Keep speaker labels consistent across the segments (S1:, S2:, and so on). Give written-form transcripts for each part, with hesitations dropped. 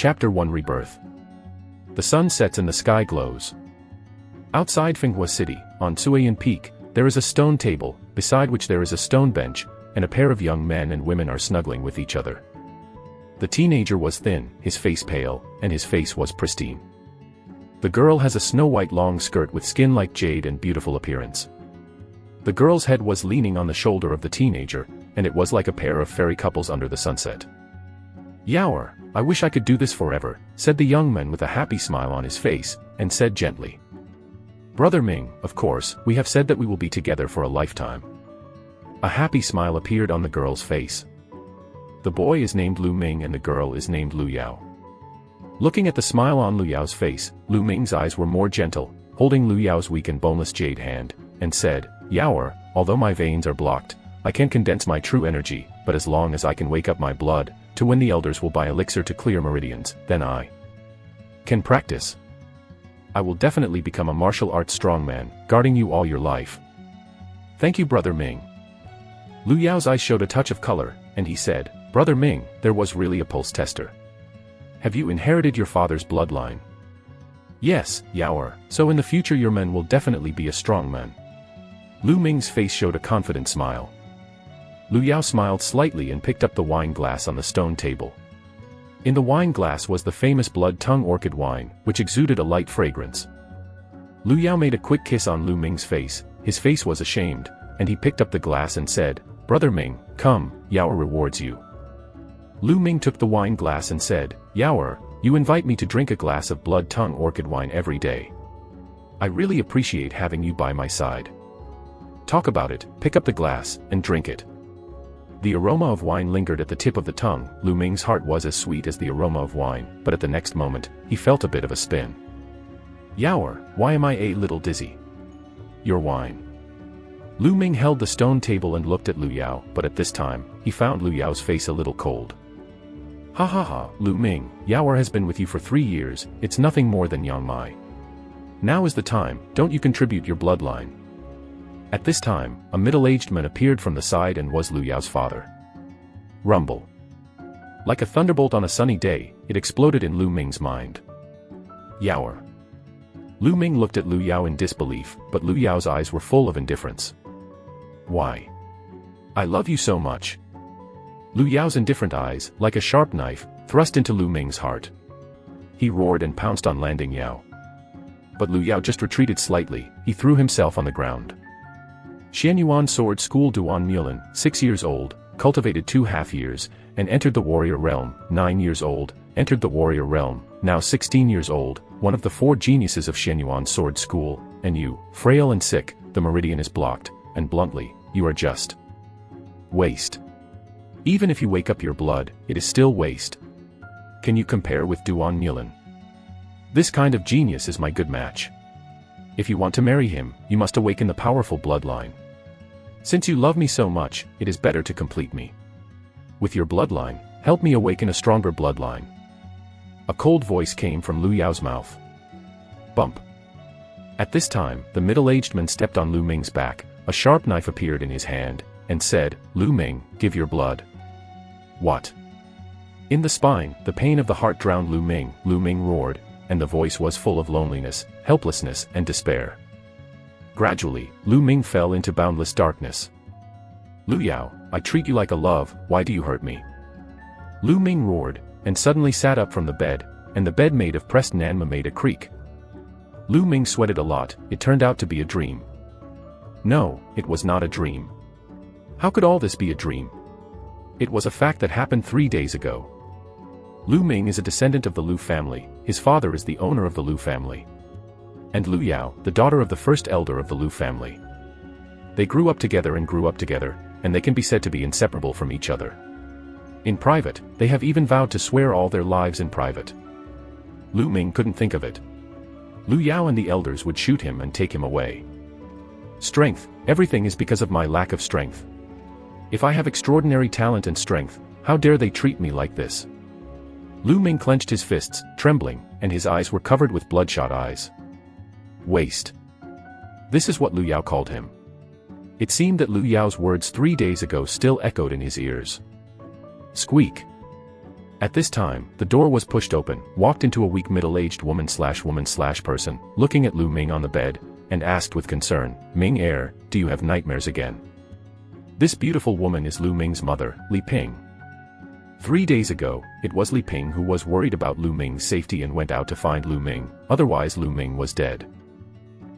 S1: Chapter 1 Rebirth. The sun sets and the sky glows. Outside Manhwa City, on Suayan Peak, there is a stone table, beside which there is a stone bench, and a pair of young men and women are snuggling with each other. The teenager was thin, his face pale, and his face was pristine. The girl has a snow-white long skirt with skin like jade and beautiful appearance. The girl's head was leaning on the shoulder of the teenager, and it was like a pair of fairy couples under the sunset. "Yaoer, I wish I could do this forever," said the young man with a happy smile on his face, and said gently. "Brother Ming, of course, we have said that we will be together for a lifetime." A happy smile appeared on the girl's face. The boy is named Lu Ming and the girl is named Lu Yao. Looking at the smile on Lu Yao's face, Lu Ming's eyes were more gentle, holding Lu Yao's weak and boneless jade hand, and said, "Yaoer, although my veins are blocked, I can condense my true energy, but as long as I can wake up my blood, to when the elders will buy elixir to clear meridians, then I can practice. I will definitely become a martial arts strongman, guarding you all your life." "Thank you, Brother Ming." Lu Yao's eyes showed a touch of color, and he said, "Brother Ming, there was really a pulse tester. Have you inherited your father's bloodline?" "Yes, Yaoer, so in the future your men will definitely be a strong man." Lu Ming's face showed a confident smile. Lu Yao smiled slightly and picked up the wine glass on the stone table. In the wine glass was the famous Blood Tongue orchid wine, which exuded a light fragrance. Lu Yao made a quick kiss on Lu Ming's face, his face was ashamed, and he picked up the glass and said, "Brother Ming, come, Yaoer rewards you." Lu Ming took the wine glass and said, "Yaoer, you invite me to drink a glass of Blood Tongue orchid wine every day. I really appreciate having you by my side. Talk about it, pick up the glass, and drink it." The aroma of wine lingered at the tip of the tongue. Lu Ming's heart was as sweet as the aroma of wine, but at the next moment, he felt a bit of a spin. "Yaoer, why am I a little dizzy?" "Your wine." Lu Ming held the stone table and looked at Lu Yao, but at this time, he found Lu Yao's face a little cold. "Ha ha ha, Lu Ming, Yaoer has been with you for 3 years, it's nothing more than Yang Mai. Now is the time, don't you contribute your bloodline." At this time, a middle-aged man appeared from the side and was Lu Yao's father. Rumble. Like a thunderbolt on a sunny day, it exploded in Lu Ming's mind. "Yaoer." Lu Ming looked at Lu Yao in disbelief, but Lu Yao's eyes were full of indifference. "Why? I love you so much." Lu Yao's indifferent eyes, like a sharp knife, thrust into Lu Ming's heart. He roared and pounced on landing Yao. But Lu Yao just retreated slightly, he threw himself on the ground. Xianyuan Sword School Duan Mulan, 6 years old, cultivated 2.5 years, and entered the warrior realm, 9 years old, entered the warrior realm, now 16 years old, one of the 4 geniuses of Xianyuan Sword School, and you, frail and sick, the meridian is blocked, and bluntly, you are just waste. Even if you wake up your blood, it is still waste. Can you compare with Duan Mulan? This kind of genius is my good match. If you want to marry him, you must awaken the powerful bloodline. Since you love me so much, it is better to complete me. With your bloodline, help me awaken a stronger bloodline." A cold voice came from Lu Yao's mouth. Bump. At this time, the middle-aged man stepped on Lu Ming's back, a sharp knife appeared in his hand, and said, "Lu Ming, give your blood." "What?" In the spine, the pain of the heart drowned Lu Ming. Lu Ming roared, and the voice was full of loneliness, helplessness, and despair. Gradually, Lu Ming fell into boundless darkness. "Lu Yao, I treat you like a love, why do you hurt me?" Lu Ming roared, and suddenly sat up from the bed, and the bed made of pressed nanma made a creak. Lu Ming sweated a lot, it turned out to be a dream. No, it was not a dream. How could all this be a dream? It was a fact that happened 3 days ago. Lu Ming is a descendant of the Lu family, his father is the owner of the Lu family. And Lu Yao, the daughter of the first elder of the Lu family. They grew up together, and they can be said to be inseparable from each other. In private, they have even vowed to swear all their lives in private. Lu Ming couldn't think of it. Lu Yao and the elders would shoot him and take him away. Strength, everything is because of my lack of strength. If I have extraordinary talent and strength, how dare they treat me like this? Lu Ming clenched his fists, trembling, and his eyes were covered with bloodshot eyes. Waste. This is what Lu Yao called him. It seemed that Lu Yao's words 3 days ago still echoed in his ears. Squeak. At this time, the door was pushed open, walked into a weak middle-aged woman/person, looking at Lu Ming on the bed, and asked with concern, "Ming Er, do you have nightmares again?" This beautiful woman is Lu Ming's mother, Li Ping. 3 days ago, it was Li Ping who was worried about Lu Ming's safety and went out to find Lu Ming, otherwise Lu Ming was dead.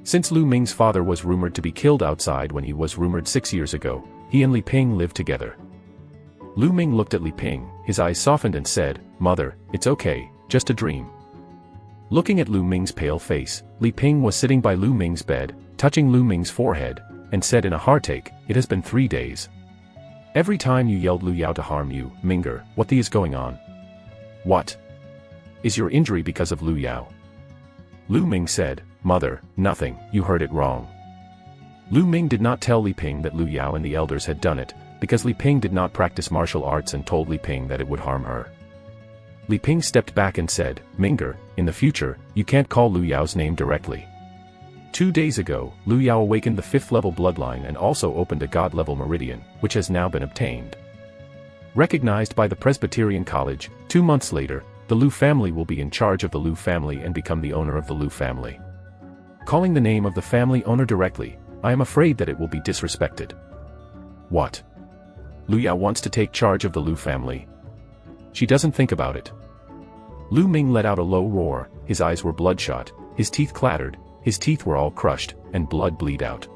S1: Since Lu Ming's father was rumored to be killed outside when he was rumored 6 years ago, he and Li Ping lived together. Lu Ming looked at Li Ping, his eyes softened and said, "Mother, it's okay, just a dream." Looking at Lu Ming's pale face, Li Ping was sitting by Lu Ming's bed, touching Lu Ming's forehead, and said in a heartache, "It has been 3 days. Every time you yelled Lu Yao to harm you, Minger, what the is going on? What? Is your injury because of Lu Yao?" Lu Ming said, "Mother, nothing, you heard it wrong." Lu Ming did not tell Li Ping that Lu Yao and the elders had done it, because Li Ping did not practice martial arts and told Li Ping that it would harm her. Li Ping stepped back and said, "Minger, in the future, you can't call Lu Yao's name directly. 2 days ago, Lu Yao awakened the 5th level bloodline and also opened a god level meridian, which has now been obtained. Recognized by the Presbyterian College, 2 months later, the Lu family will be in charge of the Lu family and become the owner of the Lu family. Calling the name of the family owner directly, I am afraid that it will be disrespected." "What? Lu Yao wants to take charge of the Lu family? She doesn't think about it." Lu Ming let out a low roar, his eyes were bloodshot, his teeth clattered, his teeth were all crushed, and blood bleed out.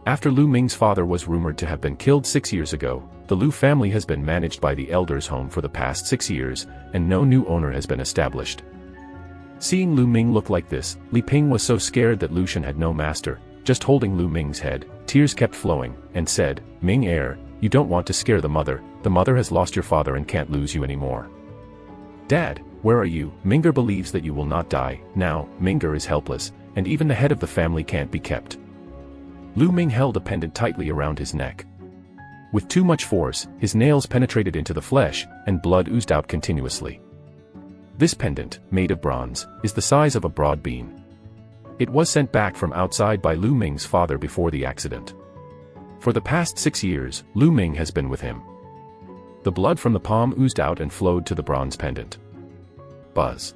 S1: After Lu Ming's father was rumored to have been killed 6 years ago, the Lu family has been managed by the elders' home for the past 6 years, and no new owner has been established. Seeing Lu Ming look like this, Li Ping was so scared that Lu Shen had no master, just holding Lu Ming's head, tears kept flowing, and said, "Ming Er, you don't want to scare the mother has lost your father and can't lose you anymore. Dad, where are you? Minger believes that you will not die, now, Minger is helpless, and even the head of the family can't be kept." Lu Ming held a pendant tightly around his neck. With too much force, his nails penetrated into the flesh, and blood oozed out continuously. This pendant, made of bronze, is the size of a broad bean. It was sent back from outside by Lu Ming's father before the accident. For the past 6 years, Lu Ming has been with him. The blood from the palm oozed out and flowed to the bronze pendant. Buzz.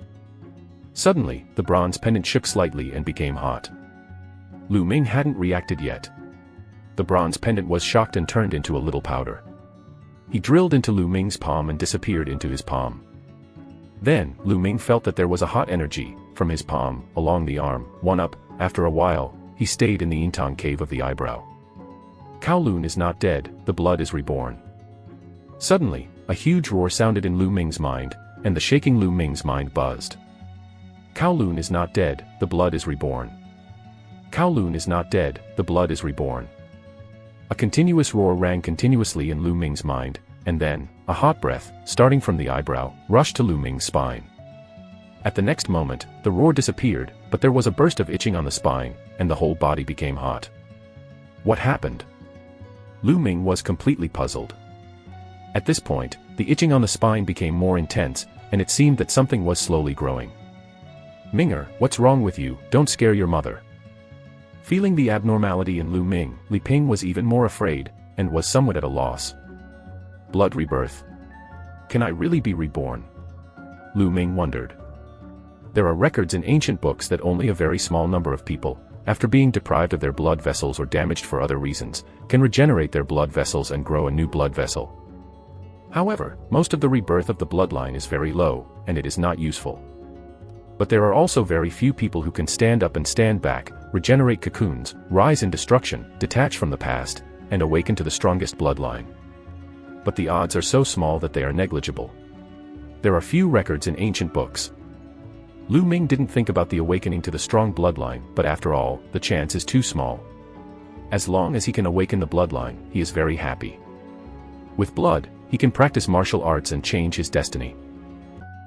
S1: Suddenly, the bronze pendant shook slightly and became hot. Lu Ming hadn't reacted yet. The bronze pendant was shocked and turned into a little powder. He drilled into Lu Ming's palm and disappeared into his palm. Then, Lu Ming felt that there was a hot energy, from his palm, along the arm, one up. After a while, he stayed in the Yintang cave of the eyebrow. Kowloon is not dead, the blood is reborn. Suddenly, a huge roar sounded in Lu Ming's mind, and the shaking Lu Ming's mind buzzed. Kowloon is not dead, the blood is reborn. Kowloon is not dead, the blood is reborn. A continuous roar rang continuously in Lu Ming's mind, and then, a hot breath, starting from the eyebrow, rushed to Lu Ming's spine. At the next moment, the roar disappeared, but there was a burst of itching on the spine, and the whole body became hot. What happened? Lu Ming was completely puzzled. At this point, the itching on the spine became more intense, and it seemed that something was slowly growing. "Minger, what's wrong with you? Don't scare your mother." Feeling the abnormality in Lu Ming, Li Ping was even more afraid, and was somewhat at a loss. Blood rebirth. Can I really be reborn? Lu Ming wondered. There are records in ancient books that only a very small number of people, after being deprived of their blood vessels or damaged for other reasons, can regenerate their blood vessels and grow a new blood vessel. However, most of the rebirth of the bloodline is very low, and it is not useful. But there are also very few people who can stand up and stand back, regenerate cocoons, rise in destruction, detach from the past, and awaken to the strongest bloodline. But the odds are so small that they are negligible. There are few records in ancient books. Lu Ming didn't think about the awakening to the strong bloodline, but after all, the chance is too small. As long as he can awaken the bloodline, he is very happy. With blood, he can practice martial arts and change his destiny.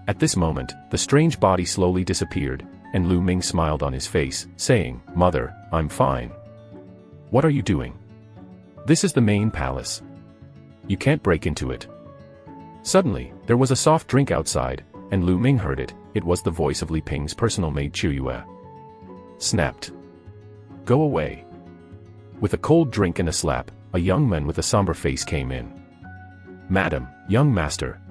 S1: At this moment, the strange body slowly disappeared, and Lu Ming smiled on his face, saying, "Mother, I'm fine." "What are you doing?" "This is the main palace. You can't break into it." Suddenly, there was a soft drink outside, and Lu Ming heard it. It was the voice of Li Ping's personal maid Yue. Snapped. "Go away." With a cold drink and a slap, a young man with a somber face came in. "Madam, young master."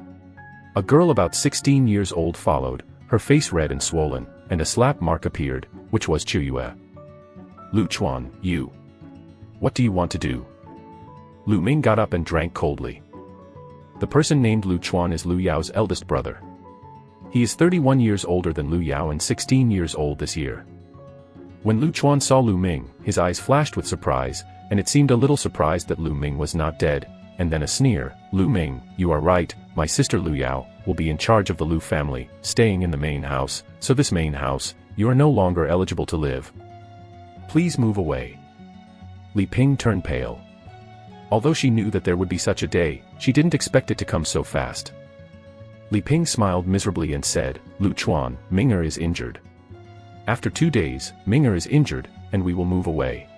S1: A girl about 16 years old followed, her face red and swollen, and a slap mark appeared, which was Chuyue. Lu Chuan, you. What do you want to do? Lu Ming got up and drank coldly. The person named Lu Chuan is Lu Yao's eldest brother. He is 31 years older than Lu Yao and 16 years old this year. When Lu Chuan saw Lu Ming, his eyes flashed with surprise, and it seemed a little surprised that Lu Ming was not dead, and then a sneer. Lu Ming, you are right, my sister Lu Yao will be in charge of the Lu family, staying in the main house, so this main house, you are no longer eligible to live. Please move away. Li Ping turned pale. Although she knew that there would be such a day, she didn't expect it to come so fast. Li Ping smiled miserably and said, Lu Chuan, Ming'er is injured. After 2 days, Ming'er is injured, and we will move away.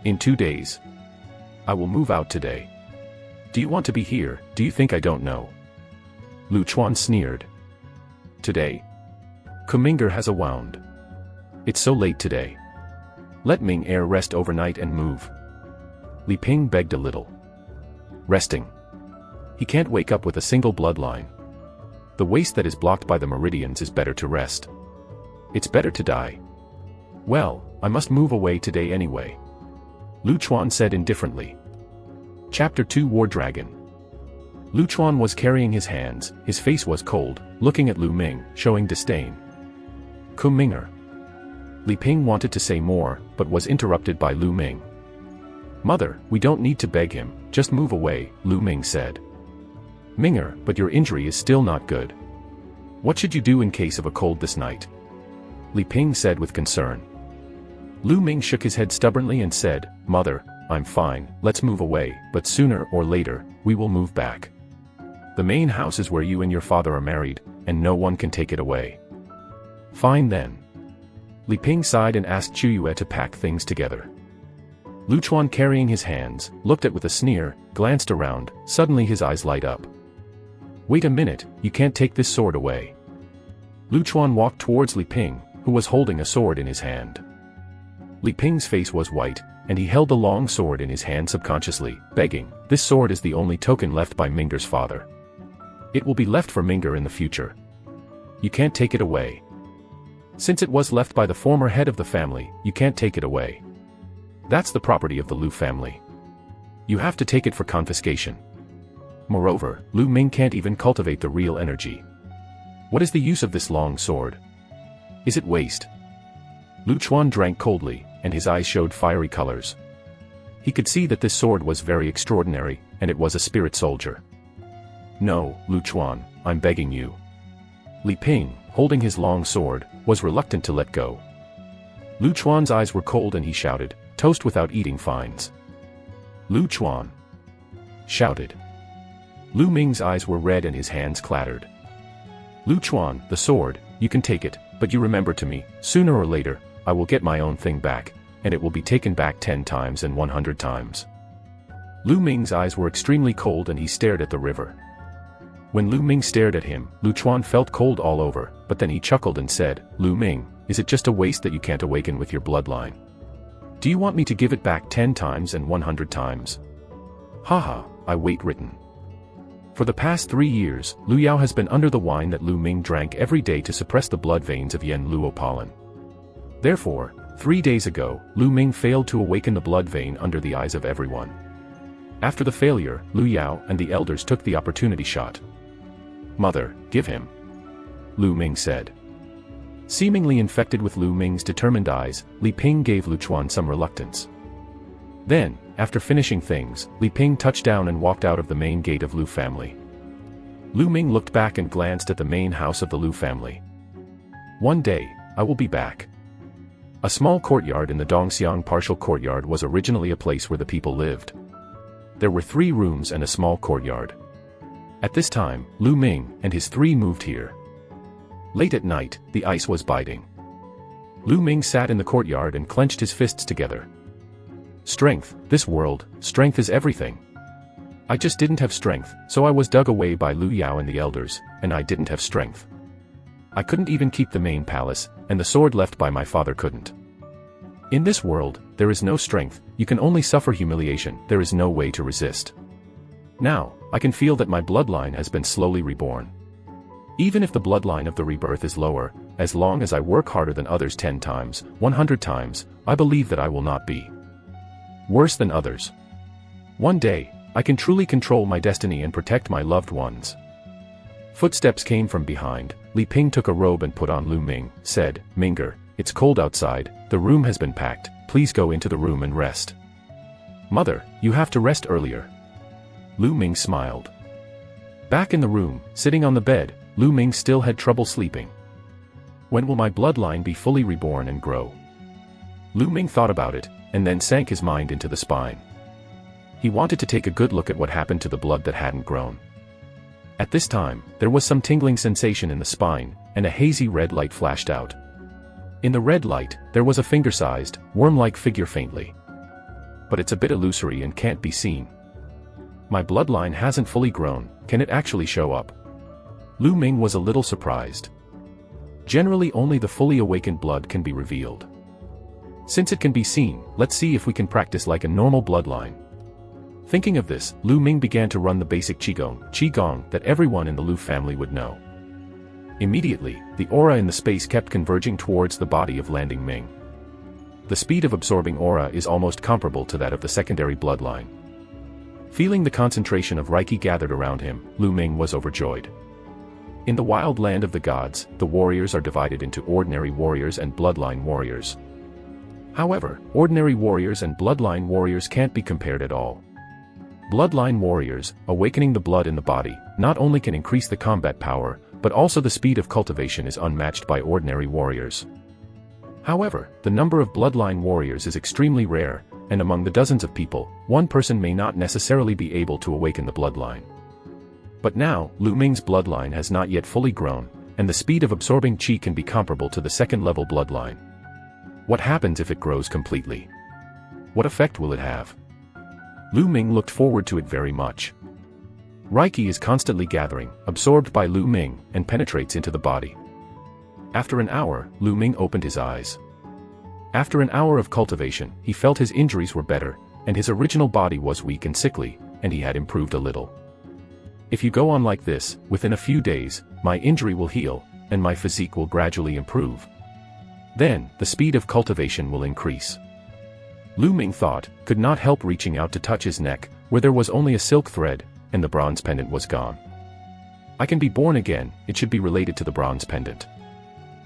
S1: In 2 days. I will move out today. Do you want to be here? Do you think I don't know? Lu Chuan sneered. Today? Ming'er has a wound. It's so late today. Let Ming'er rest overnight and move. Li Ping begged a little. Resting. He can't wake up with a single bloodline. The waste that is blocked by the meridians is better to rest. It's better to die. Well, I must move away today anyway. Lu Chuan said indifferently. Chapter 2 War Dragon. Lu Chuan was carrying his hands, his face was cold, looking at Lu Ming, showing disdain. Ming'er. Li Ping wanted to say more, but was interrupted by Lu Ming. Mother, we don't need to beg him, just move away, Lu Ming said. Ming'er, but your injury is still not good. What should you do in case of a cold this night? Li Ping said with concern. Lu Ming shook his head stubbornly and said, Mother, I'm fine, let's move away, but sooner or later, we will move back. The main house is where you and your father are married, and no one can take it away. Fine then. Li Ping sighed and asked Chuyue to pack things together. Lu Chuan, carrying his hands, looked at with a sneer, glanced around, suddenly his eyes light up. Wait a minute, you can't take this sword away. Lu Chuan walked towards Li Ping, who was holding a sword in his hand. Li Ping's face was white, and he held the long sword in his hand subconsciously, begging, this sword is the only token left by Ming'er's father. It will be left for Ming'er in the future. You can't take it away. Since it was left by the former head of the family, you can't take it away. That's the property of the Lu family. You have to take it for confiscation. Moreover, Lu Ming can't even cultivate the real energy. What is the use of this long sword? Is it waste? Lu Chuan drank coldly, and his eyes showed fiery colors. He could see that this sword was very extraordinary, and it was a spirit soldier. No, Lu Chuan, I'm begging you. Li Ping, holding his long sword, was reluctant to let go. Lu Chuan's eyes were cold and he shouted, toast without eating fines. Lu Chuan shouted. Lu Ming's eyes were red and his hands clattered. Lu Chuan, the sword, you can take it, but you remember to me, sooner or later, I will get my own thing back, and it will be taken back 10 times and 100 times. Lu Ming's eyes were extremely cold and he stared at the river. When Lu Ming stared at him, Lu Chuan felt cold all over, but then he chuckled and said, Lu Ming, is it just a waste that you can't awaken with your bloodline? Do you want me to give it back 10 times and 100 times? Haha, I wait written. For the past 3 years, Lu Yao has been under the wine that Lu Ming drank every day to suppress the blood veins of Yen Luo pollen. Therefore, 3 days ago, Lu Ming failed to awaken the blood vein under the eyes of everyone. After the failure, Lu Yao and the elders took the opportunity shot. Mother, give him. Lu Ming said. Seemingly infected with Lu Ming's determined eyes, Li Ping gave Lu Chuan some reluctance. Then, after finishing things, Li Ping touched down and walked out of the main gate of Lu family. Lu Ming looked back and glanced at the main house of the Lu family. One day, I will be back. A small courtyard in the Dongxiang partial courtyard was originally a place where the people lived. There were 3 rooms and a small courtyard. At this time, Lu Ming and his 3 moved here. Late at night, the ice was biting. Lu Ming sat in the courtyard and clenched his fists together. Strength, this world, strength is everything. I just didn't have strength, so I was dug away by Lu Yao and the elders, and I didn't have strength. I couldn't even keep the main palace, and the sword left by my father couldn't. In this world, there is no strength, you can only suffer humiliation, there is no way to resist. Now, I can feel that my bloodline has been slowly reborn. Even if the bloodline of the rebirth is lower, as long as I work harder than others 10 times, 100 times, I believe that I will not be worse than others. One day, I can truly control my destiny and protect my loved ones. Footsteps came from behind. Li Ping took a robe and put on. Lu Ming said, Minger, it's cold outside, the room has been packed, please go into the room and rest. Mother, you have to rest earlier. Lu Ming smiled. Back in the room, sitting on the bed, Lu Ming still had trouble sleeping. When will my bloodline be fully reborn and grow? Lu Ming thought about it, and then sank his mind into the spine. He wanted to take a good look at what happened to the blood that hadn't grown. At this time, there was some tingling sensation in the spine, and a hazy red light flashed out. In the red light, there was a finger-sized, worm-like figure faintly. But it's a bit illusory and can't be seen. My bloodline hasn't fully grown, can it actually show up? Lu Ming was a little surprised. Generally only the fully awakened blood can be revealed. Since it can be seen, let's see if we can practice like a normal bloodline. Thinking of this, Lu Ming began to run the basic Qigong that everyone in the Lu family would know. Immediately, the aura in the space kept converging towards the body of Landing Ming. The speed of absorbing aura is almost comparable to that of the secondary bloodline. Feeling the concentration of Reiki gathered around him, Lu Ming was overjoyed. In the wild land of the gods, the warriors are divided into ordinary warriors and bloodline warriors. However, ordinary warriors and bloodline warriors can't be compared at all. Bloodline warriors, awakening the blood in the body, not only can increase the combat power, but also the speed of cultivation is unmatched by ordinary warriors. However, the number of bloodline warriors is extremely rare, and among the dozens of people, one person may not necessarily be able to awaken the bloodline. But now, Lu Ming's bloodline has not yet fully grown, and the speed of absorbing qi can be comparable to the second-level bloodline. What happens if it grows completely? What effect will it have? Lu Ming looked forward to it very much. Reiki is constantly gathering, absorbed by Lu Ming, and penetrates into the body. After an hour, Lu Ming opened his eyes. After an hour of cultivation, he felt his injuries were better, and his original body was weak and sickly, and he had improved a little. If you go on like this, within a few days, my injury will heal, and my physique will gradually improve. Then, the speed of cultivation will increase. Lu Ming thought, could not help reaching out to touch his neck, where there was only a silk thread, and the bronze pendant was gone. I can be born again, it should be related to the bronze pendant.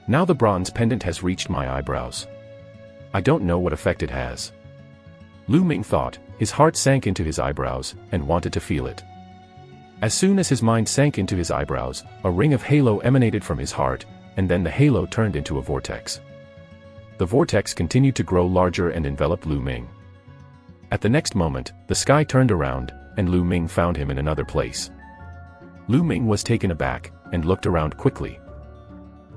S1: Now the bronze pendant has reached my eyebrows. I don't know what effect it has. Lu Ming thought, his heart sank into his eyebrows, and wanted to feel it. As soon as his mind sank into his eyebrows, a ring of halo emanated from his heart, and then the halo turned into a vortex. The vortex continued to grow larger and enveloped Lu Ming. At the next moment, the sky turned around, and Lu Ming found him in another place. Lu Ming was taken aback, and looked around quickly.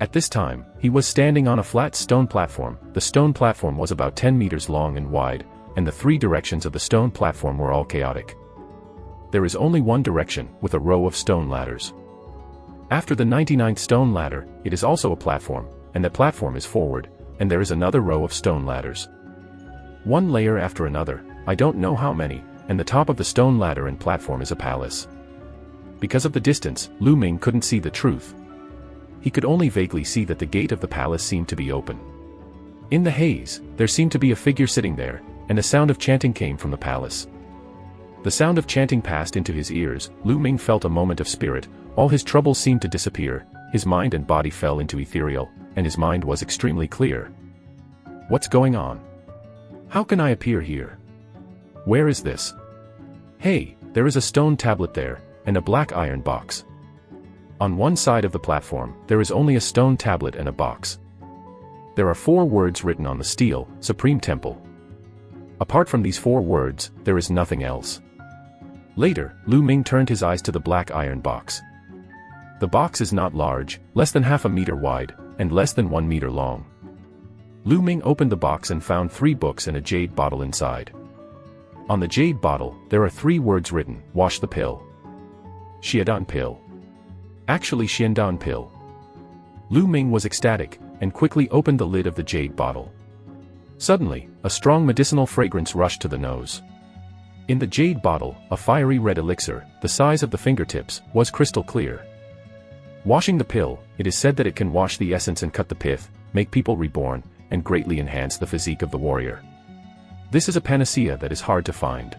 S1: At this time, he was standing on a flat stone platform. The stone platform was about 10 meters long and wide, and the three directions of the stone platform were all chaotic. There is only one direction, with a row of stone ladders. After the 99th stone ladder, it is also a platform, and the platform is forward, and there is another row of stone ladders. One layer after another, I don't know how many, and the top of the stone ladder and platform is a palace. Because of the distance, Lu Ming couldn't see the truth. He could only vaguely see that the gate of the palace seemed to be open. In the haze, there seemed to be a figure sitting there, and a sound of chanting came from the palace. The sound of chanting passed into his ears. Lu Ming felt a moment of spirit, all his troubles seemed to disappear, his mind and body fell into ethereal, and his mind was extremely clear. What's going on? How can I appear here? Where is this? Hey, there is a stone tablet there, and a black iron box. On one side of the platform, there is only a stone tablet and a box. There are 4 words written on the steel, Supreme Temple. Apart from these 4 words, there is nothing else. Later, Lu Ming turned his eyes to the black iron box. The box is not large, less than half a meter wide, and less than 1 meter long. Lu Ming opened the box and found 3 books and a jade bottle inside. On the jade bottle, there are 3 words written, wash the pill. Xiadan pill. Actually Xiandan pill. Lu Ming was ecstatic, and quickly opened the lid of the jade bottle. Suddenly, a strong medicinal fragrance rushed to the nose. In the jade bottle, a fiery red elixir, the size of the fingertips, was crystal clear. Washing the pill, it is said that it can wash the essence and cut the pith, make people reborn, and greatly enhance the physique of the warrior. This is a panacea that is hard to find.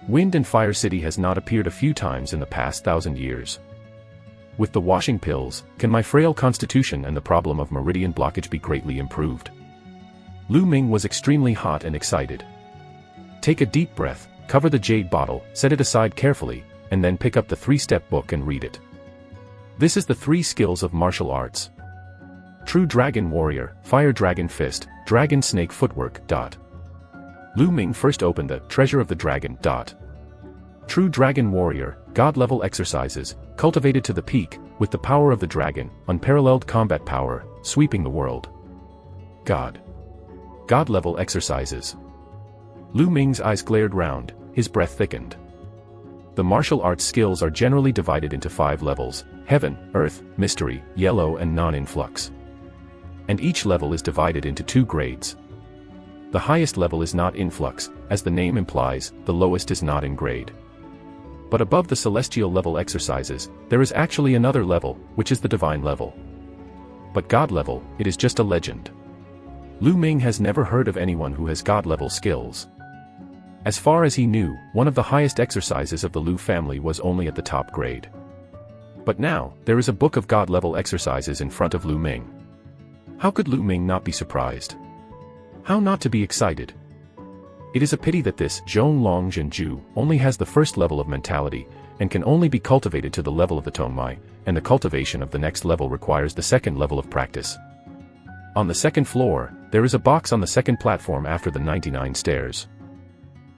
S1: Wind and Fire City has not appeared a few times in the past 1,000 years. With the washing pills, can my frail constitution and the problem of meridian blockage be greatly improved? Lu Ming was extremely hot and excited. Take a deep breath, cover the jade bottle, set it aside carefully, and then pick up the 3-step book and read it. This is the 3 skills of martial arts. True Dragon Warrior, Fire Dragon Fist, Dragon Snake Footwork. Lu Ming first opened the Treasure of the Dragon. True Dragon Warrior, God-level exercises, cultivated to the peak, with the power of the dragon, unparalleled combat power, sweeping the world. God-level exercises. Lu Ming's eyes glared round, his breath thickened. The martial arts skills are generally divided into 5 levels: Heaven, Earth, Mystery, Yellow and Non-Influx. And each level is divided into 2 grades. The highest level is not influx, as the name implies, the lowest is not in grade. But above the celestial level exercises, there is actually another level, which is the divine level. But God level, it is just a legend. Lu Ming has never heard of anyone who has God level skills. As far as he knew, one of the highest exercises of the Lu family was only at the top grade. But now, there is a book of God level exercises in front of Lu Ming. How could Lu Ming not be surprised? How not to be excited? It is a pity that this Zhong Long Zhenju only has the first level of mentality, and can only be cultivated to the level of the Tongmai, and the cultivation of the next level requires the second level of practice. On the second floor, there is a box on the second platform after the 99 stairs.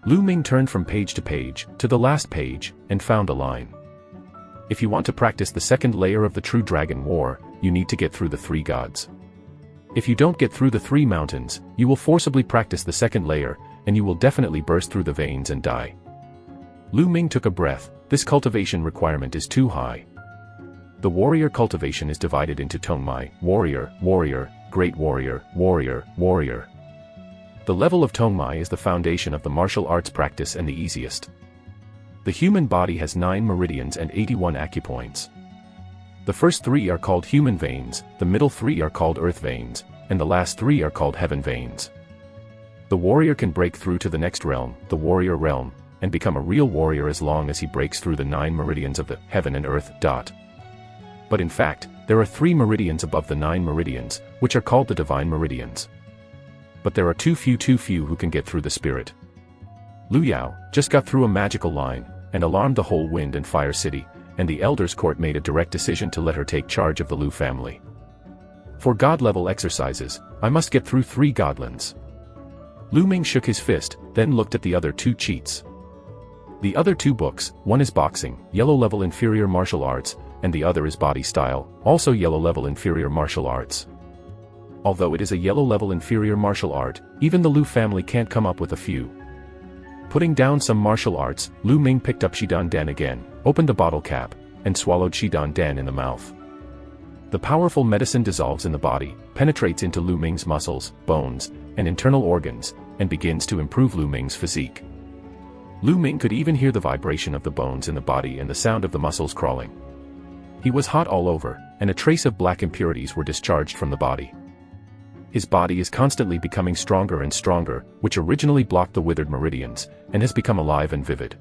S1: Lu Ming turned from page to page, to the last page, and found a line. If you want to practice the second layer of the True Dragon War, you need to get through the 3 gods. If you don't get through the 3 mountains, you will forcibly practice the second layer, and you will definitely burst through the veins and die. Lu Ming took a breath. This cultivation requirement is too high. The warrior cultivation is divided into Tongmai, Warrior, Warrior, Great Warrior, Warrior, Warrior. The level of Tongmai is the foundation of the martial arts practice and the easiest. The human body has 9 meridians and 81 acupoints. The first 3 are called human veins, the middle 3 are called earth veins, and the last 3 are called heaven veins. The warrior can break through to the next realm, the warrior realm, and become a real warrior as long as he breaks through the 9 meridians of the heaven and earth. But in fact, there are 3 meridians above the 9 meridians, which are called the divine meridians. But there are too few who can get through the spirit. Lu Yao just got through a magical line, and alarmed the whole Wind and Fire City, and the elders' court made a direct decision to let her take charge of the Lu family. For God-level exercises, I must get through 3 godlands. Lu Ming shook his fist, then looked at the other 2 cheats. The other 2 books, one is boxing, yellow-level inferior martial arts, and the other is body style, also yellow-level inferior martial arts. Although it is a yellow-level inferior martial art, even the Lu family can't come up with a few. Putting down some martial arts, Lu Ming picked up Shidan Dan again, opened the bottle cap, and swallowed Shidan Dan in the mouth. The powerful medicine dissolves in the body, penetrates into Lu Ming's muscles, bones, and internal organs, and begins to improve Lu Ming's physique. Lu Ming could even hear the vibration of the bones in the body and the sound of the muscles crawling. He was hot all over, and a trace of black impurities were discharged from the body. His body is constantly becoming stronger and stronger, which originally blocked the withered meridians, and has become alive and vivid.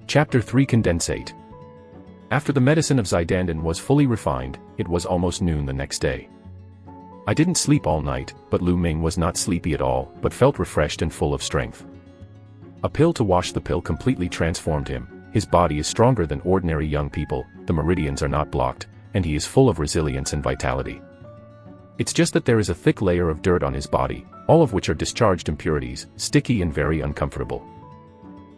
S1: Chapter 3 Condensate. After the medicine of Xidandan was fully refined, it was almost noon the next day. I didn't sleep all night, but Lu Ming was not sleepy at all, but felt refreshed and full of strength. A pill to wash the pill completely transformed him. His body is stronger than ordinary young people, the meridians are not blocked, and he is full of resilience and vitality. It's just that there is a thick layer of dirt on his body, all of which are discharged impurities, sticky and very uncomfortable.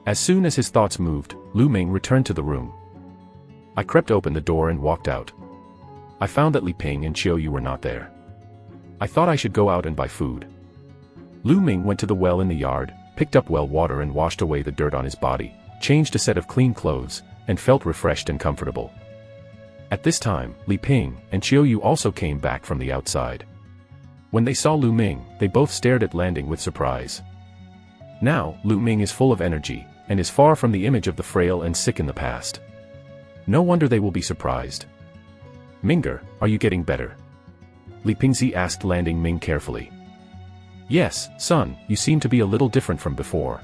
S1: As soon as his thoughts moved, Lu Ming returned to the room. I crept open the door and walked out. I found that Li Ping and Chiu Yu were not there. I thought I should go out and buy food. Lu Ming went to the well in the yard, picked up well water and washed away the dirt on his body, changed a set of clean clothes, and felt refreshed and comfortable. At this time, Li Ping and Chiu Yu also came back from the outside. When they saw Lu Ming, they both stared at Landing with surprise. Now, Lu Ming is full of energy, and is far from the image of the frail and sick in the past. No wonder they will be surprised. Ming'er, are you getting better? Li Pingzi asked, landing Ming carefully. Yes, son, you seem to be a little different from before.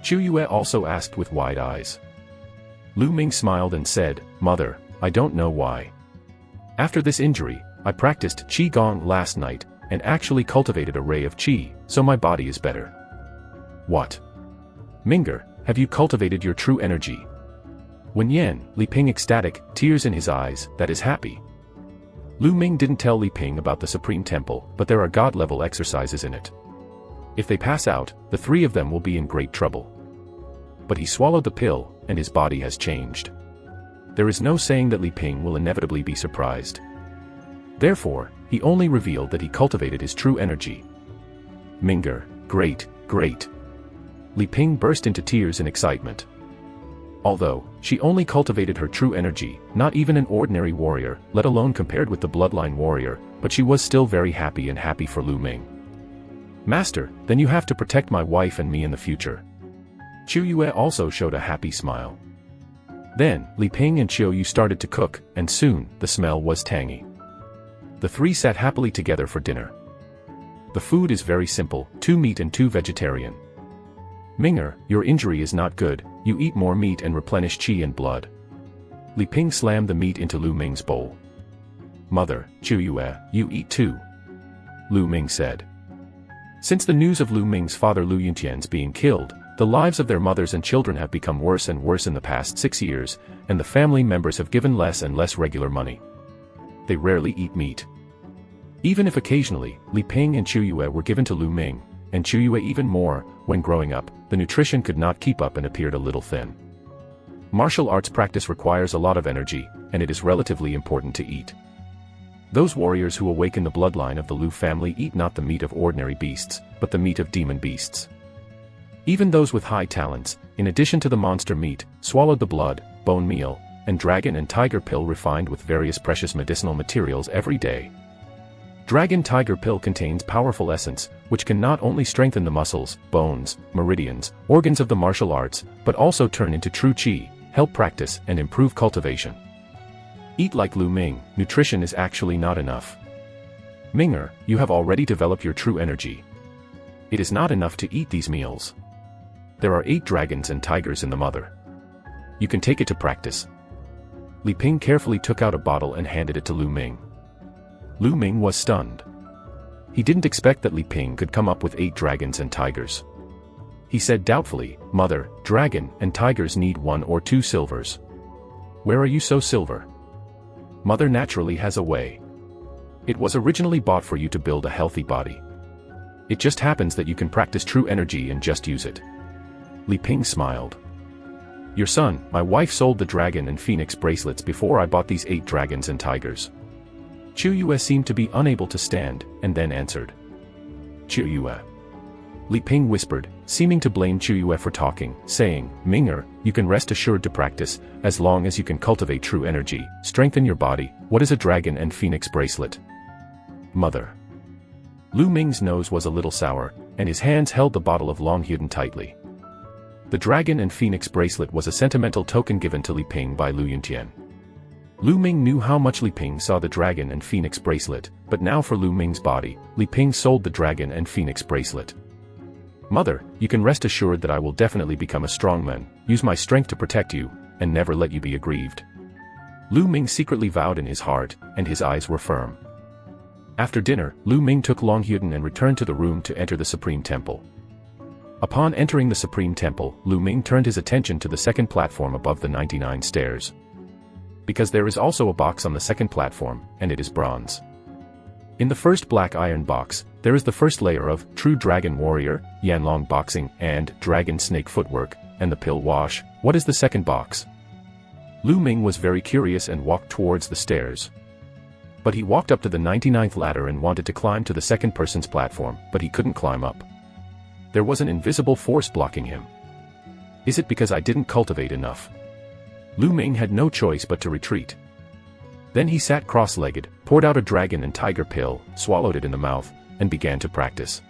S1: Chu Yue also asked with wide eyes. Lu Ming smiled and said, Mother, I don't know why. After this injury, I practiced Qigong last night, and actually cultivated a ray of Qi, so my body is better. What? Ming'er, have you cultivated your true energy? Wen Yan, Li Ping ecstatic, tears in his eyes, that is happy. Lu Ming didn't tell Li Ping about the Supreme Temple, but there are god-level exercises in it. If they pass out, the three of them will be in great trouble. But he swallowed the pill, and his body has changed. There is no saying that Li Ping will inevitably be surprised. Therefore, he only revealed that he cultivated his true energy. Ming'er, great, great. Li Ping burst into tears in excitement. Although, she only cultivated her true energy, not even an ordinary warrior, let alone compared with the Bloodline warrior, but she was still very happy and happy for Lu Ming. Master, then you have to protect my wife and me in the future. Chu Yue also showed a happy smile. Then, Li Ping and Chiu Yu started to cook, and soon, the smell was tangy. The three sat happily together for dinner. The food is very simple, 2 meat and 2 vegetarian. Ming'er, your injury is not good, you eat more meat and replenish qi and blood. Li Ping slammed the meat into Lu Ming's bowl. Mother, Chu Yue, you eat too. Lu Ming said. Since the news of Lu Ming's father Lu Yuntian's being killed, the lives of their mothers and children have become worse and worse in the past 6 years, and the family members have given less and less regular money. They rarely eat meat. Even if occasionally, Li Ping and Chu Yue were given to Lu Ming, and Chu Yue even more, when growing up, the nutrition could not keep up and appeared a little thin. Martial arts practice requires a lot of energy, and it is relatively important to eat. Those warriors who awaken the bloodline of the Lu family eat not the meat of ordinary beasts, but the meat of demon beasts. Even those with high talents, in addition to the monster meat, swallowed the blood, bone meal, and dragon and tiger pill refined with various precious medicinal materials every day. Dragon tiger pill contains powerful essence, which can not only strengthen the muscles, bones, meridians, organs of the martial arts, but also turn into true qi, help practice and improve cultivation. Eat like Lu Ming, nutrition is actually not enough. Ming'er, you have already developed your true energy. It is not enough to eat these meals. There are 8 dragons and tigers in the mother. You can take it to practice. Li Ping carefully took out a bottle and handed it to Lu Ming. Lu Ming was stunned. He didn't expect that Li Ping could come up with 8 dragons and tigers. He said doubtfully, Mother, dragon and tigers need 1 or 2 silvers. Where are you so silver? Mother naturally has a way. It was originally bought for you to build a healthy body. It just happens that you can practice true energy and just use it. Li Ping smiled. Your son, my wife sold the dragon and phoenix bracelets before I bought these 8 dragons and tigers. Chu Yue seemed to be unable to stand, and then answered. Chu Yue. Li Ping whispered, seeming to blame Chu Yue for talking, saying, Ming'er, you can rest assured to practice, as long as you can cultivate true energy, strengthen your body. What is a dragon and phoenix bracelet? Mother. Lu Ming's nose was a little sour, and his hands held the bottle of Longhuden tightly. The dragon and phoenix bracelet was a sentimental token given to Li Ping by Lu Yuntian. Lu Ming knew how much Li Ping saw the dragon and phoenix bracelet, but now for Lu Ming's body, Li Ping sold the dragon and phoenix bracelet. Mother, you can rest assured that I will definitely become a strong man, use my strength to protect you, and never let you be aggrieved. Lu Ming secretly vowed in his heart, and his eyes were firm. After dinner, Lu Ming took Longhuden and returned to the room to enter the Supreme Temple. Upon entering the Supreme Temple, Lu Ming turned his attention to the second platform above the 99 stairs. Because there is also a box on the second platform, and it is bronze. In the first black iron box, there is the first layer of True Dragon Warrior, Yanlong Boxing, and Dragon Snake Footwork, and the Pill Wash. What is the second box? Lu Ming was very curious and walked towards the stairs. But he walked up to the 99th ladder and wanted to climb to the second person's platform, but he couldn't climb up. There was an invisible force blocking him. Is it because I didn't cultivate enough? Lu Ming had no choice but to retreat. Then he sat cross-legged, poured out a dragon and tiger pill, swallowed it in the mouth, and began to practice.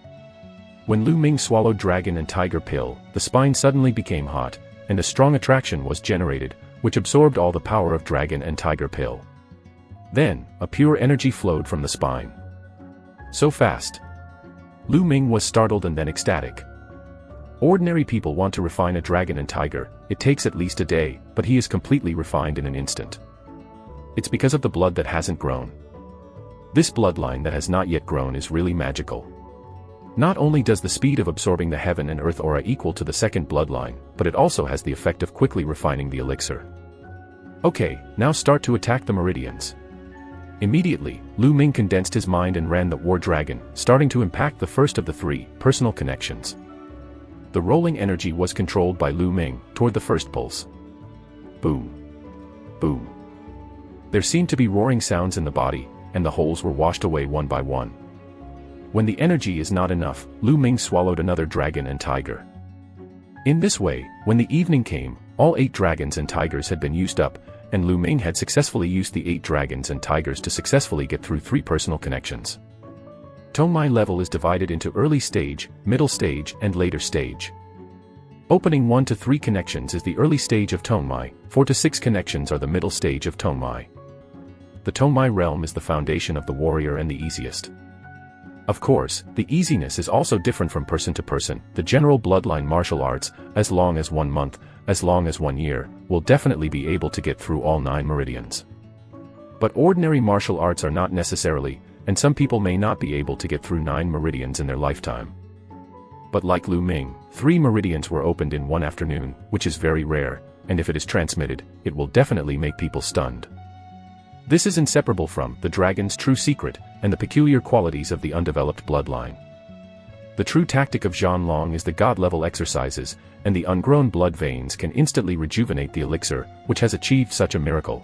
S1: When Lu Ming swallowed dragon and tiger pill, the spine suddenly became hot, and a strong attraction was generated, which absorbed all the power of dragon and tiger pill. Then, a pure energy flowed from the spine. So fast. Lu Ming was startled and then ecstatic. Ordinary people want to refine a dragon and tiger, it takes at least a day, but he is completely refined in an instant. It's because of the blood that hasn't grown. This bloodline that has not yet grown is really magical. Not only does the speed of absorbing the heaven and earth aura equal to the second bloodline, but it also has the effect of quickly refining the elixir. Okay, now start to attack the meridians. Immediately, Lu Ming condensed his mind and ran the war dragon, starting to impact the first of the three personal connections. The rolling energy was controlled by Lu Ming toward the first pulse. Boom. Boom. There seemed to be roaring sounds in the body, and the holes were washed away one by one. When the energy is not enough, Lu Ming swallowed another dragon and tiger. In this way, when the evening came, all 8 dragons and tigers had been used up, and Lu Ming had successfully used the 8 dragons and tigers to successfully get through 3 personal connections. Tongmai level is divided into early stage, middle stage, and later stage. Opening 1 to 3 connections is the early stage of Tongmai, 4 to 6 connections are the middle stage of Tongmai. The Tongmai realm is the foundation of the warrior and the easiest. Of course, the easiness is also different from person to person. The general bloodline martial arts, as long as 1 month, as long as 1 year, will definitely be able to get through all 9 meridians. But ordinary martial arts are not necessarily, and some people may not be able to get through 9 meridians in their lifetime. But like Lu Ming, 3 meridians were opened in 1 afternoon, which is very rare, and if it is transmitted, it will definitely make people stunned. This is inseparable from the dragon's true secret, and the peculiar qualities of the undeveloped bloodline. The true tactic of Zhanlong is the god-level exercises, and the ungrown blood veins can instantly rejuvenate the elixir, which has achieved such a miracle.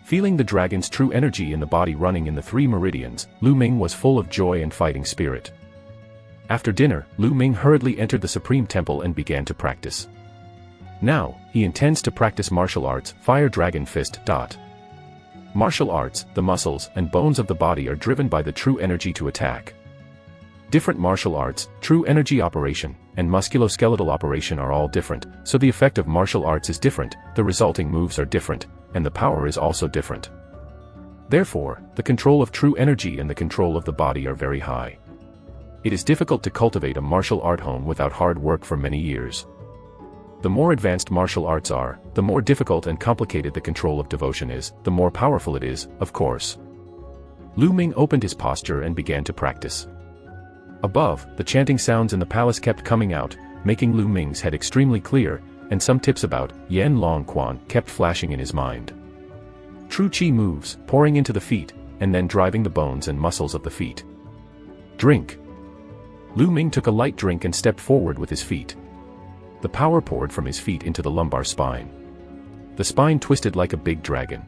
S1: Feeling the dragon's true energy in the body running in the 3 meridians, Lu Ming was full of joy and fighting spirit. After dinner, Lu Ming hurriedly entered the Supreme Temple and began to practice. Now, he intends to practice martial arts, Fire Dragon Fist. Martial arts, the muscles and bones of the body are driven by the true energy to attack. Different martial arts, true energy operation, and musculoskeletal operation are all different, so the effect of martial arts is different, the resulting moves are different, and the power is also different. Therefore, the control of true energy and the control of the body are very high. It is difficult to cultivate a martial art home without hard work for many years. The more advanced martial arts are, the more difficult and complicated the control of devotion is, the more powerful it is, of course. Lu Ming opened his posture and began to practice. Above, the chanting sounds in the palace kept coming out, making Lu Ming's head extremely clear, and some tips about Yan Long Quan kept flashing in his mind. True Qi moves, pouring into the feet, and then driving the bones and muscles of the feet. Drink. Lu Ming took a light drink and stepped forward with his feet. The power poured from his feet into the lumbar spine. The spine twisted like a big dragon.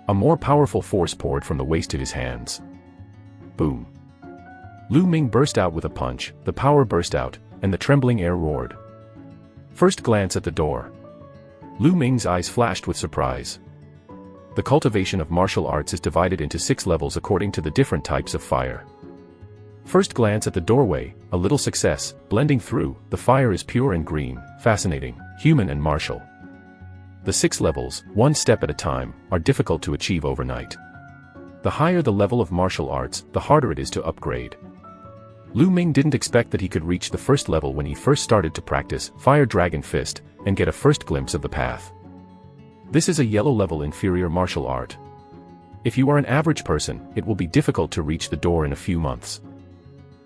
S1: A more powerful force poured from the waist to his hands. Boom. Lu Ming burst out with a punch, the power burst out, and the trembling air roared. First glance at the door. Lu Ming's eyes flashed with surprise. The cultivation of martial arts is divided into 6 levels according to the different types of fire. First glance at the doorway, a little success, blending through, the fire is pure and green, fascinating, human and martial. The 6 levels, 1 step at a time, are difficult to achieve overnight. The higher the level of martial arts, the harder it is to upgrade. Lu Ming didn't expect that he could reach the first level when he first started to practice Fire Dragon Fist, and get a first glimpse of the path. This is a yellow level inferior martial art. If you are an average person, it will be difficult to reach the door in a few months.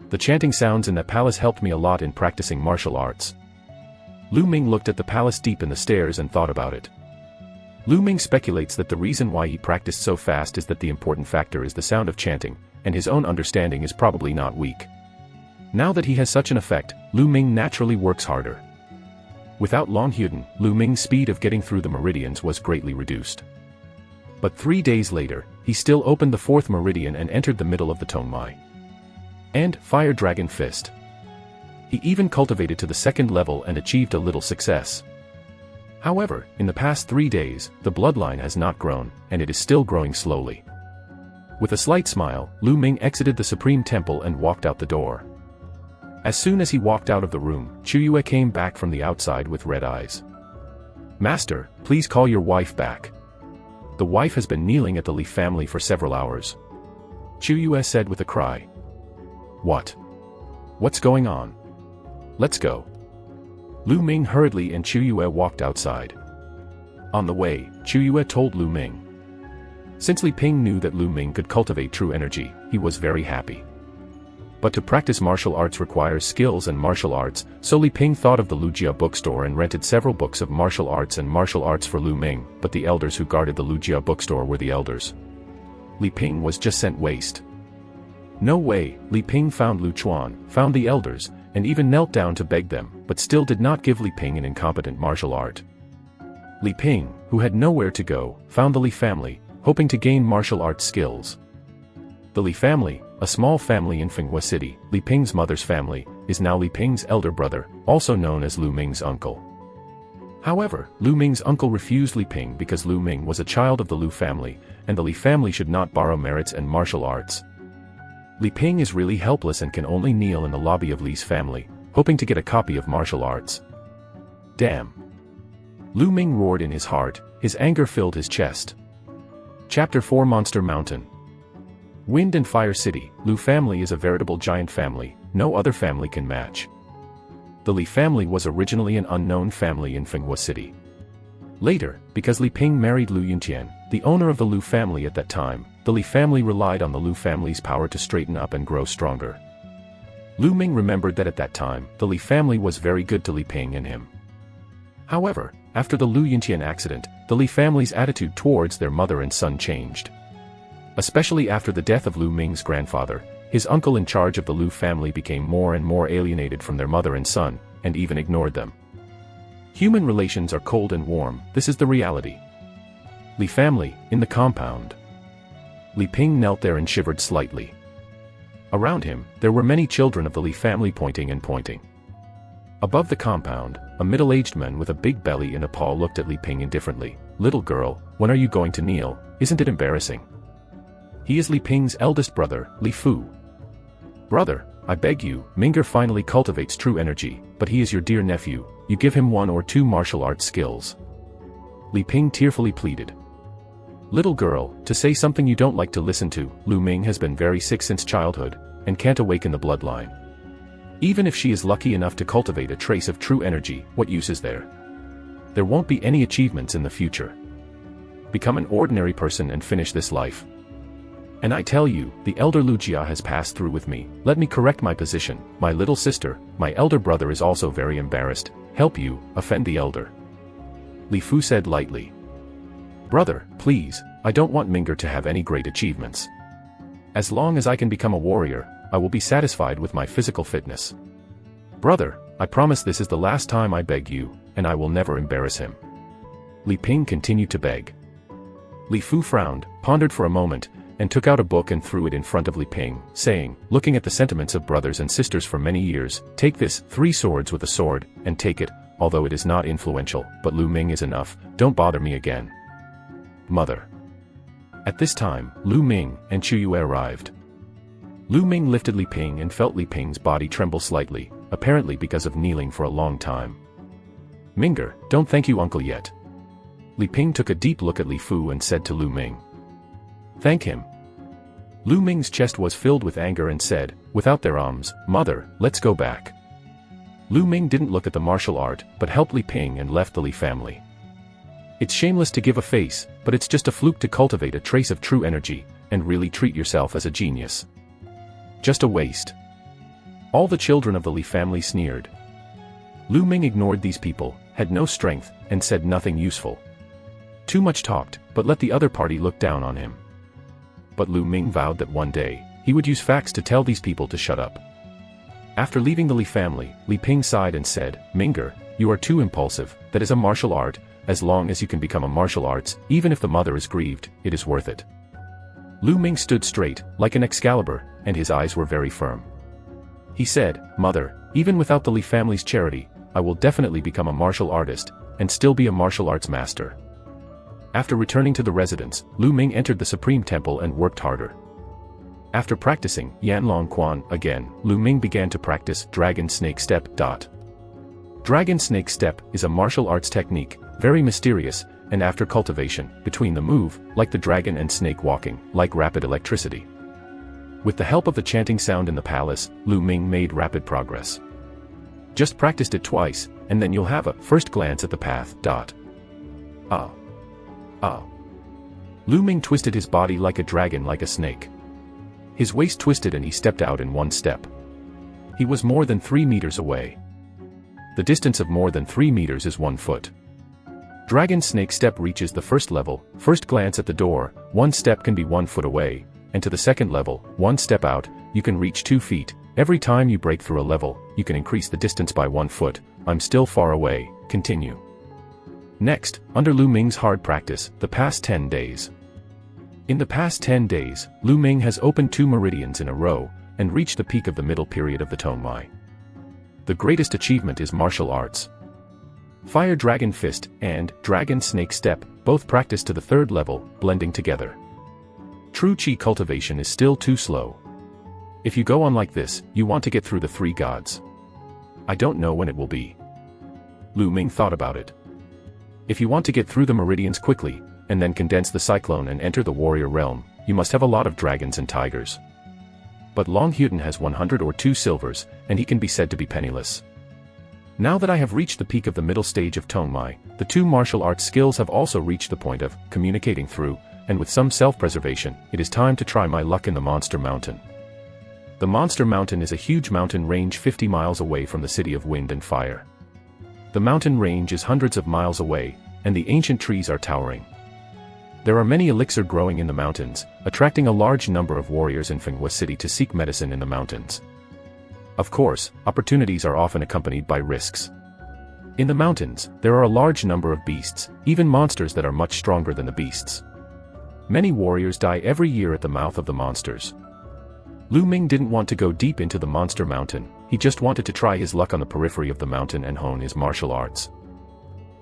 S1: The chanting sounds in that palace helped me a lot in practicing martial arts. Lu Ming looked at the palace deep in the stairs and thought about it. Lu Ming speculates that the reason why he practiced so fast is that the important factor is the sound of chanting, and his own understanding is probably not weak. Now that he has such an effect, Lu Ming naturally works harder. Without Long Huden, Lu Ming's speed of getting through the meridians was greatly reduced. But 3 days later, he still opened the 4th meridian and entered the middle of the Tongmai. And Fire Dragon Fist. He even cultivated to the 2nd level and achieved a little success. However, in the past 3 days, the bloodline has not grown, and it is still growing slowly. With a slight smile, Lu Ming exited the Supreme Temple and walked out the door. As soon as he walked out of the room, Chuyue came back from the outside with red eyes. "Master, please call your wife back." The wife has been kneeling at the Li family for several hours. Chu Yue said with a cry. What? What's going on? Let's go. Lu Ming hurriedly and Chu Yue walked outside. On the way, Chu Yue told Lu Ming. Since Li Ping knew that Lu Ming could cultivate true energy, he was very happy. But to practice martial arts requires skills and martial arts, so Li Ping thought of the Lujia bookstore and rented several books of martial arts for Lu Ming, but the elders who guarded the Lujia bookstore were the elders. Li Ping was just sent waste. No way. Li Ping found Lu Chuan, found the elders, and even knelt down to beg them, but still did not give Li Ping an incompetent martial art. Li Ping, who had nowhere to go, found the Li family, hoping to gain martial arts skills. The Li family, a small family in Manhwa City, Li Ping's mother's family, is now Li Ping's elder brother, also known as Lu Ming's uncle. However, Lu Ming's uncle refused Li Ping because Lu Ming was a child of the Lu family, and the Li family should not borrow merits and martial arts. Li Ping is really helpless and can only kneel in the lobby of Li's family, hoping to get a copy of martial arts. Damn! Lu Ming roared in his heart, his anger filled his chest. Chapter 4 Monster Mountain. Wind and Fire City, Lu family is a veritable giant family, no other family can match. The Li family was originally an unknown family in Manhwa City. Later, because Li Ping married Lu Yuntian, the owner of the Lu family at that time, the Li family relied on the Lu family's power to straighten up and grow stronger. Lu Ming remembered that at that time, the Li family was very good to Li Ping and him. However, after the Lu Yuntian accident, the Li family's attitude towards their mother and son changed. Especially after the death of Lu Ming's grandfather, his uncle in charge of the Lu family became more and more alienated from their mother and son, and even ignored them. Human relations are cold and warm, this is the reality. Li family, in the compound. Li Ping knelt there and shivered slightly. Around him, there were many children of the Li family pointing and pointing. Above the compound, a middle-aged man with a big belly and a paw looked at Li Ping indifferently. Little girl, when are you going to kneel? Isn't it embarrassing? He is Li Ping's eldest brother, Li Fu. Brother, I beg you, Ming'er finally cultivates true energy, but he is your dear nephew, you give him 1 or 2 martial arts skills. Li Ping tearfully pleaded. Little girl, to say something you don't like to listen to, Lu Ming has been very sick since childhood, and can't awaken the bloodline. Even if she is lucky enough to cultivate a trace of true energy, what use is there? There won't be any achievements in the future. Become an ordinary person and finish this life. And I tell you, the elder Lujia has passed through with me, let me correct my position, my little sister, my elder brother is also very embarrassed, help you, offend the elder. Li Fu said lightly. Brother, please, I don't want Ming'er to have any great achievements. As long as I can become a warrior, I will be satisfied with my physical fitness. Brother, I promise this is the last time I beg you, and I will never embarrass him. Li Ping continued to beg. Li Fu frowned, pondered for a moment, and took out a book and threw it in front of Li Ping, saying, looking at the sentiments of brothers and sisters for many years, take this, 3 swords with a sword, and take it, although it is not influential, but Lu Ming is enough, don't bother me again. Mother. At this time, Lu Ming and Chu Yue arrived. Lu Ming lifted Li Ping and felt Li Ping's body tremble slightly, apparently because of kneeling for a long time. Ming'er, don't thank you uncle yet. Li Ping took a deep look at Li Fu and said to Lu Ming. Thank him. Lu Ming's chest was filled with anger and said, without their arms, Mother, let's go back. Lu Ming didn't look at the martial art, but helped Li Ping and left the Li family. It's shameless to give a face, but it's just a fluke to cultivate a trace of true energy, and really treat yourself as a genius. Just a waste. All the children of the Li family sneered. Lu Ming ignored these people, had no strength, and said nothing useful. Too much talked, but let the other party look down on him. But Lu Ming vowed that one day, he would use facts to tell these people to shut up. After leaving the Li family, Li Ping sighed and said, Ming'er, you are too impulsive, that is a martial art, as long as you can become a martial arts, even if the mother is grieved, it is worth it. Lu Ming stood straight, like an Excalibur, and his eyes were very firm. He said, Mother, even without the Li family's charity, I will definitely become a martial artist, and still be a martial arts master. After returning to the residence, Lu Ming entered the Supreme Temple and worked harder. After practicing Yanlong Quan again, Lu Ming began to practice Dragon Snake Step. Dragon Snake Step is a martial arts technique, very mysterious, and after cultivation, between the move, like the dragon and snake walking, like rapid electricity. With the help of the chanting sound in the palace, Lu Ming made rapid progress. Just practiced it twice, and then you'll have a first glance at the path. Lu Ming twisted his body like a dragon, like a snake. His waist twisted and he stepped out in one step. He was more than 3 meters away. The distance of more than 3 meters is 1 foot. Dragon snake step reaches the first level, first glance at the door, 1 step can be 1 foot away, and to the second level, 1 step out, you can reach 2 feet. Every time you break through a level, you can increase the distance by 1 foot. I'm still far away, continue. Next, under Lu Ming's hard practice, the past 10 days. In the past 10 days, Lu Ming has opened 2 meridians in a row, and reached the peak of the middle period of the Tongmai. The greatest achievement is martial arts. Fire Dragon Fist and Dragon Snake Step, both practiced to the 3rd level, blending together. True Qi cultivation is still too slow. If you go on like this, you want to get through the 3 gods. I don't know when it will be. Lu Ming thought about it. If you want to get through the meridians quickly, and then condense the cyclone and enter the warrior realm, you must have a lot of dragons and tigers. But Long Huten has 100 or 2 silvers, and he can be said to be penniless. Now that I have reached the peak of the middle stage of Tongmai, the 2 martial arts skills have also reached the point of communicating through, and with some self-preservation, it is time to try my luck in the Monster Mountain. The Monster Mountain is a huge mountain range 50 miles away from the City of Wind and Fire. The mountain range is hundreds of miles away, and the ancient trees are towering. There are many elixir growing in the mountains, attracting a large number of warriors in Manhwa City to seek medicine in the mountains. Of course, opportunities are often accompanied by risks. In the mountains, there are a large number of beasts, even monsters that are much stronger than the beasts. Many warriors die every year at the mouth of the monsters. Lu Ming didn't want to go deep into the Monster Mountain, he just wanted to try his luck on the periphery of the mountain and hone his martial arts.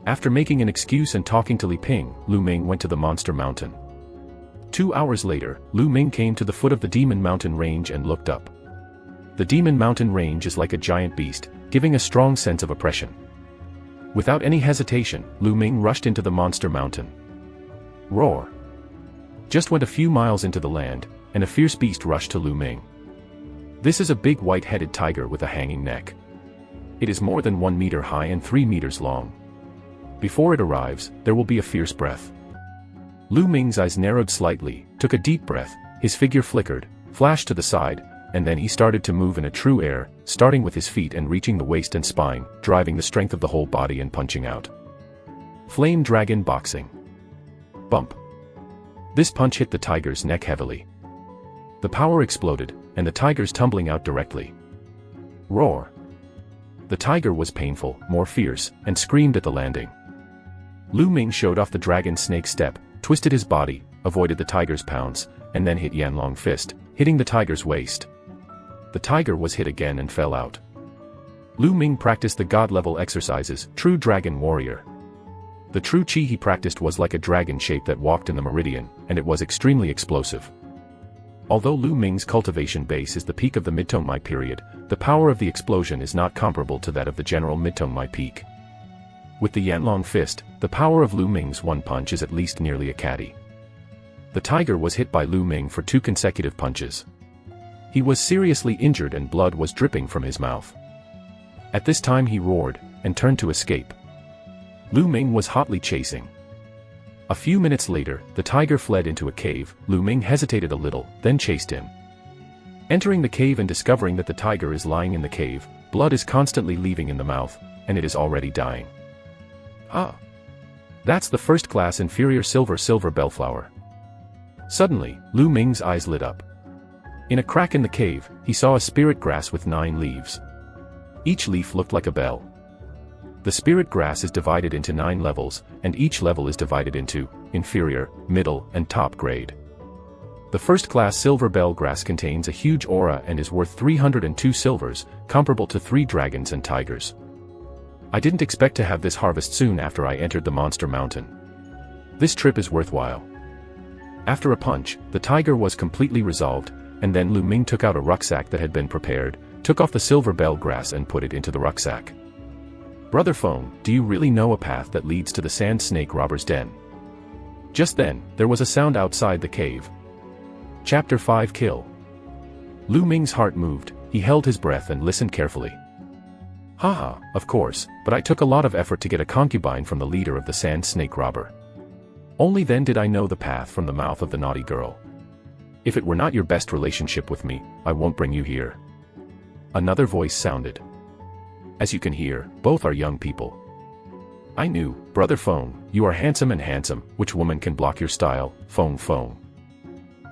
S1: After making an excuse and talking to Li Ping, Lu Ming went to the Monster Mountain. 2 hours later, Lu Ming came to the foot of the Demon Mountain range and looked up. The Demon Mountain range is like a giant beast, giving a strong sense of oppression. Without any hesitation, Lu Ming rushed into the Monster Mountain. Roar! Just went a few miles into the land, and a fierce beast rushed to Lu Ming. This is a big white-headed tiger with a hanging neck. It is more than 1 meter high and 3 meters long. Before it arrives, there will be a fierce breath. Lu Ming's eyes narrowed slightly, took a deep breath, his figure flickered, flashed to the side, and then he started to move in a true air, starting with his feet and reaching the waist and spine, driving the strength of the whole body and punching out. Flame Dragon Boxing. Bump. This punch hit the tiger's neck heavily. The power exploded, and the tiger's tumbling out directly. Roar. The tiger was painful, more fierce, and screamed at the landing. Lu Ming showed off the dragon snake step, twisted his body, avoided the tiger's pounce, and then hit Yanlong Fist, hitting the tiger's waist. The tiger was hit again and fell out. Lu Ming practiced the god-level exercises, True Dragon Warrior. The true chi he practiced was like a dragon shape that walked in the meridian, and it was extremely explosive. Although Lu Ming's cultivation base is the peak of the Mid-Tongmai period, the power of the explosion is not comparable to that of the general Mid-Tongmai peak. With the Yanlong Fist, the power of Lu Ming's one punch is at least nearly a caddy. The tiger was hit by Lu Ming for 2 consecutive punches. He was seriously injured and blood was dripping from his mouth. At this time he roared, and turned to escape. Lu Ming was hotly chasing. A few minutes later, the tiger fled into a cave. Lu Ming hesitated a little, then chased him. Entering the cave and discovering that the tiger is lying in the cave, blood is constantly leaving in the mouth, and it is already dying. Ah! That's the first-class inferior silver bellflower. Suddenly, Lu Ming's eyes lit up. In a crack in the cave, he saw a spirit grass with 9 leaves. Each leaf looked like a bell. The spirit grass is divided into 9 levels, and each level is divided into inferior, middle, and top grade. The first-class silver bell grass contains a huge aura and is worth 302 silvers, comparable to 3 dragons and tigers. I didn't expect to have this harvest soon after I entered the Monster Mountain. This trip is worthwhile. After a punch, the tiger was completely resolved, and then Lu Ming took out a rucksack that had been prepared, took off the silver bell grass and put it into the rucksack. Brother Feng, do you really know a path that leads to the sand snake robber's den? Just then, there was a sound outside the cave. Chapter 5 Kill. Lu Ming's heart moved, he held his breath and listened carefully. Haha, of course, but I took a lot of effort to get a concubine from the leader of the sand snake robber. Only then did I know the path from the mouth of the naughty girl. If it were not your best relationship with me, I won't bring you here. Another voice sounded. As you can hear, both are young people. I knew, Brother Feng, you are handsome and handsome, which woman can block your style, Feng Feng?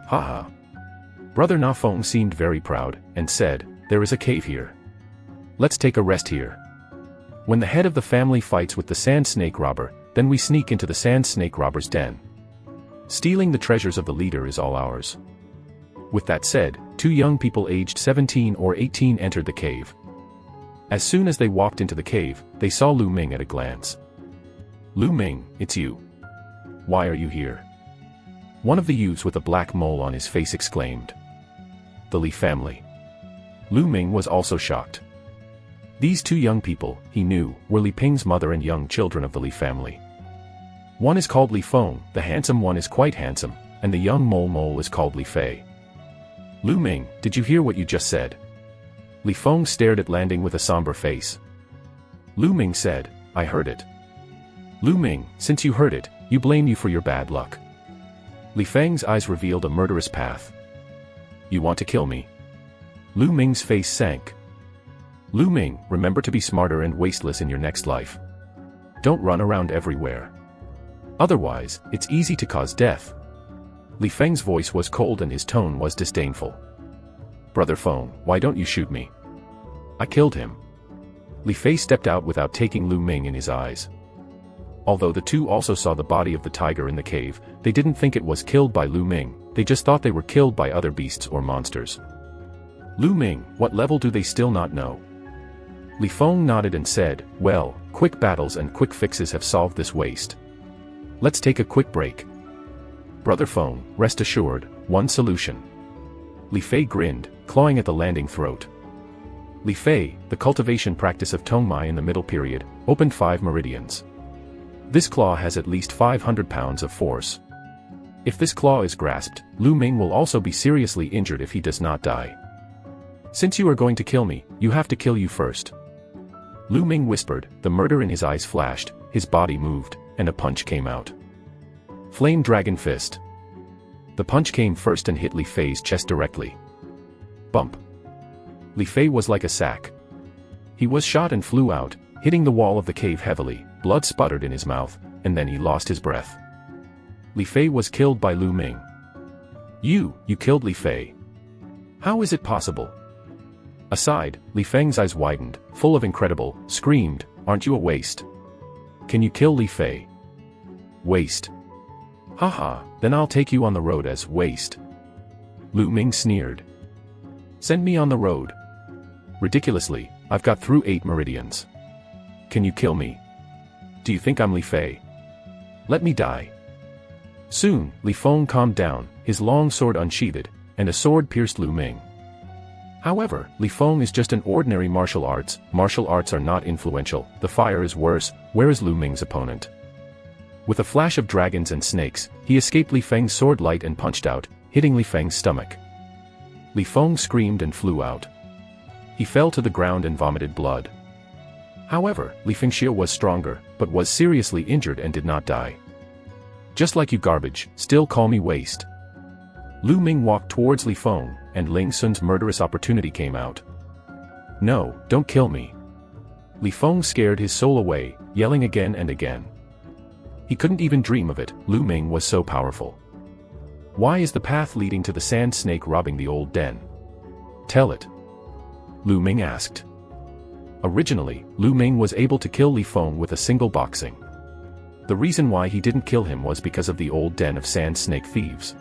S1: Haha. Brother Na Feng seemed very proud, and said, there is a cave here. Let's take a rest here. When the head of the family fights with the sand snake robber, then we sneak into the sand snake robber's den. Stealing the treasures of the leader is all ours. With that said, two young people aged 17 or 18 entered the cave. As soon as they walked into the cave, they saw Lu Ming at a glance. Lu Ming, it's you. Why are you here? One of the youths with a black mole on his face exclaimed. The Li family. Lu Ming was also shocked. These two young people, he knew, were Li Ping's mother and young children of the Li family. One is called Li Feng, the handsome one is quite handsome, and the young mole is called Li Fei. Lu Ming, did you hear what you just said? Li Feng stared at Landing with a somber face. Lu Ming said, I heard it. Lu Ming, since you heard it, you blame you for your bad luck. Li Feng's eyes revealed a murderous path. You want to kill me? Lu Ming's face sank. Lu Ming, remember to be smarter and wasteless in your next life. Don't run around everywhere. Otherwise, it's easy to cause death. Li Feng's voice was cold and his tone was disdainful. Brother Feng, why don't you shoot me? I killed him. Li Fei stepped out without taking Lu Ming in his eyes. Although the two also saw the body of the tiger in the cave, they didn't think it was killed by Lu Ming, they just thought they were killed by other beasts or monsters. Lu Ming, what level do they still not know? Li Feng nodded and said, well, quick battles and quick fixes have solved this waste. Let's take a quick break. Brother Feng, rest assured, one solution. Li Fei grinned, clawing at the Landing throat. Li Fei, the cultivation practice of Tongmai in the middle period, opened 5 meridians. This claw has at least 500 pounds of force. If this claw is grasped, Lu Ming will also be seriously injured if he does not die. Since you are going to kill me, you have to kill you first. Lu Ming whispered, the murder in his eyes flashed, his body moved, and a punch came out. Flame Dragon Fist. The punch came first and hit Li Fei's chest directly. Bump. Li Fei was like a sack. He was shot and flew out, hitting the wall of the cave heavily, blood sputtered in his mouth, and then he lost his breath. Li Fei was killed by Lu Ming. You killed Li Fei. How is it possible? Aside, Li Feng's eyes widened, full of incredible, screamed, aren't you a waste? Can you kill Li Fei? Waste. Haha, then I'll take you on the road as waste. Lu Ming sneered. Send me on the road. Ridiculously, I've got through 8 meridians. Can you kill me? Do you think I'm Li Fei? Let me die. Soon, Li Feng calmed down, his long sword unsheathed, and a sword pierced Lu Ming. However, Li Feng is just an ordinary martial arts are not influential, the fire is worse, where is Lu Ming's opponent? With a flash of dragons and snakes, he escaped Li Feng's sword light and punched out, hitting Li Feng's stomach. Li Feng screamed and flew out. He fell to the ground and vomited blood. However, Li Fengxia was stronger, but was seriously injured and did not die. Just like you garbage, still call me waste. Lu Ming walked towards Li Feng, and Ling Sun's murderous opportunity came out. No, don't kill me. Li Feng scared his soul away, yelling again and again. He couldn't even dream of it, Lu Ming was so powerful. Why is the path leading to the sand snake robbing the old den? Tell it. Lu Ming asked. Originally, Lu Ming was able to kill Li Feng with a single boxing. The reason why he didn't kill him was because of the old den of sand snake thieves.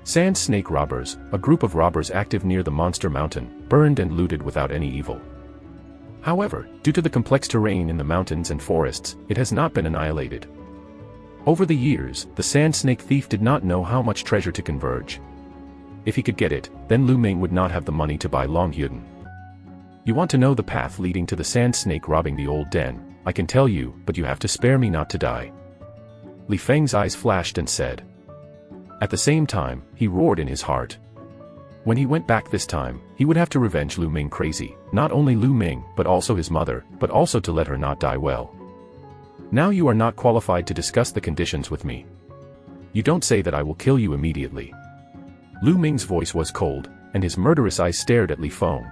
S1: Sand snake robbers, a group of robbers active near the monster mountain, burned and looted without any evil. However, due to the complex terrain in the mountains and forests, it has not been annihilated. Over the years, the sand snake thief did not know how much treasure to converge. If he could get it, then Lu Ming would not have the money to buy Long Yuden. You want to know the path leading to the sand snake robbing the old den? I can tell you, but you have to spare me not to die." Li Feng's eyes flashed and said. At the same time, he roared in his heart. When he went back this time, he would have to revenge Lu Ming crazy, not only Lu Ming, but also his mother, but also to let her not die well. "Now you are not qualified to discuss the conditions with me. You don't say that I will kill you immediately." Lu Ming's voice was cold, and his murderous eyes stared at Li Feng.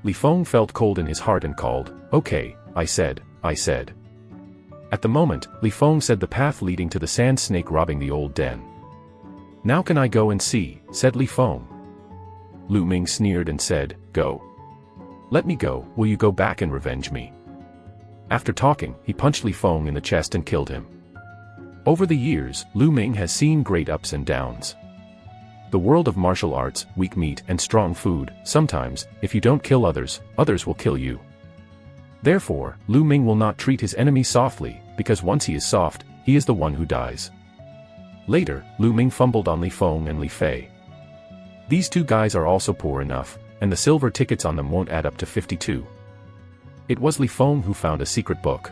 S1: Li Feng felt cold in his heart and called, "Okay, I said. At the moment, Li Feng said the path leading to the sand snake robbing the old den. "Now can I go and see?" said Li Feng. Lu Ming sneered and said, "Go. Let me go, will you go back and revenge me?" After talking, he punched Li Feng in the chest and killed him. Over the years, Lu Ming has seen great ups and downs. The world of martial arts, weak meat and strong food, sometimes, if you don't kill others, others will kill you. Therefore, Lu Ming will not treat his enemy softly, because once he is soft, he is the one who dies. Later, Lu Ming fumbled on Li Feng and Li Fei. These two guys are also poor enough, and the silver tickets on them won't add up to 52. It was Li Feng who found a secret book.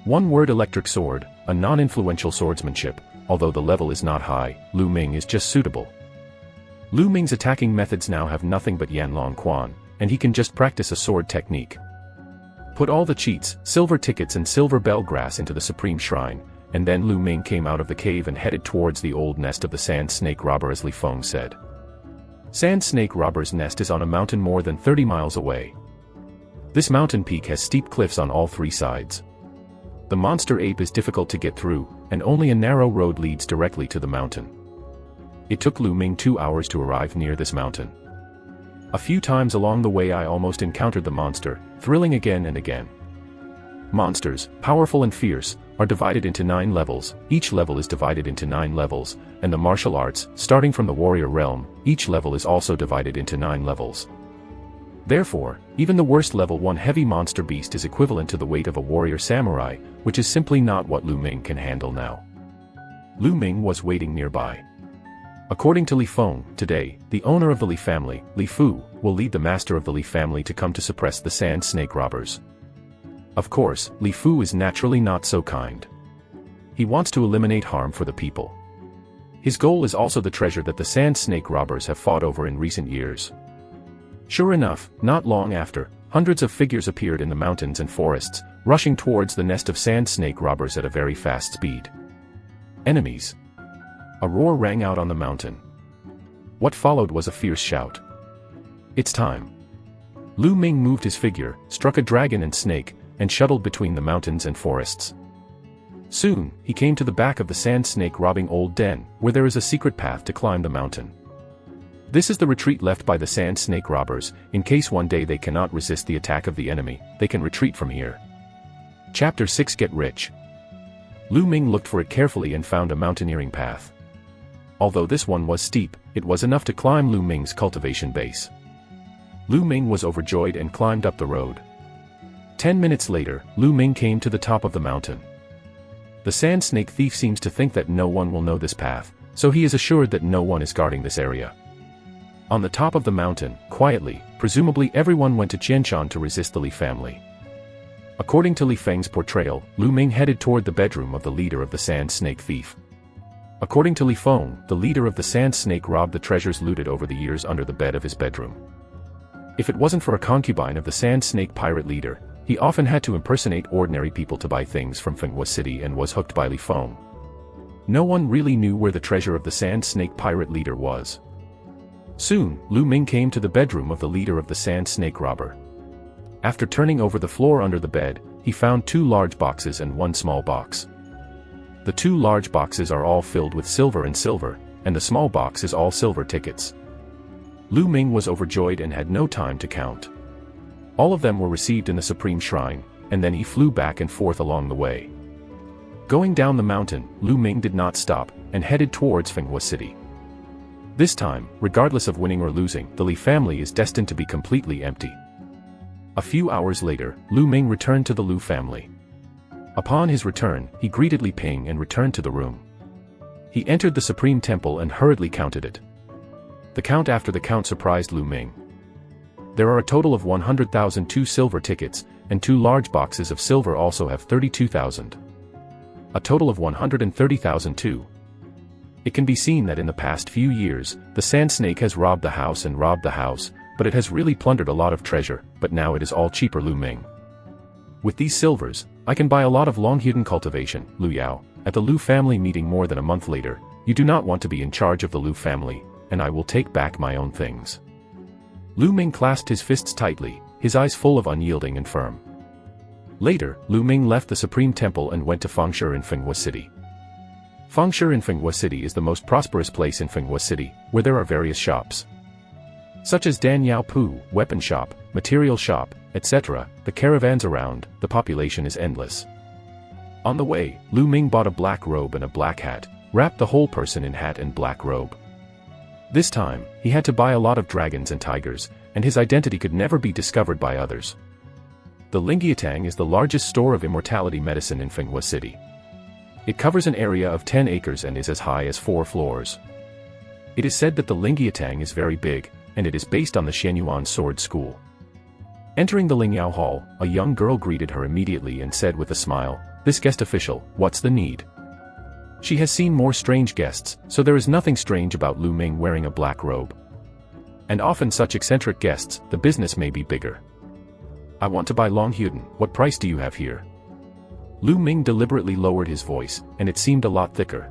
S1: One word: electric sword, a non-influential swordsmanship. Although the level is not high, Lu Ming is just suitable. Lu Ming's attacking methods now have nothing but Yanlong Quan, and he can just practice a sword technique. Put all the cheats, silver tickets and silver bell grass into the supreme shrine, and then Lu Ming came out of the cave and headed towards the old nest of the sand snake robber as Li Feng said. Sand snake robber's nest is on a mountain more than 30 miles away. This mountain peak has steep cliffs on all three sides. The monster ape is difficult to get through, and only a narrow road leads directly to the mountain. It took Lu Ming 2 hours to arrive near this mountain. A few times along the way I almost encountered the monster, thrilling again and again. Monsters, powerful and fierce, are divided into 9 levels, each level is divided into 9 levels, and the martial arts, starting from the warrior realm, each level is also divided into 9 levels. Therefore, even the worst level 1 heavy monster beast is equivalent to the weight of a warrior samurai, which is simply not what Lu Ming can handle now. Lu Ming was waiting nearby. According to Li Feng, today, the owner of the Li family, Li Fu, will lead the master of the Li family to come to suppress the sand snake robbers. Of course, Li Fu is naturally not so kind. He wants to eliminate harm for the people. His goal is also the treasure that the sand snake robbers have fought over in recent years. Sure enough, not long after, hundreds of figures appeared in the mountains and forests, rushing towards the nest of sand snake robbers at a very fast speed. Enemies. A roar rang out on the mountain. What followed was a fierce shout. It's time. Lu Ming moved his figure, struck a dragon and snake, and shuttled between the mountains and forests. Soon, he came to the back of the sand snake robbing old den, where there is a secret path to climb the mountain. This is the retreat left by the sand snake robbers, in case one day they cannot resist the attack of the enemy, they can retreat from here. Chapter 6 Get Rich. Lu Ming looked for it carefully and found a mountaineering path. Although this one was steep, it was enough to climb Lu Ming's cultivation base. Lu Ming was overjoyed and climbed up the road. 10 minutes later, Lu Ming came to the top of the mountain. The sand snake thief seems to think that no one will know this path, so he is assured that no one is guarding this area. On the top of the mountain, quietly, presumably everyone went to Qianshan to resist the Li family. According to Li Feng's portrayal, Lu Ming headed toward the bedroom of the leader of the sand snake thief. According to Li Feng, the leader of the sand snake robbed the treasures looted over the years under the bed of his bedroom. If it wasn't for a concubine of the sand snake pirate leader, he often had to impersonate ordinary people to buy things from Manhwa City and was hooked by Li Feng. No one really knew where the treasure of the sand snake pirate leader was. Soon, Lu Ming came to the bedroom of the leader of the sand snake robber. After turning over the floor under the bed, he found 2 large boxes and 1 small box. The 2 large boxes are all filled with silver, and the small box is all silver tickets. Lu Ming was overjoyed and had no time to count. All of them were received in the Supreme Shrine, and then he flew back and forth along the way. Going down the mountain, Lu Ming did not stop, and headed towards Manhwa City. This time, regardless of winning or losing, the Li family is destined to be completely empty. A few hours later, Lu Ming returned to the Lu family. Upon his return, he greeted Li Ping and returned to the room. He entered the Supreme Temple and hurriedly counted it. The count after the count surprised Lu Ming. There are a total of 100,002 silver tickets, and 2 large boxes of silver also have 32,000. A total of 130,002. It can be seen that in the past few years, the sand snake has robbed the house and robbed the house, but it has really plundered a lot of treasure, but now it is all cheaper. Lu Ming. With these silvers, I can buy a lot of long-hidden cultivation. Lu Yao, at the Lu family meeting more than a month later, you do not want to be in charge of the Lu family, and I will take back my own things. Lu Ming clasped his fists tightly, his eyes full of unyielding and firm. Later, Lu Ming left the Supreme Temple and went to Fengshe in Fenghua City. Fengshe in Fenghua City is the most prosperous place in Fenghua City, where there are various shops, such as Dan Yao Pu, weapon shop, material shop, etc. The caravans around, the population is endless. On the way, Lu Ming bought a black robe and a black hat, wrapped the whole person in hat and black robe. This time, he had to buy a lot of dragons and tigers, and his identity could never be discovered by others. The Lingyatang is the largest store of immortality medicine in Fenghua City. It covers an area of 10 acres and is as high as 4 floors. It is said that the Lingyatang is very big, and it is based on the Shenyuan Sword School. Entering the Lingyao Hall, a young girl greeted her immediately and said with a smile, "This guest official, what's the need?" She has seen more strange guests, so there is nothing strange about Lu Ming wearing a black robe. And often such eccentric guests, the business may be bigger. "I want to buy Long Huden, what price do you have here?" Lu Ming deliberately lowered his voice, and it seemed a lot thicker.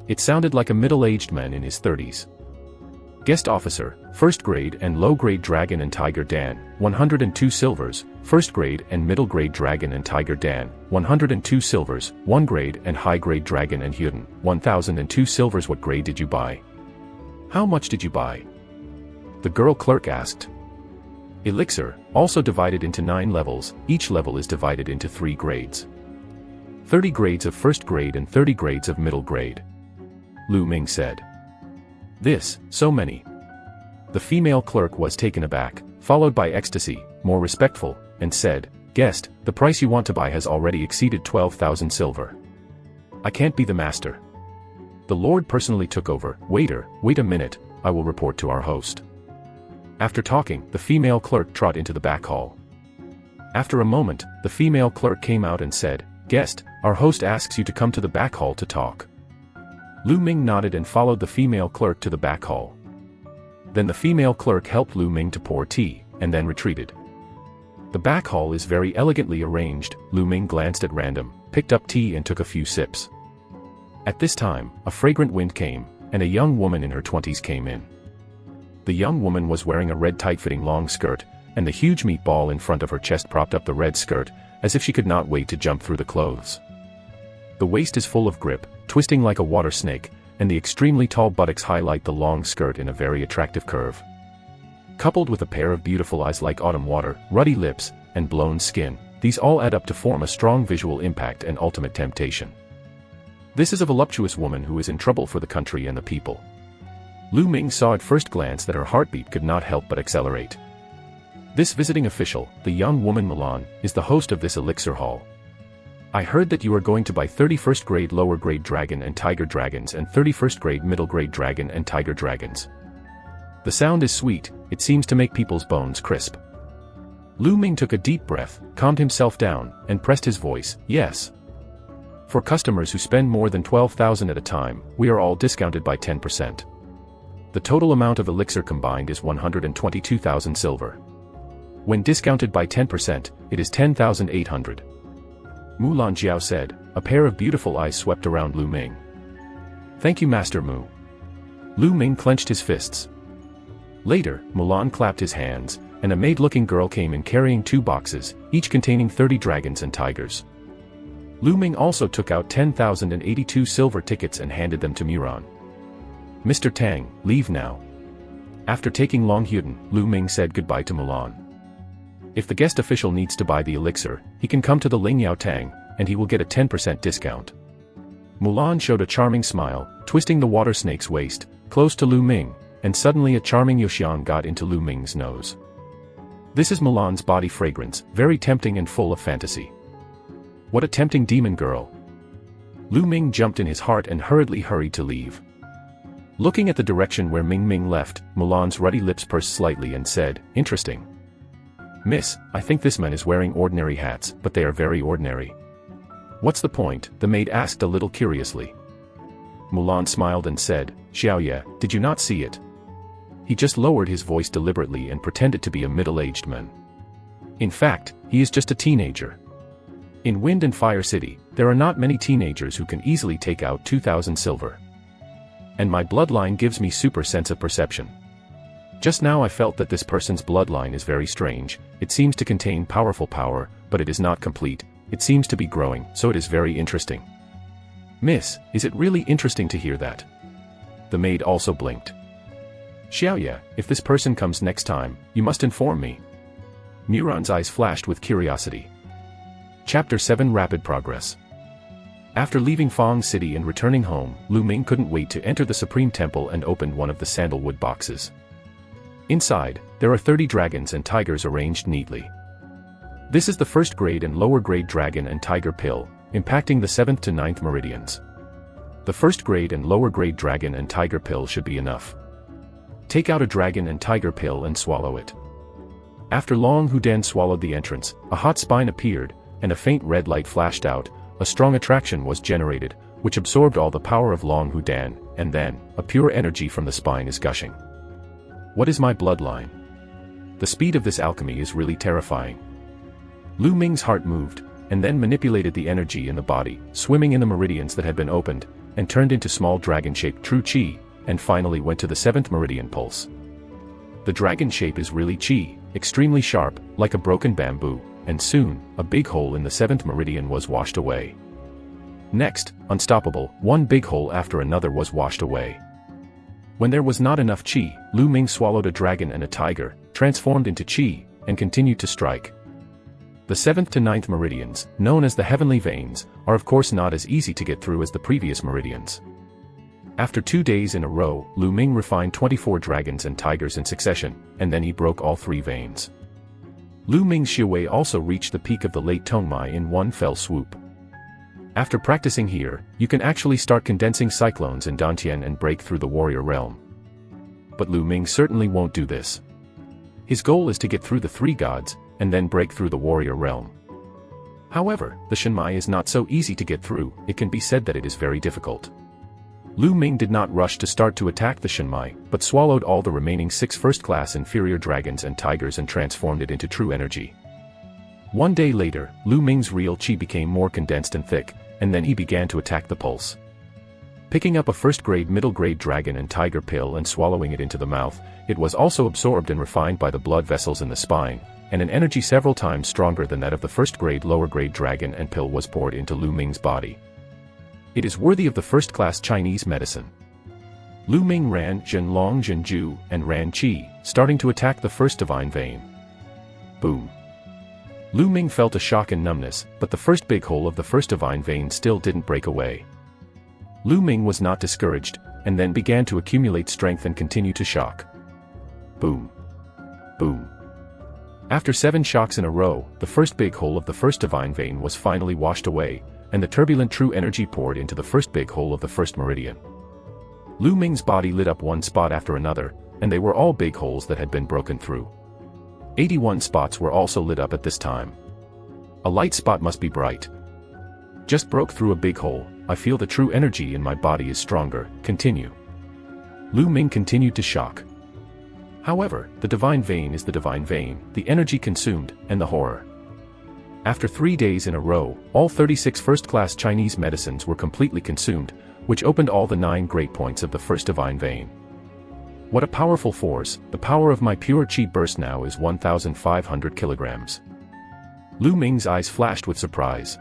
S1: It sounded like a middle-aged man in his 30s. Guest officer, first grade and low grade dragon and tiger Dan, 102 silvers, first grade and middle grade dragon and tiger Dan, 102 silvers, 1 grade and high grade dragon and Huden, 1002 silvers. What grade did you buy? How much did you buy? The girl clerk asked. Elixir, also divided into 9 levels, each level is divided into 3 grades. 30 grades of first grade and 30 grades of middle grade. Lu Ming said. This, so many. The female clerk was taken aback, followed by ecstasy, more respectful, and said, "Guest, the price you want to buy has already exceeded 12,000 silver. I can't be the master." The Lord personally took over. "Waiter, wait a minute, I will report to our host." After talking, the female clerk trot into the back hall. After a moment, the female clerk came out and said, "Guest, our host asks you to come to the back hall to talk." Lu Ming nodded and followed the female clerk to the back hall. Then the female clerk helped Lu Ming to pour tea, and then retreated. The back hall is very elegantly arranged. Lu Ming glanced at random, picked up tea and took a few sips. At this time, a fragrant wind came, and a young woman in her 20s came in. The young woman was wearing a red tight-fitting long skirt, and the huge meatball in front of her chest propped up the red skirt, as if she could not wait to jump through the clothes. The waist is full of grip, twisting like a water snake, and the extremely tall buttocks highlight the long skirt in a very attractive curve. Coupled with a pair of beautiful eyes like autumn water, ruddy lips, and blown skin, these all add up to form a strong visual impact and ultimate temptation. This is a voluptuous woman who is in trouble for the country and the people. Lu Ming saw at first glance that her heartbeat could not help but accelerate. This visiting official, the young woman Milan, is the host of this elixir hall. I heard that you are going to buy 31st grade lower grade dragon and tiger dragons and 31st grade middle grade dragon and tiger dragons. The sound is sweet, it seems to make people's bones crisp. Lu Ming took a deep breath, calmed himself down, and pressed his voice, "Yes. For customers who spend more than 12,000 at a time, we are all discounted by 10%. The total amount of elixir combined is 122,000 silver. When discounted by 10%, it is 10,800. Mu Lanjiao said, a pair of beautiful eyes swept around Lu Ming. "Thank you, Master Mu." Lu Ming clenched his fists. Later, Mulan clapped his hands, and a maid-looking girl came in carrying 2 boxes, each containing 30 dragons and tigers. Lu Ming also took out 10,082 silver tickets and handed them to Muran. "Mr. Tang, leave now." After taking Long Huden, Lu Ming said goodbye to Mulan. If the guest official needs to buy the elixir, he can come to the Lingyao Tang, and he will get a 10% discount. Mulan showed a charming smile, twisting the water snake's waist, close to Lu Ming, and suddenly a charming Yoshian got into Lu Ming's nose. This is Mulan's body fragrance, very tempting and full of fantasy. What a tempting demon girl. Lu Ming jumped in his heart and hurriedly hurried to leave. Looking at the direction where Ming Ming left, Mulan's ruddy lips pursed slightly and said, "Interesting. Miss, I think this man is wearing ordinary hats, but they are very ordinary." "What's the point?" the maid asked a little curiously. Mulan smiled and said, "Xiaoye, did you not see it?" He just lowered his voice deliberately and pretended to be a middle-aged man. In fact, he is just a teenager. In Wind and Fire City, there are not many teenagers who can easily take out 2,000 silver. And my bloodline gives me super sense of perception. Just now I felt that this person's bloodline is very strange. It seems to contain powerful power, but it is not complete. It seems to be growing, so it is very interesting. Miss, is it really interesting to hear that? The maid also blinked. Xiaoye, if this person comes next time, you must inform me. Muran's eyes flashed with curiosity. Chapter 7 Rapid Progress. After leaving Fong City and returning home, Lu Ming couldn't wait to enter the Supreme Temple and opened one of the sandalwood boxes. Inside, there are 30 dragons and tigers arranged neatly. This is the first grade and lower grade dragon and tiger pill, impacting the 7th to 9th meridians. The first grade and lower grade dragon and tiger pill should be enough. Take out a dragon and tiger pill and swallow it. After Long Hudan swallowed the entrance, a hot spine appeared, and a faint red light flashed out. A strong attraction was generated, which absorbed all the power of Long Hudan, and then, a pure energy from the spine is gushing. What is my bloodline? The speed of this alchemy is really terrifying. Lu Ming's heart moved, and then manipulated the energy in the body, swimming in the meridians that had been opened, and turned into small dragon-shaped true chi, and finally went to the 7th meridian pulse. The dragon shape is really chi, extremely sharp, like a broken bamboo, and soon, a big hole in the 7th meridian was washed away. Next, unstoppable, one big hole after another was washed away. When there was not enough chi, Lu Ming swallowed a dragon and a tiger, transformed into chi, and continued to strike. The 7th to 9th meridians, known as the heavenly veins, are of course not as easy to get through as the previous meridians. After 2 days in a row, Lu Ming refined 24 dragons and tigers in succession, and then he broke all 3 veins. Lu Ming's Xiwei also reached the peak of the late Tongmai in one fell swoop. After practicing here, you can actually start condensing cyclones in Dantian and break through the warrior realm. But Lu Ming certainly won't do this. His goal is to get through the 3 gods, and then break through the warrior realm. However, the Shenmai is not so easy to get through. It can be said that it is very difficult. Lu Ming did not rush to start to attack the Shenmai, but swallowed all the remaining 6 first-class inferior dragons and tigers and transformed it into true energy. 1 day later, Lu Ming's real chi became more condensed and thick, and then he began to attack the pulse. Picking up a first-grade middle-grade dragon and tiger pill and swallowing it into the mouth, it was also absorbed and refined by the blood vessels in the spine, and an energy several times stronger than that of the first-grade lower-grade dragon and pill was poured into Lu Ming's body. It is worthy of the first-class Chinese medicine. Lu Ming ran Zhenlong Zhenju and ran Qi, starting to attack the first divine vein. Boom. Lu Ming felt a shock and numbness, but the first big hole of the first divine vein still didn't break away. Lu Ming was not discouraged, and then began to accumulate strength and continue to shock. Boom. Boom. After 7 shocks in a row, the first big hole of the first divine vein was finally washed away, and the turbulent true energy poured into the first big hole of the first meridian. Lu Ming's body lit up one spot after another, and they were all big holes that had been broken through. 81 spots were also lit up at this time. A light spot must be bright. Just broke through a big hole. I feel the true energy in my body is stronger. Continue. Lu Ming continued to shock. However, the divine vein is the divine vein, the energy consumed, and the horror. After 3 days in a row, all 36 first-class Chinese medicines were completely consumed, which opened all the 9 great points of the first divine vein. What a powerful force! The power of my pure chi burst now is 1,500 kilograms. Lu Ming's eyes flashed with surprise.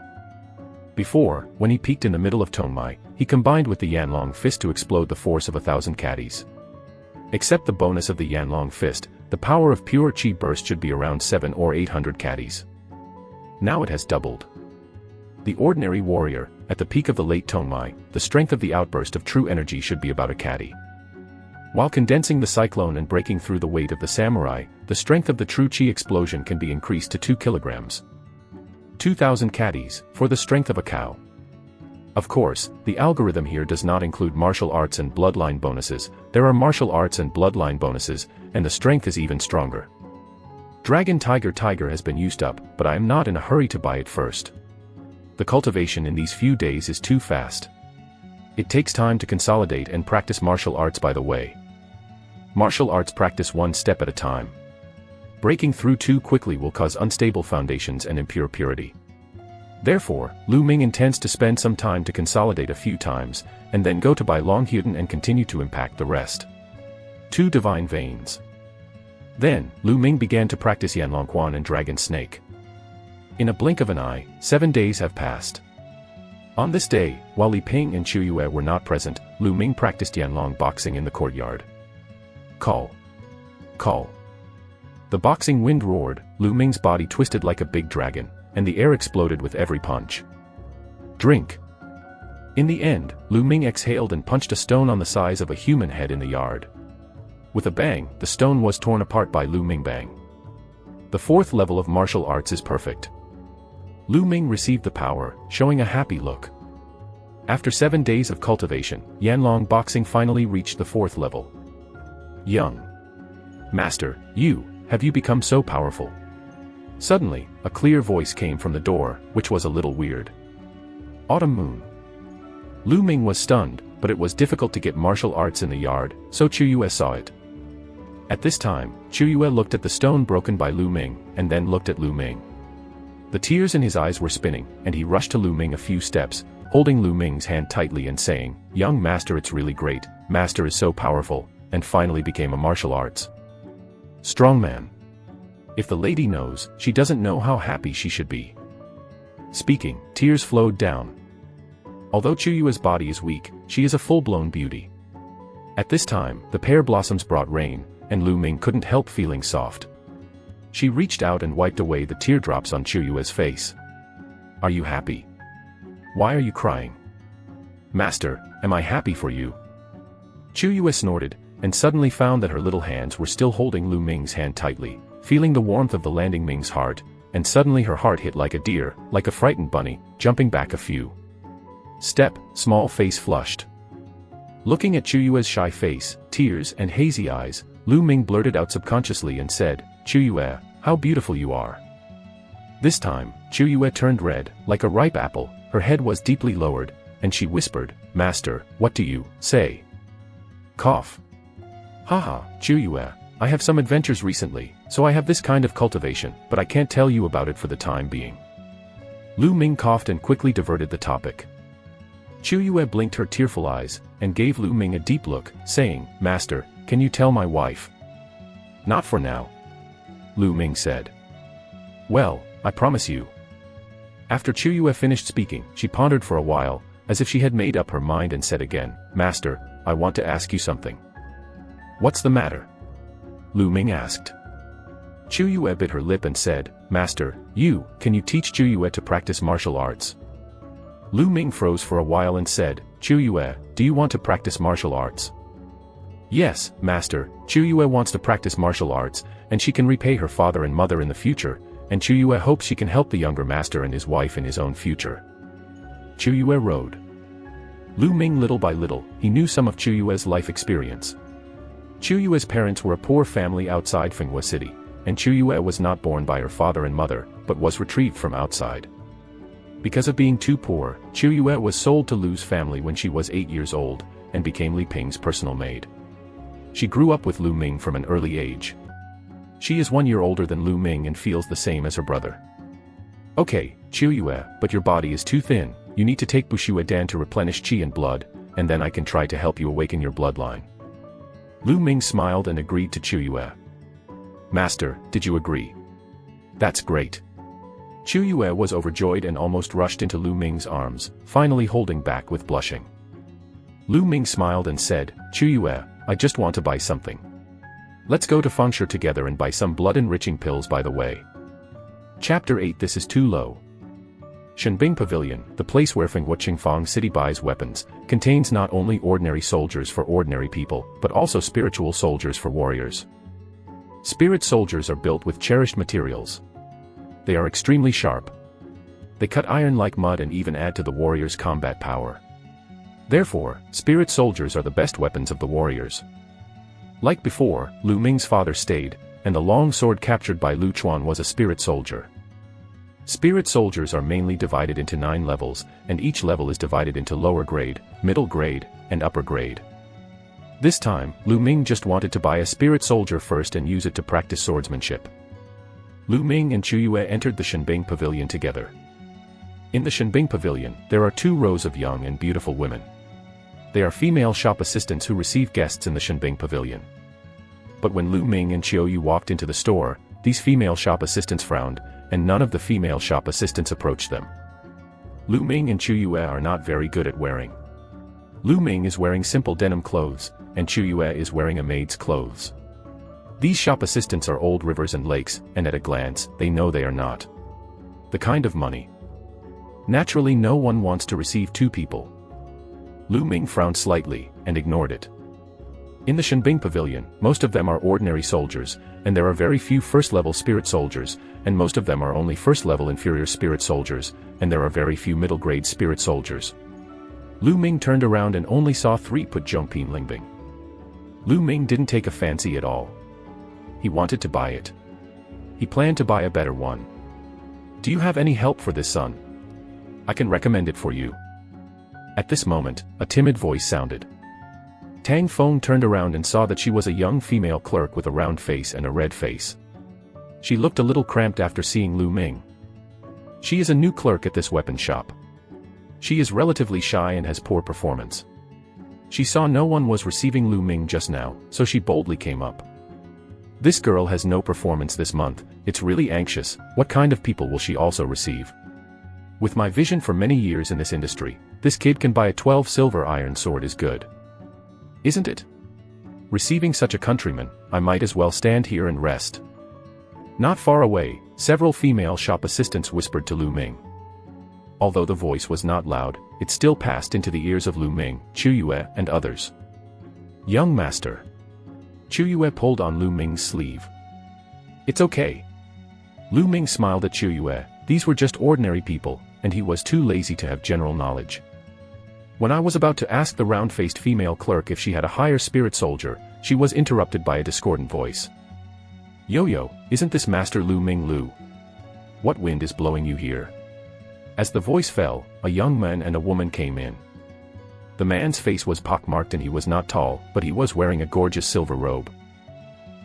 S1: Before, when he peaked in the middle of Tongmai, he combined with the Yanlong fist to explode the force of 1,000 caddies. Except the bonus of the Yanlong fist, the power of pure chi burst should be around 700 or 800 caddies. Now it has doubled. The ordinary warrior, at the peak of the late Tongmai, the strength of the outburst of true energy should be about a caddy. While condensing the cyclone and breaking through the weight of the samurai, the strength of the true chi explosion can be increased to 2 kilograms. 2,000 caddies, for the strength of a cow. Of course, the algorithm here does not include martial arts and bloodline bonuses. There are martial arts and bloodline bonuses, and the strength is even stronger. Dragon Tiger has been used up, but I am not in a hurry to buy it first. The cultivation in these few days is too fast. It takes time to consolidate and practice martial arts by the way. Martial arts practice one step at a time. Breaking through too quickly will cause unstable foundations and impure purity. Therefore, Lu Ming intends to spend some time to consolidate a few times, and then go to buy Long Hyuden and continue to impact the rest. 2 divine veins. Then, Lu Ming began to practice Yanlongquan and Dragon Snake. In a blink of an eye, 7 days have passed. On this day, while Li Ping and Chu Yue were not present, Lu Ming practiced Yanlong boxing in the courtyard. Call. Call. The boxing wind roared, Lu Ming's body twisted like a big dragon, and the air exploded with every punch. Drink. In the end, Lu Ming exhaled and punched a stone on the size of a human head in the yard. With a bang, the stone was torn apart by Lu Ming bang. The 4th level of martial arts is perfect. Lu Ming received the power, showing a happy look. After 7 days of cultivation, Yanlong boxing finally reached the 4th level. Young. Master, have you become so powerful? Suddenly, a clear voice came from the door, which was a little weird. Autumn Moon. Lu Ming was stunned, but it was difficult to get martial arts in the yard, so Chu Yue saw it. At this time, Chu Yue looked at the stone broken by Lu Ming, and then looked at Lu Ming. The tears in his eyes were spinning, and he rushed to Lu Ming a few steps, holding Lu Ming's hand tightly and saying, "Young master, it's really great, master is so powerful," and finally became a martial arts strong man. If the lady knows, she doesn't know how happy she should be. Speaking, tears flowed down. Although Chu Yue's body is weak, she is a full-blown beauty. At this time, the pear blossoms brought rain, and Lu Ming couldn't help feeling soft. She reached out and wiped away the teardrops on Chu Yue's face. "Are you happy? Why are you crying?" "Master, am I happy for you?" Chu Yue snorted, and suddenly found that her little hands were still holding Lu Ming's hand tightly, feeling the warmth of the landing Ming's heart, and suddenly her heart hit like a deer, like a frightened bunny, jumping back a few step, small face flushed. Looking at Chu Yue's shy face, tears, and hazy eyes, Lu Ming blurted out subconsciously and said, "Chu Yue, how beautiful you are." This time, Chu Yue turned red, like a ripe apple, her head was deeply lowered, and she whispered, "Master, what do you say?" Cough. "Haha, Chu Yue, I have some adventures recently, so I have this kind of cultivation, but I can't tell you about it for the time being." Lu Ming coughed and quickly diverted the topic. Chu Yue blinked her tearful eyes, and gave Lu Ming a deep look, saying, "Master, can you tell my wife?" "Not for now," Lu Ming said. "Well, I promise you." After Chu Yue finished speaking, she pondered for a while, as if she had made up her mind and said again, "Master, I want to ask you something." "What's the matter?" Lu Ming asked. Chu Yue bit her lip and said, "Master, can you teach Chu Yue to practice martial arts?" Lu Ming froze for a while and said, "Chu Yue, do you want to practice martial arts?" "Yes, master, Chu Yue wants to practice martial arts, and she can repay her father and mother in the future, and Chu Yue hopes she can help the younger master and his wife in his own future." Chu Yue rode. Lu Ming little by little, he knew some of Chu Yue's life experience. Chu Yue's parents were a poor family outside Fenghua City, and Chu Yue was not born by her father and mother, but was retrieved from outside. Because of being too poor, Chu Yue was sold to Lu's family when she was 8 years old, and became Li Ping's personal maid. She grew up with Lu Ming from an early age. She is 1 year older than Lu Ming and feels the same as her brother. "Okay, Chu Yue, but your body is too thin, you need to take Bushue Dan to replenish qi and blood, and then I can try to help you awaken your bloodline." Lu Ming smiled and agreed to Chu Yue. "Master, did you agree?" "That's great." Chu Yue was overjoyed and almost rushed into Lu Ming's arms, finally holding back with blushing. Lu Ming smiled and said, "Chu Yue, I just want to buy something. Let's go to Fengshe together and buy some blood-enriching pills by the way." Chapter 8 This is too low. Shenbing Pavilion, the place where Fenghua Qingfang City buys weapons, contains not only ordinary soldiers for ordinary people, but also spiritual soldiers for warriors. Spirit soldiers are built with cherished materials. They are extremely sharp. They cut iron like mud and even add to the warrior's combat power. Therefore, spirit soldiers are the best weapons of the warriors. Like before, Lu Ming's father stayed, and the long sword captured by Lu Chuan was a spirit soldier. Spirit soldiers are mainly divided into 9 levels, and each level is divided into lower grade, middle grade, and upper grade. This time, Lu Ming just wanted to buy a spirit soldier first and use it to practice swordsmanship. Lu Ming and Chu Yue entered the Shenbing Pavilion together. In the Shenbing Pavilion, there are 2 rows of young and beautiful women. They are female shop assistants who receive guests in the Shenbing Pavilion. But when Lu Ming and Chiu Yu walked into the store, these female shop assistants frowned, and none of the female shop assistants approached them. Lu Ming and Chu Yue are not very good at wearing. Lu Ming is wearing simple denim clothes, and Chu Yue is wearing a maid's clothes. These shop assistants are old rivers and lakes, and at a glance, they know they are not the kind of money. Naturally, no one wants to receive 2 people. Lu Ming frowned slightly, and ignored it. In the Shenbing Pavilion, most of them are ordinary soldiers, and there are very few first-level spirit soldiers, and most of them are only first-level inferior spirit soldiers, and there are very few middle-grade spirit soldiers. Lu Ming turned around and only saw 3 put Zhongping Lingbing. Lu Ming didn't take a fancy at all. He wanted to buy it. He planned to buy a better one. Do you have any help for this, son? I can recommend it for you. At this moment, a timid voice sounded. Tang Feng turned around and saw that she was a young female clerk with a round face and a red face. She looked a little cramped after seeing Lu Ming. She is a new clerk at this weapon shop. She is relatively shy and has poor performance. She saw no one was receiving Lu Ming just now, so she boldly came up. This girl has no performance this month, it's really anxious. What kind of people will she also receive? With my vision for many years in this industry, this kid can buy a 12 silver iron sword is good. Isn't it? Receiving such a countryman, I might as well stand here and rest. Not far away, several female shop assistants whispered to Lu Ming. Although the voice was not loud, it still passed into the ears of Lu Ming, Chu Yue, and others. Young master. Chu Yue pulled on Lu Ming's sleeve. It's okay. Lu Ming smiled at Chu Yue. These were just ordinary people, and he was too lazy to have general knowledge. When I was about to ask the round-faced female clerk if she had a higher spirit soldier, she was interrupted by a discordant voice. Yo-yo, isn't this Master Lu Ming Lu? What wind is blowing you here? As the voice fell, a young man and a woman came in. The man's face was pockmarked and he was not tall, but he was wearing a gorgeous silver robe.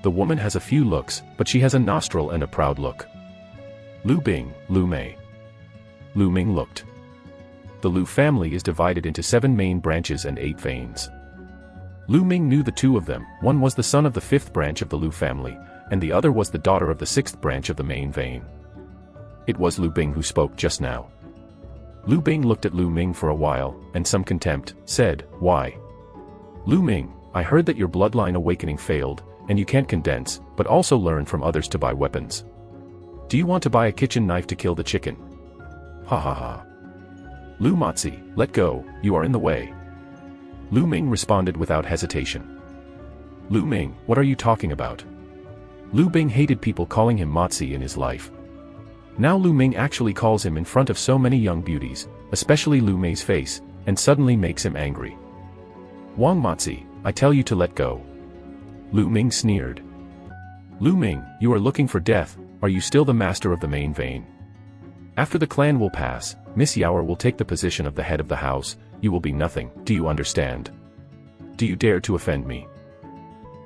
S1: The woman has a few looks, but she has a nostril and a proud look. Lu Bing, Lu Mei. Lu Ming looked. The Lu family is divided into 7 main branches and 8 veins. Lu Ming knew the 2 of them, one was the son of the 5th branch of the Lu family, and the other was the daughter of the 6th branch of the main vein. It was Lu Bing who spoke just now. Lu Bing looked at Lu Ming for a while, and some contempt, said, "Why? Lu Ming, I heard that your bloodline awakening failed, and you can't condense, but also learn from others to buy weapons. Do you want to buy a kitchen knife to kill the chicken?" Ha ha ha. Lu Matzi, let go, you are in the way. Lu Ming responded without hesitation. Lu Ming, what are you talking about? Lu Bing hated people calling him Matzi in his life. Now Lu Ming actually calls him in front of so many young beauties, especially Lu Mei's face, and suddenly makes him angry. Wang Matzi, I tell you to let go. Lu Ming sneered. Lu Ming, you are looking for death, are you still the master of the main vein? After the clan will pass, Miss Yaoer will take the position of the head of the house, you will be nothing, do you understand? Do you dare to offend me?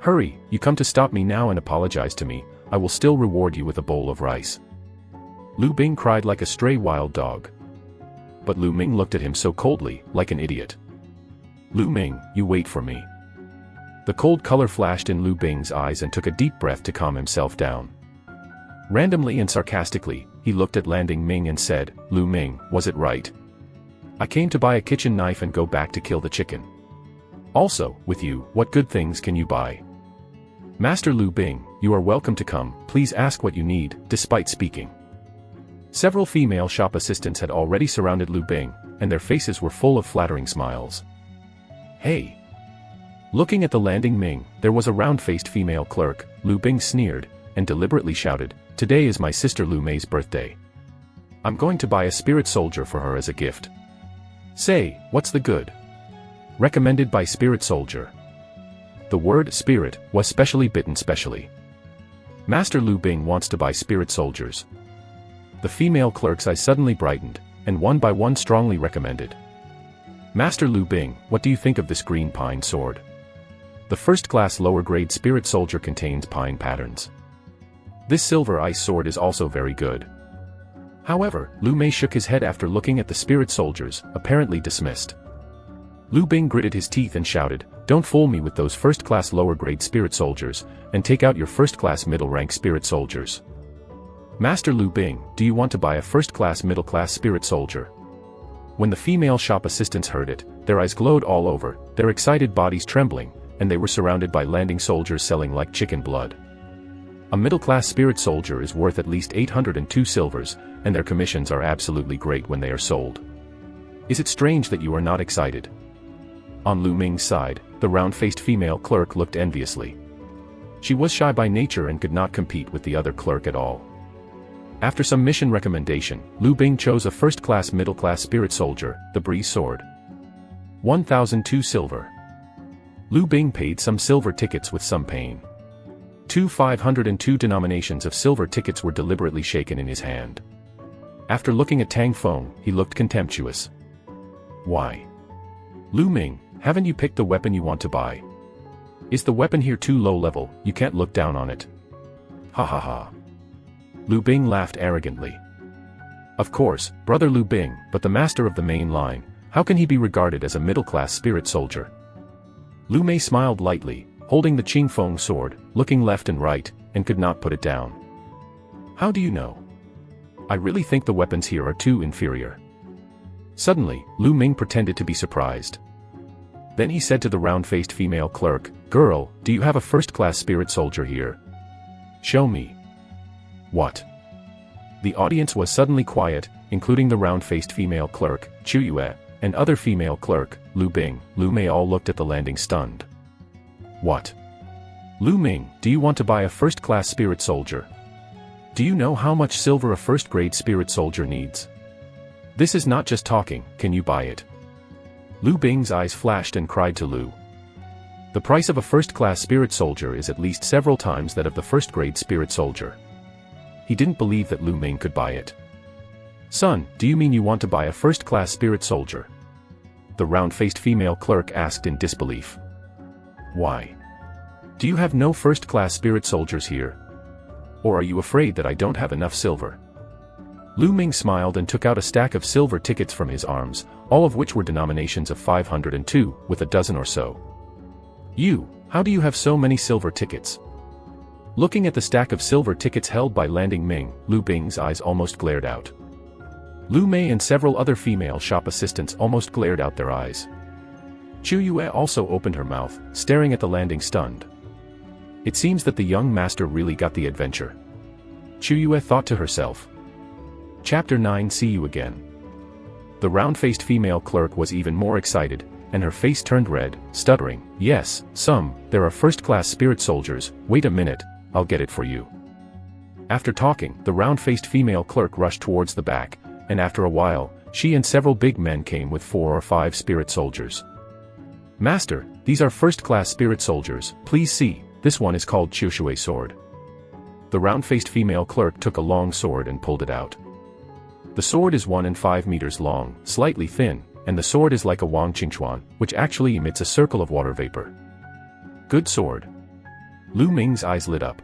S1: Hurry, you come to stop me now and apologize to me, I will still reward you with a bowl of rice. Lu Bing cried like a stray wild dog. But Lu Ming looked at him so coldly, like an idiot. Lu Ming, you wait for me. The cold color flashed in Lu Bing's eyes and took a deep breath to calm himself down. Randomly and sarcastically, he looked at Landing Ming and said, Lu Ming, was it right? I came to buy a kitchen knife and go back to kill the chicken. Also, with you, what good things can you buy? Master Lu Bing, you are welcome to come, please ask what you need, despite speaking. Several female shop assistants had already surrounded Lu Bing, and their faces were full of flattering smiles. Hey! Looking at the Landing Ming, there was a round-faced female clerk. Lu Bing sneered, and deliberately shouted, Today is my sister Lu Mei's birthday. I'm going to buy a spirit soldier for her as a gift. Say, what's the good? Recommended by Spirit Soldier. The word spirit was specially bitten specially. Master Lu Bing wants to buy spirit soldiers. The female clerk's eyes suddenly brightened, and one by one strongly recommended. Master Lu Bing, what do you think of this green pine sword? The first-class lower-grade spirit soldier contains pine patterns. This silver ice sword is also very good. However, Lu Mei shook his head after looking at the spirit soldiers, apparently dismissed. Lu Bing gritted his teeth and shouted, "Don't fool me with those first-class lower-grade spirit soldiers, and take out your first-class middle-rank spirit soldiers." Master Lu Bing, do you want to buy a first-class middle-class spirit soldier? When the female shop assistants heard it, their eyes glowed all over, their excited bodies trembling, and they were surrounded by landing soldiers selling like chicken blood. A middle-class spirit soldier is worth at least 802 silvers, and their commissions are absolutely great when they are sold. Is it strange that you are not excited? On Lu Ming's side, the round-faced female clerk looked enviously. She was shy by nature and could not compete with the other clerk at all. After some mission recommendation, Lu Bing chose a first-class middle-class spirit soldier, the Breeze Sword. 1,002 silver. Lu Bing paid some silver tickets with some pain. 502 denominations of silver tickets were deliberately shaken in his hand. After looking at Tang Feng, he looked contemptuous. Why? Lu Ming, haven't you picked the weapon you want to buy? Is the weapon here too low level, you can't look down on it? Ha ha ha. Lu Bing laughed arrogantly. Of course, brother Lu Bing, but the master of the main line, how can he be regarded as a middle-class spirit soldier? Lu Mei smiled lightly, holding the Qing Feng sword, looking left and right, and could not put it down. How do you know? I really think the weapons here are too inferior. Suddenly, Lu Ming pretended to be surprised. Then he said to the round-faced female clerk, "Girl, do you have a first-class spirit soldier here? Show me." What? The audience was suddenly quiet, including the round-faced female clerk, Chu Yue, and other female clerk, Lu Bing. Lu Mei all looked at the landing stunned. What? Lu Ming, do you want to buy a first-class spirit soldier? Do you know how much silver a first-grade spirit soldier needs? This is not just talking, can you buy it? Lu Bing's eyes flashed and cried to Lu. The price of a first-class spirit soldier is at least several times that of the first-grade spirit soldier. He didn't believe that Lu Ming could buy it. Son, do you mean you want to buy a first-class spirit soldier? The round-faced female clerk asked in disbelief. Why? Do you have no first-class spirit soldiers here? Or are you afraid that I don't have enough silver? Lu Ming smiled and took out a stack of silver tickets from his arms, all of which were denominations of 502, with a dozen or so. You, how do you have so many silver tickets? Looking at the stack of silver tickets held by Landing Ming, Lu Bing's eyes almost glared out. Lu Mei and several other female shop assistants almost glared out their eyes. Chu Yue also opened her mouth, staring at the landing stunned. It seems that the young master really got the adventure. Chu Yue thought to herself. Chapter 9. See you again. The round-faced female clerk was even more excited, and her face turned red, stuttering, "Yes, there are first-class spirit soldiers, wait a minute, I'll get it for you." After talking, the round-faced female clerk rushed towards the back, and after a while, she and several big men came with 4 or 5 spirit soldiers. "Master, these are first-class spirit soldiers, please see, this one is called Qiushui sword." The round-faced female clerk took a long sword and pulled it out. The sword is 1 5 meters long, slightly thin, and the sword is like a Wang Qingchuan, which actually emits a circle of water vapor. Good sword. Lu Ming's eyes lit up.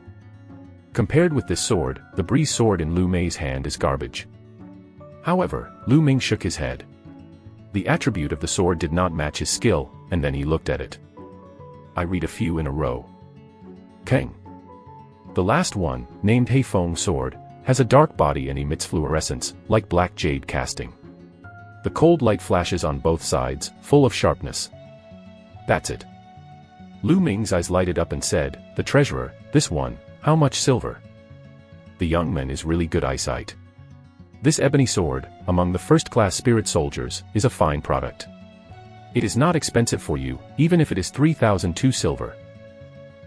S1: Compared with this sword, the Breeze sword in Lu Mei's hand is garbage. However, Lu Ming shook his head. The attribute of the sword did not match his skill, and then he looked at it. I read a few in a row. Keng. The last one, named Hei Feng sword, has a dark body and emits fluorescence, like black jade casting. The cold light flashes on both sides, full of sharpness. That's it. Lu Ming's eyes lighted up and said, "The treasurer, this one, how much silver?" The young man is really good eyesight. This ebony sword, among the first-class spirit soldiers, is a fine product. It is not expensive for you, even if it is 3,002 silver.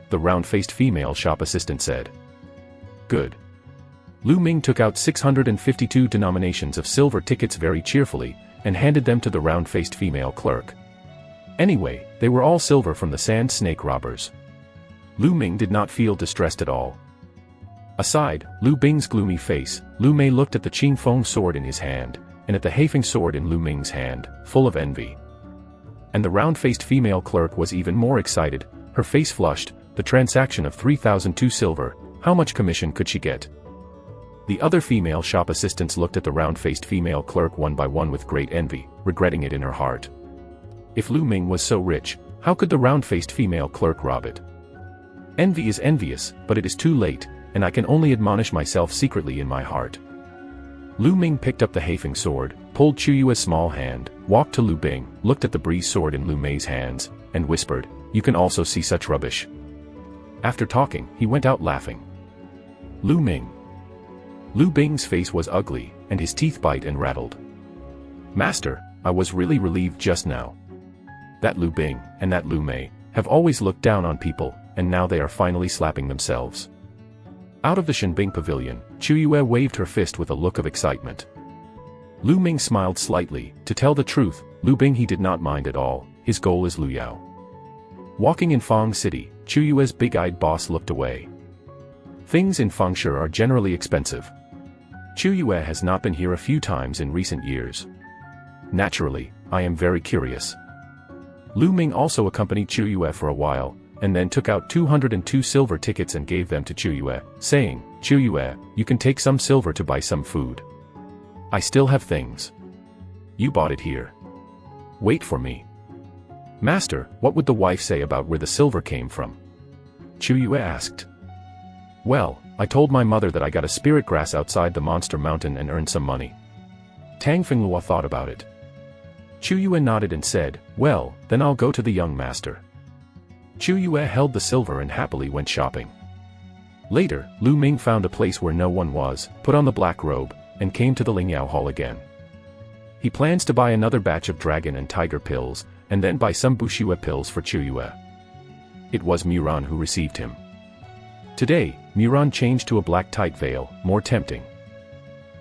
S1: The round-faced female shop assistant said. Good. Lu Ming took out 652 denominations of silver tickets very cheerfully, and handed them to the round-faced female clerk. Anyway, they were all silver from the sand snake robbers. Lu Ming did not feel distressed at all. Aside, Lu Bing's gloomy face, Lu Mei looked at the Qing Feng sword in his hand, and at the Haifeng sword in Lu Ming's hand, full of envy. And the round-faced female clerk was even more excited, her face flushed. The transaction of 3,002 silver, how much commission could she get? The other female shop assistants looked at the round-faced female clerk one by one with great envy, regretting it in her heart. If Lu Ming was so rich, how could the round-faced female clerk rob it? Envy is envious, but it is too late, and I can only admonish myself secretly in my heart. Lu Ming picked up the Haifeng sword, pulled Chu Yue's small hand, walked to Lu Bing, looked at the breeze sword in Lu Mei's hands, and whispered, "You can also see such rubbish." After talking, he went out laughing. Lu Ming. Lu Bing's face was ugly, and his teeth bite and rattled. "Master, I was really relieved just now. That Lu Bing, and that Lu Mei, have always looked down on people, and now they are finally slapping themselves." Out of the Shenbing pavilion, Chu Yue waved her fist with a look of excitement. Lu Ming smiled slightly. To tell the truth, Lu Bing he did not mind at all, his goal is Lu Yao. Walking in Fang City, Chu Yue's big-eyed boss looked away. Things in Fengshe are generally expensive. Chu Yue has not been here a few times in recent years. Naturally, I am very curious. Lu Ming also accompanied Chu Yue for a while, and then took out 202 silver tickets and gave them to Chu Yue, saying, "Chu Yue, you can take some silver to buy some food. I still have things. You bought it here. Wait for me." "Master, what would the wife say about where the silver came from?" Chu Yue asked. "Well, I told my mother that I got a spirit grass outside the monster mountain and earned some money." Tang Fenglua thought about it. Chu Yue nodded and said, "Well, then I'll go to the young master." Chu Yue held the silver and happily went shopping. Later, Lu Ming found a place where no one was, put on the black robe, and came to the Lingyao Hall again. He plans to buy another batch of dragon and tiger pills, and then buy some Bushue pills for Chu Yue. It was Muran who received him. Today, Muran changed to a black tight veil, more tempting.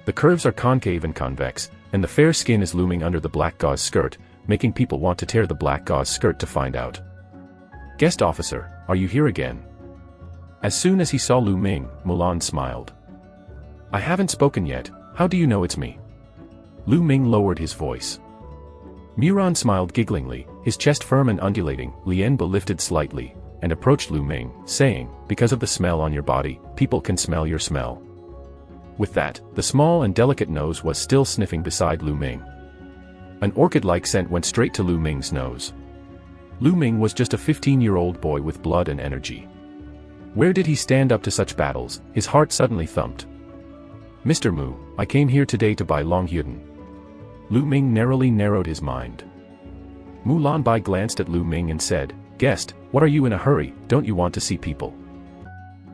S1: The curves are concave and convex, and the fair skin is looming under the black gauze skirt, making people want to tear the black gauze skirt to find out. "Guest officer, are you here again?" As soon as he saw Lu Ming, Mulan smiled. "I haven't spoken yet, how do you know it's me?" Lu Ming lowered his voice. Muran smiled gigglingly, his chest firm and undulating, Lianba lifted slightly, and approached Lu Ming, saying, "Because of the smell on your body, people can smell your smell." With that, the small and delicate nose was still sniffing beside Lu Ming. An orchid-like scent went straight to Lu Ming's nose. Lu Ming was just a 15-year-old boy with blood and energy. Where did he stand up to such battles? His heart suddenly thumped. "Mr. Mu, I came here today to buy Longhyuden." Lu Ming narrowed his mind. Mulan Bai glanced at Lu Ming and said, "Guest, what are you in a hurry, don't you want to see people?"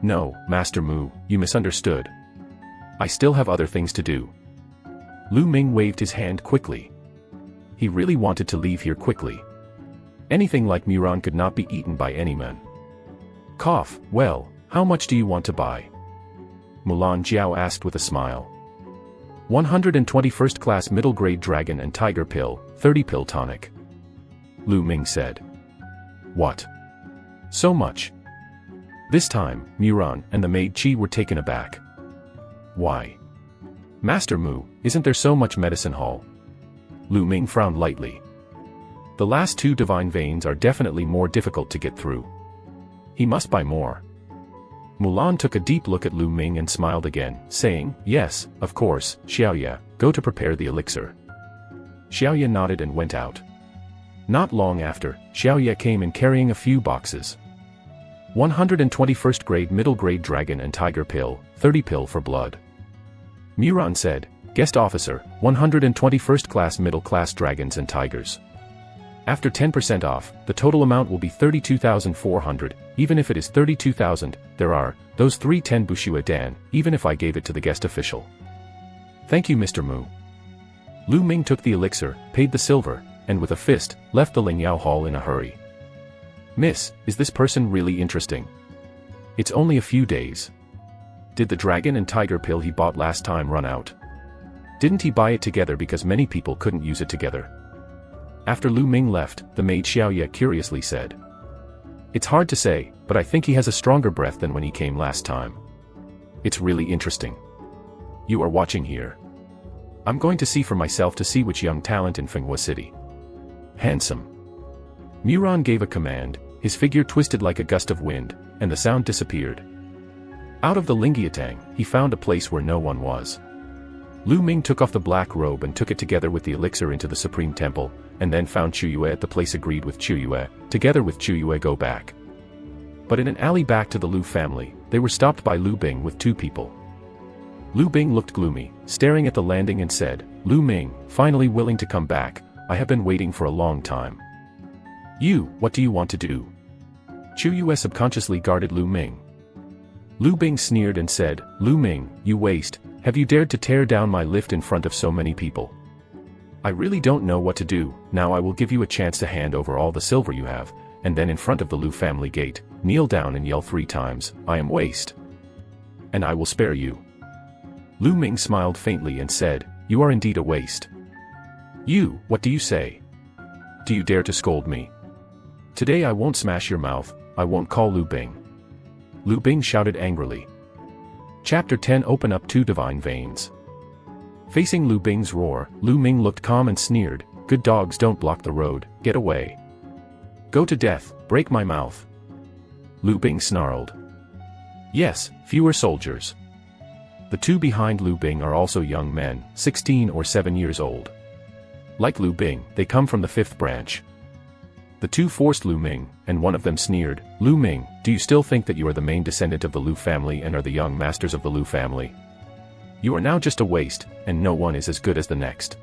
S1: "No, Master Mu, you misunderstood. I still have other things to do." Lu Ming waved his hand quickly. He really wanted to leave here quickly. Anything like Muran could not be eaten by any man. Cough, "Well, how much do you want to buy?" Mulan Jiao asked with a smile. 121st class middle grade dragon and tiger pill, 30 pill tonic. Lu Ming said. "What? So much?" This time, Muran and the maid Qi were taken aback. "Why? Master Mu, isn't there so much medicine hall?" Lu Ming frowned lightly. "The last two divine veins are definitely more difficult to get through. He must buy more." Mulan took a deep look at Lu Ming and smiled again, saying, "Yes, of course, Xiaoya, go to prepare the elixir." Xiaoya nodded and went out. Not long after, Xiaoya came in carrying a few boxes. 121st grade middle grade dragon and tiger pill, 30 pill for blood. Muran said, "Guest officer, 121st class middle class dragons and tigers. After 10% off, the total amount will be 32,400, even if it is 32,000, there are, those 310 Bushue Dan, even if I gave it to the guest official." "Thank you Mr. Mu." Lu Ming took the elixir, paid the silver, and with a fist, left the Lingyao Hall in a hurry. "Miss, is this person really interesting? It's only a few days." Did the dragon and tiger pill he bought last time run out? Didn't he buy it together because many people couldn't use it together? After Lu Ming left, the maid Xiaoye curiously said. It's hard to say, but I think he has a stronger breath than when he came last time. It's really interesting. You are watching here. I'm going to see for myself to see which young talent in Manhwa City. Handsome. Muran gave a command, his figure twisted like a gust of wind, and the sound disappeared. Out of the Lingyatang, he found a place where no one was. Lu Ming took off the black robe and took it together with the elixir into the Supreme Temple, and then found Chuyue at the place agreed with Chuyue, together with Chuyue go back. But in an alley back to the Lu family, they were stopped by Lu Bing with two people. Lu Bing looked gloomy, staring at the landing and said, Lu Ming, finally willing to come back, I have been waiting for a long time. You, what do you want to do? Chuyue subconsciously guarded Lu Ming. Lu Bing sneered and said, Lu Ming, you waste, have you dared to tear down my lift in front of so many people? I really don't know what to do, now I will give you a chance to hand over all the silver you have, and then in front of the Lu family gate, kneel down and yell 3 times, I am waste. And I will spare you. Lu Ming smiled faintly and said, you are indeed a waste. You, what do you say? Do you dare to scold me? Today I won't smash your mouth, I won't call Lu Bing. Lu Bing shouted angrily. Chapter 10 Open up 2 divine veins. Facing Lu Bing's roar, Lu Ming looked calm and sneered, good dogs don't block the road, get away. Go to death, break my mouth. Lu Bing snarled. Yes, fewer soldiers. The 2 behind Lu Bing are also young men, 16 or 7 years old. Like Lu Bing, they come from the 5th branch. The 2 forced Lu Ming, and one of them sneered, Lu Ming, do you still think that you are the main descendant of the Lu family and are the young masters of the Lu family? You are now just a waste, and no one is as good as the next.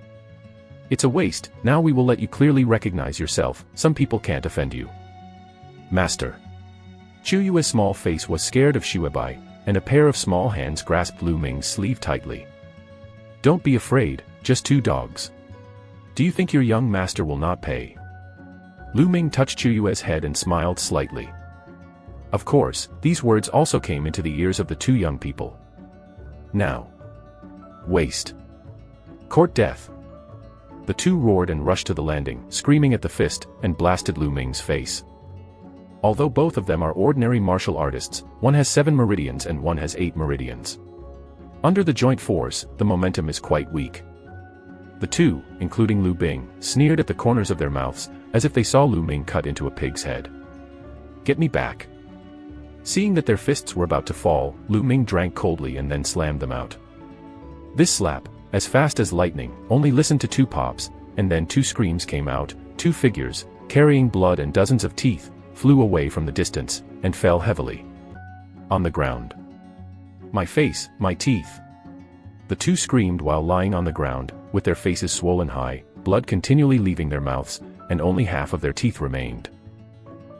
S1: It's a waste, now we will let you clearly recognize yourself, some people can't offend you. Master. Chuyue's small face was scared of Shuebai, and a pair of small hands grasped Lu Ming's sleeve tightly. Don't be afraid, just 2 dogs. Do you think your young master will not pay? Lu Ming touched Chuyue's head and smiled slightly. Of course, these words also came into the ears of the 2 young people. Now. Waste. Court death. The 2 roared and rushed to the landing, screaming at the fist, and blasted Lu Ming's face. Although both of them are ordinary martial artists, one has 7 meridians and one has 8 meridians. Under the joint force, the momentum is quite weak. The 2, including Lu Bing, sneered at the corners of their mouths, as if they saw Lu Ming cut into a pig's head. Get me back. Seeing that their fists were about to fall, Lu Ming drank coldly and then slammed them out. This slap, as fast as lightning, only listened to 2 pops, and then 2 screams came out, 2 figures, carrying blood and dozens of teeth, flew away from the distance, and fell heavily. On the ground. My face, my teeth. The 2 screamed while lying on the ground, with their faces swollen high, blood continually leaving their mouths, and only half of their teeth remained.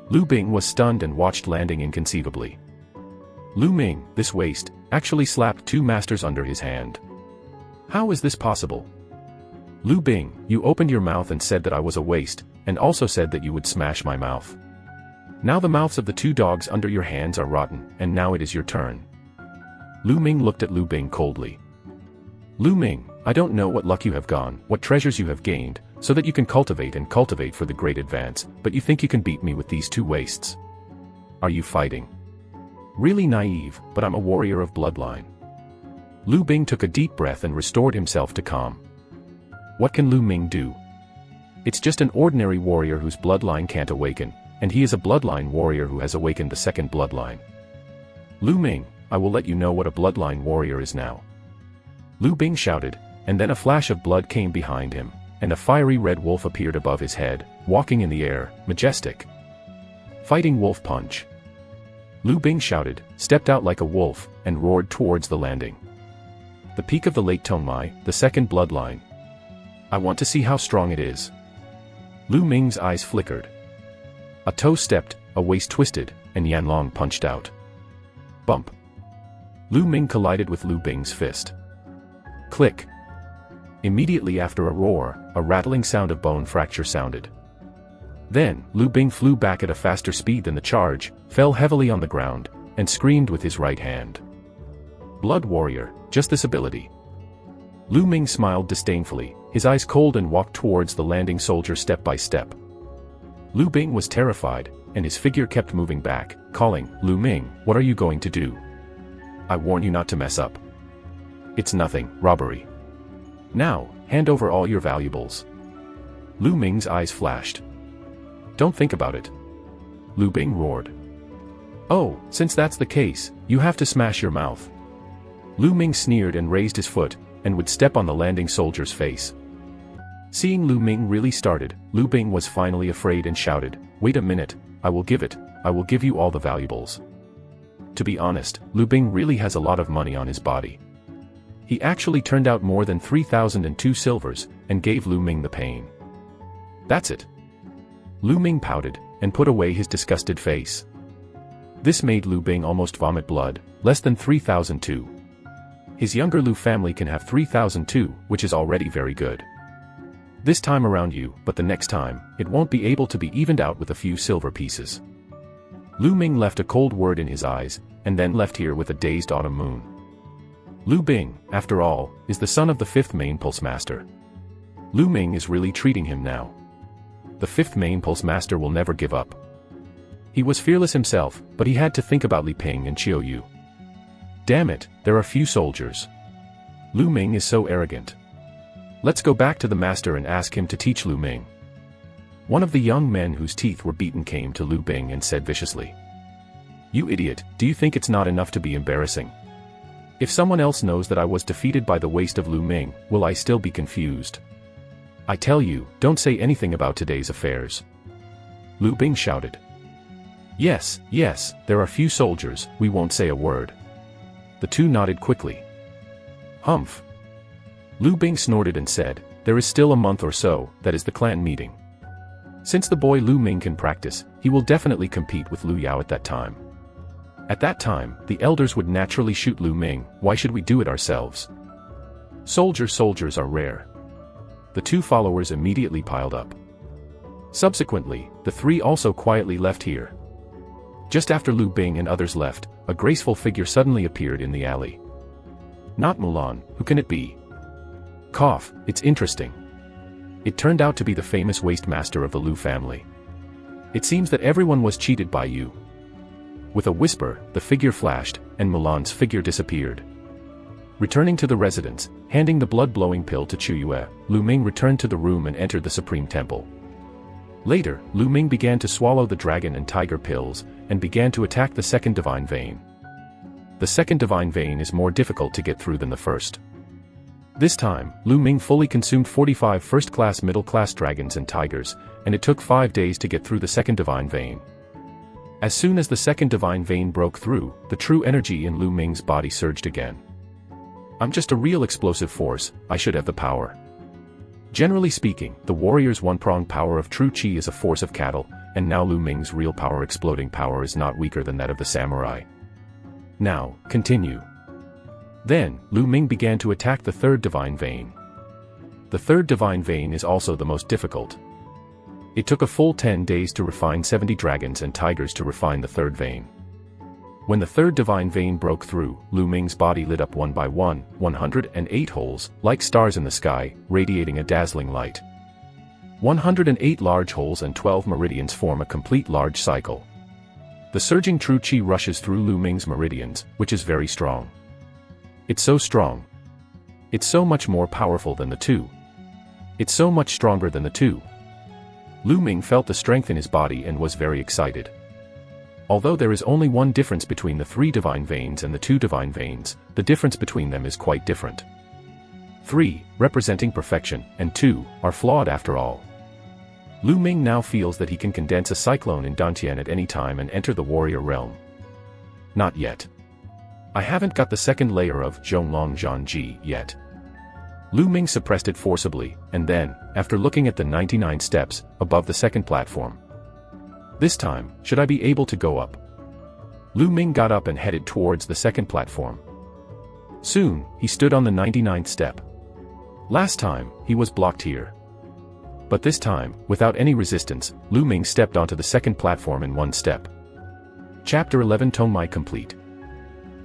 S1: Lu Bing was stunned and watched landing inconceivably. Lu Ming, this waste, actually slapped 2 masters under his hand. How is this possible? Lu Bing, you opened your mouth and said that I was a waste, and also said that you would smash my mouth. Now the mouths of the 2 dogs under your hands are rotten, and now it is your turn. Lu Ming looked at Lu Bing coldly. Lu Ming, I don't know what luck you have gone, what treasures you have gained, so that you can cultivate and cultivate for the great advance, but you think you can beat me with these 2 wastes. Are you fighting? Really naive, but I'm a warrior of bloodline. Lu Bing took a deep breath and restored himself to calm. What can Lu Ming do? It's just an ordinary warrior whose bloodline can't awaken, and he is a bloodline warrior who has awakened the 2nd bloodline. Lu Ming, I will let you know what a bloodline warrior is now. Lu Bing shouted, and then a flash of blood came behind him, and a fiery red wolf appeared above his head, walking in the air, majestic. Fighting wolf punch. Lu Bing shouted, stepped out like a wolf, and roared towards the landing. The peak of the Lake Tongmai, the 2nd bloodline. I want to see how strong it is. Lu Ming's eyes flickered. A toe stepped, a waist twisted, and Yanlong punched out. Bump. Lu Ming collided with Lu Bing's fist. Click. Immediately after a roar, a rattling sound of bone fracture sounded. Then, Lu Bing flew back at a faster speed than the charge, fell heavily on the ground, and screamed with his right hand. Blood warrior, just this ability. Lu Ming smiled disdainfully, his eyes cold, and walked towards the landing soldier step by step. Lu Bing was terrified, and his figure kept moving back, calling, "Lu Ming, what are you going to do? I warn you not to mess up. It's nothing, robbery. Now, hand over all your valuables." Lu Ming's eyes flashed. "Don't think about it." Lu Bing roared. "Oh, since that's the case, you have to smash your mouth." Lu Ming sneered and raised his foot, and would step on the landing soldier's face. Seeing Lu Ming really started, Lu Bing was finally afraid and shouted, "Wait a minute, I will give you all the valuables." To be honest, Lu Bing really has a lot of money on his body. He actually turned out more than 3,002 silvers, and gave Lu Ming the pain. "That's it." Lu Ming pouted, and put away his disgusted face. This made Lu Bing almost vomit blood, less than 3,002. His younger Lu family can have 3,002, which is already very good. This time around but the next time, it won't be able to be evened out with a few silver pieces. Lu Ming left a cold word in his eyes, and then left here with a dazed autumn moon. Lu Bing, after all, is the son of the 5th main pulse master. Lu Ming is really treating him now. The 5th main pulse master will never give up. He was fearless himself, but he had to think about Li Ping and Qiu Yu. Damn it, there are few soldiers. Lu Ming is so arrogant. Let's go back to the master and ask him to teach Lu Ming. One of the young men whose teeth were beaten came to Lu Bing and said viciously, "You idiot, do you think it's not enough to be embarrassing? If someone else knows that I was defeated by the waist of Lu Ming, will I still be confused? I tell you, don't say anything about today's affairs." Lu Bing shouted. Yes, there are few soldiers, we won't say a word." The two nodded quickly. Humph. Lu Bing snorted and said, "There is still a month or so, that is the clan meeting. Since the boy Lu Ming can practice, he will definitely compete with Lu Yao at that time. At that time, the elders would naturally shoot Lu Ming, why should we do it ourselves? Soldiers are rare." The two followers immediately piled up. Subsequently, the three also quietly left here. Just after Lu Bing and others left, a graceful figure suddenly appeared in the alley. Not Mulan, who can it be? Cough, it's interesting. It turned out to be the famous waist master of the Lu family. It seems that everyone was cheated by you. With a whisper, the figure flashed, and Mulan's figure disappeared. Returning to the residence, handing the blood-blowing pill to Qiu Yue, Lu Ming returned to the room and entered the Supreme Temple. Later, Lu Ming began to swallow the dragon and tiger pills, and began to attack the second divine vein. The second divine vein is more difficult to get through than the first. This time, Lu Ming fully consumed 45 first-class middle-class dragons and tigers, and it took 5 days to get through the second divine vein. As soon as the second divine vein broke through, the true energy in Lu Ming's body surged again. I'm just a real explosive force, I should have the power. Generally speaking, the warrior's one-pronged power of true chi is a force of cattle, and now Lu Ming's real power exploding power is not weaker than that of the samurai. Now, continue. Then, Lu Ming began to attack the third divine vein. The third divine vein is also the most difficult. It took a full 10 days to refine 70 dragons and tigers to refine the third vein. When the third divine vein broke through, Lu Ming's body lit up one by one, 108 holes, like stars in the sky, radiating a dazzling light. 108 large holes and 12 meridians form a complete large cycle. The surging true chi rushes through Lu Ming's meridians, which is very strong. It's so strong. It's so much more powerful than the two. It's so much stronger than the two. Lu Ming felt the strength in his body and was very excited. Although there is only one difference between the 3 divine veins and the 2 divine veins, the difference between them is quite different. 3, representing perfection, and 2, are flawed after all. Lu Ming now feels that he can condense a cyclone in Dantian at any time and enter the warrior realm. Not yet. I haven't got the second layer of Zhonglong Zhanji yet. Lu Ming suppressed it forcibly, and then, after looking at the 99 steps, above the second platform. This time, should I be able to go up? Lu Ming got up and headed towards the second platform. Soon, he stood on the 99th step. Last time, he was blocked here. But this time, without any resistance, Lu Ming stepped onto the second platform in one step. Chapter 11 Tongmai complete.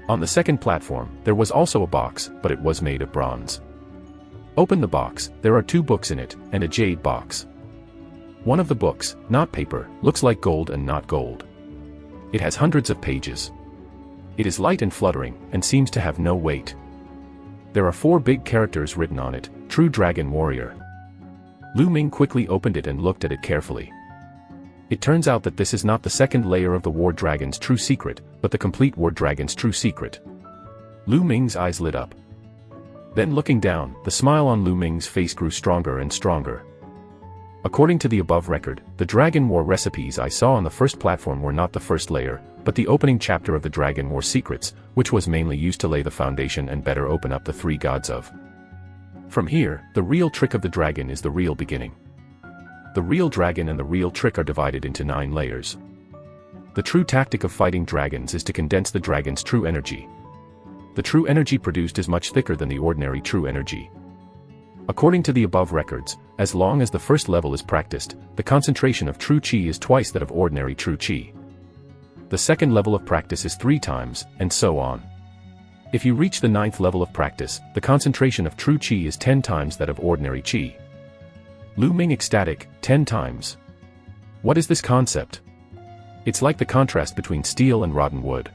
S1: On the second platform, there was also a box, but it was made of bronze. Open the box, there are 2 books in it, and a jade box. One of the books, not paper, looks like gold and not gold. It has hundreds of pages. It is light and fluttering, and seems to have no weight. There are 4 big characters written on it, True Dragon Warrior. Lu Ming quickly opened it and looked at it carefully. It turns out that this is not the second layer of the War Dragon's true secret, but the complete War Dragon's true secret. Lu Ming's eyes lit up. Then looking down, the smile on Lu Ming's face grew stronger and stronger. According to the above record, the Dragon War recipes I saw on the first platform were not the first layer, but the opening chapter of the Dragon War secrets, which was mainly used to lay the foundation and better open up the 3 gods of. From here, the real trick of the dragon is the real beginning. The real dragon and the real trick are divided into 9 layers. The true tactic of fighting dragons is to condense the dragon's true energy. The true energy produced is much thicker than the ordinary true energy. According to the above records, as long as the first level is practiced, the concentration of true chi is twice that of ordinary true chi. The second level of practice is 3 times, and so on. If you reach the 9th level of practice, the concentration of true chi is 10 times that of ordinary chi. Lu Ming ecstatic, 10 times. What is this concept? It's like the contrast between steel and rotten wood.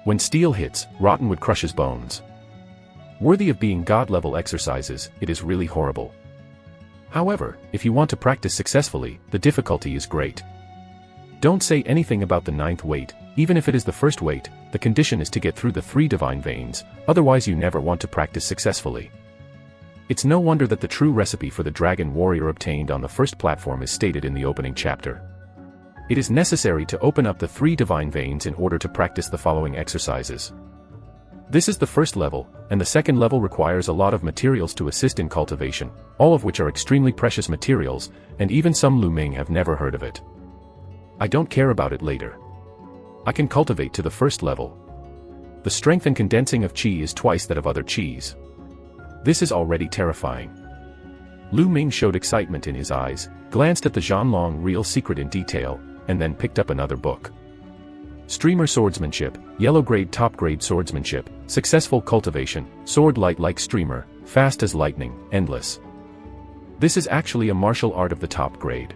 S1: When steel hits, rotten wood crushes bones. Worthy of being god-level exercises, it is really horrible. However, if you want to practice successfully, the difficulty is great. Don't say anything about the 9th weight, even if it is the first weight, the condition is to get through the 3 divine veins, otherwise you never want to practice successfully. It's no wonder that the true recipe for the Dragon Warrior obtained on the first platform is stated in the opening chapter. It is necessary to open up the 3 divine veins in order to practice the following exercises. This is the first level, and the second level requires a lot of materials to assist in cultivation, all of which are extremely precious materials, and even some Lu Ming have never heard of it. I don't care about it later. I can cultivate to the first level. The strength and condensing of chi is twice that of other chis. This is already terrifying. Lu Ming showed excitement in his eyes, glanced at the Zhanlong real secret in detail, and then picked up another book. Streamer Swordsmanship, Yellow Grade Top Grade Swordsmanship, Successful Cultivation, Sword Light like Streamer, Fast as Lightning, Endless. This is actually a martial art of the top grade.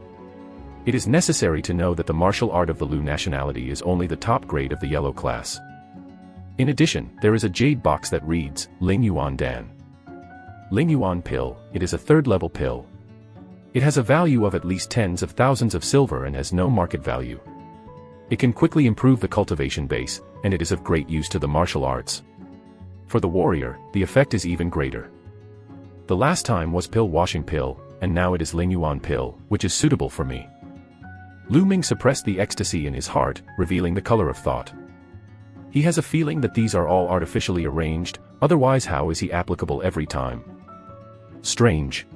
S1: It is necessary to know that the martial art of the Lu nationality is only the top grade of the yellow class. In addition, there is a jade box that reads, Ling Yuan Dan. Ling Yuan pill, it is a 3rd level pill. It has a value of at least tens of thousands of silver and has no market value. It can quickly improve the cultivation base, and it is of great use to the martial arts. For the warrior, the effect is even greater. The last time was pill washing pill, and now it is Ling Yuan pill, which is suitable for me. Lu Ming suppressed the ecstasy in his heart, revealing the color of thought. He has a feeling that these are all artificially arranged, otherwise how is he applicable every time? Strange.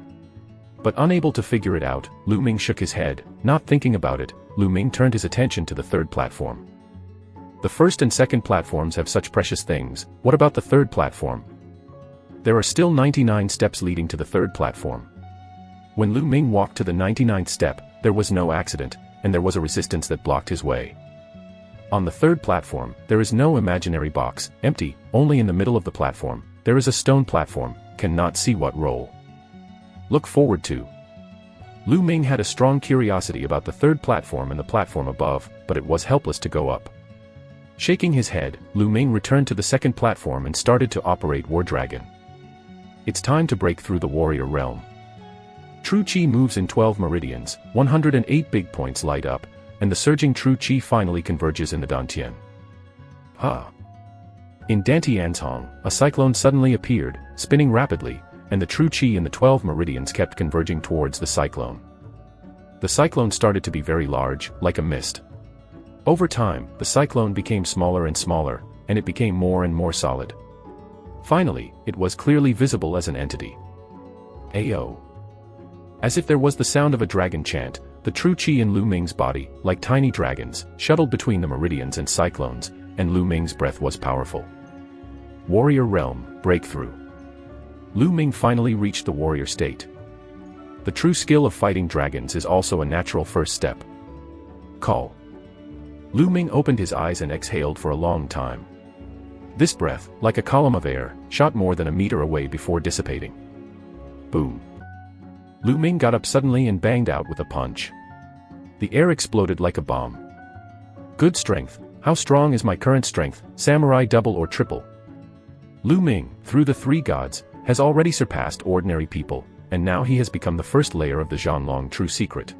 S1: But unable to figure it out, Lu Ming shook his head. Not thinking about it, Lu Ming turned his attention to the 3rd platform. The first and second platforms have such precious things, what about the 3rd platform? There are still 99 steps leading to the 3rd platform. When Lu Ming walked to the 99th step, there was no accident, and there was a resistance that blocked his way. On the 3rd platform, there is no imaginary box, empty, only in the middle of the platform, there is a stone platform, cannot see what role. Look forward to. Lu Ming had a strong curiosity about the 3rd platform and the platform above, but it was helpless to go up. Shaking his head, Lu Ming returned to the 2nd platform and started to operate War Dragon. It's time to break through the warrior realm. True Chi moves in 12 meridians, 108 big points light up, and the surging True Chi finally converges in the Dantian. In Dantian's a cyclone suddenly appeared, spinning rapidly, and the True Chi in the 12 meridians kept converging towards the cyclone. The cyclone started to be very large, like a mist. Over time, the cyclone became smaller and smaller, and it became more and more solid. Finally, it was clearly visible as an entity. Ayo. As if there was the sound of a dragon chant, the True Chi in Lu Ming's body, like tiny dragons, shuttled between the meridians and cyclones, and Lu Ming's breath was powerful. Warrior Realm, Breakthrough. Lu Ming finally reached the warrior state. The true skill of fighting dragons is also a natural first step. Call. Lu Ming opened his eyes and exhaled for a long time. This breath, like a column of air, shot more than a meter away before dissipating. Boom. Lu Ming got up suddenly and banged out with a punch. The air exploded like a bomb. Good strength. How strong is my current strength, samurai double or triple? Lu Ming, through the three gods, has already surpassed ordinary people, and now he has become the first layer of the Zhanlong true secret.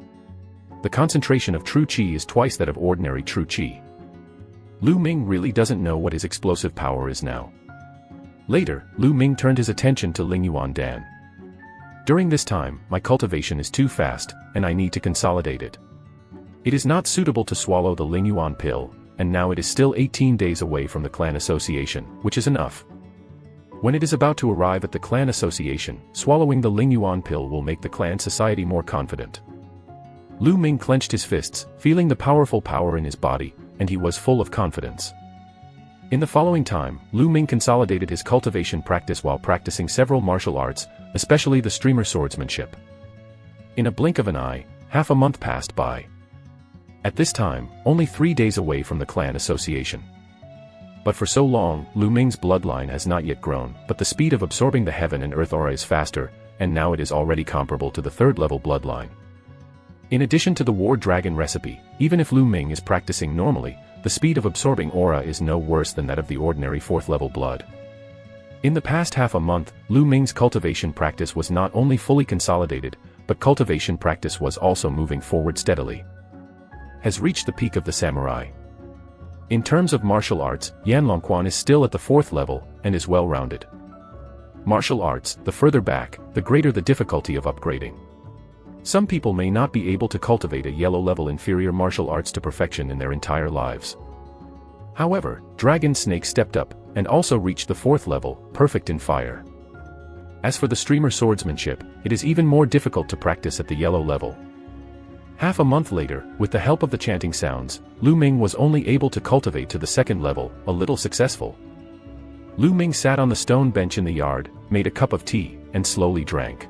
S1: The concentration of true qi is twice that of ordinary true qi. Lu Ming really doesn't know what his explosive power is now. Later, Lu Ming turned his attention to Lingyuan Dan. During this time, my cultivation is too fast, and I need to consolidate it. It is not suitable to swallow the Lingyuan pill, and now it is still 18 days away from the clan association, which is enough. When it is about to arrive at the clan association, swallowing the Lingyuan pill will make the clan society more confident. Lu Ming clenched his fists, feeling the powerful power in his body, and he was full of confidence. In the following time, Lu Ming consolidated his cultivation practice while practicing several martial arts, especially the streamer swordsmanship. In a blink of an eye, half a month passed by. At this time, only 3 days away from the clan association. But for so long, Lu Ming's bloodline has not yet grown, but the speed of absorbing the heaven and earth aura is faster, and now it is already comparable to the third-level bloodline. In addition to the War Dragon recipe, even if Lu Ming is practicing normally, the speed of absorbing aura is no worse than that of the ordinary fourth-level blood. In the past half a month, Lu Ming's cultivation practice was not only fully consolidated, but cultivation practice was also moving forward steadily. Has reached the peak of the samurai. In terms of martial arts, Yanlongquan is still at the 4th level, and is well-rounded. Martial arts, the further back, the greater the difficulty of upgrading. Some people may not be able to cultivate a yellow-level inferior martial arts to perfection in their entire lives. However, Dragon Snake stepped up, and also reached the 4th level, perfect in fire. As for the streamer swordsmanship, it is even more difficult to practice at the yellow level. Half a month later, with the help of the chanting sounds, Lu Ming was only able to cultivate to the 2nd level, a little successful. Lu Ming sat on the stone bench in the yard, made a cup of tea, and slowly drank.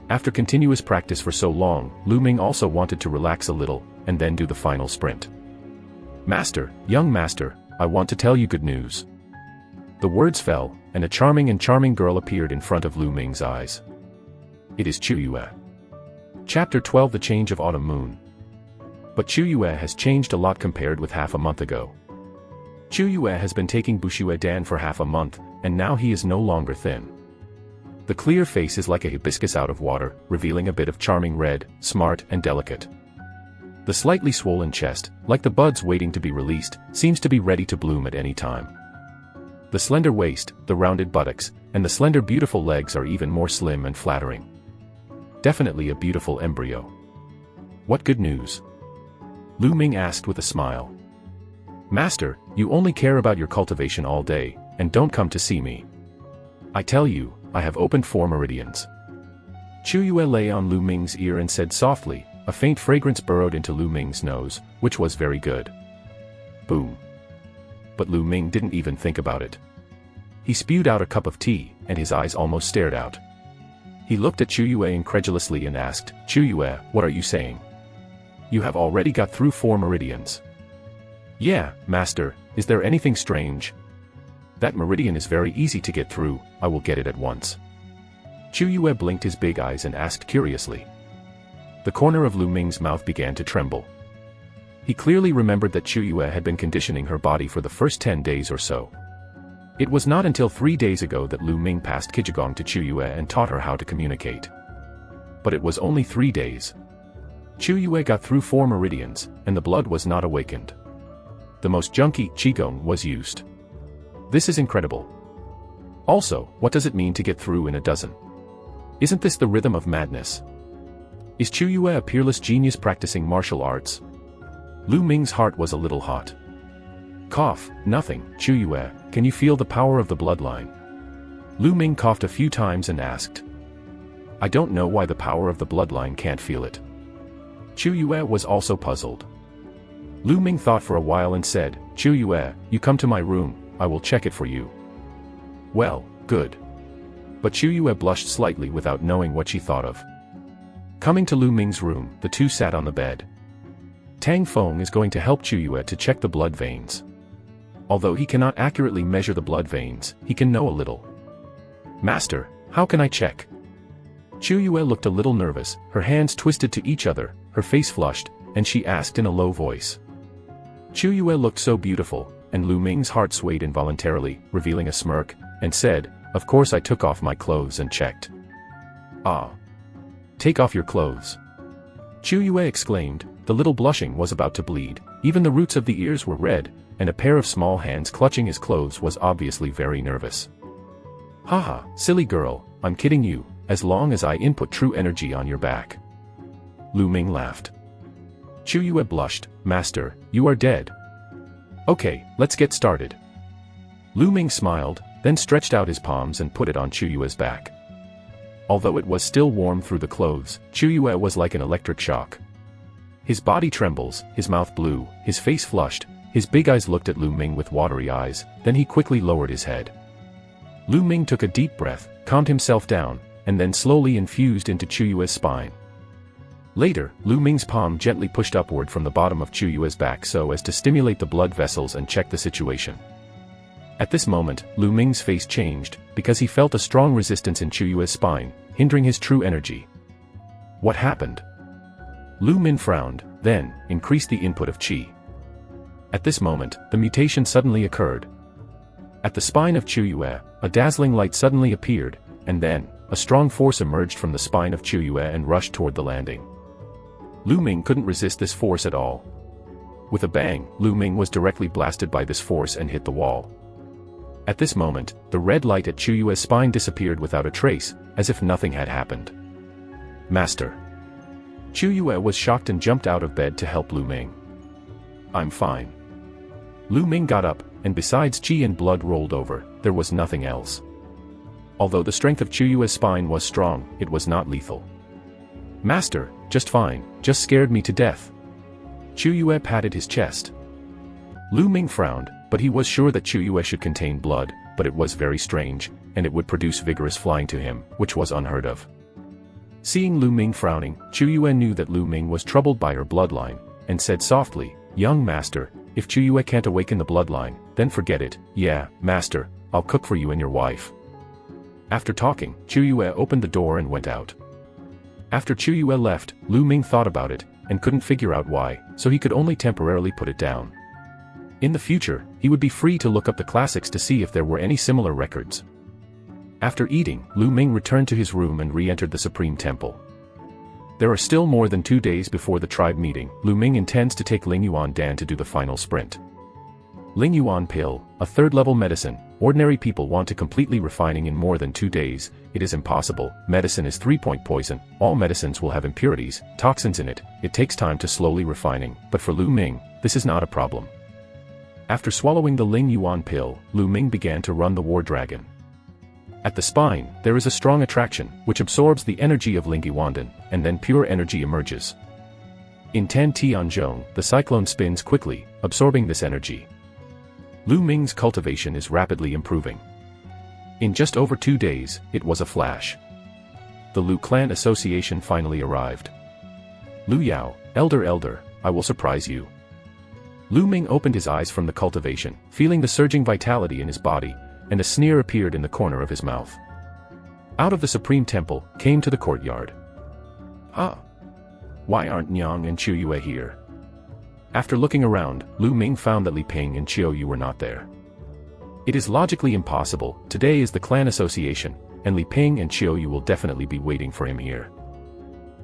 S1: After continuous practice for so long, Lu Ming also wanted to relax a little, and then do the final sprint. Master, young master, I want to tell you good news. The words fell, and a charming girl appeared in front of Lu Ming's eyes. It is Chu Yue. Chapter 12 The Change of Autumn Moon. But Chu Yue has changed a lot compared with half a month ago. Chu Yue has been taking Bushue Dan for half a month, and now he is no longer thin. The clear face is like a hibiscus out of water, revealing a bit of charming red, smart and delicate. The slightly swollen chest, like the buds waiting to be released, seems to be ready to bloom at any time. The slender waist, the rounded buttocks, and the slender beautiful legs are even more slim and flattering. Definitely a beautiful embryo. What good news? Lu Ming asked with a smile. Master, you only care about your cultivation all day, and don't come to see me. I tell you, I have opened 4 meridians. Chu Yue lay on Lu Ming's ear and said softly. A faint fragrance burrowed into Lu Ming's nose, which was very good. Boom. But Lu Ming didn't even think about it. He spewed out a cup of tea, and his eyes almost stared out. He looked at Chu Yue incredulously and asked, Chu Yue, what are you saying? You have already got through 4 meridians. Yeah, master, is there anything strange? That meridian is very easy to get through, I will get it at once. Chu Yue blinked his big eyes and asked curiously. The corner of Lu Ming's mouth began to tremble. He clearly remembered that Chu Yue had been conditioning her body for the first 10 days or so. It was not until 3 days ago that Lu Ming passed Kijigong to Chu Yue and taught her how to communicate. But it was only 3 days. Chu Yue got through 4 meridians, and the blood was not awakened. The most junky Qigong was used. This is incredible. Also, what does it mean to get through in a dozen? Isn't this the rhythm of madness? Is Chu Yue a peerless genius practicing martial arts? Lu Ming's heart was a little hot. Cough, nothing, Chu Yue, can you feel the power of the bloodline? Lu Ming coughed a few times and asked. I don't know why the power of the bloodline can't feel it. Chu Yue was also puzzled. Lu Ming thought for a while and said, Chu Yue, you come to my room, I will check it for you. Well, good. But Chu Yue blushed slightly without knowing what she thought of. Coming to Lu Ming's room, the two sat on the bed. Tang Feng is going to help Chu Yue to check the blood veins. Although he cannot accurately measure the blood veins, he can know a little. Master, how can I check? Chu Yue looked a little nervous, her hands twisted to each other, her face flushed, and she asked in a low voice. Chu Yue looked so beautiful, and Lu Ming's heart swayed involuntarily, revealing a smirk, and said, "Of course I took off my clothes and checked." "Ah. Take off your clothes." Chu Yue exclaimed, the little blushing was about to bleed, even the roots of the ears were red, and a pair of small hands clutching his clothes was obviously very nervous. "Haha, silly girl, I'm kidding you, as long as I input true energy on your back." Lu Ming laughed. Chu Yue blushed, "Master, you are dead." "Okay, let's get started." Lu Ming smiled, then stretched out his palms and put it on Chu Yue's back. Although it was still warm through the clothes, Chu Yue was like an electric shock. His body trembles, his mouth blew, his face flushed, his big eyes looked at Lu Ming with watery eyes, then he quickly lowered his head. Lu Ming took a deep breath, calmed himself down, and then slowly infused into Chu Yue's spine. Later, Lu Ming's palm gently pushed upward from the bottom of Chu Yue's back so as to stimulate the blood vessels and check the situation. At this moment, Lu Ming's face changed, because he felt a strong resistance in Chu Yue's spine, hindering his true energy. What happened? Lu Ming frowned, then increased the input of qi. At this moment, the mutation suddenly occurred. At the spine of Chu Yue, a dazzling light suddenly appeared, and then, a strong force emerged from the spine of Chu Yue and rushed toward the landing. Lu Ming couldn't resist this force at all. With a bang, Lu Ming was directly blasted by this force and hit the wall. At this moment, the red light at Chu Yue's spine disappeared without a trace, as if nothing had happened. "Master." Chu Yue was shocked and jumped out of bed to help Lu Ming. "I'm fine." Lu Ming got up, and besides qi and blood rolled over, there was nothing else. Although the strength of Chu Yue's spine was strong, it was not lethal. "Master, just fine, just scared me to death." Chu Yue patted his chest. Lu Ming frowned, but he was sure that Chu Yue should contain blood, but it was very strange, and it would produce vigorous flying to him, which was unheard of. Seeing Lu Ming frowning, Chu Yue knew that Lu Ming was troubled by her bloodline, and said softly, "Young master, if Chu Yue can't awaken the bloodline, then forget it. Yeah, master, I'll cook for you and your wife." After talking, Chu Yue opened the door and went out. After Chu Yue left, Lu Ming thought about it, and couldn't figure out why, so he could only temporarily put it down. In the future, he would be free to look up the classics to see if there were any similar records. After eating, Lu Ming returned to his room and re-entered the Supreme Temple. There are still more than 2 days before the tribe meeting. Lu Ming intends to take Ling Yuan Dan to do the final sprint. Ling Yuan pill, a third-level medicine. Ordinary people want to completely refining in more than 2 days. It is impossible. Medicine is 3-point poison. All medicines will have impurities, toxins in it. It takes time to slowly refining, but for Lu Ming, this is not a problem. After swallowing the Ling Yuan pill, Lu Ming began to run the War Dragon. At the spine, there is a strong attraction, which absorbs the energy of Ling Yuandan, and then pure energy emerges. In Tan Tianzhong, the cyclone spins quickly, absorbing this energy. Lu Ming's cultivation is rapidly improving. In just over 2 days, it was a flash. The Lu Clan Association finally arrived. "Lu Yao, elder, I will surprise you." Lu Ming opened his eyes from the cultivation, feeling the surging vitality in his body, and a sneer appeared in the corner of his mouth. Out of the Supreme Temple, came to the courtyard. "Ah! Why aren't Nyang and Chu Yue here?" After looking around, Lu Ming found that Li Ping and Chiu Yu were not there. It is logically impossible. Today is the clan association, and Li Ping and Chiu Yu will definitely be waiting for him here.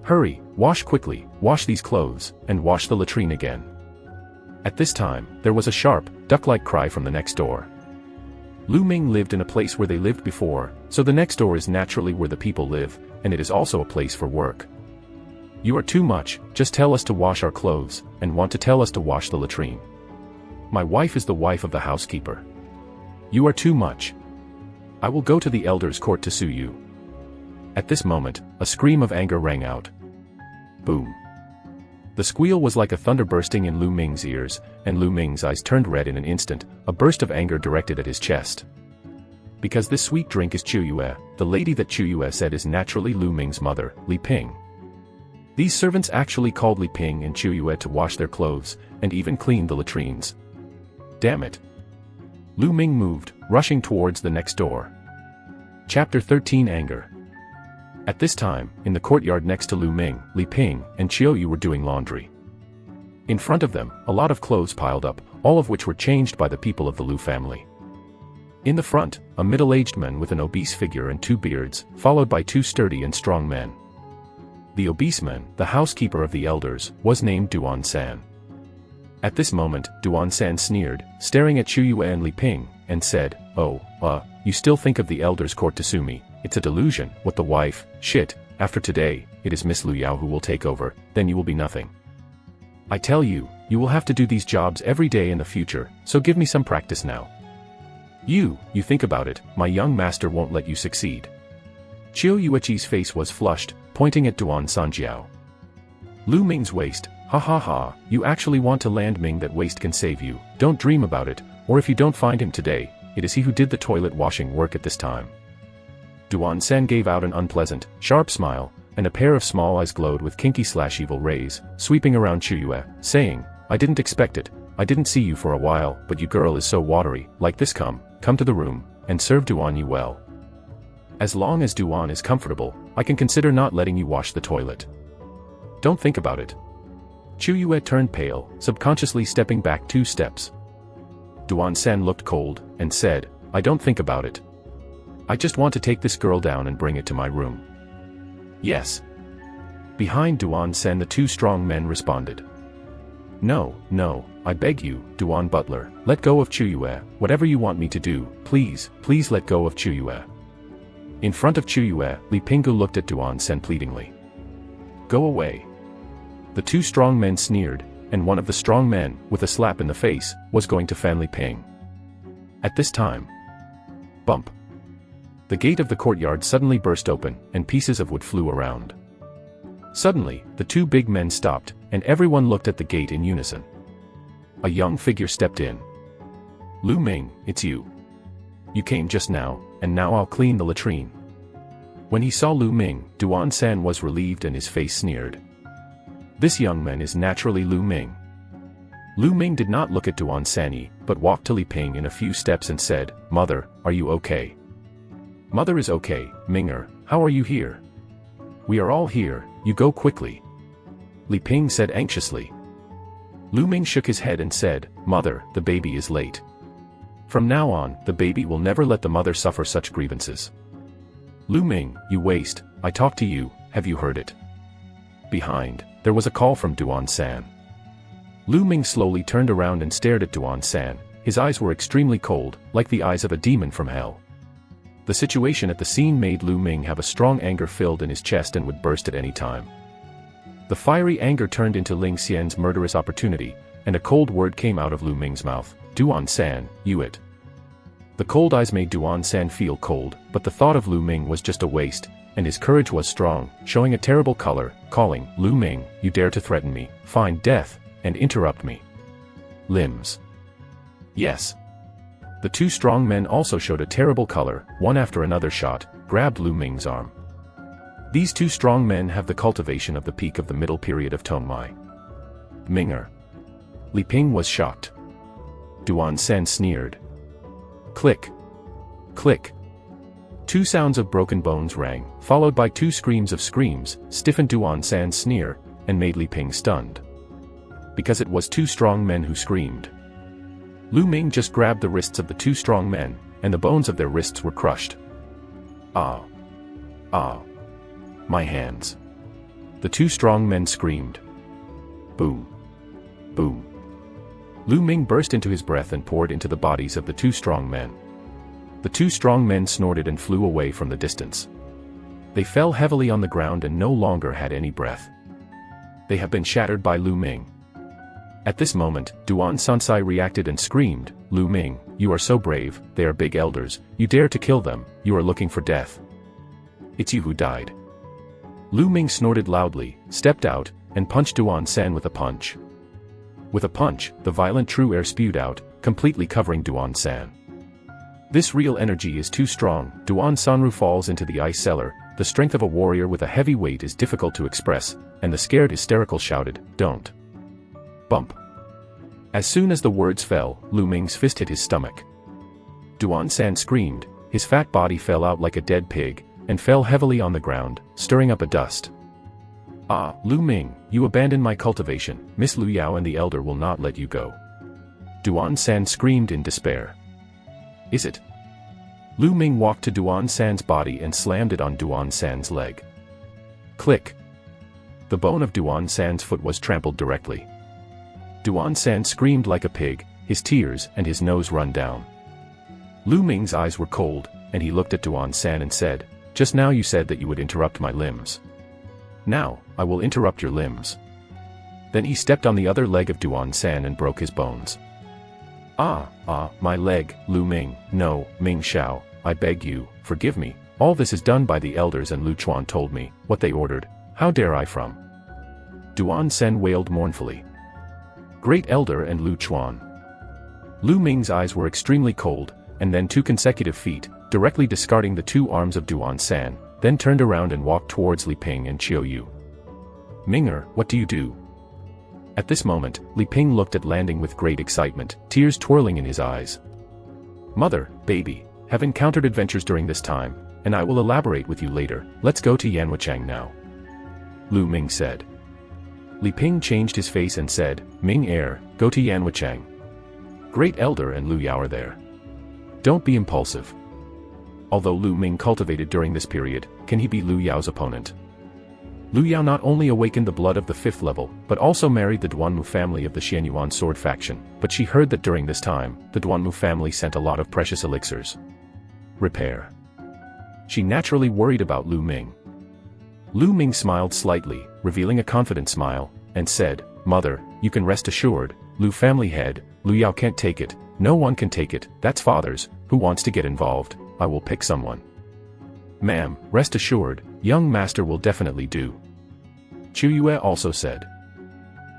S1: "Hurry, wash quickly, wash these clothes, and wash the latrine again." At this time, there was a sharp, duck-like cry from the next door. Lu Ming lived in a place where they lived before, so the next door is naturally where the people live, and it is also a place for work. "You are too much, just tell us to wash our clothes, and want to tell us to wash the latrine. My wife is the wife of the housekeeper. You are too much. I will go to the elders' court to sue you." At this moment, a scream of anger rang out. Boom. The squeal was like a thunder bursting in Lu Ming's ears, and Lu Ming's eyes turned red in an instant, a burst of anger directed at his chest. Because this sweet drink is Chu Yue, the lady that Chu Yue said is naturally Lu Ming's mother, Li Ping. These servants actually called Li Ping and Chu Yue to wash their clothes, and even clean the latrines. Damn it. Lu Ming moved, rushing towards the next door. Chapter 13 Anger. At this time, in the courtyard next to Lu Ming, Li Ping, and Qiu Yu were doing laundry. In front of them, a lot of clothes piled up, all of which were changed by the people of the Lu family. In the front, a middle-aged man with an obese figure and 2 beards, followed by 2 sturdy and strong men. The obese man, the housekeeper of the elders, was named Duan San. At this moment, Duan San sneered, staring at Qiu Yu and Li Ping, and said, "Oh, you still think of the elders' court to sue me? It's a delusion, what the wife, shit, after today, it is Miss Lu Yao who will take over, then you will be nothing. I tell you, you will have to do these jobs every day in the future, so give me some practice now. You think about it, my young master won't let you succeed." Qiu Yueqi's face was flushed, pointing at Duan Sanjiao. Lu Ming's waist, ha ha ha, you actually want to land Ming, that waist can save you, don't dream about it, or if you don't find him today, it is he who did the toilet washing work at this time. Duan San gave out an unpleasant, sharp smile, and a pair of small eyes glowed with kinky/evil rays, sweeping around Qiu Yue, saying, "I didn't expect it, I didn't see you for a while, but you girl is so watery, like this, come to the room, and serve Duan Yu well. As long as Duan is comfortable, I can consider not letting you wash the toilet. Don't think about it." Qiu Yue turned pale, subconsciously stepping back 2 steps. Duan San looked cold, and said, "I don't think about it. I just want to take this girl down and bring it to my room." "Yes." Behind Duan San the 2 strong men responded. No, I beg you, Duan Butler, let go of Qiu Yue, whatever you want me to do, please let go of Qiu Yue." In front of Qiu Yue, Li Pinggu looked at Duan San pleadingly. "Go away." The 2 strong men sneered, and one of the strong men, with a slap in the face, was going to fan Li Ping. At this time, bump. The gate of the courtyard suddenly burst open, and pieces of wood flew around. Suddenly, the 2 big men stopped, and everyone looked at the gate in unison. A young figure stepped in. "Lu Ming, it's you. You came just now, and now I'll clean the latrine." When he saw Lu Ming, Duan San was relieved and his face sneered. This young man is naturally Lu Ming. Lu Ming did not look at Duan Sanyi, but walked to Li Ping in a few steps and said, "Mother, are you okay?" "Mother is okay, Minger, how are you here?" "We are all here, you go quickly," Li Ping said anxiously. Lu Ming shook his head and said, "Mother, the baby is late. From now on, the baby will never let the mother suffer such grievances." "Lu Ming, you waste, I talk to you, have you heard it?" Behind, there was a call from Duan San. Lu Ming slowly turned around and stared at Duan San, his eyes were extremely cold, like the eyes of a demon from hell. The situation at the scene made Lu Ming have a strong anger filled in his chest and would burst at any time. The fiery anger turned into Ling Xian's murderous opportunity, and a cold word came out of Lu Ming's mouth, "Duan San, you it." The cold eyes made Duan San feel cold, but the thought of Lu Ming was just a waste, and his courage was strong, showing a terrible color, calling, "Lu Ming, you dare to threaten me, find death, and interrupt me." Limbs. Yes. The 2 strong men also showed a terrible color, one after another shot, grabbed Lu Ming's arm. These 2 strong men have the cultivation of the peak of the middle period of Tongmai. Minger. Li Ping was shocked. Duan San sneered. Click. Click. 2 sounds of broken bones rang, followed by 2 screams of screams, stiffened Duan San's sneer, and made Li Ping stunned. Because it was 2 strong men who screamed. Lu Ming just grabbed the wrists of the 2 strong men, and the bones of their wrists were crushed. "Ah! Ah! My hands!" The 2 strong men screamed. Boom! Boom! Lu Ming burst into his breath and poured into the bodies of the 2 strong men. The 2 strong men snorted and flew away from the distance. They fell heavily on the ground and no longer had any breath. They have been shattered by Lu Ming. At this moment, Duan Sansai reacted and screamed, "Lu Ming, you are so brave, they are big elders, you dare to kill them, you are looking for death. It's you who died." Lu Ming snorted loudly, stepped out, and punched Duan San with a punch. With a punch, the violent true air spewed out, completely covering Duan San. This real energy is too strong, Duan Sanru falls into the ice cellar, the strength of a warrior with a heavy weight is difficult to express, and the scared hysterical shouted, "Don't." Bump. As soon as the words fell, Lu Ming's fist hit his stomach. Duan San screamed, his fat body fell out like a dead pig, and fell heavily on the ground, stirring up a dust. Ah, Lu Ming, you abandoned my cultivation, Miss Lu Yao and the elder will not let you go. Duan San screamed in despair. Is it? Lu Ming walked to Duan San's body and slammed it on Duan San's leg. Click. The bone of Duan San's foot was trampled directly. Duan San screamed like a pig, his tears and his nose run down. Lu Ming's eyes were cold, and he looked at Duan San and said, "Just now you said that you would interrupt my limbs. Now, I will interrupt your limbs." Then he stepped on the other leg of Duan San and broke his bones. My leg, Lu Ming, no, Ming Xiao, I beg you, forgive me, all this is done by the elders and Lu Chuan told me, what they ordered, how dare I from? Duan San wailed mournfully. Great Elder and Lu Chuan. Lu Ming's eyes were extremely cold, and then 2 consecutive feet, directly discarding the 2 arms of Duan San, then turned around and walked towards Li Ping and Chiu Yu. Minger, what do you do? At this moment, Li Ping looked at Landing with great excitement, tears twirling in his eyes. Mother, baby, have encountered adventures during this time, and I will elaborate with you later, let's go to Yanwuchang now. Lu Ming said. Li Ping changed his face and said, Ming heir, go to Yanwuchang. Great Elder and Lu Yao are there. Don't be impulsive. Although Lu Ming cultivated during this period, can he be Lu Yao's opponent? Lu Yao not only awakened the blood of the 5th level, but also married the Duanmu family of the Xianyuan sword faction, but she heard that during this time, the Duanmu family sent a lot of precious elixirs. Repair. She naturally worried about Lu Ming. Lu Ming smiled slightly, revealing a confident smile, and said, Mother, you can rest assured, Lu family head, Lu Yao can't take it, no one can take it, that's father's, who wants to get involved, I will pick someone. Ma'am, rest assured, young master will definitely do. Chu Yue also said.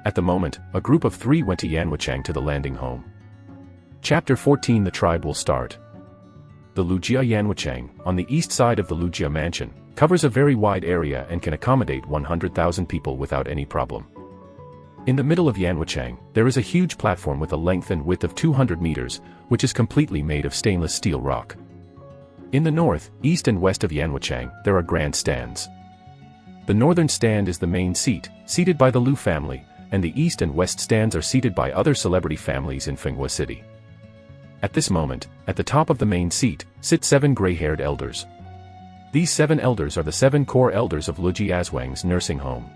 S1: At the moment, a group of 3 went to Yanwuchang to the landing home. Chapter 14 The tribe will start. The Lujia Yanwuchang, on the east side of the Lujia mansion, covers a very wide area and can accommodate 100,000 people without any problem. In the middle of Yanwuchang, there is a huge platform with a length and width of 200 meters, which is completely made of stainless steel rock. In the north, east and west of Yanwuchang, there are grand stands. The northern stand is the main seat, seated by the Lu family, and the east and west stands are seated by other celebrity families in Fenghua City. At this moment, at the top of the main seat, sit 7 gray-haired elders. These 7 elders are the 7 core elders of Luji Aswang's nursing home.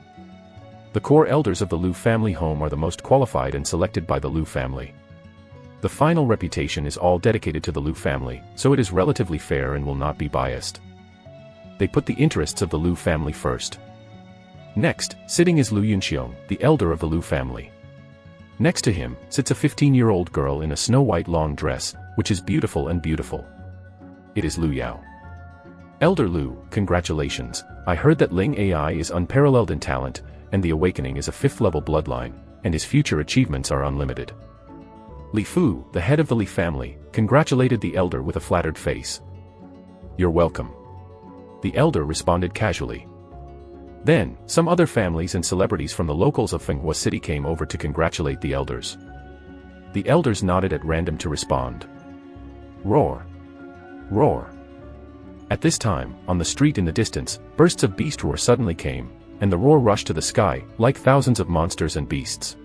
S1: The core elders of the Lu family home are the most qualified and selected by the Lu family. The final reputation is all dedicated to the Lu family, so it is relatively fair and will not be biased. They put the interests of the Lu family first. Next, sitting is Lu Yunxiong, the elder of the Lu family. Next to him, sits a 15-year-old girl in a snow-white long dress, which is beautiful and beautiful. It is Lu Yao. Elder Lu, congratulations, I heard that Ling AI is unparalleled in talent, and the awakening is a 5th-level bloodline, and his future achievements are unlimited. Li Fu, the head of the Li family, congratulated the elder with a flattered face. You're welcome. The elder responded casually. Then, some other families and celebrities from the locals of Fenghua City came over to congratulate the elders. The elders nodded at random to respond. Roar. Roar. At this time, on the street in the distance, bursts of beast roar suddenly came, and the roar rushed to the sky, like thousands of monsters and beasts.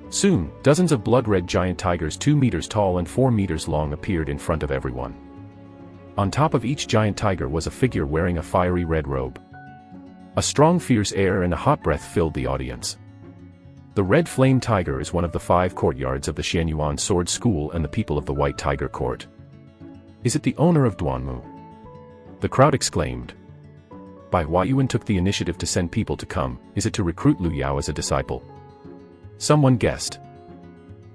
S1: Soon, dozens of blood-red giant tigers 2 meters tall and 4 meters long appeared in front of everyone. On top of each giant tiger was a figure wearing a fiery red robe. A strong fierce air and a hot breath filled the audience. The red flame tiger is one of the 5 courtyards of the Xianyuan sword school and the people of the white tiger court. Is it the owner of Duanmu? The crowd exclaimed. Bai Huayuan took the initiative to send people to come, is it to recruit Lu Yao as a disciple? Someone guessed.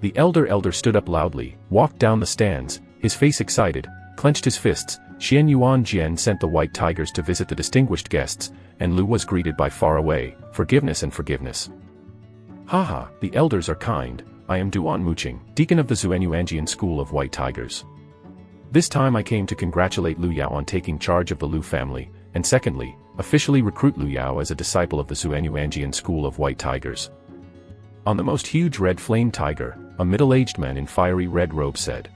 S1: The elder stood up loudly, walked down the stands, his face excited, clenched his fists. Xianyuan Jian sent the white tigers to visit the distinguished guests, and Lu was greeted by far away, forgiveness and forgiveness. Haha, the elders are kind, I am Duan Muqing, deacon of the Xuanyuanjian school of white tigers. This time I came to congratulate Lu Yao on taking charge of the Lu family, and secondly, officially recruit Lu Yao as a disciple of the Xuanyuanjian school of white tigers. On the most huge red flame tiger, a middle-aged man in fiery red robe said.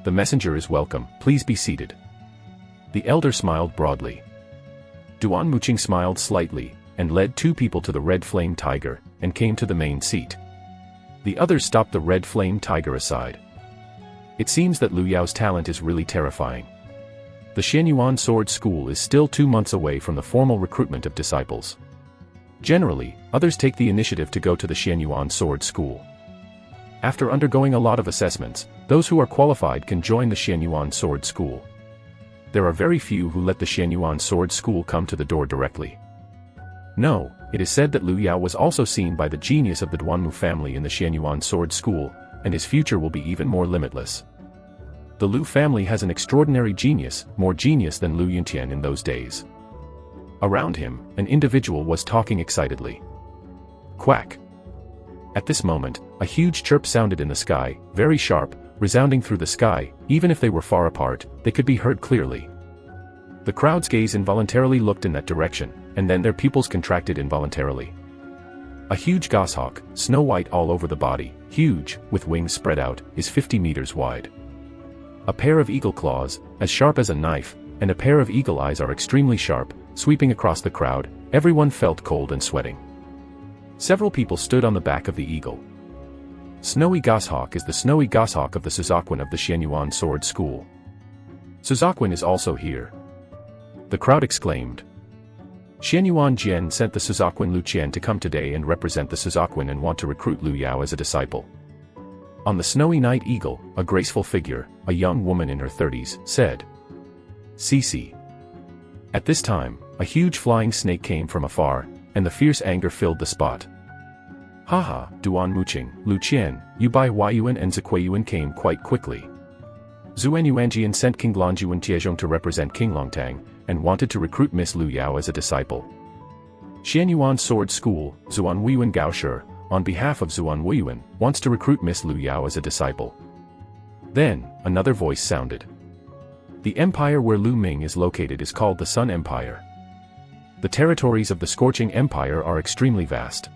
S1: The messenger is welcome, please be seated. The elder smiled broadly. Duan Muqing smiled slightly, and led 2 people to the red flame tiger, and came to the main seat. The others stopped the red flame tiger aside. It seems that Lu Yao's talent is really terrifying. The Xianyuan Sword School is still 2 months away from the formal recruitment of disciples. Generally, others take the initiative to go to the Xianyuan Sword School. After undergoing a lot of assessments, those who are qualified can join the Xianyuan Sword School. There are very few who let the Xianyuan Sword School come to the door directly. No, it is said that Lu Yao was also seen by the genius of the Duanmu family in the Xianyuan Sword School, and his future will be even more limitless. The Lu family has an extraordinary genius, more genius than Lu Yuntian in those days. Around him, an individual was talking excitedly. Quack! At this moment, a huge chirp sounded in the sky, very sharp, resounding through the sky. Even if they were far apart, they could be heard clearly. The crowd's gaze involuntarily looked in that direction, and then their pupils contracted involuntarily. A huge goshawk, snow white all over the body, huge, with wings spread out, is 50 meters wide. A pair of eagle claws, as sharp as a knife, and a pair of eagle eyes are extremely sharp, sweeping across the crowd. Everyone felt cold and sweating. Several people stood on the back of the eagle. Snowy goshawk is the snowy goshawk of the Suzakuin of the Xianyuan Sword School. Suzakuin is also here. The crowd exclaimed. Xianyuan Jian sent the Suzakuin Lu Qian to come today and represent the Suzakuin and want to recruit Lu Yao as a disciple. On the snowy night eagle, a graceful figure, a young woman in her 30s, said. Cici. At this time, a huge flying snake came from afar, and the fierce anger filled the spot. Haha, Duan Muqing, Lu Qian, Yu Bai Huayuan and Zikuayuan came quite quickly. Zuan Yuanjian sent King Longyuan Tiezhong to represent King Longtang, and wanted to recruit Miss Lu Yao as a disciple. Xianyuan Sword School, Zuan Huiyuan Gaoshi, on behalf of Zuan Huiyuan, wants to recruit Miss Lu Yao as a disciple. Then, another voice sounded. The empire where Lu Ming is located is called the Sun Empire. The territories of the Scorching Empire are extremely vast.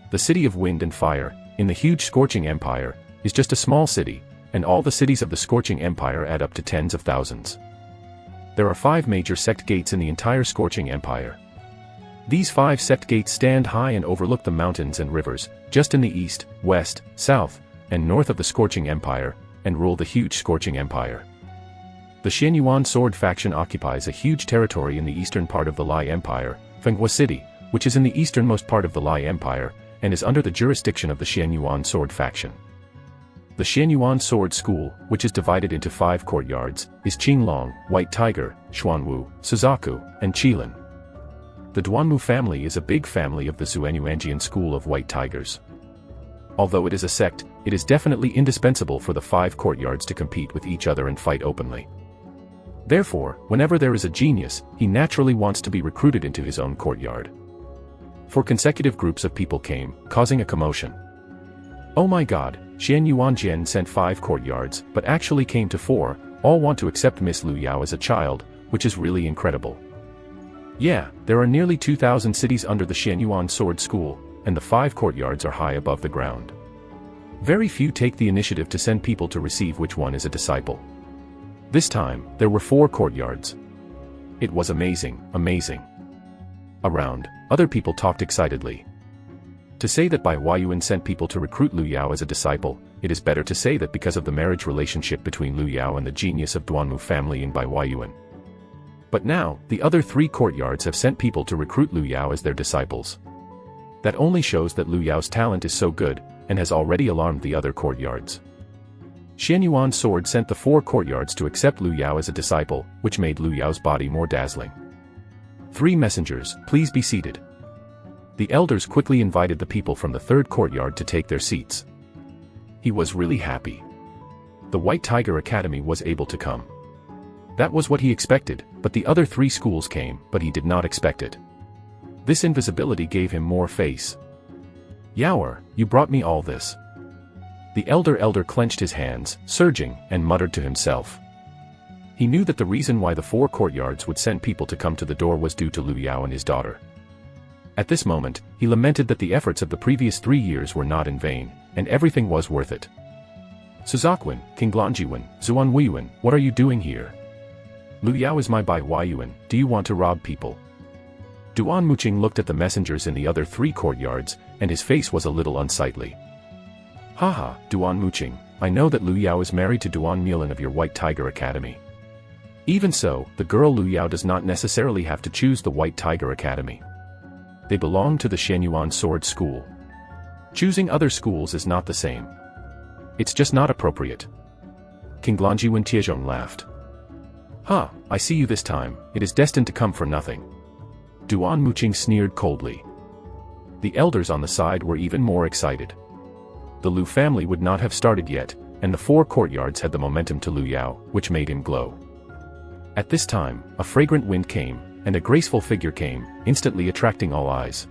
S1: The city of Wind and Fire, in the huge Scorching Empire, is just a small city, and all the cities of the Scorching Empire add up to tens of thousands. There are 5 major sect gates in the entire Scorching Empire. These 5 sect gates stand high and overlook the mountains and rivers, just in the east, west, south, and north of the Scorching Empire, and rule the huge Scorching Empire. The Xianyuan Sword faction occupies a huge territory in the eastern part of the Lai Empire, Manhwa City, which is in the easternmost part of the Lai Empire, and is under the jurisdiction of the Xianyuan Sword faction. The Xianyuan Sword School, which is divided into 5 courtyards, is Qinglong, White Tiger, Xuanwu, Suzaku, and Qilin. The Duanmu family is a big family of the Zuanyuanjian school of White Tigers. Although it is a sect, it is definitely indispensable for the 5 courtyards to compete with each other and fight openly. Therefore, whenever there is a genius, he naturally wants to be recruited into his own courtyard. 4 consecutive groups of people came, causing a commotion. Oh my god, Xianyuan Jian sent 5 courtyards, but actually came to 4, all want to accept Miss Lu Yao as a child, which is really incredible. Yeah, there are nearly 2,000 cities under the Xianyuan Sword School, and the 5 courtyards are high above the ground. Very few take the initiative to send people to receive which one is a disciple. This time, there were 4 courtyards. It was amazing, amazing. Around, other people talked excitedly. To say that Bai Huayuan sent people to recruit Lu Yao as a disciple, it is better to say that because of the marriage relationship between Lu Yao and the genius of Duanmu family in Bai Huayuan. But now, the other 3 courtyards have sent people to recruit Lu Yao as their disciples. That only shows that Lu Yao's talent is so good, and has already alarmed the other courtyards. Xianyuan Sword sent the 4 courtyards to accept Lu Yao as a disciple, which made Lu Yao's body more dazzling. 3 messengers, please be seated. The elders quickly invited the people from the 3rd courtyard to take their seats. He was really happy. The White Tiger Academy was able to come. That was what he expected, but the other 3 schools came, but he did not expect it. This invisibility gave him more face. Yaoer, you brought me all this. The elder clenched his hands, surging, and muttered to himself. He knew that the reason why the 4 courtyards would send people to come to the door was due to Lu Yao and his daughter. At this moment, he lamented that the efforts of the previous 3 years were not in vain, and everything was worth it. Suzakwin, King Glonjiwan, Zuan, what are you doing here? Lu Yao is my Bai Huayuan, do you want to rob people? Duan Muqing looked at the messengers in the other 3 courtyards, and his face was a little unsightly. Haha, Duan Muqing, I know that Lu Yao is married to Duan Mulan of your White Tiger Academy. Even so, the girl Lu Yao does not necessarily have to choose the White Tiger Academy. They belong to the Xianyuan Sword School. Choosing other schools is not the same. It's just not appropriate. King Glonjiwan Tiezhong laughed. Ha, I see you this time, it is destined to come for nothing. Duan Muqing sneered coldly. The elders on the side were even more excited. The Lu family would not have started yet, and the 4 courtyards had the momentum to Lu Yao, which made him glow. At this time, a fragrant wind came, and a graceful figure came, instantly attracting all eyes.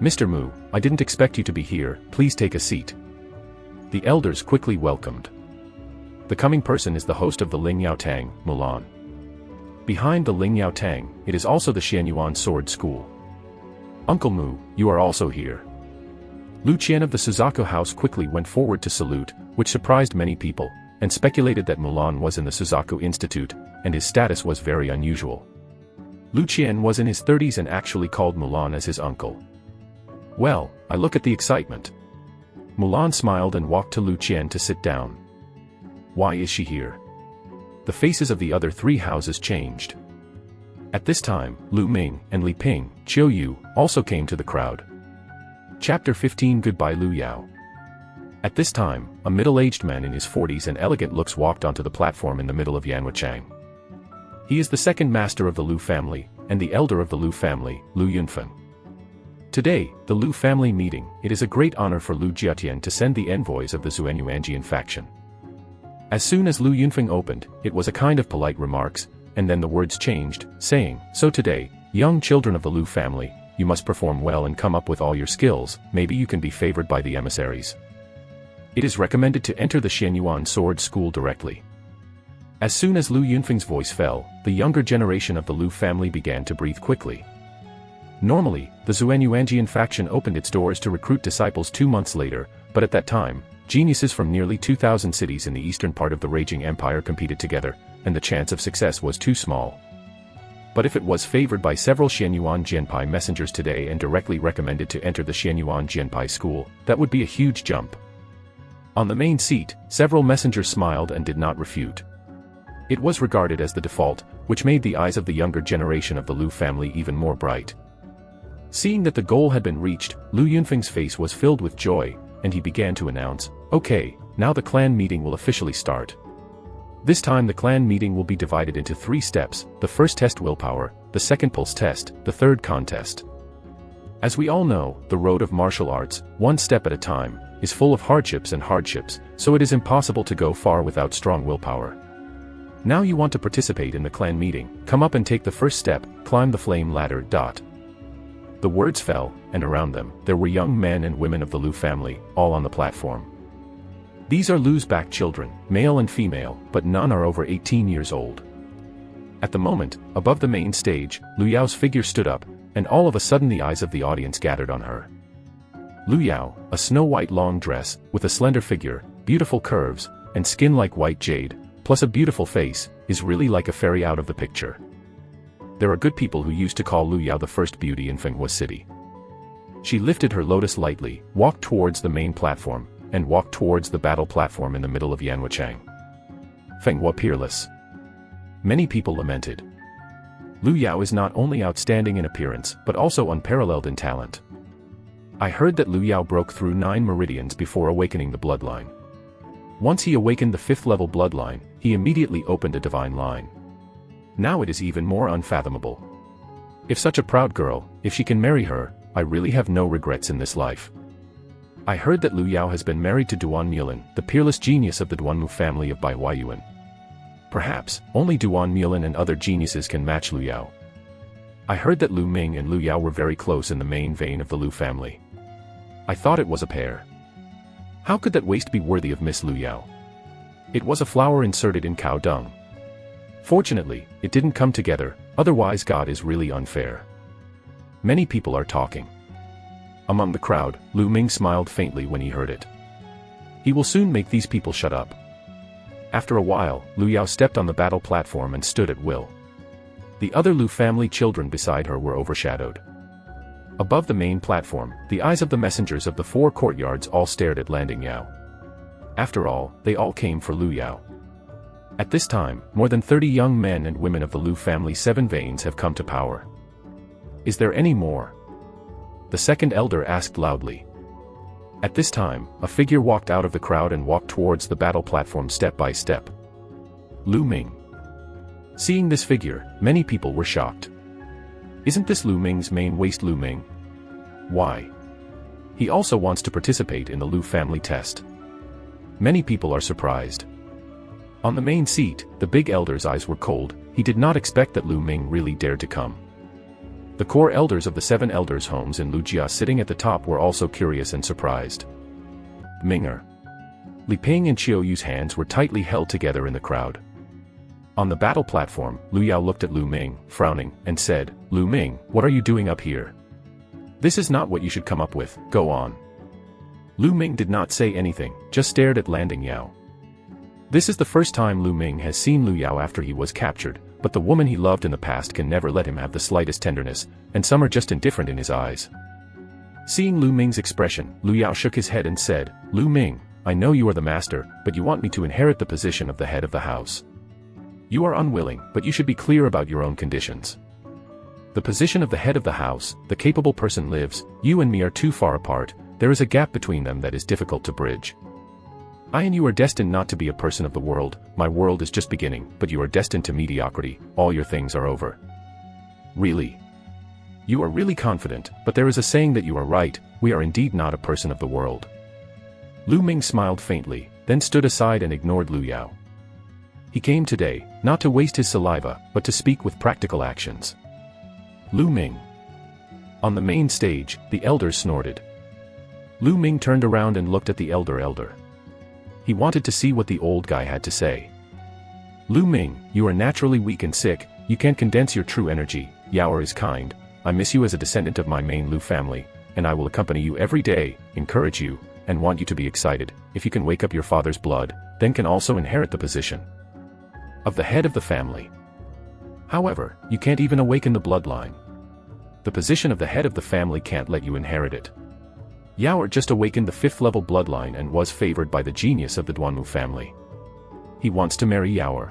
S1: Mr. Mu, I didn't expect you to be here, please take a seat. The elders quickly welcomed. The coming person is the host of the Ling Yao Tang, Mulan. Behind the Ling Yao Tang, it is also the Xianyuan Sword School. Uncle Mu, you are also here. Lu Qian of the Suzaku house quickly went forward to salute, which surprised many people, and speculated that Mulan was in the Suzaku Institute, and his status was very unusual. Lu Qian was in his 30s and actually called Mulan as his uncle. Well, I look at the excitement. Mulan smiled and walked to Lu Qian to sit down. Why is she here? The faces of the other 3 houses changed. At this time, Lu Ming and Li Ping, Qiu Yu, also came to the crowd. Chapter 15 Goodbye Lu Yao. At this time, a middle-aged man in his 40s and elegant looks walked onto the platform in the middle of Yanhuachang. He is the second master of the Lu family, and the elder of the Lu family, Lu Yunfeng. Today, the Lu family meeting, it is a great honor for Lu Jiatian to send the envoys of the Zuanyuanjian faction. As soon as Lu Yunfeng opened, it was a kind of polite remarks, and then the words changed, saying, so today, young children of the Lu family, you must perform well and come up with all your skills, maybe you can be favored by the emissaries. It is recommended to enter the Xianyuan Sword School directly. As soon as Lu Yunfeng's voice fell, the younger generation of the Lu family began to breathe quickly. Normally, the Zuanyuanjian faction opened its doors to recruit disciples 2 months later, but at that time, geniuses from nearly 2,000 cities in the eastern part of the raging empire competed together, and the chance of success was too small. But if it was favored by several Xianyuan Jianpai messengers today and directly recommended to enter the Xianyuan Jianpai school, that would be a huge jump. On the main seat, several messengers smiled and did not refute. It was regarded as the default, which made the eyes of the younger generation of the Lu family even more bright. Seeing that the goal had been reached, Lu Yunfeng's face was filled with joy, and he began to announce, okay, now the clan meeting will officially start. This time the clan meeting will be divided into 3 steps, the first test willpower, the second pulse test, the third contest. As we all know, the road of martial arts, 1 step at a time, is full of hardships, so it is impossible to go far without strong willpower. Now you want to participate in the clan meeting, come up and take the first step, climb the flame ladder. The words fell, and around them, there were young men and women of the Lu family, all on the platform. These are Lu's back children, male and female, but none are over 18 years old. At the moment, above the main stage, Lu Yao's figure stood up, and all of a sudden the eyes of the audience gathered on her. Lu Yao, a snow-white long dress, with a slender figure, beautiful curves, and skin like white jade, plus a beautiful face, is really like a fairy out of the picture. There are good people who used to call Lu Yao the first beauty in Fenghua City. She lifted her lotus lightly, walked towards the main platform, and walked towards the battle platform in the middle of Yanhuachang. Fenghua peerless. Many people lamented. Lu Yao is not only outstanding in appearance, but also unparalleled in talent. I heard that Lu Yao broke through 9 meridians before awakening the bloodline. Once he awakened the 5th level bloodline, he immediately opened a divine line. Now it is even more unfathomable. If such a proud girl, if she can marry her, I really have no regrets in this life. I heard that Lu Yao has been married to Duan Mulan, the peerless genius of the Duanmu family of Bai Huayuan. Perhaps, only Duan Mulan and other geniuses can match Lu Yao. I heard that Lu Ming and Lu Yao were very close in the main vein of the Lu family. I thought it was a pair. How could that waste be worthy of Miss Lu Yao? It was a flower inserted in cow dung. Fortunately, it didn't come together, otherwise God is really unfair. Many people are talking. Among the crowd, Lu Ming smiled faintly when he heard it. He will soon make these people shut up. After a while, Lu Yao stepped on the battle platform and stood at will. The other Lu family children beside her were overshadowed. Above the main platform, the eyes of the messengers of the 4 courtyards all stared at Landing Yao. After all, they all came for Lu Yao. At this time, more than 30 young men and women of the Lu family 7 veins have come to power. Is there any more? The second elder asked loudly. At this time, a figure walked out of the crowd and walked towards the battle platform step by step. Lu Ming. Seeing this figure, many people were shocked. Isn't this Lu Ming's main waist Lu Ming? Why? He also wants to participate in the Lu family test. Many people are surprised. On the main seat, the big elder's eyes were cold. He did not expect that Lu Ming really dared to come. The core elders of the 7 elders' homes in Lujia sitting at the top were also curious and surprised. Minger. Li Ping and Qiu Yu's hands were tightly held together in the crowd. On the battle platform, Lu Yao looked at Lu Ming, frowning, and said, Lu Ming, what are you doing up here? This is not what you should come up with, go on. Lu Ming did not say anything, just stared at Landing Yao. This is the first time Lu Ming has seen Lu Yao after he was captured, but the woman he loved in the past can never let him have the slightest tenderness, and some are just indifferent in his eyes. Seeing Lu Ming's expression, Lu Yao shook his head and said, Lu Ming, I know you are the master, but you want me to inherit the position of the head of the house. You are unwilling, but you should be clear about your own conditions. The position of the head of the house, the capable person lives, you and me are too far apart, there is a gap between them that is difficult to bridge. I and you are destined not to be a person of the world, my world is just beginning, but you are destined to mediocrity, all your things are over. Really? You are really confident, but there is a saying that you are right, we are indeed not a person of the world. Lu Ming smiled faintly, then stood aside and ignored Lu Yao. He came today, not to waste his saliva, but to speak with practical actions. Lu Ming. On the main stage, the elders snorted. Lu Ming turned around and looked at the elder. He wanted to see what the old guy had to say. Lu Ming, you are naturally weak and sick, you can't condense your true energy, Yao is kind, I miss you as a descendant of my main Lu family, and I will accompany you every day, encourage you, and want you to be excited, if you can wake up your father's blood, then can also inherit the position of the head of the family. However, you can't even awaken the bloodline. The position of the head of the family can't let you inherit it. Yao just awakened the 5th level bloodline and was favored by the genius of the Duanmu family. He wants to marry Yao.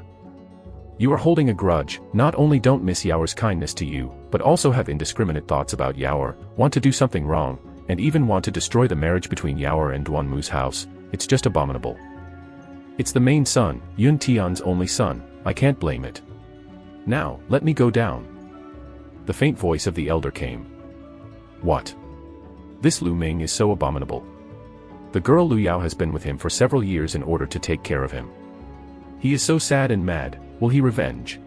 S1: You are holding a grudge, not only don't miss Yao's kindness to you, but also have indiscriminate thoughts about Yao, want to do something wrong, and even want to destroy the marriage between Yao and Duanmu's house, it's just abominable. It's the main son, Yun Tian's only son, I can't blame it. Now, let me go down. The faint voice of the elder came. What? This Lu Ming is so abominable. The girl Lu Yao has been with him for several years in order to take care of him. He is so sad and mad, will he revenge?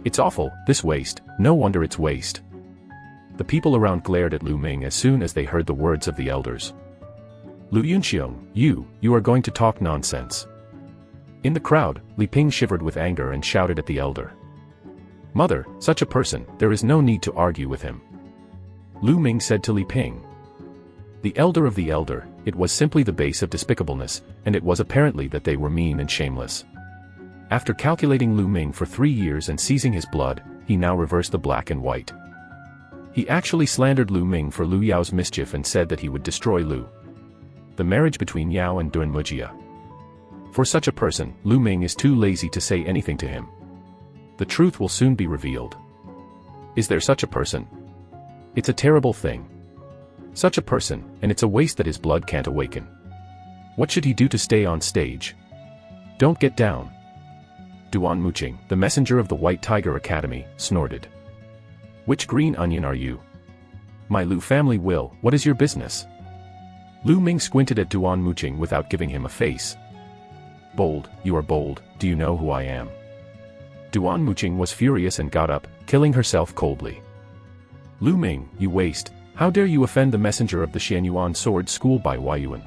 S1: It's awful, this waste, no wonder it's waste. The people around glared at Lu Ming as soon as they heard the words of the elders. Lu Yunxiong, you are going to talk nonsense. In the crowd, Li Ping shivered with anger and shouted at the elder. Mother, such a person, there is no need to argue with him. Lu Ming said to Li Ping. The elder of the elder, it was simply the base of despicableness, and it was apparently that they were mean and shameless. After calculating Lu Ming for 3 years and seizing his blood, he now reversed the black and white. He actually slandered Lu Ming for Lu Yao's mischief and said that he would destroy the marriage between Yao and Dunmujia. For such a person, Lu Ming is too lazy to say anything to him. The truth will soon be revealed. Is there such a person? It's a terrible thing. Such a person, and it's a waste that his blood can't awaken. What should he do to stay on stage? Don't get down. Duan Muqing, the messenger of the White Tiger Academy, snorted. Which green onion are you? My Lu family will, what is your business? Lu Ming squinted at Duan Muqing without giving him a face. Bold, you are bold, do you know who I am? Duan Muqing was furious and got up, killing herself coldly. Lu Ming, you waste, how dare you offend the messenger of the Xianyuan Sword School by Huayuan?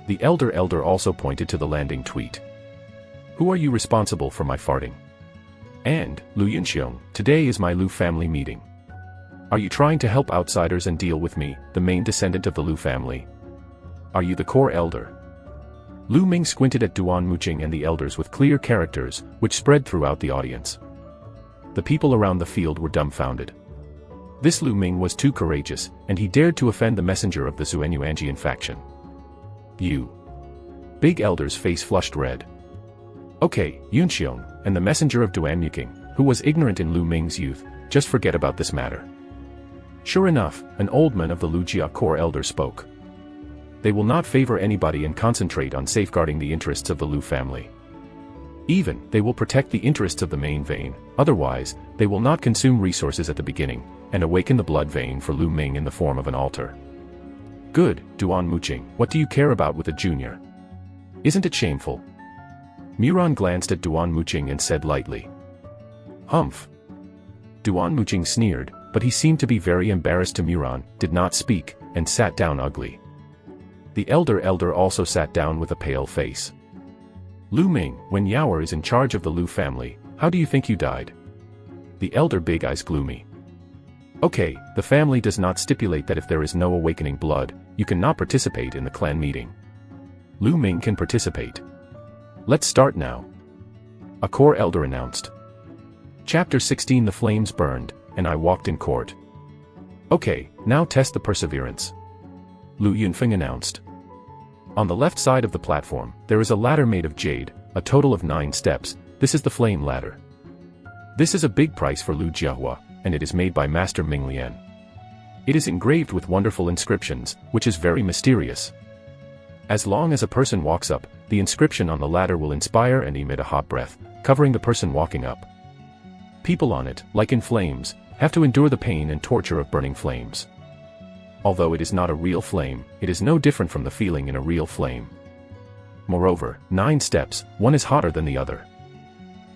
S1: The elder also pointed to the landing tweet. Who are you responsible for my farting? And, Lu Yunxiong, today is my Lu family meeting. Are you trying to help outsiders and deal with me, the main descendant of the Lu family? Are you the core elder? Lu Ming squinted at Duan Muqing and the elders with clear characters, which spread throughout the audience. The people around the field were dumbfounded. This Lu Ming was too courageous, and he dared to offend the messenger of the Xuanyuanjian faction. You. Big elder's face flushed red. Okay, Yunxiong, and the messenger of Duan Muqing, who was ignorant in Lu Ming's youth, just forget about this matter. Sure enough, an old man of the Lu Jia core elder spoke. They will not favor anybody and concentrate on safeguarding the interests of the Lu family. Even, they will protect the interests of the main vein, otherwise, they will not consume resources at the beginning, and awaken the blood vein for Lu Ming in the form of an altar. Good, Duan Muqing, what do you care about with a junior? Isn't it shameful? Muran glanced at Duan Muqing and said lightly. Humph. Duan Muqing sneered, but he seemed to be very embarrassed to Muran, did not speak, and sat down ugly. The elder also sat down with a pale face. Lu Ming, when Yaoer is in charge of the Lu family, how do you think you died? The elder big eyes gloomy. Okay, the family does not stipulate that if there is no awakening blood, you cannot participate in the clan meeting. Lu Ming can participate. Let's start now. A core elder announced. Chapter 16 The flames burned, and I walked in court. Okay, now test the perseverance. Lu Yunfeng announced. On the left side of the platform, there is a ladder made of jade, a total of 9 steps. This is the flame ladder. This is a big price for Lu Jiahua, and it is made by Master Ming Lian. It is engraved with wonderful inscriptions, which is very mysterious. As long as a person walks up, the inscription on the ladder will inspire and emit a hot breath, covering the person walking up. People on it, like in flames, have to endure the pain and torture of burning flames. Although it is not a real flame, it is no different from the feeling in a real flame. Moreover, 9 steps, one is hotter than the other.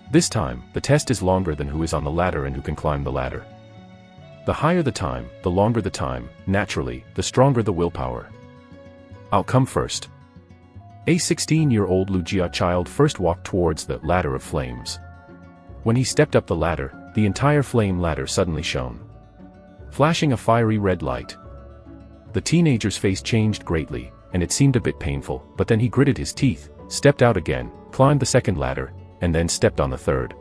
S1: This time, the test is longer than who is on the ladder and who can climb the ladder. The higher the time, the longer the time, naturally, the stronger the willpower. I'll come first. A 16-year-old Lu Jia child first walked towards the ladder of flames. When he stepped up the ladder, the entire flame ladder suddenly shone, flashing a fiery red light. The teenager's face changed greatly, and it seemed a bit painful, but then he gritted his teeth, stepped out again, climbed the second ladder, and then stepped on the third.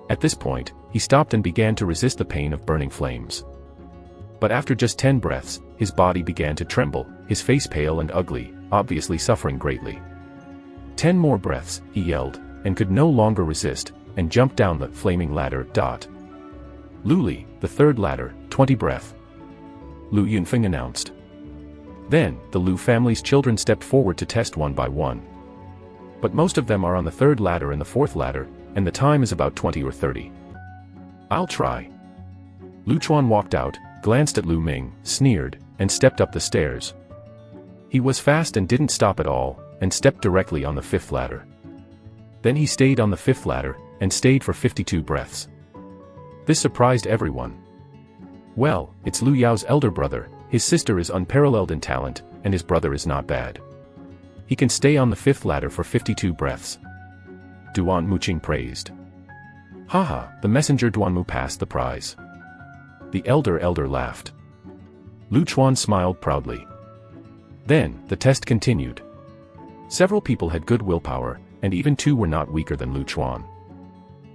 S1: At this point, he stopped and began to resist the pain of burning flames. But after just 10 breaths, his body began to tremble, his face pale and ugly, obviously suffering greatly. 10 more breaths, he yelled, and could no longer resist, and jumped down the flaming ladder. Luli, the third ladder, 20 breath. Lu Yunfeng announced. Then, the Lu family's children stepped forward to test one by one. But most of them are on the third ladder and the fourth ladder, and the time is about 20 or 30. I'll try. Lu Chuan walked out, glanced at Lu Ming, sneered, and stepped up the stairs. He was fast and didn't stop at all, and stepped directly on the 5th ladder. Then he stayed on the 5th ladder, and stayed for 52 breaths. This surprised everyone. Well, it's Lu Yao's elder brother, his sister is unparalleled in talent, and his brother is not bad. He can stay on the 5th ladder for 52 breaths. Duan Muqing praised. Haha, the messenger Duanmu passed the prize. The elder laughed. Lu Chuan smiled proudly. Then, the test continued. Several people had good willpower, and even 2 were not weaker than Lu Chuan.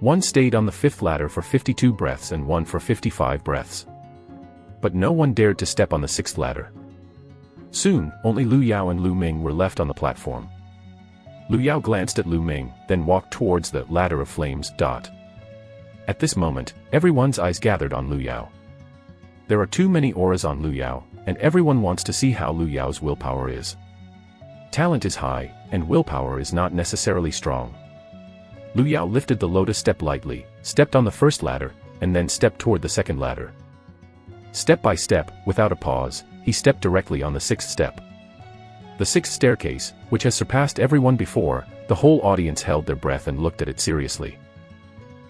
S1: One stayed on the 5th ladder for 52 breaths and one for 55 breaths. But no one dared to step on the 6th ladder. Soon, only Lu Yao and Lu Ming were left on the platform. Lu Yao glanced at Lu Ming, then walked towards the ladder of flames. At this moment, everyone's eyes gathered on Lu Yao. There are too many auras on Lu Yao, and everyone wants to see how Lu Yao's willpower is. Talent is high, and willpower is not necessarily strong. Lu Yao lifted the lotus step lightly, stepped on the 1st ladder, and then stepped toward the 2nd ladder. Step by step, without a pause, he stepped directly on the 6th step. The 6th staircase, which has surpassed everyone before, the whole audience held their breath and looked at it seriously.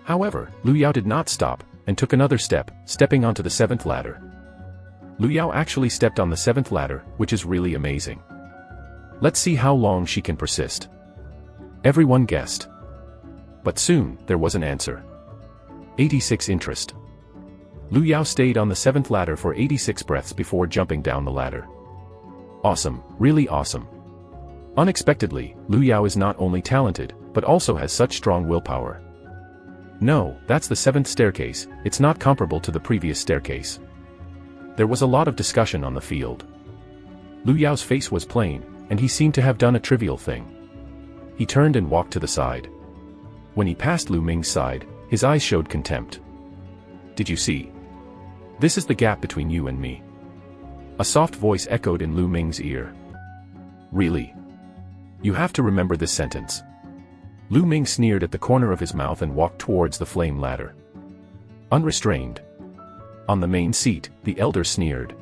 S1: However, Lu Yao did not stop, and took another step, stepping onto the 7th ladder. Lu Yao actually stepped on the 7th ladder, which is really amazing. Let's see how long she can persist. Everyone guessed. But soon, there was an answer. 86 interest. Lu Yao stayed on the 7th ladder for 86 breaths before jumping down the ladder. Awesome, really awesome. Unexpectedly, Lu Yao is not only talented, but also has such strong willpower. No, that's the 7th staircase, it's not comparable to the previous staircase. There was a lot of discussion on the field. Lu Yao's face was plain, and he seemed to have done a trivial thing. He turned and walked to the side. When he passed Lu Ming's side, his eyes showed contempt. Did you see? This is the gap between you and me. A soft voice echoed in Lu Ming's ear. Really? You have to remember this sentence. Lu Ming sneered at the corner of his mouth and walked towards the flame ladder. Unrestrained. On the main seat, the elder sneered.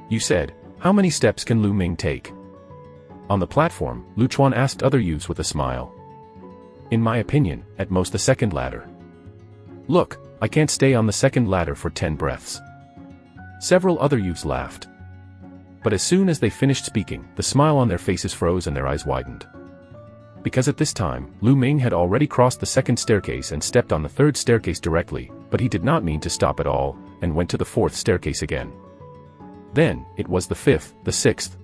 S1: You said, how many steps can Lu Ming take? On the platform, Lu Chuan asked other youths with a smile. In my opinion, at most the 2nd ladder. Look, I can't stay on the 2nd ladder for 10 breaths. Several other youths laughed. But as soon as they finished speaking, the smile on their faces froze and their eyes widened. Because at this time, Lu Ming had already crossed the 2nd staircase and stepped on the 3rd staircase directly, but he did not mean to stop at all, and went to the 4th staircase again. Then, it was the 5th, the 6th.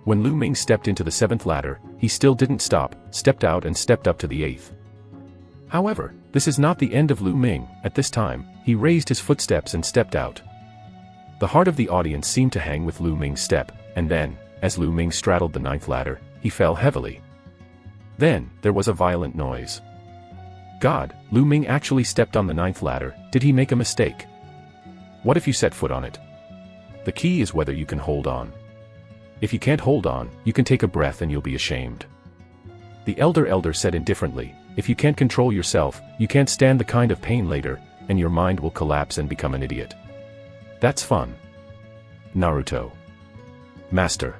S1: When Lu Ming stepped into the 7th ladder, he still didn't stop, stepped out and stepped up to the 8th. However, this is not the end of Lu Ming. At this time, he raised his footsteps and stepped out. The heart of the audience seemed to hang with Lu Ming's step, and then, as Lu Ming straddled the 9th ladder, he fell heavily. Then, there was a violent noise. God, Lu Ming actually stepped on the 9th ladder. Did he make a mistake? What if you set foot on it? The key is whether you can hold on. If you can't hold on, you can take a breath and you'll be ashamed. The elder said indifferently, if you can't control yourself, you can't stand the kind of pain later, and your mind will collapse and become an idiot. That's fun. Naruto. Master.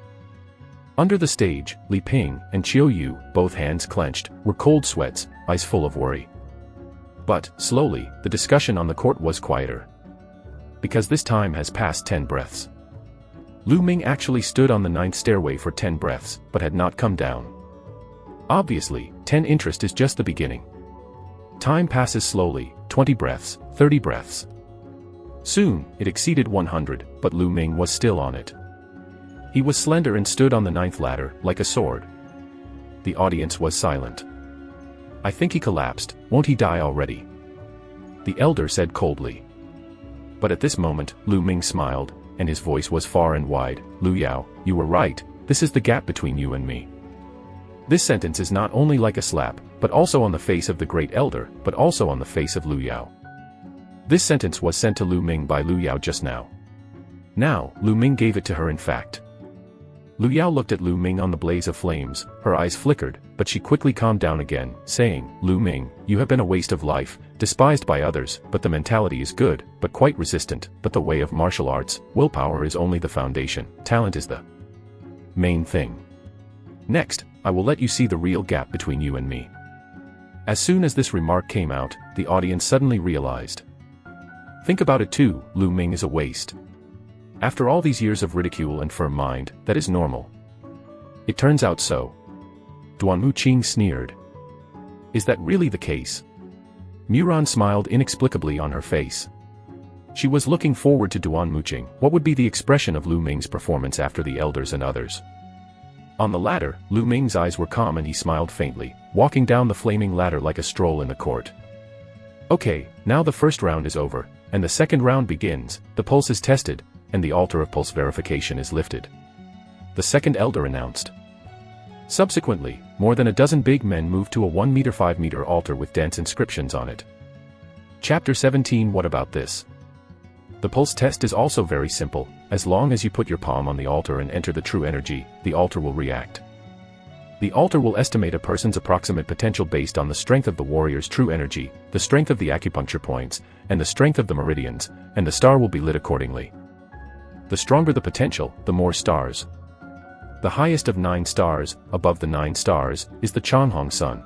S1: Under the stage, Li Ping and Chiu Yu, both hands clenched, were cold sweats, eyes full of worry. But, slowly, the discussion on the court was quieter. Because this time has passed 10 breaths. Lu Ming actually stood on the 9th stairway for 10 breaths, but had not come down. Obviously, 10 interest is just the beginning. Time passes slowly, 20 breaths, 30 breaths. Soon, it exceeded 100, but Lu Ming was still on it. He was slender and stood on the 9th ladder, like a sword. The audience was silent. I think he collapsed, won't he die already? The elder said coldly. But at this moment, Lu Ming smiled, and his voice was far and wide. Lu Yao, you were right, this is the gap between you and me. This sentence is not only like a slap, but also on the face of the great elder, but also on the face of Lu Yao. This sentence was sent to Lu Ming by Lu Yao just now. Now, Lu Ming gave it to her in fact. Lu Yao looked at Lu Ming on the blaze of flames, her eyes flickered, but she quickly calmed down again, saying, Lu Ming, you have been a waste of life, despised by others, but the mentality is good, but quite resistant, but the way of martial arts, willpower is only the foundation, talent is the main thing. Next, I will let you see the real gap between you and me. As soon as this remark came out, the audience suddenly realized. Think about it too, Lu Ming is a waste. After all these years of ridicule and firm mind, that is normal. It turns out so. Duan Muqing sneered. Is that really the case? Muran smiled inexplicably on her face. She was looking forward to Duan Muqing. What would be the expression of Lu Ming's performance after the elders and others? On the ladder, Lu Ming's eyes were calm and he smiled faintly, walking down the flaming ladder like a stroll in the court. Okay, now the first round is over, and the second round begins, the pulse is tested, and the altar of pulse verification is lifted. The second elder announced. Subsequently, more than a dozen big men moved to a 1 meter 5 meter altar with dance inscriptions on it. Chapter 17. What about this? The pulse test is also very simple. As long as you put your palm on the altar and enter the true energy, the altar will react. The altar will estimate a person's approximate potential based on the strength of the warrior's true energy, the strength of the acupuncture points, and the strength of the meridians, and the star will be lit accordingly. The stronger the potential, the more stars. The highest of 9 stars, above the 9 stars, is the Changhong sun.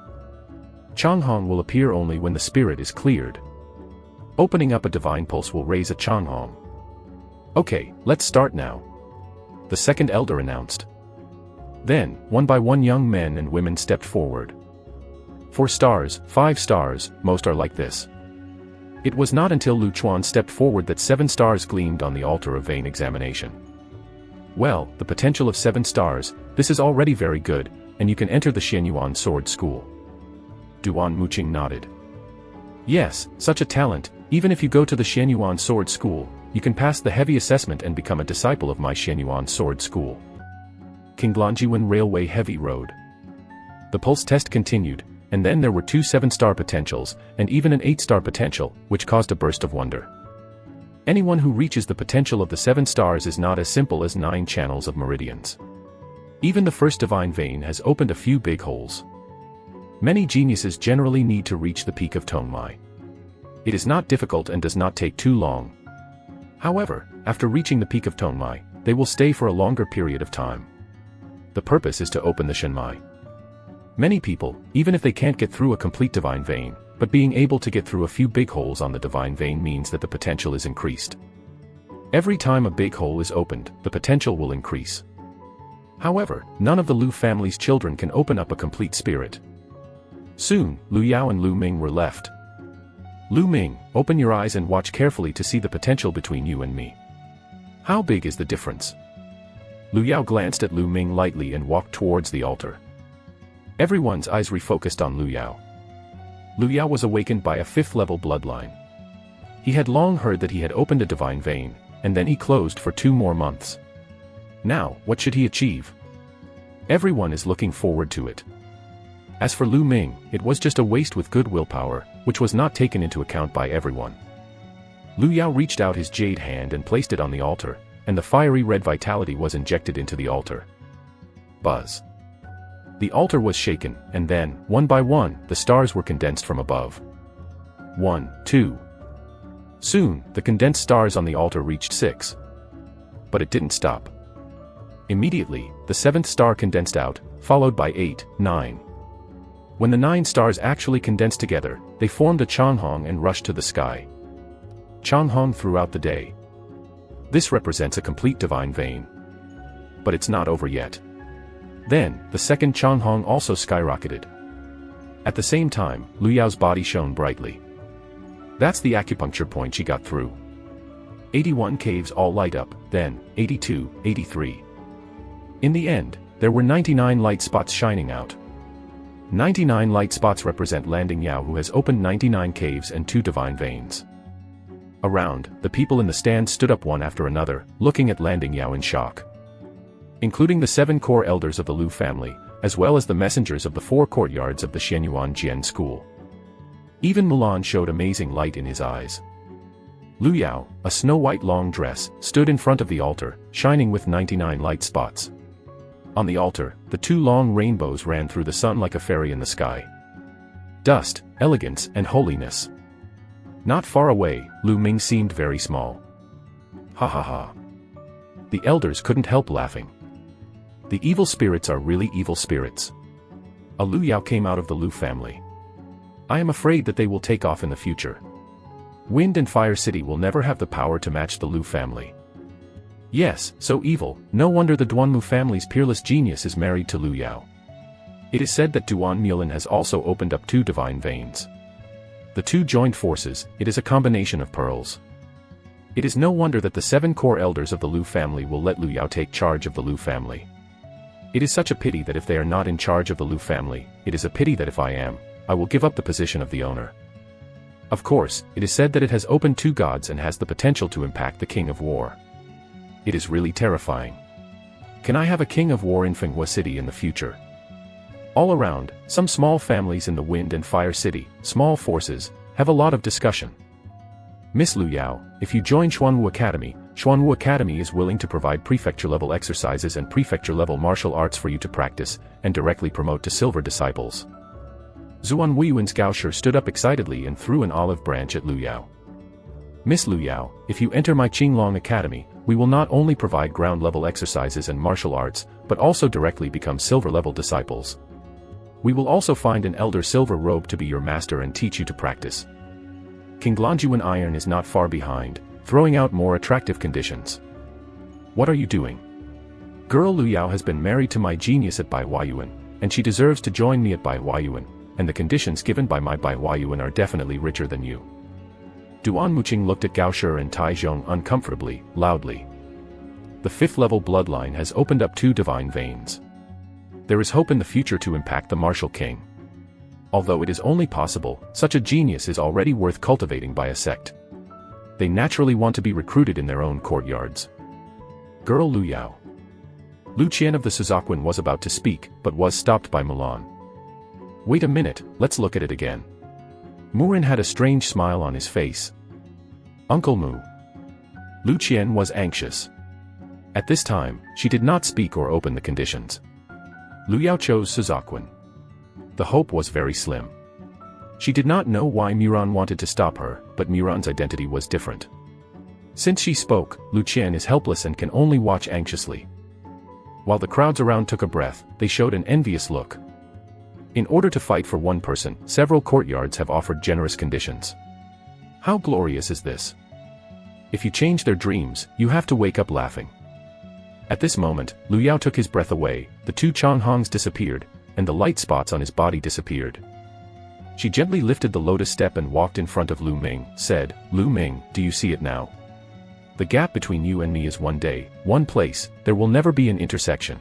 S1: Changhong will appear only when the spirit is cleared. Opening up a divine pulse will raise a Changhong. Okay, let's start now. The second elder announced. Then, one by one young men and women stepped forward. 4 stars, 5 stars, most are like this. It was not until Lu Chuan stepped forward that 7 stars gleamed on the altar of vain examination. Well, the potential of 7 stars, this is already very good, and you can enter the Xianyuan Sword School. Duan Muqing nodded. Yes, such a talent, even if you go to the Xianyuan Sword School, you can pass the heavy assessment and become a disciple of my Xianyuan Sword School. Qinglongjiwen Railway Heavy Road. The pulse test continued, and then there were 2 7-star potentials, and even an 8-star potential, which caused a burst of wonder. Anyone who reaches the potential of the 7 stars is not as simple as 9 channels of meridians. Even the first divine vein has opened a few big holes. Many geniuses generally need to reach the peak of Tongmai. It is not difficult and does not take too long. However, after reaching the peak of Tongmai, they will stay for a longer period of time. The purpose is to open the Shenmai. Many people, even if they can't get through a complete divine vein, but being able to get through a few big holes on the divine vein means that the potential is increased. Every time a big hole is opened, the potential will increase. However, none of the Lu family's children can open up a complete spirit. Soon, Lu Yao and Lu Ming were left. Lu Ming, open your eyes and watch carefully to see the potential between you and me. How big is the difference? Lu Yao glanced at Lu Ming lightly and walked towards the altar. Everyone's eyes refocused on Lu Yao. Lu Yao was awakened by a 5th-level bloodline. He had long heard that he had opened a divine vein, and then he closed for 2 more months. Now, what should he achieve? Everyone is looking forward to it. As for Lu Ming, it was just a waste with good willpower, which was not taken into account by everyone. Lu Yao reached out his jade hand and placed it on the altar, and the fiery red vitality was injected into the altar. Buzz. The altar was shaken, and then, one by one, the stars were condensed from above. 1, 2. Soon, the condensed stars on the altar reached 6. But it didn't stop. Immediately, the 7th star condensed out, followed by 8, 9. When the 9 stars actually condensed together, they formed a Changhong and rushed to the sky. Changhong throughout the day. This represents a complete divine vein. But it's not over yet. Then, the second Changhong also skyrocketed. At the same time, Lu Yao's body shone brightly. That's the acupuncture point she got through. 81 caves all light up, then, 82, 83. In the end, there were 99 light spots shining out. 99 light spots represent Landing Yao, who has opened 99 caves and 2 divine veins. Around, the people in the stand stood up one after another, looking at Landing Yao in shock. Including the 7 core elders of the Lu family, as well as the messengers of the 4 courtyards of the Xianyuan Jian school. Even Mulan showed amazing light in his eyes. Lu Yao, a snow-white long dress, stood in front of the altar, shining with 99 light spots. On the altar, the 2 long rainbows ran through the sun like a fairy in the sky. Dust, elegance, and holiness. Not far away, Lu Ming seemed very small. Ha ha ha. The elders couldn't help laughing. The evil spirits are really evil spirits. A Lu Yao came out of the Lu family. I am afraid that they will take off in the future. Wind and Fire City will never have the power to match the Lu family. Yes, so evil, no wonder the Duanmu family's peerless genius is married to Lu Yao. It is said that Duan Mulin has also opened up 2 divine veins. The 2 joined forces, it is a combination of pearls. It is no wonder that the 7 core elders of the Lu family will let Lu Yao take charge of the Lu family. It is such a pity that if they are not in charge of the Lu family, it is a pity that if I am, I will give up the position of the owner. Of course, it is said that it has opened 2 gods and has the potential to impact the King of War. It is really terrifying. Can I have a King of War in Fenghua City in the future? All around, some small families in the Wind and Fire City, small forces, have a lot of discussion. Miss Lu Yao, if you join Xuanwu Academy is willing to provide prefecture-level exercises and prefecture-level martial arts for you to practice, and directly promote to silver disciples. Zuan Weiyuan's Gaoshi stood up excitedly and threw an olive branch at Lu Yao. Miss Lu Yao, if you enter my Qinglong Academy, we will not only provide ground-level exercises and martial arts, but also directly become silver-level disciples. We will also find an elder silver robe to be your master and teach you to practice. Qinglongjiwen Iron is not far behind, throwing out more attractive conditions. What are you doing? Girl Lu Yao has been married to my genius at Bai Huayuan, and she deserves to join me at Bai Huayuan, and the conditions given by my Bai Huayuan are definitely richer than you. Duan Muqing looked at Gaoshi and Tai Zhong uncomfortably, loudly. the 5th level bloodline has opened up 2 divine veins. There is hope in the future to impact the martial king. Although it is only possible, such a genius is already worth cultivating by a sect. They naturally want to be recruited in their own courtyards. Girl Lu Yao. Lu Qian of the Suzakuan was about to speak, but was stopped by Mulan. Wait a minute, let's look at it again. Murin had a strange smile on his face. Uncle Mu. Lu Qian was anxious. At this time, she did not speak or open the conditions. Lu Yao chose Suzakuan. The hope was very slim. She did not know why Muran wanted to stop her, but Muran's identity was different. Since she spoke, Lu Qian is helpless and can only watch anxiously. While the crowds around took a breath, they showed an envious look. In order to fight for one person, several courtyards have offered generous conditions. How glorious is this? If you change their dreams, you have to wake up laughing. At this moment, Lu Yao took his breath away, the 2 Chonghongs disappeared, and the light spots on his body disappeared. She gently lifted the lotus step and walked in front of Lu Ming, said, Lu Ming, do you see it now? The gap between you and me is one day, one place, there will never be an intersection.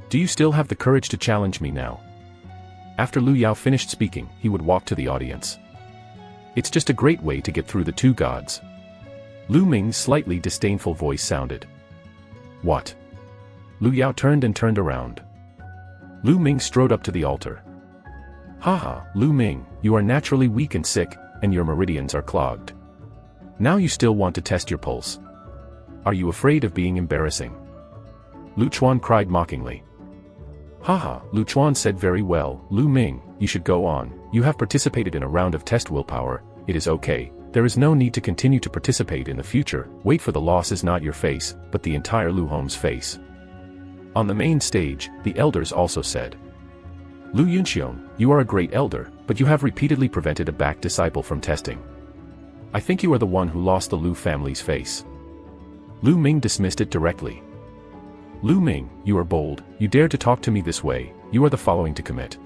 S1: Do you still have the courage to challenge me now? After Lu Yao finished speaking, he would walk to the audience. It's just a great way to get through the 2 gods. Lu Ming's slightly disdainful voice sounded. What? Lu Yao turned around. Lu Ming strode up to the altar. Haha, Lu Ming, you are naturally weak and sick, and your meridians are clogged. Now you still want to test your pulse. Are you afraid of being embarrassing? Lu Chuan cried mockingly. Haha, Lu Chuan said very well, Lu Ming, you should go on, you have participated in a round of test willpower, it is okay, there is no need to continue to participate in the future, wait for the loss is not your face, but the entire Lu Home's face. On the main stage, the elders also said. Lu Yunxiong, you are a great elder, but you have repeatedly prevented a back disciple from testing. I think you are the one who lost the Lu family's face. Lu Ming dismissed it directly. Lu Ming, you are bold, you dare to talk to me this way, you are the following to commit.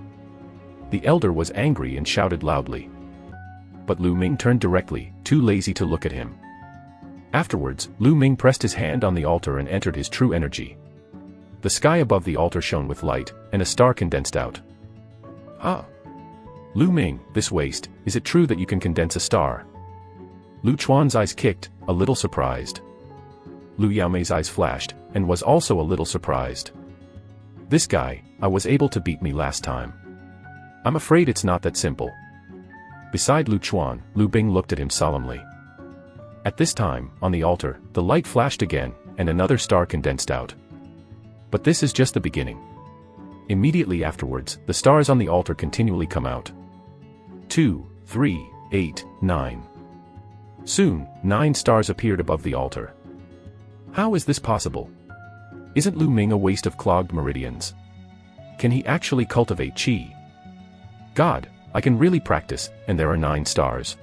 S1: The elder was angry and shouted loudly. But Lu Ming turned directly, too lazy to look at him. Afterwards, Lu Ming pressed his hand on the altar and entered his true energy. The sky above the altar shone with light, and a star condensed out. Ah! Lu Ming, this waste, is it true that you can condense a star? Lu Chuan's eyes kicked, a little surprised. Lu Yaomei's eyes flashed, and was also a little surprised. This guy, I was able to beat me last time. I'm afraid it's not that simple. Beside Lu Chuan, Lu Bing looked at him solemnly. At this time, on the altar, the light flashed again, and another star condensed out. But this is just the beginning. Immediately afterwards, the stars on the altar continually come out. 2, 3, 8, 9. Soon, 9 stars appeared above the altar. How is this possible? Isn't Lu Ming a waste of clogged meridians? Can he actually cultivate qi? God, I can really practice, and there are 9 stars.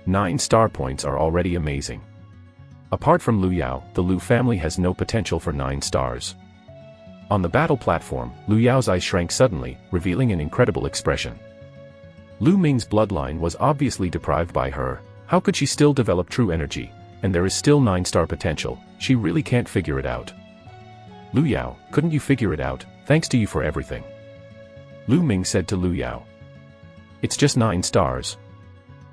S1: 9 star points are already amazing. Apart from Lu Yao, the Lu family has no potential for 9 stars. On the battle platform, Lu Yao's eyes shrank suddenly, revealing an incredible expression. Lu Ming's bloodline was obviously deprived by her, how could she still develop true energy, and there is still 9 star potential, she really can't figure it out. Lu Yao, couldn't you figure it out, thanks to you for everything. Lu Ming said to Lu Yao. It's just 9 stars.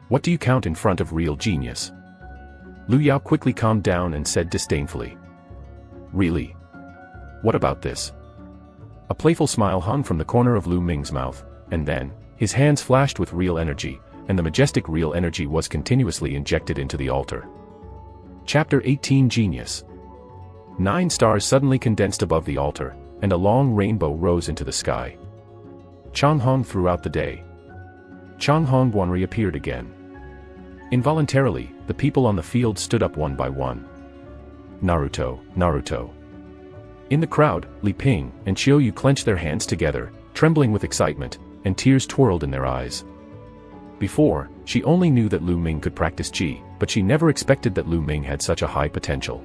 S1: What do you count in front of real genius? Lu Yao quickly calmed down and said disdainfully. Really? What about this? A playful smile hung from the corner of Lu Ming's mouth, and then, his hands flashed with real energy, and the majestic real energy was continuously injected into the altar. Chapter 18 Genius. 9 stars suddenly condensed above the altar, and a long rainbow rose into the sky. Chonghong throughout the day. Chonghong Guan reappeared again. Involuntarily, the people on the field stood up one by one. Naruto, Naruto. In the crowd, Li Ping and Xiaoyu clenched their hands together, trembling with excitement, and tears twirled in their eyes. Before, she only knew that Lu Ming could practice qi, but she never expected that Lu Ming had such a high potential.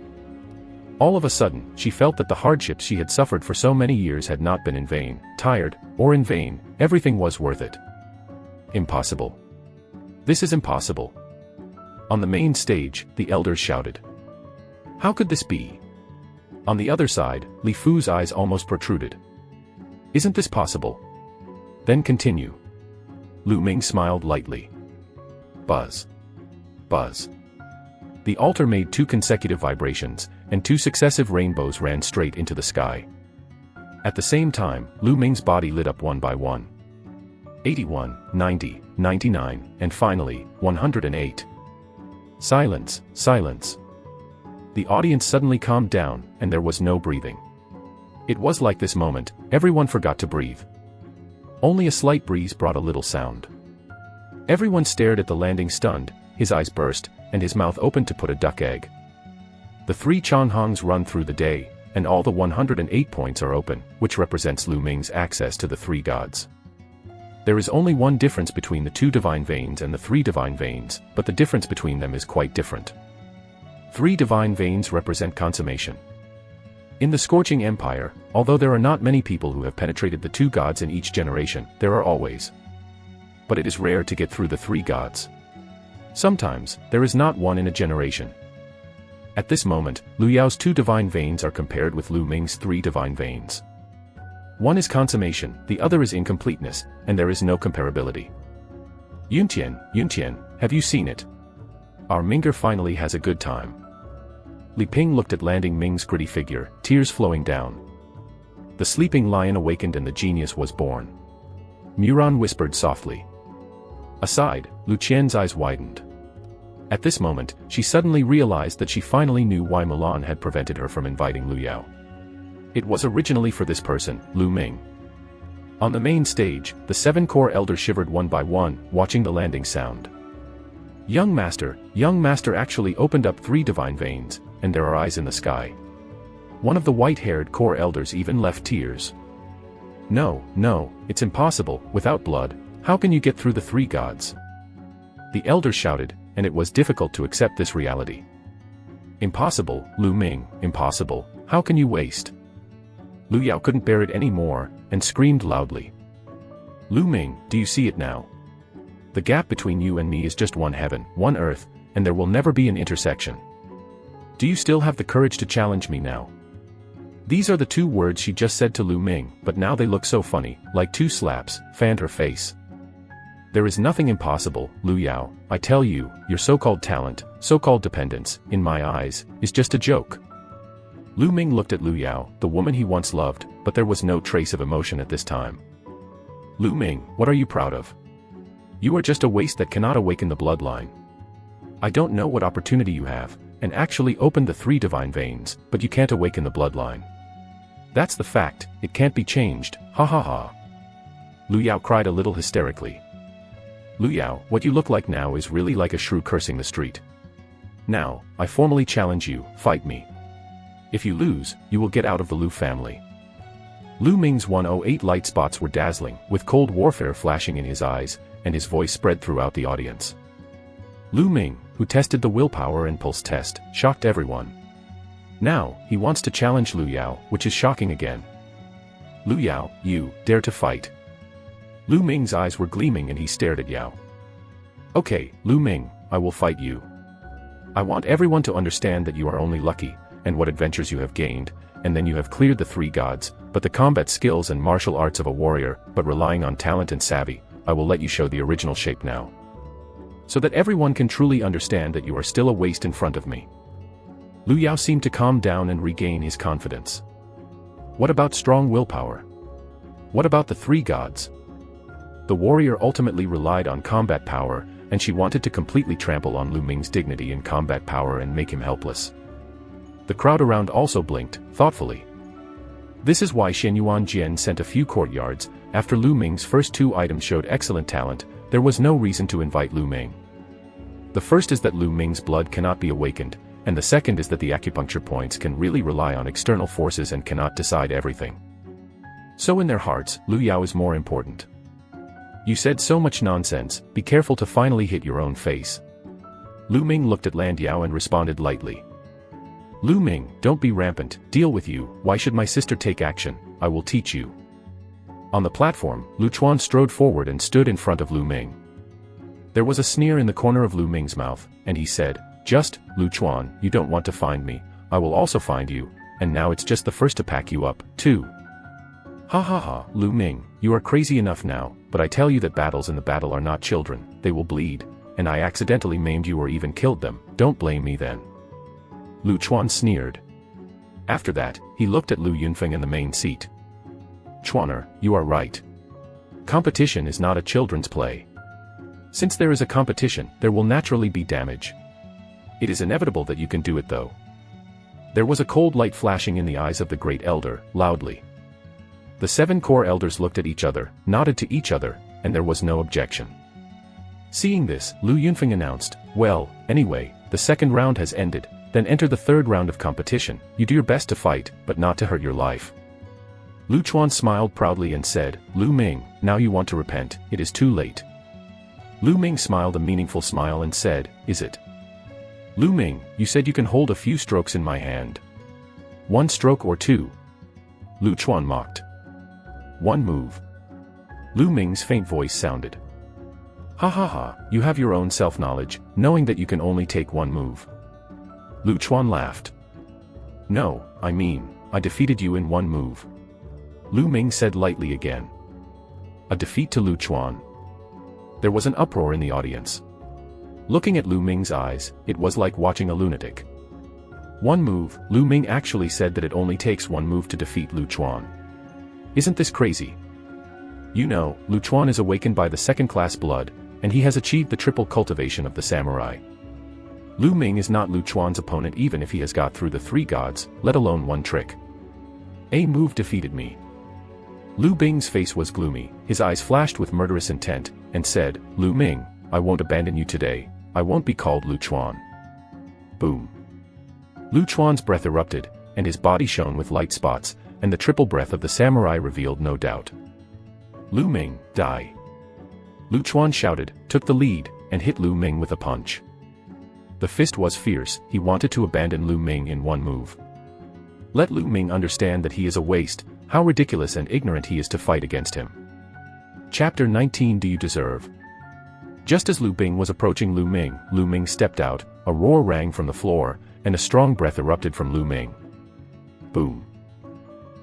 S1: All of a sudden, she felt that the hardships she had suffered for so many years had not been in vain, tired, or in vain, everything was worth it. Impossible. This is impossible. On the main stage, the elders shouted. How could this be? On the other side, Li Fu's eyes almost protruded. Isn't this possible? Then continue. Lu Ming smiled lightly. Buzz. Buzz. The altar made 2 consecutive vibrations, and 2 successive rainbows ran straight into the sky. At the same time, Lu Ming's body lit up one by one. 81, 90, 99, and finally, 108. Silence, silence. The audience suddenly calmed down, and there was no breathing. It was like this moment, everyone forgot to breathe. Only a slight breeze brought a little sound. Everyone stared at the landing stunned, his eyes burst, and his mouth opened to put a duck egg. The 3 Changhongs run through the day, and all the 108 points are open, which represents Lu Ming's access to the 3 gods. There is only one difference between the 2 divine veins and the 3 divine veins, but the difference between them is quite different. 3 divine veins represent consummation. In the Scorching Empire, although there are not many people who have penetrated the 2 gods in each generation, there are always. But it is rare to get through the 3 gods. Sometimes, there is not one in a generation. At this moment, Lu Yao's 2 divine veins are compared with Lu Ming's 3 divine veins. One is consummation, the other is incompleteness, and there is no comparability. Yuntian, have you seen it? Our Minger finally has a good time. Li Ping looked at Landing Ming's gritty figure, tears flowing down. The sleeping lion awakened and the genius was born. Muran whispered softly. Aside, Lu Qian's eyes widened. At this moment, she suddenly realized that she finally knew why Mulan had prevented her from inviting Lu Yao. It was originally for this person, Lu Ming. On the main stage, the 7 core elders shivered one by one, watching the landing sound. Young Master actually opened up 3 divine veins, and there are eyes in the sky. One of the white-haired core elders even left tears. No, it's impossible, without blood, how can you get through the 3 gods? The elders shouted, and it was difficult to accept this reality. Impossible, Lu Ming, impossible, how can you waste? Lu Yao couldn't bear it anymore, and screamed loudly. Lu Ming, do you see it now? The gap between you and me is just one heaven, one earth, and there will never be an intersection. Do you still have the courage to challenge me now? These are the 2 words she just said to Lu Ming, but now they look so funny, like 2 slaps, fanned her face. There is nothing impossible, Lu Yao, I tell you, your so-called talent, so-called dependence, in my eyes, is just a joke. Lu Ming looked at Lu Yao, the woman he once loved, but there was no trace of emotion at this time. Lu Ming, what are you proud of? You are just a waste that cannot awaken the bloodline. I don't know what opportunity you have, and actually opened the 3 divine veins, but you can't awaken the bloodline. That's the fact, it can't be changed, ha ha ha. Lu Yao cried a little hysterically. Lu Yao, what you look like now is really like a shrew cursing the street. Now, I formally challenge you, fight me. If you lose, you will get out of the Lu family. Lu Ming's 108 light spots were dazzling, with cold warfare flashing in his eyes, and his voice spread throughout the audience. Lu Ming, who tested the willpower and pulse test, shocked everyone. Now, he wants to challenge Lu Yao, which is shocking again. Lu Yao, you dare to fight? Lu Ming's eyes were gleaming and he stared at Yao. Okay, Lu Ming, I will fight you. I want everyone to understand that you are only lucky, and what adventures you have gained, and then you have cleared the 3 gods, but the combat skills and martial arts of a warrior, but relying on talent and savvy, I will let you show the original shape now. So that everyone can truly understand that you are still a waste in front of me. Lu Yao seemed to calm down and regain his confidence. What about strong willpower? What about the 3 gods? The warrior ultimately relied on combat power, and she wanted to completely trample on Lu Ming's dignity and combat power and make him helpless. The crowd around also blinked, thoughtfully. This is why Shenyuan Jian sent a few courtyards. After Lu Ming's first 2 items showed excellent talent, there was no reason to invite Lu Ming. The first is that Lu Ming's blood cannot be awakened, and the second is that the acupuncture points can really rely on external forces and cannot decide everything. So in their hearts, Lu Yao is more important. You said so much nonsense, be careful to finally hit your own face. Lu Ming looked at Land Yao and responded lightly. Lu Ming, don't be rampant, deal with you, why should my sister take action, I will teach you. On the platform, Lu Chuan strode forward and stood in front of Lu Ming. There was a sneer in the corner of Lu Ming's mouth, and he said, just, Lu Chuan, you don't want to find me, I will also find you, and now it's just the first to pack you up, too. Ha ha ha, Lu Ming, you are crazy enough now, but I tell you that battles in the battle are not children, they will bleed, and I accidentally maimed you or even killed them, don't blame me then. Lu Chuan sneered. After that, he looked at Lu Yunfeng in the main seat. Chuaner, you are right. Competition is not a children's play. Since there is a competition, there will naturally be damage. It is inevitable that you can do it though. There was a cold light flashing in the eyes of the great elder, loudly. The 7 core elders looked at each other, nodded to each other, and there was no objection. Seeing this, Lu Yunfeng announced, well, anyway, the second round has ended, then enter the third round of competition. You do your best to fight, but not to hurt your life. Lu Chuan smiled proudly and said, Lu Ming, now you want to repent, it is too late. Lu Ming smiled a meaningful smile and said, is it? Lu Ming, you said you can hold a few strokes in my hand. 1 stroke or 2? Lu Chuan mocked. 1 move. Lu Ming's faint voice sounded. Ha ha ha, you have your own self-knowledge, knowing that you can only take 1 move. Lu Chuan laughed. No, I mean, I defeated you in 1 move. Lu Ming said lightly again. A defeat to Lu Chuan. There was an uproar in the audience. Looking at Lu Ming's eyes, it was like watching a lunatic. 1 move, Lu Ming actually said that it only takes 1 move to defeat Lu Chuan. Isn't this crazy? You know, Lu Chuan is awakened by the 2nd-class blood, and he has achieved the triple cultivation of the samurai. Lu Ming is not Lu Chuan's opponent even if he has got through the 3 gods, let alone 1 trick. A move defeated me. Lu Bing's face was gloomy, his eyes flashed with murderous intent, and said, Lu Ming, I won't abandon you today, I won't be called Lu Chuan. Boom. Lu Chuan's breath erupted, and his body shone with light spots, and the triple breath of the samurai revealed no doubt. Lu Ming, die. Lu Chuan shouted, took the lead, and hit Lu Ming with a punch. The fist was fierce, he wanted to abandon Lu Ming in 1 move. Let Lu Ming understand that he is a waste, how ridiculous and ignorant he is to fight against him. Chapter 19 Do You Deserve? Just as Lu Bing was approaching Lu Ming stepped out, a roar rang from the floor, and a strong breath erupted from Lu Ming. Boom.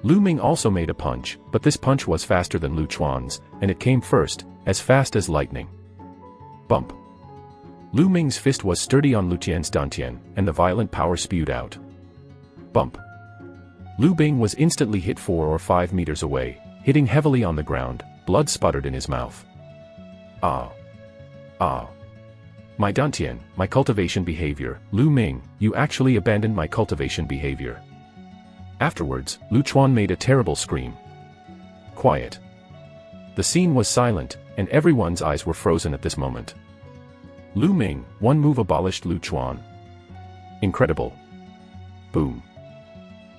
S1: Lu Ming also made a punch, but this punch was faster than Lu Chuan's, and it came first, as fast as lightning. Bump. Lu Ming's fist was sturdy on Lu Tian's dantian, and the violent power spewed out. Bump. Lu Bing was instantly hit 4 or 5 meters away, hitting heavily on the ground, blood sputtered in his mouth. Ah. Ah. My dantian, my cultivation behavior, Lu Ming, you actually abandoned my cultivation behavior. Afterwards, Lu Chuan made a terrible scream. Quiet. The scene was silent, and everyone's eyes were frozen at this moment. Lu Ming, 1 move abolished Lu Chuan. Incredible. Boom.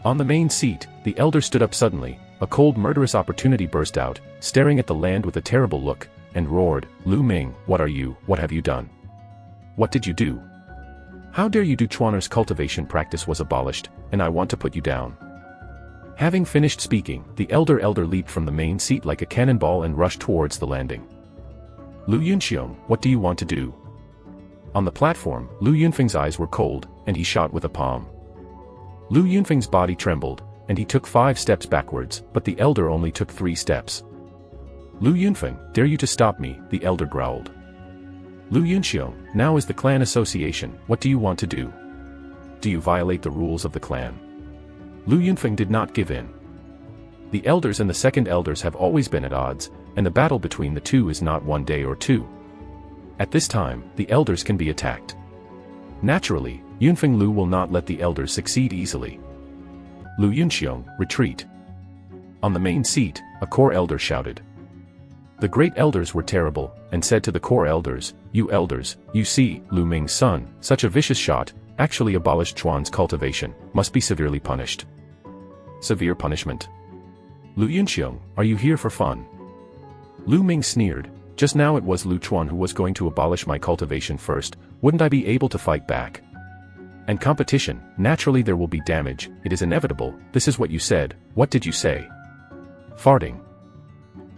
S1: On the main seat, the elder stood up suddenly, a cold murderous opportunity burst out, staring at the land with a terrible look, and roared, Lu Ming, what are you, what have you done? What did you do? How dare you do? Chuaner's cultivation practice was abolished, and I want to put you down. Having finished speaking, the elder leaped from the main seat like a cannonball and rushed towards the landing. Lu Yunxiong, what do you want to do? On the platform, Lu Yunfeng's eyes were cold, and he shot with a palm. Lu Yunfeng's body trembled, and he took 5 steps backwards, but the elder only took 3 steps. Lu Yunfeng, dare you to stop me, the elder growled. Lu Yunxiong, now is the clan association, what do you want to do? Do you violate the rules of the clan? Lu Yunfeng did not give in. The elders and the second elders have always been at odds, and the battle between the two is not 1 day or 2. At this time, the elders can be attacked. Naturally, Yunfeng Lu will not let the elders succeed easily. Lu Yunxiong, retreat. On the main seat, a core elder shouted. The great elders were terrible, and said to the core elders, you elders, you see, Lu Ming's son, such a vicious shot, actually abolished Chuan's cultivation, must be severely punished. Severe punishment. Lu Yunxiong, are you here for fun? Lu Ming sneered, just now it was Lu Chuan who was going to abolish my cultivation first, wouldn't I be able to fight back? And competition, naturally there will be damage, it is inevitable, this is what you said, what did you say? Farting.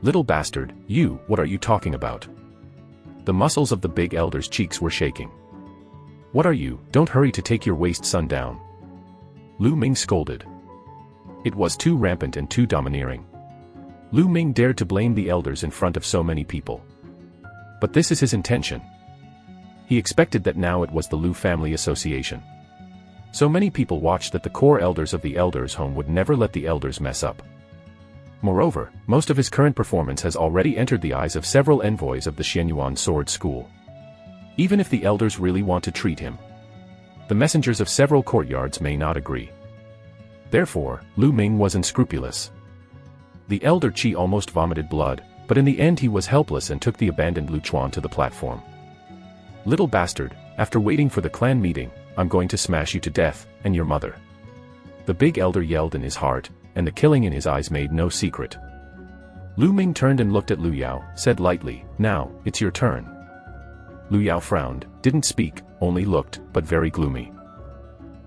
S1: Little bastard, you, what are you talking about? The muscles of the big elder's cheeks were shaking. What are you, don't hurry to take your waste son down. Lu Ming scolded. It was too rampant and too domineering. Lu Ming dared to blame the elders in front of so many people. But this is his intention. He expected that now it was the Lu family association. So many people watched that the core elders of the elders' home would never let the elders mess up. Moreover, most of his current performance has already entered the eyes of several envoys of the Xianyuan Sword School. Even if the elders really want to treat him, the messengers of several courtyards may not agree. Therefore, Lu Ming was unscrupulous. The elder Qi almost vomited blood, but in the end he was helpless and took the abandoned Lu Chuan to the platform. "Little bastard, after waiting for the clan meeting, I'm going to smash you to death, and your mother." The big elder yelled in his heart, and the killing in his eyes made no secret. Lu Ming turned and looked at Lu Yao, said lightly, "Now, it's your turn." Lu Yao frowned, didn't speak, only looked, but very gloomy.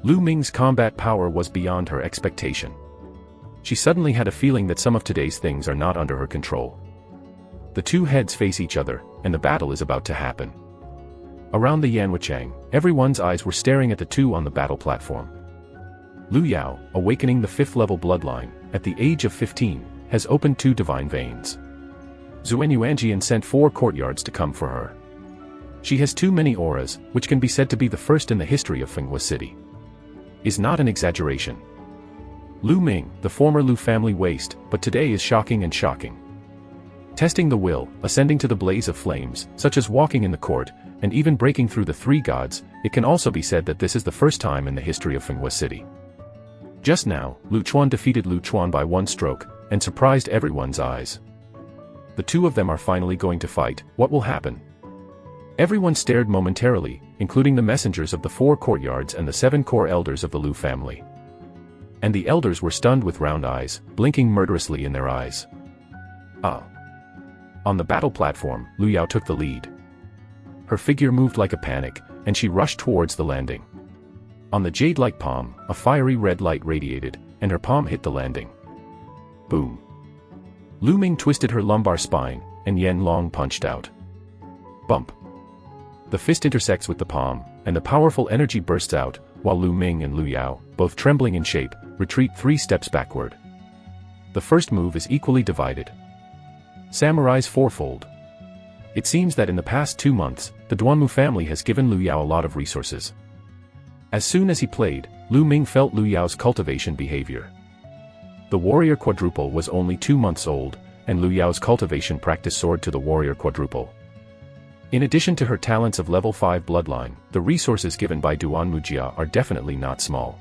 S1: Lu Ming's combat power was beyond her expectation. She suddenly had a feeling that some of today's things are not under her control. The two heads face each other, and the battle is about to happen. Around the Yanwuchang, everyone's eyes were staring at the two on the battle platform. Lu Yao, awakening the 5th level bloodline, at the age of 15, has opened 2 divine veins. Zuen Yuanjian sent 4 courtyards to come for her. She has too many auras, which can be said to be the first in the history of Fenghua City. Is not an exaggeration. Lu Ming, the former Lu family waste, but today is shocking and shocking. Testing the will, ascending to the blaze of flames, such as walking in the court, and even breaking through the 3 gods, it can also be said that this is the first time in the history of Fenghua City. Just now, Lu Chuan defeated Lu Chuan by 1 stroke, and surprised everyone's eyes. The two of them are finally going to fight. What will happen? Everyone stared momentarily, including the messengers of the 4 courtyards and the 7 core elders of the Lu family. And the elders were stunned with round eyes, blinking murderously in their eyes. Ah. On the battle platform, Lu Yao took the lead. Her figure moved like a panic, and she rushed towards the landing. On the jade-like palm, a fiery red light radiated, and her palm hit the landing. Boom. Lu Ming twisted her lumbar spine, and Yan Long punched out. Bump. The fist intersects with the palm, and the powerful energy bursts out, while Lu Ming and Lu Yao, both trembling in shape, retreat 3 steps backward. The first move is equally divided. Samurai's fourfold. It seems that in the past 2 months, the Duanmu family has given Lu Yao a lot of resources. As soon as he played, Lu Ming felt Lu Yao's cultivation behavior. The warrior quadruple was only 2 months old, and Lu Yao's cultivation practice soared to the warrior quadruple. In addition to her talents of level 5 bloodline, the resources given by Duanmu Jia are definitely not small.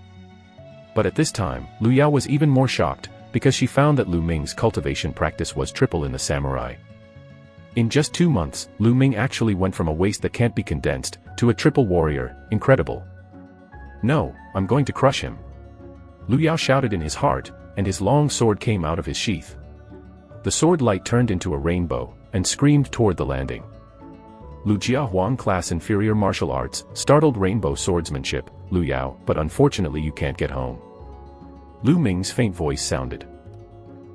S1: But at this time, Lu Yao was even more shocked, because she found that Lu Ming's cultivation practice was triple in the samurai. In just 2 months, Lu Ming actually went from a waste that can't be condensed, to a triple warrior. Incredible. No, I'm going to crush him. Lu Yao shouted in his heart, and his long sword came out of his sheath. The sword light turned into a rainbow, and screamed toward the landing. Lu Jia Huang class inferior martial arts, startled rainbow swordsmanship, Lu Yao, but unfortunately you can't get home. Lu Ming's faint voice sounded.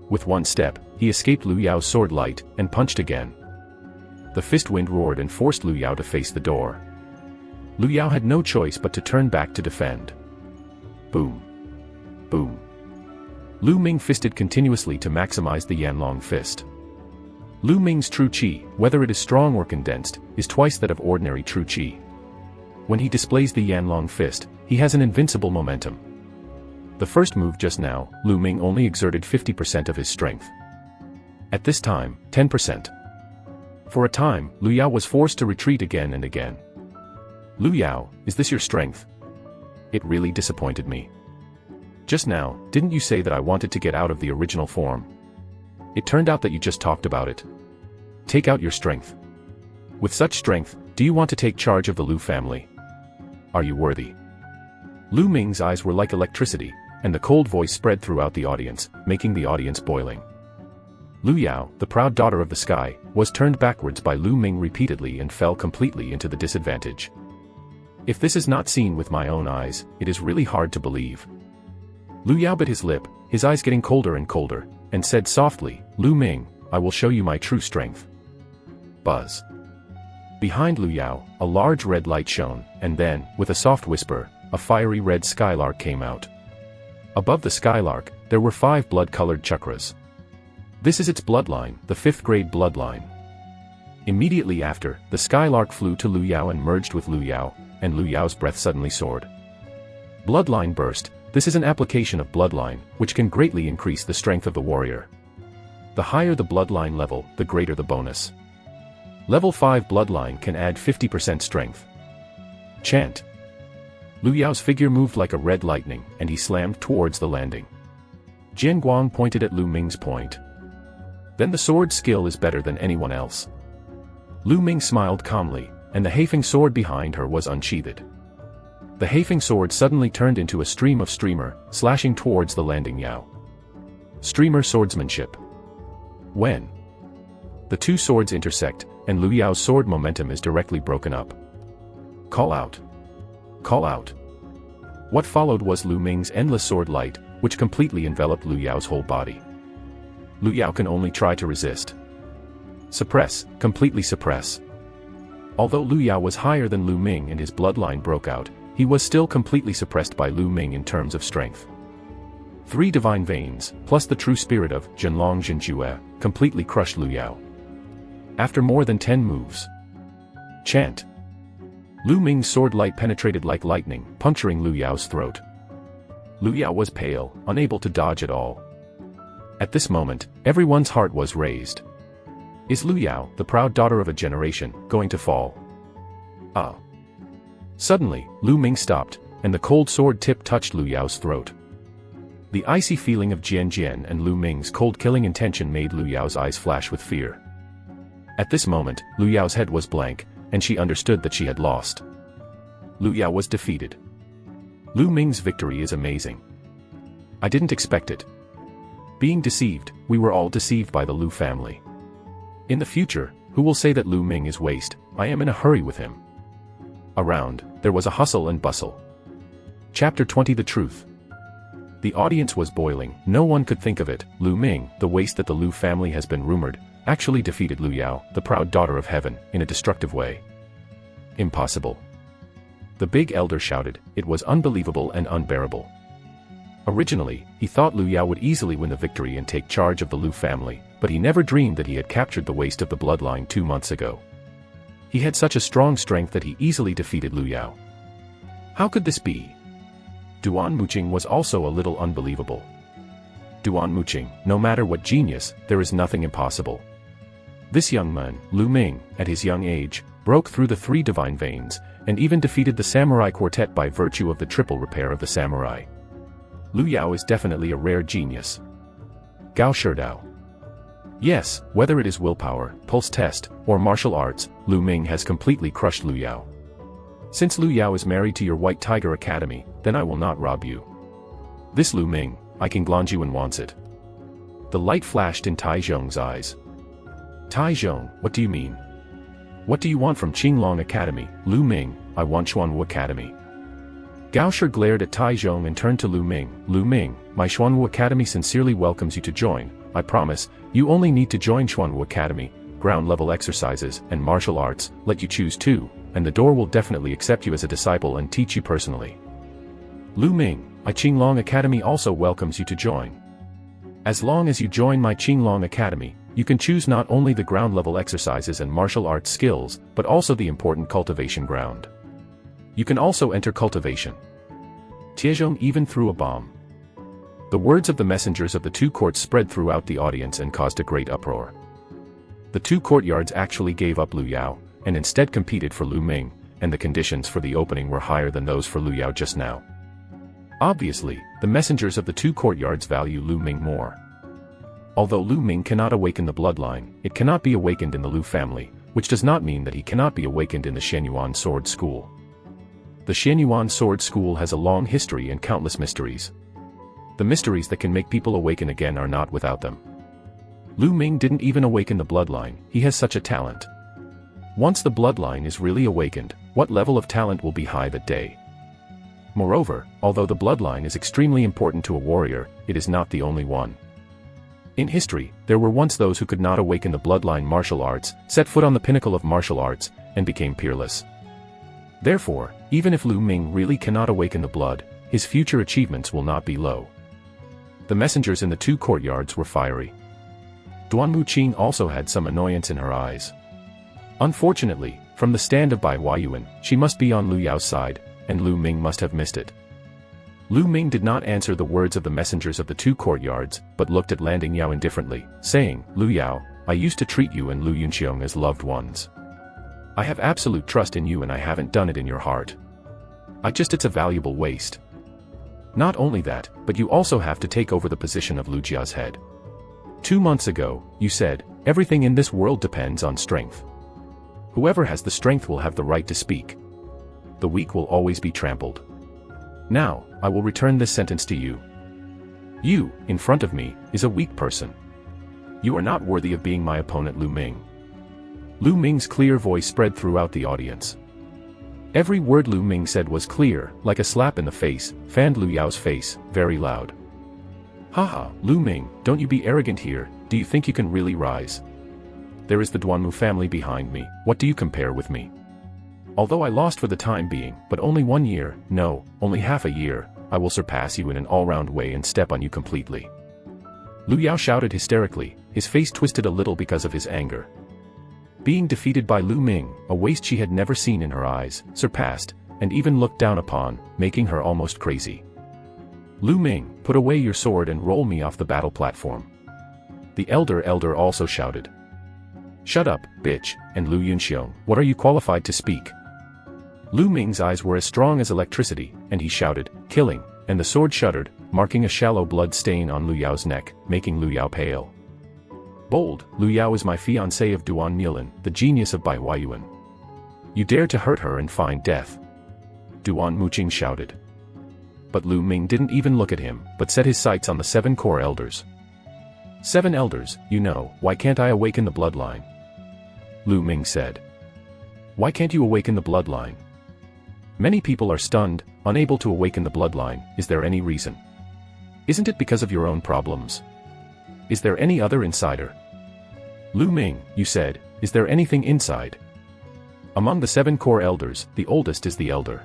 S1: With 1 step, he escaped Lu Yao's sword light, and punched again. The fist wind roared and forced Lu Yao to face the door. Lu Yao had no choice but to turn back to defend. Boom. Boom. Lu Ming fisted continuously to maximize the Yanlong fist. Lu Ming's true qi, whether it is strong or condensed, is twice that of ordinary true qi. When he displays the Yanlong fist, he has an invincible momentum. The first move just now, Lu Ming only exerted 50% of his strength. At this time, 10%. For a time, Lu Yao was forced to retreat again and again. Lu Yao, is this your strength? It really disappointed me. Just now, didn't you say that I wanted to get out of the original form? It turned out that you just talked about it. Take out your strength. With such strength, do you want to take charge of the Lu family? Are you worthy? Lu Ming's eyes were like electricity, and the cold voice spread throughout the audience, making the audience boiling. Lu Yao, the proud daughter of the sky, was turned backwards by Lu Ming repeatedly and fell completely into the disadvantage. If this is not seen with my own eyes, it is really hard to believe. Lu Yao bit his lip, his eyes getting colder and colder, and said softly, Lu Ming, I will show you my true strength. Buzz. Behind Lu Yao, a large red light shone, and then, with a soft whisper, a fiery red skylark came out. Above the skylark, there were 5 blood-colored chakras. This is its bloodline, the 5th grade bloodline. Immediately after, the skylark flew to Lu Yao and merged with Lu Yao, and Lu Yao's breath suddenly soared. Bloodline burst. This is an application of bloodline, which can greatly increase the strength of the warrior. The higher the bloodline level, the greater the bonus. Level 5 bloodline can add 50% strength. Chant. Lu Yao's figure moved like a red lightning, and he slammed towards the landing. Jian Guang pointed at Lu Ming's point. Then the sword skill is better than anyone else. Lu Ming smiled calmly, and the Haifeng sword behind her was unsheathed. The Haifeng sword suddenly turned into a stream of streamer, slashing towards the landing Yao. Streamer swordsmanship. When the 2 swords intersect, and Lu Yao's sword momentum is directly broken up. Call out. Call out. What followed was Lu Ming's endless sword light, which completely enveloped Lu Yao's whole body. Lu Yao can only try to resist. Suppress, completely suppress. Although Lu Yao was higher than Lu Ming and his bloodline broke out, he was still completely suppressed by Lu Ming in terms of strength. 3 divine veins, plus the true spirit of Zhenlong Zhenjue, completely crushed Lu Yao. After more than 10 moves. Chant. Lu Ming's sword light penetrated like lightning, puncturing Lu Yao's throat. Lu Yao was pale, unable to dodge at all. At this moment, everyone's heart was raised. Is Lu Yao, the proud daughter of a generation, going to fall? Ah! Suddenly, Lu Ming stopped, and the cold sword tip touched Lu Yao's throat. The icy feeling of Jian Jian and Lu Ming's cold killing intention made Lu Yao's eyes flash with fear. At this moment, Lu Yao's head was blank, and she understood that she had lost. Lu Yao was defeated. Lu Ming's victory is amazing. I didn't expect it. Being deceived, we were all deceived by the Lu family. In the future, who will say that Lu Ming is waste? I am in a hurry with him. Around, there was a hustle and bustle. Chapter 20 The Truth. The audience was boiling. No one could think of it. Lu Ming, the waste that the Lu family has been rumored, actually defeated Lu Yao, the proud daughter of heaven, in a destructive way. Impossible. The big elder shouted. It was unbelievable and unbearable. Originally, he thought Lu Yao would easily win the victory and take charge of the Lu family, but he never dreamed that he had captured the waste of the bloodline 2 months ago. He had such a strong strength that he easily defeated Lu Yao. How could this be? Duan Muqing was also a little unbelievable. Duan Muqing, no matter what genius, there is nothing impossible. This young man, Lu Ming, at his young age, broke through the 3 divine veins, and even defeated the samurai quartet by virtue of the triple repair of the samurai. Lu Yao is definitely a rare genius. Gao Sherdao. Yes, whether it is willpower, pulse test, or martial arts, Lu Ming has completely crushed Lu Yao. Since Lu Yao is married to your White Tiger Academy, then I will not rob you. This Lu Ming, I King Glanjuan wants it. The light flashed in Tai Zhong's eyes. Tai Zhong, what do you mean? What do you want from Qinglong Academy? Lu Ming, I want Xuanwu Academy. Gao Shi glared at Tai Zhong and turned to Lu Ming. Lu Ming, my Xuanwu Academy sincerely welcomes you to join. I promise, you only need to join Xuanwu Academy, ground-level exercises and martial arts, let you choose 2, and the door will definitely accept you as a disciple and teach you personally. Lu Ming, my Qinglong Academy also welcomes you to join. As long as you join my Qinglong Academy, you can choose not only the ground-level exercises and martial arts skills, but also the important cultivation ground. You can also enter cultivation. Tiezhong even threw a bomb. The words of the messengers of the 2 courts spread throughout the audience and caused a great uproar. The 2 courtyards actually gave up Lu Yao, and instead competed for Lu Ming, and the conditions for the opening were higher than those for Lu Yao just now. Obviously, the messengers of the 2 courtyards value Lu Ming more. Although Lu Ming cannot awaken the bloodline, it cannot be awakened in the Lu family, which does not mean that he cannot be awakened in the Shenyuan Sword School. The Shenyuan Sword School has a long history and countless mysteries. The mysteries that can make people awaken again are not without them. Lu Ming didn't even awaken the bloodline, he has such a talent. Once the bloodline is really awakened, what level of talent will be high that day? Moreover, although the bloodline is extremely important to a warrior, it is not the only one. In history, there were once those who could not awaken the bloodline martial arts, set foot on the pinnacle of martial arts, and became peerless. Therefore, even if Lu Ming really cannot awaken the blood, his future achievements will not be low. The messengers in the two courtyards were fiery. Duan Muqing also had some annoyance in her eyes. Unfortunately, from the stand of Bai Huayuan, she must be on Lu Yao's side, and Lu Ming must have missed it. Lu Ming did not answer the words of the messengers of the two courtyards, but looked at Landing Yao indifferently, saying, "Lu Yao, I used to treat you and Lu Yunxiong as loved ones. I have absolute trust in you and I haven't done it in your heart. It's a valuable waste. Not only that, but you also have to take over the position of Lu Jia's head. 2 months ago, you said, everything in this world depends on strength. Whoever has the strength will have the right to speak. The weak will always be trampled. Now, I will return this sentence to you. You, in front of me, is a weak person. You are not worthy of being my opponent, Lu Ming." Lu Ming's clear voice spread throughout the audience. Every word Lu Ming said was clear, like a slap in the face, fanned Lu Yao's face, very loud. "Haha, Lu Ming, don't you be arrogant here, do you think you can really rise? There is the Duanmu family behind me, what do you compare with me? Although I lost for the time being, but only 1 year, no, only half a year, I will surpass you in an all-round way and step on you completely." Lu Yao shouted hysterically, his face twisted a little because of his anger. Being defeated by Lu Ming, a waste she had never seen in her eyes, surpassed, and even looked down upon, making her almost crazy. "Lu Ming, put away your sword and roll me off the battle platform." The elder also shouted. "Shut up, bitch, and Lu Yunxiong, what are you qualified to speak?" Lu Ming's eyes were as strong as electricity, and he shouted, "Killing," and the sword shuddered, marking a shallow blood stain on Lu Yao's neck, making Lu Yao pale. "Bold, Lu Yao is my fiancé of Duan Milan, the genius of Bai Huayuan. You dare to hurt her and find death." Duan Muqing shouted. But Lu Ming didn't even look at him, but set his sights on the 7 core elders. "7 elders, you know, why can't I awaken the bloodline?" Lu Ming said. "Why can't you awaken the bloodline? Many people are stunned, unable to awaken the bloodline, is there any reason? Isn't it because of your own problems? Is there any other insider?" "Lu Ming, you said, is there anything inside?" Among the 7 core elders, the oldest is the elder.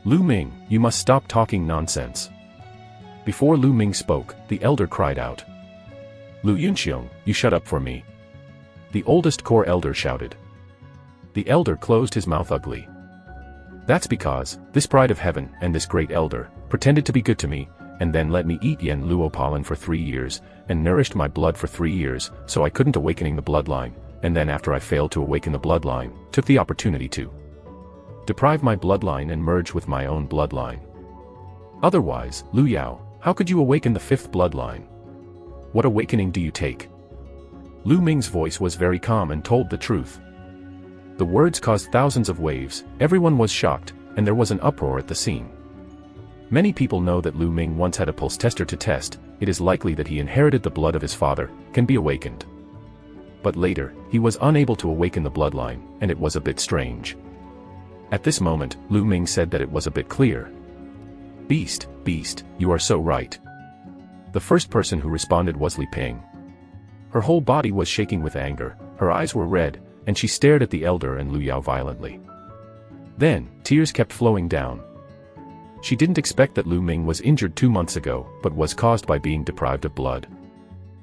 S1: "Lu Ming, you must stop talking nonsense." Before Lu Ming spoke, the elder cried out. "Lu Yunxiong, you shut up for me." The oldest core elder shouted. The elder closed his mouth ugly. "That's because, this pride of heaven and this great elder, pretended to be good to me, and then let me eat yen luo pollen for 3 years, and nourished my blood for 3 years, so I couldn't awakening the bloodline, and then after I failed to awaken the bloodline, took the opportunity to deprive my bloodline and merge with my own bloodline. Otherwise, Lu Yao, how could you awaken the 5th bloodline? What awakening do you take?" Lu Ming's voice was very calm and told the truth. The words caused thousands of waves, everyone was shocked, and there was an uproar at the scene. Many people know that Lu Ming once had a pulse tester to test, it is likely that he inherited the blood of his father, can be awakened. But later, he was unable to awaken the bloodline, and it was a bit strange. At this moment, Lu Ming said that it was a bit clear. Beast, you are so right." The first person who responded was Li Ping. Her whole body was shaking with anger, her eyes were red, and she stared at the elder and Lu Yao violently. Then, tears kept flowing down. She didn't expect that Lu Ming was injured 2 months ago, but was caused by being deprived of blood.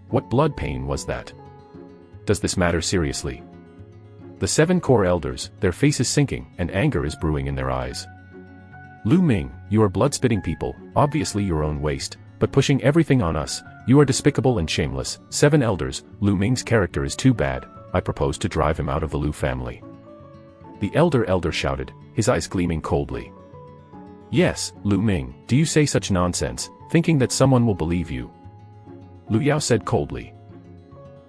S1: What blood pain was that? Does this matter seriously? The 7 core elders, their faces sinking, and anger is brewing in their eyes. "Lu Ming, you are blood-spitting people, obviously your own waste, but pushing everything on us, you are despicable and shameless. 7 elders, Lu Ming's character is too bad, I propose to drive him out of the Lu family." The elder shouted, his eyes gleaming coldly. "Yes, Lu Ming, do you say such nonsense, thinking that someone will believe you?" Lu Yao said coldly.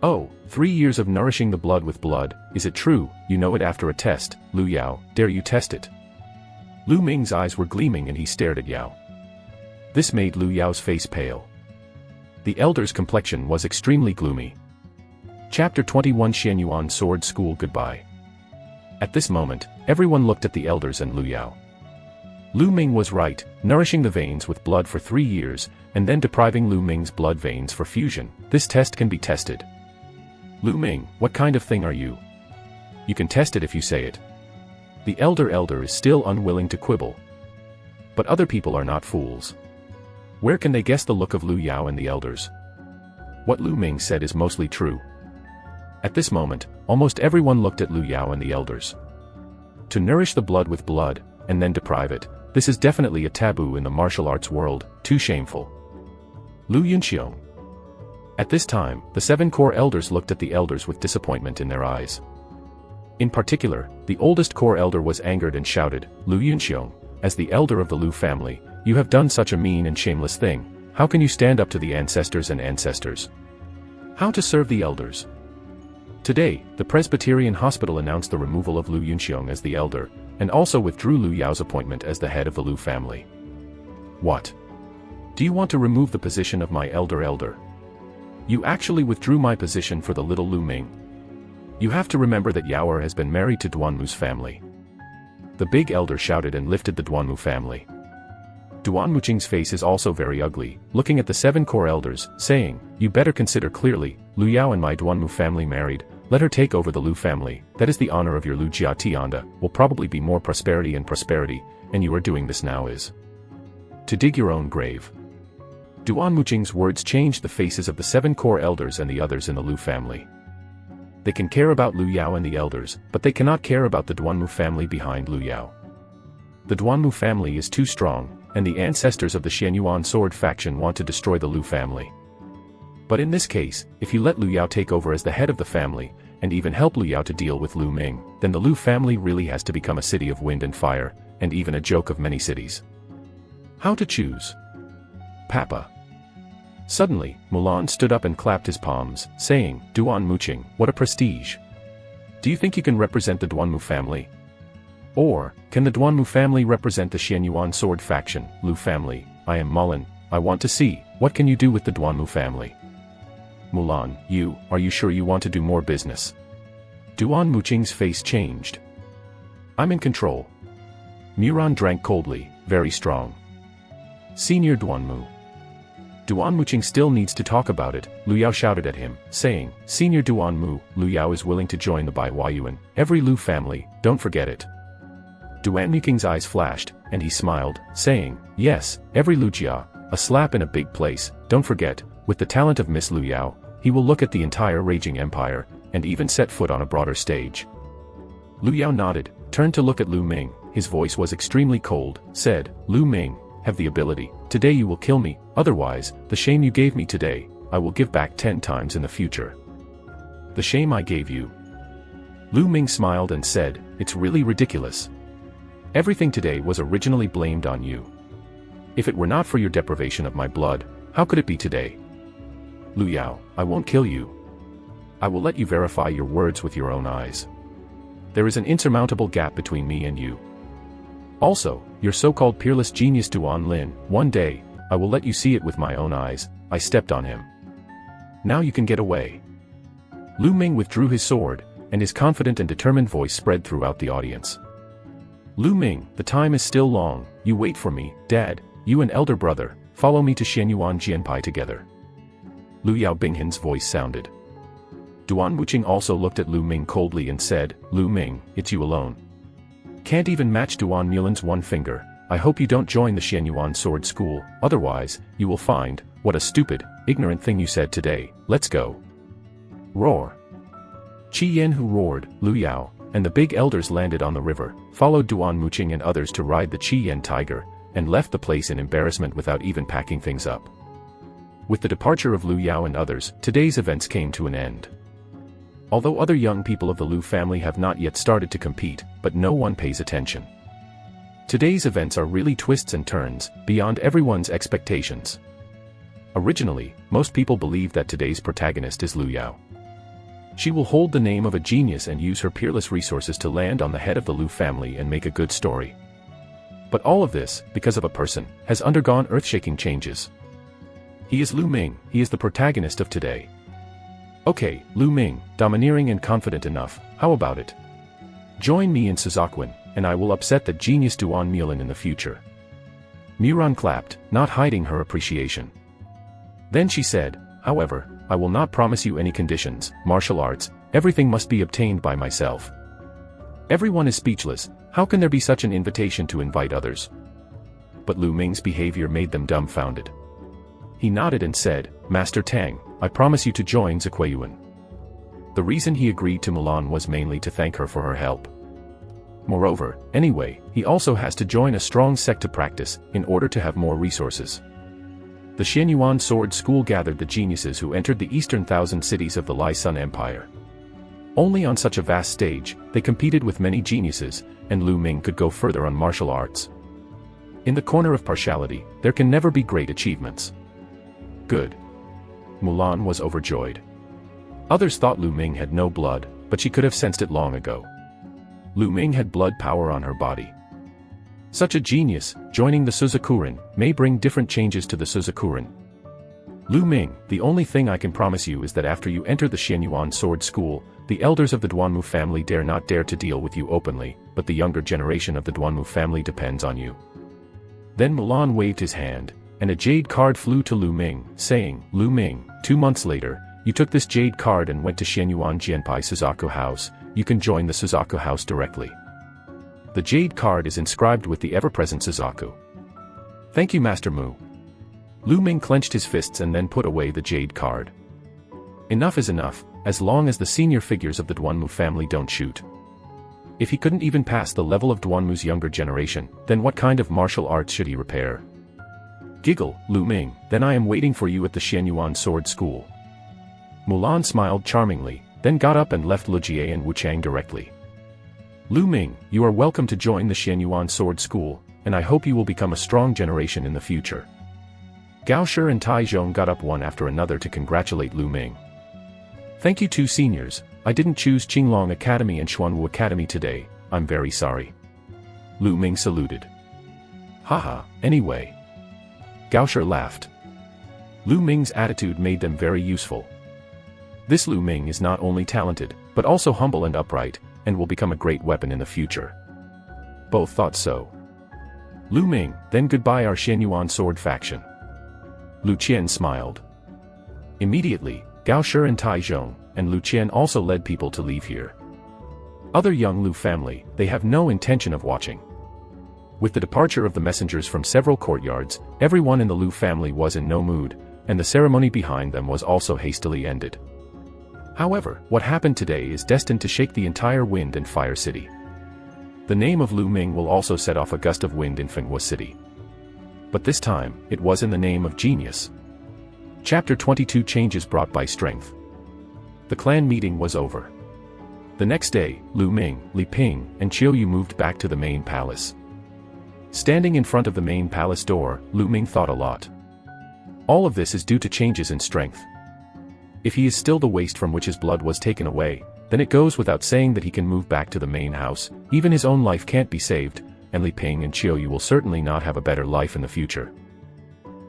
S1: "Oh, 3 years of nourishing the blood with blood, is it true? You know it after a test, Lu Yao, dare you test it?" Lu Ming's eyes were gleaming and he stared at Yao. This made Lu Yao's face pale. The elder's complexion was extremely gloomy. Chapter 21 Xianyuan Sword School Goodbye. At this moment, everyone looked at the elders and Lu Yao. Lu Ming was right, nourishing the veins with blood for 3 years, and then depriving Lu Ming's blood veins for fusion. This test can be tested. "Lu Ming, what kind of thing are you? You can test it if you say it." The elder is still unwilling to quibble. But other people are not fools. Where can they guess the look of Lu Yao and the elders? What Lu Ming said is mostly true. At this moment, almost everyone looked at Lu Yao and the elders. To nourish the blood with blood, and then deprive it, this is definitely a taboo in the martial arts world, too shameful. Lu Yunxiong. At this time, the 7 core elders looked at the elders with disappointment in their eyes. In particular, the oldest core elder was angered and shouted, Lu Yunxiong, as the elder of the Lu family, you have done such a mean and shameless thing. How can you stand up to the ancestors and ancestors? How to serve the elders? Today, the Presbyterian Hospital announced the removal of Lu Yunxiong as the elder, and also withdrew Lu Yao's appointment as the head of the Lu family. What? Do you want to remove the position of my elder? You actually withdrew my position for the little Lu Ming. You have to remember that Yaoer has been married to Duanmu's family. The big elder shouted and lifted the Duanmu family. Duanmuqing's face is also very ugly, looking at the 7 core elders, saying, you better consider clearly, Lu Yao and my Duanmu family married, let her take over the Lu family, that is the honor of your Lu Jia Tianda, will probably be more prosperity, and you are doing this now is to dig your own grave. Duanmuqing's words changed the faces of the 7 core elders and the others in the Lu family. They can care about Lu Yao and the elders, but they cannot care about the Duanmu family behind Lu Yao. The Duanmu family is too strong, and the ancestors of the Xianyuan sword faction want to destroy the Lu family. But in this case, if you let Lu Yao take over as the head of the family, and even help Lu Yao to deal with Lu Ming, then the Lu family really has to become a city of wind and fire, and even a joke of many cities. How to choose? Papa. Suddenly, Mulan stood up and clapped his palms, saying, Duanmuqing, what a prestige! Do you think you can represent the Duanmu family? Or, can the Duanmu family represent the Xianyuan sword faction? Lu family, I am Mulan, I want to see, what can you do with the Duanmu family? Mulan, are you sure you want to do more business? Duanmuqing's face changed. I'm in control. Muran drank coldly, very strong. Senior Duanmu. Duanmuqing still needs to talk about it, Lu Yao shouted at him, saying, Senior Duanmu, Lu Yao is willing to join the Bai Huayuan, every Lu family, don't forget it. Duanmuqing's eyes flashed, and he smiled, saying, yes, every Lu Jia, a slap in a big place, don't forget, with the talent of Miss Lu Yao, he will look at the entire raging empire, and even set foot on a broader stage. Lu Yao nodded, turned to look at Lu Ming, his voice was extremely cold, said, Lu Ming, have the ability, today you will kill me, otherwise, the shame you gave me today, I will give back 10 times in the future. The shame I gave you? Lu Ming smiled and said, it's really ridiculous. Everything today was originally blamed on you. If it were not for your deprivation of my blood, how could it be today? Lu Yao, I won't kill you. I will let you verify your words with your own eyes. There is an insurmountable gap between me and you. Also, your so-called peerless genius Duan Lin, one day, I will let you see it with my own eyes, I stepped on him. Now you can get away. Lu Ming withdrew his sword, and his confident and determined voice spread throughout the audience. Lu Ming, the time is still long, you wait for me, Dad, you and elder brother, follow me to Xianyuan Jianpai together. Lu Yao Binghan's voice sounded. Duanmuqing also looked at Lu Ming coldly and said, Lu Ming, it's you alone. Can't even match Duan Mulan's one finger, I hope you don't join the Xianyuan sword school, otherwise, you will find, what a stupid, ignorant thing you said today, let's go. Roar. Qi Yan who roared, Lu Yao, and the big elders landed on the river, followed Duanmuqing and others to ride the Qi Yan tiger, and left the place in embarrassment without even packing things up. With the departure of Lu Yao and others, today's events came to an end. Although other young people of the Lu family have not yet started to compete, but no one pays attention. Today's events are really twists and turns, beyond everyone's expectations. Originally, most people believe that today's protagonist is Lu Yao. She will hold the name of a genius and use her peerless resources to land on the head of the Lu family and make a good story. But all of this, because of a person, has undergone earth-shaking changes. He is Lu Ming, he is the protagonist of today. Okay, Lu Ming, domineering and confident enough, how about it? Join me in Suzakwin, and I will upset the genius Duan Mulan in the future. Muran clapped, not hiding her appreciation. Then she said, however, I will not promise you any conditions, martial arts, everything must be obtained by myself. Everyone is speechless, how can there be such an invitation to invite others? But Lu Ming's behavior made them dumbfounded. He nodded and said, "Master Tang, I promise you to join Zikueyuan." The reason he agreed to Mulan was mainly to thank her for her help. Moreover, anyway, he also has to join a strong sect to practice, in order to have more resources. The Xianyuan Sword School gathered the geniuses who entered the eastern thousand cities of the Lai Sun Empire. Only on such a vast stage, they competed with many geniuses, and Lu Ming could go further on martial arts. In the corner of partiality, there can never be great achievements. Good. Mulan was overjoyed. Others thought Lu Ming had no blood, but she could have sensed it long ago. Lu Ming had blood power on her body. Such a genius, joining the Suzakuren, may bring different changes to the Suzakuren. Lu Ming, the only thing I can promise you is that after you enter the Xianyuan Sword School, the elders of the Duanmu family dare not dare to deal with you openly, but the younger generation of the Duanmu family depends on you. Then Mulan waved his hand, and a jade card flew to Lu Ming, saying, "Lu Ming, 2 months later, you took this jade card and went to Xianyuan Jianpai Suzaku House. You can join the Suzaku House directly. The jade card is inscribed with the ever-present Suzaku." "Thank you, Master Mu." Lu Ming clenched his fists and then put away the jade card. Enough is enough, as long as the senior figures of the Duanmu family don't shoot. If he couldn't even pass the level of Duanmu's younger generation, then what kind of martial arts should he repair? Giggle, Lu Ming, then I am waiting for you at the Xianyuan Sword School. Mulan smiled charmingly, then got up and left Lujie and Wuchang directly. Lu Ming, you are welcome to join the Xianyuan Sword School, and I hope you will become a strong generation in the future. Gao Shi and Tai Zhong got up one after another to congratulate Lu Ming. Thank you two seniors, I didn't choose Qinglong Academy and Xuanwu Academy today, I'm very sorry. Lu Ming saluted. Haha, anyway. Gao Shi laughed. Lu Ming's attitude made them very useful. This Lu Ming is not only talented, but also humble and upright, and will become a great weapon in the future. Both thought so. Lu Ming, then goodbye our Xianyuan sword faction. Lu Qian smiled. Immediately, Gao Shi and Tai Zhong, and Lu Qian also led people to leave here. Other young Lu family, they have no intention of watching. With the departure of the messengers from several courtyards, everyone in the Lu family was in no mood, and the ceremony behind them was also hastily ended. However, what happened today is destined to shake the entire Wind and Fire City. The name of Lu Ming will also set off a gust of wind in Fenghua City. But this time, it was in the name of genius. Chapter 22 Changes Brought by Strength. The clan meeting was over. The next day, Lu Ming, Li Ping, and Qiu Yu moved back to the main palace. Standing in front of the main palace door, Lu Ming thought a lot. All of this is due to changes in strength. If he is still the waste from which his blood was taken away, then it goes without saying that he can move back to the main house, even his own life can't be saved, and Li Ping and Qiu Yu will certainly not have a better life in the future.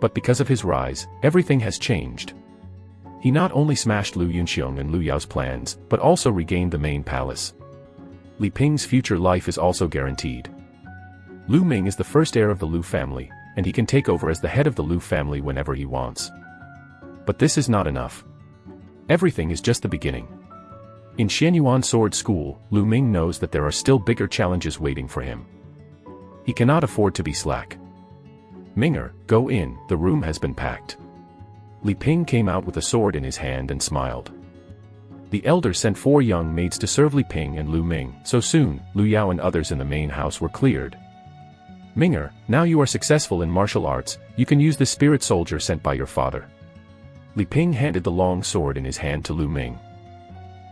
S1: But because of his rise, everything has changed. He not only smashed Lu Yunxiong and Lu Yao's plans, but also regained the main palace. Li Ping's future life is also guaranteed. Lu Ming is the first heir of the Lu family, and he can take over as the head of the Lu family whenever he wants. But this is not enough. Everything is just the beginning. In Xianyuan Sword School, Lu Ming knows that there are still bigger challenges waiting for him. He cannot afford to be slack. Minger, go in, the room has been packed. Li Ping came out with a sword in his hand and smiled. The elders sent 4 young maids to serve Li Ping and Lu Ming, so soon, Lu Yao and others in the main house were cleared. Minger, now you are successful in martial arts, you can use the spirit soldier sent by your father. Li Ping handed the long sword in his hand to Lu Ming.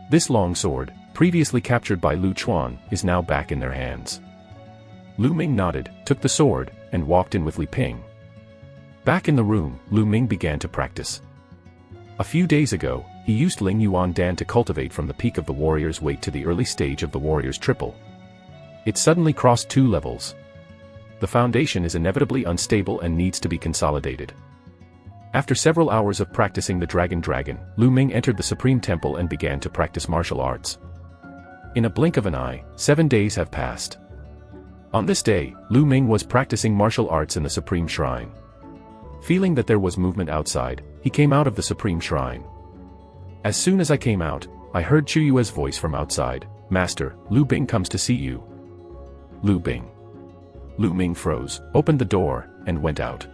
S1: This long sword, previously captured by Lu Chuan, is now back in their hands. Lu Ming nodded, took the sword, and walked in with Li Ping. Back in the room, Lu Ming began to practice. A few days ago, he used Ling Yuan Dan to cultivate from the peak of the warrior's weight to the early stage of the warrior's triple. It suddenly crossed 2 levels. The foundation is inevitably unstable and needs to be consolidated. After several hours of practicing the Dragon, Lu Ming entered the Supreme Temple and began to practice martial arts. In a blink of an eye, 7 days have passed. On this day, Lu Ming was practicing martial arts in the Supreme Shrine. Feeling that there was movement outside, he came out of the Supreme Shrine. As soon as I came out, I heard Chu Yue's voice from outside, "Master, Lu Bing comes to see you." Lu Bing. Lu Ming froze, opened the door, and went out.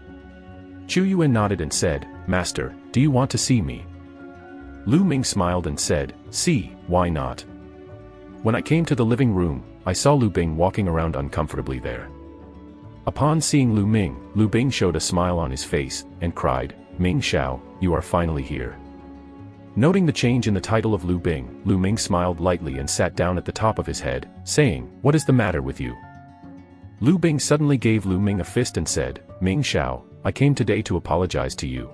S1: Chu Yue nodded and said, Master, do you want to see me? Lu Ming smiled and said, see, why not? When I came to the living room, I saw Lu Bing walking around uncomfortably there. Upon seeing Lu Bing showed a smile on his face, and cried, Ming Xiao, you are finally here. Noting the change in the title of Lu Ming smiled lightly and sat down at the top of his head, saying, what is the matter with you? Lu Bing suddenly gave Lu Ming a fist and said, Ming Xiao, I came today to apologize to you.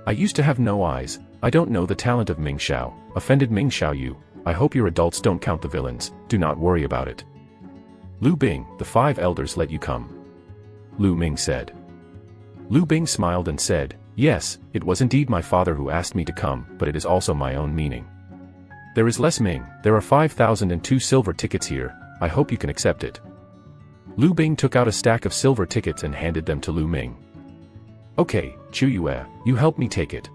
S1: I used to have no eyes, I don't know the talent of Ming Xiao, offended Ming Xiao you, I hope your adults don't count the villains, do not worry about it. Lu Bing, the 5 elders let you come. Lu Ming said. Lu Bing smiled and said, yes, it was indeed my father who asked me to come, but it is also my own meaning. There is less Ming, there are 5,002 silver tickets here, I hope you can accept it. Lu Bing took out a stack of silver tickets and handed them to Lu Ming. Okay, Chu Yue, you help me take it.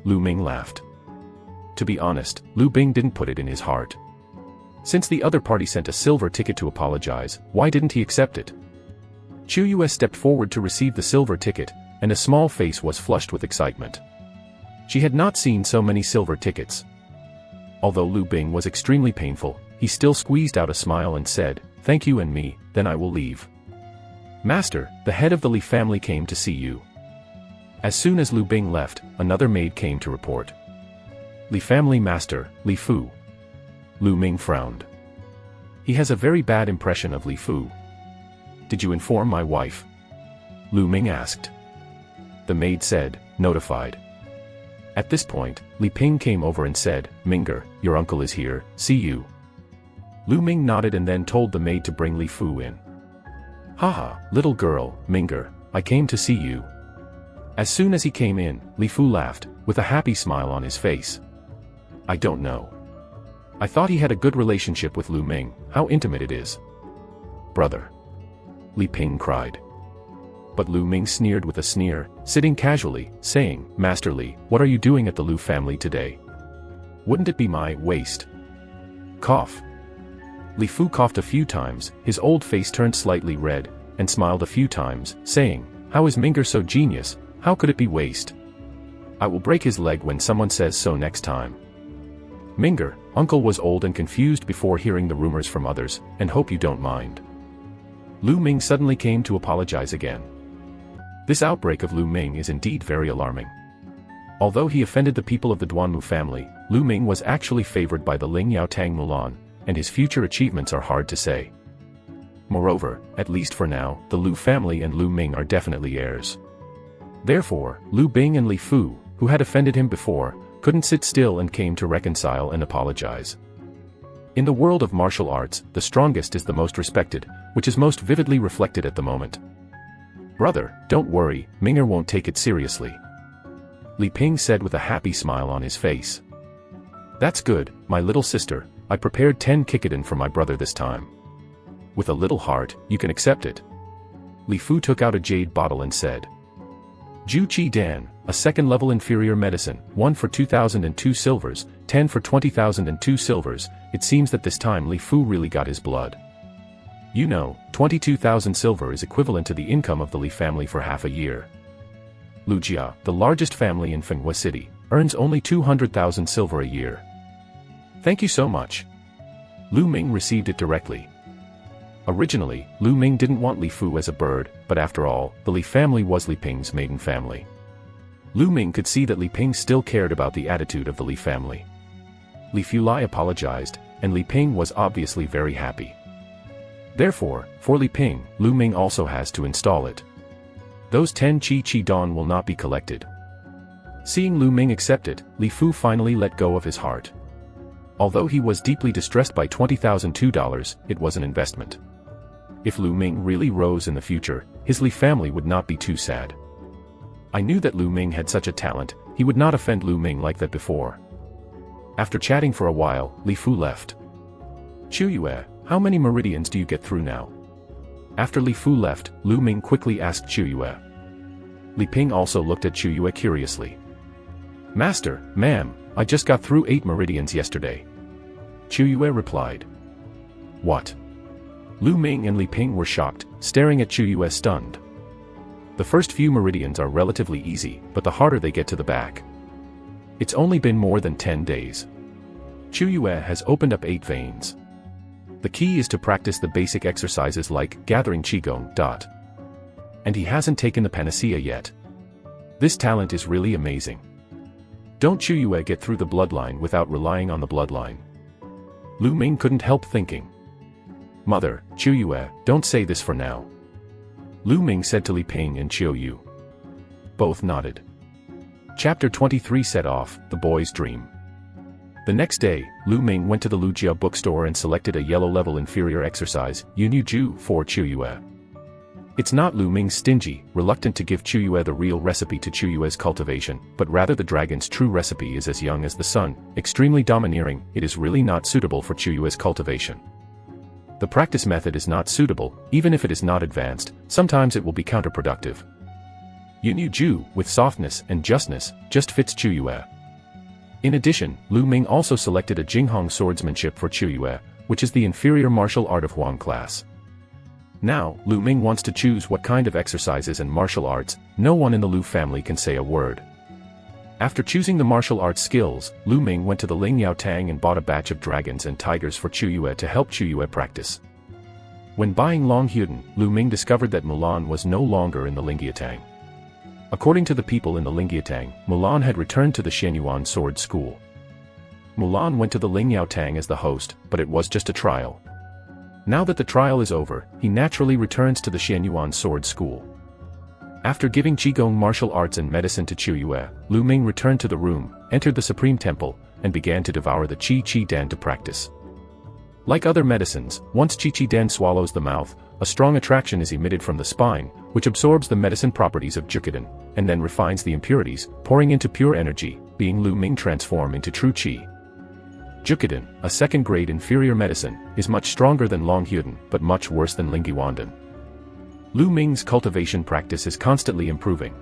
S1: Lu Ming laughed. To be honest, Lu Bing didn't put it in his heart. Since the other party sent a silver ticket to apologize, why didn't he accept it? Chu Yue stepped forward to receive the silver ticket, and a small face was flushed with excitement. She had not seen so many silver tickets. Although Lu Bing was extremely painful, he still squeezed out a smile and said, thank you and me, then I will leave. Master, the head of the Li family came to see you. As soon as Lu Bing left, another maid came to report. Li family master, Li Fu. Lu Ming frowned. He has a very bad impression of Li Fu. Did you inform my wife? Lu Ming asked. The maid said, notified. At this point, Li Ping came over and said, Minger, your uncle is here, see you. Lu Ming nodded and then told the maid to bring Li Fu in. Haha, little girl, Minger, I came to see you. As soon as he came in, Li Fu laughed, with a happy smile on his face. I don't know. I thought he had a good relationship with Lu Ming, how intimate it is. Brother. Li Ping cried. But Lu Ming sneered with a sneer, sitting casually, saying, Master Li, what are you doing at the Lu family today? Wouldn't it be my waste? Cough. Li Fu coughed a few times, his old face turned slightly red, and smiled a few times, saying, how is Minger so genius, how could it be waste? I will break his leg when someone says so next time. Minger, uncle was old and confused before hearing the rumors from others, and hope you don't mind. Lu Ming suddenly came to apologize again. This outbreak of Lu Ming is indeed very alarming. Although he offended the people of the Duanmu family, Lu Ming was actually favored by the Ling Yao Tang Mulan, and his future achievements are hard to say. Moreover, at least for now, the Lu family and Lu Ming are definitely heirs. Therefore, Lu Bing and Li Fu, who had offended him before, couldn't sit still and came to reconcile and apologize. In the world of martial arts, the strongest is the most respected, which is most vividly reflected at the moment. Brother, don't worry, Minger won't take it seriously. Li Ping said with a happy smile on his face. That's good, my little sister, I prepared 10 kikiden for my brother this time. With a little heart, you can accept it. Li Fu took out a jade bottle and said. Ju Qi Dan, a second-level inferior medicine, 1 for 2,002 silvers, 10 for 20,002 silvers, it seems that this time Li Fu really got his blood. You know, 22,000 silver is equivalent to the income of the Li family for half a year. Lu Jia, the largest family in Manhwa City, earns only 200,000 silver a year. Thank you so much. Lu Ming received it directly. Originally, Lu Ming didn't want Li Fu as a bird, but after all, the Li family was Li Ping's maiden family. Lu Ming could see that Li Ping still cared about the attitude of the Li family. Li Fulai apologized, and Li Ping was obviously very happy. Therefore, for Li Ping, Lu Ming also has to install it. Those 10 Qi Don will not be collected. Seeing Lu Ming accept it, Li Fu finally let go of his heart. Although he was deeply distressed by $20,002, it was an investment. If Lu Ming really rose in the future, his Li family would not be too sad. I knew that Lu Ming had such a talent, he would not offend Lu Ming like that before. After chatting for a while, Li Fu left. Chu Yue, how many meridians do you get through now? After Li Fu left, Lu Ming quickly asked Chu Yue. Li Ping also looked at Chu Yue curiously. Master, ma'am, I just got through 8 meridians yesterday. Chu Yue replied. What? Lu Ming and Li Ping were shocked, staring at Chu Yue stunned. The first few meridians are relatively easy, but the harder they get to the back. It's only been more than 10 days. Chu Yue has opened up 8 veins. The key is to practice the basic exercises like gathering qigong. And he hasn't taken the panacea yet. This talent is really amazing. Don't Chu Yue get through the bloodline without relying on the bloodline? Lu Ming couldn't help thinking. Mother, Chu Yue, don't say this for now. Lu Ming said to Li Ping and Chiu Yu. Both nodded. Chapter 23 set off, The Boy's Dream. The next day, Lu Ming went to the Lujia bookstore and selected a yellow-level inferior exercise, Yunyu Ju, for Chu Yue. It's not Lu Ming stingy, reluctant to give Chu Yue the real recipe to Chu Yue's cultivation, but rather the dragon's true recipe is as young as the sun, extremely domineering. It is really not suitable for Chu Yue's cultivation. The practice method is not suitable, even if it is not advanced, sometimes it will be counterproductive. Yunyu Ju, with softness and justness, just fits Chu Yue. In addition, Lu Ming also selected a Jinghong swordsmanship for Chu Yue, which is the inferior martial art of Huang class. Now, Lu Ming wants to choose what kind of exercises and martial arts. No one in the Lu family can say a word. After choosing the martial arts skills, Lu Ming went to the Ling Yao Tang and bought a batch of dragons and tigers for Chu Yue to help Chu Yue practice. When buying Long Hyuden, Lu Ming discovered that Mulan was no longer in the Lingyatang. According to the people in the Lingyatang, Mulan had returned to the Xianyuan sword school. Mulan went to the Ling Yao Tang as the host, but it was just a trial. Now that the trial is over, he naturally returns to the Xianyuan sword school. After giving Qigong martial arts and medicine to Chu Yue, Lu Ming returned to the room, entered the Supreme Temple, and began to devour the Qi Dan to practice. Like other medicines, once Qi Dan swallows the mouth, a strong attraction is emitted from the spine, which absorbs the medicine properties of Jukadan, and then refines the impurities, pouring into pure energy, being Lu Ming transform into true Qi. Jukadan, a second-grade inferior medicine, is much stronger than Long Hyuden, but much worse than Lingyiwandan. Lu Ming's cultivation practice is constantly improving.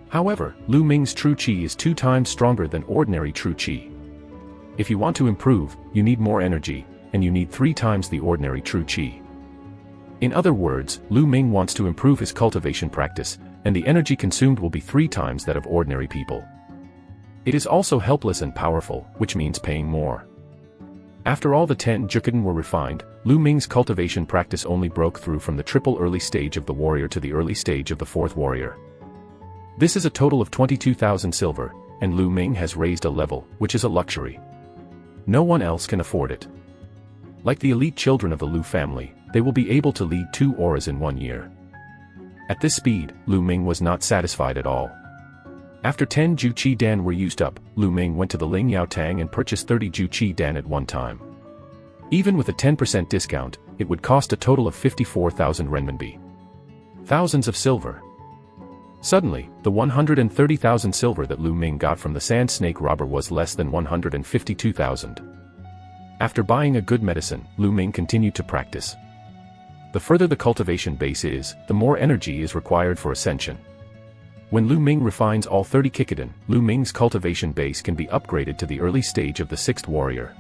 S1: However, Lu Ming's true Qi is 2 times stronger than ordinary true Qi. If you want to improve, you need more energy, and you need 3 times the ordinary true Qi. In other words, Lu Ming wants to improve his cultivation practice, and the energy consumed will be 3 times that of ordinary people. It is also helpless and powerful, which means paying more. After all the 10 Jukadan were refined, Lu Ming's cultivation practice only broke through from the triple early stage of the warrior to the early stage of the 4th warrior. This is a total of 22,000 silver, and Lu Ming has raised a level, which is a luxury. No one else can afford it. Like the elite children of the Lu family, they will be able to lead 2 auras in 1 year. At this speed, Lu Ming was not satisfied at all. After 10 Ju Qi Dan were used up, Lu Ming went to the Ling Yao Tang and purchased 30 Ju Qi Dan at one time. Even with a 10% discount, it would cost a total of 54,000 renminbi. Thousands of silver. Suddenly, the 130,000 silver that Lu Ming got from the sand snake robber was less than 152,000. After buying a good medicine, Lu Ming continued to practice. The further the cultivation base is, the more energy is required for ascension. When Lu Ming refines all 30 Kikkoden, Lu Ming's cultivation base can be upgraded to the early stage of the 6th warrior.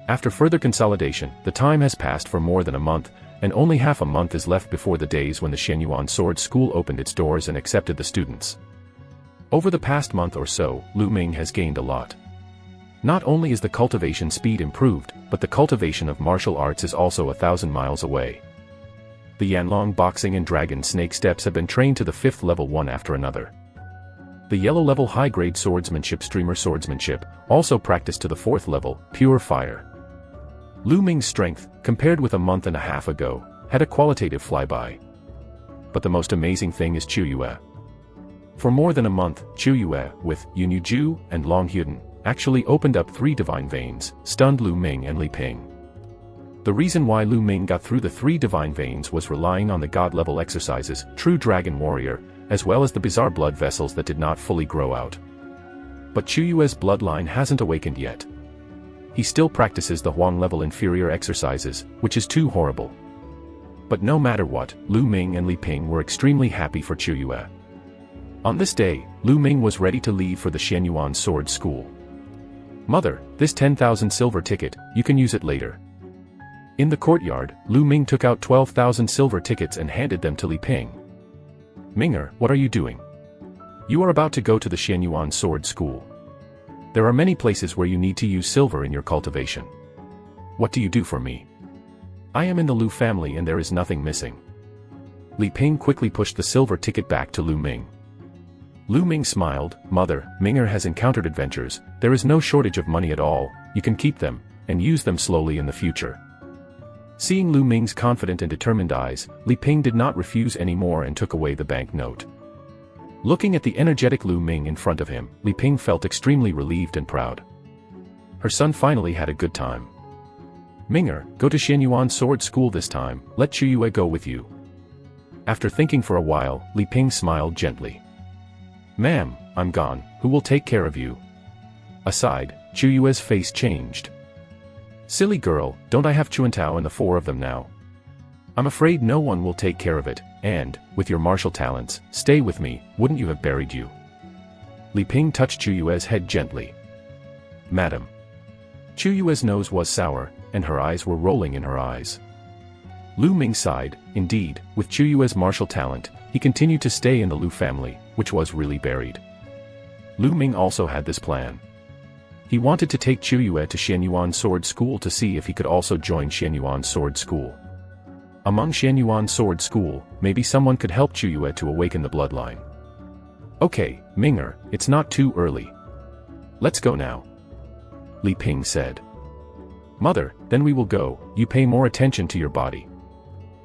S1: After further consolidation, the time has passed for more than a month, and only half a month is left before the days when the Xianyuan Sword School opened its doors and accepted the students. Over the past month or so, Lu Ming has gained a lot. Not only is the cultivation speed improved, but the cultivation of martial arts is also 1,000 miles away. The Yanlong boxing and dragon snake steps have been trained to the 5th level one after another. The yellow level high-grade swordsmanship streamer swordsmanship, also practiced to the 4th level, pure fire. Lu Ming's strength, compared with a month and a half ago, had a qualitative flyby. But the most amazing thing is Chu Yue. For more than a month, Chu Yue, with Yunyu Ju and Long Hyuden, actually opened up 3 divine veins, stunned Lu Ming and Li Ping. The reason why Lu Ming got through the 3 divine veins was relying on the god-level exercises, True Dragon Warrior, as well as the bizarre blood vessels that did not fully grow out. But Chu Yue's bloodline hasn't awakened yet. He still practices the Huang-level inferior exercises, which is too horrible. But no matter what, Lu Ming and Li Ping were extremely happy for Chu Yue. On this day, Lu Ming was ready to leave for the Xianyuan Sword School. "Mother, this 10,000 silver ticket, you can use it later." In the courtyard, Lu Ming took out 12,000 silver tickets and handed them to Li Ping. Ming'er, what are you doing? You are about to go to the Xianyuan sword school. There are many places where you need to use silver in your cultivation. What do you do for me? I am in the Lu family and there is nothing missing. Li Ping quickly pushed the silver ticket back to Lu Ming. Lu Ming smiled, Mother, Ming'er has encountered adventures, there is no shortage of money at all, you can keep them, and use them slowly in the future. Seeing Lu Ming's confident and determined eyes, Li Ping did not refuse any more and took away the banknote. Looking at the energetic Lu Ming in front of him, Li Ping felt extremely relieved and proud. Her son finally had a good time. Ming'er, go to Xianyuan sword school this time, let Chuyue go with you. After thinking for a while, Li Ping smiled gently. Ma'am, I'm gone, who will take care of you? Aside, Chuyue's face changed. Silly girl, don't I have Chuantao and the four of them now? I'm afraid no one will take care of it, and, with your martial talents, stay with me, wouldn't you have buried you? Li Ping touched Chuyue's head gently. Madam. Chuyue's nose was sour, and her eyes were rolling in her eyes. Lu Ming sighed, indeed, with Chuyue's martial talent, he continued to stay in the Lu family, which was really buried. Lu Ming also had this plan. He wanted to take Chuyue to Xianyuan sword school to see if he could also join Xianyuan sword school. Among Xianyuan sword school, maybe someone could help Chuyue to awaken the bloodline. Okay, Ming'er, it's not too early. Let's go now. Li Ping said. Mother, then we will go, you pay more attention to your body.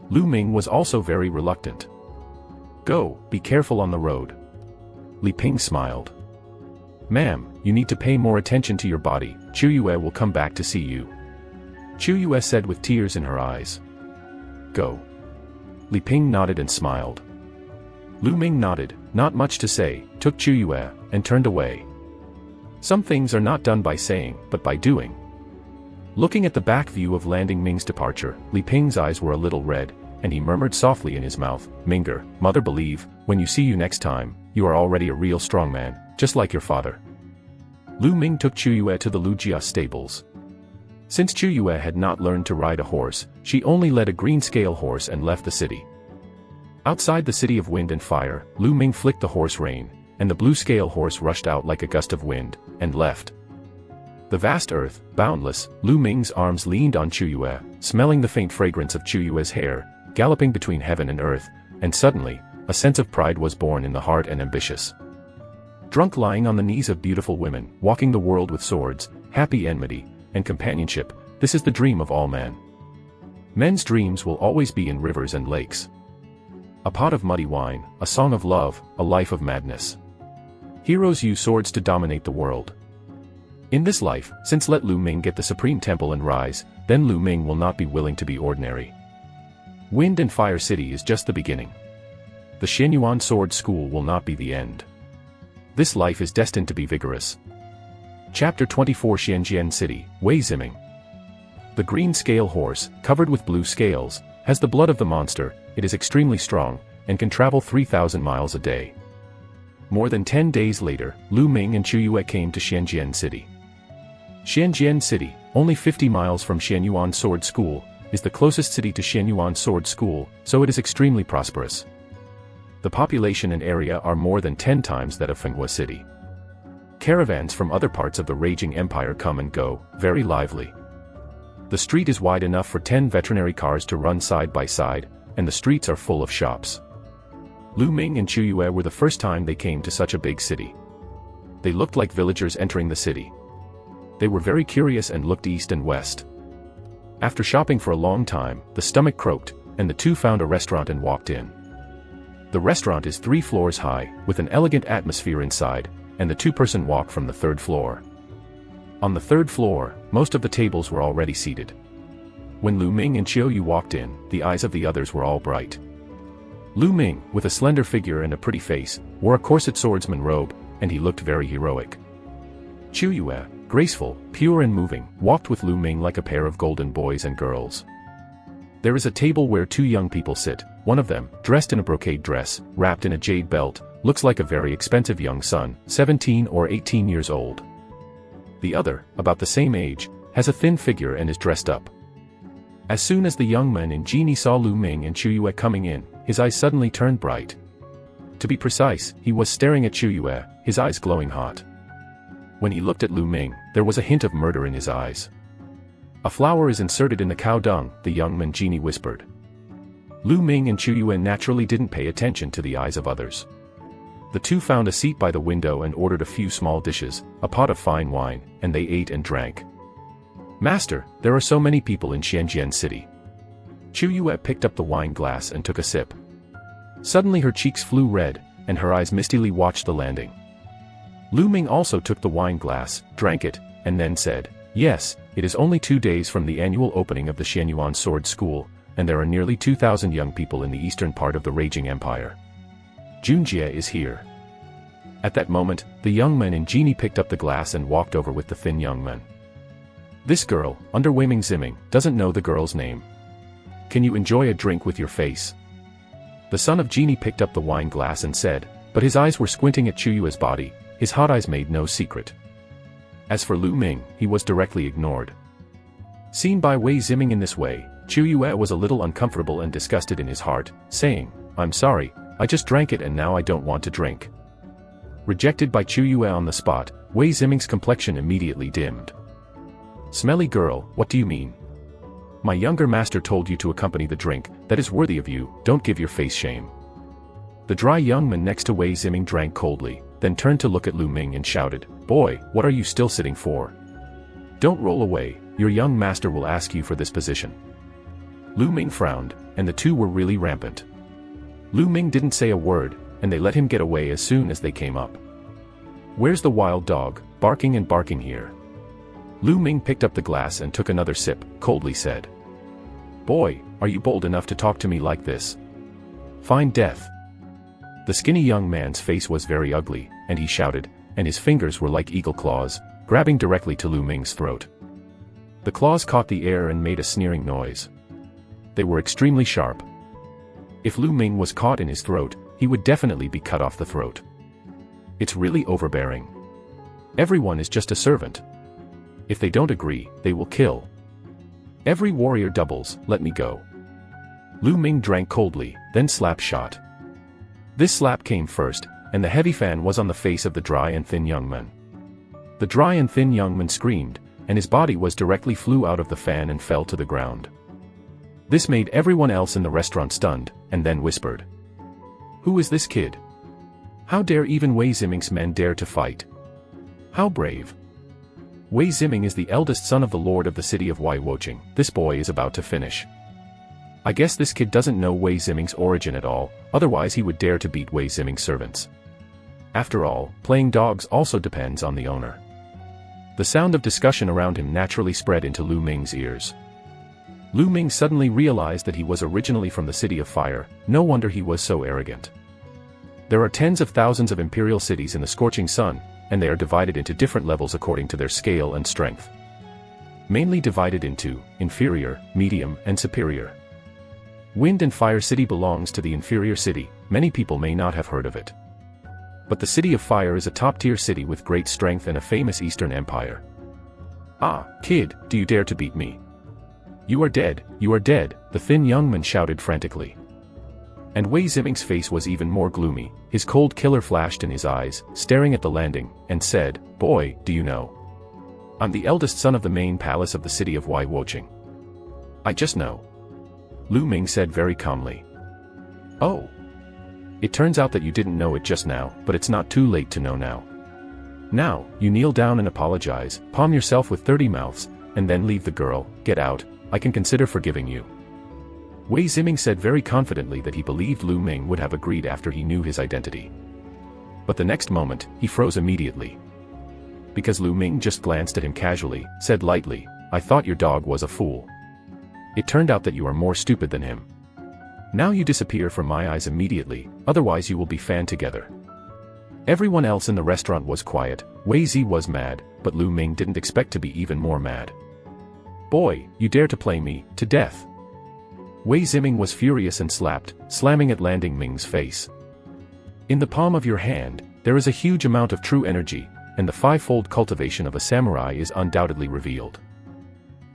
S1: Lu Ming was also very reluctant. Go, be careful on the road. Li Ping smiled. Ma'am, you need to pay more attention to your body, Chuyue will come back to see you. Chuyue said with tears in her eyes. Go. Li Ping nodded and smiled. Lu Ming nodded, not much to say, took Chuyue, and turned away. Some things are not done by saying, but by doing. Looking at the back view of Landing Ming's departure, Li Ping's eyes were a little red, and he murmured softly in his mouth, Ming'er, mother believe, when you see you next time, you are already a real strong man, just like your father. Lu Ming took Chuyue to the Lujia stables. Since Chuyue had not learned to ride a horse, she only led a green scale horse and left the city. Outside the city of wind and fire, Lu Ming flicked the horse rein, and the blue scale horse rushed out like a gust of wind, and left. The vast earth, boundless, Lu Ming's arms leaned on Chuyue, smelling the faint fragrance of Chuyue's hair, galloping between heaven and earth, and suddenly, a sense of pride was born in the heart and ambitious. Drunk lying on the knees of beautiful women, walking the world with swords, happy enmity, and companionship, this is the dream of all men. Men's dreams will always be in rivers and lakes. A pot of muddy wine, a song of love, a life of madness. Heroes use swords to dominate the world. In this life, since let Lu Ming get the supreme temple and rise, then Lu Ming will not be willing to be ordinary. Wind and Fire City is just the beginning. The Xianyuan Sword School will not be the end. This life is destined to be vigorous. Chapter 24 Xianjian City, Wei Ziming. The green scale horse, covered with blue scales, has the blood of the monster, it is extremely strong, and can travel 3,000 miles a day. More than 10 days later, Lu Ming and Chuyue came to Xianjian City. Xianjian City, only 50 miles from Xianyuan Sword School, is the closest city to Xianyuan Sword School, so it is extremely prosperous. The population and area are more than 10 times that of Manhwa City. Caravans from other parts of the raging empire come and go, very lively. The street is wide enough for 10 veterinary cars to run side by side, and the streets are full of shops. Lu Ming and Chuyue were the first time they came to such a big city. They looked like villagers entering the city. They were very curious and looked east and west. After shopping for a long time, the stomach croaked, and the two found a restaurant and walked in. The restaurant is 3 floors high, with an elegant atmosphere inside, and the two-person walk from the 3rd floor. On the 3rd floor, most of the tables were already seated. When Lu Ming and Chiou Yu walked in, the eyes of the others were all bright. Lu Ming, with a slender figure and a pretty face, wore a corset swordsman robe, and he looked very heroic. Chiou Yu, graceful, pure and moving, walked with Lu Ming like a pair of golden boys and girls. There is a table where 2 young people sit, one of them, dressed in a brocade dress, wrapped in a jade belt, looks like a very expensive young son, 17 or 18 years old. The other, about the same age, has a thin figure and is dressed up. As soon as the young man in genie saw Lu Ming and Chuyue coming in, his eyes suddenly turned bright. To be precise, he was staring at Chu Yue, his eyes glowing hot. When he looked at Lu Ming, there was a hint of murder in his eyes. "A flower is inserted in the cow dung," the young man genie whispered. Lu Ming and Chu Yue naturally didn't pay attention to the eyes of others. The two found a seat by the window and ordered a few small dishes, a pot of fine wine, and they ate and drank. "Master, there are so many people in Xianjian City." Chu Yue picked up the wine glass and took a sip. Suddenly her cheeks flew red, and her eyes mistily watched the landing. Lu Ming also took the wine glass, drank it, and then said, "Yes, it is only 2 days from the annual opening of the Xianyuan Sword School, and there are nearly 2,000 young people in the eastern part of the raging empire. Junjie is here." At that moment, the young man and genie picked up the glass and walked over with the thin young man. "This girl, under Wei Ming Ziming, doesn't know the girl's name. Can you enjoy a drink with your face?" The son of genie picked up the wine glass and said, but his eyes were squinting at Chu Yue's body, his hot eyes made no secret. As for Lu Ming, he was directly ignored. Seen by Wei Ziming in this way, Chu Yue was a little uncomfortable and disgusted in his heart, saying, "I'm sorry, I just drank it and now I don't want to drink." Rejected by Chu Yue on the spot, Wei Ziming's complexion immediately dimmed. "Smelly girl, what do you mean? My younger master told you to accompany the drink, that is worthy of you, don't give your face shame." The dry young man next to Wei Ziming drank coldly, then turned to look at Lu Ming and shouted, "Boy, what are you still sitting for? Don't roll away, your young master will ask you for this position." Lu Ming frowned, and the two were really rampant. Lu Ming didn't say a word, and they let him get away as soon as they came up. "Where's the wild dog, barking and barking here?" Lu Ming picked up the glass and took another sip, coldly said. "Boy, are you bold enough to talk to me like this? Fine death." The skinny young man's face was very ugly, and he shouted, and his fingers were like eagle claws, grabbing directly to Lu Ming's throat. The claws caught the air and made a sneering noise. They were extremely sharp. If Lu Ming was caught in his throat, he would definitely be cut off the throat. It's really overbearing. Everyone is just a servant. If they don't agree, they will kill. Every warrior doubles, let me go. Lu Ming drank coldly, then slap shot. This slap came first, and the heavy fan was on the face of the dry and thin young man. The dry and thin young man screamed, and his body was directly flew out of the fan and fell to the ground. This made everyone else in the restaurant stunned, and then whispered, "Who is this kid? How dare even Wei Ziming's men dare to fight? How brave!" Wei Ziming is the eldest son of the lord of the city of Wai Woqing. This boy is about to finish. I guess this kid doesn't know Wei Ziming's origin at all, otherwise he would dare to beat Wei Ziming's servants. After all, playing dogs also depends on the owner. The sound of discussion around him naturally spread into Lu Ming's ears. Lu Ming suddenly realized that he was originally from the City of Fire, no wonder he was so arrogant. There are tens of thousands of imperial cities in the scorching sun, and they are divided into different levels according to their scale and strength. Mainly divided into inferior, medium, and superior. Wind and Fire City belongs to the inferior city, many people may not have heard of it. But the City of Fire is a top-tier city with great strength and a famous Eastern Empire. "Ah, kid, do you dare to beat me? You are dead, the thin young man shouted frantically. And Wei Ziming's face was even more gloomy, his cold killer flashed in his eyes, staring at the landing, and said, "Boy, do you know? I'm the eldest son of the main palace of the city of Wai Woqing. I just know." Lu Ming said very calmly. "Oh. It turns out that you didn't know it just now, but it's not too late to know now. Now, you kneel down and apologize, palm yourself with 30 mouths, and then leave the girl, get out, I can consider forgiving you." Wei Ziming said very confidently that he believed Lu Ming would have agreed after he knew his identity. But the next moment, he froze immediately. Because Lu Ming just glanced at him casually, said lightly, "I thought your dog was a fool. It turned out that you are more stupid than him. Now you disappear from my eyes immediately, otherwise you will be fanned together." Everyone else in the restaurant was quiet. Wei Zi was mad, but Lu Ming didn't expect to be even more mad. "Boy, you dare to play me, to death." Wei Ziming was furious and slapped, slamming at Landing Ming's face. In the palm of your hand, there is a huge amount of true energy, and the five-fold cultivation of a samurai is undoubtedly revealed.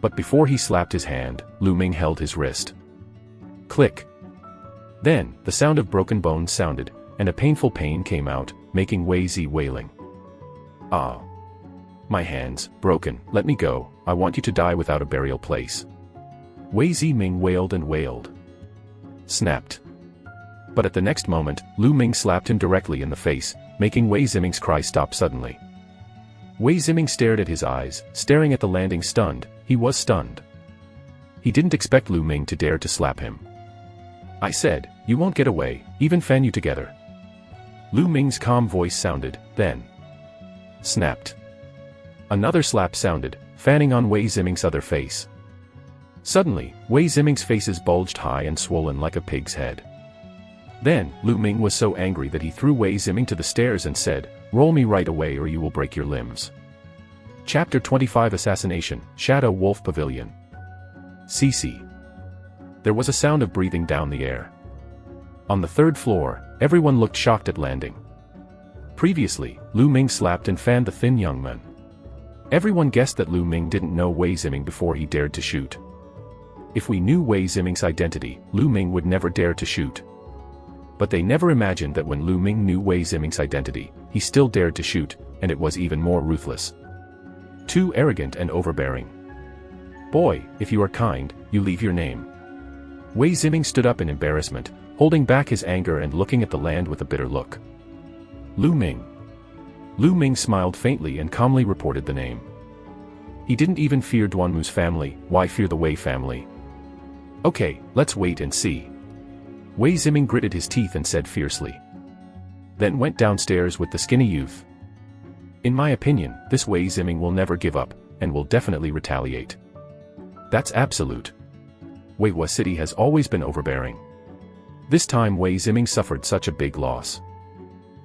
S1: But before he slapped his hand, Lu Ming held his wrist. Click. Then, the sound of broken bones sounded, and a painful pain came out, making Wei Zi wailing. "Ah! My hands, broken, let me go, I want you to die without a burial place." Wei Ziming wailed and wailed. Snapped. But at the next moment, Lu Ming slapped him directly in the face, making Wei Ziming's cry stop suddenly. Wei Ziming stared at his eyes, staring at the landing stunned. He was stunned. He didn't expect Lu Ming to dare to slap him. "I said, you won't get away, even fan you together." Lu Ming's calm voice sounded, then snapped. Another slap sounded, fanning on Wei Ziming's other face. Suddenly, Wei Ziming's faces bulged high and swollen like a pig's head. Then, Lu Ming was so angry that he threw Wei Ziming to the stairs and said, "Roll me right away or you will break your limbs." Chapter 25 Assassination, Shadow Wolf Pavilion. CC. There was a sound of breathing down the air. On the third floor, everyone looked shocked at landing. Previously, Lu Ming slapped and fanned the thin young man. Everyone guessed that Lu Ming didn't know Wei Ziming before he dared to shoot. If we knew Wei Ziming's identity, Lu Ming would never dare to shoot. But they never imagined that when Lu Ming knew Wei Ziming's identity, he still dared to shoot, and it was even more ruthless. Too arrogant and overbearing. "Boy, if you are kind, you leave your name." Wei Ziming stood up in embarrassment, holding back his anger and looking at the land with a bitter look. "Lu Ming." Lu Ming smiled faintly and calmly reported the name. He didn't even fear Duanmu's family, why fear the Wei family? "Okay, let's wait and see." Wei Ziming gritted his teeth and said fiercely. Then went downstairs with the skinny youth. "In my opinion, this Wei Ziming will never give up, and will definitely retaliate. That's absolute. Weihua City has always been overbearing. This time Wei Ziming suffered such a big loss.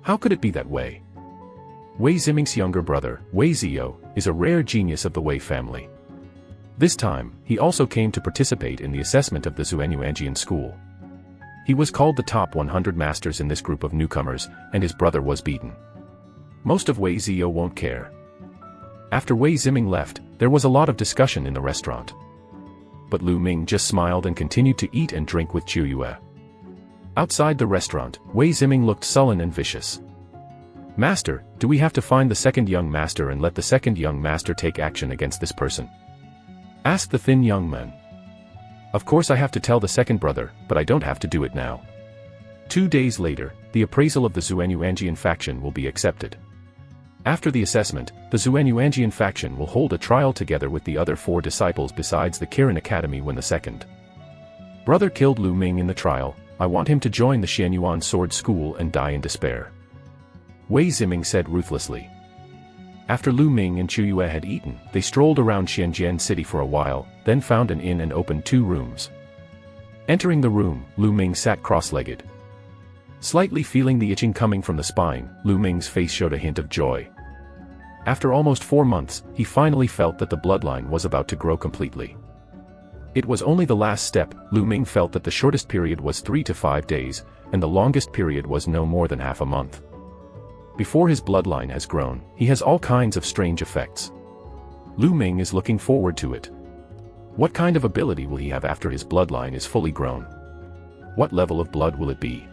S1: How could it be that way? Wei Ziming's younger brother, Wei Ziyou, is a rare genius of the Wei family. This time, he also came to participate in the assessment of the Xuanyuanjian school. He was called the top 100 masters in this group of newcomers, and his brother was beaten. Most of Wei Ziyou won't care. After Wei Ziming left, there was a lot of discussion in the restaurant. But Lu Ming just smiled and continued to eat and drink with Qiu Yue. Outside the restaurant, Wei Ziming looked sullen and vicious. "Master, do we have to find the second young master and let the second young master take action against this person?" asked the thin young man. "Of course I have to tell the second brother, but I don't have to do it now. 2 days later, the appraisal of the Xuanyuanjian faction will be accepted. After the assessment, the Xuanyuanjian faction will hold a trial together with the other 4 disciples besides the Kirin Academy when the second brother killed Lu Ming in the trial. I want him to join the Xianyuan sword school and die in despair," Wei Ziming said ruthlessly. After Lu Ming and Qiu Yue had eaten, they strolled around Xianjian City for a while, then found an inn and opened 2 rooms. Entering the room, Lu Ming sat cross-legged. Slightly feeling the itching coming from the spine, Lu Ming's face showed a hint of joy. After almost 4 months, he finally felt that the bloodline was about to grow completely. It was only the last step. Lu Ming felt that the shortest period was 3 to 5 days, and the longest period was no more than half a month. Before his bloodline has grown, he has all kinds of strange effects. Lu Ming is looking forward to it. What kind of ability will he have after his bloodline is fully grown? What level of blood will it be?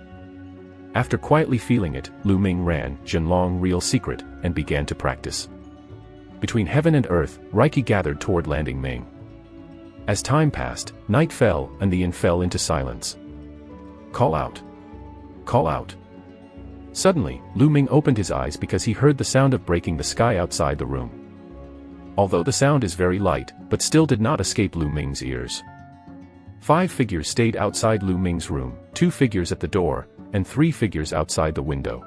S1: After quietly feeling it, Lu Ming ran Zhenlong Real Secret and began to practice. Between heaven and earth, Reiki gathered toward landing Ming. As time passed, night fell and the inn fell into silence. Call out. Call out. Suddenly, Lu Ming opened his eyes because he heard the sound of breaking the sky outside the room. Although the sound is very light, but still did not escape Lu Ming's ears. 5 figures stayed outside Lu Ming's room, 2 figures at the door, and 3 figures outside the window.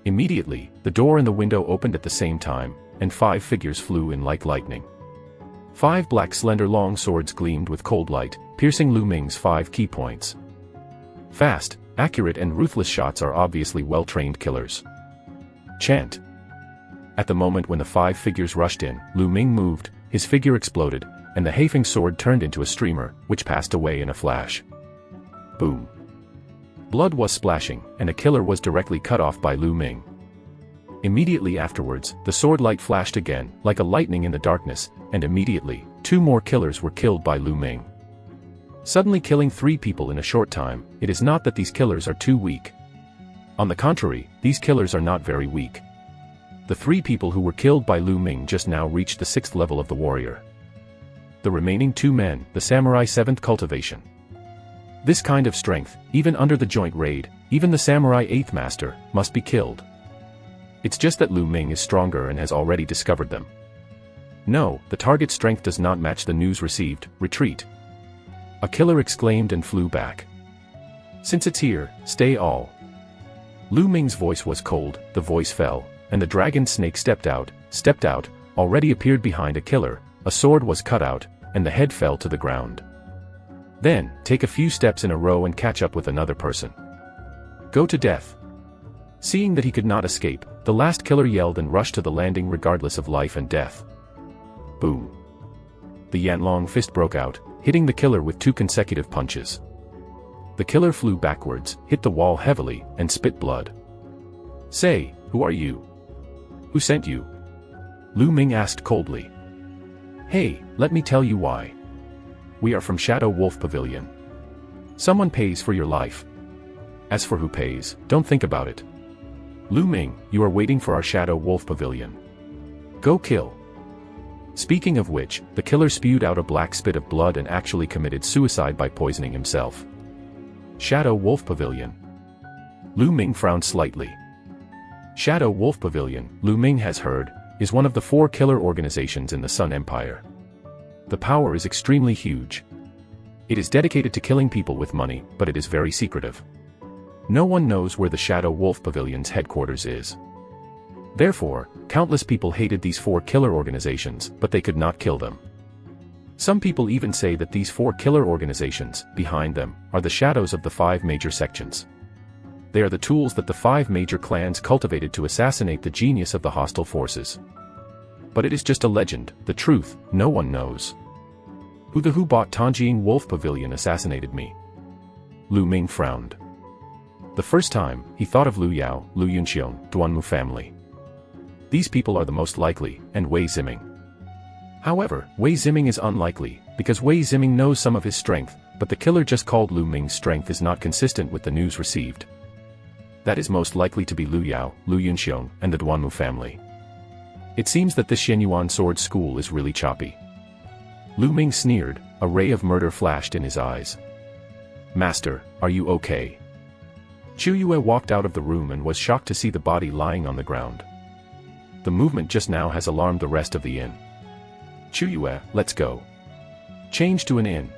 S1: Immediately, the door and the window opened at the same time, and 5 figures flew in like lightning. 5 black slender long swords gleamed with cold light, piercing Lu Ming's 5 key points. Fast, accurate and ruthless shots are obviously well-trained killers. Chant. At the moment when the 5 figures rushed in, Lu Ming moved, his figure exploded, and the Haifeng sword turned into a streamer, which passed away in a flash. Boom. Blood was splashing, and a killer was directly cut off by Lu Ming. Immediately afterwards, the sword light flashed again, like a lightning in the darkness, and immediately, 2 more killers were killed by Lu Ming. Suddenly killing 3 people in a short time, it is not that these killers are too weak. On the contrary, these killers are not very weak. The 3 people who were killed by Lu Ming just now reached the 6th level of the warrior. The remaining 2 men, the samurai 7th cultivation. This kind of strength, even under the joint raid, even the samurai 8th master, must be killed. It's just that Lu Ming is stronger and has already discovered them. No, the target's strength does not match the news received. Retreat. A killer exclaimed and flew back. Since it's here, stay all. Lu Ming's voice was cold, the voice fell, and the dragon snake stepped out, already appeared behind a killer, a sword was cut out, and the head fell to the ground. Then, take a few steps in a row and catch up with another person. Go to death. Seeing that he could not escape, the last killer yelled and rushed to the landing regardless of life and death. Boom. The Yanlong fist broke out, hitting the killer with 2 consecutive punches. The killer flew backwards, hit the wall heavily, and spit blood. Say, who are you? Who sent you? Lu Ming asked coldly. Hey, let me tell you why. We are from Shadow Wolf Pavilion. Someone pays for your life. As for who pays, don't think about it. Lu Ming, you are waiting for our Shadow Wolf Pavilion. Go kill. Speaking of which, the killer spewed out a black spit of blood and actually committed suicide by poisoning himself. Shadow Wolf Pavilion. Lu Ming frowned slightly. Shadow Wolf Pavilion, Lu Ming has heard, is one of the 4 killer organizations in the Sun Empire. The power is extremely huge. It is dedicated to killing people with money, but it is very secretive. No one knows where the Shadow Wolf Pavilion's headquarters is. Therefore, countless people hated these 4 killer organizations, but they could not kill them. Some people even say that these 4 killer organizations, behind them, are the shadows of the 5 major sections. They are the tools that the 5 major clans cultivated to assassinate the genius of the hostile forces. But it is just a legend, the truth, no one knows. Who bought Tanjing Wolf Pavilion assassinated me? Lu Ming frowned. The first time, he thought of Lu Yao, Lu Yunxiong, Duanmu family. These people are the most likely, and Wei Ziming. However, Wei Ziming is unlikely, because Wei Ziming knows some of his strength, but the killer just called Lu Ming's strength is not consistent with the news received. That is most likely to be Lu Yao, Lu Yunxiong, and the Duanmu family. It seems that this Shenyuan sword school is really choppy. Lu Ming sneered, a ray of murder flashed in his eyes. Master, are you okay? Chu Yue walked out of the room and was shocked to see the body lying on the ground. The movement just now has alarmed the rest of the inn. Chu Yue, let's go. Change to an inn.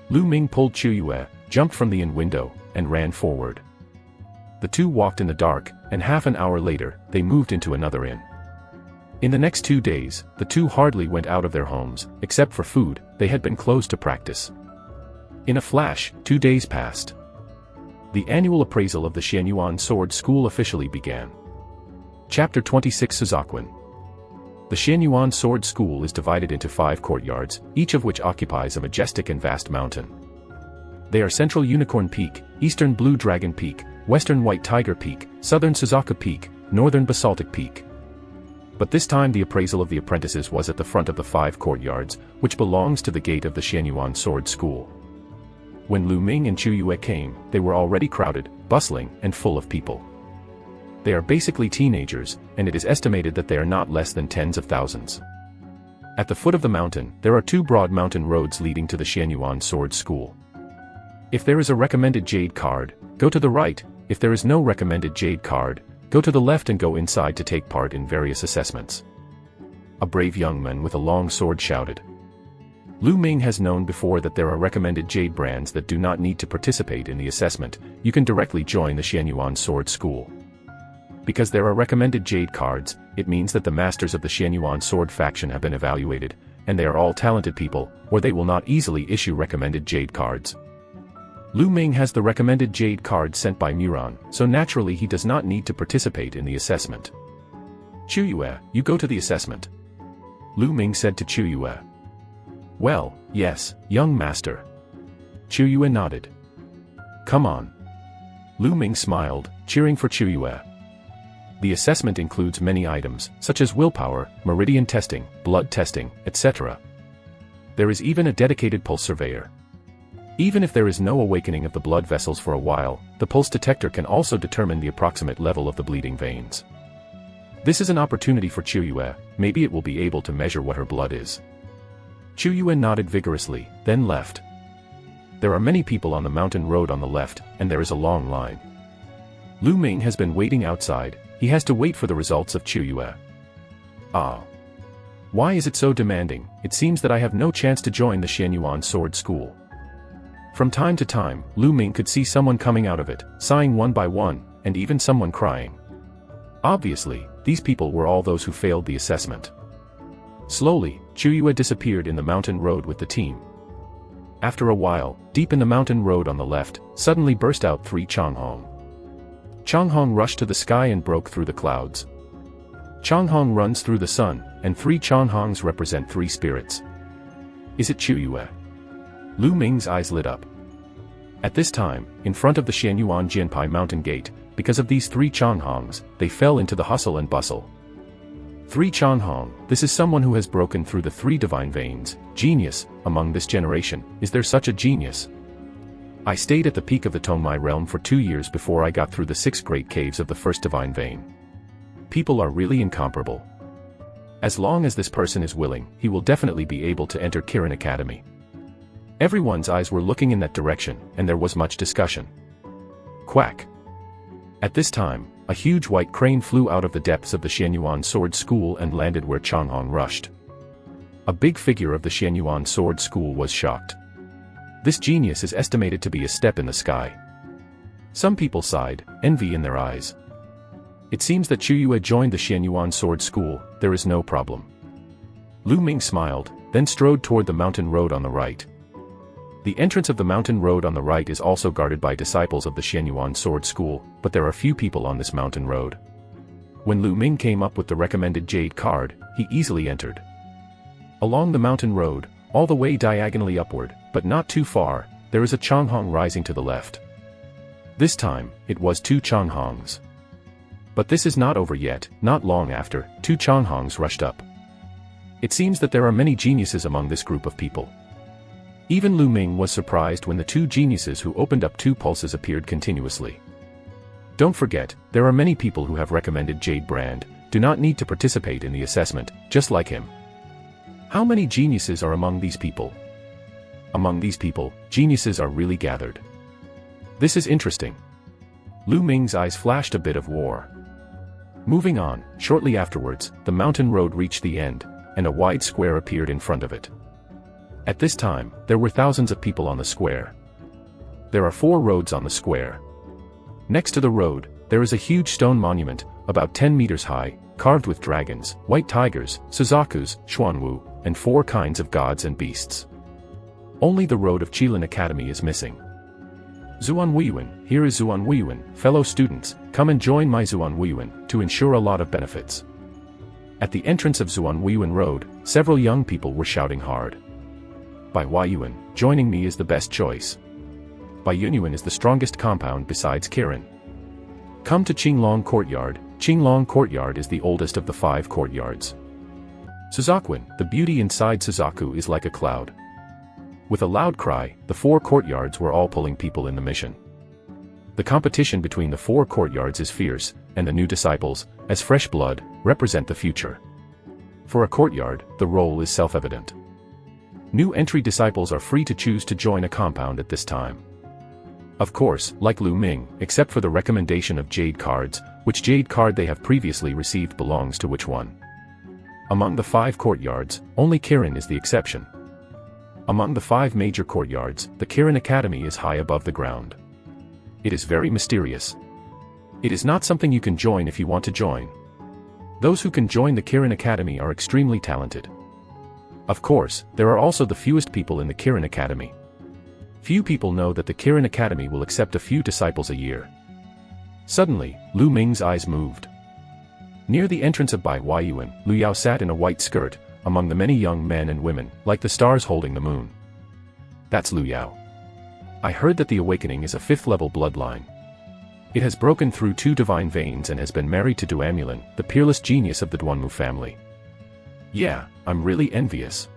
S1: Lu Ming pulled Chu Yue, jumped from the inn window, and ran forward. The 2 walked in the dark, and half an hour later, they moved into another inn. In the next 2 days, the 2 hardly went out of their homes, except for food, they had been closed to practice. In a flash, 2 days passed. The annual appraisal of the Shenyuan Sword School officially began. Chapter 26 Suzakwin. The Shenyuan Sword School is divided into 5 courtyards, each of which occupies a majestic and vast mountain. They are Central Unicorn Peak, Eastern Blue Dragon Peak, Western White Tiger Peak, Southern Suzaku Peak, Northern Basaltic Peak. But this time the appraisal of the apprentices was at the front of the 5 courtyards, which belongs to the gate of the Shenyuan Sword School. When Lu Ming and Chu Yue came, they were already crowded, bustling, and full of people. They are basically teenagers, and it is estimated that they are not less than tens of thousands. At the foot of the mountain, there are 2 broad mountain roads leading to the Shenyuan Sword School. If there is a recommended jade card, go to the right. If there is no recommended jade card, go to the left and go inside to take part in various assessments. A brave young man with a long sword shouted. Lu Ming has known before that there are recommended jade brands that do not need to participate in the assessment. You can directly join the Shenyuan Sword School. Because there are recommended jade cards, it means that the masters of the Shenyuan Sword faction have been evaluated, and they are all talented people, or they will not easily issue recommended jade cards. Lu Ming has the recommended jade card sent by Muran, so naturally he does not need to participate in the assessment. Chu Yue, you go to the assessment. Lu Ming said to Chu Yue. Well, yes, young master. Chu Yue nodded. Come on. Lu Ming smiled, cheering for Chu Yue. The assessment includes many items, such as willpower, meridian testing, blood testing, etc. There is even a dedicated pulse surveyor. Even if there is no awakening of the blood vessels for a while, the pulse detector can also determine the approximate level of the bleeding veins. This is an opportunity for Chuyue, maybe it will be able to measure what her blood is. Chuyue nodded vigorously, then left. There are many people on the mountain road on the left, and there is a long line. Lu Ming has been waiting outside, he has to wait for the results of Chuyue. Ah. Why is it so demanding? It seems that I have no chance to join the Xianyuan sword school. From time to time, Lu Ming could see someone coming out of it, sighing one by one, and even someone crying. Obviously, these people were all those who failed the assessment. Slowly, Chuyue disappeared in the mountain road with the team. After a while, deep in the mountain road on the left, suddenly burst out 3 Changhong. Changhong rushed to the sky and broke through the clouds. Changhong runs through the sun, and 3 Changhongs represent 3 spirits. Is it Chuyue? Lu Ming's eyes lit up. At this time, in front of the Xianyuan Jianpai mountain gate, because of these 3 Changhongs, they fell into the hustle and bustle. 3 Changhong, this is someone who has broken through the 3 divine veins. Genius, among this generation, is there such a genius? I stayed at the peak of the Tongmai realm for 2 years before I got through the 6 great caves of the first divine vein. People are really incomparable. As long as this person is willing, he will definitely be able to enter Kirin Academy. Everyone's eyes were looking in that direction, and there was much discussion. Quack. At this time, a huge white crane flew out of the depths of the Xianyuan sword school and landed where Changhong rushed. A big figure of the Xianyuan sword school was shocked. This genius is estimated to be a step in the sky. Some people sighed, envy in their eyes. It seems that Chuyue joined the Xianyuan sword school, there is no problem. Lu Ming smiled, then strode toward the mountain road on the right. The entrance of the mountain road on the right is also guarded by disciples of the Xianyuan sword school, but there are few people on this mountain road. When Lu Ming came up with the recommended jade card, he easily entered. Along the mountain road, all the way diagonally upward, but not too far, there is a Changhong rising to the left. This time, it was 2 Changhongs. But this is not over yet. Not long after, 2 Changhongs rushed up. It seems that there are many geniuses among this group of people. Even Lu Ming was surprised when the 2 geniuses who opened up 2 pulses appeared continuously. Don't forget, there are many people who have recommended Jade Brand, do not need to participate in the assessment, just like him. How many geniuses are among these people? Among these people, geniuses are really gathered. This is interesting. Lu Ming's eyes flashed a bit of war. Moving on, shortly afterwards, the mountain road reached the end, and a wide square appeared in front of it. At this time, there were thousands of people on the square. There are 4 roads on the square. Next to the road, there is a huge stone monument, about 10 meters high, carved with dragons, white tigers, Suzakus, Xuanwu, and 4 kinds of gods and beasts. Only the road of Qilin Academy is missing. Zuanwuyuan, here is Zuanwuyuan, fellow students, come and join my Zuanwuyuan, to ensure a lot of benefits. At the entrance of Zuanwuyuan Road, several young people were shouting hard. By Yuan, joining me is the best choice. By Yunyuan is the strongest compound besides Kirin. Come to Qinglong Courtyard. Qinglong Courtyard is the oldest of the 5 courtyards. Suzakuan, the beauty inside Suzaku is like a cloud. With a loud cry, the 4 courtyards were all pulling people in the mission. The competition between the 4 courtyards is fierce, and the new disciples, as fresh blood, represent the future. For a courtyard, the role is self-evident. New entry disciples are free to choose to join a compound at this time. Of course, like Lu Ming, except for the recommendation of jade cards, which jade card they have previously received belongs to which one. Among the 5 courtyards, only Kirin is the exception. Among the 5 major courtyards, the Kirin Academy is high above the ground. It is very mysterious. It is not something you can join if you want to join. Those who can join the Kirin Academy are extremely talented. Of course, there are also the fewest people in the Kirin Academy. Few people know that the Kirin Academy will accept a few disciples a year. Suddenly, Lu Ming's eyes moved. Near the entrance of Bai Yuan, Lu Yao sat in a white skirt, among the many young men and women, like the stars holding the moon. That's Lu Yao. I heard that the awakening is a 5th-level bloodline. It has broken through 2 divine veins and has been married to Duamulan, the peerless genius of the Duanmu family. Yeah, I'm really envious.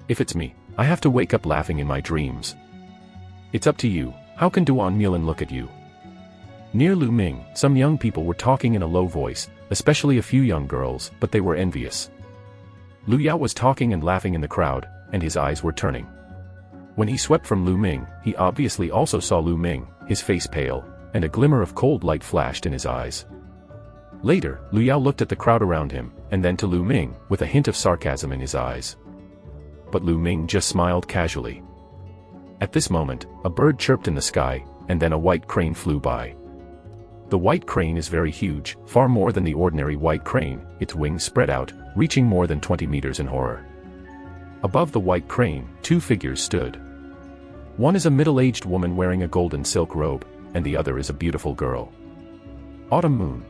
S1: If it's me, I have to wake up laughing in my dreams. It's up to you, how can Duan Mulan look at you? Near Lu Ming, some young people were talking in a low voice, especially a few young girls, but they were envious. Lu Yao was talking and laughing in the crowd, and his eyes were turning. When he swept from Lu Ming, he obviously also saw Lu Ming, his face pale, and a glimmer of cold light flashed in his eyes. Later, Lu Yao looked at the crowd around him, and then to Lu Ming, with a hint of sarcasm in his eyes. But Lu Ming just smiled casually. At this moment, a bird chirped in the sky, and then a white crane flew by. The white crane is very huge, far more than the ordinary white crane, its wings spread out, reaching more than 20 meters in horror. Above the white crane, two figures stood. One is a middle-aged woman wearing a golden silk robe, and the other is a beautiful girl. Autumn Moon.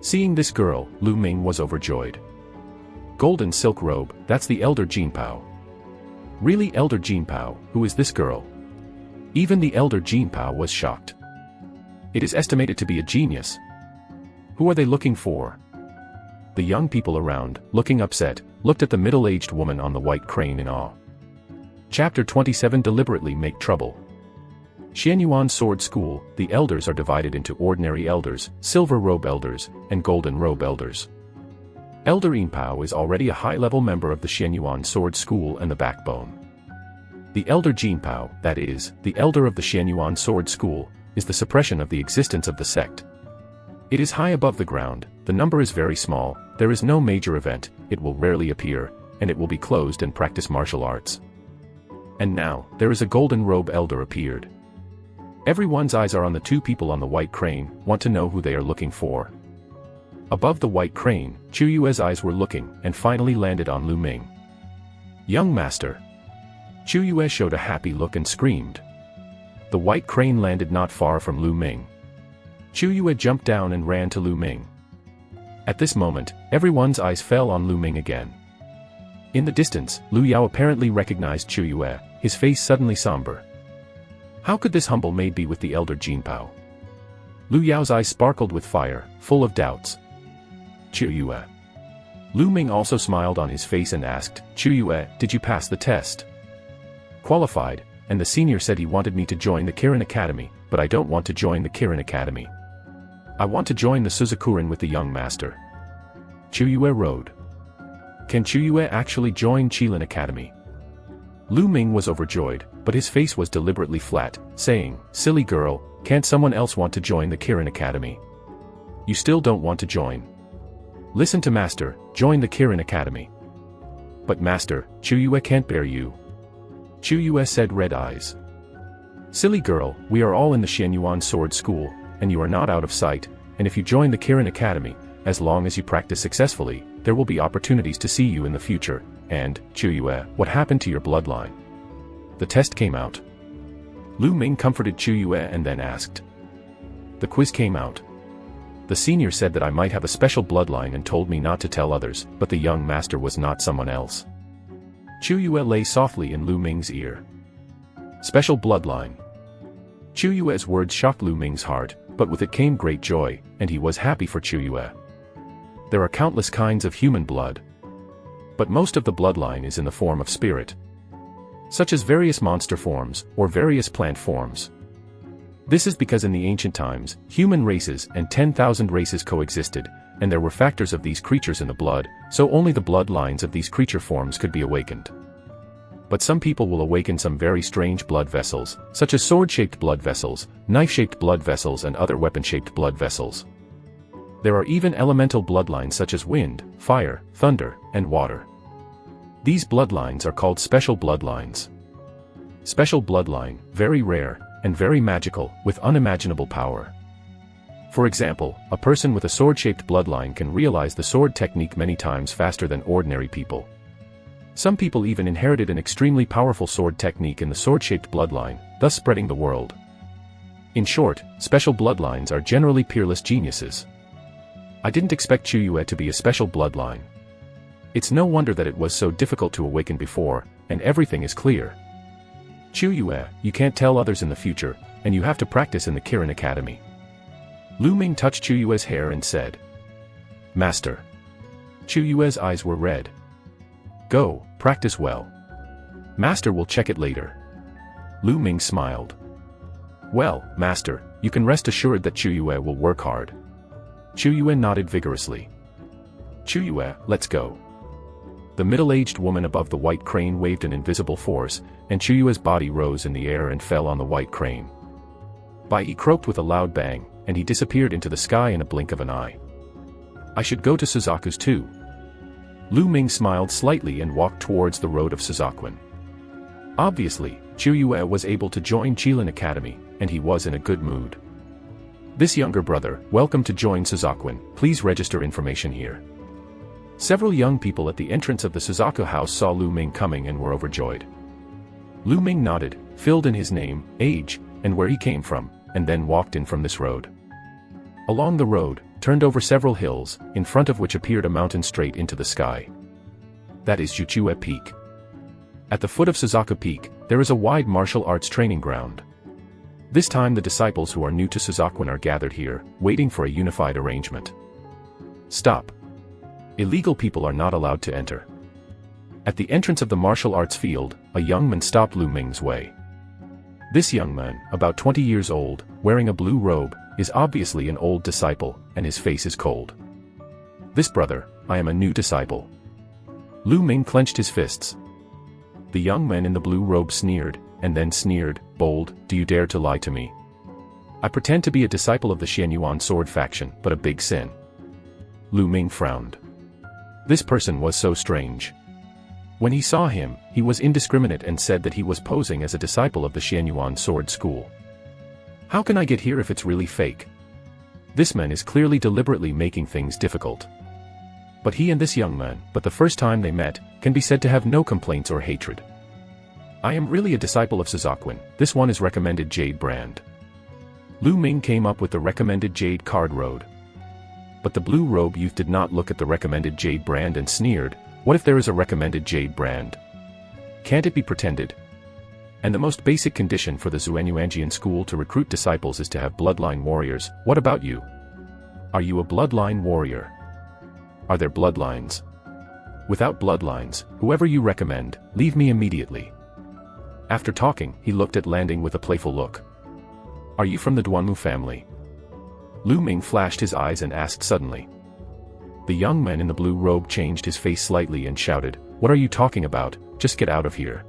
S1: Seeing this girl, Lu Ming was overjoyed. Golden silk robe, that's the elder Jinpao. Really, Elder Jinpao, who is this girl? Even the elder Jinpao was shocked. It is estimated to be a genius. Who are they looking for? The young people around, looking upset, looked at the middle-aged woman on the white crane in awe. Chapter 27 Deliberately Make Trouble. Xianyuan Sword School, the elders are divided into ordinary elders, silver robe elders, and golden robe elders. Elder Yinpao is already a high-level member of the Xianyuan Sword School and the backbone. The elder Jinpao, that is, the elder of the Xianyuan Sword School, is the suppression of the existence of the sect. It is high above the ground, the number is very small, there is no major event, it will rarely appear, and it will be closed and practice martial arts. And now, there is a golden robe elder appeared. Everyone's eyes are on the two people on the white crane, want to know who they are looking for. Above the white crane, Chu Yue's eyes were looking, and finally landed on Lu Ming. Young master. Chu Yue showed a happy look and screamed. The white crane landed not far from Lu Ming. Chu Yue jumped down and ran to Lu Ming. At this moment, everyone's eyes fell on Lu Ming again. In the distance, Lu Yao apparently recognized Chu Yue, his face suddenly somber. How could this humble maid be with the elder Jinpao? Lu Yao's eyes sparkled with fire, full of doubts. Chu Yue. Lu Ming also smiled on his face and asked, Chu Yue, did you pass the test? Qualified, and the senior said he wanted me to join the Kirin Academy, but I don't want to join the Kirin Academy. I want to join the Suzakurin with the young master. Chu Yue rode. Can Chu Yue actually join Qilin Academy? Lu Ming was overjoyed, but his face was deliberately flat, saying, Silly girl, can't someone else want to join the Kirin Academy? You still don't want to join. Listen to master, join the Kirin Academy. But master, Chu Yue can't bear you. Chu Yue said, red eyes. Silly girl, we are all in the Xianyuan Sword School, and you are not out of sight, and if you join the Kirin Academy, as long as you practice successfully, there will be opportunities to see you in the future, and, Chu Yue, what happened to your bloodline? The test came out. Lu Ming comforted Chu Yue and then asked. The quiz came out. The senior said that I might have a special bloodline and told me not to tell others, but the young master was not someone else. Chu Yue lay softly in Lu Ming's ear. Special bloodline. Chu Yue's words shocked Lu Ming's heart, but with it came great joy, and he was happy for Chu Yue. There are countless kinds of human blood. But most of the bloodline is in the form of spirit. Such as various monster forms, or various plant forms. This is because in the ancient times, human races and 10,000 races coexisted, and there were factors of these creatures in the blood, so only the bloodlines of these creature forms could be awakened. But some people will awaken some very strange blood vessels, such as sword-shaped blood vessels, knife-shaped blood vessels and other weapon-shaped blood vessels. There are even elemental bloodlines such as wind, fire, thunder, and water. These bloodlines are called special bloodlines. Special bloodline, very rare, and very magical, with unimaginable power. For example, a person with a sword-shaped bloodline can realize the sword technique many times faster than ordinary people. Some people even inherited an extremely powerful sword technique in the sword-shaped bloodline, thus spreading the world. In short, special bloodlines are generally peerless geniuses. I didn't expect Chu Yue to be a special bloodline. It's no wonder that it was so difficult to awaken before, and everything is clear. Chu Yue, you can't tell others in the future, and you have to practice in the Kirin Academy. Lu Ming touched Chu Yue's hair and said, Master. Chu Yue's eyes were red. Go, practice well. Master will check it later. Lu Ming smiled. Well, master, you can rest assured that Chuyue will work hard. Chuyue nodded vigorously. Chuyue, let's go. The middle-aged woman above the white crane waved an invisible force, and Chuyue's body rose in the air and fell on the white crane. He croaked with a loud bang, and he disappeared into the sky in a blink of an eye. I should go to Suzaku's too. Lu Ming smiled slightly and walked towards the road of Suzakuin. Obviously, Chuyue was able to join Qilin Academy, and he was in a good mood. This younger brother, welcome to join Suzakuin, please register information here. Several young people at the entrance of the Suzaku house saw Lu Ming coming and were overjoyed. Lu Ming nodded, filled in his name, age, and where he came from, and then walked in from this road. Along the road, turned over several hills, in front of which appeared a mountain straight into the sky. That is Juchue Peak. At the foot of Suzaku Peak, there is a wide martial arts training ground. This time the disciples who are new to Suzakuin are gathered here, waiting for a unified arrangement. Stop. Illegal people are not allowed to enter. At the entrance of the martial arts field, a young man stopped Lu Ming's way. This young man, about 20 years old, wearing a blue robe, is obviously an old disciple, and his face is cold. This brother, I am a new disciple. Lu Ming clenched his fists. The young man in the blue robe sneered, and then sneered, bold, do you dare to lie to me? I pretend to be a disciple of the Xianyuan sword faction, but a big sin. Lu Ming frowned. This person was so strange. When he saw him, he was indiscriminate and said that he was posing as a disciple of the Xianyuan sword school. How can I get here if it's really fake? This man is clearly deliberately making things difficult. But he and this young man, but the first time they met, can be said to have no complaints or hatred. I am really a disciple of Suzakuin, this one is recommended Jade brand. Lu Ming came up with the recommended Jade card road. But the blue robe youth did not look at the recommended Jade brand and sneered, what if there is a recommended Jade brand? Can't it be pretended? And the most basic condition for the Xuanyuanjian school to recruit disciples is to have bloodline warriors. What about you? Are you a bloodline warrior? Are there bloodlines? Without bloodlines, whoever you recommend, leave me immediately. After talking, he looked at Landing with a playful look. Are you from the Duanmu family? Lu Ming flashed his eyes and asked suddenly. The young man in the blue robe changed his face slightly and shouted, what are you talking about, just get out of here.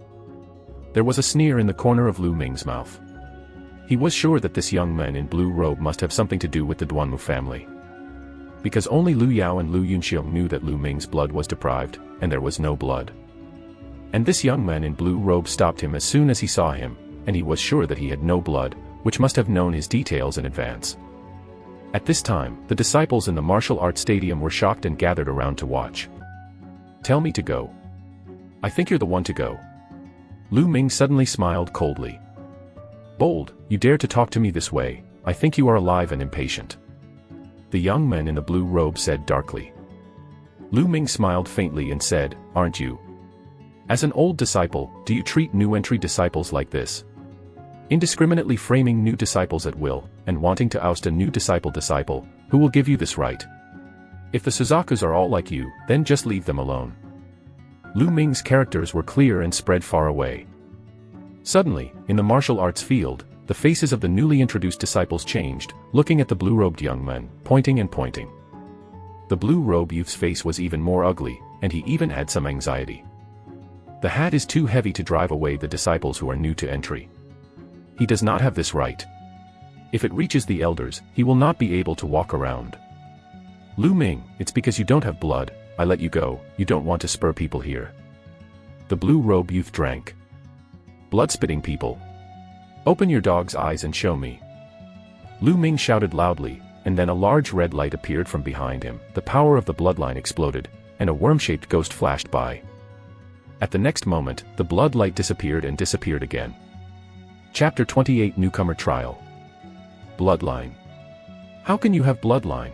S1: There was a sneer in the corner of Lu Ming's mouth. He was sure that this young man in blue robe must have something to do with the Duanmu family. Because only Lu Yao and Lu Yunxiong knew that Lu Ming's blood was deprived, and there was no blood. And this young man in blue robe stopped him as soon as he saw him, and he was sure that he had no blood, which must have known his details in advance. At this time, the disciples in the martial arts stadium were shocked and gathered around to watch. Tell me to go. I think you're the one to go. Lu Ming suddenly smiled coldly. Bold, you dare to talk to me this way, I think you are alive and impatient. The young man in the blue robe said darkly. Lu Ming smiled faintly and said, aren't you? As an old disciple, do you treat new entry disciples like this? Indiscriminately framing new disciples at will, and wanting to oust a new disciple, who will give you this right? If the Suzakus are all like you, then just leave them alone. Lu Ming's characters were clear and spread far away. Suddenly, in the martial arts field, the faces of the newly introduced disciples changed, looking at the blue-robed young man, pointing and pointing. The blue-robe youth's face was even more ugly, and he even had some anxiety. The hat is too heavy to drive away the disciples who are new to entry. He does not have this right. If it reaches the elders, he will not be able to walk around. Lu Ming, it's because you don't have blood, I let you go, you don't want to spur people here. The blue-robe youth drank. Blood-spitting people. Open your dog's eyes and show me. Lu Ming shouted loudly, and then a large red light appeared from behind him, the power of the bloodline exploded, and a worm-shaped ghost flashed by. At the next moment, the blood light disappeared and disappeared again. Chapter 28 Newcomer Trial. Bloodline. How can you have bloodline?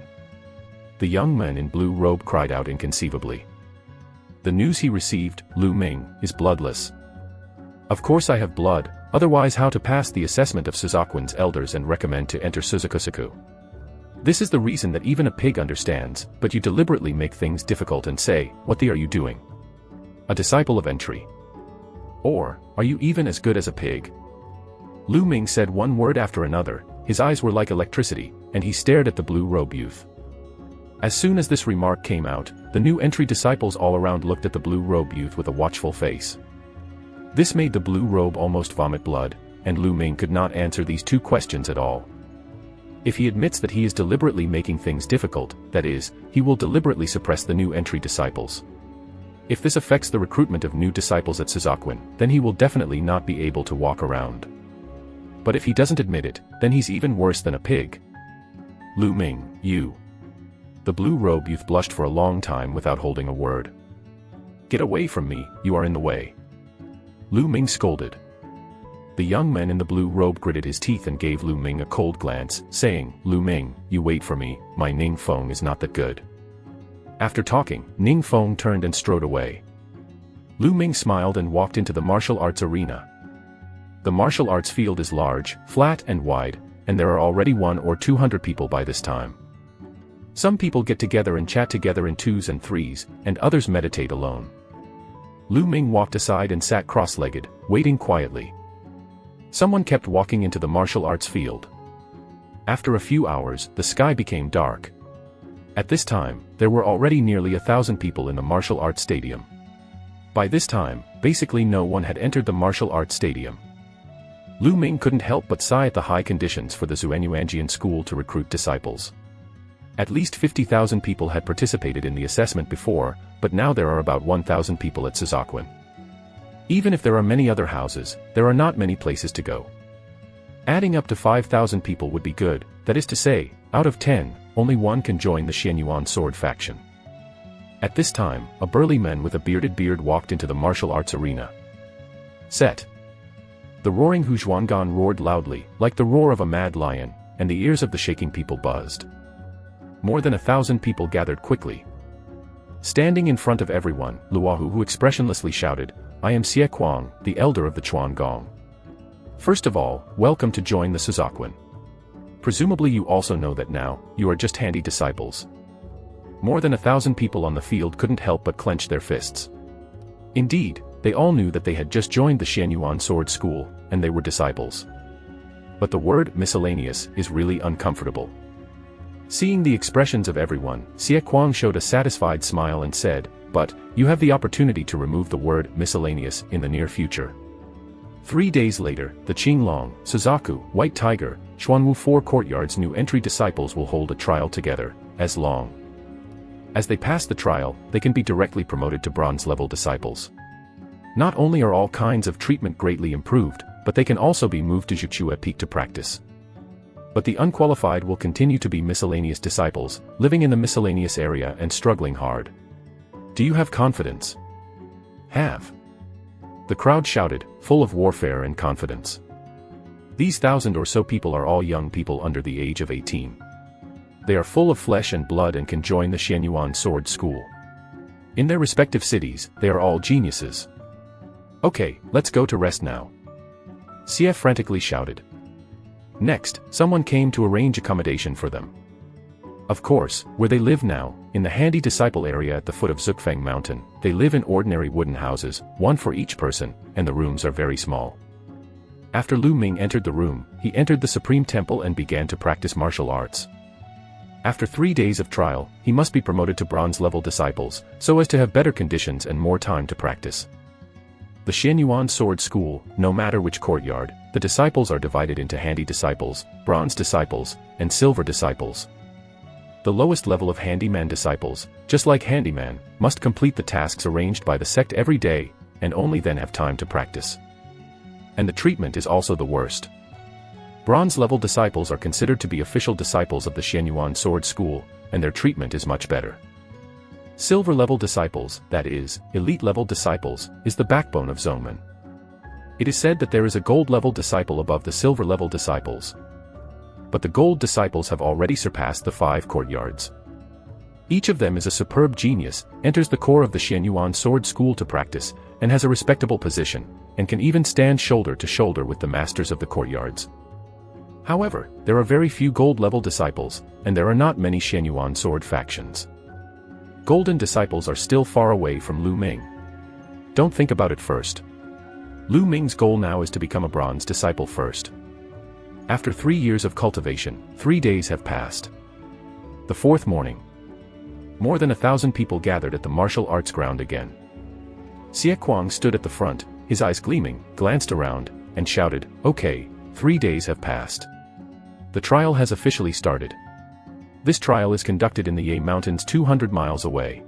S1: The young man in blue robe cried out inconceivably. The news he received, Lu Ming, is bloodless. Of course I have blood, otherwise how to pass the assessment of Suzakuin's elders and recommend to enter Suzakusaku. This is the reason that even a pig understands, but you deliberately make things difficult and say, what the are you doing? A disciple of entry. Or, are you even as good as a pig? Lu Ming said one word after another, his eyes were like electricity, and he stared at the blue-robe youth. As soon as this remark came out, the new entry disciples all around looked at the blue-robe youth with a watchful face. This made the blue robe almost vomit blood, and Lu Ming could not answer these two questions at all. If he admits that he is deliberately making things difficult, that is, he will deliberately suppress the new entry disciples. If this affects the recruitment of new disciples at Suzakuin, then he will definitely not be able to walk around. But if he doesn't admit it, then he's even worse than a pig. Lu Ming, you. The blue-robe youth blushed for a long time without holding a word. Get away from me, you are in the way. Lu Ming scolded. The young man in the blue robe gritted his teeth and gave Lu Ming a cold glance, saying, Lu Ming, you wait for me, my Ning Feng is not that good. After talking, Ning Feng turned and strode away. Lu Ming smiled and walked into the martial arts arena. The martial arts field is large, flat and wide, and there are already 100 or 200 people by this time. Some people get together and chat together in 2s and 3s, and others meditate alone. Lu Ming walked aside and sat cross-legged, waiting quietly. Someone kept walking into the martial arts field. After a few hours, the sky became dark. At this time, there were already nearly 1,000 people in the martial arts stadium. By this time, basically no one had entered the martial arts stadium. Lu Ming couldn't help but sigh at the high conditions for the Xuanyuanjian school to recruit disciples. At least 50,000 people had participated in the assessment before, but now there are about 1,000 people at Suzakuin. Even if there are many other houses, there are not many places to go. Adding up to 5,000 people would be good, that is to say, out of 10, only one can join the Xianyuan sword faction. At this time, a burly man with a bearded beard walked into the martial arts arena. Set. The roaring Hujuangan roared loudly, like the roar of a mad lion, and the ears of the shaking people buzzed. More than 1,000 people gathered quickly. Standing in front of everyone, Luahu who expressionlessly shouted, I am Xie Kuang, the elder of the Chuan Gong. First of all, welcome to join the Suzakuin. Presumably you also know that now, you are just handy disciples. More than 1,000 people on the field couldn't help but clench their fists. Indeed, they all knew that they had just joined the Xianyuan sword school, and they were disciples. But the word miscellaneous is really uncomfortable. Seeing the expressions of everyone, Xie Kuang showed a satisfied smile and said, but, you have the opportunity to remove the word miscellaneous in the near future. 3 days later, the Qinglong, Suzaku, White Tiger, Xuanwu 4 courtyards new entry disciples will hold a trial together, as long as they pass the trial, they can be directly promoted to bronze-level disciples. Not only are all kinds of treatment greatly improved, but they can also be moved to Zhuqiue Peak to practice. But the unqualified will continue to be miscellaneous disciples, living in the miscellaneous area and struggling hard. Do you have confidence? Have. The crowd shouted, full of warfare and confidence. These 1,000 or so people are all young people under the age of 18. They are full of flesh and blood and can join the Xianyuan sword school. In their respective cities, they are all geniuses. Okay, let's go to rest now. Xie frantically shouted. Next, someone came to arrange accommodation for them. Of course, where they live now, in the handy disciple area at the foot of Zukfeng Mountain, they live in ordinary wooden houses, one for each person, and the rooms are very small. After Lu Ming entered the room, he entered the Supreme Temple and began to practice martial arts. After 3 days of trial, he must be promoted to bronze-level disciples, so as to have better conditions and more time to practice. The Xianyuan Sword School, no matter which courtyard, the disciples are divided into handy disciples, bronze disciples, and silver disciples. The lowest level of handyman disciples, just like handyman, must complete the tasks arranged by the sect every day, and only then have time to practice. And the treatment is also the worst. Bronze-level disciples are considered to be official disciples of the Xianyuan Sword School, and their treatment is much better. Silver-level disciples, that is, elite-level disciples, is the backbone of Zongmen. It is said that there is a gold-level disciple above the silver-level disciples. But the gold disciples have already surpassed the 5 courtyards. Each of them is a superb genius, enters the core of the Xianyuan Sword School to practice, and has a respectable position, and can even stand shoulder to shoulder with the masters of the courtyards. However, there are very few gold-level disciples, and there are not many Xianyuan sword factions. Golden disciples are still far away from Lu Ming. Don't think about it first. Lu Ming's goal now is to become a bronze disciple first. After 3 years of cultivation, 3 days have passed. The fourth morning. More than 1,000 people gathered at the martial arts ground again. Xie Kuang stood at the front, his eyes gleaming, glanced around, and shouted, "Okay, 3 days have passed. The trial has officially started. This trial is conducted in the Yi Mountains 200 miles away.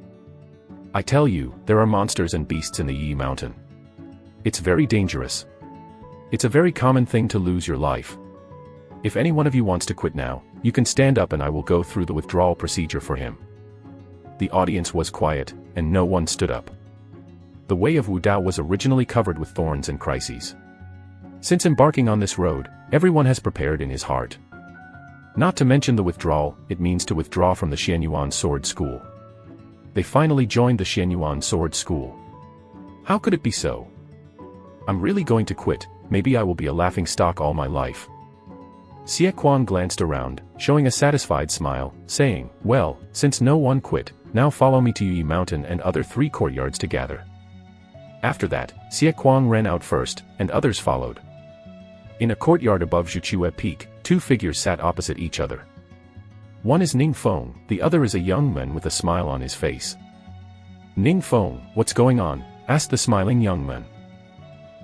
S1: I tell you, there are monsters and beasts in the Yi Mountain. It's very dangerous. It's a very common thing to lose your life. If any one of you wants to quit now, you can stand up and I will go through the withdrawal procedure for him." The audience was quiet, and no one stood up. The way of Wudao was originally covered with thorns and crises. Since embarking on this road, everyone has prepared in his heart. Not to mention the withdrawal, it means to withdraw from the Xianyuan Sword School. They finally joined the Xianyuan Sword School. How could it be so? I'm really going to quit, maybe I will be a laughingstock all my life. Xie Kuang glanced around, showing a satisfied smile, saying, "Well, since no one quit, now follow me to Yi Mountain and other 3 courtyards to gather." After that, Xie Kuang ran out first, and others followed. In a courtyard above Zhuqiue Peak, 2 figures sat opposite each other. One is Ning Feng, the other is a young man with a smile on his face. "Ning Feng, what's going on?" asked the smiling young man.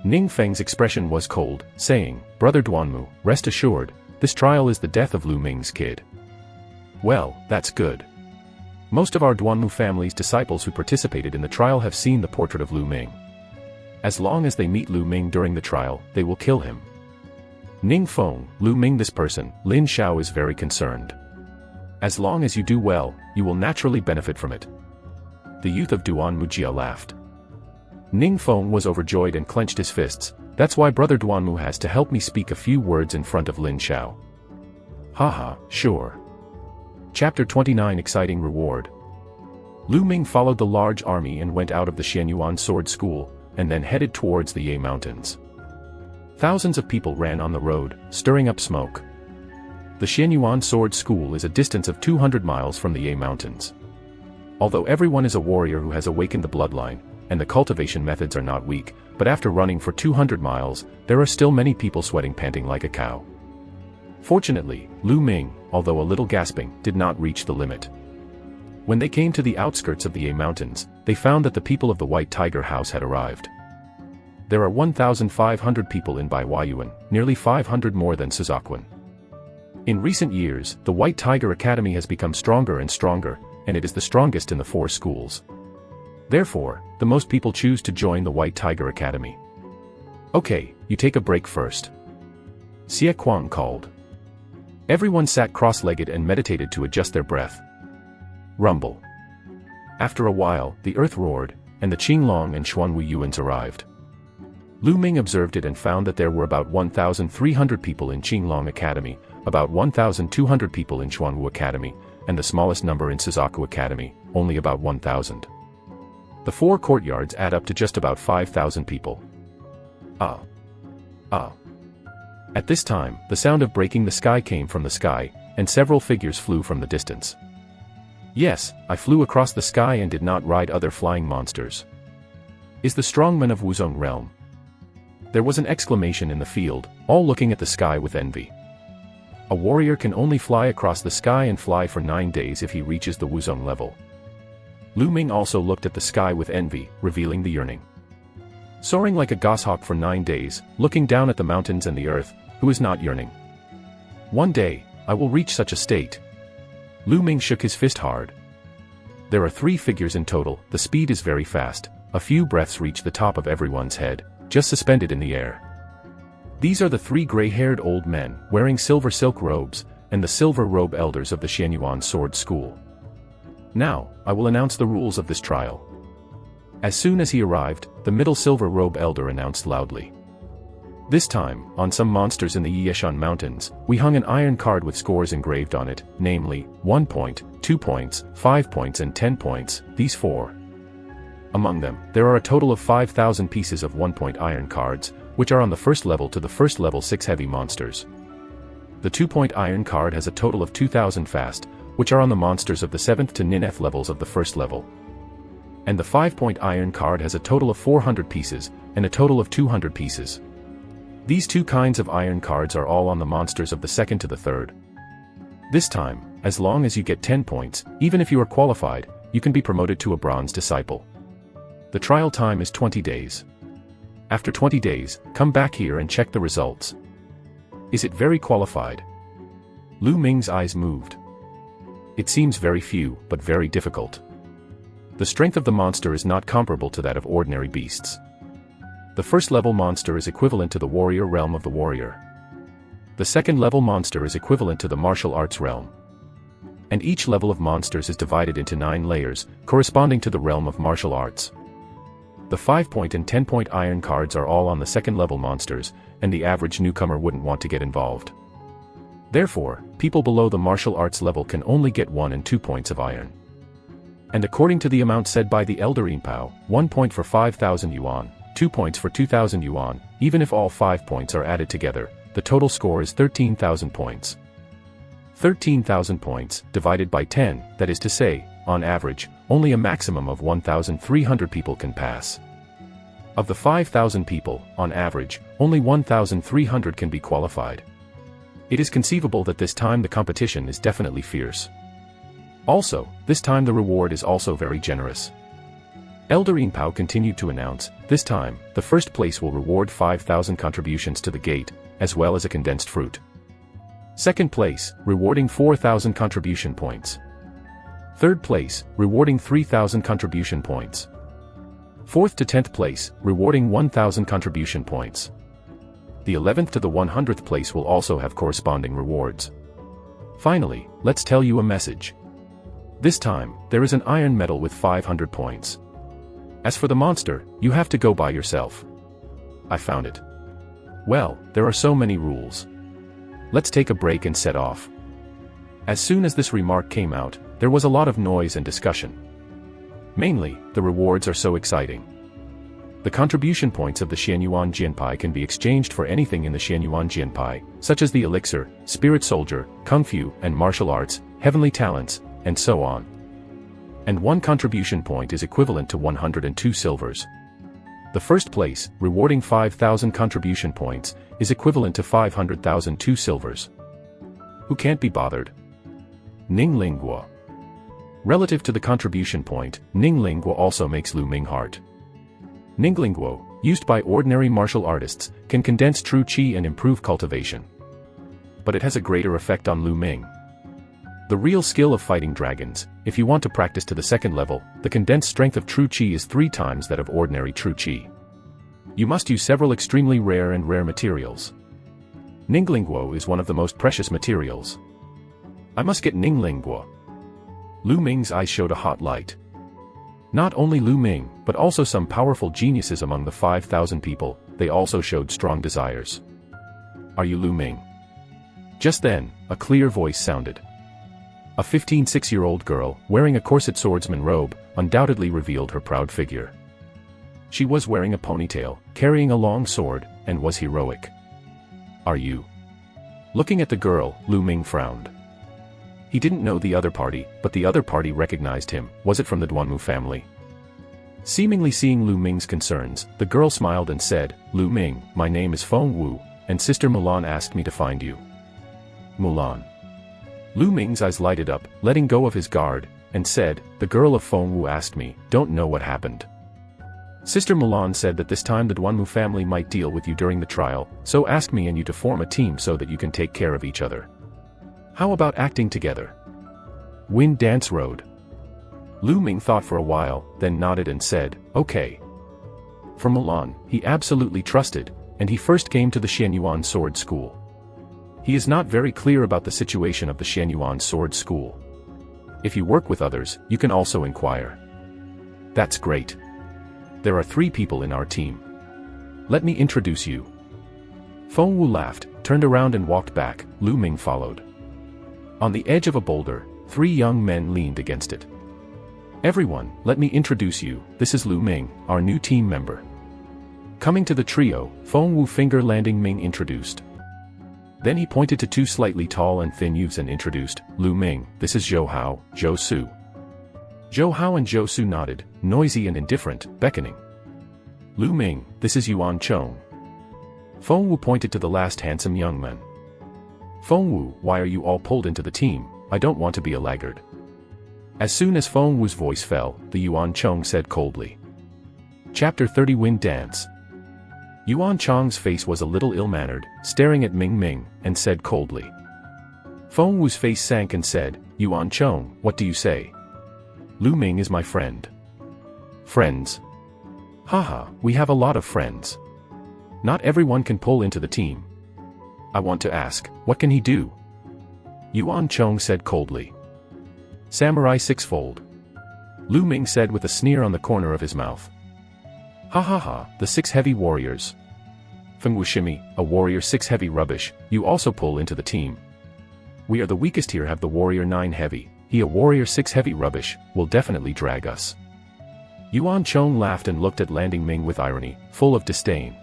S1: Ning Feng's expression was cold, saying, "Brother Duanmu, rest assured, this trial is the death of Lu Ming's kid." "Well, that's good. Most of our Duanmu family's disciples who participated in the trial have seen the portrait of Lu Ming. As long as they meet Lu Ming during the trial, they will kill him." Ning Feng, Lu Ming, this person, Lin Xiao, is very concerned. As long as you do well, you will naturally benefit from it. The youth of Duanmu Jia laughed. Ning Feng was overjoyed and clenched his fists. "That's why Brother Duanmu has to help me speak a few words in front of Lin Xiao." Haha, sure. Chapter 29, Exciting Reward. Lu Ming followed the large army and went out of the Xianyuan Sword School, and then headed towards the Yi Mountains. Thousands of people ran on the road, stirring up smoke. The Xianyuan Sword School is a distance of 200 miles from the Yi Mountains. Although everyone is a warrior who has awakened the bloodline, and the cultivation methods are not weak, but after running for 200 miles, there are still many people sweating, panting like a cow. Fortunately, Lu Ming, although a little gasping, did not reach the limit. When they came to the outskirts of the Yi Mountains, they found that the people of the White Tiger House had arrived. There are 1,500 people in Baihuayuan, nearly 500 more than Suzaquan. In recent years, the White Tiger Academy has become stronger and stronger, and it is the strongest in the 4 schools. Therefore, the most people choose to join the White Tiger Academy. "Okay, you take a break first," Xie Kuang called. Everyone sat cross-legged and meditated to adjust their breath. Rumble. After a while, the earth roared, and the Qinglong and Xuanwu Yuans arrived. Lu Ming observed it and found that there were about 1,300 people in Qinglong Academy, about 1,200 people in Xuanwu Academy, and the smallest number in Suzaku Academy, only about 1,000. The 4 courtyards add up to just about 5,000 people. At this time, the sound of breaking the sky came from the sky, and several figures flew from the distance. "Yes, I flew across the sky and did not ride other flying monsters. Is the strongman of Wuzong realm?" There was an exclamation in the field, all looking at the sky with envy. A warrior can only fly across the sky and fly for 9 days if he reaches the Wuzong level. Lu Ming also looked at the sky with envy, revealing the yearning. Soaring like a goshawk for 9 days, looking down at the mountains and the earth, who is not yearning? One day, I will reach such a state. Lu Ming shook his fist hard. There are 3 figures in total, the speed is very fast, a few breaths reach the top of everyone's head, just suspended in the air. These are the 3 gray-haired old men, wearing silver silk robes, and the silver robe elders of the Xianyuan Sword School. Now, I will announce the rules of this trial. As soon as he arrived, the middle silver robe elder announced loudly. This time, on some monsters in the Yiyeshan Mountains, we hung an iron card with scores engraved on it, namely, 1 point, 2 points, 5 points and 10 points, these 4. Among them, there are a total of 5,000 pieces of 1-point iron cards, which are on the first level to the first level 6 heavy monsters. The 2-point iron card has a total of 2,000 fast, which are on the monsters of the 7th to 9th levels of the first level. And the 5-point iron card has a total of 400 pieces, and a total of 200 pieces. These two kinds of iron cards are all on the monsters of the 2nd to the 3rd. This time, as long as you get 10 points, even if you are qualified, you can be promoted to a bronze disciple. The trial time is 20 days. After 20 days, come back here and check the results. Is it very qualified? Lu Ming's eyes moved. It seems very few, but very difficult. The strength of the monster is not comparable to that of ordinary beasts. The first level monster is equivalent to the warrior realm of the warrior. The second level monster is equivalent to the martial arts realm. And each level of monsters is divided into 9 layers, corresponding to the realm of martial arts. The 5-point and 10-point iron cards are all on the 2nd level monsters, and the average newcomer wouldn't want to get involved. Therefore, people below the martial arts level can only get 1 and 2 points of iron. And according to the amount said by the Elder Inpao, 1 point for 5,000 yuan, 2 points for 2,000 yuan, even if all 5 points are added together, the total score is 13,000 points. 13,000 points, divided by 10, that is to say, on average, only a maximum of 1,300 people can pass. Of the 5,000 people, on average, only 1,300 can be qualified. It is conceivable that this time the competition is definitely fierce. Also, this time the reward is also very generous. Elder Inpao continued to announce, this time, the first place will reward 5,000 contributions to the gate, as well as a condensed fruit. Second place, rewarding 4,000 contribution points. Third place, rewarding 3,000 contribution points. 4th to 10th place, rewarding 1,000 contribution points. The 11th to the 100th place will also have corresponding rewards. Finally, let's tell you a message. This time, there is an iron medal with 500 points. As for the monster, you have to go by yourself. I found it. Well, there are so many rules. Let's take a break and set off. As soon as this remark came out, there was a lot of noise and discussion. Mainly, the rewards are so exciting. The contribution points of the Xianyuan Jianpai can be exchanged for anything in the Xianyuan Jianpai, such as the elixir, spirit soldier, kung fu and martial arts, heavenly talents, and so on. And 1 contribution point is equivalent to 102 silvers. The first place, rewarding 5,000 contribution points, is equivalent to 500,000 2 silvers. Who can't be bothered? Ning Lingguo. Relative to the contribution point, Ning Lingguo also makes Lu Ming heart. Ning Lingguo, used by ordinary martial artists, can condense true qi and improve cultivation. But it has a greater effect on Lu Ming. The real skill of fighting dragons, if you want to practice to the 2nd level, the condensed strength of true qi is 3 times that of ordinary true qi. You must use several extremely rare materials. Ning Lingguo is one of the most precious materials. I must get Ning Lingguo. Lu Ming's eyes showed a hot light. Not only Lu Ming, but also some powerful geniuses among the 5,000 people, they also showed strong desires. Are you Lu Ming? Just then, a clear voice sounded. A 15-6-year-old girl, wearing a corset swordsman robe, undoubtedly revealed her proud figure. She was wearing a ponytail, carrying a long sword, and was heroic. Are you? Looking at the girl, Lu Ming frowned. He didn't know the other party, but the other party recognized him. Was it from the Duanmu family? Seemingly seeing Lu Ming's concerns, the girl smiled and said, Lu Ming, my name is Feng Wu, and Sister Mulan asked me to find you. Mulan. Lu Ming's eyes lighted up, letting go of his guard, and said, the girl of Feng Wu asked me, don't know what happened. Sister Mulan said that this time the Duanmu family might deal with you during the trial, so asked me and you to form a team so that you can take care of each other. How about acting together? Wind Dance Road. Lu Ming thought for a while, then nodded and said, okay. For Mulan, he absolutely trusted, and he first came to the Xianyuan Sword School. He is not very clear about the situation of the Xianyuan Sword School. If you work with others, you can also inquire. That's great. There are 3 people in our team. Let me introduce you. Feng Wu laughed, turned around and walked back. Lu Ming followed. On the edge of a boulder, 3 young men leaned against it. Everyone, let me introduce you, this is Lu Ming, our new team member. Coming to the trio, Feng Wu finger landing Ming introduced. Then he pointed to 2 slightly tall and thin youths and introduced, Lu Ming, this is Zhou Hao, Zhou Su. Zhou Hao and Zhou Su nodded, noisy and indifferent, beckoning. Lu Ming, this is Yuan Chong. Feng Wu pointed to the last handsome young man. Feng Wu, why are you all pulled into the team? I don't want to be a laggard. As soon as Feng Wu's voice fell, the Yuan Chong said coldly. Chapter 30 Wind Dance. Yuan Chong's face was a little ill-mannered, staring at Ming Ming, and said coldly. Feng Wu's face sank and said, Yuan Chong, what do you say? Lu Ming is my friend. Friends? Haha, we have a lot of friends. Not everyone can pull into the team. I want to ask, what can he do? Yuan Chong said coldly. Samurai sixfold. Lu Ming said with a sneer on the corner of his mouth. Ha ha ha, the 6 heavy warriors. Feng Wu shimmy, a warrior 6 heavy rubbish, you also pull into the team. We are the weakest here, have the warrior 9 heavy, he a warrior 6 heavy rubbish, will definitely drag us. Yuan Chong laughed and looked at Landing Ming with irony, full of disdain.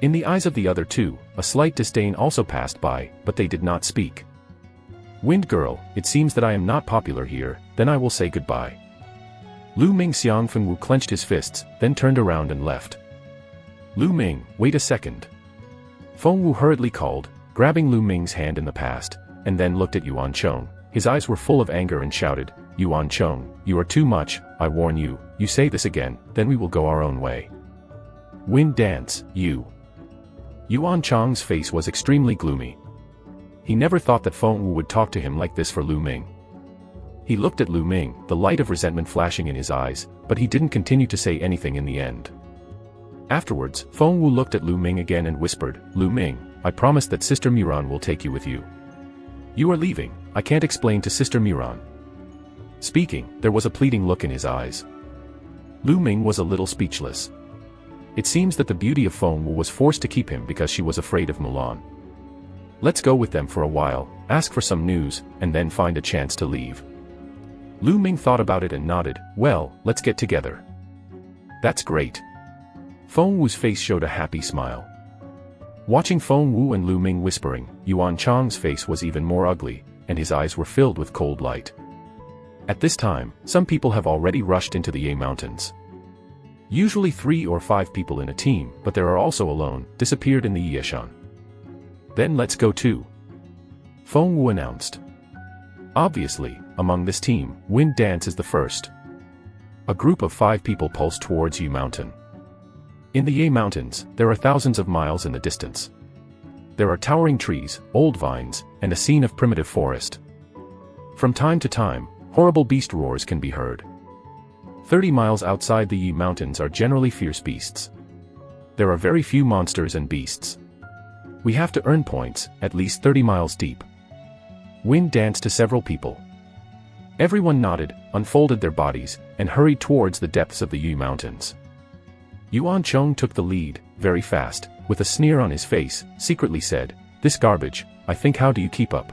S1: In the eyes of the other two, a slight disdain also passed by, but they did not speak. Wind girl, it seems that I am not popular here, then I will say goodbye. Lu Ming Xiang Feng Wu clenched his fists, then turned around and left. Lu Ming, wait a second. Feng Wu hurriedly called, grabbing Lu Ming's hand in the past, and then looked at Yuan Chong. His eyes were full of anger and shouted, Yuan Chong, you are too much, I warn you, you say this again, then we will go our own way. Wind dance, you. Yuan Chong's face was extremely gloomy. He never thought that Feng Wu would talk to him like this for Lu Ming. He looked at Lu Ming, the light of resentment flashing in his eyes, but he didn't continue to say anything in the end. Afterwards, Feng Wu looked at Lu Ming again and whispered, Lu Ming, I promise that Sister Miran will take you with you. You are leaving, I can't explain to Sister Miran. Speaking, there was a pleading look in his eyes. Lu Ming was a little speechless. It seems that the beauty of Feng Wu was forced to keep him because she was afraid of Mulan. Let's go with them for a while, ask for some news, and then find a chance to leave. Lu Ming thought about it and nodded, well, let's get together. That's great. Feng Wu's face showed a happy smile. Watching Feng Wu and Lu Ming whispering, Yuan Chong's face was even more ugly, and his eyes were filled with cold light. At this time, some people have already rushed into the Ye Mountains. Usually 3 or 5 people in a team, but there are also alone, disappeared in the Yeshan. Then let's go too. Feng Wu announced. Obviously, among this team, Wind Dance is the first. A group of 5 people pulsed towards Ye Mountain. In the Ye Mountains, there are thousands of miles in the distance. There are towering trees, old vines, and a scene of primitive forest. From time to time, horrible beast roars can be heard. 30 miles outside the Ye Mountains are generally fierce beasts. There are very few monsters and beasts. We have to earn points, at least 30 miles deep. Wind danced to several people. Everyone nodded, unfolded their bodies, and hurried towards the depths of the Ye Mountains. Yuan Chong took the lead, very fast, with a sneer on his face, secretly said, this garbage, I think how do you keep up?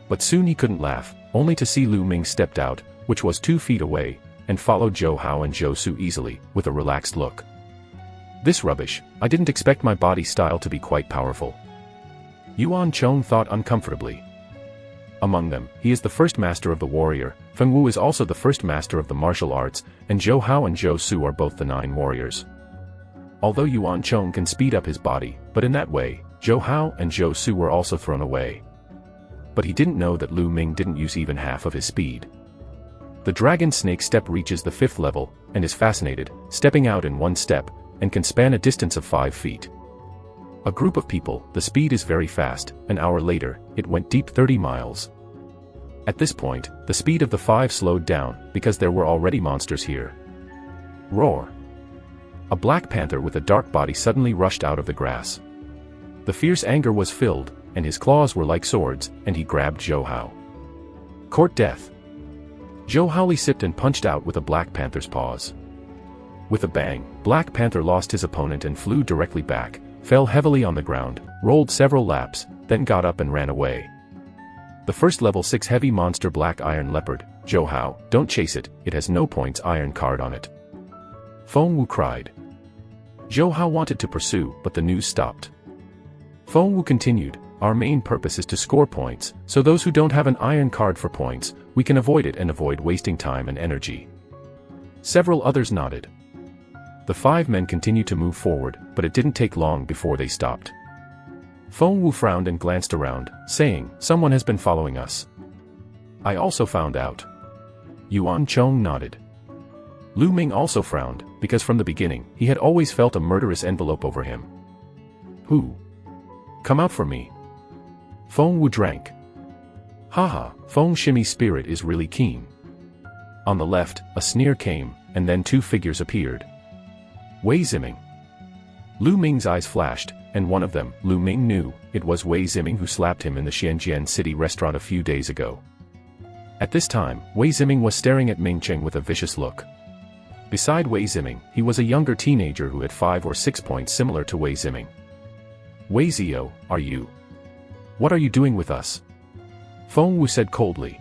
S1: But soon he couldn't laugh, only to see Lu Ming stepped out, which was 2 feet away, and followed Zhou Hao and Zhou Su easily, with a relaxed look. This rubbish, I didn't expect my body style to be quite powerful. Yuan Chong thought uncomfortably. Among them, he is the first master of the warrior, Feng Wu is also the first master of the martial arts, and Zhou Hao and Zhou Su are both the 9 warriors. Although Yuan Chong can speed up his body, but in that way, Zhou Hao and Zhou Su were also thrown away. But he didn't know that Lu Ming didn't use even half of his speed. The dragon snake step reaches the 5th level, and is fascinated, stepping out in 1 step, and can span a distance of 5 feet. A group of people, the speed is very fast, an hour later, it went deep 30 miles. At this point, the speed of the 5 slowed down, because there were already monsters here. Roar! A black panther with a dark body suddenly rushed out of the grass. The fierce anger was filled, and his claws were like swords, and he grabbed Zhou Hao. Court death! Zhou Hao sipped and punched out with a black panther's paws. With a bang, Black Panther lost his opponent and flew directly back, fell heavily on the ground, rolled several laps, then got up and ran away. The first level 6 heavy monster Black Iron Leopard, Zhou Hao, don't chase it, it has no points iron card on it. Feng Wu cried. Zhou Hao wanted to pursue, but the news stopped. Feng Wu continued, our main purpose is to score points, so those who don't have an iron card for points, we can avoid it and avoid wasting time and energy." Several others nodded. The 5 men continued to move forward, but it didn't take long before they stopped. Feng Wu frowned and glanced around, saying, "Someone has been following us." "I also found out." Yuan Chong nodded. Lu Ming also frowned, because from the beginning, he had always felt a murderous envelope over him. "Who? Come out for me." Feng Wu drank. "Haha, Feng Shimmy's spirit is really keen." On the left, a sneer came, and then 2 figures appeared. Wei Ziming. Lu Ming's eyes flashed, and one of them, Lu Ming knew, it was Wei Ziming who slapped him in the Xianjian City restaurant a few days ago. At this time, Wei Ziming was staring at Ming Cheng with a vicious look. Beside Wei Ziming, he was a younger teenager who had 5 or 6 points similar to Wei Ziming. "Wei Zio, are you? What are you doing with us?" Feng Wu said coldly.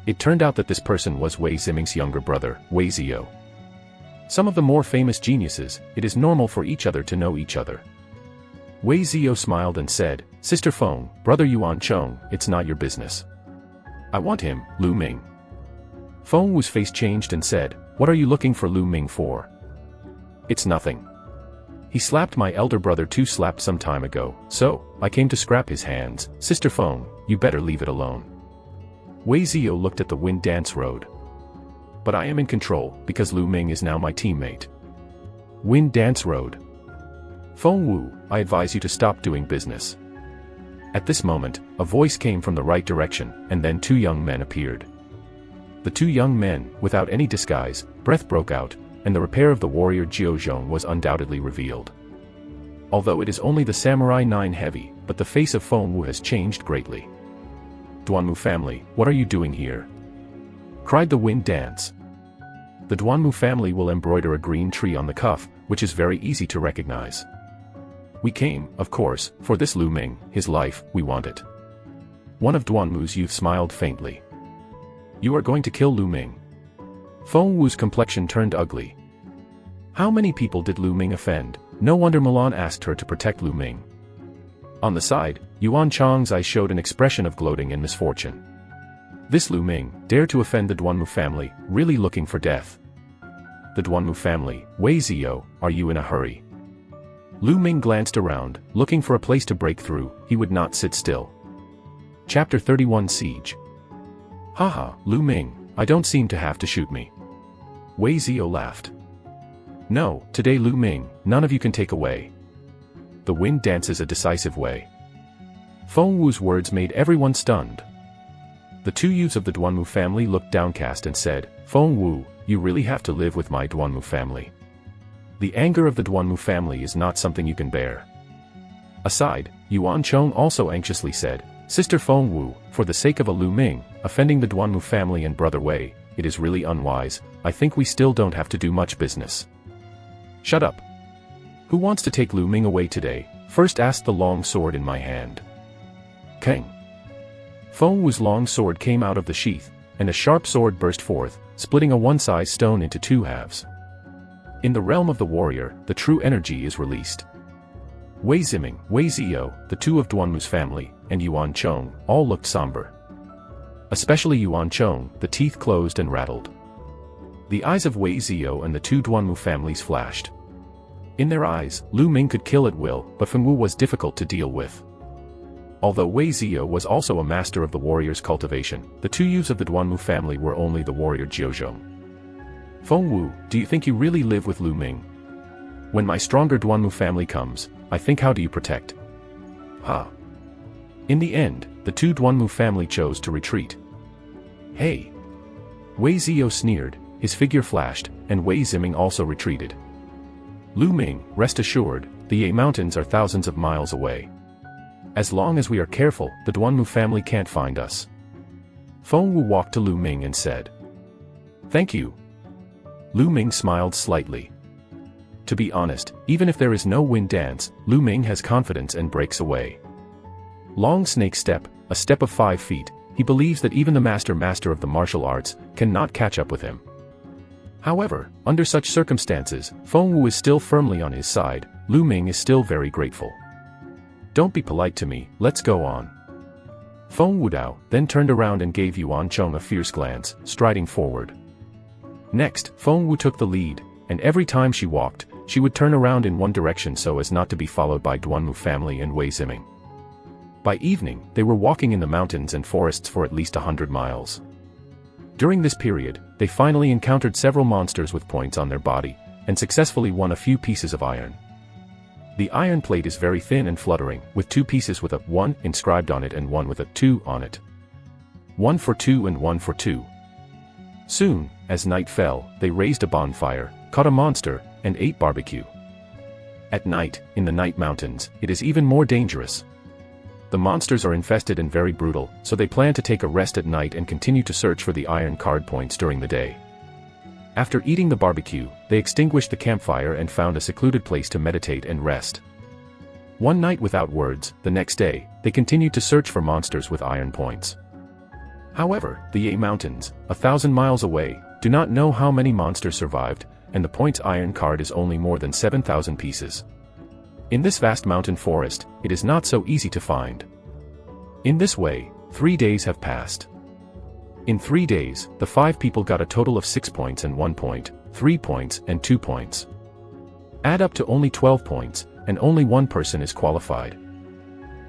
S1: It turned out that this person was Wei Ziming's younger brother, Wei Zio. Some of the more famous geniuses, it is normal for each other to know each other. Wei Zio smiled and said, "Sister Feng, brother Yuan Chong, it's not your business." "I want him, Lu Ming." Feng Wu's face changed and said, "What are you looking for Lu Ming for?" "It's nothing. He slapped my elder brother too slapped some time ago, so, I came to scrap his hands. Sister Feng, you better leave it alone." Wei Zio looked at the Wind Dance Road. "But I am in control, because Lu Ming is now my teammate." Wind Dance Road. "Feng Wu, I advise you to stop doing business." At this moment, a voice came from the right direction, and then 2 young men appeared. The 2 young men, without any disguise, breath broke out, and the repair of the warrior Jiuzhong was undoubtedly revealed. Although it is only the Samurai 9 heavy, but the face of Feng Wu has changed greatly. "Duanmu family, what are you doing here?" cried the Wind Dance. The Duanmu family will embroider a green tree on the cuff, which is very easy to recognize. "We came, of course, for this Lu Ming, his life, we want it." One of Duanmu's youth smiled faintly. "You are going to kill Lu Ming?" Feng Wu's complexion turned ugly. How many people did Lu Ming offend? No wonder Milan asked her to protect Lu Ming. On the side, Yuan Chong's eyes showed an expression of gloating and misfortune. This Lu Ming dared to offend the Duanmu family, really looking for death. The Duanmu family, Wei Zio, are you in a hurry? Lu Ming glanced around, looking for a place to break through. He would not sit still. Chapter 31 Siege. "Haha, Lu Ming, I don't seem to have to shoot me." Wei Zio laughed. "No, today Lu Ming, none of you can take away." The Wind dances a decisive way. Feng Wu's words made everyone stunned. The 2 youths of the Duanmu family looked downcast and said, "Feng Wu, you really have to live with my Duanmu family. The anger of the Duanmu family is not something you can bear." Aside, Yuan Chong also anxiously said, "Sister Feng Wu, for the sake of a Lu Ming, offending the Duanmu family and brother Wei, it is really unwise. I think we still don't have to do much business." "Shut up. Who wants to take Lu Ming away today?" first asked the long sword in my hand. Kang. Feng Wu's long sword came out of the sheath, and a sharp sword burst forth, splitting a one-sized stone into 2 halves. In the realm of the warrior, the true energy is released. Wei Ziming, Wei Zio, the 2 of Duanmu's family, and Yuan Chong, all looked somber. Especially Yuan Chong, the teeth closed and rattled. The eyes of Wei Zio and the 2 Duanmu families flashed. In their eyes, Lu Ming could kill at will, but Feng Wu was difficult to deal with. Although Wei Zio was also a master of the warrior's cultivation, the 2 youths of the Duanmu family were only the warrior Jiuzhong. "Feng Wu, do you think you really live with Lu Ming? When my stronger Duanmu family comes, I think how do you protect?" "Ha." In the end, the 2 Duanmu family chose to retreat. "Hey!" Wei Zio sneered, his figure flashed, and Wei Ziming also retreated. "Lu Ming, rest assured, the Ye Mountains are thousands of miles away. As long as we are careful, the Duanmu family can't find us." Feng Wu walked to Lu Ming and said, "Thank you." Lu Ming smiled slightly. To be honest, even if there is no wind dance, Lu Ming has confidence and breaks away. Long snake step, a step of 5 feet, he believes that even the master of the martial arts cannot catch up with him. However, under such circumstances, Feng Wu is still firmly on his side. Lu Ming is still very grateful. Don't be polite to me, let's go on. Feng Wudao then turned around and gave Yuan Chong a fierce glance, striding forward. Next, Feng Wu took the lead, and every time she walked, she would turn around in one direction so as not to be followed by Duanmu family and Wei Ziming. By evening, they were walking in the mountains and forests for at least 100 miles. During this period, they finally encountered several monsters with points on their body, and successfully won a few pieces of iron. The iron plate is very thin and fluttering, with 2 pieces with a 1 inscribed on it and 1 with a 2 on it. 1 for 2 and 1 for 2. Soon, as night fell, they raised a bonfire, caught a monster, and ate barbecue. At night, in the night mountains, it is even more dangerous. The monsters are infested and very brutal, so they plan to take a rest at night and continue to search for the iron card points during the day. After eating the barbecue, they extinguished the campfire and found a secluded place to meditate and rest. One night without words, the next day, they continued to search for monsters with iron points. However, the Ye Mountains, 1,000 miles away, do not know how many monsters survived, and the points iron card is only more than 7,000 pieces. In this vast mountain forest, it is not so easy to find. In this way, 3 days have passed. In 3 days, the 5 people got a total of 6 points and 1 point, 3 points and 2 points. Add up to only 12 points, and only one person is qualified.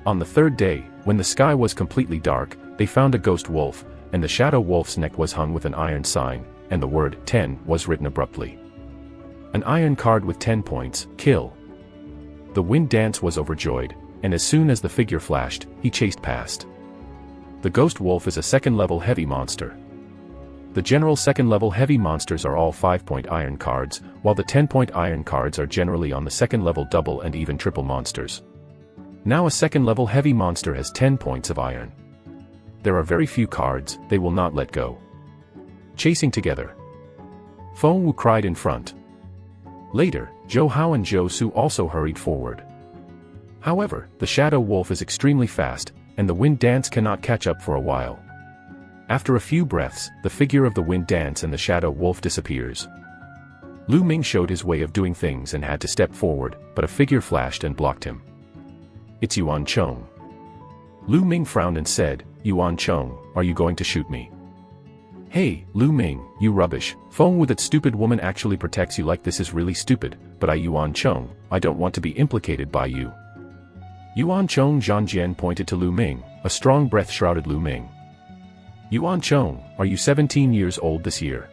S1: On the 3rd day, when the sky was completely dark, they found a ghost wolf, and the shadow wolf's neck was hung with an iron sign, and the word 10 was written abruptly. An iron card with 10 points, kill. The wind dance was overjoyed, and as soon as the figure flashed, he chased past. The ghost wolf is a 2nd-level heavy monster. The general 2nd-level heavy monsters are all 5-point iron cards, while the 10-point iron cards are generally on the 2nd-level double and even triple monsters. Now a 2nd-level heavy monster has 10 points of iron. There are very few cards, they will not let go. Chasing together. Feng Wu cried in front. Later, Zhou Hao and Zhou Su also hurried forward. However, the shadow wolf is extremely fast, and the wind dance cannot catch up for a while. After a few breaths, the figure of the wind dance and the shadow wolf disappears. Lu Ming showed his way of doing things and had to step forward, but a figure flashed and blocked him. It's Yuan Chong. Lu Ming frowned and said, Yuan Chong, are you going to shoot me? Hey, Lu Ming, you rubbish, Feng Wu, that stupid woman actually protects you like this is really stupid, but I Yuan Chong, I don't want to be implicated by you. Yuan Chong Zhanjian pointed to Lu Ming, a strong breath shrouded Lu Ming. Yuan Chong, are you 17 years old this year?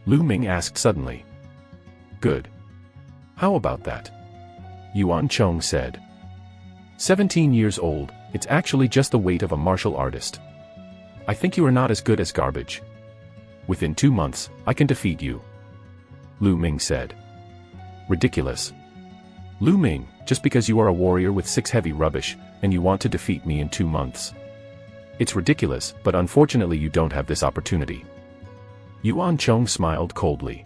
S1: Lu Ming asked suddenly. Good. How about that? Yuan Chong said. 17 years old, it's actually just the weight of a martial artist. I think you are not as good as garbage. Within 2 months, I can defeat you. Lu Ming said. Ridiculous. Lu Ming, just because you are a warrior with 6 heavy rubbish, and you want to defeat me in 2 months. It's ridiculous, but unfortunately you don't have this opportunity. Yuan Chong smiled coldly.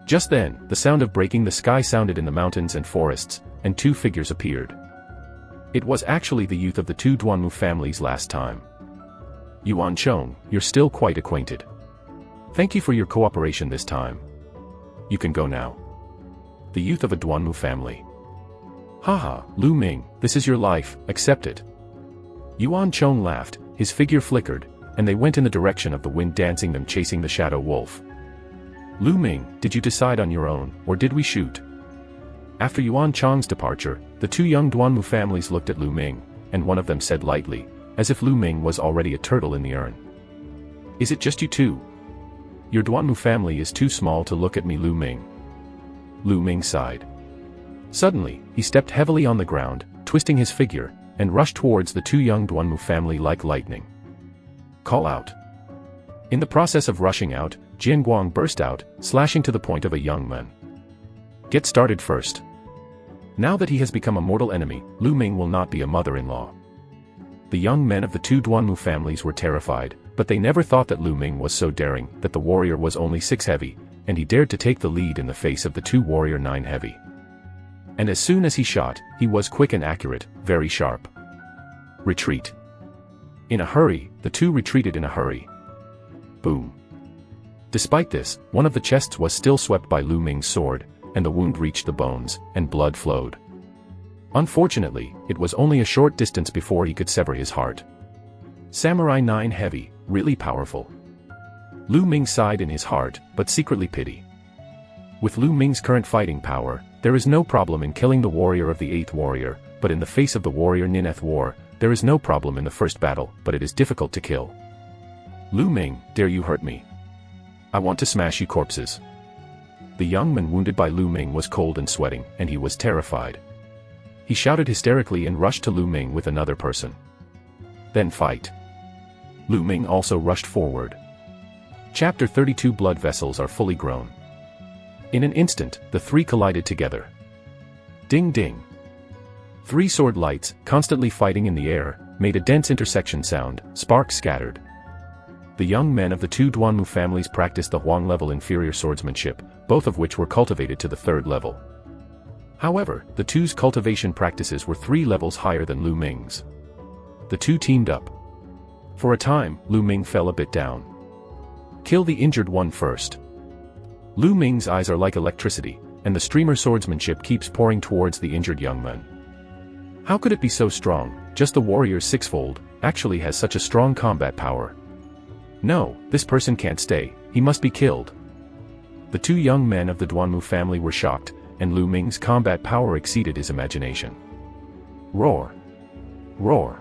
S1: Just then, the sound of breaking the sky sounded in the mountains and forests, and 2 figures appeared. It was actually the youth of the 2 Duanmu families last time. Yuan Chong, you're still quite acquainted. Thank you for your cooperation this time. You can go now. The youth of a Duanmu family. Haha, Lu Ming, this is your life, accept it. Yuan Chong laughed, his figure flickered, and they went in the direction of the wind dancing them chasing the shadow wolf. Lu Ming, did you decide on your own, or did we shoot? After Yuan Chong's departure, the 2 young Duanmu families looked at Lu Ming, and one of them said lightly, as if Lu Ming was already a turtle in the urn. Is it just you 2? Your Duanmu family is too small to look at me, Lu Ming. Lu Ming sighed. Suddenly, he stepped heavily on the ground, twisting his figure, and rushed towards the 2 young Duanmu family like lightning. Call out. In the process of rushing out, Jian Guang burst out, slashing to the point of a young man. Get started first. Now that he has become a mortal enemy, Lu Ming will not be a mother-in-law. The young men of the 2 Duanmu families were terrified, but they never thought that Lu Ming was so daring that the warrior was only 6 heavy, and he dared to take the lead in the face of the 2 warrior 9 heavy. And as soon as he shot, he was quick and accurate, very sharp. Retreat. In a hurry, the 2 retreated in a hurry. Boom. Despite this, one of the chests was still swept by Lu Ming's sword, and the wound reached the bones, and blood flowed. Unfortunately, it was only a short distance before he could sever his heart. Samurai 9 heavy, really powerful. Lu Ming sighed in his heart, but secretly pity. With Lu Ming's current fighting power, there is no problem in killing the warrior of the 8th warrior, but in the face of the warrior Nineth War, there is no problem in the first battle, but it is difficult to kill. Lu Ming, dare you hurt me? I want to smash you corpses. The young man wounded by Lu Ming was cold and sweating, and he was terrified. He shouted hysterically and rushed to Lu Ming with another person. Then fight. Lu Ming also rushed forward. Chapter 32 Blood vessels are fully grown. In an instant, the three collided together. Ding ding. 3 sword lights, constantly fighting in the air, made a dense intersection sound, sparks scattered. The young men of the 2 Duanmu families practiced the Huang level inferior swordsmanship, both of which were cultivated to the 3rd level. However, the 2's cultivation practices were 3 levels higher than Lu Ming's. The 2 teamed up. For a time, Lu Ming fell a bit down. Kill the injured one first. Lu Ming's eyes are like electricity, and the streamer swordsmanship keeps pouring towards the injured young man. How could it be so strong? Just the warrior's 6-fold actually has such a strong combat power. No, this person can't stay, he must be killed. The 2 young men of the Duanmu family were shocked, and Lu Ming's combat power exceeded his imagination. Roar! Roar!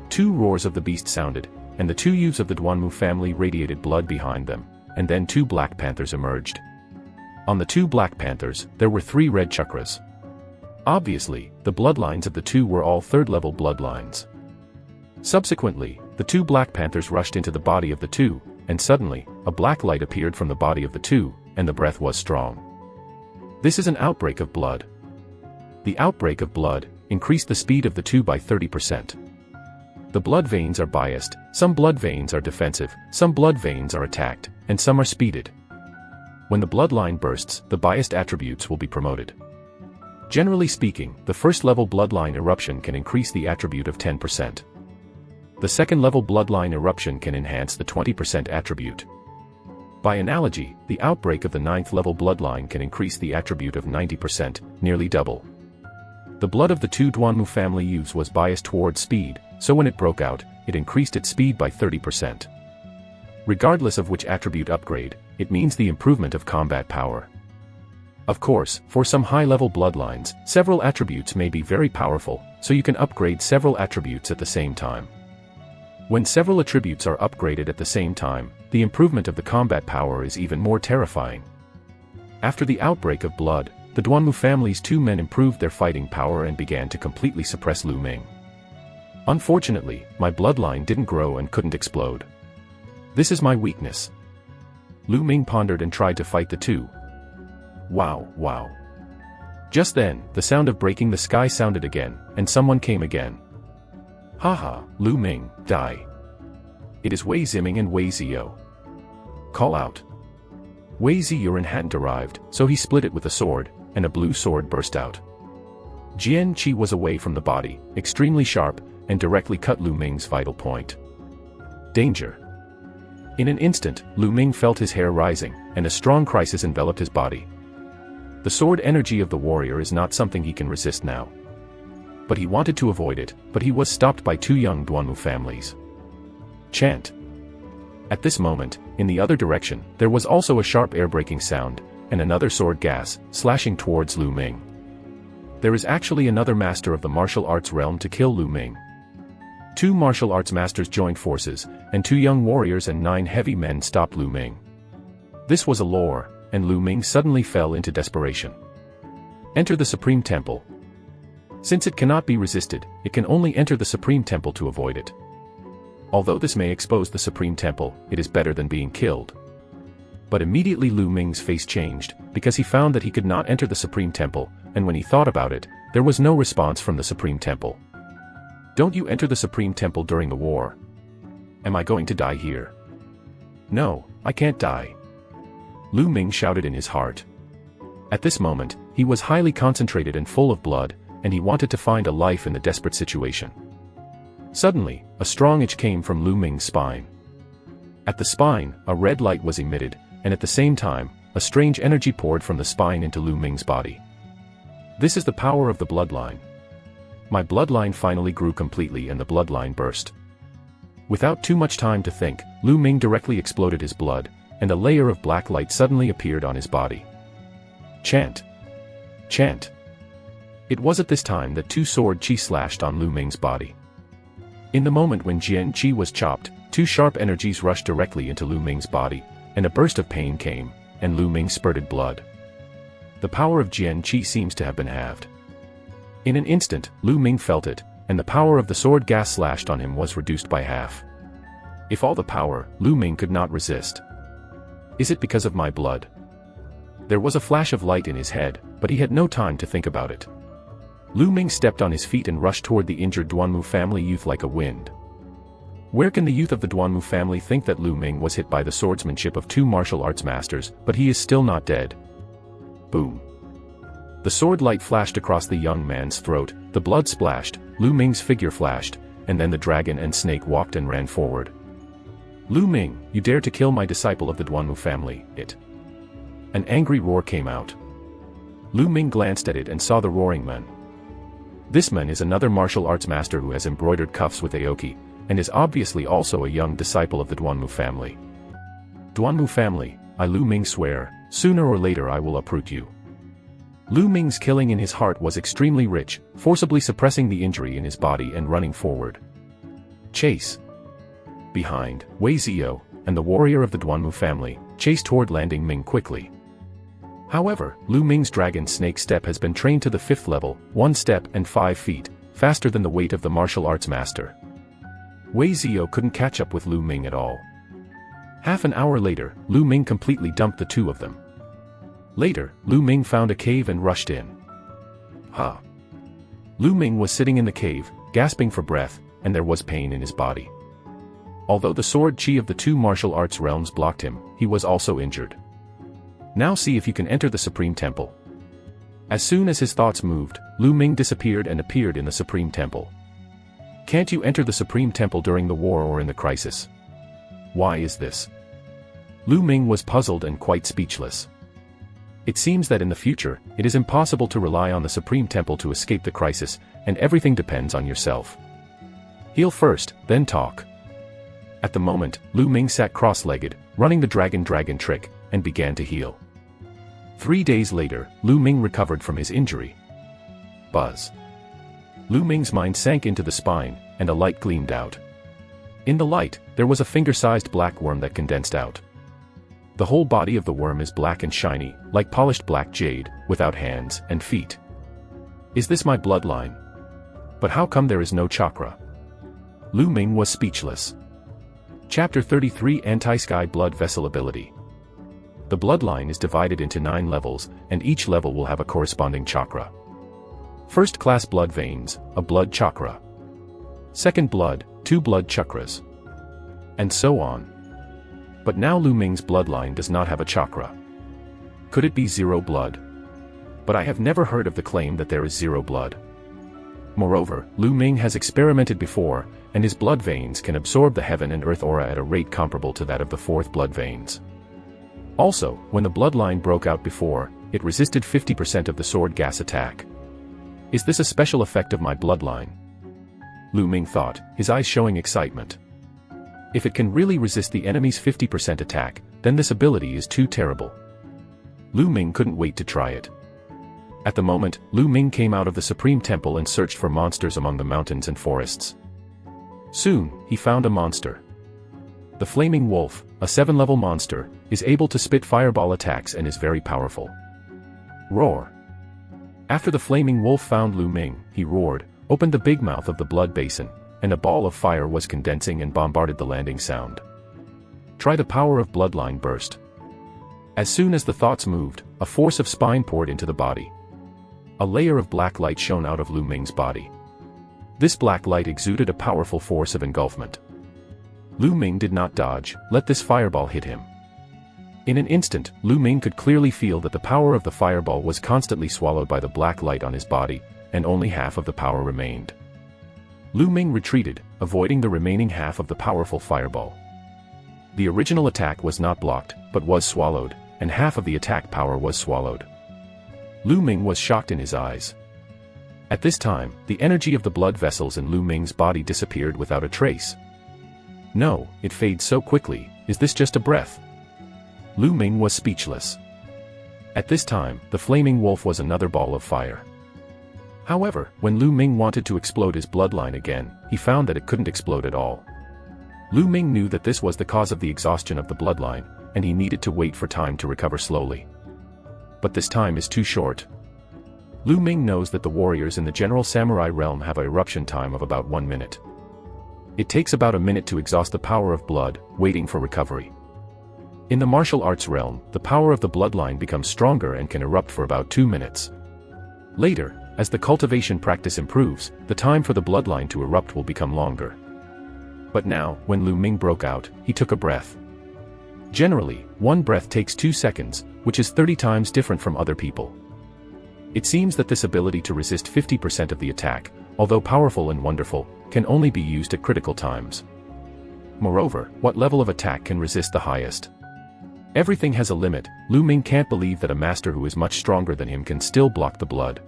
S1: 2 roars of the beast sounded, and the 2 youths of the Duanmu family radiated blood behind them, and then 2 black panthers emerged. On the 2 black panthers, there were 3 red chakras. Obviously, the bloodlines of the 2 were all 3rd level bloodlines. Subsequently, the 2 black panthers rushed into the body of the 2, and suddenly, a black light appeared from the body of the 2, and the breath was strong. This is an outbreak of blood. The outbreak of blood increased the speed of the 2 by 30%. The blood veins are biased, some blood veins are defensive, some blood veins are attacked, and some are speeded. When the bloodline bursts, the biased attributes will be promoted. Generally speaking, the 1st level bloodline eruption can increase the attribute of 10%. The 2nd level bloodline eruption can enhance the 20% attribute. By analogy, the outbreak of the 9th level bloodline can increase the attribute of 90%, nearly double. The blood of the 2 Duanmu family youths was biased towards speed, so when it broke out, it increased its speed by 30%. Regardless of which attribute upgrade, it means the improvement of combat power. Of course, for some high-level bloodlines, several attributes may be very powerful, so you can upgrade several attributes at the same time. When several attributes are upgraded at the same time, the improvement of the combat power is even more terrifying. After the outbreak of blood, the Duanmu family's 2 men improved their fighting power and began to completely suppress Lu Ming. Unfortunately, my bloodline didn't grow and couldn't explode. This is my weakness. Lu Ming pondered and tried to fight the 2. Wow, wow. Just then, the sound of breaking the sky sounded again, and someone came again. Haha, Lu Ming, die. It is Wei Ziming and Wei Ziyo. Call out. Wei Ziyuan hadn't arrived, so he split it with a sword, and a blue sword burst out. Jian Qi was away from the body, extremely sharp, and directly cut Lu Ming's vital point. Danger. In an instant, Lu Ming felt his hair rising, and a strong crisis enveloped his body. The sword energy of the warrior is not something he can resist now. But he wanted to avoid it, but he was stopped by 2 young Duanmu families. Chant. At this moment, in the other direction, there was also a sharp air-breaking sound, and another sword gas, slashing towards Lu Ming. There is actually another master of the martial arts realm to kill Lu Ming. 2 martial arts masters joined forces, and 2 young warriors and 9 heavy men stopped Lu Ming. This was a lure, and Lu Ming suddenly fell into desperation. Enter the Supreme Temple. Since it cannot be resisted, it can only enter the Supreme Temple to avoid it. Although this may expose the Supreme Temple, it is better than being killed. But immediately Lu Ming's face changed, because he found that he could not enter the Supreme Temple, and when he thought about it, there was no response from the Supreme Temple. Don't you enter the Supreme Temple during the war? Am I going to die here? No, I can't die. Lu Ming shouted in his heart. At this moment, he was highly concentrated and full of blood, and he wanted to find a life in the desperate situation. Suddenly, a strong itch came from Lu Ming's spine. At the spine, a red light was emitted, and at the same time, a strange energy poured from the spine into Lu Ming's body. This is the power of the bloodline. My bloodline finally grew completely and the bloodline burst. Without too much time to think, Lu Ming directly exploded his blood, and a layer of black light suddenly appeared on his body. Chant! Chant! It was at this time that two sword chi slashed on Lu Ming's body. In the moment when Jian Qi was chopped, two sharp energies rushed directly into Lu Ming's body, and a burst of pain came, and Lu Ming spurted blood. The power of Jian Qi seems to have been halved. In an instant, Lu Ming felt it, and the power of the sword gas slashed on him was reduced by half. If all the power, Lu Ming could not resist. Is it because of my blood? There was a flash of light in his head, but he had no time to think about it. Lu Ming stepped on his feet and rushed toward the injured Duanmu family youth like a wind. Where can the youth of the Duanmu family think that Lu Ming was hit by the swordsmanship of two martial arts masters, but he is still not dead? Boom. The sword light flashed across the young man's throat, the blood splashed, Lu Ming's figure flashed, and then the dragon and snake walked and ran forward. Lu Ming, you dare to kill my disciple of the Duanmu family, it. An angry roar came out. Lu Ming glanced at it and saw the roaring man. This man is another martial arts master who has embroidered cuffs with Aoki, and is obviously also a young disciple of the Duanmu family. Duanmu family, I Lu Ming swear, sooner or later I will uproot you. Lu Ming's killing in his heart was extremely rich, forcibly suppressing the injury in his body and running forward. Chase. Behind, Wei Ziyou, and the warrior of the Duanmu family, chased toward landing Ming quickly. However, Lu Ming's dragon snake step has been trained to the 5th level, 1 step and 5 feet, faster than the weight of the martial arts master. Wei Ziyou couldn't catch up with Lu Ming at all. Half an hour later, Lu Ming completely dumped the two of them. Later, Lu Ming found a cave and rushed in. Ha! Lu Ming was sitting in the cave, gasping for breath, and there was pain in his body. Although the sword chi of the two martial arts realms blocked him, he was also injured. Now see if you can enter the Supreme Temple. As soon as his thoughts moved, Lu Ming disappeared and appeared in the Supreme Temple. Can't you enter the Supreme Temple during the war or in the crisis? Why is this? Lu Ming was puzzled and quite speechless. It seems that in the future, it is impossible to rely on the Supreme Temple to escape the crisis, and everything depends on yourself. Heal first, then talk. At the moment, Lu Ming sat cross-legged, running the dragon trick, and began to heal. 3 days later, Lu Ming recovered from his injury. Buzz. Lu Ming's mind sank into the spine, and a light gleamed out. In the light, there was a finger-sized black worm that condensed out. The whole body of the worm is black and shiny, like polished black jade, without hands and feet. Is this my bloodline? But how come there is no chakra? Lu Ming was speechless. Chapter 33 Anti-Sky Blood Vessel Ability. The bloodline is divided into 9 levels, and each level will have a corresponding chakra. First class blood veins, a blood chakra. Second blood, 2 blood chakras. And so on. But now Lu Ming's bloodline does not have a chakra. Could it be 0 blood? But I have never heard of the claim that there is 0 blood. Moreover, Lu Ming has experimented before, and his blood veins can absorb the heaven and earth aura at a rate comparable to that of the 4th blood veins. Also, when the bloodline broke out before, it resisted 50% of the sword gas attack. Is this a special effect of my bloodline? Lu Ming thought, his eyes showing excitement. If it can really resist the enemy's 50% attack, then this ability is too terrible. Lu Ming couldn't wait to try it. At the moment, Lu Ming came out of the Supreme Temple and searched for monsters among the mountains and forests. Soon, he found a monster. The Flaming Wolf, a 7-level monster, is able to spit fireball attacks and is very powerful. Roar. After the Flaming Wolf found Lu Ming, he roared, opened the big mouth of the blood basin, and a ball of fire was condensing and bombarded the landing sound. Try the power of bloodline burst. As soon as the thoughts moved, a force of spine poured into the body. A layer of black light shone out of Lu Ming's body. This black light exuded a powerful force of engulfment. Lu Ming did not dodge, let this fireball hit him. In an instant, Lu Ming could clearly feel that the power of the fireball was constantly swallowed by the black light on his body, and only half of the power remained. Lu Ming retreated, avoiding the remaining half of the powerful fireball. The original attack was not blocked, but was swallowed, and half of the attack power was swallowed. Lu Ming was shocked in his eyes. At this time, the energy of the blood vessels in Lu Ming's body disappeared without a trace. No, it fades so quickly. Is this just a breath? Lu Ming was speechless. At this time, the flaming wolf was another ball of fire. However, when Lu Ming wanted to explode his bloodline again, he found that it couldn't explode at all. Lu Ming knew that this was the cause of the exhaustion of the bloodline, and he needed to wait for time to recover slowly. But this time is too short. Lu Ming knows that the warriors in the general samurai realm have an eruption time of about 1 minute. It takes about a minute to exhaust the power of blood, waiting for recovery. In the martial arts realm, the power of the bloodline becomes stronger and can erupt for about 2 minutes. Later, as the cultivation practice improves, the time for the bloodline to erupt will become longer. But now, when Lu Ming broke out, he took a breath. Generally, one breath takes 2 seconds, which is 30 times different from other people. It seems that this ability to resist 50% of the attack, although powerful and wonderful, can only be used at critical times. Moreover, what level of attack can resist the highest? Everything has a limit. Lu Ming can't believe that a master who is much stronger than him can still block the blood.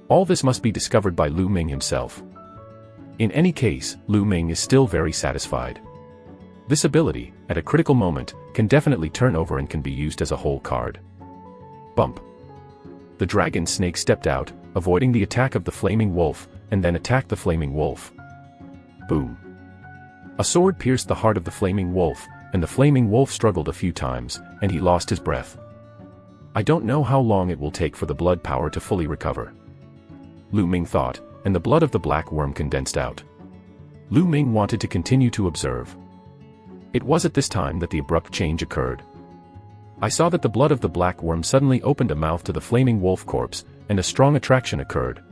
S1: All this must be discovered by Lu Ming himself. In any case, Lu Ming is still very satisfied. This ability, at a critical moment, can definitely turn over and can be used as a whole card. Bump. The dragon snake stepped out, avoiding the attack of the flaming wolf, and then attacked the flaming wolf. Boom. A sword pierced the heart of the flaming wolf, and the flaming wolf struggled a few times, and he lost his breath. I don't know how long it will take for the blood power to fully recover. Lu Ming thought, and the blood of the black worm condensed out. Lu Ming wanted to continue to observe. It was at this time that the abrupt change occurred. I saw that the blood of the black worm suddenly opened a mouth to the flaming wolf corpse, and a strong attraction occurred.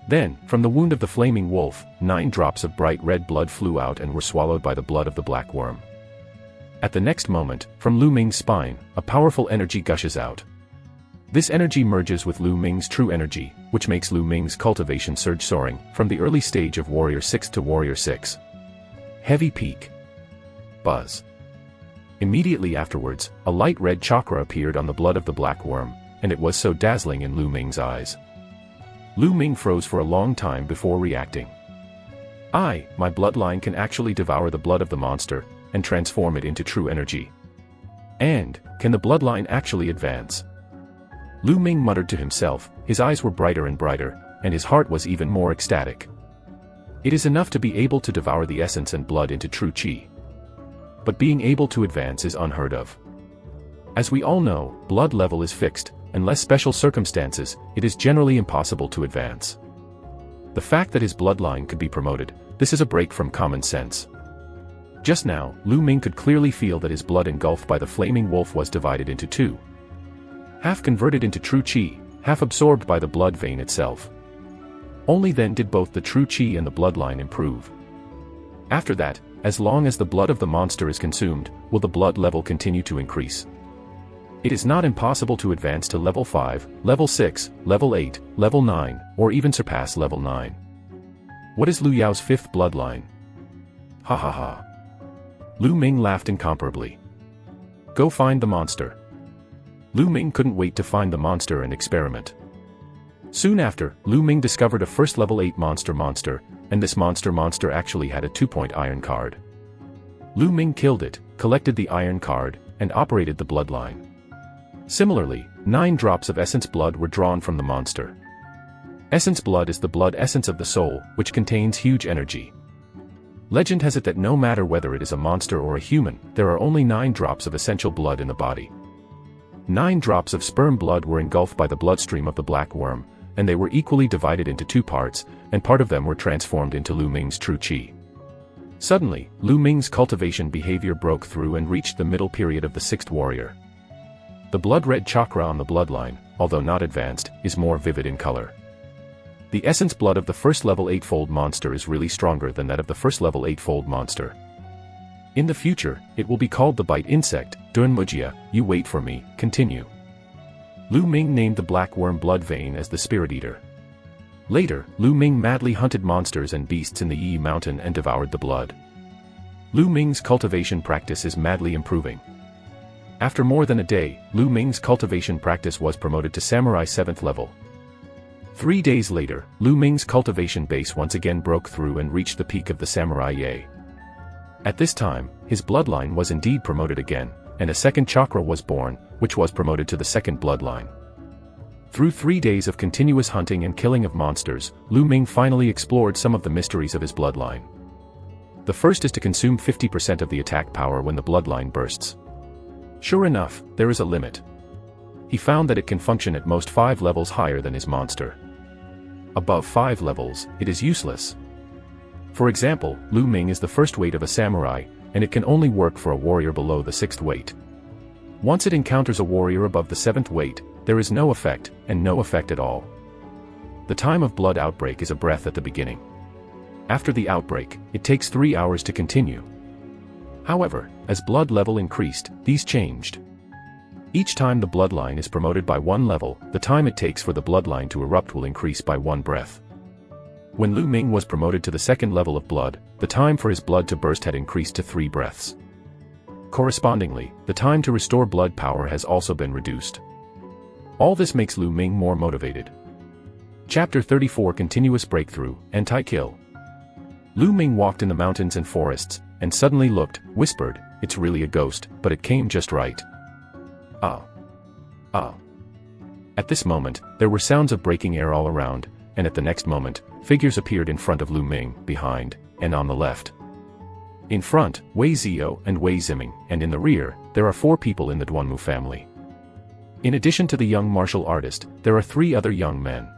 S1: Then, from the wound of the flaming wolf, 9 drops of bright red blood flew out and were swallowed by the blood of the black worm. At the next moment, from Lu Ming's spine, a powerful energy gushes out. This energy merges with Lu Ming's true energy, which makes Lu Ming's cultivation surge soaring, from the early stage of Warrior 6 to Warrior 6. Heavy peak. Buzz. Immediately afterwards, a light red chakra appeared on the blood of the black worm, and it was so dazzling in Lu Ming's eyes. Lu Ming froze for a long time before reacting. My bloodline can actually devour the blood of the monster, and transform it into true energy. And, can the bloodline actually advance? Lu Ming muttered to himself, his eyes were brighter and brighter, and his heart was even more ecstatic. It is enough to be able to devour the essence and blood into true qi. But being able to advance is unheard of. As we all know, blood level is fixed, unless special circumstances, it is generally impossible to advance. The fact that his bloodline could be promoted, this is a break from common sense. Just now, Lu Ming could clearly feel that his blood engulfed by the flaming wolf was divided into 2. Half converted into true qi, half absorbed by the blood vein itself. Only then did both the true qi and the bloodline improve. After that, as long as the blood of the monster is consumed, will the blood level continue to increase. It is not impossible to advance to level 5, level 6, level 8, level 9, or even surpass level 9. What is Lu Yao's 5th bloodline? Ha ha ha. Lu Ming laughed incomparably. Go find the monster. Lu Ming couldn't wait to find the monster and experiment. Soon after, Lu Ming discovered a first level 8 monster, and this monster actually had a 2-point iron card. Lu Ming killed it, collected the iron card, and operated the bloodline. Similarly, 9 drops of essence blood were drawn from the monster. Essence blood is the blood essence of the soul, which contains huge energy. Legend has it that no matter whether it is a monster or a human, there are only 9 drops of essential blood in the body. 9 drops of sperm blood were engulfed by the bloodstream of the black worm, and they were equally divided into 2 parts, and part of them were transformed into Lu Ming's true qi. Suddenly, Lu Ming's cultivation behavior broke through and reached the middle period of the 6th warrior. The blood-red chakra on the bloodline, although not advanced, is more vivid in color. The essence blood of the first level 8-fold monster is really stronger than that of the first level 8-fold monster. In the future, it will be called the bite insect, Dunmujia. You wait for me, continue. Lu Ming named the black worm blood vein as the spirit eater. Later, Lu Ming madly hunted monsters and beasts in the Yi mountain and devoured the blood. Lu Ming's cultivation practice is madly improving. After more than a day, Lu Ming's cultivation practice was promoted to Samurai 7th level. 3 days later, Lu Ming's cultivation base once again broke through and reached the peak of the Samurai Ye. At this time, his bloodline was indeed promoted again, and a second chakra was born, which was promoted to the second bloodline. Through 3 days of continuous hunting and killing of monsters, Lu Ming finally explored some of the mysteries of his bloodline. The first is to consume 50% of the attack power when the bloodline bursts. Sure enough, there is a limit. He found that it can function at most 5 levels higher than his monster. Above 5 levels, it is useless. For example, Lu Ming is the first weight of a samurai, and it can only work for a warrior below the 6th weight. Once it encounters a warrior above the 7th weight, there is no effect, and no effect at all. The time of blood outbreak is a breath at the beginning. After the outbreak, it takes 3 hours to continue. However, as blood level increased, these changed. Each time the bloodline is promoted by 1 level, the time it takes for the bloodline to erupt will increase by 1 breath. When Lu Ming was promoted to the 2nd level of blood, the time for his blood to burst had increased to 3 breaths. Correspondingly, the time to restore blood power has also been reduced. All this makes Lu Ming more motivated. Chapter 34 Continuous Breakthrough, Anti-Kill. Lu Ming walked in the mountains and forests, and suddenly looked, whispered, "It's really a ghost, but it came just right." Ah. Ah. At this moment, there were sounds of breaking air all around, and at the next moment, figures appeared in front of Lu Ming, behind, and on the left. In front, Wei Ziyou and Wei Ziming, and in the rear, there are 4 people in the Duanmu family. In addition to the young martial artist, there are 3 other young men.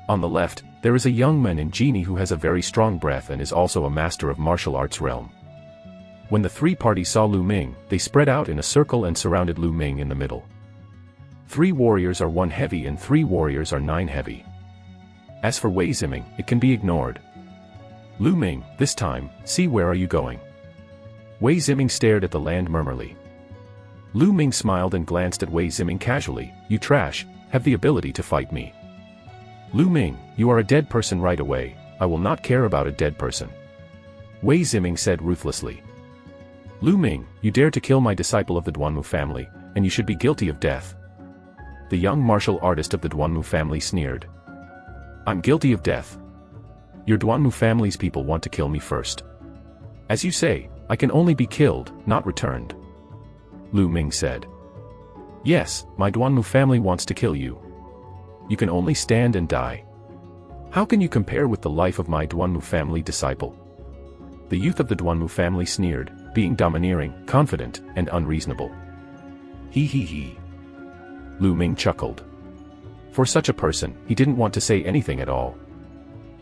S1: On the left, there is a young man in genie who has a very strong breath and is also a master of martial arts realm. When the 3 parties saw Lu Ming, they spread out in a circle and surrounded Lu Ming in the middle. 3 warriors are 1 heavy and 3 warriors are 9 heavy. As for Wei Ziming, it can be ignored. Lu Ming, this time, see where are you going? Wei Ziming stared at the land murmurly. Lu Ming smiled and glanced at Wei Ziming casually. "You trash, have the ability to fight me." "Lu Ming, you are a dead person right away, I will not care about a dead person," Wei Ziming said ruthlessly. "Lu Ming, you dare to kill my disciple of the Duanmu family, and you should be guilty of death." The young martial artist of the Duanmu family sneered. "I'm guilty of death. Your Duanmu family's people want to kill me first. As you say, I can only be killed, not returned," Lu Ming said. "Yes, my Duanmu family wants to kill you. You can only stand and die. How can you compare with the life of my Duanmu family disciple?" The youth of the Duanmu family sneered, being domineering, confident, and unreasonable. He. Lu Ming chuckled. For such a person, he didn't want to say anything at all.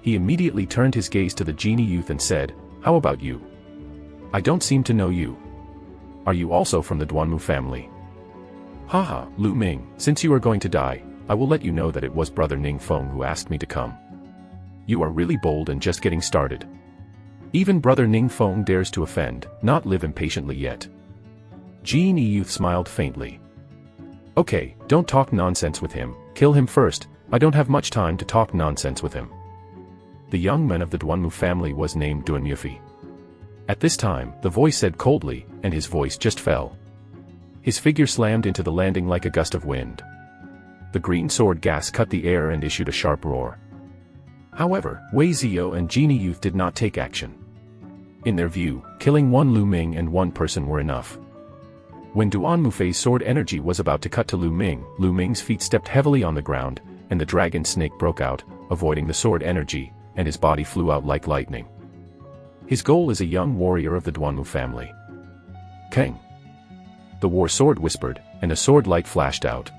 S1: He immediately turned his gaze to the genie youth and said, "How about you? I don't seem to know you. Are you also from the Duanmu family?" "Haha, Lu Ming, since you are going to die, I will let you know that it was Brother Ning Feng who asked me to come. You are really bold and just getting started. Even Brother Ning Feng dares to offend, not live impatiently yet." Genie youth smiled faintly. "Okay, don't talk nonsense with him, kill him first, I don't have much time to talk nonsense with him." The young man of the Duanmu family was named Duan Mufi. At this time, the voice said coldly, and his voice just fell. His figure slammed into the landing like a gust of wind. The green sword gas cut the air and issued a sharp roar. However, Wei Ziyou and Genie Youth did not take action. In their view, killing 1 Lu Ming and 1 person were enough. When Duan Mufei's sword energy was about to cut to Lu Ming's feet stepped heavily on the ground, and the dragon snake broke out, avoiding the sword energy, and his body flew out like lightning. His goal is a young warrior of the Duanmu family. Kang. The war sword whispered, and a sword light flashed out.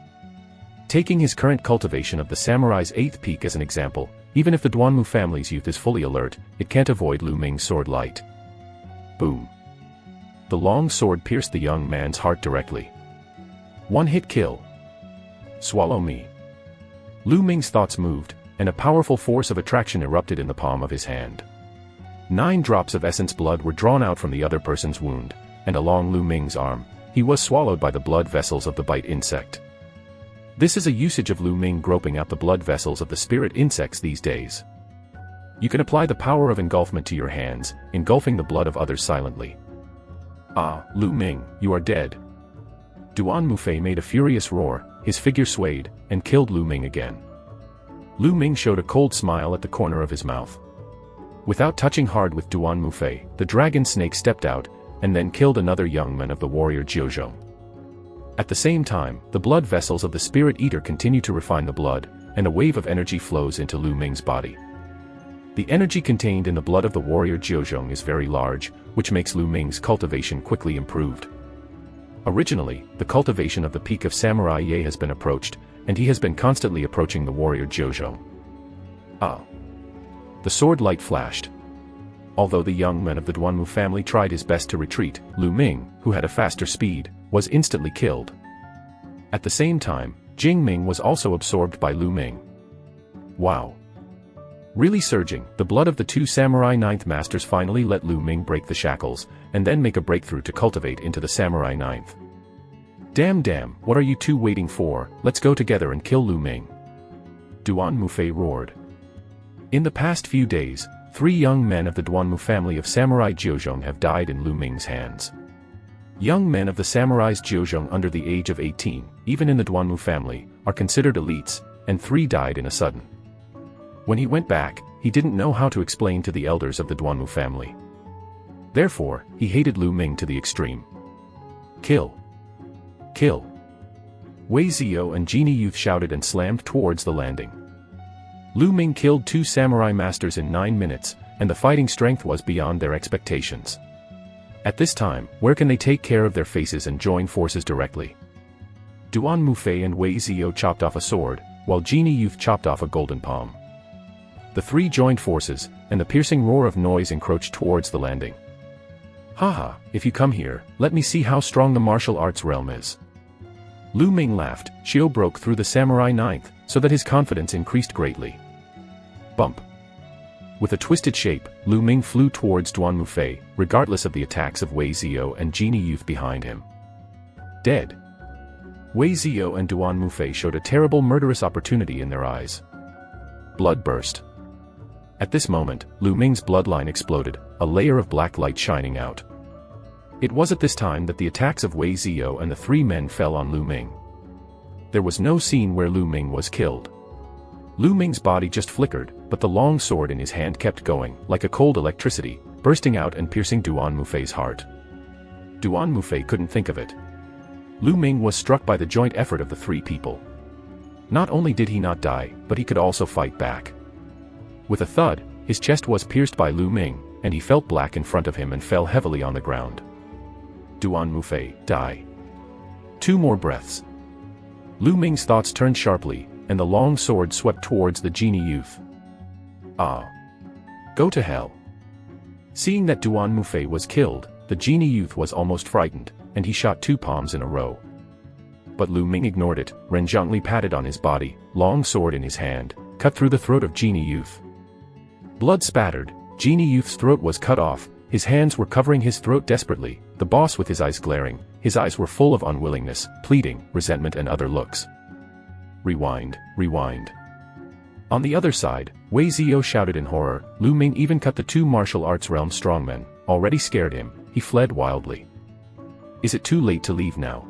S1: Taking his current cultivation of the samurai's 8th peak as an example, even if the Duanmu family's youth is fully alert, it can't avoid Lu Ming's sword light. Boom. The long sword pierced the young man's heart directly. 1-hit kill. Swallow me. Lu Ming's thoughts moved, and a powerful force of attraction erupted in the palm of his hand. 9 drops of essence blood were drawn out from the other person's wound, and along Lu Ming's arm, he was swallowed by the blood vessels of the bite insect. This is a usage of Lu Ming groping out the blood vessels of the spirit insects these days. You can apply the power of engulfment to your hands, engulfing the blood of others silently. Ah, Lu Ming, you are dead. Duan Mufei made a furious roar, his figure swayed, and killed Lu Ming again. Lu Ming showed a cold smile at the corner of his mouth. Without touching hard with Duan Mufei, the dragon snake stepped out, and then killed another young man of the warrior Jiuzhong. At the same time, the blood vessels of the Spirit Eater continue to refine the blood, and a wave of energy flows into Lu Ming's body. The energy contained in the blood of the warrior Jiuzhong is very large, which makes Lu Ming's cultivation quickly improved. Originally, the cultivation of the peak of Samurai Ye has been approached, and he has been constantly approaching the warrior Jiuzhong. Ah! The sword light flashed. Although the young man of the Duanmu family tried his best to retreat, Lu Ming, who had a faster speed, was instantly killed. At the same time, Jing Ming was also absorbed by Lu Ming. Wow! Really surging, the blood of the two samurai ninth masters finally let Lu Ming break the shackles, and then make a breakthrough to cultivate into the samurai ninth. Damn, what are you two waiting for? Let's go together and kill Lu Ming. Duan Mufei roared. In the past few days, 3 young men of the Duanmu family of samurai Jiuzhong have died in Lu Ming's hands. Young men of the samurais Jiuzhong under the age of 18, even in the Duanmu family, are considered elites, and 3 died in a sudden. When he went back, he didn't know how to explain to the elders of the Duanmu family. Therefore, he hated Lu Ming to the extreme. Kill! Kill! Wei Ziyou and Genie Youth shouted and slammed towards the landing. Lu Ming killed 2 samurai masters in 9 minutes, and the fighting strength was beyond their expectations. At this time, where can they take care of their faces and join forces directly? Duan Mufei and Wei Ziyou chopped off a sword, while Genie Youth chopped off a golden palm. The 3 joined forces, and the piercing roar of noise encroached towards the landing. Haha, if you come here, let me see how strong the martial arts realm is. Lu Ming laughed. Xiao broke through the samurai ninth, so that his confidence increased greatly. Bump. With a twisted shape, Lu Ming flew towards Duan Mufei, regardless of the attacks of Wei Ziyou and Genie Youth behind him. Dead. Wei Ziyou and Duan Mufei showed a terrible murderous opportunity in their eyes. Blood burst. At this moment, Lu Ming's bloodline exploded, a layer of black light shining out. It was at this time that the attacks of Wei Ziyou and the 3 men fell on Lu Ming. There was no scene where Lu Ming was killed. Lu Ming's body just flickered, but the long sword in his hand kept going, like a cold electricity, bursting out and piercing Duan Mufei's heart. Duan Mufei couldn't think of it. Lu Ming was struck by the joint effort of the 3 people. Not only did he not die, but he could also fight back. With a thud, his chest was pierced by Lu Ming, and he felt black in front of him and fell heavily on the ground. Duan Mufei, die. 2 more breaths. Lu Ming's thoughts turned sharply, and the long sword swept towards the Genie Youth. Ah! Go to hell. Seeing that Duan Mufei was killed, the Genie Youth was almost frightened, and he shot 2 palms in a row. But Lu Ming ignored it. Ren Zhongli patted on his body, long sword in his hand, cut through the throat of Genie Youth. Blood spattered, Genie Youth's throat was cut off, his hands were covering his throat desperately, the boss with his eyes glaring, his eyes were full of unwillingness, pleading, resentment and other looks. Rewind, rewind. On the other side, Wei Ziyou shouted in horror. Lu Ming even cut the 2 martial arts realm strongmen, already scared him, he fled wildly. Is it too late to leave now?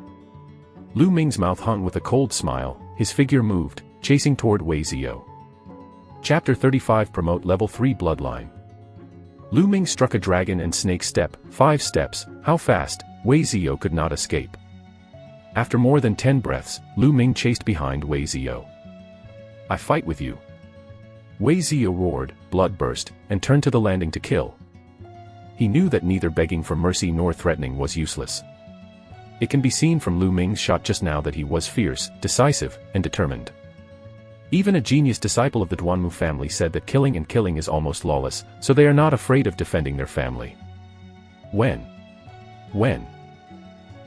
S1: Lu Ming's mouth hung with a cold smile, his figure moved, chasing toward Wei Ziyou. Chapter 35 Promote Level 3 Bloodline. Lu Ming struck a dragon and snake step, 5 steps, how fast, Wei Ziyou could not escape. After more than 10 breaths, Lu Ming chased behind Wei Ziyou. I fight with you. Wei Ziyou roared, blood burst, and turned to the landing to kill. He knew that neither begging for mercy nor threatening was useless. It can be seen from Lu Ming's shot just now that he was fierce, decisive, and determined. Even a genius disciple of the Duanmu family said that killing is almost lawless, so they are not afraid of defending their family. When?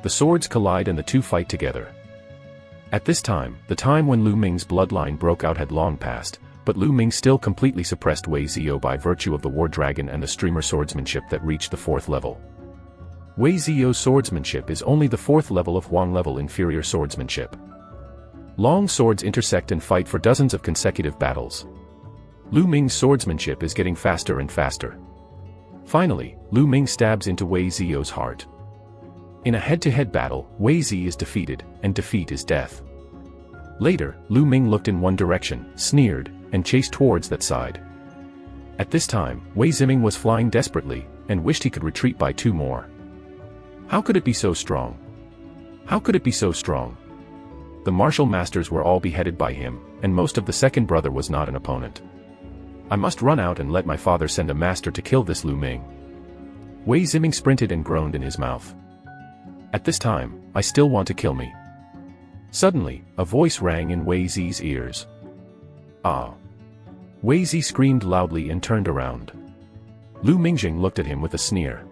S1: The swords collide and the 2 fight together. At this time, the time when Lu Ming's bloodline broke out had long passed, but Lu Ming still completely suppressed Wei Ziyou by virtue of the War Dragon and the streamer swordsmanship that reached the 4th level. Wei Ziyou's swordsmanship is only the 4th level of Huang level inferior swordsmanship. Long swords intersect and fight for dozens of consecutive battles. Lu Ming's swordsmanship is getting faster and faster. Finally, Lu Ming stabs into Wei Ziyou's heart. In a head-to-head battle, Wei Zi is defeated, and defeat is death. Later, Lu Ming looked in one direction, sneered, and chased towards that side. At this time, Wei Ziming was flying desperately, and wished he could retreat by 2 more. How could it be so strong? How could it be so strong? The martial masters were all beheaded by him, and most of the second brother was not an opponent. I must run out and let my father send a master to kill this Lu Ming. Wei Ziming sprinted and groaned in his mouth. At this time, I still want to kill me. Suddenly, a voice rang in Wei Zi's ears. Ah! Wei Zi screamed loudly and turned around. Lu Mingjing looked at him with a sneer.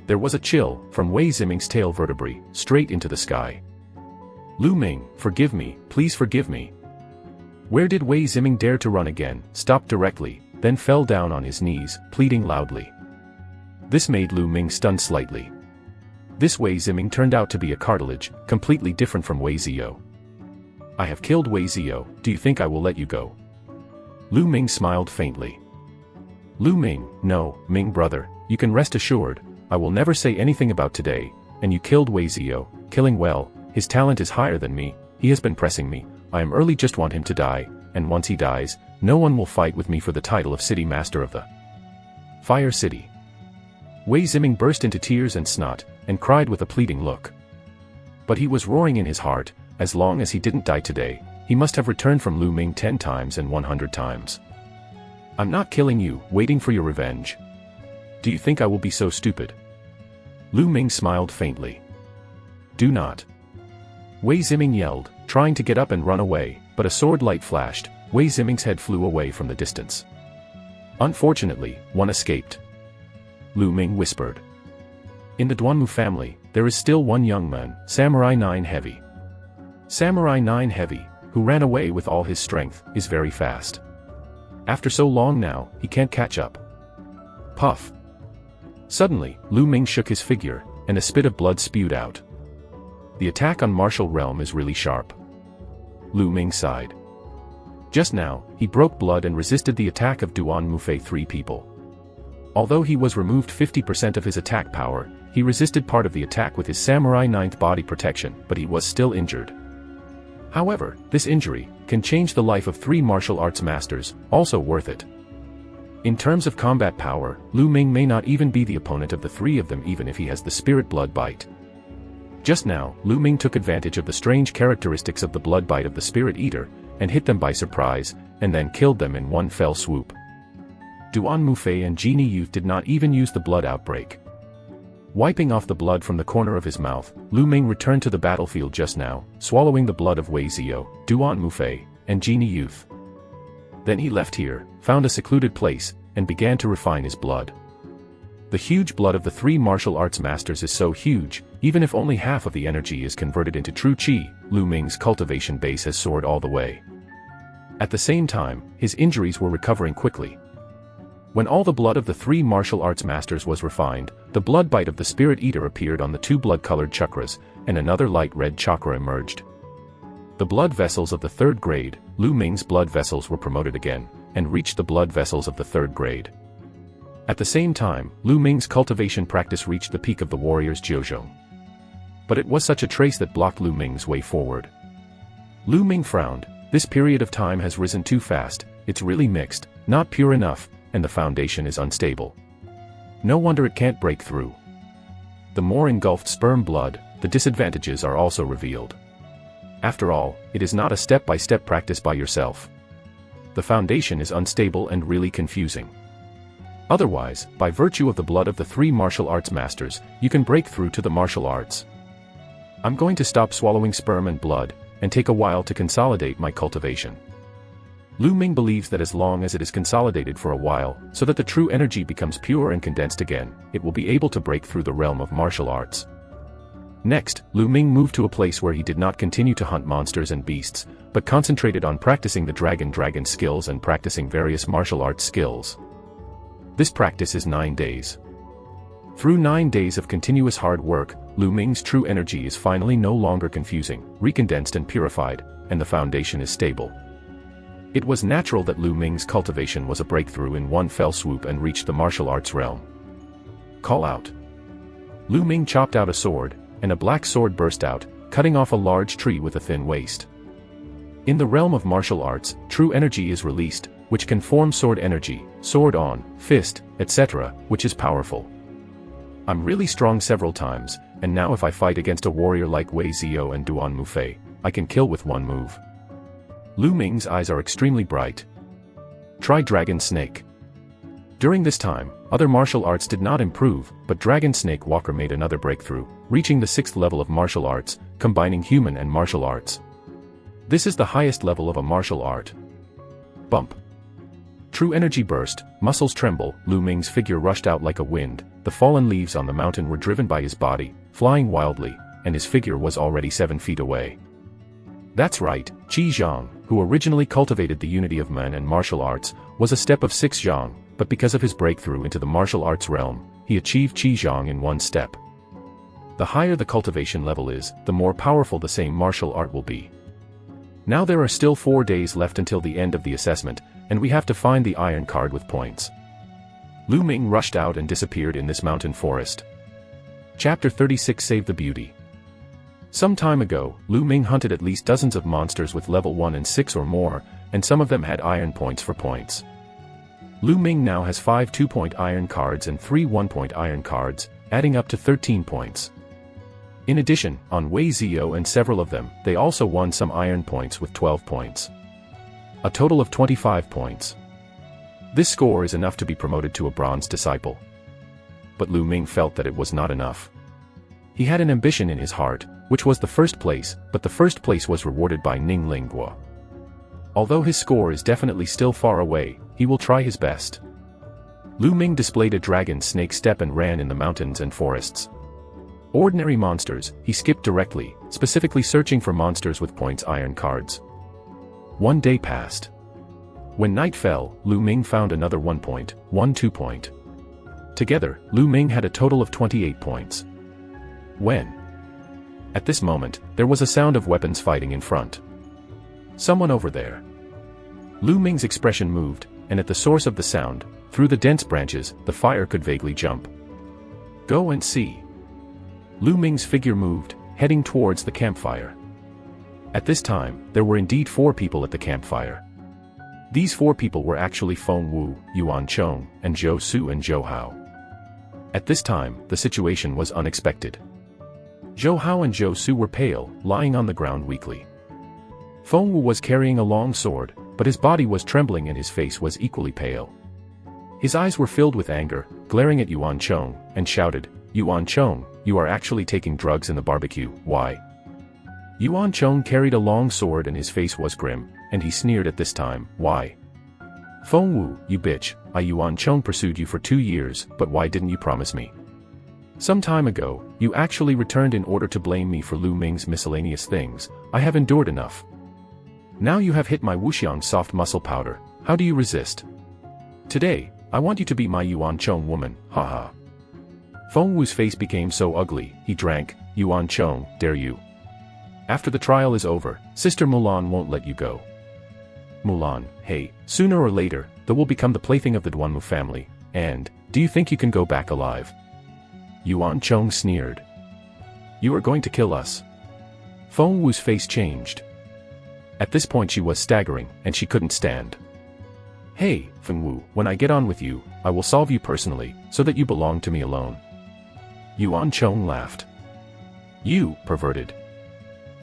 S1: There was a chill, from Wei Ziming's tail vertebrae, straight into the sky. Lu Ming, forgive me, please forgive me. Where did Wei Ziming dare to run again, stopped directly, then fell down on his knees, pleading loudly. This made Lu Ming stunned slightly. This Wei Ziming turned out to be a cartilage, completely different from Wei Zio. I have killed Wei Zio, do you think I will let you go? Lu Ming smiled faintly. Lu Ming, no, Ming brother, you can rest assured, I will never say anything about today, and you killed Wei Zio, killing well, his talent is higher than me, he has been pressing me, I am early just want him to die, and once he dies, no one will fight with me for the title of City Master of the Fire City. Wei Ziming burst into tears and snot, and cried with a pleading look. But he was roaring in his heart, as long as he didn't die today, he must have returned from Lu Ming 10 times and 100 times. I'm not killing you, waiting for your revenge. Do you think I will be so stupid? Lu Ming smiled faintly. Do not. Wei Ziming yelled, trying to get up and run away, but a sword light flashed, Wei Ziming's head flew away from the distance. Unfortunately, one escaped. Lu Ming whispered. In the Duanmu family, there is still one young man, Samurai 9 Heavy. Samurai 9 Heavy, who ran away with all his strength, is very fast. After so long now, he can't catch up. Puff. Suddenly, Lu Ming shook his figure, and a spit of blood spewed out. The attack on martial realm is really sharp. Lu Ming sighed. Just now, he broke blood and resisted the attack of Duan Mufei 3 people. Although he was removed 50% of his attack power, he resisted part of the attack with his Samurai 9th body protection, but he was still injured. However, this injury can change the life of 3 martial arts masters, also worth it. In terms of combat power, Lu Ming may not even be the opponent of the 3 of them even if he has the spirit blood bite. Just now, Lu Ming took advantage of the strange characteristics of the blood bite of the spirit eater, and hit them by surprise, and then killed them in one fell swoop. Duan Mufei and Genie Youth did not even use the blood outbreak. Wiping off the blood from the corner of his mouth, Lu Ming returned to the battlefield just now, swallowing the blood of Wei Zio, Duan Mufei, and Genie Youth. Then he left here, found a secluded place, and began to refine his blood. The huge blood of the 3 martial arts masters is so huge, even if only half of the energy is converted into true qi, Lu Ming's cultivation base has soared all the way. At the same time, his injuries were recovering quickly. When all the blood of the 3 martial arts masters was refined, the blood bite of the spirit eater appeared on the 2 blood-colored chakras, and another light red chakra emerged. The blood vessels of the 3rd grade, Lu Ming's blood vessels were promoted again, and reached the blood vessels of the 3rd grade. At the same time, Lu Ming's cultivation practice reached the peak of the warrior's Jiuzhong. But it was such a trace that blocked Lu Ming's way forward. Lu Ming frowned. This period of time has risen too fast, it's really mixed, not pure enough, and the foundation is unstable. No wonder it can't break through. The more engulfed sperm blood, the disadvantages are also revealed. After all, it is not a step-by-step practice by yourself. The foundation is unstable and really confusing. Otherwise, by virtue of the blood of the 3 martial arts masters, you can break through to the martial arts. I'm going to stop swallowing sperm and blood, and take a while to consolidate my cultivation. Lu Ming believes that as long as it is consolidated for a while, so that the true energy becomes pure and condensed again, it will be able to break through the realm of martial arts. Next, Lu Ming moved to a place where he did not continue to hunt monsters and beasts, but concentrated on practicing the dragon skills and practicing various martial arts skills. This practice is 9 days. Through 9 days of continuous hard work, Lu Ming's true energy is finally no longer confusing, recondensed and purified, and the foundation is stable. It was natural that Lu Ming's cultivation was a breakthrough in one fell swoop and reached the martial arts realm. Call out. Lu Ming chopped out a sword, and a black sword burst out, cutting off a large tree with a thin waist. In the realm of martial arts, true energy is released, which can form sword energy, sword on, fist, etc., which is powerful. I'm really strong several times, and now if I fight against a warrior like Wei Zio and Duan Mufei, I can kill with one move. Lu Ming's eyes are extremely bright. Try Dragon Snake. During this time, other martial arts did not improve, but Dragon Snake Walker made another breakthrough, reaching the 6th level of martial arts, combining human and martial arts. This is the highest level of a martial art. Bump. True energy burst, muscles tremble, Lu Ming's figure rushed out like a wind, the fallen leaves on the mountain were driven by his body, flying wildly, and his figure was already 7 feet away. That's right, Qi Zhang, who originally cultivated the unity of men and martial arts, was a step of 6 Zhang, but because of his breakthrough into the martial arts realm, he achieved Qi Zhang in 1 step. The higher the cultivation level is, the more powerful the same martial art will be. Now there are still 4 days left until the end of the assessment, and we have to find the iron card with points. Lu Ming rushed out and disappeared in this mountain forest. Chapter 36 Save the Beauty. Some time ago, Lu Ming hunted at least dozens of monsters with level 1 and 6 or more, and some of them had iron points for points. Lu Ming now has 5 2-point iron cards and 3 1-point iron cards, adding up to 13 points. In addition, on Wei Zio and several of them, they also won some iron points with 12 points. A total of 25 points. This score is enough to be promoted to a bronze disciple. But Lu Ming felt that it was not enough. He had an ambition in his heart, which was the 1st place, but the 1st place was rewarded by Ning Lingguo. Although his score is definitely still far away, he will try his best. Lu Ming displayed a dragon snake step and ran in the mountains and forests. Ordinary monsters, he skipped directly, specifically searching for monsters with points iron cards. 1 day passed. When night fell, Lu Ming found another 1 point, 1 2-point. Together, Lu Ming had a total of 28 points. When? At this moment, there was a sound of weapons fighting in front. Someone over there. Lu Ming's expression moved, and at the source of the sound, through the dense branches, the fire could vaguely jump. Go and see. Lu Ming's figure moved, heading towards the campfire. At this time, there were indeed 4 people at the campfire. These 4 people were actually Feng Wu, Yuan Chong, and Zhou Su and Zhou Hao. At this time, the situation was unexpected. Zhou Hao and Zhou Su were pale, lying on the ground weakly. Feng Wu was carrying a long sword, but his body was trembling and his face was equally pale. His eyes were filled with anger, glaring at Yuan Chong, and shouted, "Yuan Chong, you are actually taking drugs in the barbecue, why?" Yuan Chong carried a long sword and his face was grim, and he sneered at this time, "Why?" "Feng Wu, you bitch, I Yuan Chong pursued you for 2 years, but why didn't you promise me? Some time ago, you actually returned in order to blame me for Lu Ming's miscellaneous things. I have endured enough. Now you have hit my Wuxiang soft muscle powder, how do you resist? Today, I want you to be my Yuan Chong woman, haha." Feng Wu's face became so ugly, he drank, "Yuan Chong, dare you? After the trial is over, Sister Mulan won't let you go." Mulan, hey, sooner or later, that will become the plaything of the Duanmu family, and, do you think you can go back alive? Yuan Chong sneered. "You are going to kill us." Feng Wu's face changed. At this point she was staggering, and she couldn't stand. "Hey, Feng Wu, when I get on with you, I will solve you personally, so that you belong to me alone." Yuan Chong laughed. "You, perverted."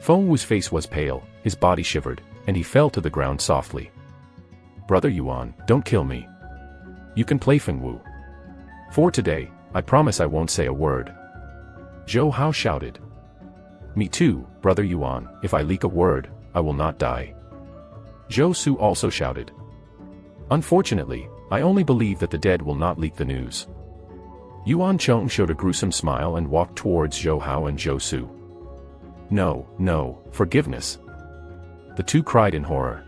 S1: Feng Wu's face was pale, his body shivered, and he fell to the ground softly. "Brother Yuan, don't kill me. You can play Feng Wu. For today, I promise I won't say a word." Zhou Hao shouted. "Me too, Brother Yuan, if I leak a word, I will not die." Zhou Su also shouted. "Unfortunately, I only believe that the dead will not leak the news." Yuan Chong showed a gruesome smile and walked towards Zhou Hao and Zhou Su. "No, no, forgiveness." The two cried in horror.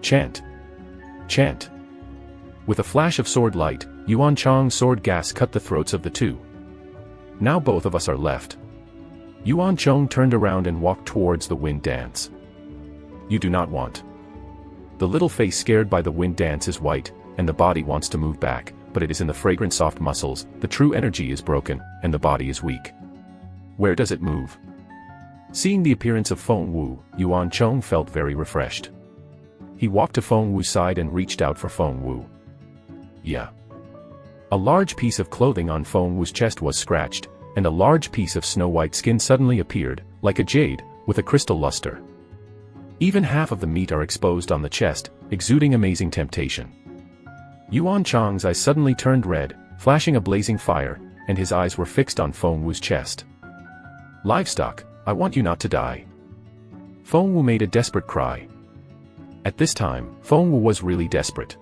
S1: "Chant! Chant!" With a flash of sword light, Yuan Chong's sword gas cut the throats of the two. "Now both of us are left." Yuan Chong turned around and walked towards the wind dance. "You do not want." The little face scared by the wind dance is white, and the body wants to move back, but it is in the fragrant soft muscles, the true energy is broken, and the body is weak. Where does it move? Seeing the appearance of Feng Wu, Yuan Chong felt very refreshed. He walked to Feng Wu's side and reached out for Feng Wu. Yeah. A large piece of clothing on Feng Wu's chest was scratched, and a large piece of snow-white skin suddenly appeared, like a jade, with a crystal luster. Even half of the meat are exposed on the chest, exuding amazing temptation. Yuan Chong's eyes suddenly turned red, flashing a blazing fire, and his eyes were fixed on Feng Wu's chest. Livestock, I want you not to die. Feng Wu made a desperate cry. At this time, Feng Wu was really desperate.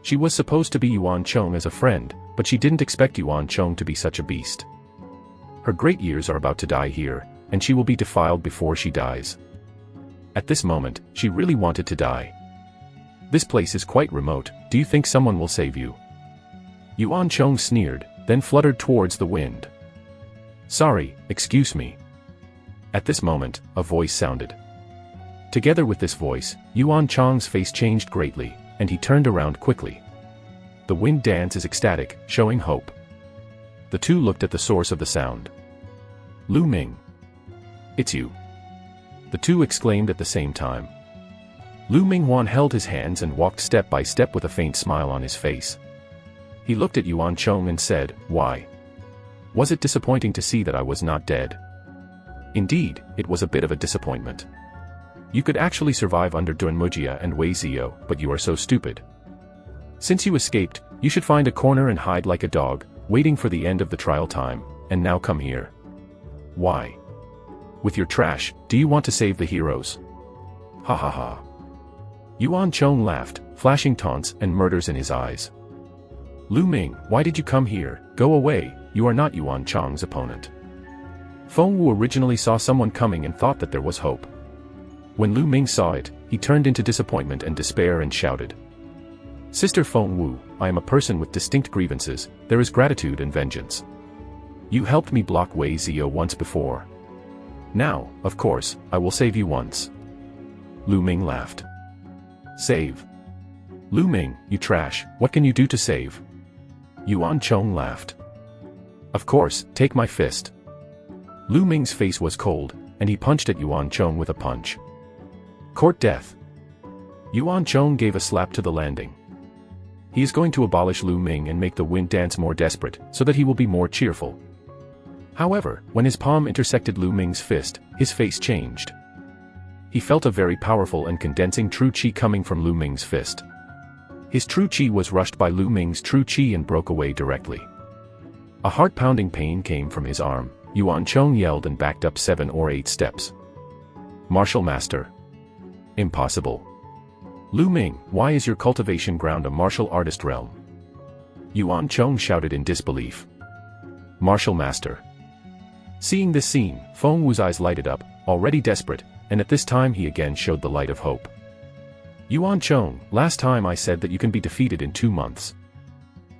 S1: She was supposed to be Yuan Chong as a friend, but she didn't expect Yuan Chong to be such a beast. Her great years are about to die here, and she will be defiled before she dies. At this moment, she really wanted to die. This place is quite remote, do you think someone will save you? Yuan Chong sneered, then fluttered towards the wind. Sorry, excuse me. At this moment, a voice sounded. Together with this voice, Yuan Chong's face changed greatly, and he turned around quickly. The wind dance is ecstatic, showing hope. The two looked at the source of the sound. Lu Ming. It's you. The two exclaimed at the same time. Lu Minghuan held his hands and walked step by step with a faint smile on his face. He looked at Yuan Chong and said, "Why? Was it disappointing to see that I was not dead?" Indeed, it was a bit of a disappointment. You could actually survive under Dunmujia and Wei Zio, but you are so stupid. Since you escaped, you should find a corner and hide like a dog, waiting for the end of the trial time, and now come here. Why? With your trash, do you want to save the heroes? Ha ha ha. Yuan Chong laughed, flashing taunts and murders in his eyes. Lu Ming, why did you come here? Go away, you are not Yuan Chong's opponent. Feng Wu originally saw someone coming and thought that there was hope. When Lu Ming saw it, he turned into disappointment and despair and shouted. Sister Feng Wu, I am a person with distinct grievances, there is gratitude and vengeance. You helped me block Wei Zio once before. Now, of course, I will save you once. Lu Ming laughed. Save? Lu Ming, you trash, what can you do to save? Yuan Chong laughed. Of course, take my fist. Lu Ming's face was cold, and he punched at Yuan Chong with a punch. Court death. Yuan Chong gave a slap to the landing. He is going to abolish Lu Ming and make the wind dance more desperate, so that he will be more cheerful. However, when his palm intersected Lu Ming's fist, his face changed. He felt a very powerful and condensing true qi coming from Lu Ming's fist. His true qi was rushed by Lu Ming's true qi and broke away directly. A heart-pounding pain came from his arm. Yuan Chong yelled and backed up 7 or 8 steps. Martial Master. Impossible. Lu Ming, why is your cultivation ground a martial artist realm? Yuan Chong shouted in disbelief. Martial Master. Seeing this scene, Feng Wu's eyes lighted up, already desperate, and at this time he again showed the light of hope. Yuan Chong, last time I said that you can be defeated in 2 months.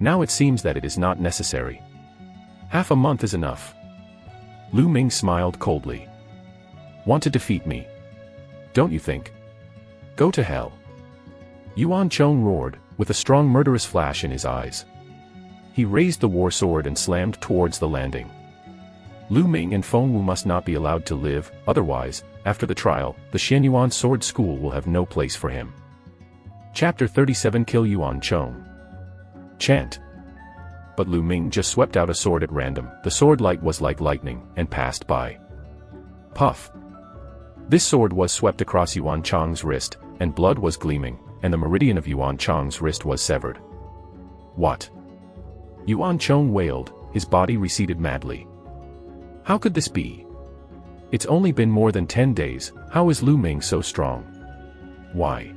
S1: Now it seems that it is not necessary. Half a month is enough. Lu Ming smiled coldly. Want to defeat me? Don't you think? Go to hell. Yuan Chong roared, with a strong murderous flash in his eyes. He raised the war sword and slammed towards the landing. Lu Ming and Feng Wu must not be allowed to live, otherwise, after the trial, the Xianyuan Sword School will have no place for him. Chapter 37 Kill Yuan Chong. Chant. But Lu Ming just swept out a sword at random, the sword light was like lightning, and passed by. Puff. This sword was swept across Yuan Chong's wrist, and blood was gleaming, and the meridian of Yuan Chong's wrist was severed. What? Yuan Chong wailed, his body receded madly. How could this be? It's only been more than 10 days, how is Lu Ming so strong? Why?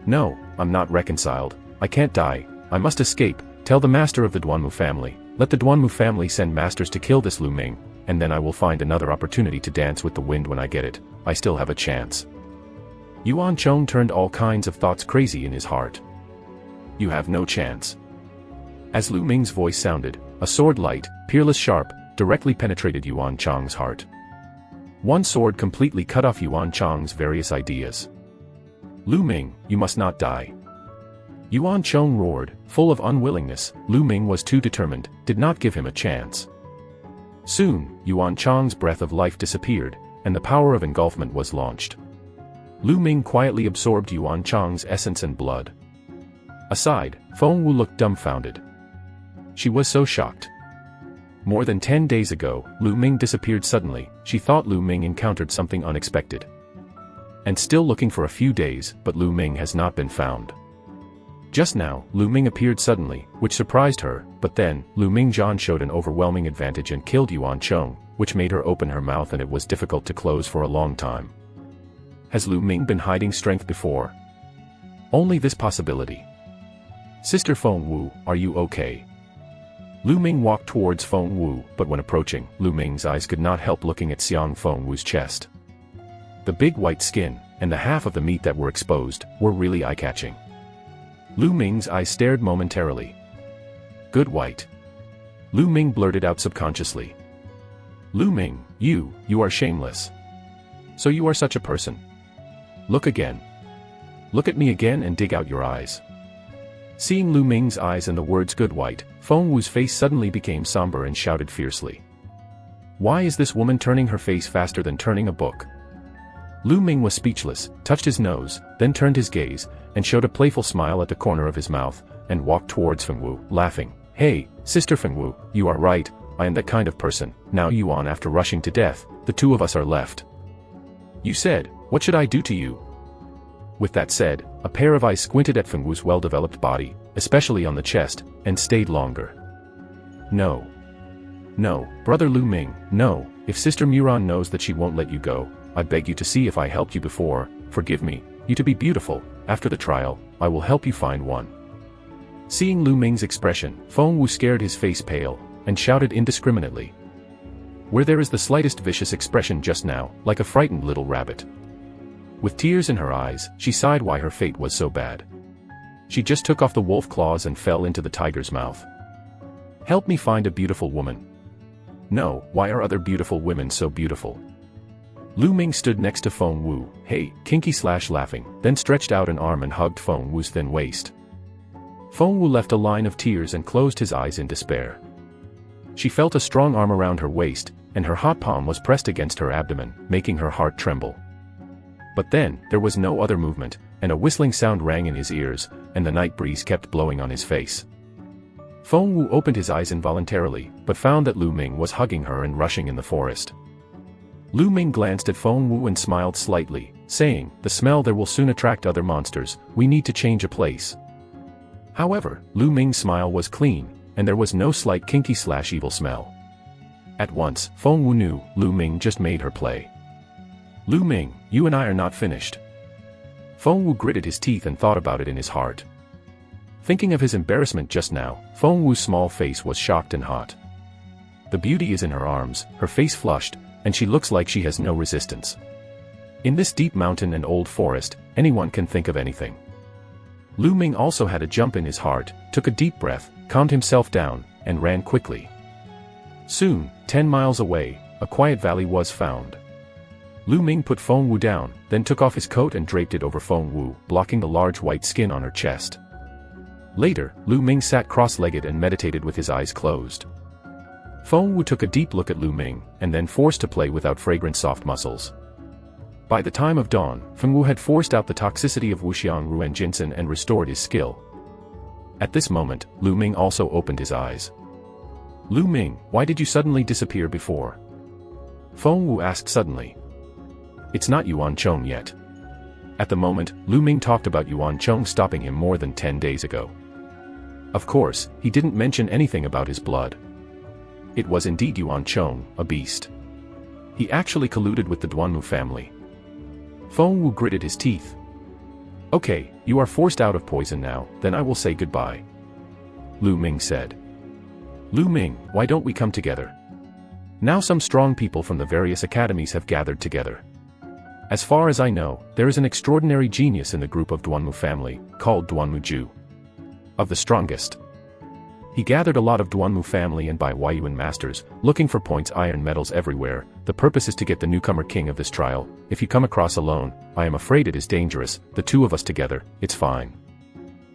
S1: No, I'm not reconciled, I can't die, I must escape, tell the master of the Duanmu family, let the Duanmu family send masters to kill this Lu Ming, and then I will find another opportunity to dance with the wind when I get it, I still have a chance. Yuan Chong turned all kinds of thoughts crazy in his heart. You have no chance. As Lu Ming's voice sounded, a sword light, peerless sharp, directly penetrated Yuan Chong's heart. One sword completely cut off Yuan Chong's various ideas. Lu Ming, you must not die. Yuan Chong roared, full of unwillingness. Lu Ming was too determined, did not give him a chance. Soon, Yuan Chong's breath of life disappeared, and the power of engulfment was launched. Lu Ming quietly absorbed Yuan Chang's essence and blood. Aside, Feng Wu looked dumbfounded. She was so shocked. More than 10 days ago, Lu Ming disappeared suddenly. She thought Lu Ming encountered something unexpected. And still looking for a few days, but Lu Ming has not been found. Just now, Lu Ming appeared suddenly, which surprised her, but then, Lu Mingjian showed an overwhelming advantage and killed Yuan Cheng, which made her open her mouth and it was difficult to close for a long time. Has Lu Ming been hiding strength before? Only this possibility. Sister Feng Wu, are you okay? Lu Ming walked towards Feng Wu, but when approaching, Lu Ming's eyes could not help looking at Xiang Feng Wu's chest. The big white skin, and the half of the meat that were exposed, were really eye-catching. Lu Ming's eyes stared momentarily. Good white. Lu Ming blurted out subconsciously. Lu Ming, you are shameless. So you are such a person. Look again. Look at me again and dig out your eyes. Seeing Lu Ming's eyes and the words good white, Feng Wu's face suddenly became somber and shouted fiercely. Why is this woman turning her face faster than turning a book? Lu Ming was speechless, touched his nose, then turned his gaze, and showed a playful smile at the corner of his mouth, and walked towards Feng Wu, laughing. Hey, Sister Feng Wu, you are right, I am that kind of person. Now Yuan, after rushing to death, the two of us are left. You said, what should I do to you? With that said, a pair of eyes squinted at Feng Wu's well-developed body, especially on the chest, and stayed longer. No. No, brother Lu Ming, no, if Sister Muran knows that she won't let you go, I beg you to see if I helped you before, forgive me, you to be beautiful, after the trial, I will help you find one. Seeing Lu Ming's expression, Feng Wu scared his face pale, and shouted indiscriminately. Where there is the slightest vicious expression just now, like a frightened little rabbit. With tears in her eyes, she sighed why her fate was so bad. She just took off the wolf claws and fell into the tiger's mouth. Help me find a beautiful woman. No, why are other beautiful women so beautiful? Lu Ming stood next to Feng Wu, hey, kinky/laughing, then stretched out an arm and hugged Feng Wu's thin waist. Feng Wu left a line of tears and closed his eyes in despair. She felt a strong arm around her waist, and her hot palm was pressed against her abdomen, making her heart tremble. But then, there was no other movement, and a whistling sound rang in his ears, and the night breeze kept blowing on his face. Feng Wu opened his eyes involuntarily, but found that Lu Ming was hugging her and rushing in the forest. Lu Ming glanced at Feng Wu and smiled slightly, saying, the smell there will soon attract other monsters, we need to change a place. However, Lu Ming's smile was clean, and there was no slight kinky/evil smell. At once, Feng Wu knew, Lu Ming just made her play. Lu Ming, you and I are not finished. Feng Wu gritted his teeth and thought about it in his heart. Thinking of his embarrassment just now, Feng Wu's small face was shocked and hot. The beauty is in her arms, her face flushed, and she looks like she has no resistance. In this deep mountain and old forest, anyone can think of anything. Lu Ming also had a jump in his heart, took a deep breath, calmed himself down, and ran quickly. Soon, 10 miles away, a quiet valley was found. Lu Ming put Feng Wu down, then took off his coat and draped it over Feng Wu, blocking the large white skin on her chest. Later, Lu Ming sat cross-legged and meditated with his eyes closed. Feng Wu took a deep look at Lu Ming, and then forced to play without fragrant soft muscles. By the time of dawn, Feng Wu had forced out the toxicity of Wuxiang Ruan Jinsen and restored his skill. At this moment, Lu Ming also opened his eyes. Lu Ming, why did you suddenly disappear before? Feng Wu asked suddenly. It's not Yuan Cheng yet. At the moment, Lu Ming talked about Yuan Cheng stopping him more than 10 days ago. Of course, he didn't mention anything about his blood. It was indeed Yuan Cheng, a beast. He actually colluded with the Duanmu family. Feng Wu gritted his teeth. Okay, you are forced out of poison now, then I will say goodbye. Lu Ming said. Lu Ming, why don't we come together? Now some strong people from the various academies have gathered together. As far as I know, there is an extraordinary genius in the group of Duanmu family, called Duanmu Ju. Of the strongest. He gathered a lot of Duanmu family and by Huayuan masters, looking for points iron medals everywhere. The purpose is to get the newcomer king of this trial. If you come across alone, I am afraid it is dangerous. The two of us together, it's fine.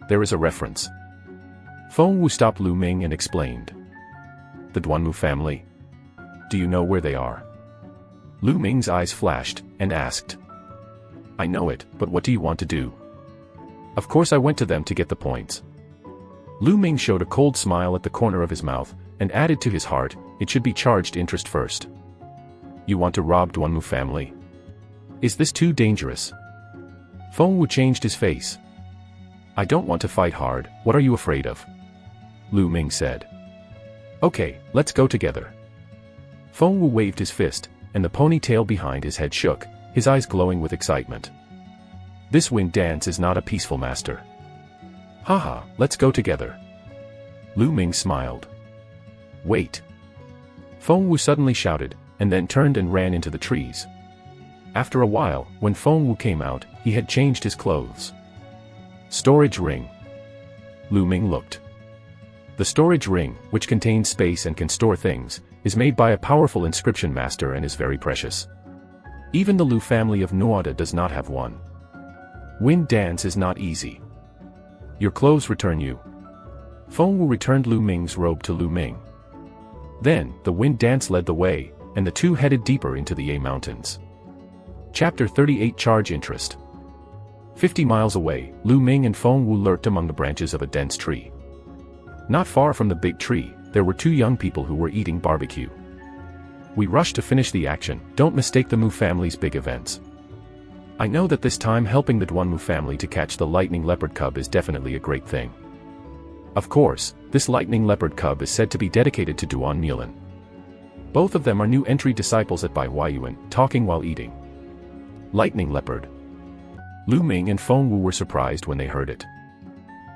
S1: There is a reference. Feng Wu stopped Lu Ming and explained. The Duanmu family? Do you know where they are? Lu Ming's eyes flashed, and asked. I know it, but what do you want to do? Of course I went to them to get the points. Lu Ming showed a cold smile at the corner of his mouth, and added to his heart, it should be charged interest first. You want to rob Duanmu family? Is this too dangerous? Feng Wu changed his face. I don't want to fight hard, what are you afraid of? Lu Ming said. Okay, let's go together. Feng Wu waved his fist, and the ponytail behind his head shook, his eyes glowing with excitement. This wind dance is not a peaceful master. Haha, let's go together. Lu Ming smiled. Wait. Feng Wu suddenly shouted, and then turned and ran into the trees. After a while, when Feng Wu came out, he had changed his clothes. Storage ring. Lu Ming looked. The storage ring, which contains space and can store things, is made by a powerful inscription master and is very precious. Even the Lu family of Nuada does not have one. Wind dance is not easy. Your clothes return you. Feng Wu returned Lu Ming's robe to Lu Ming. Then, the wind dance led the way, and the two headed deeper into the Ye Mountains. Chapter 38 Charge Interest. 50 miles away, Lu Ming and Feng Wu lurked among the branches of a dense tree. Not far from the big tree, there were two young people who were eating barbecue. We rushed to finish the action, don't mistake the Mu family's big events. I know that this time helping the Duanmu family to catch the lightning leopard cub is definitely a great thing. Of course, this lightning leopard cub is said to be dedicated to Duan Mulan. Both of them are new entry disciples at Bai Huayuan, talking while eating. Lightning leopard. Lu Ming and Feng Wu were surprised when they heard it.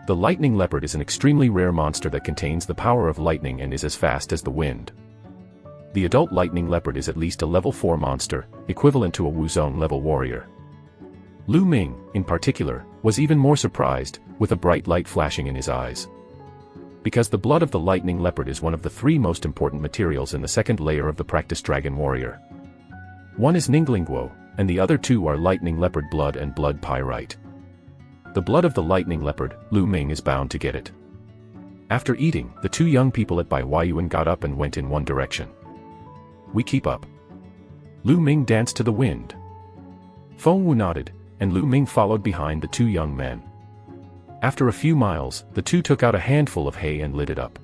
S1: The lightning leopard is an extremely rare monster that contains the power of lightning and is as fast as the wind. The adult lightning leopard is at least a level 4 monster, equivalent to a Wuzong level warrior. Lu Ming, in particular, was even more surprised, with a bright light flashing in his eyes. Because the blood of the lightning leopard is one of the 3 most important materials in the second layer of the practice dragon warrior. One is Ninglingguo, and the other 2 are lightning leopard blood and blood pyrite. The blood of the lightning leopard, Lu Ming is bound to get it. After eating, the 2 young people at Bai Huayuan got up and went in one direction. We keep up. Lu Ming danced to the wind. Feng Wu nodded, and Lu Ming followed behind the 2 young men. After a few miles, the 2 took out a handful of hay and lit it up.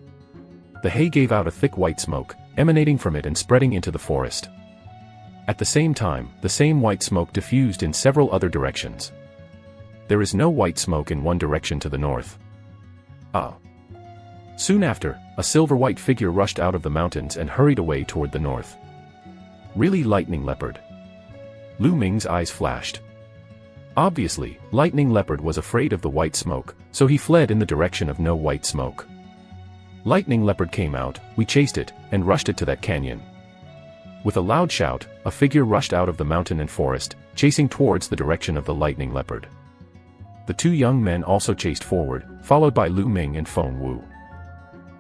S1: The hay gave out a thick white smoke, emanating from it and spreading into the forest. At the same time, the same white smoke diffused in several other directions. There is no white smoke in one direction to the north. Soon after, a silver-white figure rushed out of the mountains and hurried away toward the north. Really lightning leopard. Lu Ming's eyes flashed. Obviously, lightning leopard was afraid of the white smoke, so he fled in the direction of no white smoke. Lightning leopard came out, we chased it, and rushed it to that canyon. With a loud shout, a figure rushed out of the mountain and forest, chasing towards the direction of the lightning leopard. The 2 young men also chased forward, followed by Lu Ming and Feng Wu.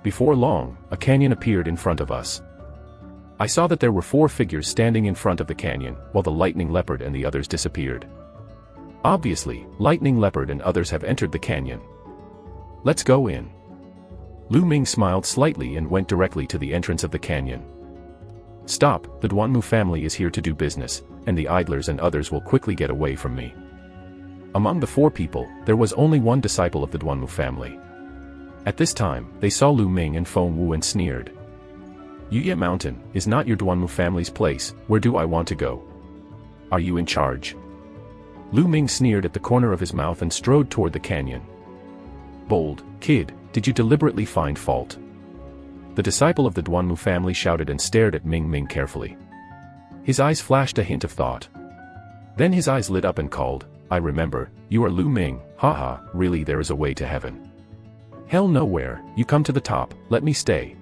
S1: Before long, a canyon appeared in front of us. I saw that there were 4 figures standing in front of the canyon, while the lightning leopard and the others disappeared. Obviously, lightning leopard and others have entered the canyon. Let's go in. Lu Ming smiled slightly and went directly to the entrance of the canyon. Stop, the Duanmu family is here to do business, and the idlers and others will quickly get away from me. Among the 4 people, there was only one disciple of the Duanmu family. At this time, they saw Lu Ming and Feng Wu and sneered. Yuye Mountain is not your Duanmu family's place, where do I want to go? Are you in charge? Lu Ming sneered at the corner of his mouth and strode toward the canyon. Bold kid, did you deliberately find fault? The disciple of the Duanmu family shouted and stared at Ming Ming carefully. His eyes flashed a hint of thought. Then his eyes lit up and called, I remember, you are Lu Ming, haha, really there is a way to heaven. Hell nowhere, you come to the top, let me stay.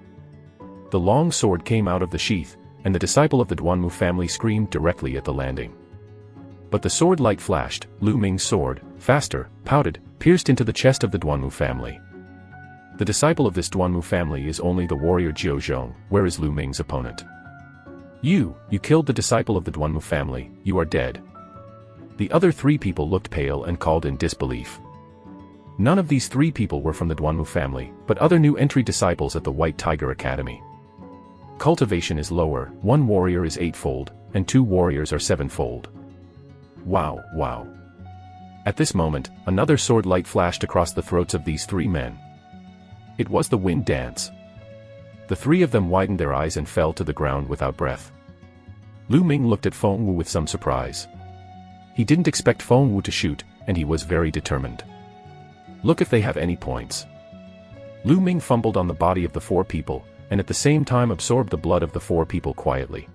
S1: The long sword came out of the sheath, and the disciple of the Duanmu family screamed directly at the landing. But the sword light flashed, Lu Ming's sword, faster, pouted, pierced into the chest of the Duanmu family. The disciple of this Duanmu family is only the warrior Jiao Zhong, where is Lu Ming's opponent? You killed the disciple of the Duanmu family, you are dead. The other 3 people looked pale and called in disbelief. None of these 3 people were from the Duanmu family, but other new entry disciples at the White Tiger Academy. Cultivation is lower, one warrior is 8-fold, and 2 warriors are 7-fold. Wow, wow. At this moment, another sword light flashed across the throats of these 3 men. It was the wind dance. The 3 of them widened their eyes and fell to the ground without breath. Lu Ming looked at Feng Wu with some surprise. He didn't expect Feng Wu to shoot, and he was very determined. Look if they have any points. Lu Ming fumbled on the body of the 4 people, and at the same time absorbed the blood of the 4 people quietly.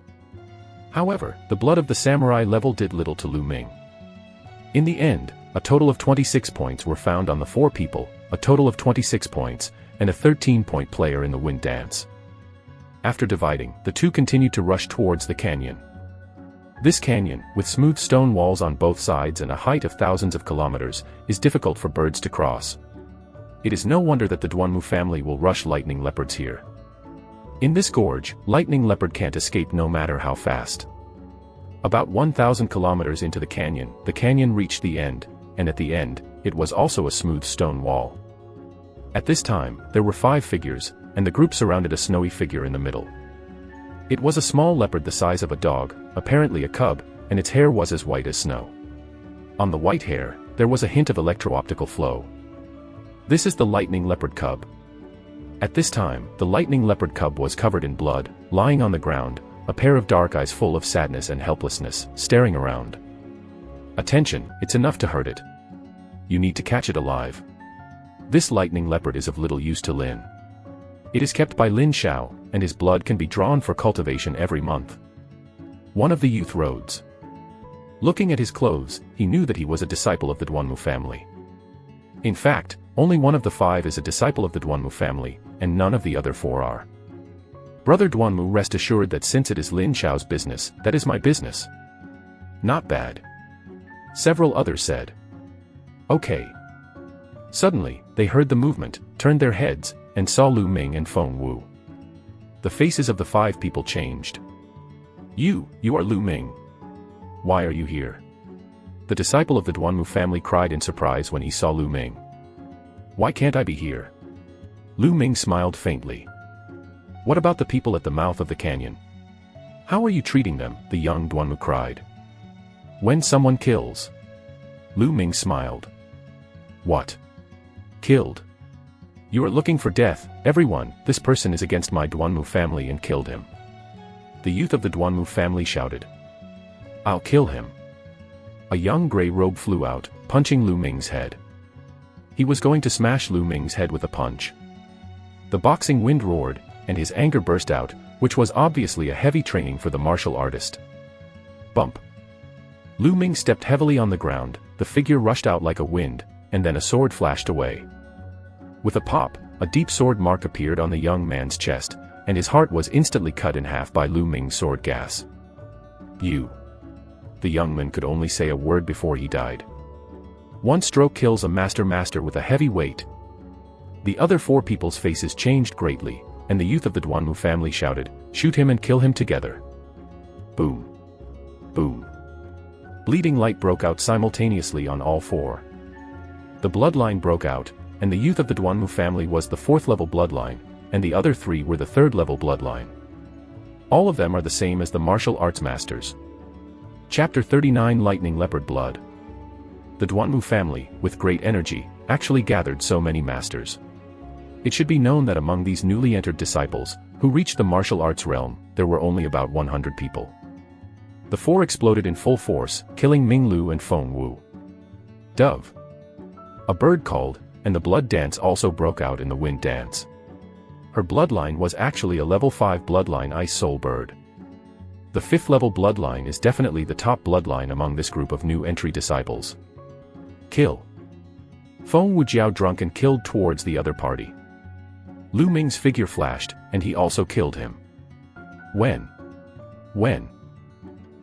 S1: However, the blood of the samurai level did little to Lu Ming. In the end, a total of 26 points were found on the 4 people, a total of 26 points, and a 13-point player in the wind dance. After dividing, the 2 continued to rush towards the canyon. This canyon, with smooth stone walls on both sides and a height of thousands of kilometers, is difficult for birds to cross. It is no wonder that the Duanmu family will rush lightning leopards here. In this gorge, lightning leopard can't escape no matter how fast. About 1,000 kilometers into the canyon reached the end, and at the end, it was also a smooth stone wall. At this time, there were 5 figures, and the group surrounded a snowy figure in the middle. It was a small leopard the size of a dog, apparently a cub, and its hair was as white as snow. On the white hair, there was a hint of electro-optical flow. This is the lightning leopard cub. At this time, the lightning leopard cub was covered in blood, lying on the ground, a pair of dark eyes full of sadness and helplessness, staring around. Attention, it's enough to hurt it. You need to catch it alive. This lightning leopard is of little use to Lin. It is kept by Lin Xiao, and his blood can be drawn for cultivation every month. One of the youth rose. Looking at his clothes, he knew that he was a disciple of the Duanmu family. In fact, only one of the 5 is a disciple of the Duanmu family, and none of the other 4 are. Brother Duanmu, rest assured that since it is Lin Xiao's business, that is my business. Not bad. Several others said. Okay. Suddenly, they heard the movement, turned their heads, and saw Lu Ming and Feng Wu. The faces of the 5 people changed. You are Lu Ming. Why are you here? The disciple of the Duanmu family cried in surprise when he saw Lu Ming. Why can't I be here? Lu Ming smiled faintly. What about the people at the mouth of the canyon? How are you treating them? The young Duanmu cried. When someone kills. Lu Ming smiled. What? Killed? You are looking for death, everyone. This person is against my Duanmu family and killed him. The youth of the Duanmu family shouted. I'll kill him. A young gray robe flew out, punching Lu Ming's head. He was going to smash Lu Ming's head with a punch. The boxing wind roared, and his anger burst out, which was obviously a heavy training for the martial artist. Bump. Lu Ming stepped heavily on the ground, the figure rushed out like a wind, and then a sword flashed away. With a pop, a deep sword mark appeared on the young man's chest, and his heart was instantly cut in half by Lu Ming's sword gas. You. The young man could only say a word before he died. One stroke kills a master with a heavy weight. The other 4 people's faces changed greatly, and the youth of the Duanmu family shouted, shoot him and kill him together. Boom. Boom. Bleeding light broke out simultaneously on all 4. The bloodline broke out, and the youth of the Duanmu family was the 4th level bloodline, and the other 3 were the 3rd level bloodline. All of them are the same as the martial arts masters. Chapter 39 Lightning Leopard Blood. The Duanmu family, with great energy, actually gathered so many masters. It should be known that among these newly entered disciples, who reached the martial arts realm, there were only about 100 people. The 4 exploded in full force, killing Minglu and Feng Wu. Dove. A bird called, and the blood dance also broke out in the wind dance. Her bloodline was actually a level 5 bloodline ice soul bird. The 5th level bloodline is definitely the top bloodline among this group of new entry disciples. Kill. Feng Wu Jiao drunk and killed towards the other party. Lu Ming's figure flashed, and he also killed him. When?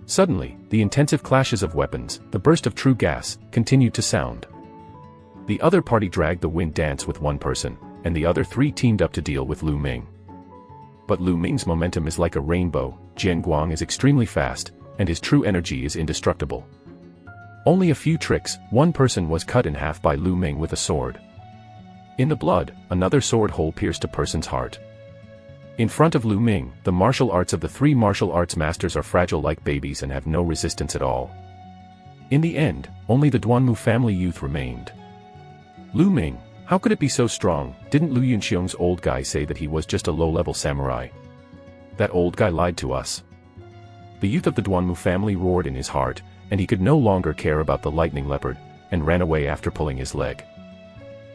S1: Suddenly, the intensive clashes of weapons, the burst of true gas, continued to sound. The other party dragged the wind dance with 1 person, and the other 3 teamed up to deal with Lu Ming. But Lu Ming's momentum is like a rainbow, Jian Guang is extremely fast, and his true energy is indestructible. Only a few tricks, 1 person was cut in half by Lu Ming with a sword. In the blood, another sword hole pierced a person's heart. In front of Lu Ming, the martial arts of the three martial arts masters are fragile like babies and have no resistance at all. In the end, only the Duanmu family youth remained. Lu Ming, how could it be so strong? Didn't Lu Yunxiong's old guy say that he was just a low-level samurai? That old guy lied to us. The youth of the Duanmu family roared in his heart, and he could no longer care about the lightning leopard, and ran away after pulling his leg.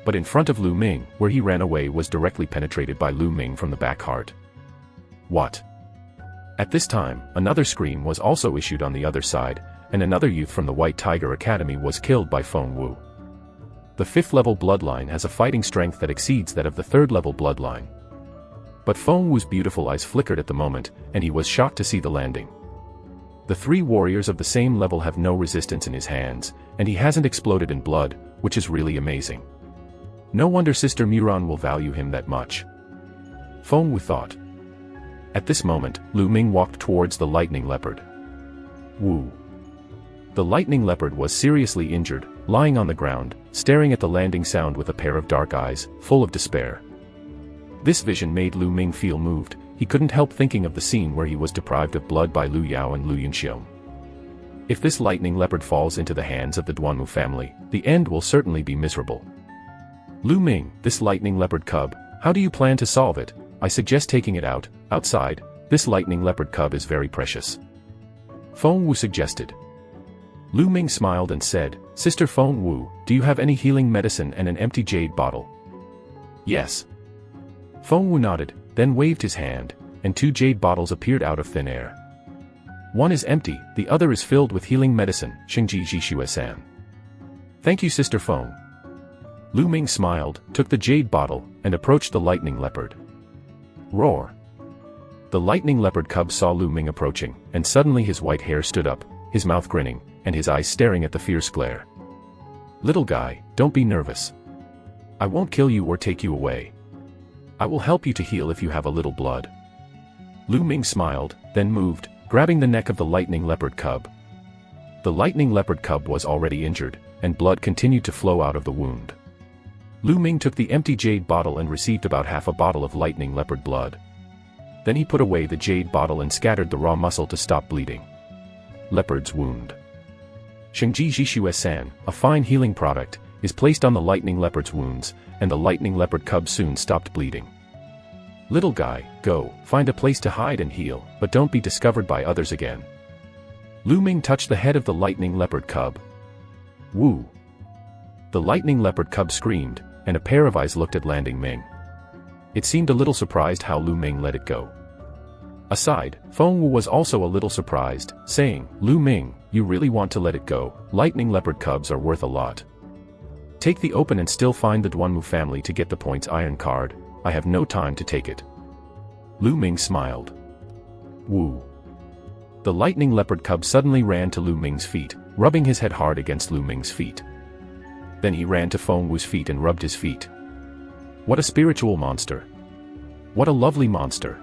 S1: But in front of Lu Ming, where he ran away was directly penetrated by Lu Ming from the back heart. What? At this time, another scream was also issued on the other side, and another youth from the White Tiger Academy was killed by Feng Wu. The 5th level bloodline has a fighting strength that exceeds that of the 3rd level bloodline. But Feng Wu's beautiful eyes flickered at the moment, and he was shocked to see the landing. The 3 warriors of the same level have no resistance in his hands, and he hasn't exploded in blood, which is really amazing. No wonder Sister Miran will value him that much. Feng Wu thought. At this moment, Lu Ming walked towards the lightning leopard. Wu. The lightning leopard was seriously injured, lying on the ground, staring at the landing sound with a pair of dark eyes, full of despair. This vision made Lu Ming feel moved. He couldn't help thinking of the scene where he was deprived of blood by Lu Yao and Lu Yunxiong. If this lightning leopard falls into the hands of the Duanmu family, the end will certainly be miserable. Lu Ming, this lightning leopard cub, how do you plan to solve it? I suggest taking it outside. This lightning leopard cub is very precious. Feng Wu suggested. Lu Ming smiled and said, Sister Feng Wu, do you have any healing medicine and an empty jade bottle? Yes. Feng Wu nodded, then waved his hand, and 2 jade bottles appeared out of thin air. One is empty, the other is filled with healing medicine, Xingji Jishuesan. Thank you Sister Feng. Lu Ming smiled, took the jade bottle, and approached the lightning leopard. Roar. The lightning leopard cub saw Lu Ming approaching, and suddenly his white hair stood up, his mouth grinning, and his eyes staring at the fierce glare. Little guy, don't be nervous. I won't kill you or take you away. I will help you to heal if you have a little blood. Lu Ming smiled, then moved, grabbing the neck of the lightning leopard cub. The lightning leopard cub was already injured, and blood continued to flow out of the wound. Lu Ming took the empty jade bottle and received about half a bottle of lightning leopard blood. Then he put away the jade bottle and scattered the raw muscle to stop bleeding. Leopard's wound. Xingji Jishuesan, a fine healing product, is placed on the lightning leopard's wounds, and the lightning leopard cub soon stopped bleeding. Little guy, go, find a place to hide and heal, but don't be discovered by others again. Lu Ming touched the head of the lightning leopard cub. Woo! The lightning leopard cub screamed, and a pair of eyes looked at Landing Ming. It seemed a little surprised how Lu Ming let it go. Aside, Feng Wu was also a little surprised, saying, Lu Ming, you really want to let it go? Lightning leopard cubs are worth a lot. Take the open and still find the Duanmu family to get the points iron card. I have no time to take it. Lu Ming smiled. Wu. The lightning leopard cub suddenly ran to Lu Ming's feet, rubbing his head hard against Lu Ming's feet. Then he ran to Feng Wu's feet and rubbed his feet. What a spiritual monster. What a lovely monster.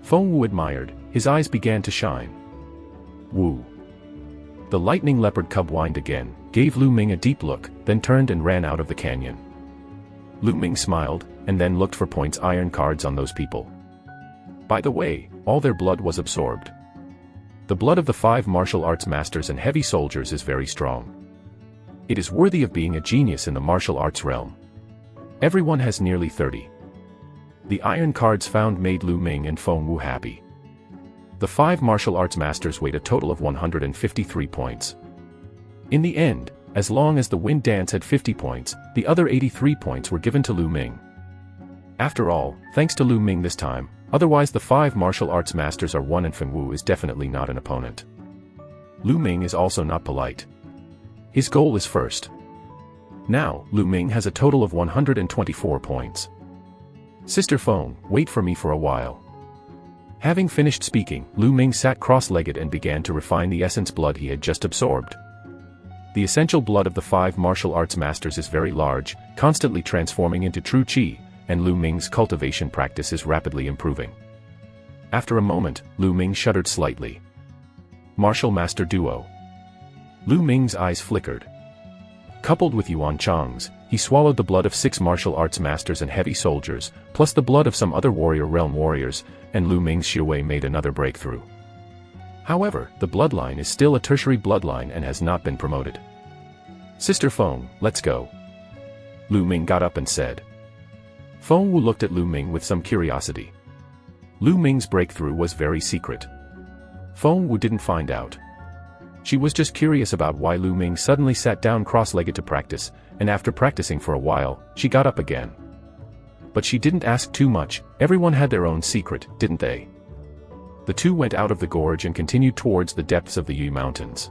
S1: Feng Wu admired, his eyes began to shine. Wu. The lightning leopard cub whined again, gave Lu Ming a deep look, then turned and ran out of the canyon. Lu Ming smiled, and then looked for points iron cards on those people. By the way, all their blood was absorbed. The blood of the 5 martial arts masters and heavy soldiers is very strong. It is worthy of being a genius in the martial arts realm. Everyone has nearly 30. The iron cards found made Lu Ming and Feng Wu happy. The 5 martial arts masters weighed a total of 153 points. In the end, as long as the wind dance had 50 points, the other 83 points were given to Lu Ming. After all, thanks to Lu Ming this time, otherwise the 5 martial arts masters are won and Feng Wu is definitely not an opponent. Lu Ming is also not polite. His goal is first. Now, Lu Ming has a total of 124 points. Sister Feng, wait for me for a while. Having finished speaking, Lu Ming sat cross-legged and began to refine the essence blood he had just absorbed. The essential blood of the 5 martial arts masters is very large, constantly transforming into true qi, and Lu Ming's cultivation practice is rapidly improving. After a moment, Lu Ming shuddered slightly. Martial Master Duo. Lu Ming's eyes flickered. Coupled with Yuan Chang's, he swallowed the blood of 6 martial arts masters and heavy soldiers, plus the blood of some other warrior realm warriors, and Lu Ming's Shiwei made another breakthrough. However, the bloodline is still a tertiary bloodline and has not been promoted. Sister Feng, let's go. Lu Ming got up and said. Feng Wu looked at Lu Ming with some curiosity. Lu Ming's breakthrough was very secret. Feng Wu didn't find out. She was just curious about why Lu Ming suddenly sat down cross-legged to practice, and after practicing for a while, she got up again. But she didn't ask too much. Everyone had their own secret, didn't they? The two went out of the gorge and continued towards the depths of the Yi Mountains.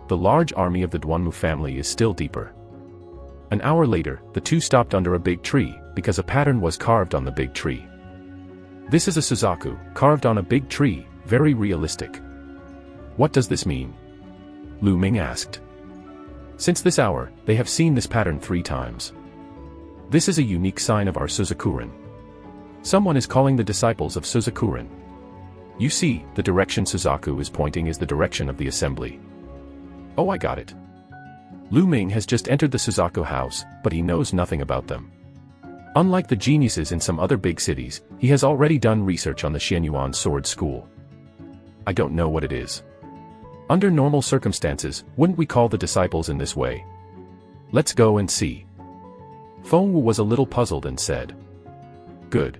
S1: The large army of the Duanmu family is still deeper. An hour later, the two stopped under a big tree, because a pattern was carved on the big tree. This is a Suzaku, carved on a big tree, very realistic. What does this mean? Lu Ming asked. Since this hour, they have seen this pattern 3 times. This is a unique sign of our Suzakuren. Someone is calling the disciples of Suzakuren. You see, the direction Suzaku is pointing is the direction of the assembly. Oh, I got it. Lu Ming has just entered the Suzaku house, but he knows nothing about them. Unlike the geniuses in some other big cities, he has already done research on the Xianyuan sword school. I don't know what it is. Under normal circumstances, wouldn't we call the disciples in this way? Let's go and see. Feng Wu was a little puzzled and said. Good.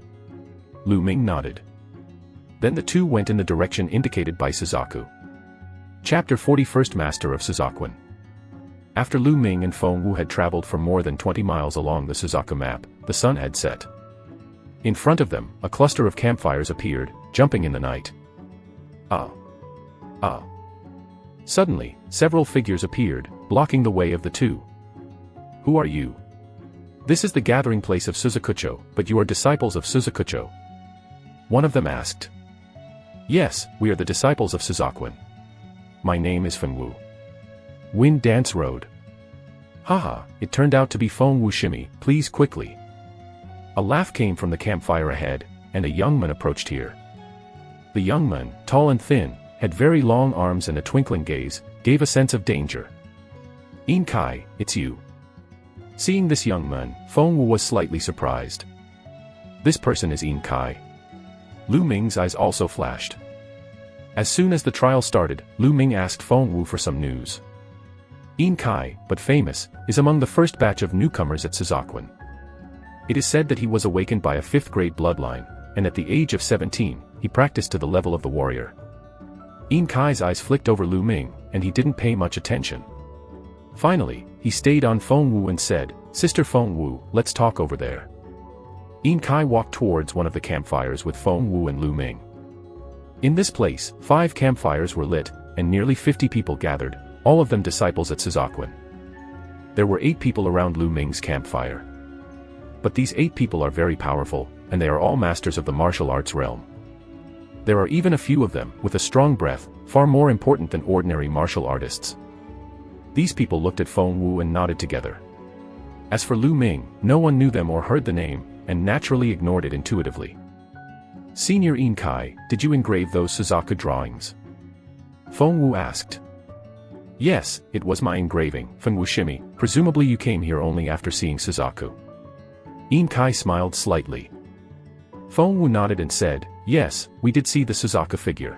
S1: Lu Ming nodded. Then the two went in the direction indicated by Suzaku. Chapter 41st Master of Suzakuin. After Lu Ming and Feng Wu had traveled for more than 20 miles along the Suzaku map, the sun had set. In front of them, a cluster of campfires appeared, jumping in the night. Ah. Suddenly, several figures appeared, blocking the way of the two. Who are you? This is the gathering place of Suzakucho, but you are disciples of Suzakucho. One of them asked. Yes, we are the disciples of Suzakuin. My name is Feng Wu. Wind Dance Road. Haha, it turned out to be Feng Wu Shimi, please quickly. A laugh came from the campfire ahead, and a young man approached here. The young man, tall and thin, had very long arms and a twinkling gaze, gave a sense of danger. In Kai, it's you. Seeing this young man, Feng Wu was slightly surprised. This person is In Kai. Lu Ming's eyes also flashed. As soon as the trial started, Lu Ming asked Feng Wu for some news. In Kai, but famous, is among the first batch of newcomers at Suzakuin. It is said that he was awakened by a 5th-grade bloodline, and at the age of 17, he practiced to the level of the warrior. In Kai's eyes flicked over Lu Ming, and he didn't pay much attention. Finally, he stayed on Feng Wu and said, Sister Feng Wu, let's talk over there. In Kai walked towards one of the campfires with Feng Wu and Lu Ming. In this place, 5 campfires were lit, and nearly 50 people gathered, all of them disciples at Suzakuin. There were 8 people around Lu Ming's campfire. But these 8 people are very powerful, and they are all masters of the martial arts realm. There are even a few of them, with a strong breath, far more important than ordinary martial artists. These people looked at Feng Wu and nodded together. As for Lu Ming, no one knew them or heard the name, and naturally ignored it intuitively. Senior In Kai, did you engrave those Suzaku drawings? Feng Wu asked. Yes, it was my engraving, Feng Wu Shimi, presumably you came here only after seeing Suzaku. In Kai smiled slightly. Feng Wu nodded and said, yes, we did see the Suzaku figure.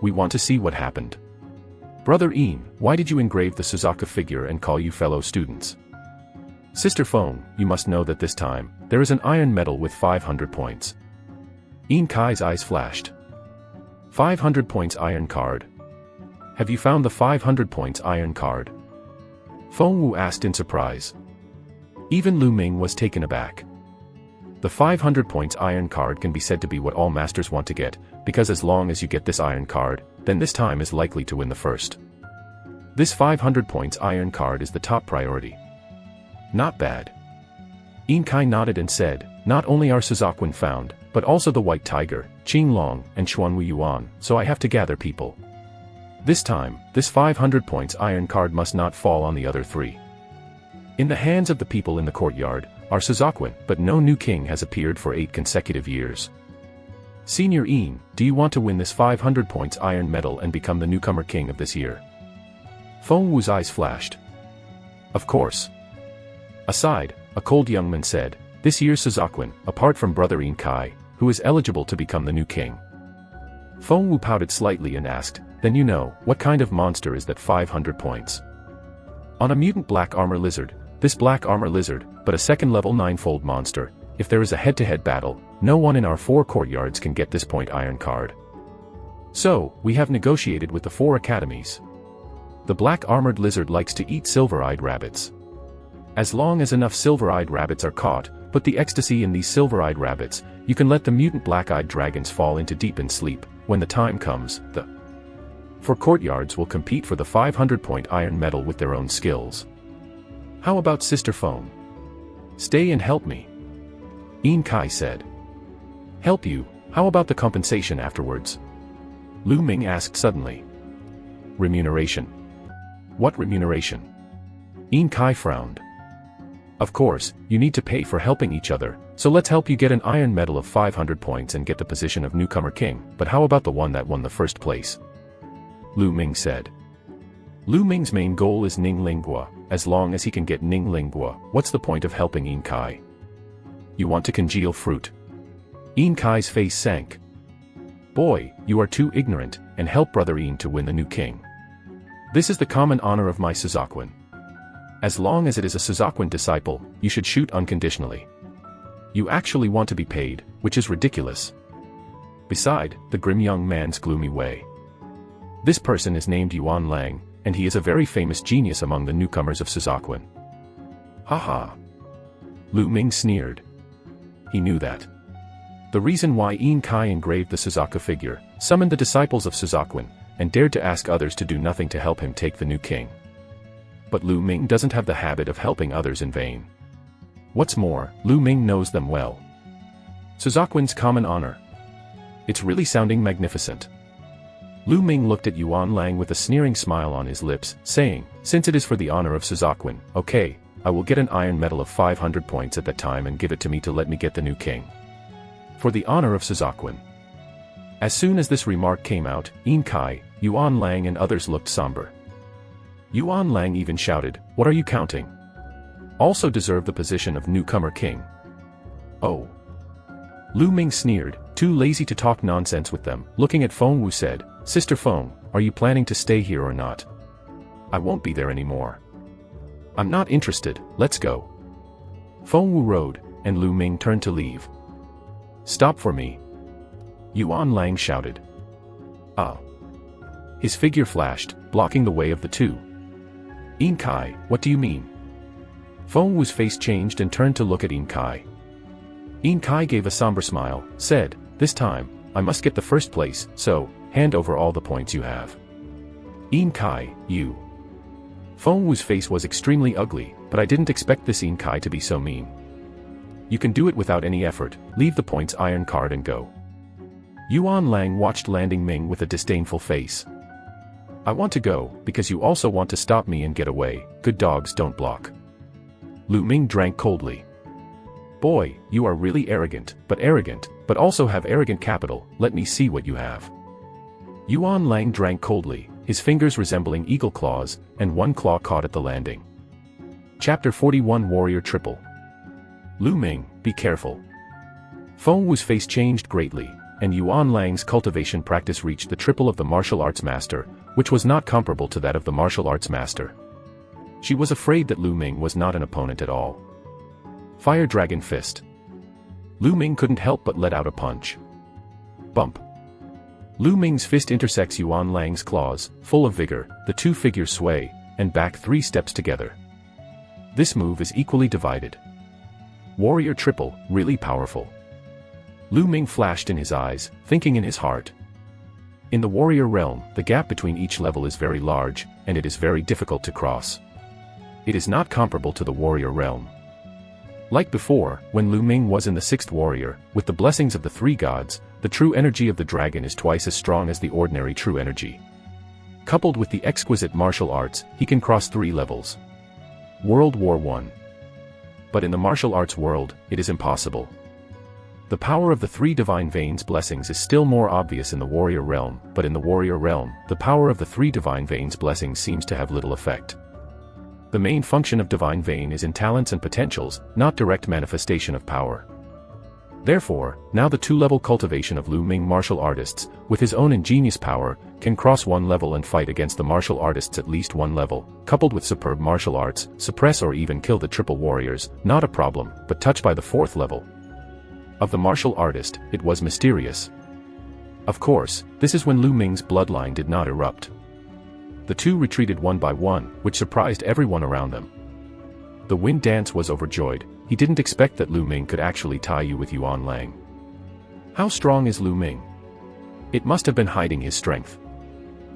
S1: We want to see what happened. Brother In, why did you engrave the Suzaku figure and call you fellow students? Sister Feng, you must know that this time, there is an iron medal with 500 points. In Kai's eyes flashed. 500 points iron card. Have you found the 500 points iron card? Feng Wu asked in surprise. Even Lu Ming was taken aback. The 500 points iron card can be said to be what all masters want to get, because as long as you get this iron card, then this time is likely to win the first. This 500 points iron card is the top priority. Not bad. In Kai nodded and said, not only are Suzakuin found, but also the White Tiger, Qinglong, and Xuanwu Yuan, so I have to gather people. This time, this 500 points iron card must not fall on the other 3. In the hands of the people in the courtyard, are Suzakuin, but no new king has appeared for 8 consecutive years. Senior In, do you want to win this 500 points iron medal and become the newcomer king of this year? Feng Wu's eyes flashed. Of course. Aside, a cold young man said, this year's Suzakuin, apart from brother In Kai, who is eligible to become the new king. Feng Wu pouted slightly and asked, then you know, what kind of monster is that 500 points? On a mutant black armor lizard, this black armor lizard, but a second level 9-fold monster, if there is a head-to-head battle, no one in our 4 courtyards can get this point iron card. So, we have negotiated with the 4 academies. The black armored lizard likes to eat silver-eyed rabbits. As long as enough silver-eyed rabbits are caught, put the ecstasy in these silver-eyed rabbits, you can let the mutant black-eyed dragons fall into deepened sleep. When the time comes, the 4 courtyards will compete for the 500-point iron medal with their own skills. How about Sister Feng? Stay and help me. In Kai said. Help you, how about the compensation afterwards? Lu Ming asked suddenly. Remuneration. What remuneration? In Kai frowned. Of course, you need to pay for helping each other, so let's help you get an iron medal of 500 points and get the position of newcomer king, but how about the one that won the first place? Lu Ming said. Lu Ming's main goal is Ning Lingua. As long as he can get Ning Lingua, what's the point of helping In Kai? You want to congeal fruit? In Kai's face sank. Boy, you are too ignorant, and help brother In to win the new king. This is the common honor of my Suzakuin. As long as it is a Suzakuin disciple, you should shoot unconditionally. You actually want to be paid, which is ridiculous. Beside, the grim young man's gloomy way. This person is named Yuan Lang, and he is a very famous genius among the newcomers of Suzakuin. Haha. Lu Ming sneered. He knew that. The reason why In Kai engraved the Suzaku figure, summoned the disciples of Suzakuin, and dared to ask others to do nothing to help him take the new king. But Lu Ming doesn't have the habit of helping others in vain. What's more, Lu Ming knows them well. Suzakuin's common honor. It's really sounding magnificent. Lu Ming looked at Yuan Lang with a sneering smile on his lips, saying, since it is for the honor of Suzakuin, okay, I will get an iron medal of 500 points at that time and give it to me to let me get the new king. For the honor of Suzakuin. As soon as this remark came out, In Kai, Yuan Lang and others looked somber. Yuan Lang even shouted, what are you counting? Also deserve the position of newcomer king. Oh. Lu Ming sneered, too lazy to talk nonsense with them, looking at Feng Wu said, Sister Feng, are you planning to stay here or not? I won't be there anymore. I'm not interested, let's go. Feng Wu rode, and Lu Ming turned to leave. Stop for me. Yuan Lang shouted. Ah. His figure flashed, blocking the way of the two. In Kai, what do you mean? Feng Wu's face changed and turned to look at In Kai. In Kai gave a somber smile, said, this time, I must get the first place, so, hand over all the points you have. In Kai, you. Feng Wu's face was extremely ugly, but I didn't expect this In Kai to be so mean. You can do it without any effort, leave the points iron card and go. Yuan Lang watched Landing Ming with a disdainful face. I want to go, because you also want to stop me and get away, good dogs don't block. Lu Ming drank coldly. Boy, you are really arrogant, but also have arrogant capital, let me see what you have. Yuan Lang drank coldly, his fingers resembling eagle claws, and one claw caught at the landing. Chapter 41 Warrior Triple. Lu Ming, be careful. Feng Wu's face changed greatly, and Yuan Lang's cultivation practice reached the triple of the martial arts master, which was not comparable to that of the martial arts master. She was afraid that Lu Ming was not an opponent at all. Fire Dragon Fist. Lu Ming couldn't help but let out a punch. Bump. Lu Ming's fist intersects Yuan Lang's claws, full of vigor, the two figures sway, and back 3 steps together. This move is equally divided. Warrior Triple, really powerful. Lu Ming flashed in his eyes, thinking in his heart. In the warrior realm, the gap between each level is very large, and it is very difficult to cross. It is not comparable to the warrior realm. Like before, when Lu Ming was in the 6th warrior, with the blessings of the 3 gods, the true energy of the dragon is twice as strong as the ordinary true energy. Coupled with the exquisite martial arts, he can cross 3 levels. World War I. But in the martial arts world, it is impossible. The power of the 3 divine veins blessings is still more obvious in the warrior realm, but in the warrior realm, the power of the 3 divine veins blessings seems to have little effect. The main function of Divine Vein is in talents and potentials, not direct manifestation of power. Therefore, now the two-level cultivation of Lu Ming martial artists, with his own ingenious power, can cross one level and fight against the martial artists at least one level, coupled with superb martial arts, suppress or even kill the triple warriors, not a problem, but touched by the fourth level of the martial artist, it was mysterious. Of course, this is when Lu Ming's bloodline did not erupt. The two retreated one by one, which surprised everyone around them. The Wind Dance was overjoyed. He didn't expect that Lu Ming could actually tie you with Yuan Lang. How strong is Lu Ming? It must have been hiding his strength.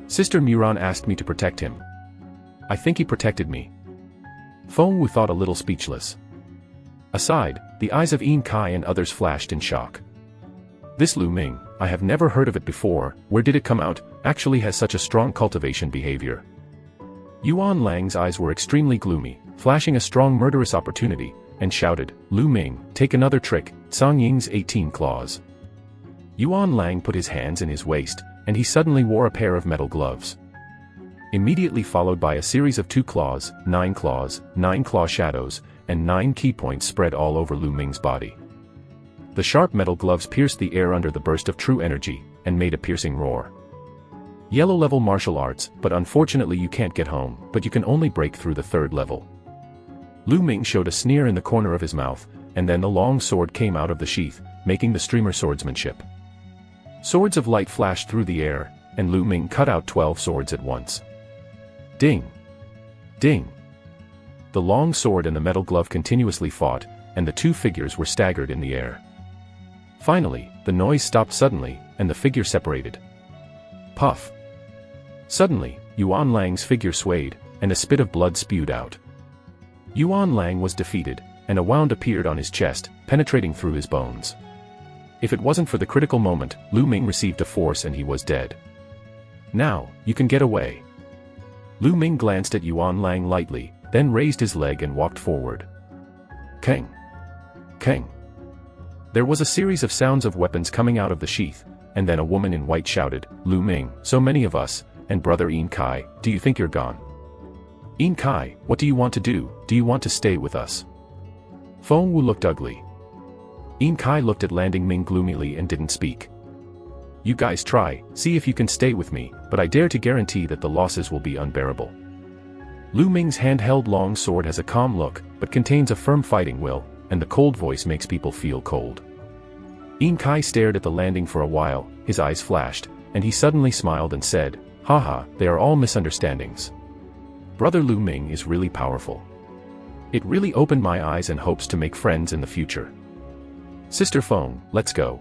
S1: Sister Muran asked me to protect him. I think he protected me. Feng Wu thought a little speechless. Aside, the eyes of Yin Kai and others flashed in shock. This Lu Ming, I have never heard of it before, where did it come out, actually has such a strong cultivation behavior. Yuan Lang's eyes were extremely gloomy, flashing a strong murderous opportunity, and shouted, Lu Ming, take another trick, Song Ying's 18 claws. Yuan Lang put his hands in his waist, and he suddenly wore a pair of metal gloves. Immediately followed by a series of 2 claws, 9 claw shadows, and 9 key points spread all over Lu Ming's body. The sharp metal gloves pierced the air under the burst of true energy, and made a piercing roar. Yellow-level martial arts, but unfortunately you can't get home, but you can only break through the 3rd level. Lu Ming showed a sneer in the corner of his mouth, and then the long sword came out of the sheath, making the streamer swordsmanship. Swords of light flashed through the air, and Lu Ming cut out 12 swords at once. Ding! Ding! The long sword and the metal glove continuously fought, and the two figures were staggered in the air. Finally, the noise stopped suddenly, and the figure separated. Puff! Suddenly, Yuan Lang's figure swayed, and a spit of blood spewed out. Yuan Lang was defeated, and a wound appeared on his chest, penetrating through his bones. If it wasn't for the critical moment, Lu Ming received a force and he was dead. Now, you can get away. Lu Ming glanced at Yuan Lang lightly, then raised his leg and walked forward. Kang! Kang! There was a series of sounds of weapons coming out of the sheath, and then a woman in white shouted, Lu Ming, so many of us, and brother Yin Kai, do you think you're gone? Yin Kai, what do you want to do? Do you want to stay with us? Feng Wu looked ugly. Yin Kai looked at Landing Ming gloomily and didn't speak. You guys try, see if you can stay with me, but I dare to guarantee that the losses will be unbearable. Lu Ming's hand-held long sword has a calm look, but contains a firm fighting will, and the cold voice makes people feel cold. Yin Kai stared at the landing for a while, his eyes flashed, and he suddenly smiled and said, haha, they are all misunderstandings. Brother Lu Ming is really powerful. It really opened my eyes and hopes to make friends in the future. Sister Feng, let's go.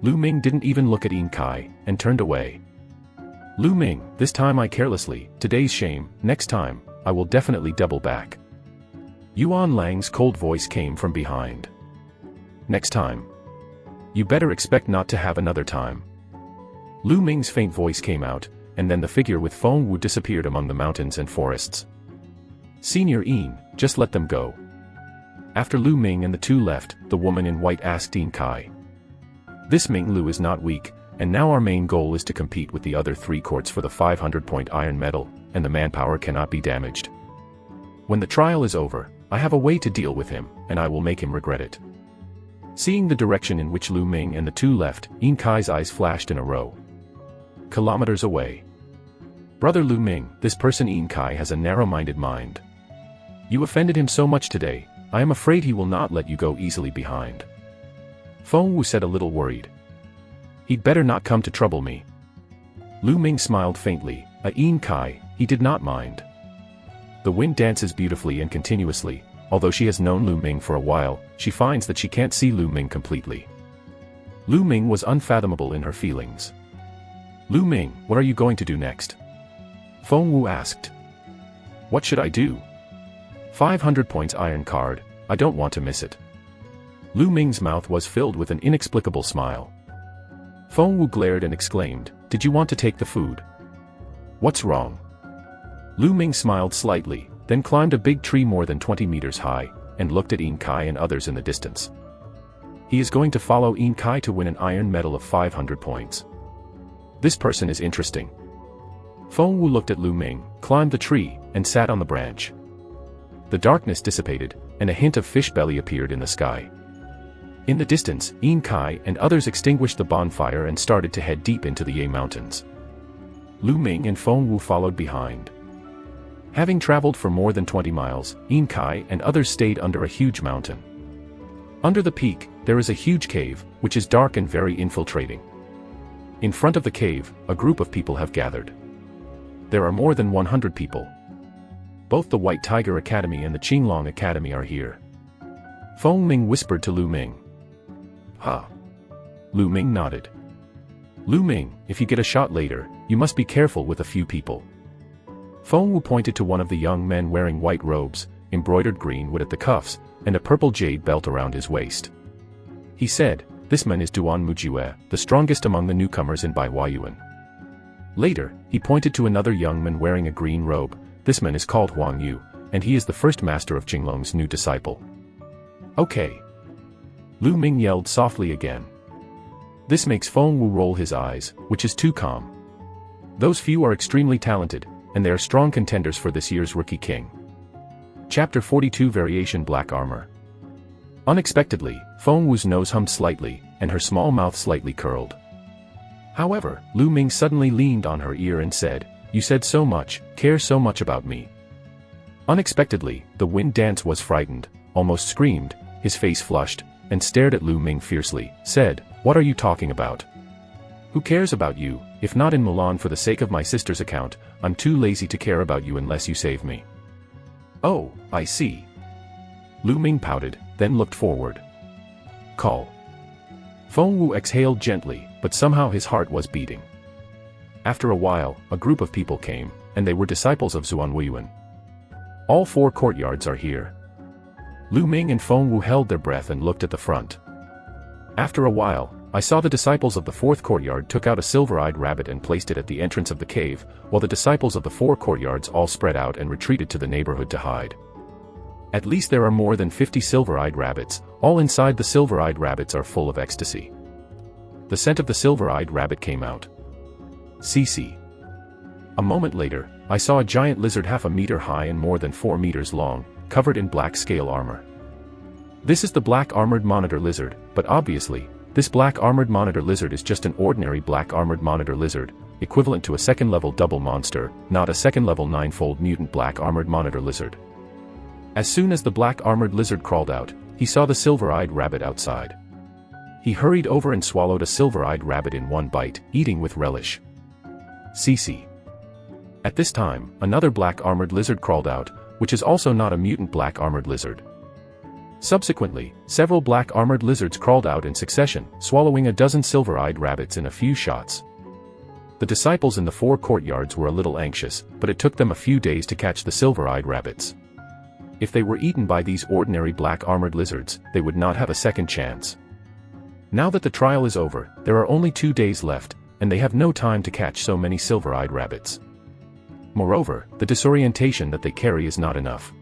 S1: Lu Ming didn't even look at Yin Kai, and turned away. Lu Ming, this time I carelessly, today's shame, next time, I will definitely double back. Yuan Lang's cold voice came from behind. Next time. You better expect not to have another time. Lu Ming's faint voice came out, and then the figure with Feng Wu disappeared among the mountains and forests. Senior Yin, just let them go. After Lu Ming and the two left, the woman in white asked Yin Kai. This Ming Lu is not weak, and now our main goal is to compete with the other 3 courts for the 500-point iron medal, and the manpower cannot be damaged. When the trial is over, I have a way to deal with him, and I will make him regret it. Seeing the direction in which Lu Ming and the two left, Yin Kai's eyes flashed in a row. Kilometers away. Brother Lu Ming, this person Yin Kai has a narrow-minded mind. You offended him so much today, I am afraid he will not let you go easily behind. Feng Wu said a little worried. He'd better not come to trouble me. Lu Ming smiled faintly, Yin Kai, he did not mind. The wind dances beautifully and continuously. Although she has known Lu Ming for a while, she finds that she can't see Lu Ming completely. Lu Ming was unfathomable in her feelings. Lu Ming, what are you going to do next? Feng Wu asked. What should I do? 500 points iron card, I don't want to miss it. Lu Ming's mouth was filled with an inexplicable smile. Feng Wu glared and exclaimed, did you want to take the food? What's wrong? Lu Ming smiled slightly, then climbed a big tree more than 20 meters high, and looked at Yin Kai and others in the distance. He is going to follow Yin Kai to win an iron medal of 500 points. This person is interesting. Feng Wu looked at Lu Ming, climbed the tree, and sat on the branch. the darkness dissipated, and a hint of fish belly appeared in the sky. In the distance, Yin Kai and others extinguished the bonfire and started to head deep into the Ye Mountains. Lu Ming and Feng Wu followed behind. Having traveled for more than 20 miles, Yin Kai and others stayed under a huge mountain. Under the peak, there is a huge cave, which is dark and very infiltrating. In front of the cave, a group of people have gathered. There are more than 100 people. Both the White Tiger Academy and the Qinglong Academy are here. Feng Ming whispered to Lu Ming. "Huh." Lu Ming nodded. "Lu Ming, if you get a shot later, you must be careful with a few people." Feng Wu pointed to one of the young men wearing white robes, embroidered green wood at the cuffs, and a purple jade belt around his waist. He said, "This man is Duan Mujue, the strongest among the newcomers in Baihuayuan." Later, he pointed to another young man wearing a green robe. "This man is called Huang Yu, and he is the first master of Qinglong's new disciple." "Okay." Lu Ming yelled softly again. This makes Feng Wu roll his eyes, which is too calm. Those few are extremely talented, and they are strong contenders for this year's Rookie King. Chapter 42 Variation Black Armor. Unexpectedly, Feng Wu's nose hummed slightly, and her small mouth slightly curled. However, Lu Ming suddenly leaned on her ear and said, "You said so much, care so much about me." Unexpectedly, the wind dance was frightened, almost screamed, his face flushed, and stared at Lu Ming fiercely, said, "What are you talking about? Who cares about you? If not in Milan for the sake of my sister's account, I'm too lazy to care about you unless you save me." "Oh, I see." Lu Ming pouted, then looked forward. "Call." Feng Wu exhaled gently, but somehow his heart was beating. After a while, a group of people came, and they were disciples of Zuan Weiyuan. "All 4 courtyards are here." Lu Ming and Feng Wu held their breath and looked at the front. After a while, I saw the disciples of the 4th courtyard took out a silver-eyed rabbit and placed it at the entrance of the cave, while the disciples of the 4 courtyards all spread out and retreated to the neighborhood to hide. At least there are more than 50 silver-eyed rabbits, all inside the silver-eyed rabbits are full of ecstasy. The scent of the silver-eyed rabbit came out. CC. A moment later, I saw a giant lizard half a meter high and more than 4 meters long, covered in black scale armor. This is the black armored monitor lizard, but obviously, this black armored monitor lizard is just an ordinary black armored monitor lizard, equivalent to a second-level double monster, not a second-level 9-fold mutant black armored monitor lizard. As soon as the black armored lizard crawled out, he saw the silver-eyed rabbit outside. He hurried over and swallowed a silver-eyed rabbit in one bite, eating with relish. CC. At this time, another black armored lizard crawled out, which is also not a mutant black armored lizard. Subsequently, several black armored lizards crawled out in succession, swallowing a dozen silver-eyed rabbits in a few shots. The disciples in the 4 courtyards were a little anxious, but it took them a few days to catch the silver-eyed rabbits. If they were eaten by these ordinary black armored lizards, they would not have a second chance. Now that the trial is over, there are only 2 days left, and they have no time to catch so many silver-eyed rabbits. Moreover, the disorientation that they carry is not enough.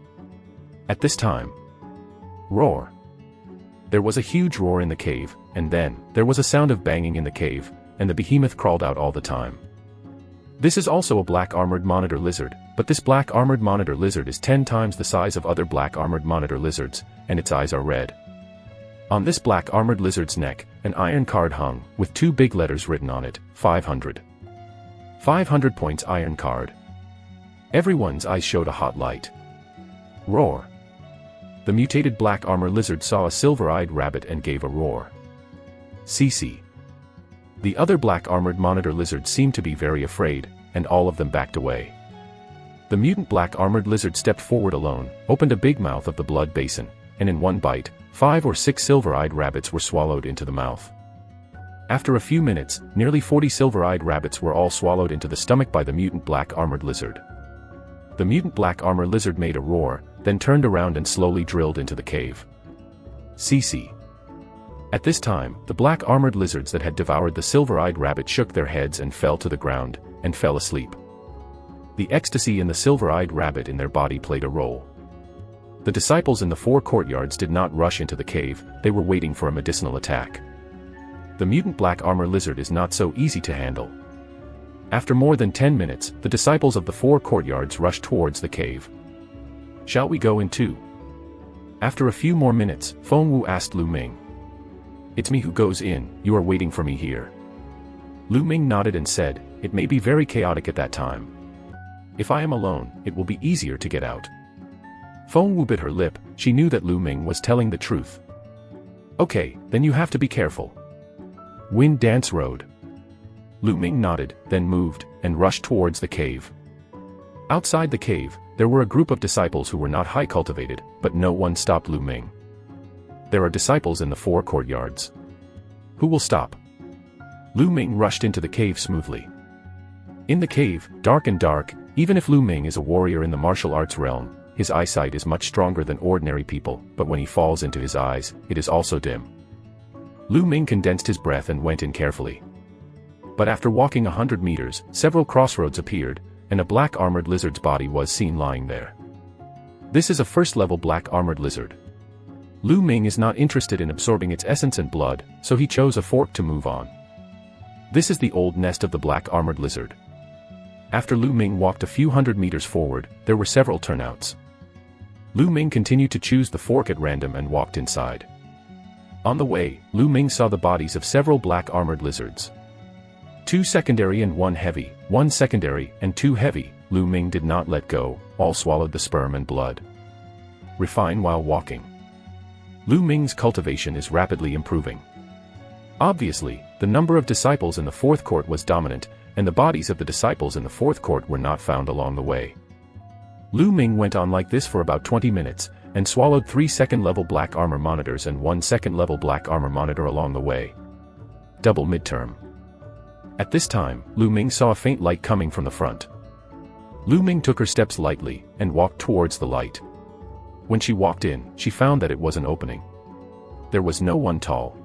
S1: At this time, roar. There was a huge roar in the cave, and then, there was a sound of banging in the cave, and the behemoth crawled out all the time. This is also a black armored monitor lizard, but this black armored monitor lizard is 10 times the size of other black armored monitor lizards, and its eyes are red. On this black armored lizard's neck, an iron card hung, with 2 big letters written on it, 500. 500 points iron card. Everyone's eyes showed a hot light. Roar. The mutated black armor lizard saw a silver-eyed rabbit and gave a roar. CC. The other black armored monitor lizards seemed to be very afraid, and all of them backed away. The mutant black armored lizard stepped forward alone, opened a big mouth of the blood basin, and in one bite, 5 or 6 silver-eyed rabbits were swallowed into the mouth. After a few minutes, nearly 40 silver-eyed rabbits were all swallowed into the stomach by the mutant black armored lizard. The mutant black armor lizard made a roar, then turned around and slowly drilled into the cave. CC. At this time, the black armored lizards that had devoured the silver-eyed rabbit shook their heads and fell to the ground, and fell asleep. The ecstasy in the silver-eyed rabbit in their body played a role. The disciples in the 4 courtyards did not rush into the cave, they were waiting for a medicinal attack. The mutant black armor lizard is not so easy to handle. After more than 10 minutes, the disciples of the 4 courtyards rushed towards the cave. Shall we go in too? After a few more minutes, Feng Wu asked Lu Ming. It's me who goes in, you are waiting for me here. Lu Ming nodded and said, it may be very chaotic at that time. If I am alone, it will be easier to get out. Feng Wu bit her lip, she knew that Lu Ming was telling the truth. Okay, then you have to be careful. Wind Dance Road. Lu Ming nodded, then moved, and rushed towards the cave. Outside the cave, there were a group of disciples who were not high cultivated, but no one stopped Lu Ming. There are disciples in the 4 courtyards. Who will stop? Lu Ming rushed into the cave smoothly. In the cave, dark and dark, even if Lu Ming is a warrior in the martial arts realm, his eyesight is much stronger than ordinary people, but when he falls into his eyes, it is also dim. Lu Ming condensed his breath and went in carefully. But after walking 100 meters, several crossroads appeared, and a black armored lizard's body was seen lying there. This is a first-level black armored lizard. Lu Ming is not interested in absorbing its essence and blood, so he chose a fork to move on. This is the old nest of the black armored lizard. After Lu Ming walked a few hundred meters forward, there were several turnouts. Lu Ming continued to choose the fork at random and walked inside. On the way, Lu Ming saw the bodies of several black armored lizards. 2 secondary and 1 heavy, 1 secondary and 2 heavy. Lu Ming did not let go, all swallowed the sperm and blood. Refine while walking. Lu Ming's cultivation is rapidly improving. Obviously, the number of disciples in the 4th court was dominant, and the bodies of the disciples in the 4th court were not found along the way. Lu Ming went on like this for about 20 minutes, and swallowed 3 second-level black armor monitors and 1 second-level black armor monitor along the way. Double midterm. At this time, Lu Ming saw a faint light coming from the front. Lu Ming took her steps lightly, and walked towards the light. When she walked in, she found that it was an opening. There was no one tall.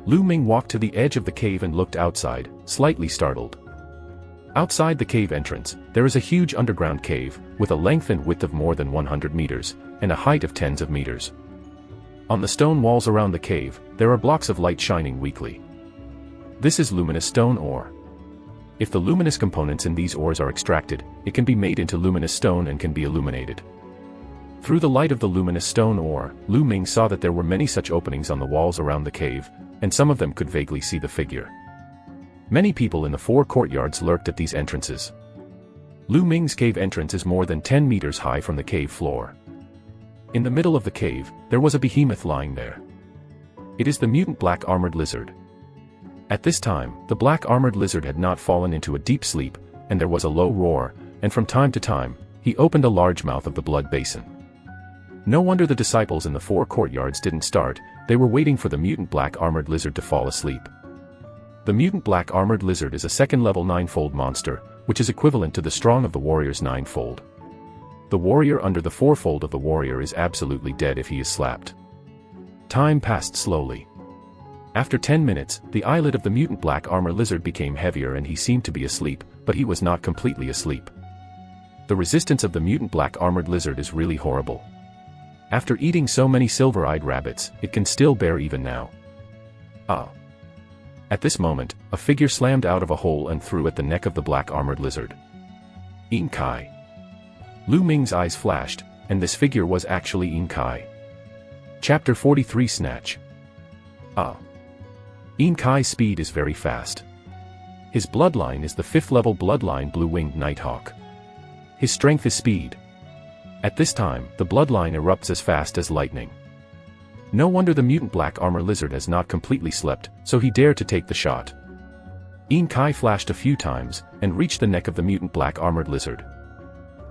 S1: Lu Ming walked to the edge of the cave and looked outside, slightly startled. Outside the cave entrance, there is a huge underground cave, with a length and width of more than 100 meters, and a height of tens of meters. On the stone walls around the cave, there are blocks of light shining weakly. This is luminous stone ore. If the luminous components in these ores are extracted, it can be made into luminous stone and can be illuminated. Through the light of the luminous stone ore, Lu Ming saw that there were many such openings on the walls around the cave, and some of them could vaguely see the figure. Many people in the 4 courtyards lurked at these entrances. Lu Ming's cave entrance is more than 10 meters high from the cave floor. In the middle of the cave, there was a behemoth lying there. It is the mutant black armored lizard. At this time, the black armored lizard had not fallen into a deep sleep, and there was a low roar, and from time to time, he opened a large mouth of the blood basin. No wonder the disciples in the 4 courtyards didn't start, they were waiting for the mutant black armored lizard to fall asleep. The mutant black armored lizard is a second-level 9-fold monster, which is equivalent to the strong of the warrior's 9-fold. The warrior under the 4-fold of the warrior is absolutely dead if he is slapped. Time passed slowly. After 10 minutes, the eyelid of the mutant black armor lizard became heavier and he seemed to be asleep, but he was not completely asleep. The resistance of the mutant black armored lizard is really horrible. After eating so many silver-eyed rabbits, it can still bear even now. Ah! At this moment, a figure slammed out of a hole and threw at the neck of the black armored lizard. Yin Kai. Lu Ming's eyes flashed, and this figure was actually Yin Kai. Chapter 43 Snatch. Ah! Yin Kai's speed is very fast. His bloodline is the 5th-level bloodline blue-winged nighthawk. His strength is speed. At this time, the bloodline erupts as fast as lightning. No wonder the mutant black armor lizard has not completely slept, so he dared to take the shot. Yin Kai flashed a few times, and reached the neck of the mutant black armored lizard.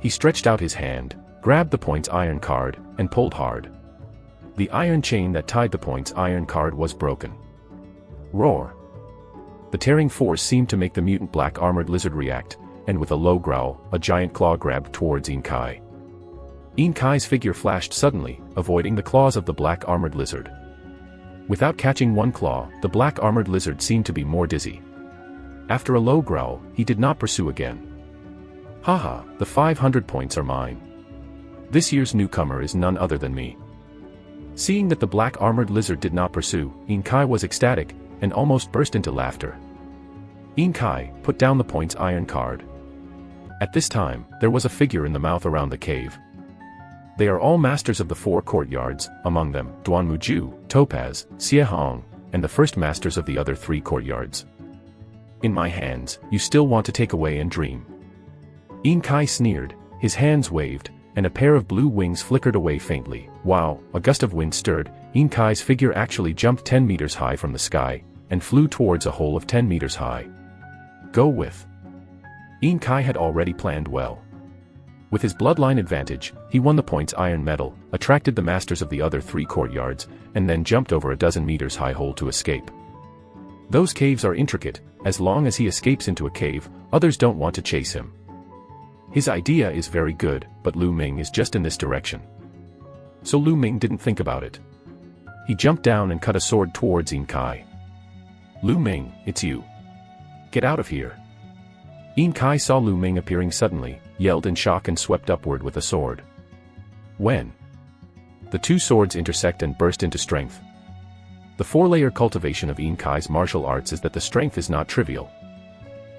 S1: He stretched out his hand, grabbed the point's iron card, and pulled hard. The iron chain that tied the point's iron card was broken. Roar! The tearing force seemed to make the mutant black armored lizard react, and with a low growl, a giant claw grabbed towards Yin Kai. Yin Kai's figure flashed suddenly, avoiding the claws of the black armored lizard. Without catching one claw, the black armored lizard seemed to be more dizzy. After a low growl, he did not pursue again. Haha, the 500 points are mine. This year's newcomer is none other than me. Seeing that the black armored lizard did not pursue, Yin Kai was ecstatic, and almost burst into laughter. Yin Kai put down the point's iron card. At this time, there was a figure in the mouth around the cave. They are all masters of the 4 courtyards, among them, Duanmuju, Topaz, Xiehong, and the first masters of the other 3 courtyards. In my hands, you still want to take away and dream. Yin Kai sneered, his hands waved, and a pair of blue wings flickered away faintly. Wow, a gust of wind stirred, Yin Kai's figure actually jumped 10 meters high from the sky, and flew towards a hole of 10 meters high. Go with. Yin Kai had already planned well. With his bloodline advantage, he won the points iron medal, attracted the masters of the other 3 courtyards, and then jumped over a dozen meters high hole to escape. Those caves are intricate. As long as he escapes into a cave, others don't want to chase him. His idea is very good, but Lu Ming is just in this direction. So Lu Ming didn't think about it. He jumped down and cut a sword towards Yin Kai. Lu Ming, it's you. Get out of here. Yin Kai saw Lu Ming appearing suddenly, yelled in shock and swept upward with a sword. When the 2 swords intersect and burst into strength. The 4-layer cultivation of Yin Kai's martial arts is that the strength is not trivial.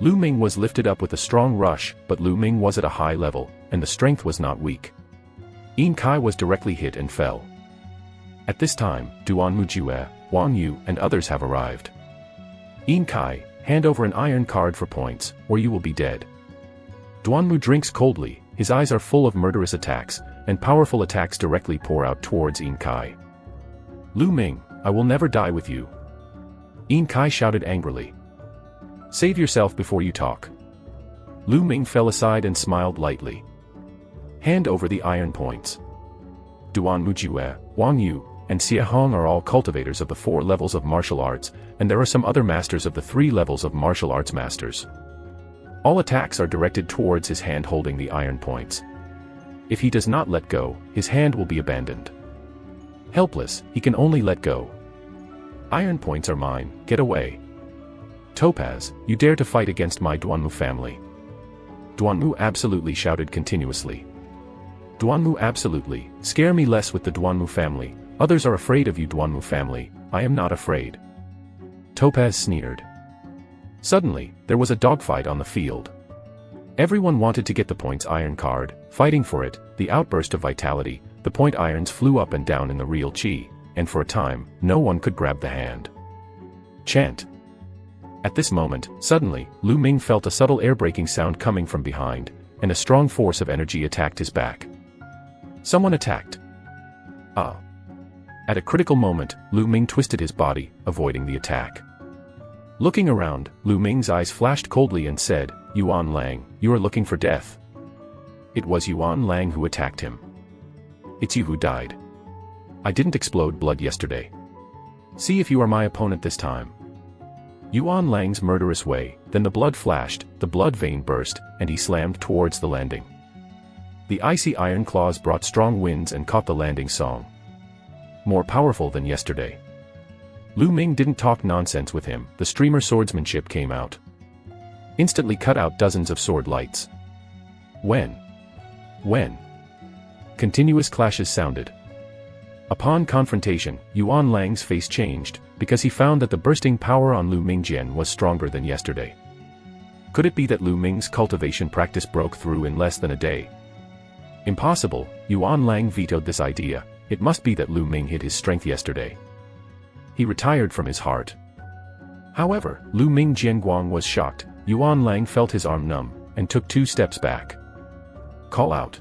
S1: Lu Ming was lifted up with a strong rush, but Lu Ming was at a high level, and the strength was not weak. Yin Kai was directly hit and fell. At this time, Duanmuju, Wang Yu, and others have arrived. Yin Kai, hand over an iron card for points, or you will be dead. Duanmu drinks coldly, his eyes are full of murderous attacks, and powerful attacks directly pour out towards Yin Kai. Lu Ming, I will never die with you. Yin Kai shouted angrily. Save yourself before you talk. Lu Ming fell aside and smiled lightly. Hand over the iron points. Duanmuju, Wang Yu, and Xiehong are all cultivators of the 4 levels of martial arts, and there are some other masters of the 3 levels of martial arts masters. All attacks are directed towards his hand holding the iron points. If he does not let go, his hand will be abandoned. Helpless, he can only let go. Iron points are mine, get away. Topaz, you dare to fight against my Duanmu family. Duanmu absolutely shouted continuously. Duanmu absolutely, scare me less with the Duanmu family, others are afraid of you Duanmu family, I am not afraid. Topaz sneered. Suddenly, there was a dogfight on the field. Everyone wanted to get the points iron card, fighting for it, the outburst of vitality, the point irons flew up and down in the real chi, and for a time, no one could grab the hand. Chant. At this moment, suddenly, Lu Ming felt a subtle air-breaking sound coming from behind, and a strong force of energy attacked his back. Someone attacked. Ah. At a critical moment, Lu Ming twisted his body, avoiding the attack. Looking around, Lu Ming's eyes flashed coldly and said, Yuan Lang, you are looking for death. It was Yuan Lang who attacked him. It's you who died. I didn't explode blood yesterday. See if you are my opponent this time. Yuan Lang's murderous way, then the blood flashed, the blood vein burst, and he slammed towards the landing. The icy iron claws brought strong winds and caught the landing song. More powerful than yesterday. Lu Ming didn't talk nonsense with him, the streamer swordsmanship came out. Instantly cut out dozens of sword lights. When? Continuous clashes sounded. Upon confrontation, Yuan Lang's face changed, because he found that the bursting power on Lu Mingjian was stronger than yesterday. Could it be that Lu Ming's cultivation practice broke through in less than a day? Impossible, Yuan Lang vetoed this idea, it must be that Lu Ming hid his strength yesterday. He retired from his heart. However, Lu Ming Jianguang was shocked, Yuan Lang felt his arm numb, and took 2 steps back. Call out.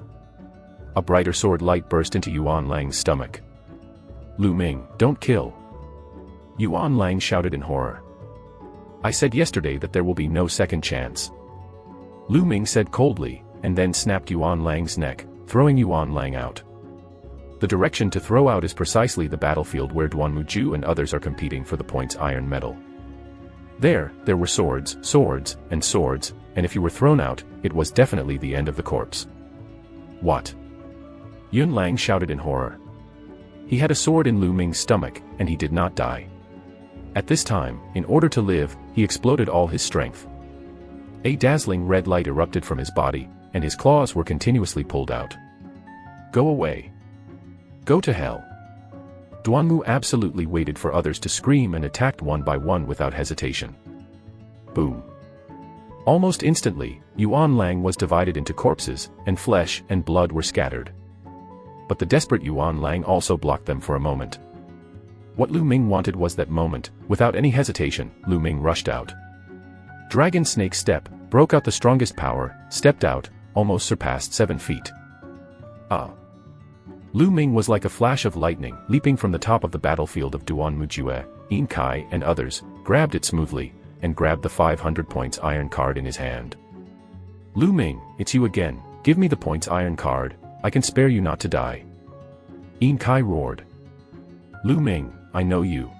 S1: A brighter sword light burst into Yuan Lang's stomach. Lu Ming, don't kill. Yuan Lang shouted in horror. I said yesterday that there will be no second chance. Lu Ming said coldly, and then snapped Yuan Lang's neck, throwing Yuan Lang out. The direction to throw out is precisely the battlefield where Duanmuju and others are competing for the points iron medal. There were swords, and if you were thrown out, it was definitely the end of the corpse. What? Yun Lang shouted in horror. He had a sword in Lu Ming's stomach, and he did not die. At this time, in order to live, he exploded all his strength. A dazzling red light erupted from his body, and his claws were continuously pulled out. Go away. Go to hell. Duanmu absolutely waited for others to scream and attacked one by one without hesitation. Boom. Almost instantly, Yuan Lang was divided into corpses, and flesh and blood were scattered. but the desperate Yuan Lang also blocked them for a moment. What Lu Ming wanted was that moment. Without any hesitation, Lu Ming rushed out. Dragon Snake Step, broke out the strongest power, stepped out, almost surpassed 7 feet. Lu Ming was like a flash of lightning, leaping from the top of the battlefield of Duan Mujue, Yin Kai and others, grabbed it smoothly, and grabbed the 500 points iron card in his hand. Lu Ming, it's you again, give me the points iron card, I can spare you not to die. Yin Kai roared. Lu Ming, I know you.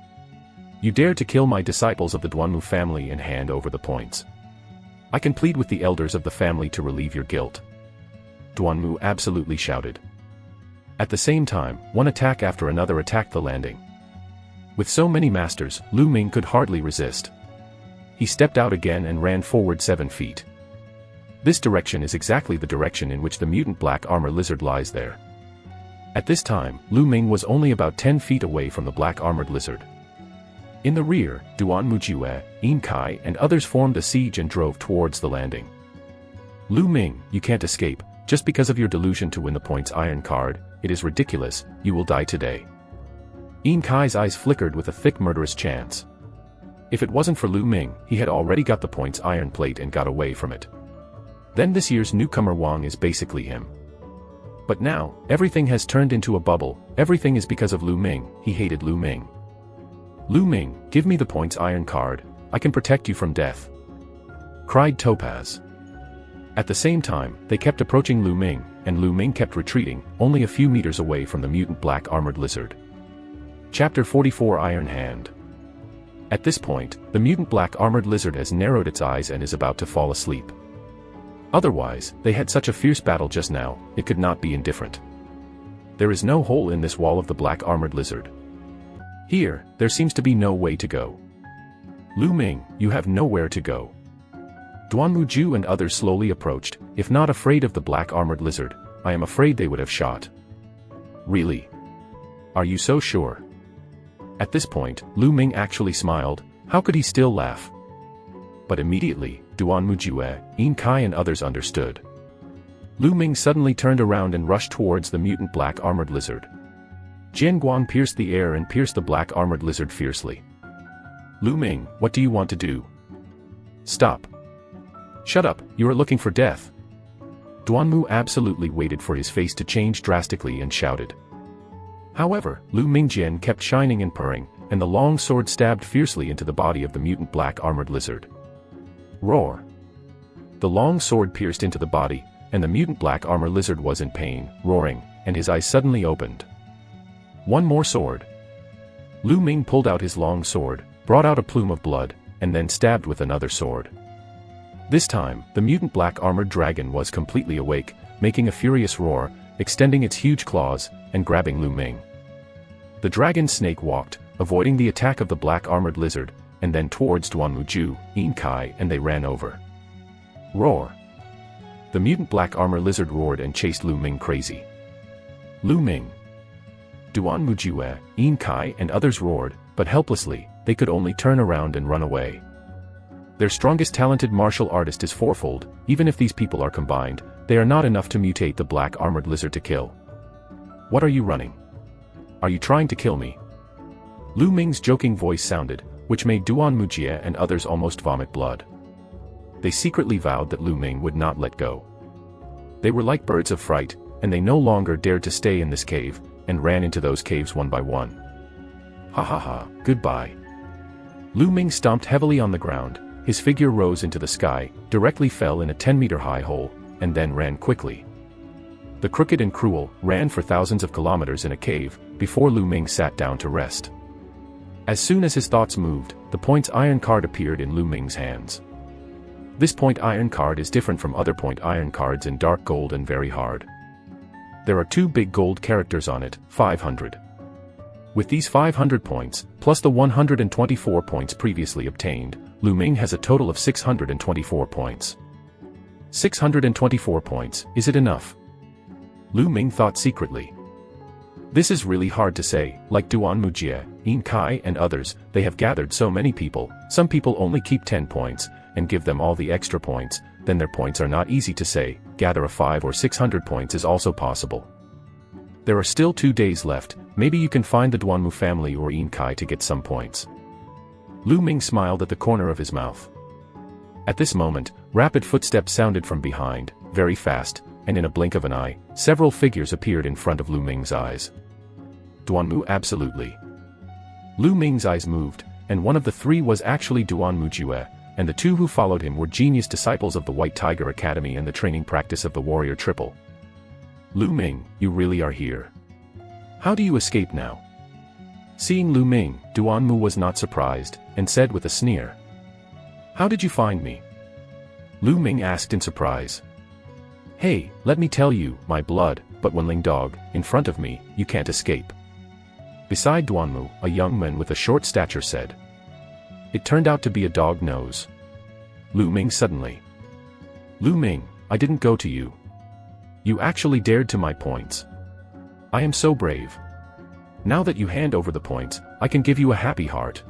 S1: You dared to kill my disciples of the Duanmu family and hand over the points. I can plead with the elders of the family to relieve your guilt. Duanmu absolutely shouted. At the same time, one attack after another attacked the landing. With so many masters, Lu Ming could hardly resist. He stepped out again and ran forward 7 feet. This direction is exactly the direction in which the mutant black armor lizard lies there. At this time, Lu Ming was only about 10 feet away from the black-armored lizard. In the rear, Duan Mujue, Yin Kai and others formed a siege and drove towards the landing. Lu Ming, you can't escape, just because of your delusion to win the points iron card, it is ridiculous, you will die today. Yin Kai's eyes flickered with a thick murderous chance. If it wasn't for Lu Ming, he had already got the points iron plate and got away from it. Then this year's newcomer Wang is basically him. But now, everything has turned into a bubble, everything is because of Lu Ming, he hated Lu Ming. Lu Ming, give me the points iron card, I can protect you from death. Cried Topaz. At the same time, they kept approaching Lu Ming, and Lu Ming kept retreating, only a few meters away from the mutant black armored lizard. Chapter 44 Iron Hand. At this point, the mutant black armored lizard has narrowed its eyes and is about to fall asleep. Otherwise, they had such a fierce battle just now, it could not be indifferent. There is no hole in this wall of the black armored lizard. Here, there seems to be no way to go. Lu Ming, you have nowhere to go. Duan Muju and others slowly approached, if not afraid of the black armored lizard, I am afraid they would have shot. Really? Are you so sure? At this point, Lu Ming actually smiled, how could he still laugh? But immediately, Duan Mujue, Yin Kai and others understood. Lu Ming suddenly turned around and rushed towards the mutant black armored lizard. Jian Guang pierced the air and pierced the black armored lizard fiercely. Lu Ming, what do you want to do? Stop. Shut up, you are looking for death. Duanmu absolutely waited for his face to change drastically and shouted. However, Lu Mingjian kept shining and purring, and the long sword stabbed fiercely into the body of the mutant black armored lizard. Roar. The long sword pierced into the body, and the mutant black armor lizard was in pain, roaring, and his eyes suddenly opened. One more sword. Lu Ming pulled out his long sword, brought out a plume of blood, and then stabbed with another sword. This time, the mutant black armored dragon was completely awake, making a furious roar, extending its huge claws, and grabbing Lu Ming. The dragon snake walked, avoiding the attack of the black armored lizard, and then towards Duan Muju, Yin Kai, and they ran over. Roar. The mutant black armor lizard roared and chased Lu Ming crazy. Lu Ming. Duan Mujue, Yin Kai and others roared, but helplessly, they could only turn around and run away. Their strongest talented martial artist is fourfold, even if these people are combined, they are not enough to mutate the black armored lizard to kill. What are you running? Are you trying to kill me? Lu Ming's joking voice sounded, which made Duan Mujie and others almost vomit blood. They secretly vowed that Lu Ming would not let go. They were like birds of fright, and they no longer dared to stay in this cave, and ran into those caves one by one. Ha ha ha, goodbye. Lu Ming stomped heavily on the ground, his figure rose into the sky, directly fell in a 10-meter high hole, and then ran quickly. The crooked and cruel ran for thousands of kilometers in a cave, before Lu Ming sat down to rest. As soon as his thoughts moved, the points iron card appeared in Lu Ming's hands. This point iron card is different from other point iron cards in dark gold and very hard. There are 2 big gold characters on it, 500. With these 500 points, plus the 124 points previously obtained, Lu Ming has a total of 624 points. 624 points, is it enough? Lu Ming thought secretly. This is really hard to say, like Duan Mujie, Yin Kai and others, they have gathered so many people, some people only keep 10 points, and give them all the extra points, then their points are not easy to say, gather a 5 or 600 points is also possible. There are still 2 days left, maybe you can find the Duanmu family or Yin Kai to get some points. Lu Ming smiled at the corner of his mouth. At this moment, rapid footsteps sounded from behind, very fast, and in a blink of an eye, several figures appeared in front of Lu Ming's eyes. Duanmu absolutely. Lu Ming's eyes moved, and one of the 3 was actually Duanmu Jue, and the 2 who followed him were genius disciples of the White Tiger Academy and the training practice of the Warrior Triple. Lu Ming, you really are here. How do you escape now? Seeing Lu Ming, Duanmu was not surprised, and said with a sneer. How did you find me? Lu Ming asked in surprise. Hey, let me tell you, my blood, but Wenling dog, in front of me, you can't escape. Beside Duanmu, a young man with a short stature said. It turned out to be a dog nose. Lu Ming suddenly. Lu Ming, I didn't go to you. You actually dared to my points. I am so brave. Now that you hand over the points, I can give you a happy heart.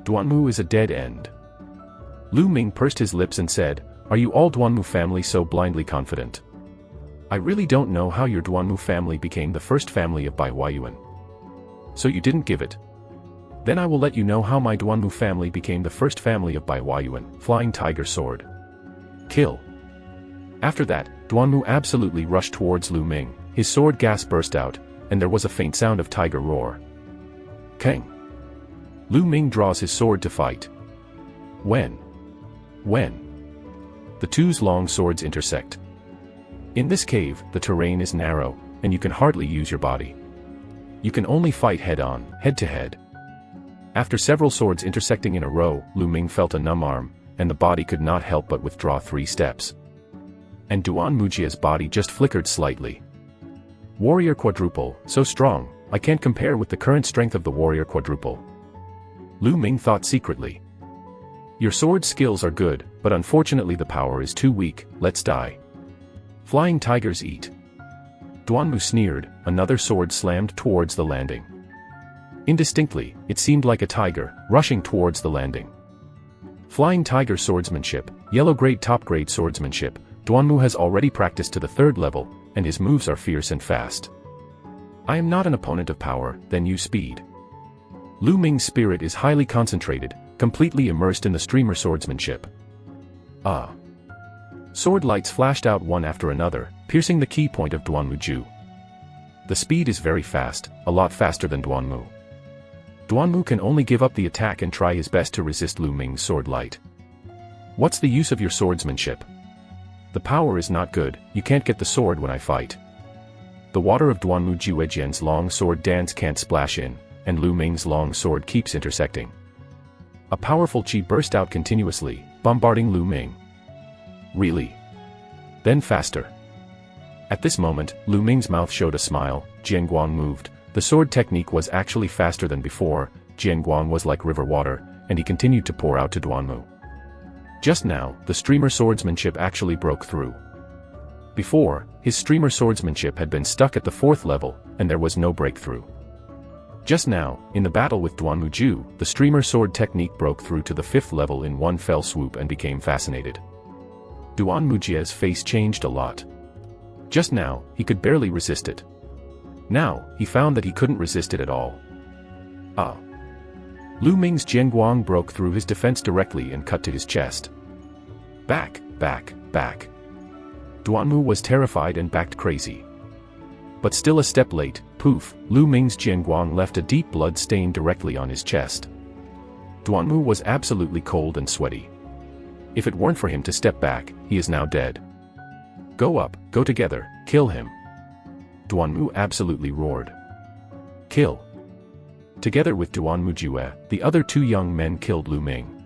S1: Duanmu is a dead end. Lu Ming pursed his lips and said, Are you all Duanmu family so blindly confident? I really don't know how your Duanmu family became the first family of Bai Huayuan. So you didn't give it? Then I will let you know how my Duanmu family became the first family of Bai Huayuan, Flying Tiger Sword. Kill. After that, Duanmu absolutely rushed towards Lu Ming, his sword gas burst out, and there was a faint sound of tiger roar. Kang. Lu Ming draws his sword to fight. When? The 2's long swords intersect. In this cave, the terrain is narrow, and you can hardly use your body. You can only fight head-on, head-to-head. After several swords intersecting in a row, Lu Ming felt a numb arm, and the body could not help but withdraw 3 steps. And Duanmu Jie's body just flickered slightly. Warrior Quadruple, so strong, I can't compare with the current strength of the Warrior Quadruple. Lu Ming thought secretly. Your sword skills are good, but unfortunately the power is too weak, let's die. Flying tigers eat. Duanmu sneered, another sword slammed towards the landing. Indistinctly, it seemed like a tiger, rushing towards the landing. Flying tiger swordsmanship, yellow grade top grade swordsmanship, Duanmu has already practiced to the 3rd level, and his moves are fierce and fast. I am not an opponent of power, then use speed. Lu Ming's spirit is highly concentrated, completely immersed in the streamer swordsmanship. Ah! Sword lights flashed out one after another, piercing the key point of Duanmu Ju. The speed is very fast, a lot faster than Duanmu. Duanmu can only give up the attack and try his best to resist Lu Ming's sword light. What's the use of your swordsmanship? The power is not good, you can't get the sword when I fight. The water of Duanmu Juejian's long sword dance can't splash in, and Lu Ming's long sword keeps intersecting. A powerful chi burst out continuously, bombarding Lu Ming. Really? Then faster. At this moment, Lu Ming's mouth showed a smile, Jianguang moved, the sword technique was actually faster than before, Jianguang was like river water, and he continued to pour out to Duanmu. Just now, the streamer swordsmanship actually broke through. Before, his streamer swordsmanship had been stuck at the 4th level, and there was no breakthrough. Just now, in the battle with Duanmu Ju, the streamer sword technique broke through to the 5th level in one fell swoop and became fascinated. Duanmu Jie's face changed a lot. Just now, he could barely resist it. Now, he found that he couldn't resist it at all. Ah! Lu Ming's Jianguang broke through his defense directly and cut to his chest. Back, back, back. Duanmu was terrified and backed crazy. But still a step late, poof, Lu Ming's Jianguang left a deep blood stain directly on his chest. Duanmu was absolutely cold and sweaty. If it weren't for him to step back, he is now dead. Go up, go together, kill him. Duanmu absolutely roared. Kill. Together with Duanmu Jue, the other 2 young men killed Lu Ming.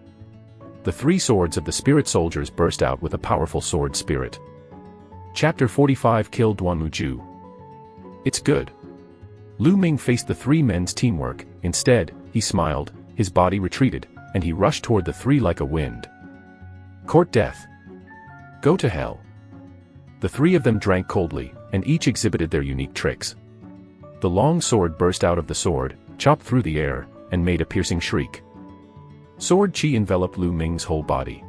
S1: The 3 swords of the spirit soldiers burst out with a powerful sword spirit. Chapter 45 Kill Duanmu Ju. It's good. Lu Ming faced the 3 men's teamwork, instead, he smiled, his body retreated, and he rushed toward the 3 like a wind. Court death. Go to hell. The 3 of them drank coldly, and each exhibited their unique tricks. The long sword burst out of the sword, chopped through the air, and made a piercing shriek. Sword chi enveloped Lu Ming's whole body.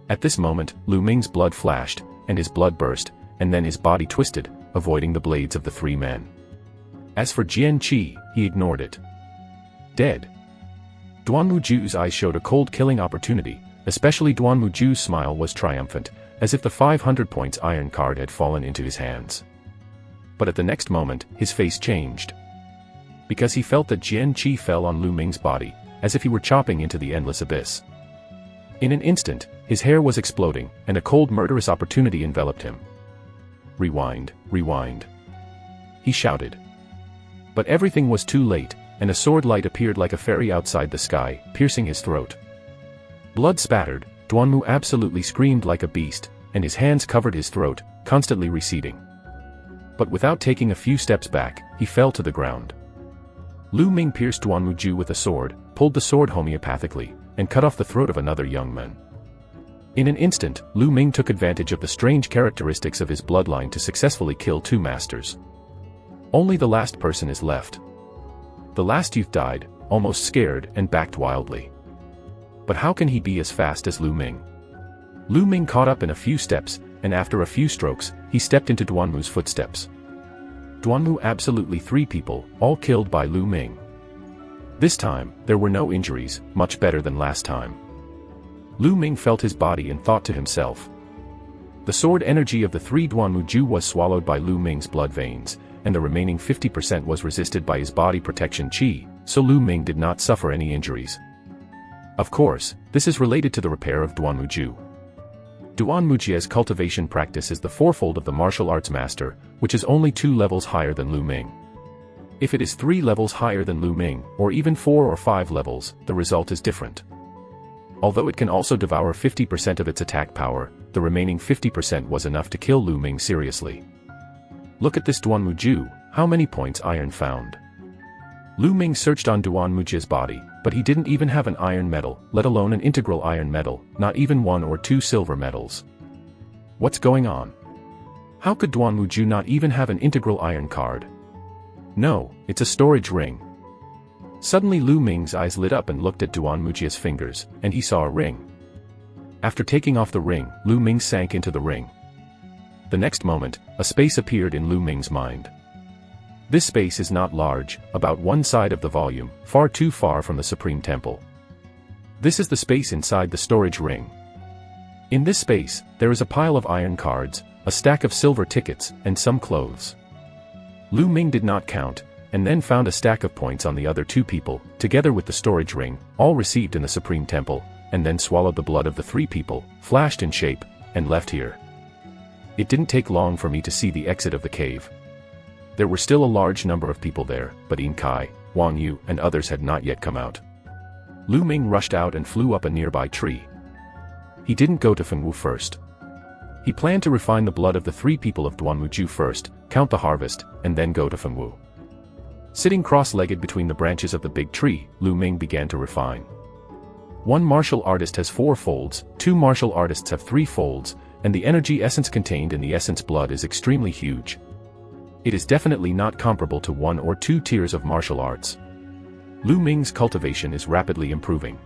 S1: At this moment, Lu Ming's blood flashed, and his blood burst, and then his body twisted, avoiding the blades of the three men. As for Jian Qi, he ignored it. Dead. Duan Muju's eyes showed a cold killing opportunity, especially Duan Muju's smile was triumphant, as if the 500 points iron card had fallen into his hands. But at the next moment, his face changed. Because he felt that Jian Qi fell on Lu Ming's body, as if he were chopping into the endless abyss. In an instant, his hair was exploding, and a cold murderous opportunity enveloped him. Rewind, rewind. He shouted. But everything was too late, and a sword light appeared like a fairy outside the sky, piercing his throat. Blood spattered, Duanmu absolutely screamed like a beast, and his hands covered his throat, constantly receding. But without taking a few steps back, he fell to the ground. Lu Ming pierced Duan Muju with a sword, pulled the sword homeopathically, and cut off the throat of another young man. In an instant, Lu Ming took advantage of the strange characteristics of his bloodline to successfully kill two masters. Only the last person is left. The last youth died, almost scared and backed wildly. But how can he be as fast as Lu Ming? Lu Ming caught up in a few steps, and after a few strokes, he stepped into Duanmu's footsteps. Duanmu absolutely 3 people, all killed by Lu Ming. This time, there were no injuries, much better than last time. Lu Ming felt his body and thought to himself. The sword energy of the 3 Duanmuju was swallowed by Lu Ming's blood veins, and the remaining 50% was resisted by his body protection chi, so Lu Ming did not suffer any injuries. Of course, this is related to the repair of Duanmuju. Duanmujia's cultivation practice is the fourfold of the martial arts master, which is only 2 levels higher than Lu Ming. If it is 3 levels higher than Lu Ming, or even 4 or 5 levels, the result is different. Although it can also devour 50% of its attack power, the remaining 50% was enough to kill Lu Ming seriously. Look at this Duanmuju, how many points iron found? Lu Ming searched on Duanmujia's body, but he didn't even have an iron medal, let alone an integral iron medal, not even 1 or 2 silver medals. What's going on? How could Duanmuju not even have an integral iron card? No, it's a storage ring. Suddenly Lu Ming's eyes lit up and looked at Duanmujia's fingers, and he saw a ring. After taking off the ring, Lu Ming sank into the ring. The next moment, a space appeared in Lu Ming's mind. This space is not large, about one side of the volume, far too far from the Supreme Temple. This is the space inside the storage ring. In this space, there is a pile of iron cards, a stack of silver tickets, and some clothes. Lu Ming did not count, and then found a stack of points on the other 2 people, together with the storage ring, all received in the Supreme Temple, and then swallowed the blood of the 3 people, flashed in shape, and left here. It didn't take long for me to see the exit of the cave. There were still a large number of people there, but Yin Kai, Wang Yu, and others had not yet come out. Lu Ming rushed out and flew up a nearby tree. He didn't go to Fengwu first. He planned to refine the blood of the 3 people of Duanmuju first, count the harvest, and then go to Fengwu. Sitting cross-legged between the branches of the big tree, Lu Ming began to refine. 1 martial artist has 4 folds, 2 martial artists have 3 folds, and the energy essence contained in the essence blood is extremely huge. It is definitely not comparable to 1 or 2 tiers of martial arts. Lu Ming's cultivation is rapidly improving.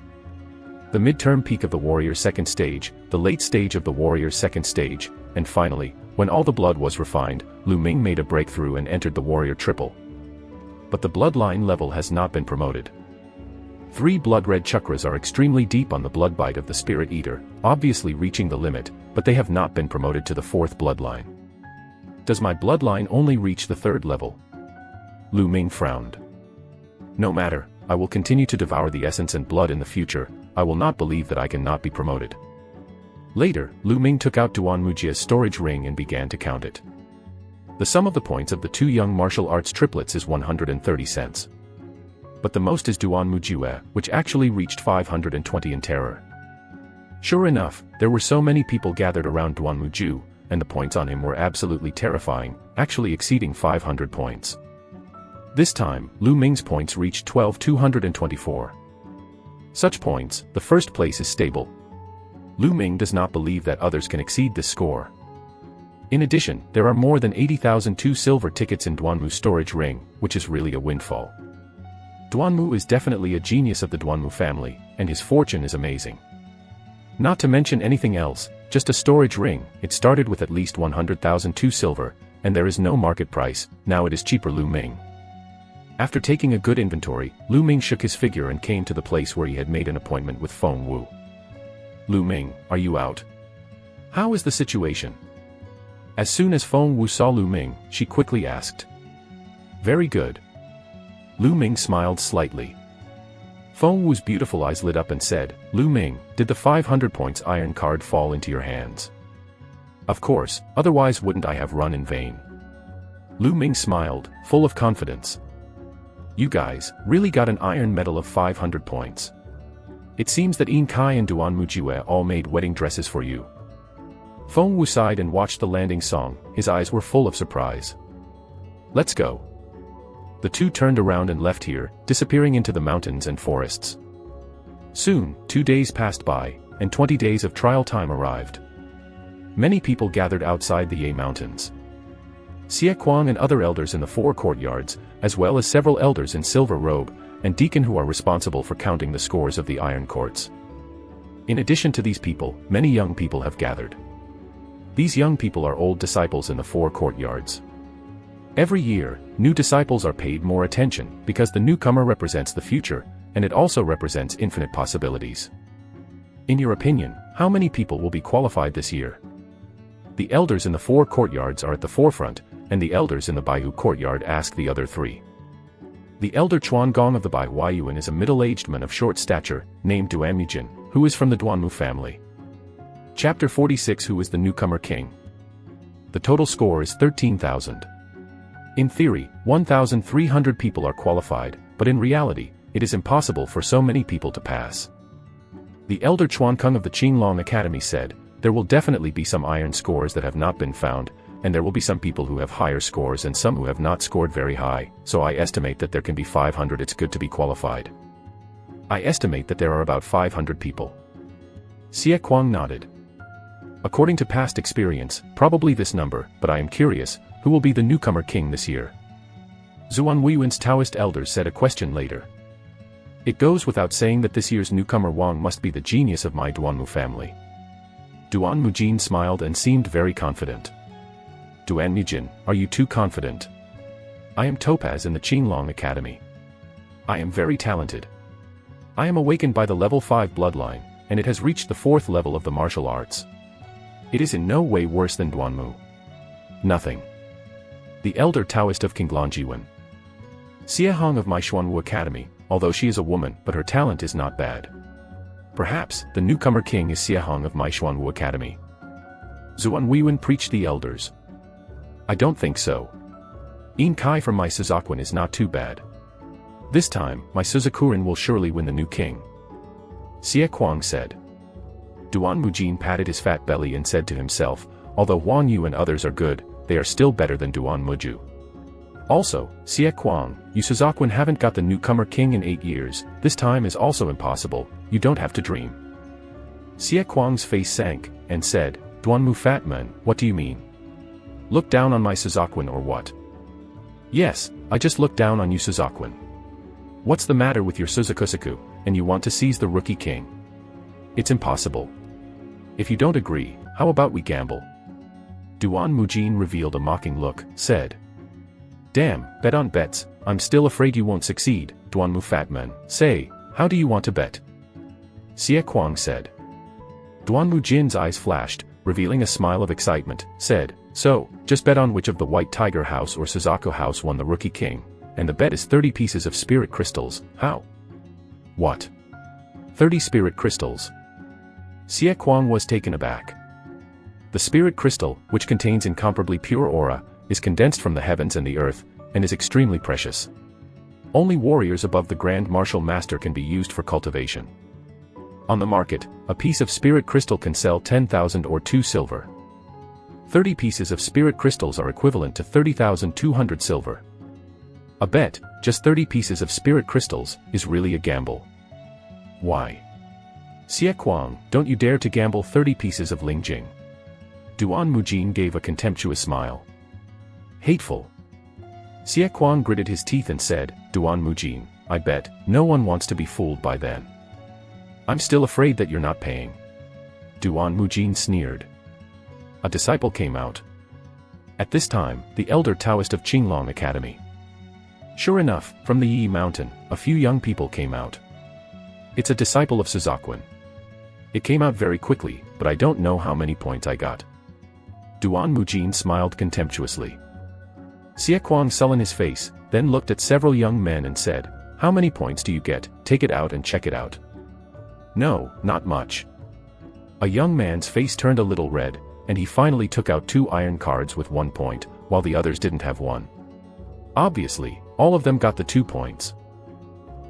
S1: The midterm peak of the warrior's 2nd stage, the late stage of the warrior's 2nd stage, and finally, when all the blood was refined, Lu Ming made a breakthrough and entered the warrior triple. But the bloodline level has not been promoted. 3 blood-red chakras are extremely deep on the blood bite of the spirit eater, obviously reaching the limit, but they have not been promoted to the 4th bloodline. Does my bloodline only reach the 3rd level? Lu Ming frowned. No matter, I will continue to devour the essence and blood in the future, I will not believe that I cannot be promoted. Later, Lu Ming took out Duanmujia's storage ring and began to count it. The sum of the points of the 2 young martial arts triplets is 130 cents. But the most is Duanmujia, which actually reached 520 in terror. Sure enough, there were so many people gathered around Duanmuju, and the points on him were absolutely terrifying, actually exceeding 500 points. This time, Lu Ming's points reached 12,224. Such points, the first place is stable. Lu Ming does not believe that others can exceed this score. In addition, there are more than 80,002 silver tickets in Duanmu's storage ring, which is really a windfall. Duanmu is definitely a genius of the Duanmu family, and his fortune is amazing. Not to mention anything else, just a storage ring, it started with at least 100,002 silver, and there is no market price, now it is cheaper. Lu Ming. After taking a good inventory, Lu Ming shook his figure and came to the place where he had made an appointment with Feng Wu. Lu Ming, are you out? How is the situation? As soon as Feng Wu saw Lu Ming, she quickly asked. Very good. Lu Ming smiled slightly. Feng Wu's beautiful eyes lit up and said, Lu Ming, did the 500 points iron card fall into your hands? Of course, otherwise wouldn't I have run in vain. Lu Ming smiled, full of confidence. You guys really got an iron medal of 500 points. It seems that Yin Kai and Duan Mujue all made wedding dresses for you. Feng Wu sighed and watched the landing song, his eyes were full of surprise. Let's go. The two turned around and left here, disappearing into the mountains and forests. Soon, 2 days passed by, and 20 days of trial time arrived. Many people gathered outside the Ye Mountains. Xie Kuang and other elders in the 4 courtyards, as well as several elders in silver robe, and deacon who are responsible for counting the scores of the iron courts. In addition to these people, many young people have gathered. These young people are old disciples in the 4 courtyards. Every year, new disciples are paid more attention because the newcomer represents the future, and it also represents infinite possibilities. In your opinion, how many people will be qualified this year? The elders in the 4 courtyards are at the forefront, and the elders in the Baihu courtyard ask the other 3. The elder Chuan Gong of the Bai Huayuan is a middle-aged man of short stature, named Duan Mujin, who is from the Duanmu family. Chapter 46. Who is the newcomer king? The total score is 13,000. In theory, 1,300 people are qualified, but in reality, it is impossible for so many people to pass. The elder Chuan Kung of the Qinglong Academy said, there will definitely be some iron scores that have not been found, and there will be some people who have higher scores and some who have not scored very high, so I estimate that there can be 500. It's good to be qualified. I estimate that there are about 500 people. Xie Kuang nodded. According to past experience, probably this number, but I am curious, who will be the newcomer king this year? Zuan Weiyuan's Taoist elders said a question later. It goes without saying that this year's newcomer Wang must be the genius of my Duanmu family. Duan Mujin smiled and seemed very confident. Duan Mujin, are you too confident? I am Topaz in the Qinglong Academy. I am very talented. I am awakened by the level 5 bloodline, and it has reached the 4th level of the martial arts. It is in no way worse than Duanmu. Nothing. The elder Taoist of Qinglongjiwen. Xie Hong of my Xuanwu Academy, although she is a woman, but her talent is not bad. Perhaps, the newcomer king is Xie Hong of my Xuanwu Academy. Zuan Weiyuan preached the elders. I don't think so. Yin Kai from my Suzakuin is not too bad. This time, my Suzakurin will surely win the new king. Xie Kuang said. Duan Mujin patted his fat belly and said to himself, although Wang Yu and others are good, they are still better than Duan Muju. Also, Xie Kuang, you Suzakuin haven't got the newcomer king in 8 years, this time is also impossible, you don't have to dream. Xie Kuang's face sank, and said, Duanmu fat man, what do you mean? Look down on my Suzakuin or what? Yes, I just looked down on you Suzakuin. What's the matter with your Suzakusaku, and you want to seize the rookie king? It's impossible. If you don't agree, how about we gamble? Duan Mujin revealed a mocking look, said. Damn, bet on bets, I'm still afraid you won't succeed, Duanmu Fatman, say, how do you want to bet? Xie Kuang said. Duan Mujin's eyes flashed, revealing a smile of excitement, said, so, just bet on which of the White Tiger House or Suzaku House won the Rookie King, and the bet is 30 pieces of spirit crystals, how? What? 30 spirit crystals? Xie Kuang was taken aback. The spirit crystal, which contains incomparably pure aura, is condensed from the heavens and the earth, and is extremely precious. Only warriors above the Grand Martial Master can be used for cultivation. On the market, a piece of spirit crystal can sell 10,000 or 2 silver. 30 pieces of spirit crystals are equivalent to 30,200 silver. A bet, just 30 pieces of spirit crystals, is really a gamble. Why? Xie Kuang, don't you dare to gamble 30 pieces of Lingjing. Duan Mujin gave a contemptuous smile. Hateful. Xie Kuang gritted his teeth and said, Duan Mujin, I bet, no one wants to be fooled by then. I'm still afraid that you're not paying. Duan Mujin sneered. A disciple came out. At this time, the elder Taoist of Qinglong Academy. Sure enough, from the Yi Mountain, a few young people came out. It's a disciple of Suzakwin. It came out very quickly, but I don't know how many points I got. Duan Mujin smiled contemptuously. Xie Kuang sullen his face, then looked at several young men and said, "How many points do you get? Take it out and check it out." "No, not much." A young man's face turned a little red, and he finally took out 2 iron cards with 1 point, while the others didn't have one. Obviously, all of them got the 2 points.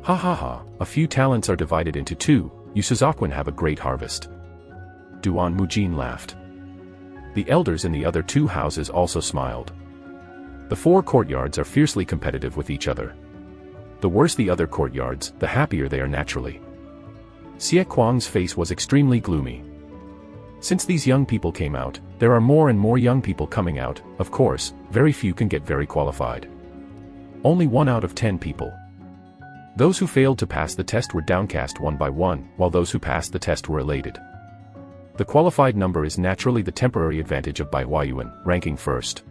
S1: "Ha ha ha, a few talents are divided into 2, you Suzakwin have a great harvest." Duan Mujin laughed. The elders in the other 2 houses also smiled. The 4 courtyards are fiercely competitive with each other. The worse the other courtyards, the happier they are naturally. Xie Kuang's face was extremely gloomy. Since these young people came out, there are more and more young people coming out. Of course, very few can get very qualified. Only 1 out of 10 people. Those who failed to pass the test were downcast one by one, while those who passed the test were elated. The qualified number is naturally the temporary advantage of Bai Huayuan, ranking first.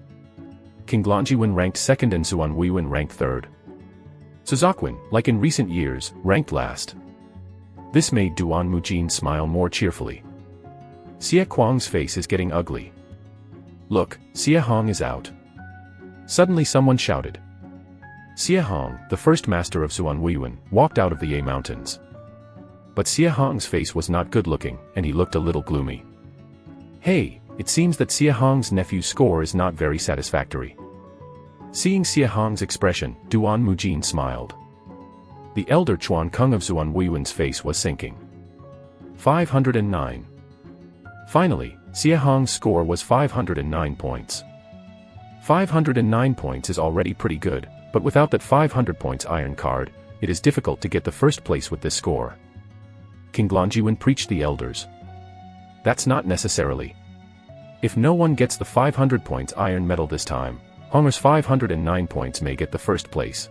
S1: King Glonjiwen ranked second and Zuan Huiyuan ranked third. Suzakwin, like in recent years, ranked last. This made Duan Mujin smile more cheerfully. Xie Kuang's face is getting ugly. "Look, Xie Hong is out." Suddenly someone shouted. Xie Hong, the first master of Zuan Huiyuan, walked out of the Ye Mountains. But Xie Hong's face was not good looking, and he looked a little gloomy. "Hey, it seems that Xie Hong's nephew's score is not very satisfactory." Seeing Xie Hong's expression, Duan Mujin smiled. The elder Chuan Kung of Zuan Huiyuan's face was sinking. 509. Finally, Xie Hong's score was 509 points. 509 points is already pretty good, but without that 500 points iron card, it is difficult to get the first place with this score. King Glonjiwen preached the elders. That's not necessarily. If no one gets the 500 points iron medal this time, Honger's 509 points may get the first place.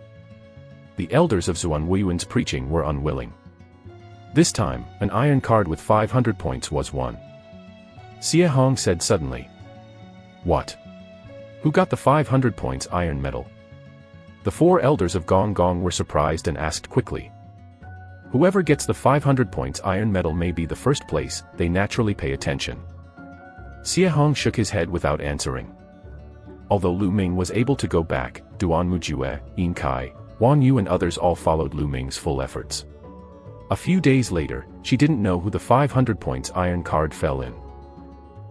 S1: The elders of Zuan Huiyuan's preaching were unwilling. This time, an iron card with 500 points was won. Xie Hong said suddenly. "What? Who got the 500 points iron medal?" The 4 elders of Gong Gong were surprised and asked quickly. Whoever gets the 500 points iron medal may be the first place, they naturally pay attention. Xie Hong shook his head without answering. Although Lu Ming was able to go back, Duan Mujue, Yin Kai, Wang Yu and others all followed Lu Ming's full efforts. A few days later, she didn't know who the 500 points iron card fell in.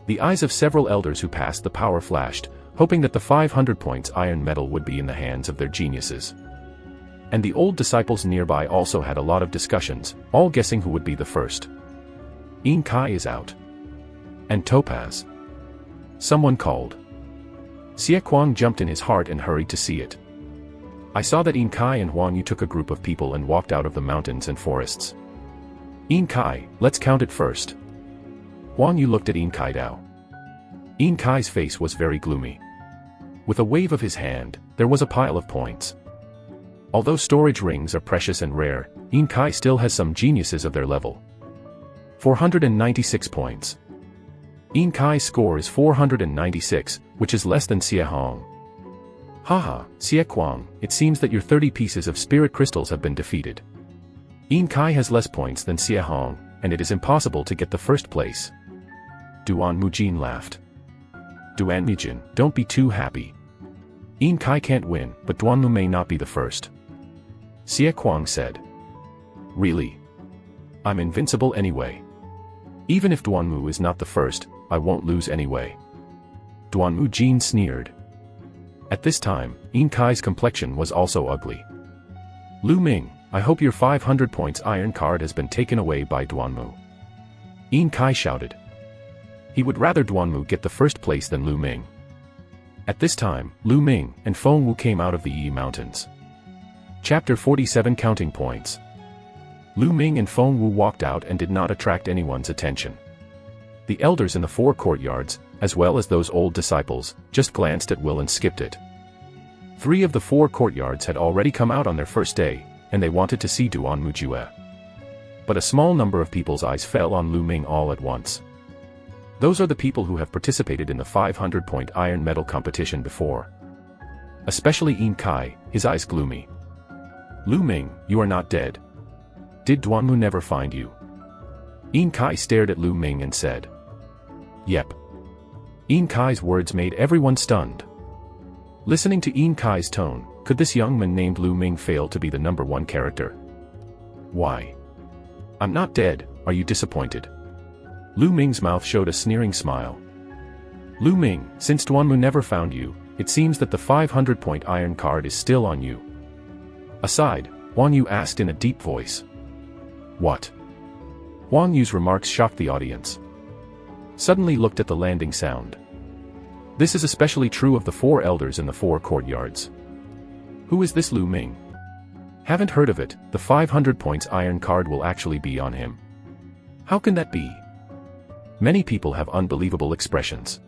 S1: The eyes of several elders who passed the power flashed, hoping that the 500 points iron medal would be in the hands of their geniuses. And the old disciples nearby also had a lot of discussions, all guessing who would be the first. Yin Kai is out. And Topaz. Someone called. Xie Kuang jumped in his heart and hurried to see it. I saw that Yin Kai and Huang Yu took a group of people and walked out of the mountains and forests. Yin Kai, let's count it first. Huang Yu looked at Yin Kai Dao. Yin Kai's face was very gloomy. With a wave of his hand, there was a pile of points. Although storage rings are precious and rare, Yin Kai still has some geniuses of their level. 496 points. Yin Kai's score is 496, which is less than Xie Hong. Haha, Xie Kuang, it seems that your 30 pieces of spirit crystals have been defeated. Yin Kai has less points than Xie Hong, and it is impossible to get the first place. Duan Mujin laughed. Duan Mujin, don't be too happy. Yin Kai can't win, but Duanmu may not be the first. Xie Kuang said. Really? I'm invincible anyway. Even if Duanmu is not the first, I won't lose anyway. Duan Mujin sneered. At this time, Yin Kai's complexion was also ugly. Lu Ming, I hope your 500 points iron card has been taken away by Duanmu. Yin Kai shouted. He would rather Duanmu get the first place than Lu Ming. At this time, Lu Ming and Feng Wu came out of the Yi Mountains. Chapter 47 Counting Points. Lu Ming and Feng Wu walked out and did not attract anyone's attention. The elders in the 4 courtyards, as well as those old disciples, just glanced at Will and skipped it. 3 of the 4 courtyards had already come out on their first day, and they wanted to see Duan Mujue. But a small number of people's eyes fell on Lu Ming all at once. Those are the people who have participated in the 500-point iron medal competition before. Especially Yin Kai, his eyes gloomy. Lu Ming, you are not dead. Did Duanmu never find you? Yin Kai stared at Lu Ming and said. Yep. Yin Kai's words made everyone stunned. Listening to Yin Kai's tone, could this young man named Lu Ming fail to be the #1 character? Why? I'm not dead, are you disappointed? Lu Ming's mouth showed a sneering smile. Lu Ming, since Duanmu never found you, it seems that the 500-point iron card is still on you. Aside, Wang Yu asked in a deep voice. What? Wang Yu's remarks shocked the audience. Suddenly looked at the landing sound. This is especially true of the 4 elders in the 4 courtyards. Who is this Lu Ming? Haven't heard of it, the 500 points iron card will actually be on him. How can that be? Many people have unbelievable expressions.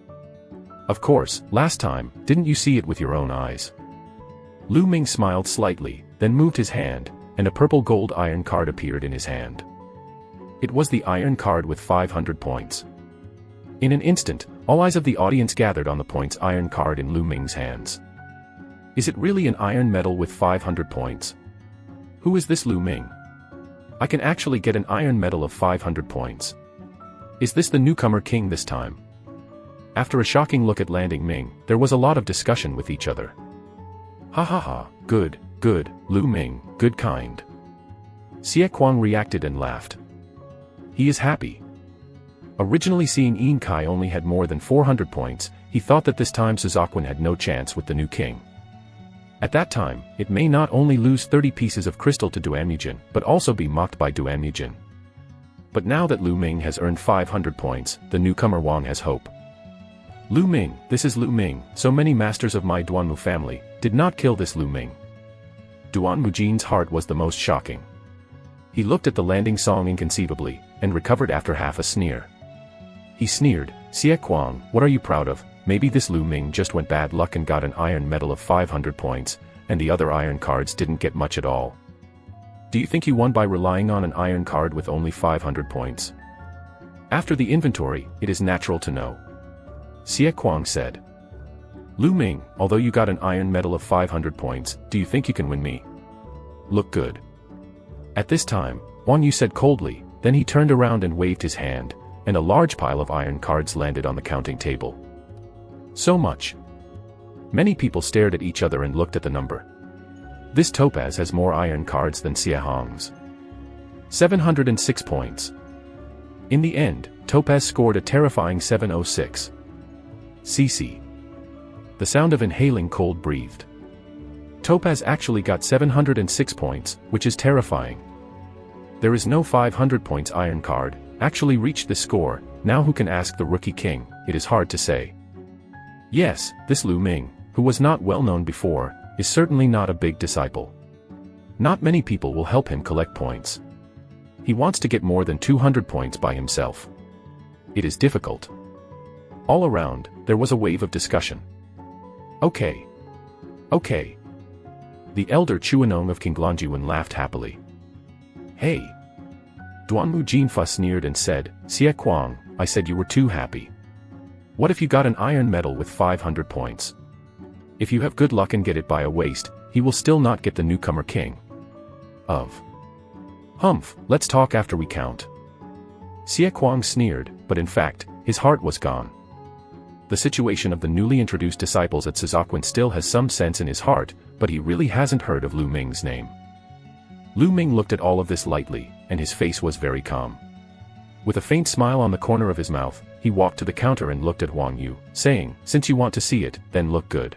S1: Of course, last time, didn't you see it with your own eyes? Lu Ming smiled slightly, then moved his hand, and a purple gold iron card appeared in his hand. It was the iron card with 500 points. In an instant, all eyes of the audience gathered on the points iron card in Lu Ming's hands. Is it really an iron medal with 500 points? Who is this Lu Ming? I can actually get an iron medal of 500 points. Is this the newcomer king this time? After a shocking look at Landing Ming, there was a lot of discussion with each other. Ha ha ha, good, Lu Ming, good kind. Xie Kuang reacted and laughed. He is happy. Originally seeing Yin Kai only had more than 400 points, he thought that this time Suzakwin had no chance with the new king. At that time, it may not only lose 30 pieces of crystal to Duanmujin, but also be mocked by Duanmujin. But now that Lu Ming has earned 500 points, the newcomer Wang has hope. Lu Ming, this is Lu Ming, so many masters of my Duanmu family, did not kill this Lu Ming. Duanmujin's heart was the most shocking. He looked at the landing song inconceivably, and recovered after half a sneer. He sneered, Xie Kuang, what are you proud of? Maybe this Lu Ming just went bad luck and got an iron medal of 500 points, and the other iron cards didn't get much at all. Do you think he won by relying on an iron card with only 500 points? After the inventory, it is natural to know. Xie Kuang said. Lu Ming, although you got an iron medal of 500 points, do you think you can win me? Look good. At this time, Wang Yu said coldly, then he turned around and waved his hand, and a large pile of iron cards landed on the counting table. So much. Many people stared at each other and looked at the number. This Topaz has more iron cards than Xie Hong's. 706 points. In the end, Topaz scored a terrifying 706. CC. The sound of inhaling cold breathed. Topaz actually got 706 points, which is terrifying. There is no 500 points iron card, actually reached this score, now who can ask the rookie king, it is hard to say. Yes, this Lu Ming, who was not well known before, is certainly not a big disciple. Not many people will help him collect points. He wants to get more than 200 points by himself. It is difficult. All around, there was a wave of discussion. Okay. The elder Chuanong of Qinglongjiwen laughed happily. Hey. Duanmu Jinfa sneered and said, Xie Kuang, I said you were too happy. What if you got an iron medal with 500 points? If you have good luck and get it by a waste, he will still not get the newcomer king. Humph, let's talk after we count. Xie Kuang sneered, but in fact, his heart was gone. The situation of the newly introduced disciples at Suzakwin still has some sense in his heart, but he really hasn't heard of Lu Ming's name. Lu Ming looked at all of this lightly, and his face was very calm. With a faint smile on the corner of his mouth, he walked to the counter and looked at Wang Yu, saying, since you want to see it, then look good.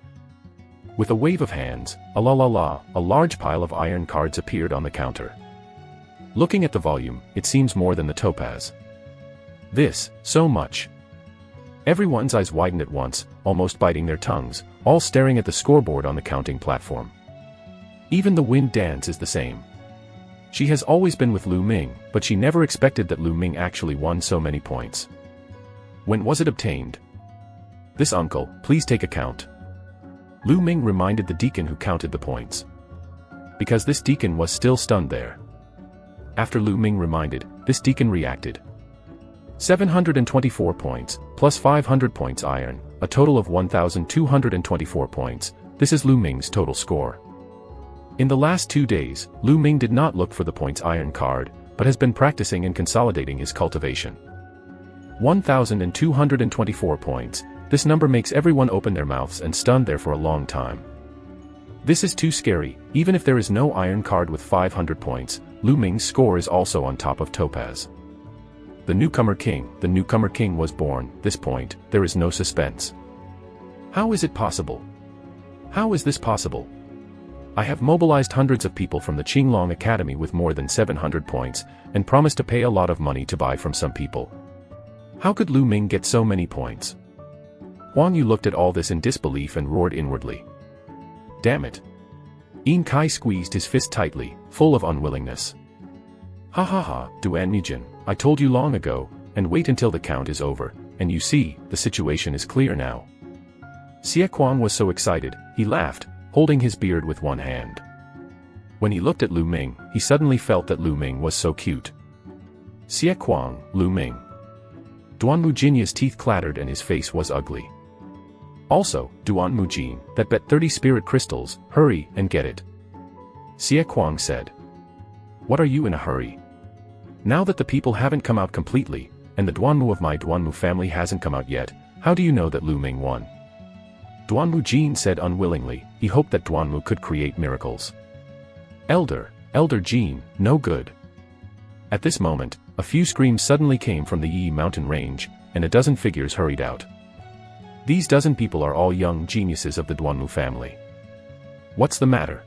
S1: With a wave of hands, a large pile of iron cards appeared on the counter. Looking at the volume, it seems more than the Topaz. This, so much. Everyone's eyes widened at once, almost biting their tongues, all staring at the scoreboard on the counting platform. Even the wind dance is the same. She has always been with Lu Ming, but she never expected that Lu Ming actually won so many points. When was it obtained? This uncle, please take account. Lu Ming reminded the deacon who counted the points. Because this deacon was still stunned there. After Lu Ming reminded, this deacon reacted. 724 points, plus 500 points iron, a total of 1,224 points. This is Lu Ming's total score. In the last 2 days, Lu Ming did not look for the points iron card, but has been practicing and consolidating his cultivation. 1,224 points, this number makes everyone open their mouths and stun there for a long time. This is too scary. Even if there is no iron card with 500 points, Lu Ming's score is also on top of Topaz. The newcomer king was born. This point, there is no suspense. How is it possible? How is this possible? I have mobilized hundreds of people from the Qinglong Academy with more than 700 points, and promised to pay a lot of money to buy from some people. How could Lu Ming get so many points? Huang Yu looked at all this in disbelief and roared inwardly. Damn it. Yin Kai squeezed his fist tightly, full of unwillingness. Ha ha ha, Duan Mijin, I told you long ago, and wait until the count is over, and you see, the situation is clear now. Xie Kuang was so excited, he laughed, holding his beard with one hand. When he looked at Lu Ming, he suddenly felt that Lu Ming was so cute. Xie Kuang, Lu Ming. Duan Jinya's teeth clattered and his face was ugly. Also, Duan Mujin, that bet 30 spirit crystals, hurry and get it. Xie Kuang said. What are you in a hurry? Now that the people haven't come out completely, and the Duanmu of my Duanmu family hasn't come out yet, how do you know that Lu Ming won? Duan Mujin said unwillingly, he hoped that Duanmu could create miracles. Elder Jin, no good. At this moment, a few screams suddenly came from the Yi mountain range, and a dozen figures hurried out. These dozen people are all young geniuses of the Duanmu family. What's the matter?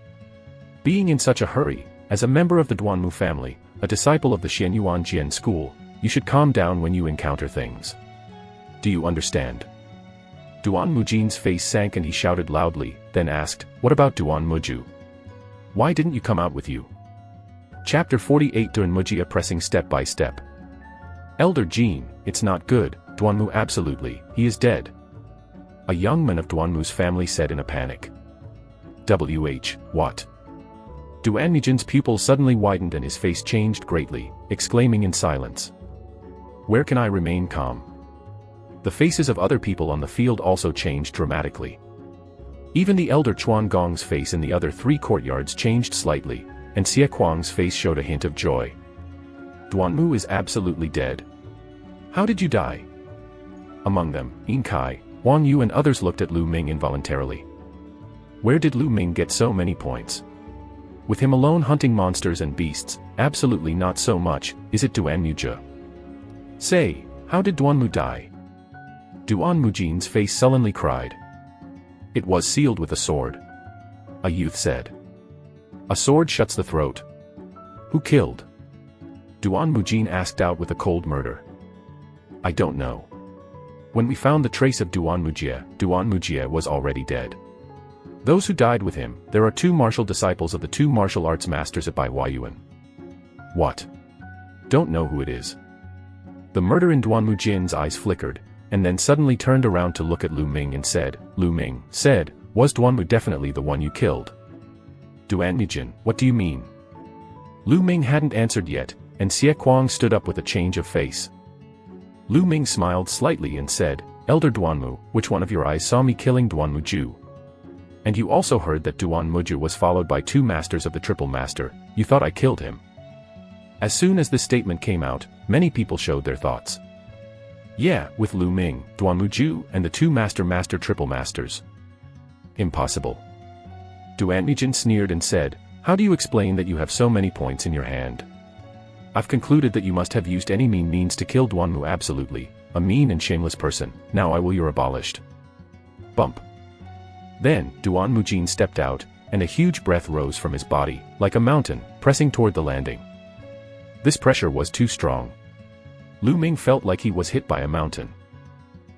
S1: Being in such a hurry, as a member of the Duanmu family, a disciple of the Xianyuan Jian school, you should calm down when you encounter things. Do you understand? Duan Mujin's face sank and he shouted loudly, then asked, what about Duan Muju? Why didn't you come out with you? Chapter 48 Duan Mujia pressing step by step. Elder Jin, it's not good, Duanmu absolutely, he is dead. A young man of Duanmu's family said in a panic. What? Duan Mijin's pupil suddenly widened and his face changed greatly, exclaiming in silence. Where can I remain calm? The faces of other people on the field also changed dramatically. Even the elder Chuan Gong's face in the other 3 courtyards changed slightly, and Xie Kuang's face showed a hint of joy. Duanmu is absolutely dead. How did you die? Among them, Yin Kai, Huang Yu and others looked at Lu Ming involuntarily. Where did Lu Ming get so many points? With him alone hunting monsters and beasts, absolutely not so much, is it Duan Mujia? Say, how did Duanmu die? Duan Mujin's face sullenly cried. It was sealed with a sword. A youth said. A sword shuts the throat. Who killed? Duan Mujin asked out with a cold murder. I don't know. When we found the trace of Duan Mujia was already dead. Those who died with him, there are 2 martial disciples of the 2 martial arts masters at Bai Huayuan. What? Don't know who it is. The murder in Duan Mujin's eyes flickered, and then suddenly turned around to look at Lu Ming and said, Lu Ming said, was Duanmu definitely the one you killed? Duan Mijin, what do you mean? Lu Ming hadn't answered yet, and Xie Kuang stood up with a change of face. Lu Ming smiled slightly and said, Elder Duanmu, which one of your eyes saw me killing Duan Muju? And you also heard that Duan Muju was followed by 2 masters of the Triple Master, you thought I killed him. As soon as this statement came out, many people showed their thoughts. Yeah, with Lu Ming, Duan Muju, and the 2 Master Triple Masters. Impossible. Duan Mijin sneered and said, how do you explain that you have so many points in your hand? I've concluded that you must have used any mean means to kill Duanmu absolutely, a mean and shameless person, now I will you're abolished. Bump. Then, Duan Mujin stepped out, and a huge breath rose from his body, like a mountain, pressing toward the landing. This pressure was too strong. Lu Ming felt like he was hit by a mountain.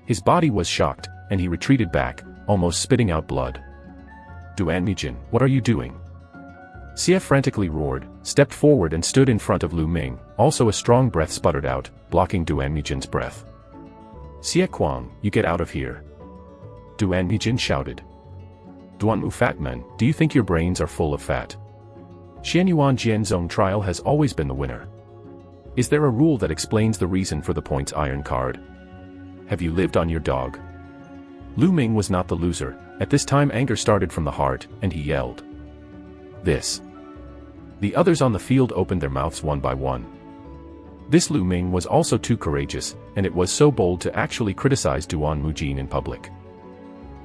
S1: His body was shocked, and he retreated back, almost spitting out blood. Duan Mijin, what are you doing? Xie frantically roared, stepped forward and stood in front of Lu Ming, also a strong breath sputtered out, blocking Duan Mijin's breath. Xie Kuang, you get out of here. Duan Mijin shouted. Duanmu Fatman, do you think your brains are full of fat? Xianyuan Jianzong trial has always been the winner. Is there a rule that explains the reason for the points iron card? Have you lived on your dog? Lu Ming was not the loser. At this time anger started from the heart, and he yelled. This. The others on the field opened their mouths one by one. This Lu Ming was also too courageous, and it was so bold to actually criticize Duan Mujin in public.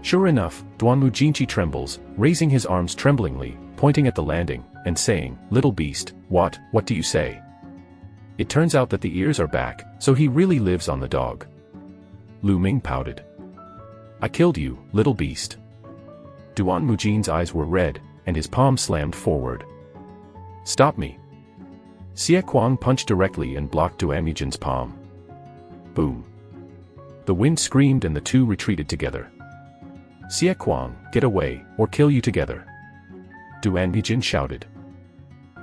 S1: Sure enough, Duan Mujinchi trembles, raising his arms tremblingly, pointing at the landing, and saying, "Little beast, what do you say?" It turns out that the ears are back, so he really lives on the dog. Lu Ming pouted. "I killed you, little beast." Duan Mujin's eyes were red, and his palm slammed forward. "Stop me." Xie Kuang punched directly and blocked Duan Mujin's palm. Boom. The wind screamed and the two retreated together. "Xie Kuang, get away, or kill you together." Duan Mujin shouted.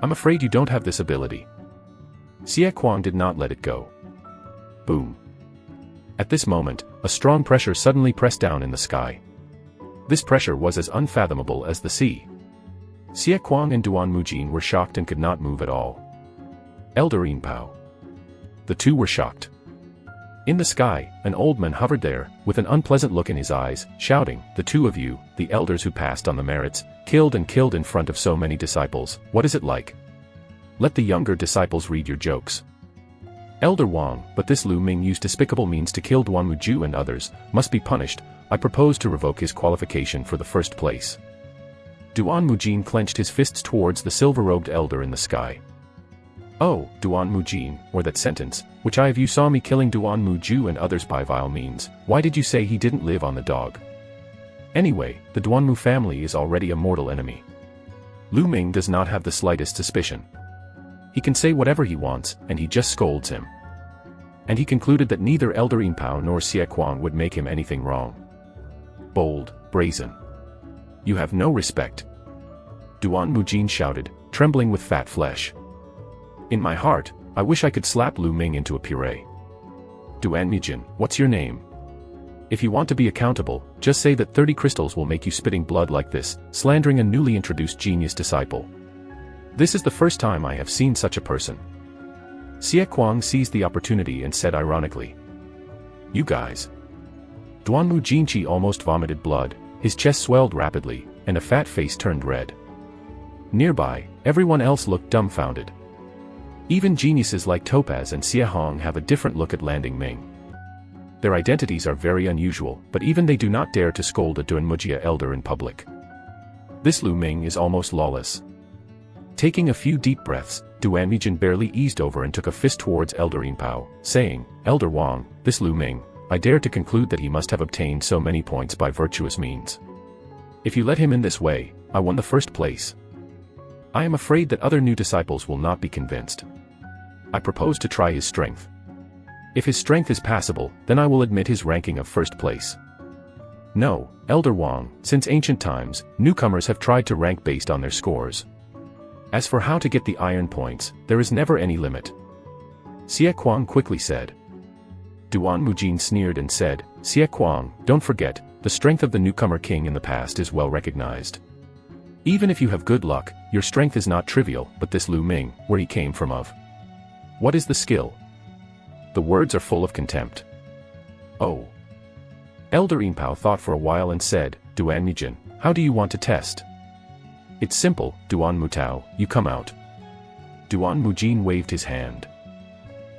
S1: "I'm afraid you don't have this ability." Xie Kuang did not let it go. Boom. At this moment, a strong pressure suddenly pressed down in the sky. This pressure was as unfathomable as the sea. Xie Kuang and Duan Mujin were shocked and could not move at all. Elder Yin Pao. The two were shocked. In the sky, an old man hovered there, with an unpleasant look in his eyes, shouting, "The two of you, the elders who passed on the merits, killed in front of so many disciples, what is it like? Let the younger disciples read your jokes." Elder Wang, but this Lu Ming used despicable means to kill Duan Muju and others, must be punished. I propose to revoke his qualification for the first place. Duan Mujin clenched his fists towards the silver-robed elder in the sky. "Oh, Duan Mujin, or that sentence, which I of you saw me killing Duan Muju and others by vile means, why did you say he didn't live on the dog? Anyway, the Duanmu family is already a mortal enemy." Lu Ming does not have the slightest suspicion. He can say whatever he wants, and he just scolds him. And he concluded that neither Elder Yin Pao nor Xie Kuang would make him anything wrong. Bold, brazen. You have no respect. Duan Mujin shouted, trembling with fat flesh. In my heart, I wish I could slap Lu Ming into a puree. Duan Mujin, what's your name? If you want to be accountable, just say that 30 crystals will make you spitting blood like this, slandering a newly introduced genius disciple. This is the first time I have seen such a person. Xie Kuang seized the opportunity and said ironically. You guys. Duan Mujinchi almost vomited blood, his chest swelled rapidly, and a fat face turned red. Nearby, everyone else looked dumbfounded. Even geniuses like Topaz and Xie Hong have a different look at Landing Ming. Their identities are very unusual, but even they do not dare to scold a Duan Mujia elder in public. This Lu Ming is almost lawless. Taking a few deep breaths, Duan Mujin barely eased over and took a fist towards Elder Yin Pao, saying, Elder Wang, this Lu Ming, I dare to conclude that he must have obtained so many points by virtuous means. If you let him in this way, I won the first place. I am afraid that other new disciples will not be convinced. I propose to try his strength. If his strength is passable, then I will admit his ranking of first place. No, Elder Wang, since ancient times, newcomers have tried to rank based on their scores. As for how to get the iron points, there is never any limit. Xie Kuang quickly said. Duan Mujin sneered and said, Xie Kuang, don't forget, the strength of the newcomer king in the past is well recognized. Even if you have good luck, your strength is not trivial, but this Lu Ming, where he came from of. What is the skill? The words are full of contempt. Oh. Elder Yin Pao thought for a while and said, Duan Mujin, how do you want to test? It's simple, Duan Mutao, you come out. Duan Mujin waved his hand.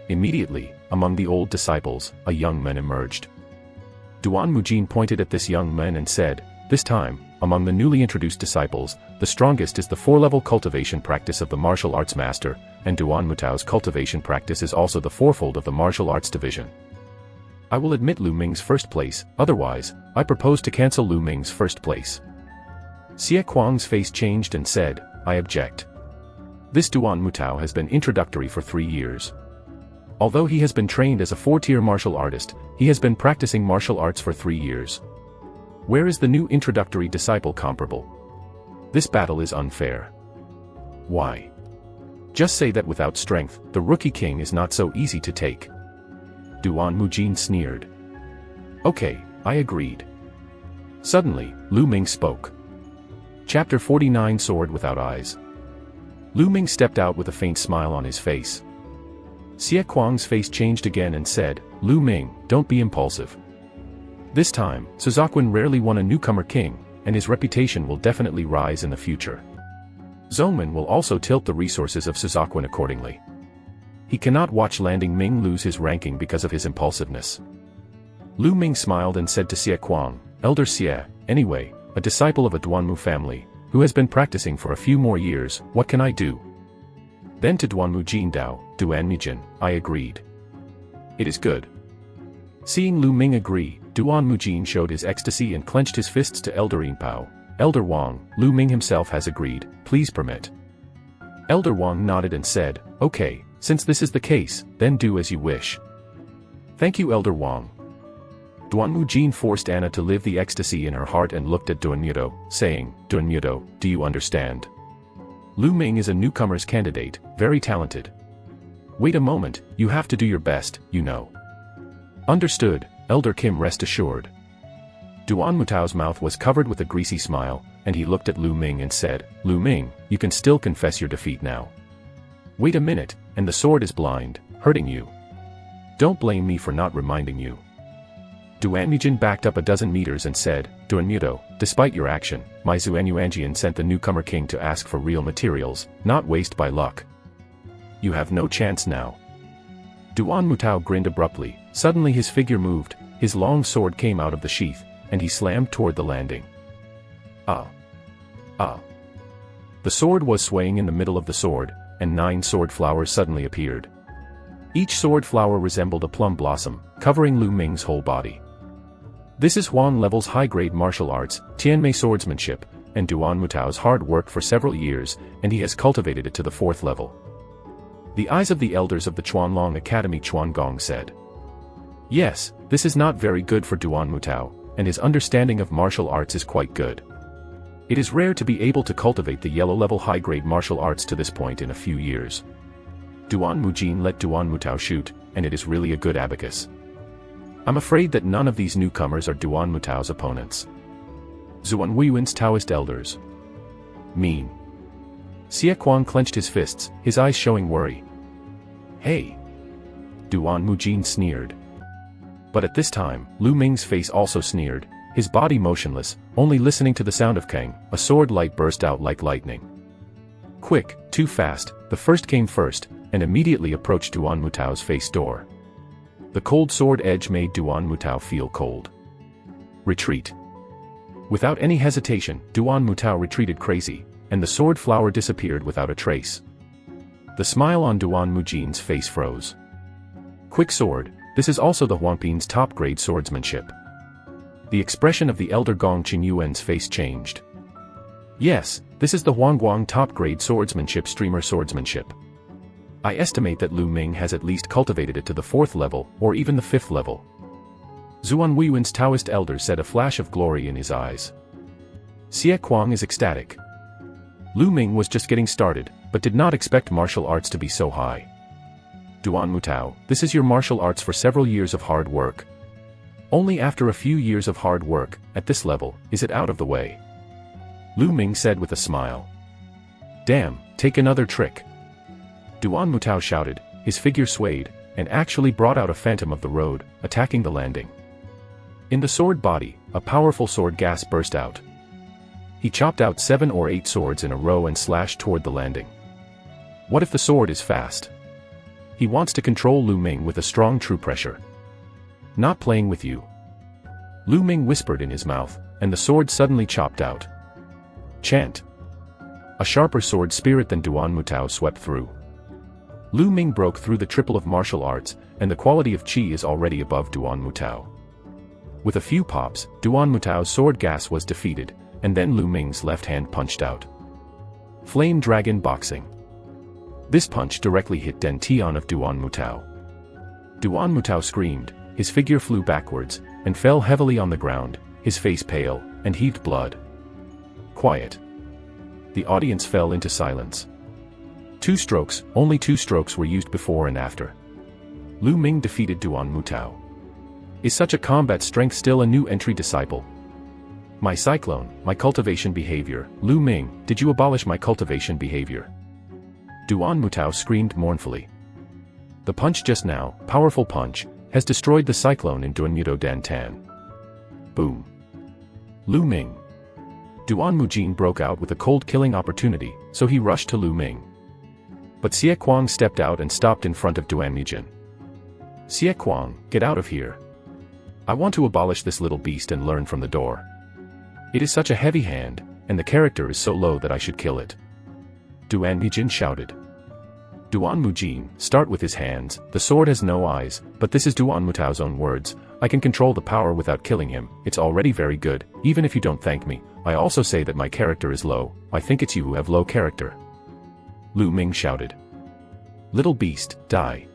S1: Immediately, among the old disciples, a young man emerged. Duan Mujin pointed at this young man and said, this time, among the newly introduced disciples, the strongest is the 4-level cultivation practice of the martial arts master, and Duan Mutao's cultivation practice is also the 4-fold of the martial arts division. I will admit Lu Ming's first place, otherwise, I propose to cancel Lu Ming's first place. Xie Kuang's face changed and said, I object. This Duan Mutao has been introductory for 3 years. Although he has been trained as a 4-tier martial artist, he has been practicing martial arts for 3 years. Where is the new introductory disciple comparable? This battle is unfair. Why? Just say that without strength, the rookie king is not so easy to take. Duan Mujin sneered. Okay, I agreed. Suddenly, Lu Ming spoke. Chapter 49 Sword Without Eyes. Lu Ming stepped out with a faint smile on his face. Xie Kuang's face changed again and said, Lu Ming, don't be impulsive. This time, Suzaquan rarely won a newcomer king, and his reputation will definitely rise in the future. Zongmin will also tilt the resources of Suzaquan accordingly. He cannot watch Landing Ming lose his ranking because of his impulsiveness. Lu Ming smiled and said to Xie Kuang, Elder Xie, anyway, a disciple of a Duanmu family, who has been practicing for a few more years, what can I do? Then to Duanmu Jindao, Duanmujin, I agreed. It is good. Seeing Lu Ming agree, Duanmu Jin showed his ecstasy and clenched his fists to Elder Yinpao. Elder Wang, Lu Ming himself has agreed, please permit. Elder Wang nodded and said, okay, since this is the case, then do as you wish. Thank you Elder Wang. Duanmu Jin forced Anna to live the ecstasy in her heart and looked at Duanmudo, saying, Duanmudo, do you understand? Lu Ming is a newcomer's candidate, very talented. Wait a moment, you have to do your best, you know. Understood, Elder Kim rest assured. Duanmutao's mouth was covered with a greasy smile, and he looked at Lu Ming and said, Lu Ming, you can still confess your defeat now. Wait a minute, and the sword is blind, hurting you. Don't blame me for not reminding you. Duanmujin backed up a dozen meters and said, Duanmudo, despite your action, my Xuanyuanjian sent the newcomer king to ask for real materials, not waste by luck. You have no chance now. Duanmutao grinned abruptly, suddenly his figure moved, his long sword came out of the sheath, and he slammed toward the landing. Ah! The sword was swaying in the middle of the sword, and 9 sword flowers suddenly appeared. Each sword flower resembled a plum blossom, covering Lu Ming's whole body. This is Huang level's high-grade martial arts, Tianmei swordsmanship, and Duanmutao's hard work for several years, and he has cultivated it to the 4th level. The eyes of the elders of the Chuanlong Academy Chuangong said. Yes, this is not very good for Duanmutao, and his understanding of martial arts is quite good. It is rare to be able to cultivate the yellow-level high-grade martial arts to this point in a few years. Duanmu Jin let Duanmutao shoot, and it is really a good abacus. I'm afraid that none of these newcomers are Duanmutao's opponents. Xuanwuin's Taoist elders. Mean. Xie Kuang clenched his fists, his eyes showing worry. Hey! Duanmu Jin sneered. But at this time, Lu Ming's face also sneered, his body motionless, only listening to the sound of Kang, a sword light burst out like lightning. Quick, too fast, the first came first, and immediately approached Duanmutao's face door. The cold sword edge made Duanmutao feel cold. Retreat. Without any hesitation, Duanmutao retreated crazy, and the sword flower disappeared without a trace. The smile on Duanmu Jin's face froze. Quick sword, this is also the Huangpin's top-grade swordsmanship. The expression of the elder Gong Qinyuan's face changed. Yes, this is the Huangguang top-grade swordsmanship streamer swordsmanship. I estimate that Lu Ming has at least cultivated it to the 4th level, or even the 5th level. Xuanwuin's Taoist elder said, a flash of glory in his eyes. Xie Kuang is ecstatic. Lu Ming was just getting started, but did not expect martial arts to be so high. Duanmutao, this is your martial arts for several years of hard work. Only after a few years of hard work, at this level, is it out of the way. Lu Ming said with a smile. Damn, take another trick. Duanmutao shouted, his figure swayed, and actually brought out a phantom of the road, attacking the landing. In the sword body, a powerful sword gas burst out. He chopped out 7 or 8 swords in a row and slashed toward the landing. What if the sword is fast? He wants to control Lu Ming with a strong true pressure. Not playing with you. Lu Ming whispered in his mouth, and the sword suddenly chopped out. Chant. A sharper sword spirit than Duanmutao swept through. Lu Ming broke through the triple of martial arts, and the quality of qi is already above Duanmutao. With a few pops, Duanmutao's sword gas was defeated, and then Lu Ming's left hand punched out. Flame Dragon Boxing. This punch directly hit Den Tian of Duanmutao. Duanmutao screamed, his figure flew backwards, and fell heavily on the ground, his face pale, and heaved blood. Quiet. The audience fell into silence. 2 strokes, only 2 strokes were used before and after. Lu Ming defeated Duanmutao. Is such a combat strength still a new entry disciple? My cyclone, my cultivation behavior, Lu Ming, did you abolish my cultivation behavior? Duanmutao screamed mournfully. The punch just now, powerful punch, has destroyed the cyclone in Dunmuto Dantan. Boom. Lu Ming. Duan Mujin broke out with a cold killing opportunity, so he rushed to Lu Ming. But Xie Kuang stepped out and stopped in front of Duan Mujin. Xie Kuang, get out of here. I want to abolish this little beast and learn from the door. It is such a heavy hand, and the character is so low that I should kill it. Duan Mujin shouted. Duan Mujin, start with his hands, the sword has no eyes, but this is Duan Mutao's own words, I can control the power without killing him, it's already very good, even if you don't thank me, I also say that my character is low, I think it's you who have low character. Lu Ming shouted. Little beast, die.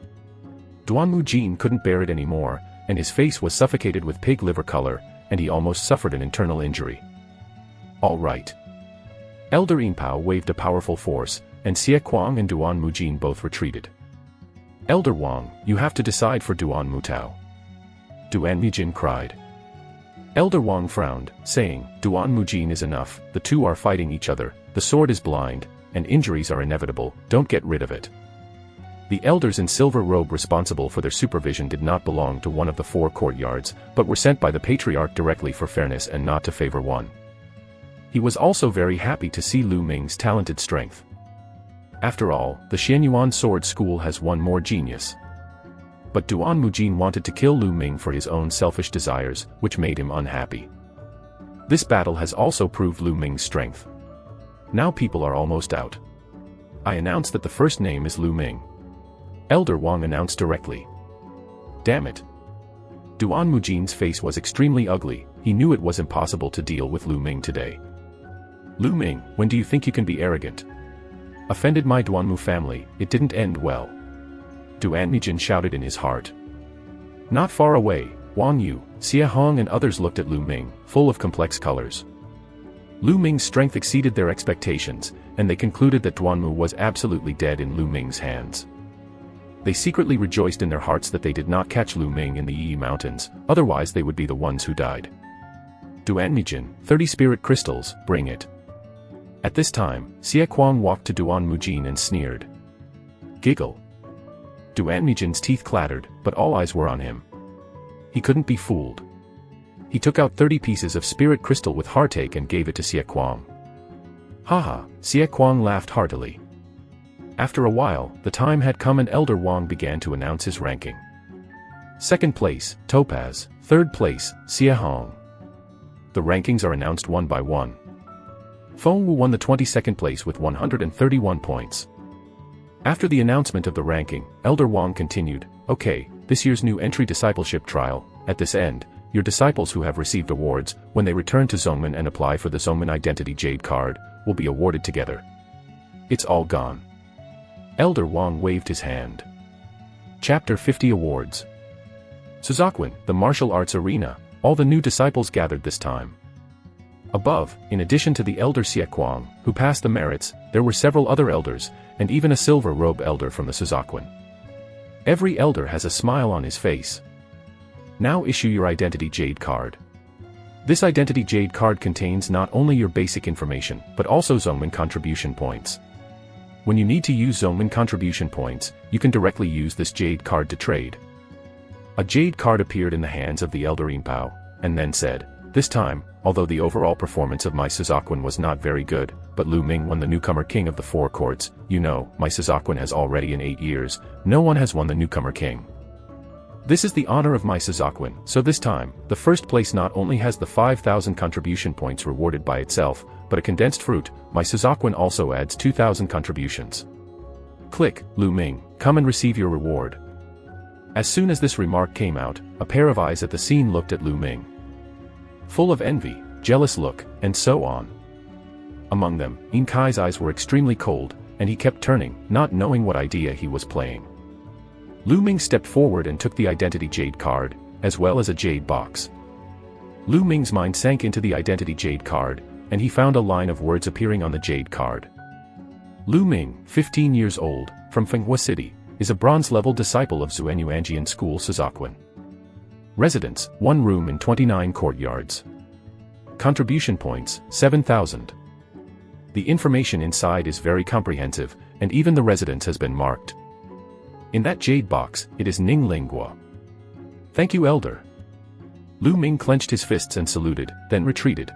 S1: Duan Mujin couldn't bear it anymore, and his face was suffocated with pig liver color, and he almost suffered an internal injury. All right. Elder Yinpao waved a powerful force, and Xie Kuang and Duan Mujin both retreated. Elder Wang, you have to decide for Duan Mutao. Duan Mujin cried. Elder Wang frowned, saying, Duan Mujin is enough, the two are fighting each other, the sword is blind, and injuries are inevitable, don't get rid of it. The elders in silver robe responsible for their supervision did not belong to one of the 4 courtyards, but were sent by the patriarch directly for fairness and not to favor one. He was also very happy to see Lu Ming's talented strength. After all, the Xianyuan Sword School has one more genius. But Duan Mujin wanted to kill Lu Ming for his own selfish desires, which made him unhappy. This battle has also proved Lu Ming's strength. Now people are almost out. I announce that the first name is Lu Ming. Elder Wang announced directly. Damn it. Duan Mujin's face was extremely ugly, he knew it was impossible to deal with Lu Ming today. Lu Ming, when do you think you can be arrogant? Offended my Duanmu family, it didn't end well. Duan Mujin shouted in his heart. Not far away, Wang Yu, Xie Hong and others looked at Lu Ming, full of complex colors. Lu Ming's strength exceeded their expectations, and they concluded that Duanmu was absolutely dead in Lu Ming's hands. They secretly rejoiced in their hearts that they did not catch Lu Ming in the Yi Mountains, otherwise they would be the ones who died. Duan Mujin, 30 spirit crystals, bring it. At this time, Xie Kuang walked to Duan Mujin and sneered. Giggle. Duan Mujin's teeth clattered, but all eyes were on him. He couldn't be fooled. He took out 30 pieces of spirit crystal with heartache and gave it to Xie Kuang. Haha, Xie Kuang laughed heartily. After a while, the time had come and Elder Wang began to announce his ranking. Second place, Topaz, third place, Xie Hong. The rankings are announced one by one. Feng Wu won the 22nd place with 131 points. After the announcement of the ranking, Elder Wang continued, okay, this year's new entry discipleship trial, at this end, your disciples who have received awards, when they return to Zongmen and apply for the Zongmen Identity Jade card, will be awarded together. It's all gone. Elder Wang waved his hand. Chapter 50 Awards. Suzakwin, the martial arts arena, all the new disciples gathered this time. Above, in addition to the elder Xie Kuang, who passed the merits, there were several other elders, and even a silver robe elder from the Suzakwin. Every elder has a smile on his face. Now issue your Identity Jade card. This Identity Jade card contains not only your basic information, but also Zongmen contribution points. When you need to use Zongmen contribution points, you can directly use this Jade card to trade. A Jade card appeared in the hands of the elder Yinpao, and then said, this time, although the overall performance of my Suzakwin was not very good, but Lu Ming won the newcomer king of the 4 courts, you know, my Suzakwin has already in 8 years, no one has won the newcomer king. This is the honor of my Suzakwin, so this time, the first place not only has the 5,000 contribution points rewarded by itself, but a condensed fruit, my Suzakwin also adds 2,000 contributions. Click, Lu Ming, come and receive your reward. As soon as this remark came out, a pair of eyes at the scene looked at Lu Ming. Full of envy, jealous look, and so on. Among them, Yin Kai's eyes were extremely cold, and he kept turning, not knowing what idea he was playing. Lu Ming stepped forward and took the Identity Jade card, as well as a jade box. Lu Ming's mind sank into the Identity Jade card, and he found a line of words appearing on the jade card. Lu Ming, 15 years old, from Fenghua City, is a bronze-level disciple of Zuanyuanjian School Suzakwin. Residence, 1 room in 29 courtyards. Contribution points, 7,000. The information inside is very comprehensive, and even the residence has been marked. In that jade box, it is Ning Lingua. Thank you, Elder. Lu Ming clenched his fists and saluted, then retreated.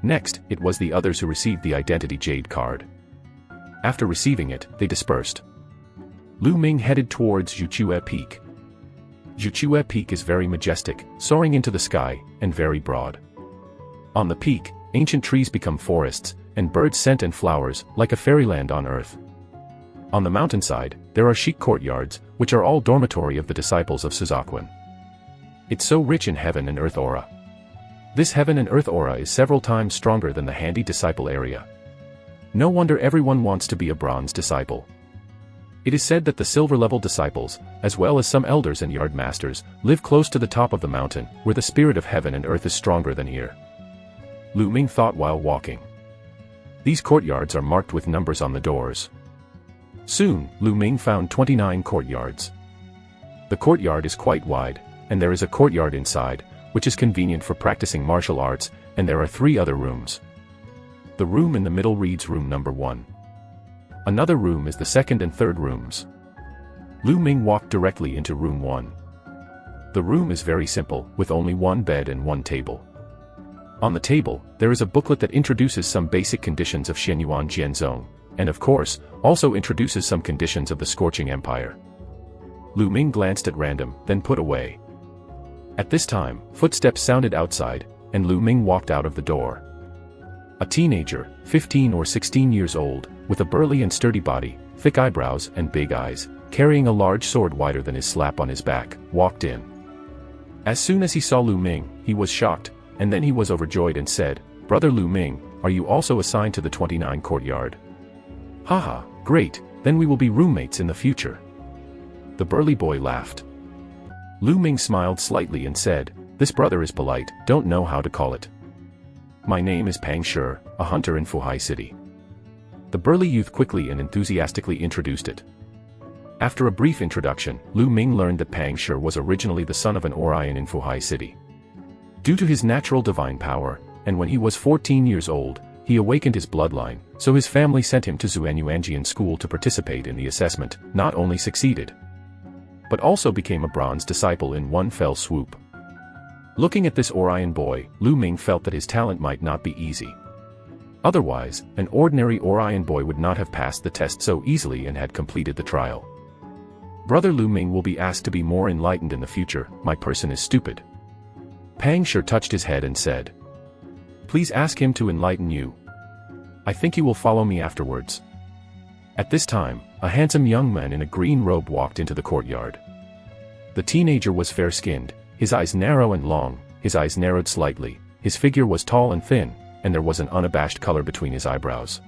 S1: Next, it was the others who received the identity jade card. After receiving it, they dispersed. Lu Ming headed towards Zhuchue Peak. Zhuchue Peak is very majestic, soaring into the sky, and very broad. On the peak, ancient trees become forests, and birds scent and flowers, like a fairyland on earth. On the mountainside, there are chic courtyards, which are all dormitory of the disciples of Suzakuan. It's so rich in heaven and earth aura. This heaven and earth aura is several times stronger than the handy disciple area. No wonder everyone wants to be a bronze disciple. It is said that the silver-level disciples, as well as some elders and yard masters, live close to the top of the mountain, where the spirit of heaven and earth is stronger than here. Lu Ming thought while walking. These courtyards are marked with numbers on the doors. Soon, Lu Ming found 29 courtyards. The courtyard is quite wide, and there is a courtyard inside, which is convenient for practicing martial arts, and there are 3 other rooms. The room in the middle reads room number 1. Another room is the second and third rooms. Lu Ming walked directly into room 1. The room is very simple, with only one bed and one table. On the table, there is a booklet that introduces some basic conditions of Xianyuan Jianzong, and of course, also introduces some conditions of the Scorching Empire. Lu Ming glanced at random, then put away. At this time, footsteps sounded outside, and Lu Ming walked out of the door. A teenager, 15 or 16 years old, with a burly and sturdy body, thick eyebrows and big eyes, carrying a large sword wider than his slap on his back, walked in. As soon as he saw Lu Ming, he was shocked, and then he was overjoyed and said, "Brother Lu Ming, are you also assigned to the 29 courtyard?" "Haha, great, then we will be roommates in the future." The burly boy laughed. Lu Ming smiled slightly and said, "This brother is polite, don't know how to call it. My name is Pang Shi, a hunter in Fuhai City." The burly youth quickly and enthusiastically introduced it. After a brief introduction, Lu Ming learned that Pang Shi was originally the son of an Orion in Fuhai City. Due to his natural divine power, and when he was 14 years old, he awakened his bloodline, so his family sent him to Zuanyuanjian school to participate in the assessment, not only succeeded, but also became a bronze disciple in one fell swoop. Looking at this Orion boy, Lu Ming felt that his talent might not be easy. Otherwise, an ordinary Orion boy would not have passed the test so easily and had completed the trial. Brother Lu Ming will be asked to be more enlightened in the future, my person is stupid. Pang Shi touched his head and said, "Please ask him to enlighten you. I think you will follow me afterwards." At this time, a handsome young man in a green robe walked into the courtyard. The teenager was fair-skinned, his eyes narrow and long, his eyes narrowed slightly, his figure was tall and thin, and there was an unabashed color between his eyebrows.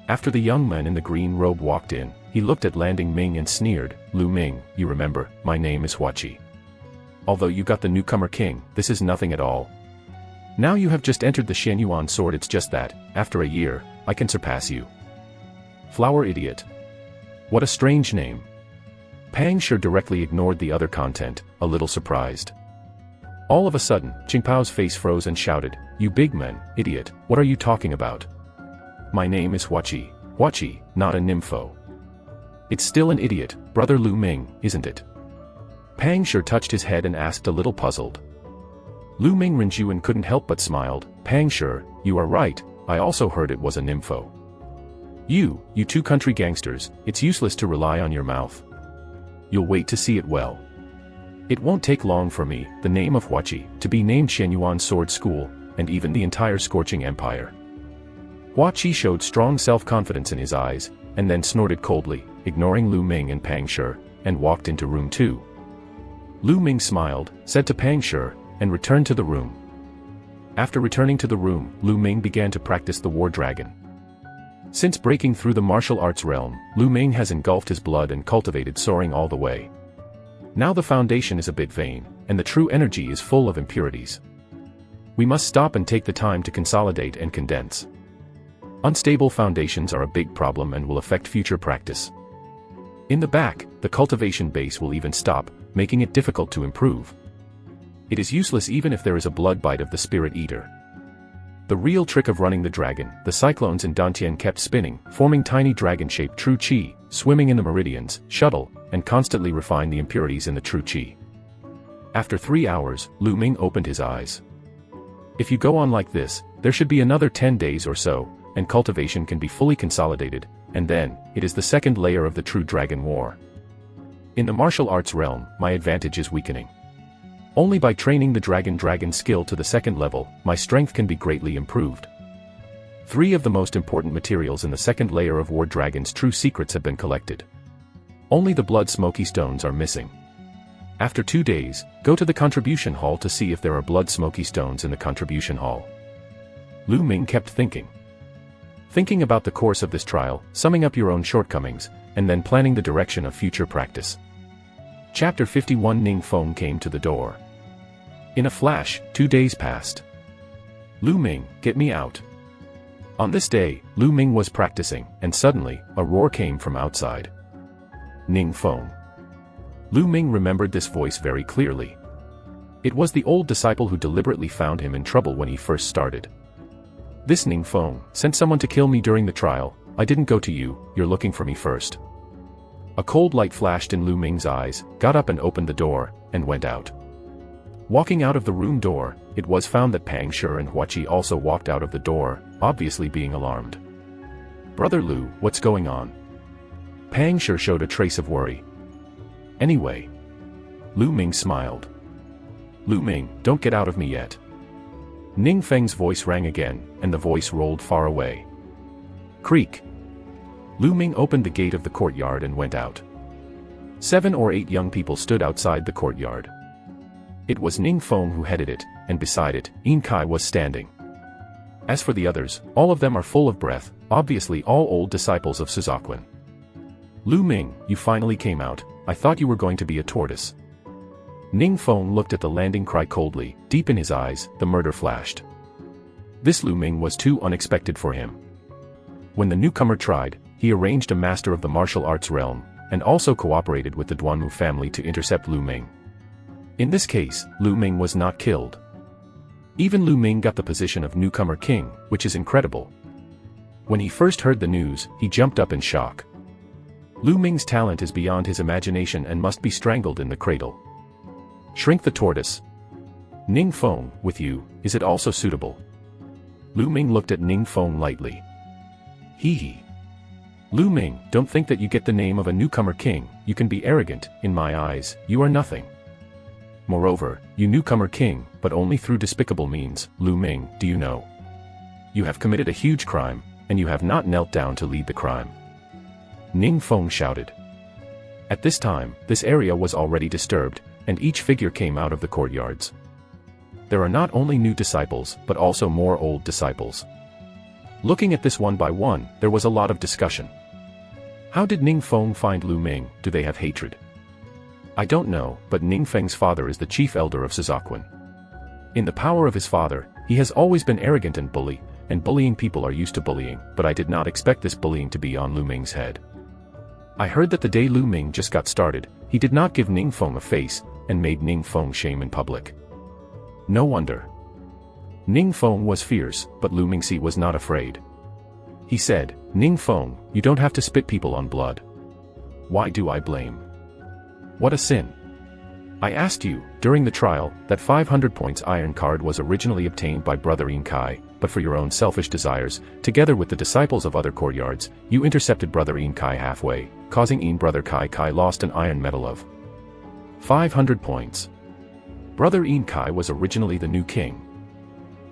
S1: After the young man in the green robe walked in, he looked at Landing Ming and sneered, "Lu Ming, you remember, my name is Huachi. Although you got the newcomer king, this is nothing at all. Now you have just entered the Xianyuan sword, it's just that, after a year, I can surpass you." Flower idiot. What a strange name. Pang Shi directly ignored the other content, a little surprised. All of a sudden, Qingpao's face froze and shouted, "You big man, idiot, what are you talking about? My name is Huachi, Huachi, not a nympho." "It's still an idiot, brother Lu Ming, isn't it?" Pang Shi touched his head and asked a little puzzled. Lu Ming Renjuan couldn't help but smiled, "Pang Shi, you are right, I also heard it was a nympho. You two country gangsters, it's useless to rely on your mouth. You'll wait to see it well. It won't take long for me, the name of Huachi, to be named Xianyuan Sword School, and even the entire Scorching Empire." Huachi showed strong self-confidence in his eyes, and then snorted coldly, ignoring Lu Ming and Pang Shi, and walked into room 2. Lu Ming smiled, said to Pang Shi, and returned to the room. After returning to the room, Lu Ming began to practice the War Dragon. Since breaking through the martial arts realm, Lu Ming has engulfed his blood and cultivated soaring all the way. Now the foundation is a bit vain, and the true energy is full of impurities. We must stop and take the time to consolidate and condense. Unstable foundations are a big problem and will affect future practice. In the back, the cultivation base will even stop, making it difficult to improve. It is useless even if there is a blood bite of the Spirit Eater. The real trick of running the dragon, the cyclones in Dantian kept spinning, forming tiny dragon-shaped true chi, swimming in the meridians, shuttle, and constantly refine the impurities in the true qi. After 3 hours, Lu Ming opened his eyes. If you go on like this, there should be another 10 days or so, and cultivation can be fully consolidated, and then, it is the second layer of the true dragon war. In the martial arts realm, my advantage is weakening. Only by training the dragon skill to the second level, my strength can be greatly improved. 3 of the most important materials in the second layer of War Dragon's true secrets have been collected. Only the blood smoky stones are missing. After 2 days, go to the contribution hall to see if there are blood smoky stones in the contribution hall. Lu Ming kept thinking. Thinking about the course of this trial, summing up your own shortcomings, and then planning the direction of future practice. Chapter 51 Ning Feng came to the door. In a flash, 2 days passed. Lu Ming, get me out. On this day, Lu Ming was practicing, and suddenly, a roar came from outside. Ning Feng. Lu Ming remembered this voice very clearly. It was the old disciple who deliberately found him in trouble when he first started. This Ning Feng sent someone to kill me during the trial. I didn't go to you, you're looking for me first. A cold light flashed in Lu Ming's eyes, got up and opened the door, and went out. Walking out of the room door, it was found that Pang Shi and Hua Qi also walked out of the door, obviously being alarmed. Brother Lu, what's going on? Pang Shi showed a trace of worry. Anyway. Lu Ming smiled. Lu Ming, don't get out of me yet. Ning Feng's voice rang again, and the voice rolled far away. Creak. Lu Ming opened the gate of the courtyard and went out. 7 or 8 young people stood outside the courtyard. It was Ning Feng who headed it, and beside it, Yin Kai was standing. As for the others, all of them are full of breath, obviously all old disciples of Suzaquan. Lu Ming, you finally came out. I thought you were going to be a tortoise. Ning Feng looked at the landing cry coldly, deep in his eyes, the murder flashed. This Lu Ming was too unexpected for him. When the newcomer tried, he arranged a master of the martial arts realm, and also cooperated with the Duanmu family to intercept Lu Ming. In this case, Lu Ming was not killed. Even Lu Ming got the position of newcomer king, which is incredible. When he first heard the news, he jumped up in shock. Lu Ming's talent is beyond his imagination and must be strangled in the cradle. Shrink the tortoise. Ning Feng, with you, is it also suitable? Lu Ming looked at Ning Feng lightly. Hee hee. Lu Ming, don't think that you get the name of a newcomer king, you can be arrogant, in my eyes, you are nothing. Moreover, you newcomer king, but only through despicable means, Lu Ming, do you know? You have committed a huge crime, and you have not knelt down to lead the crime. Ning Feng shouted. At this time, this area was already disturbed, and each figure came out of the courtyards. There are not only new disciples, but also more old disciples. Looking at this one by one, there was a lot of discussion. How did Ning Feng find Lu Ming? Do they have hatred? I don't know, but Ning Feng's father is the chief elder of Suzaquan. In the power of his father, he has always been arrogant and bullying people are used to bullying, but I did not expect this bullying to be on Lu Ming's head. I heard that the day Lu Ming just got started, he did not give Ning Feng a face, and made Ning Feng shame in public. No wonder. Ning Feng was fierce, but Lu Mingxi was not afraid. He said, Ning Feng, you don't have to spit people on blood. Why do I blame? What a sin. I asked you, during the trial, that 500 points iron card was originally obtained by Brother Yin Kai, but for your own selfish desires, together with the disciples of other courtyards, you intercepted Brother Yin Kai halfway, causing Yin Brother Kai lost an iron medal of 500 points. Brother Yin Kai was originally the new king.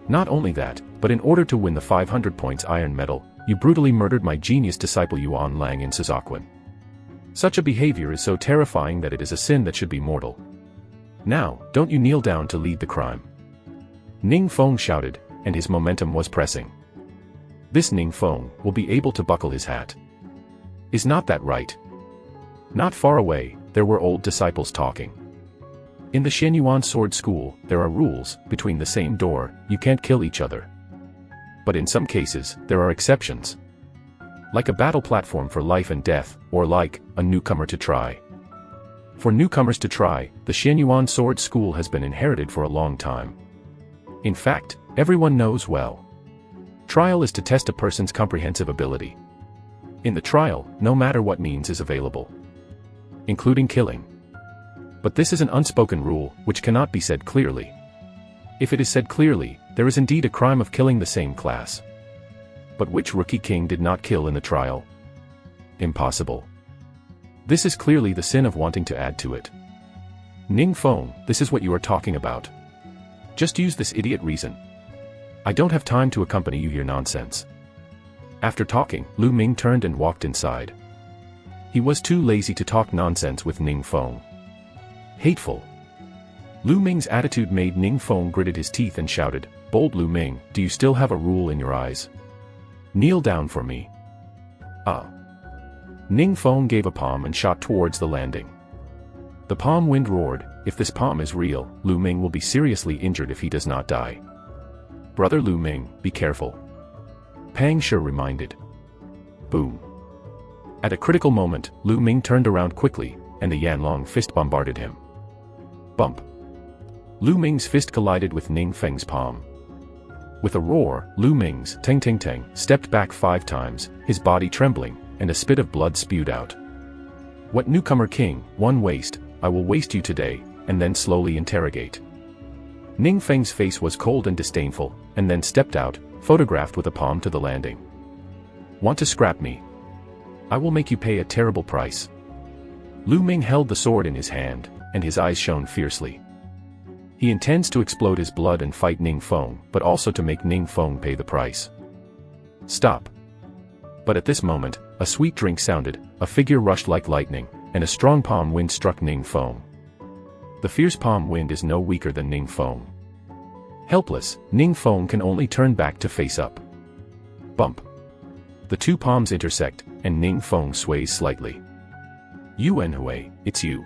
S1: Not only that, but in order to win the 500 points iron medal, you brutally murdered my genius disciple Yuan Lang in Suzaquan. Such a behavior is so terrifying that it is a sin that should be mortal. Now, don't you kneel down to lead the crime. Ning Feng shouted, and his momentum was pressing. This Ning Feng will be able to buckle his hat. Is not that right? Not far away, there were old disciples talking. In the Shenyuan sword school, there are rules. Between the same door, you can't kill each other. But in some cases, there are exceptions. Like a battle platform for life and death, or like a newcomer to try. For newcomers to try, the Shenyuan sword school has been inherited for a long time. In fact, everyone knows well. Trial is to test a person's comprehensive ability. In the trial, no matter what means is available. including killing. But this is an unspoken rule, which cannot be said clearly. If it is said clearly, there is indeed a crime of killing the same class. But which rookie king did not kill in the trial? Impossible. This is clearly the sin of wanting to add to it. Ning Feng, this is what you are talking about. Just use this idiot reason. I don't have time to accompany you here nonsense. After talking, Lu Ming turned and walked inside. He was too lazy to talk nonsense with Ning Feng. Hateful. Lu Ming's attitude made Ning Feng gritted his teeth and shouted, "Bold Lu Ming, do you still have a rule in your eyes? Kneel down for me." Ah. Ning Feng gave a palm and shot towards the landing. The palm wind roared, "If this palm is real, Lu Ming will be seriously injured if he does not die. Brother Lu Ming, be careful." Pang Shi reminded. Boom. At a critical moment, Lu Ming turned around quickly, and the Yanlong fist bombarded him. Bump. Lu Ming's fist collided with Ning Feng's palm. With a roar, Lu Ming's Teng Teng Teng stepped back 5 times, his body trembling, and a spit of blood spewed out. "What newcomer king, one waste, I will waste you today," and then slowly interrogate. Ning Feng's face was cold and disdainful, and then stepped out, photographed with a palm to the landing. "Want to scrap me? I will make you pay a terrible price." Lu Ming held the sword in his hand, and his eyes shone fiercely. He intends to explode his blood and fight Ning Feng, but also to make Ning Feng pay the price. Stop. But at this moment, a sweet drink sounded, a figure rushed like lightning, and a strong palm wind struck Ning Feng. The fierce palm wind is no weaker than Ning Feng. Helpless, Ning Feng can only turn back to face up. Bump. The 2 palms intersect, and Ning Feng sways slightly. "Yuan Hui, it's you.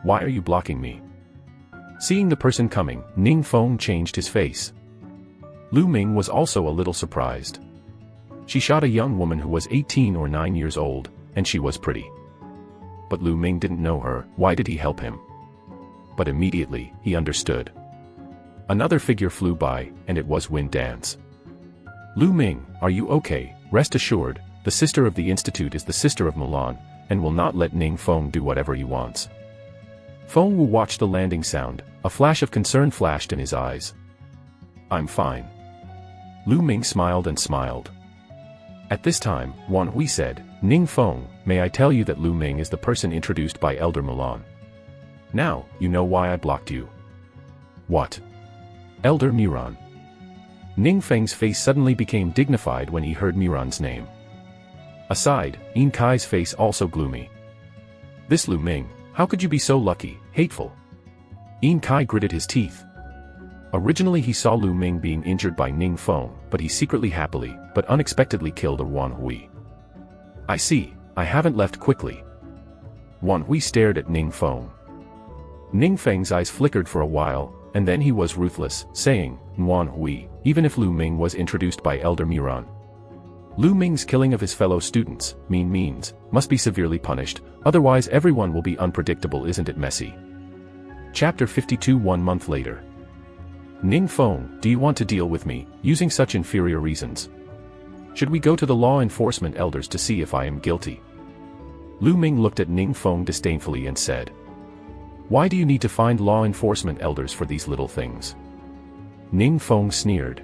S1: Why are you blocking me?" Seeing the person coming, Ning Feng changed his face. Lu Ming was also a little surprised. She shot a young woman who was 18 or 9 years old, and she was pretty. But Lu Ming didn't know her, why did he help him? But immediately, he understood. Another figure flew by, and it was Wind Dance. "Lu Ming, are you okay? Rest assured, the sister of the Institute is the sister of Mulan, and will not let Ning Feng do whatever he wants." Feng Wu watched the landing sound, a flash of concern flashed in his eyes. "I'm fine." Lu Ming smiled and smiled. At this time, Wan Hui said, "Ning Feng, may I tell you that Lu Ming is the person introduced by Elder Mulan. Now, you know why I blocked you." "What?" "Elder Miran." Ning Feng's face suddenly became dignified when he heard Miran's name. Aside, Yin Kai's face also gloomy. "This Lu Ming, how could you be so lucky, hateful?" Yin Kai gritted his teeth. Originally he saw Lu Ming being injured by Ning Feng, but he secretly happily, but unexpectedly killed a Wan Hui. "I see, I haven't left quickly." Wan Hui stared at Ning Feng. Ning Feng's eyes flickered for a while, and then he was ruthless, saying, "Wan Hui, even if Lu Ming was introduced by Elder Miran. Lu Ming's killing of his fellow students, means, must be severely punished, otherwise everyone will be unpredictable, isn't it messy?" Chapter 52. 1 month later. "Ning Feng, do you want to deal with me, using such inferior reasons? Should we go to the law enforcement elders to see if I am guilty?" Lu Ming looked at Ning Feng disdainfully and said, "Why do you need to find law enforcement elders for these little things?" Ning Feng sneered.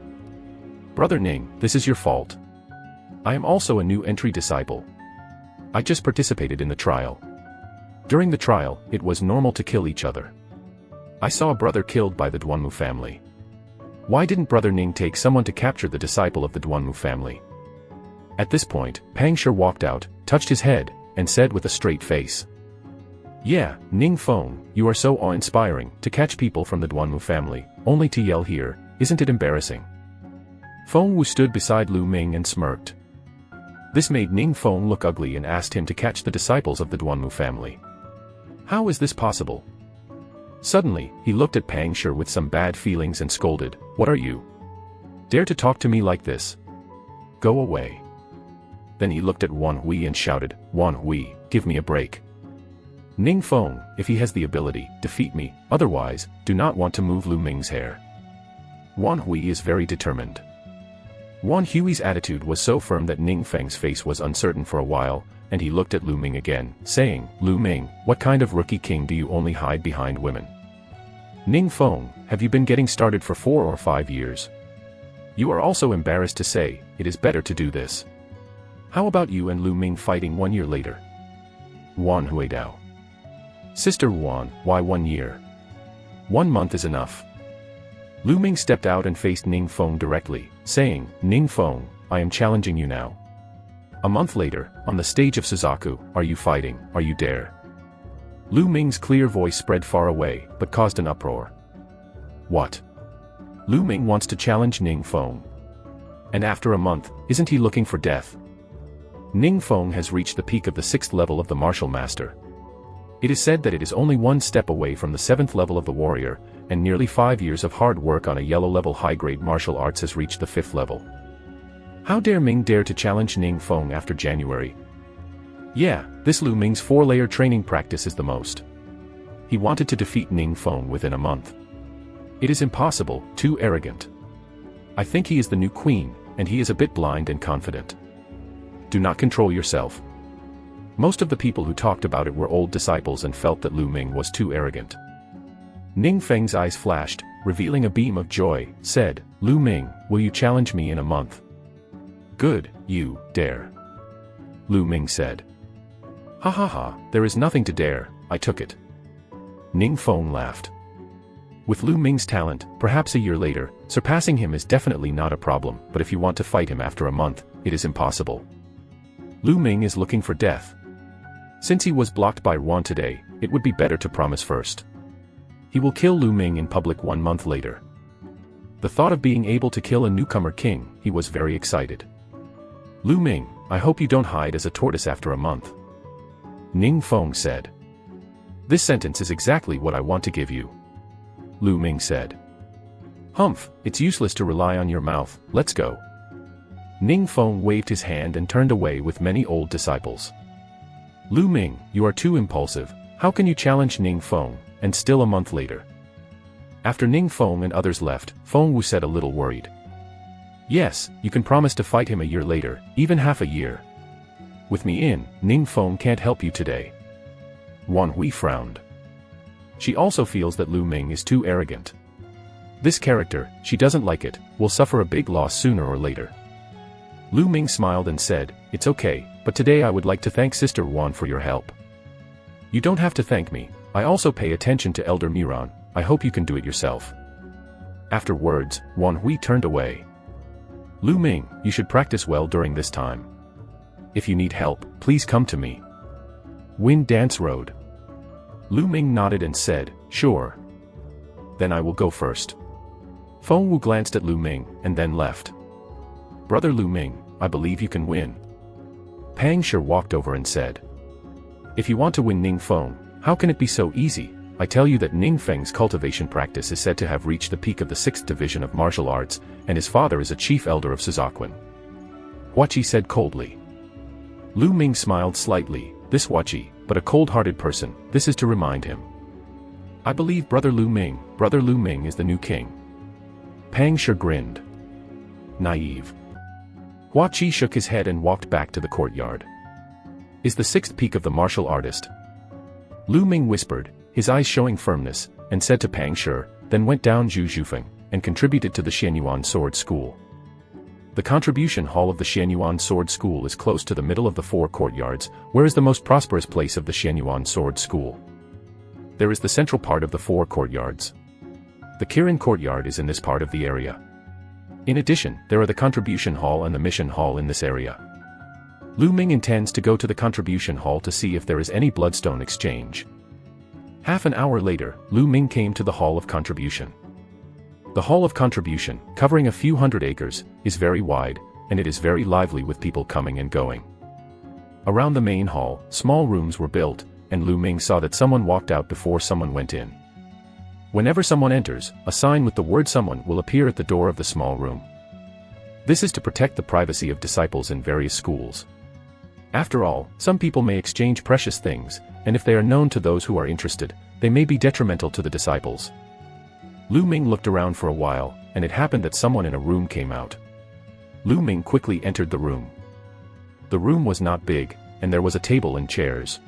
S1: "Brother Ning, this is your fault. I am also a new entry disciple. I just participated in the trial. During the trial, it was normal to kill each other. I saw a brother killed by the Duanmu family. Why didn't Brother Ning take someone to capture the disciple of the Duanmu family?" At this point, Pang Shi walked out, touched his head, and said with a straight face, "Yeah, Ning Feng, you are so awe-inspiring, to catch people from the Duanmu family, only to yell here, isn't it embarrassing?" Feng Wu stood beside Lu Ming and smirked. This made Ning Feng look ugly and asked him to catch the disciples of the Duanmu family. How is this possible? Suddenly, he looked at Pang Shi with some bad feelings and scolded, "What are you? Dare to talk to me like this? Go away." Then he looked at Wan Hui and shouted, "Wan Hui, give me a break. Ning Feng, if he has the ability, defeat me, otherwise, do not want to move Lu Ming's hair." Wan Hui is very determined. Wan Hui's attitude was so firm that Ning Feng's face was uncertain for a while, and he looked at Lu Ming again, saying, "Lu Ming, what kind of rookie king do you only hide behind women? Ning Feng, have you been getting started for 4 or 5 years? You are also embarrassed to say, it is better to do this. How about you and Lu Ming fighting 1 year later?" Wan Huidao. "Sister Wan, why 1 year? 1 month is enough." Lu Ming stepped out and faced Ning Feng directly, saying, "Ning Feng, I am challenging you now. A month later, on the stage of Suzaku, are you fighting, are you dare?" Lu Ming's clear voice spread far away, but caused an uproar. What? Lu Ming wants to challenge Ning Feng. And after a month, isn't he looking for death? Ning Feng has reached the peak of the 6th level of the martial master. It is said that it is only 1 step away from the 7th level of the warrior, and nearly 5 years of hard work on a yellow level high-grade martial arts has reached the 5th level. How dare Ming dare to challenge Ning Feng after January? Yeah, this Lu Ming's 4-layer training practice is the most. He wanted to defeat Ning Feng within a month. It is impossible, too arrogant. I think he is the new queen, and he is a bit blind and confident. Do not control yourself. Most of the people who talked about it were old disciples and felt that Lu Ming was too arrogant. Ning Feng's eyes flashed, revealing a beam of joy, said, "Lu Ming, will you challenge me in a month?" "Good, you dare." Lu Ming said. "Ha ha ha, there is nothing to dare, I took it." Ning Feng laughed. With Lu Ming's talent, perhaps a year later, surpassing him is definitely not a problem, but if you want to fight him after a month, it is impossible. Lu Ming is looking for death. Since he was blocked by Wan today, it would be better to promise first. He will kill Lu Ming in public 1 month later. The thought of being able to kill a newcomer king, he was very excited. "Lu Ming, I hope you don't hide as a tortoise after a month." Ning Feng said. "This sentence is exactly what I want to give you." Lu Ming said. "Humph, it's useless to rely on your mouth, let's go." Ning Feng waved his hand and turned away with many old disciples. "Lu Ming, you are too impulsive, how can you challenge Ning Feng, and still a month later?" After Ning Feng and others left, Feng Wu said a little worried. "Yes, you can promise to fight him a year later, even half a year. With me in, Ning Feng can't help you today." Wan Hui frowned. She also feels that Lu Ming is too arrogant. This character, she doesn't like it, will suffer a big loss sooner or later. Lu Ming smiled and said, "It's okay, but today I would like to thank Sister Wan for your help." "You don't have to thank me, I also pay attention to Elder Miran, I hope you can do it yourself." Afterwards, Wan Hui turned away. "Lu Ming, you should practice well during this time. If you need help, please come to me." Wind Dance Road. Lu Ming nodded and said, "Sure. Then I will go first." Feng Wu glanced at Lu Ming, and then left. "Brother Lu Ming, I believe you can win." Pang Shi walked over and said, "If you want to win Ning Feng, how can it be so easy? I tell you that Ning Feng's cultivation practice is said to have reached the peak of the 6th division of martial arts, and his father is a chief elder of Suzakuan." Huachi said coldly. Lu Ming smiled slightly, this Huachi, but a cold-hearted person, this is to remind him. "I believe Brother Lu Ming is the new king." Pang Shi grinned. Naive. Huachi shook his head and walked back to the courtyard. "Is the 6th peak of the martial artist?" Lu Ming whispered, his eyes showing firmness, and said to Pang Shi, then went down Zhu Zhufeng, and contributed to the Xianyuan Sword School. The contribution hall of the Xianyuan Sword School is close to the middle of the 4 courtyards, where is the most prosperous place of the Xianyuan Sword School. There is the central part of the 4 courtyards. The Kirin courtyard is in this part of the area. In addition, there are the contribution hall and the mission hall in this area. Lu Ming intends to go to the contribution hall to see if there is any bloodstone exchange. Half an hour later, Lu Ming came to the hall of contribution. The hall of contribution, covering a few hundred acres, is very wide, and it is very lively with people coming and going. Around the main hall, small rooms were built, and Lu Ming saw that someone walked out before someone went in. Whenever someone enters, a sign with the word "someone" will appear at the door of the small room. This is to protect the privacy of disciples in various schools. After all, some people may exchange precious things, and if they are known to those who are interested, they may be detrimental to the disciples. Lu Ming looked around for a while, and it happened that someone in a room came out. Lu Ming quickly entered the room. The room was not big, and there was a table and chairs.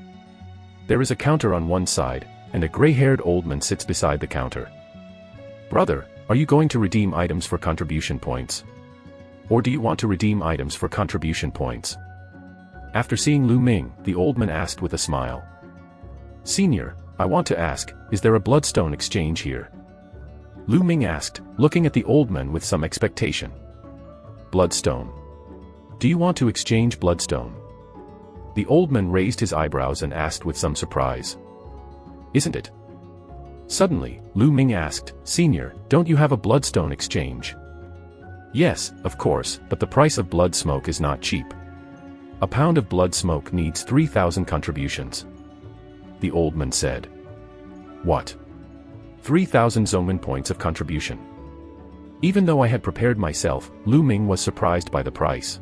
S1: There is a counter on one side, and a gray-haired old man sits beside the counter. "Brother, are you going to redeem items for contribution points? Or do you want to redeem items for contribution points?" After seeing Lu Ming, the old man asked with a smile. "Senior, I want to ask, is there a bloodstone exchange here?" Lu Ming asked, looking at the old man with some expectation. "Bloodstone? Do you want to exchange bloodstone?" The old man raised his eyebrows and asked with some surprise. "Isn't it?" Suddenly, Lu Ming asked, "Senior, don't you have a bloodstone exchange?" "Yes, of course, but the price of blood smoke is not cheap. A pound of blood smoke needs 3,000 contributions." The old man said. "What? 3,000 Zongmin points of contribution?" Even though I had prepared myself, Lu Ming was surprised by the price.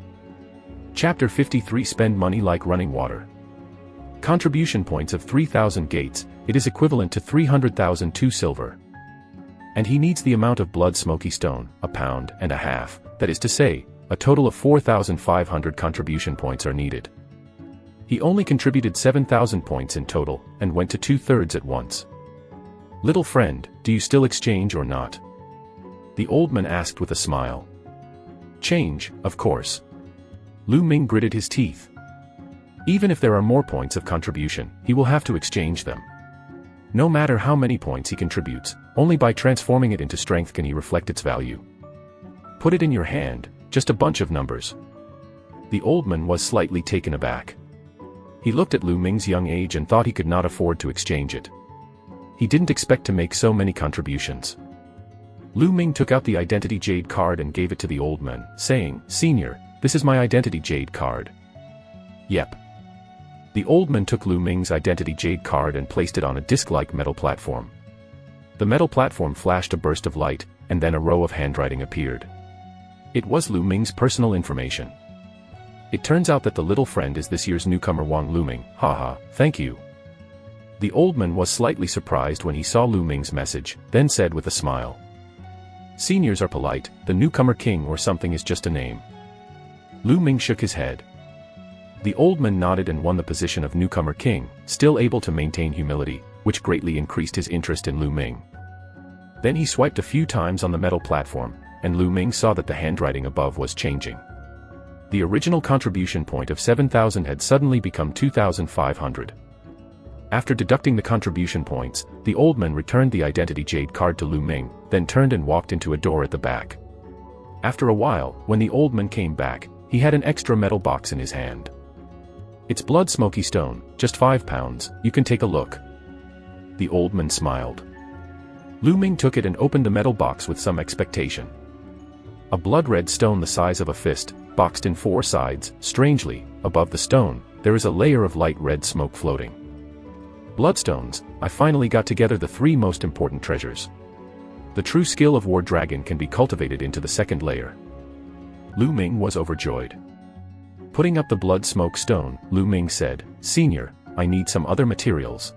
S1: Chapter 53. Spend money like running water. Contribution points of 3,000 gates, it is equivalent to 300,000 2 silver. And he needs the amount of blood smoky stone, 1.5 pounds, that is to say, a total of 4,500 contribution points are needed. He only contributed 7,000 points in total, and went to 2/3 at once. "Little friend, do you still exchange or not?" The old man asked with a smile. "Change, of course." Lu Ming gritted his teeth. Even if there are more points of contribution, he will have to exchange them. No matter how many points he contributes, only by transforming it into strength can he reflect its value. "Put it in your hand, just a bunch of numbers." The old man was slightly taken aback. He looked at Lu Ming's young age and thought he could not afford to exchange it. He didn't expect to make so many contributions. Lu Ming took out the identity jade card and gave it to the old man, saying, "Senior, this is my identity jade card." "Yep." The old man took Lu Ming's identity jade card and placed it on a disc-like metal platform. The metal platform flashed a burst of light, and then a row of handwriting appeared. It was Lu Ming's personal information. "It turns out that the little friend is this year's newcomer Wang Lu Ming, haha, thank you." The old man was slightly surprised when he saw Lu Ming's message, then said with a smile. "Seniors are polite, the newcomer king or something is just a name." Lu Ming shook his head. The old man nodded and won the position of newcomer king, still able to maintain humility, which greatly increased his interest in Lu Ming. Then he swiped a few times on the metal platform, and Lu Ming saw that the handwriting above was changing. The original contribution point of 7,000 had suddenly become 2,500. After deducting the contribution points, the old man returned the identity jade card to Lu Ming, then turned and walked into a door at the back. After a while, when the old man came back, he had an extra metal box in his hand. "It's blood smoky stone, just 5 pounds, you can take a look." The old man smiled. Lu Ming took it and opened the metal box with some expectation. A blood-red stone the size of a fist, boxed in 4 sides. Strangely, above the stone, there is a layer of light red smoke floating. "Bloodstones, I finally got together the 3 most important treasures. The true skill of War Dragon can be cultivated into the 2nd layer." Lu Ming was overjoyed. Putting up the blood smoke stone, Lu Ming said, "Senior, I need some other materials."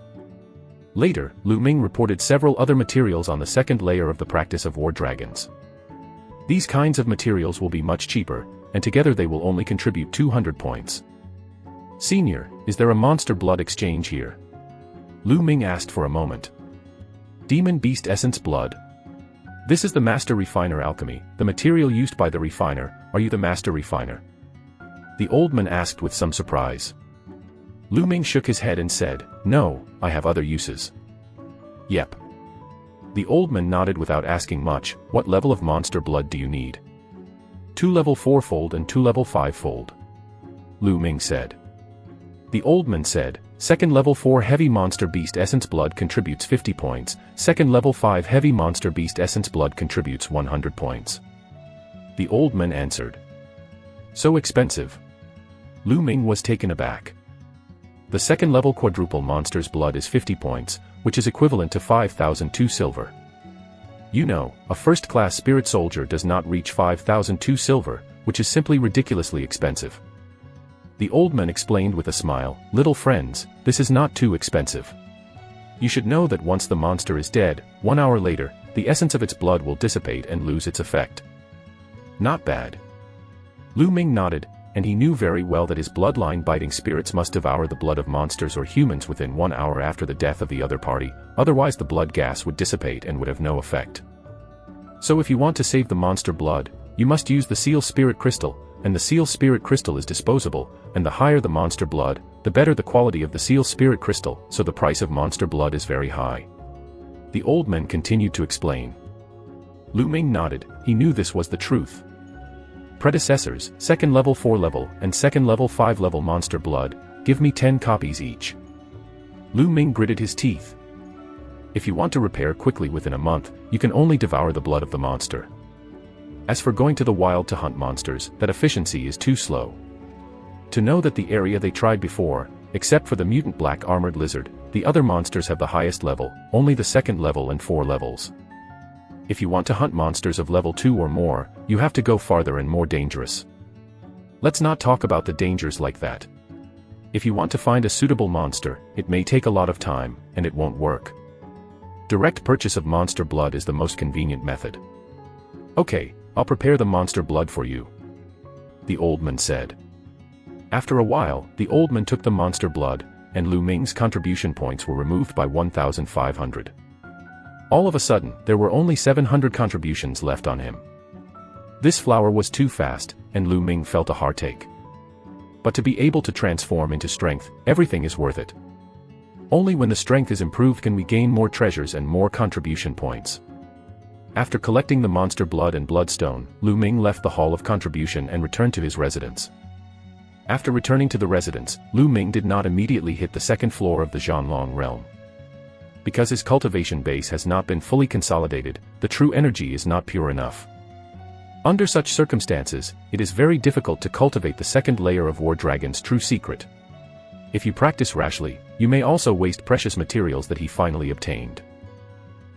S1: Later, Lu Ming reported several other materials on the 2nd layer of the practice of War Dragons. These kinds of materials will be much cheaper, and together they will only contribute 200 points. "Senior, is there a monster blood exchange here?" Lu Ming asked for a moment. "Demon Beast Essence Blood. This is the Master Refiner Alchemy, the material used by the refiner. Are you the Master Refiner?" The old man asked with some surprise. Lu Ming shook his head and said, "No, I have other uses." "Yep." The old man nodded without asking much. "What level of monster blood do you need?" 2 level 4-fold and 2 level 5-fold. Lu Ming said. The old man said, 2nd level 4 Heavy Monster Beast Essence Blood contributes 50 points, 2nd level 5 Heavy Monster Beast Essence Blood contributes 100 points. The old man answered. "So expensive?" Lu Ming was taken aback. The 2nd level Quadruple Monster's Blood is 50 points, which is equivalent to 5,002 silver. You know, a first-class spirit soldier does not reach 5,002 silver, which is simply ridiculously expensive. The old man explained with a smile, "Little friends, this is not too expensive. You should know that once the monster is dead, 1 hour later, the essence of its blood will dissipate and lose its effect. Not bad." Lu Ming nodded, and he knew very well that his bloodline-biting spirits must devour the blood of monsters or humans within 1 hour after the death of the other party, otherwise the blood gas would dissipate and would have no effect. So if you want to save the monster blood, you must use the Seal Spirit Crystal, and the Seal Spirit Crystal is disposable, and the higher the monster blood, the better the quality of the Seal Spirit Crystal, so the price of monster blood is very high. The old man continued to explain. Lu Ming nodded, he knew this was the truth. Predecessors, 2nd level 4 level, and 2nd level 5 level monster blood, give me 10 copies each. Lu Ming gritted his teeth. If you want to repair quickly within a month, you can only devour the blood of the monster. As for going to the wild to hunt monsters, that efficiency is too slow. To know that the area they tried before, except for the mutant black armored lizard, the other monsters have the highest level, only the 2nd level and 4 levels. If you want to hunt monsters of level 2 or more, you have to go farther and more dangerous. Let's not talk about the dangers like that. If you want to find a suitable monster, it may take a lot of time, and it won't work. Direct purchase of monster blood is the most convenient method. Okay, I'll prepare the monster blood for you, the old man said. After a while, the old man took the monster blood, and Lu Ming's contribution points were removed by 1,500. All of a sudden, there were only 700 contributions left on him. This flower was too fast, and Lu Ming felt a heartache. But to be able to transform into strength, everything is worth it. Only when the strength is improved can we gain more treasures and more contribution points. After collecting the monster blood and bloodstone, Lu Ming left the Hall of Contribution and returned to his residence. After returning to the residence, Lu Ming did not immediately hit the 2nd floor of the Zhanlong realm. Because his cultivation base has not been fully consolidated, the true energy is not pure enough. Under such circumstances, it is very difficult to cultivate the 2nd layer of War Dragon's true secret. If you practice rashly, you may also waste precious materials that he finally obtained.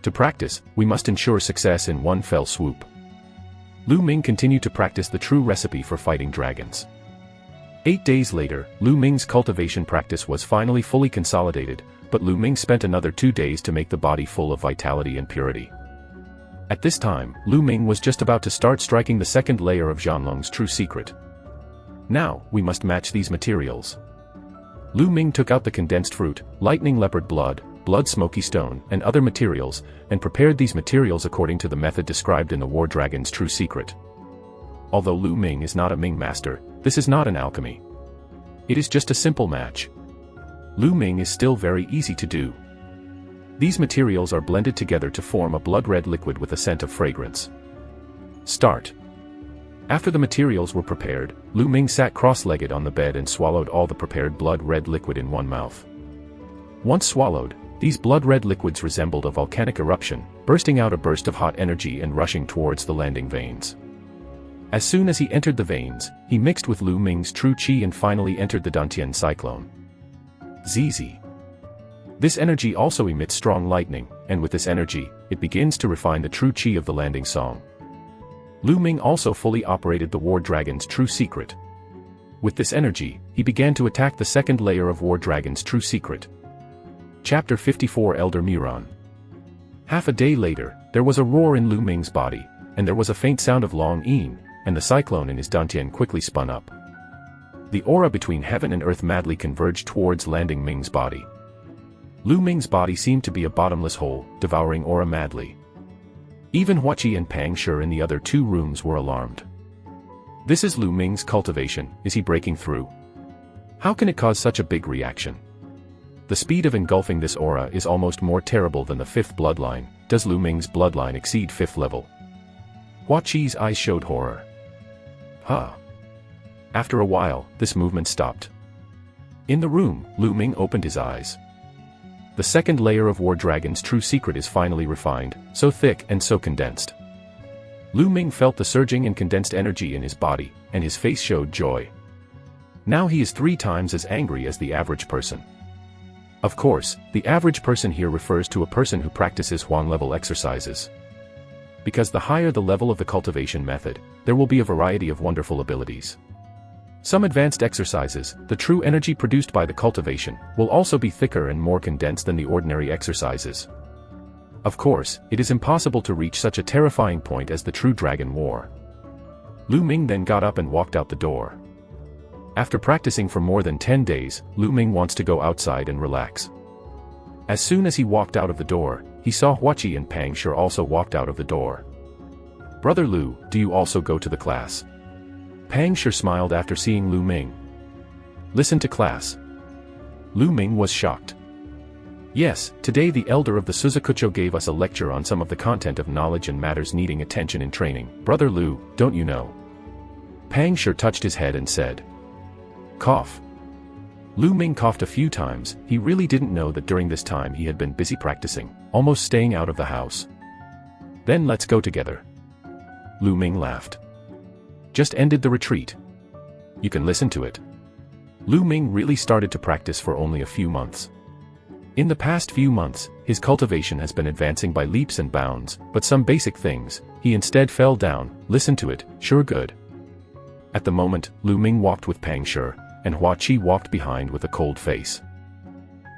S1: To practice, we must ensure success in one fell swoop. Lu Ming continued to practice the true recipe for fighting dragons. 8 days later, Lu Ming's cultivation practice was finally fully consolidated, but Lu Ming spent another 2 days to make the body full of vitality and purity. At this time, Lu Ming was just about to start striking the 2nd layer of Zhanlong's true secret. Now, we must match these materials. Lu Ming took out the condensed fruit, lightning leopard blood, blood smoky stone, and other materials, and prepared these materials according to the method described in the War Dragon's true secret. Although Lu Ming is not a Ming master, this is not an alchemy. It is just a simple match. Lu Ming is still very easy to do. These materials are blended together to form a blood-red liquid with a scent of fragrance. Start. After the materials were prepared, Lu Ming sat cross-legged on the bed and swallowed all the prepared blood-red liquid in one mouth. Once swallowed, these blood-red liquids resembled a volcanic eruption, bursting out a burst of hot energy and rushing towards the landing veins. As soon as he entered the veins, he mixed with Lu Ming's true qi and finally entered the Dantian cyclone. ZZ. This energy also emits strong lightning, and with this energy, it begins to refine the true qi of the landing song. Lu Ming also fully operated the War Dragon's true secret. With this energy, he began to attack the 2nd layer of War Dragon's true secret. Chapter 54 Elder Muron. Half a day later, there was a roar in Lu Ming's body, and there was a faint sound of long yin, and the cyclone in his dantian quickly spun up. The aura between heaven and earth madly converged towards landing Ming's body. Lu Ming's body seemed to be a bottomless hole, devouring aura madly. Even Huaqi and Pang Shi in the other 2 rooms were alarmed. This is Lu Ming's cultivation, is he breaking through? How can it cause such a big reaction? The speed of engulfing this aura is almost more terrible than the 5th bloodline. Does Lu Ming's bloodline exceed 5th level? Huaqi's eyes showed horror. Huh. After a while, this movement stopped. In the room, Lu Ming opened his eyes. The 2nd layer of War Dragon's true secret is finally refined, so thick and so condensed. Lu Ming felt the surging and condensed energy in his body, and his face showed joy. Now he is 3 times as angry as the average person. Of course, the average person here refers to a person who practices Huang-level exercises. Because the higher the level of the cultivation method, there will be a variety of wonderful abilities. Some advanced exercises, the true energy produced by the cultivation, will also be thicker and more condensed than the ordinary exercises. Of course, it is impossible to reach such a terrifying point as the true Dragon War. Lu Ming then got up and walked out the door. After practicing for more than 10 days, Lu Ming wants to go outside and relax. As soon as he walked out of the door, he saw Huaqi and Pang Shi also walked out of the door. "Brother Lu, do you also go to the class?" Pang Shi smiled after seeing Lu Ming. "Listen to class." Lu Ming was shocked. "Yes, today the elder of the Suzakucho gave us a lecture on some of the content of knowledge and matters needing attention in training. Brother Lu, don't you know?" Pang Shi touched his head and said. Cough. Lu Ming coughed a few times. He really didn't know that during this time he had been busy practicing, almost staying out of the house. "Then let's go together." Lu Ming laughed. "Just ended the retreat. You can listen to it." Lu Ming really started to practice for only a few months. In the past few months, his cultivation has been advancing by leaps and bounds, but some basic things, he instead fell down. "Listen to it, sure good." At the moment, Lu Ming walked with Pang Shi, and Huaqi walked behind with a cold face.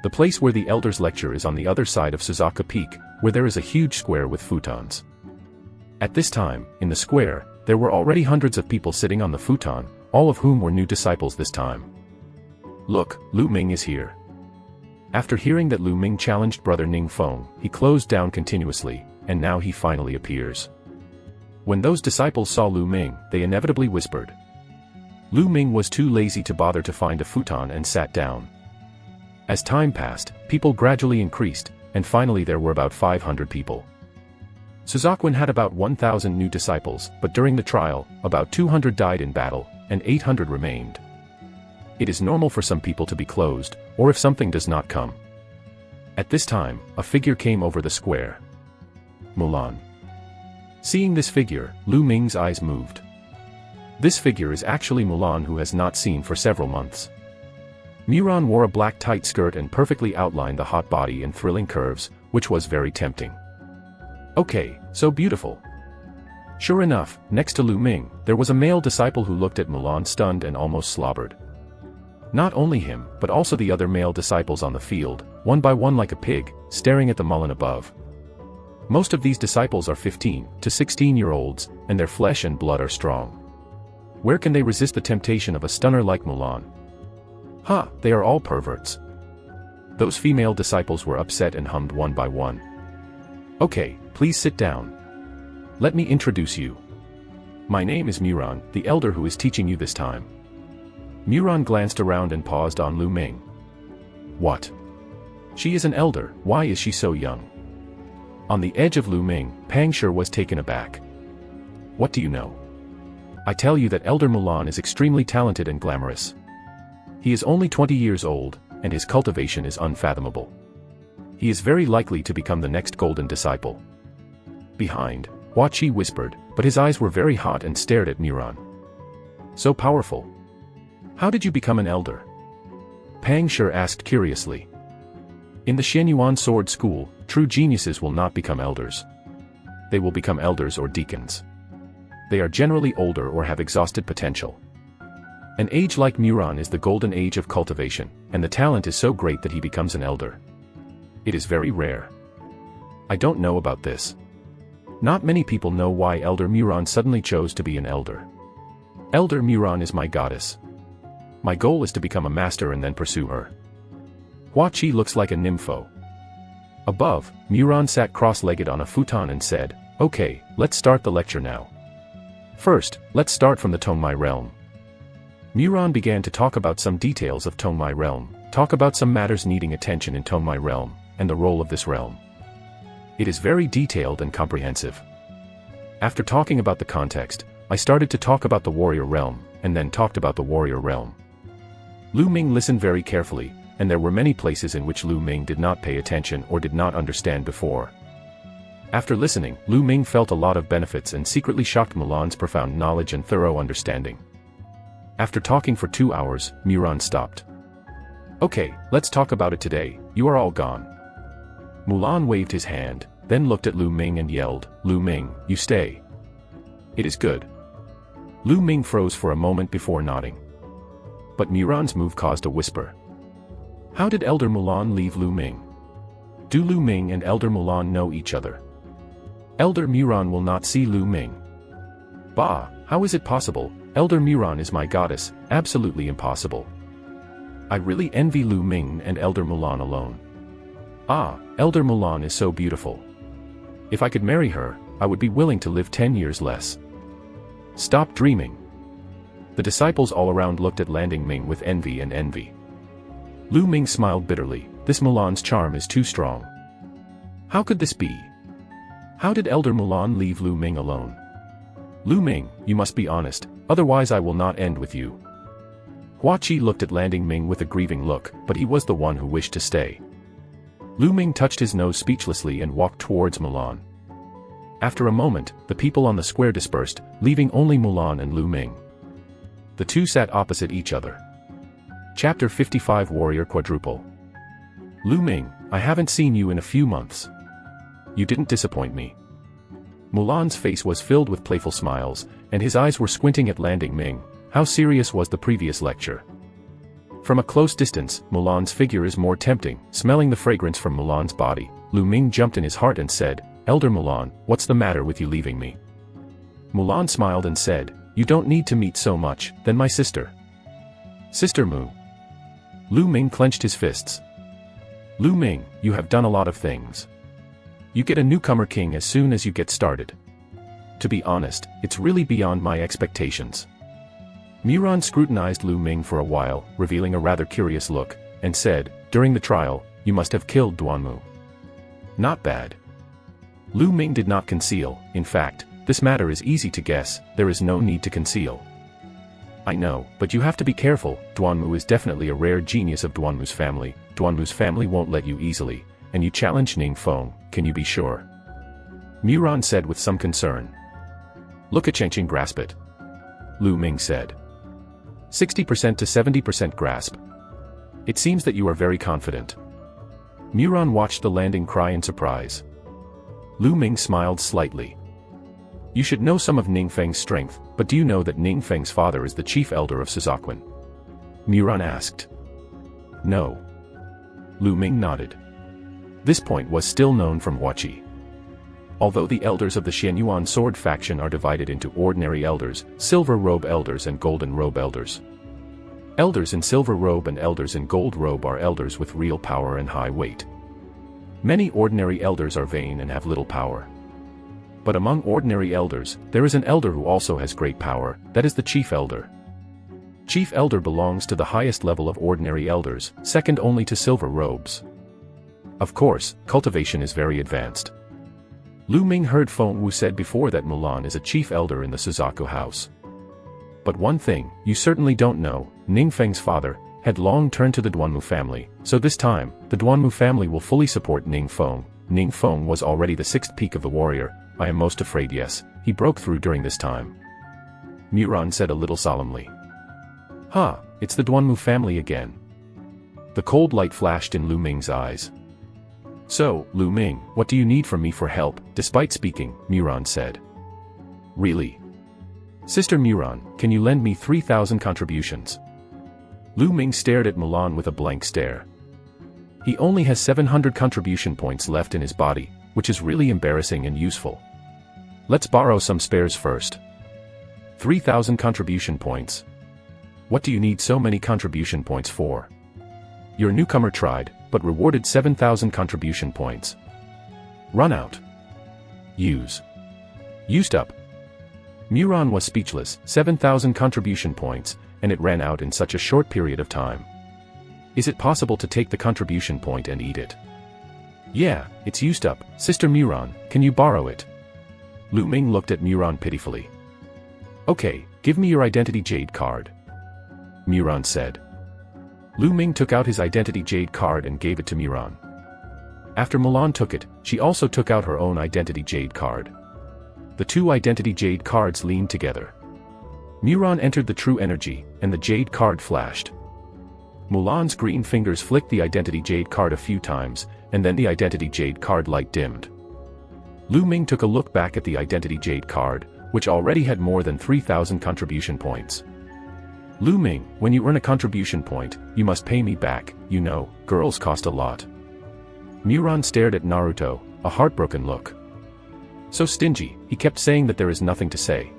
S1: The place where the elders lecture is on the other side of Suzaku Peak, where there is a huge square with futons. At this time, in the square, there were already hundreds of people sitting on the futon, all of whom were new disciples this time. "Look, Lu Ming is here." After hearing that Lu Ming challenged Brother Ning Feng, he closed down continuously, and now he finally appears. When those disciples saw Lu Ming, they inevitably whispered. Lu Ming was too lazy to bother to find a futon and sat down. As time passed, people gradually increased, and finally there were about 500 people. Suzakuin had about 1,000 new disciples, but during the trial, about 200 died in battle, and 800 remained. It is normal for some people to be closed, or if something does not come. At this time, a figure came over the square. Mulan. Seeing this figure, Lu Ming's eyes moved. This figure is actually Mulan, who has not seen for several months. Mulan wore a black tight skirt and perfectly outlined the hot body and thrilling curves, which was very tempting. Okay, so beautiful. Sure enough, next to Lu Ming, there was a male disciple who looked at Mulan stunned and almost slobbered. Not only him, but also the other male disciples on the field, one by one like a pig, staring at the mullen above. Most of these disciples are 15 to 16-year-olds, and their flesh and blood are strong. Where can they resist the temptation of a stunner like Mulan? They are all perverts. Those female disciples were upset and hummed one by one. "Okay, please sit down. Let me introduce you. My name is Mulan, the elder who is teaching you this time." Mulan glanced around and paused on Lu Ming. "What? She is an elder, why is she so young?" On the edge of Lu Ming, Pang Shi was taken aback. "What do you know? I tell you that Elder Mulan is extremely talented and glamorous. He is only 20 years old, and his cultivation is unfathomable. He is very likely to become the next golden disciple." Behind, Huaqi whispered, but his eyes were very hot and stared at Mulan. "So powerful. How did you become an elder?" Pang Shi asked curiously. "In the Shenyuan Sword School, true geniuses will not become elders. They will become elders or deacons. They are generally older or have exhausted potential. An age like Mulan is the golden age of cultivation, and the talent is so great that he becomes an elder. It is very rare. I don't know about this. Not many people know why Elder Mulan suddenly chose to be an elder. Elder Mulan is my goddess. My goal is to become a master and then pursue her. Huaqi looks like a nympho." Above, Mulan sat cross-legged on a futon and said, "Okay, let's start the lecture now. First, let's start from the Tongmai realm." Mulan began to talk about some details of Tongmai realm, talk about some matters needing attention in Tongmai realm, and the role of this realm. It is very detailed and comprehensive. After talking about the context, I started to talk about the warrior realm, and then talked about the warrior realm. Lu Ming listened very carefully, and there were many places in which Lu Ming did not pay attention or did not understand before. After listening, Lu Ming felt a lot of benefits and secretly shocked Mulan's profound knowledge and thorough understanding. After talking for 2 hours, Mulan stopped. "Okay, let's talk about it today, you are all gone." Mulan waved his hand, then looked at Lu Ming and yelled, "Lu Ming, you stay." "It is good." Lu Ming froze for a moment before nodding. But Mulan's move caused a whisper. How did Elder Mulan leave Lu Ming? Do Lu Ming and Elder Mulan know each other? Elder Mulan will not see Lu Ming. Bah, How is it possible? Elder Muran is my goddess, absolutely impossible. I really envy Lu Ming and Elder Mulan alone. Ah, Elder Mulan is so beautiful. If I could marry her, I would be willing to live 10 years less. Stop dreaming. The disciples all around looked at Landing Ming with envy and envy. Lu Ming smiled bitterly. This Mulan's charm is too strong. How could this be? How did Elder Mulan leave Lu Ming alone? Lu Ming, you must be honest, otherwise I will not end with you. Hua Qi looked at Landing Ming with a grieving look, but he was the one who wished to stay. Lu Ming touched his nose speechlessly and walked towards Mulan. After a moment, the people on the square dispersed, leaving only Mulan and Lu Ming. The two sat opposite each other. Chapter 55 Warrior Quadruple. Lu Ming, I haven't seen you in a few months. You didn't disappoint me. Mulan's face was filled with playful smiles, and his eyes were squinting at Landing Ming. How serious was the previous lecture? From a close distance, Mulan's figure is more tempting. Smelling the fragrance from Mulan's body, Lu Ming jumped in his heart and said, Elder Mulan, what's the matter with you leaving me? Mulan smiled and said, you don't need to meet so much, then my sister. Sister Mu. Lu Ming clenched his fists. Lu Ming, you have done a lot of things. You get a newcomer king as soon as you get started. To be honest, it's really beyond my expectations. Muran scrutinized Lu Ming for a while, revealing a rather curious look, and said, during the trial, you must have killed Duanmu. Not bad. Lu Ming did not conceal. In fact, this matter is easy to guess, there is no need to conceal. I know, but you have to be careful. Duanmu is definitely a rare genius of Duanmu's family. Duanmu's family won't let you easily, and you challenge Ningfeng, can you be sure? Muran said with some concern. Look at Chengqing grasp it. Lu Ming said. 60% to 70% grasp. It seems that you are very confident. Muran watched the landing cry in surprise. Lu Ming smiled slightly. You should know some of Ningfeng's strength, but do you know that Ningfeng's father is the chief elder of Suzaquan? Muran asked. No. Lu Ming nodded. This point was still known from Hua Qi. Although the elders of the Xianyuan sword faction are divided into ordinary elders, silver robe elders and golden robe elders. Elders in silver robe and elders in gold robe are elders with real power and high weight. Many ordinary elders are vain and have little power. But among ordinary elders, there is an elder who also has great power, that is the chief elder. Chief elder belongs to the highest level of ordinary elders, second only to silver robes. Of course, cultivation is very advanced. Lu Ming heard Feng Wu said before that Mulan is a chief elder in the Suzaku house. But one thing, you certainly don't know, Ningfeng's father had long turned to the Duanmu family, so this time, the Duanmu family will fully support Ningfeng. Ningfeng was already the sixth peak of the warrior, I am most afraid yes, he broke through during this time. Muran said a little solemnly. Ha, it's the Duanmu family again. The cold light flashed in Lu Ming's eyes. So, Lu Ming, what do you need from me for help? Despite speaking, Muran said. Really? Sister Muran, can you lend me 3,000 contributions? Lu Ming stared at Mulan with a blank stare. He only has 700 contribution points left in his body, which is really embarrassing and useful. Let's borrow some spares first. 3,000 contribution points. What do you need so many contribution points for? Your newcomer tried, but rewarded 7,000 contribution points. Run out. Use. Used up. Muran was speechless, 7,000 contribution points, and it ran out in such a short period of time. Is it possible to take the contribution point and eat it? Yeah, it's used up. Sister Muran, can you borrow it? Lu Ming looked at Muran pitifully. Okay, give me your identity jade card. Muran said. Lu Ming took out his identity jade card and gave it to Muran. After Mulan took it, she also took out her own identity jade card. The two identity jade cards leaned together. Muran entered the true energy, and the jade card flashed. Mulan's green fingers flicked the identity jade card a few times, and then the identity jade card light dimmed. Lu Ming took a look back at the identity jade card, which already had more than 3,000 contribution points. Lu Ming, when you earn a contribution point, you must pay me back, you know, girls cost a lot. Muran stared at Naruto, a heartbroken look. So stingy, he kept saying that there is nothing to say.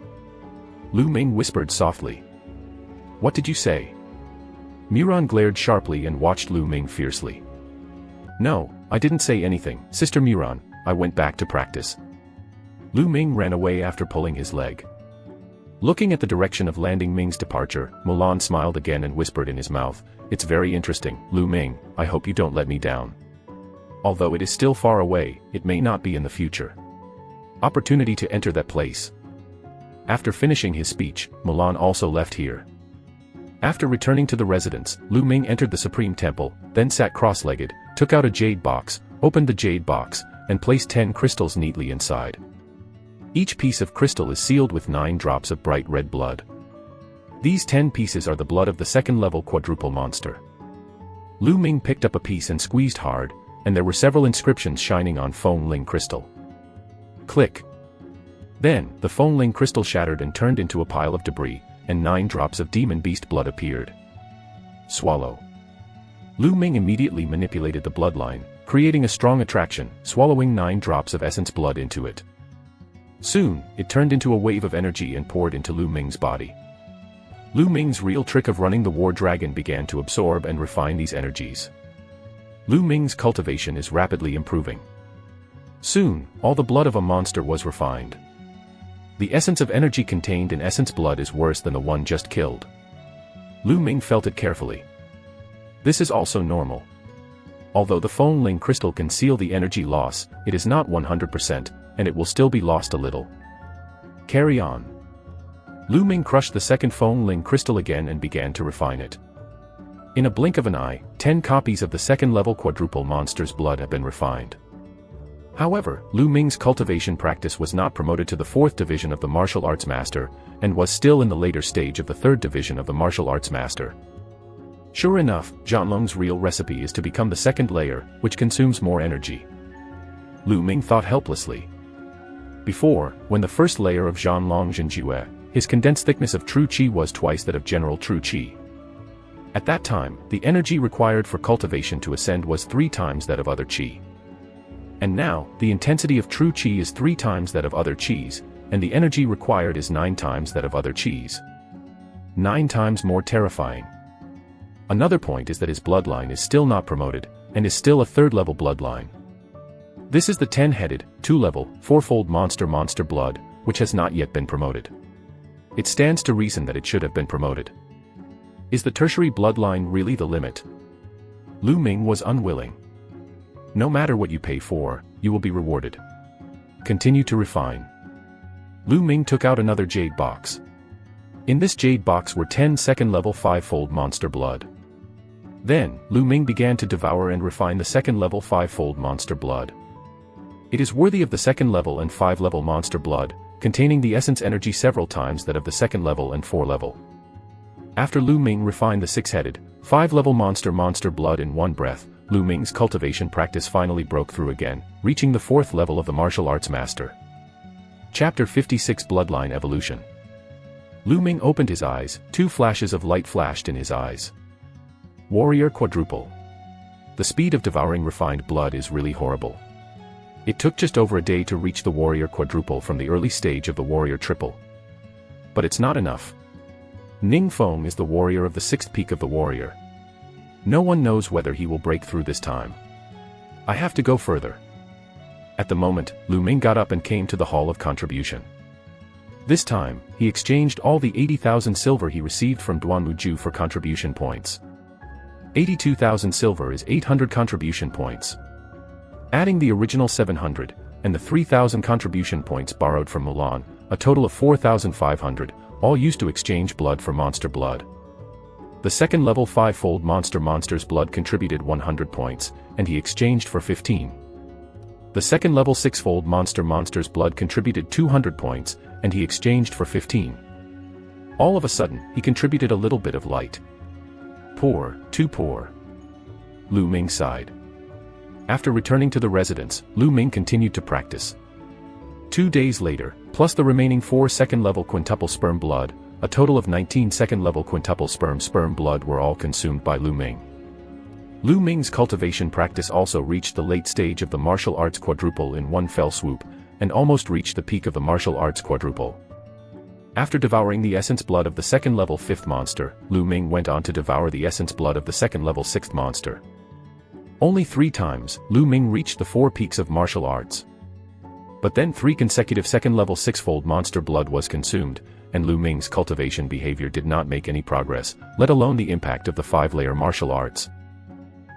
S1: Lu Ming whispered softly. What did you say? Miran glared sharply and watched Lu Ming fiercely. No, I didn't say anything, Sister Miran, I went back to practice. Lu Ming ran away after pulling his leg. Looking at the direction of Landing Ming's departure, Mulan smiled again and whispered in his mouth, It's very interesting, Lu Ming, I hope you don't let me down. Although it is still far away, it may not be in the future. Opportunity to enter that place. After finishing his speech, Mulan also left here. After returning to the residence, Lu Ming entered the Supreme Temple, then sat cross-legged, took out a jade box, opened the jade box, and placed 10 crystals neatly inside. Each piece of crystal is sealed with 9 drops of bright red blood. These 10 pieces are the blood of the second-level quadruple monster. Lu Ming picked up a piece and squeezed hard, and there were several inscriptions shining on Feng Ling crystal. Click. Then, the Feng Ling crystal shattered and turned into a pile of debris, and 9 drops of demon beast blood appeared. Swallow. Lu Ming immediately manipulated the bloodline, creating a strong attraction, swallowing 9 drops of essence blood into it. Soon, it turned into a wave of energy and poured into Lu Ming's body. Lu Ming's real trick of running the war dragon began to absorb and refine these energies. Lu Ming's cultivation is rapidly improving. Soon, all the blood of a monster was refined. The essence of energy contained in essence blood is worse than the one just killed. Lu Ming felt it carefully. This is also normal. Although the Feng Ling crystal can seal the energy loss, it is not 100%, and it will still be lost a little. Carry on. Lu Ming crushed the second Feng Ling crystal again and began to refine it. In a blink of an eye, 10 copies of the second-level quadruple monster's blood have been refined. However, Lu Ming's cultivation practice was not promoted to the 4th division of the martial arts master, and was still in the later stage of the 3rd division of the martial arts master. Sure enough, Zhanlong's real recipe is to become the second layer, which consumes more energy. Lu Ming thought helplessly. Before, when the first layer of Zhanlong Zhenjue, his condensed thickness of true qi was twice that of general true qi. At that time, the energy required for cultivation to ascend was 3 times that of other qi. And now, the intensity of true qi is 3 times that of other qis, and the energy required is 9 times that of other qis. 9 times more terrifying. Another point is that his bloodline is still not promoted, and is still a 3rd-level bloodline. This is the 10-headed, 2-level, 4-fold monster blood, which has not yet been promoted. It stands to reason that it should have been promoted. Is the tertiary bloodline really the limit? Lu Ming was unwilling. No matter what you pay for, you will be rewarded. Continue to refine. Lu Ming took out another jade box. In this jade box were 10 second-level 5-fold monster blood. Then, Lu Ming began to devour and refine the second-level 5-fold monster blood. It is worthy of the second-level and 5-level monster blood, containing the essence energy several times that of the second-level and 4-level. After Lu Ming refined the 6-headed, 5-level monster blood in one breath, Lu Ming's cultivation practice finally broke through again, reaching the 4th level of the martial arts master. Chapter 56 Bloodline Evolution. Lu Ming opened his eyes, 2 flashes of light flashed in his eyes. Warrior Quadruple. The speed of devouring refined blood is really horrible. It took just over a day to reach the Warrior Quadruple from the early stage of the Warrior Triple. But it's not enough. Ning Feng is the warrior of the 6th peak of the warrior. No one knows whether he will break through this time. I have to go further. At the moment, Lu Ming got up and came to the Hall of Contribution. This time, he exchanged all the 80,000 silver he received from Duanwu for contribution points. 82,000 silver is 800 contribution points. Adding the original 700, and the 3,000 contribution points borrowed from Mulan, a total of 4,500, all used to exchange blood for monster blood. The second-level 5-fold monster's blood contributed 100 points, and he exchanged for 15. The second-level 6-fold monster's blood contributed 200 points, and he exchanged for 15. All of a sudden, he contributed a little bit of light. Poor, too poor. Lu Ming sighed. After returning to the residence, Lu Ming continued to practice. 2 days later, plus the remaining 4 second-level quintuple sperm blood, a total of 19 second-level quintuple sperm blood were all consumed by Lu Ming. Lu Ming's cultivation practice also reached the late stage of the martial arts quadruple in one fell swoop, and almost reached the peak of the martial arts quadruple. After devouring the essence blood of the second level 5th monster, Lu Ming went on to devour the essence blood of the second level 6th monster. Only 3 times, Lu Ming reached the 4 peaks of martial arts. But then 3 consecutive second level 6-fold monster blood was consumed, and Lu Ming's cultivation behavior did not make any progress, let alone the impact of the 5-layer martial arts.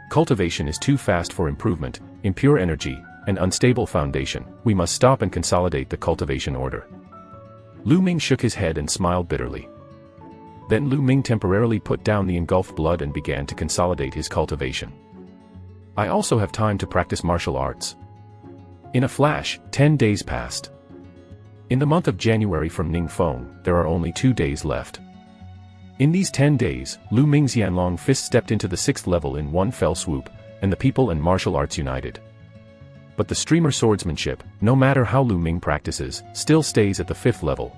S1: Cultivation is too fast for improvement, impure energy, and unstable foundation. We must stop and consolidate the cultivation order. Lu Ming shook his head and smiled bitterly. Then Lu Ming temporarily put down the engulfed blood and began to consolidate his cultivation. I also have time to practice martial arts. In a flash, 10 days passed. In the month of January from Ningfeng, there are only 2 days left. In these 10 days, Lu Ming's Yanlong fist stepped into the 6th level in one fell swoop, and the people and martial arts united. But the streamer swordsmanship, no matter how Lu Ming practices, still stays at the 5th level.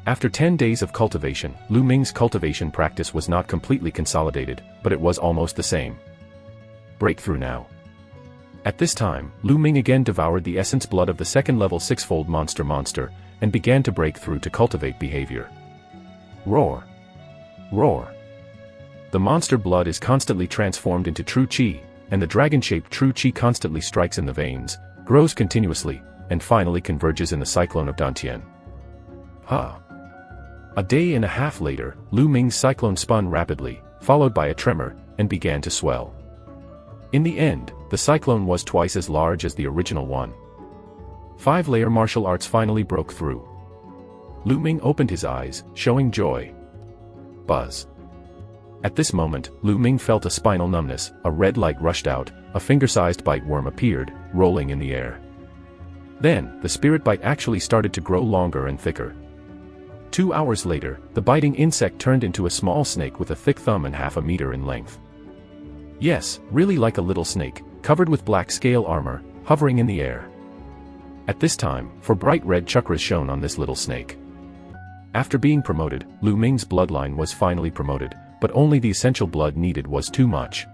S1: After 10 days of cultivation, Lu Ming's cultivation practice was not completely consolidated, but it was almost the same. Breakthrough now. At this time, Lu Ming again devoured the essence blood of the second level 6-fold monster, and began to break through to cultivate behavior. Roar. Roar. The monster blood is constantly transformed into true qi, and the dragon-shaped true qi constantly strikes in the veins, grows continuously, and finally converges in the cyclone of Dantian. A day and a half later, Lu Ming's cyclone spun rapidly, followed by a tremor, and began to swell. In the end, the cyclone was twice as large as the original one. 5-layer martial arts finally broke through. Lu Ming opened his eyes, showing joy. Buzz. At this moment, Lu Ming felt a spinal numbness, a red light rushed out, a finger-sized bite worm appeared, rolling in the air. Then, the spirit bite actually started to grow longer and thicker. 2 hours later, the biting insect turned into a small snake with a thick thumb and half a meter in length. Yes, really like a little snake, covered with black scale armor, hovering in the air. At this time, 4 bright red chakras shone on this little snake. After being promoted, Lu Ming's bloodline was finally promoted, but only the essential blood needed was too much.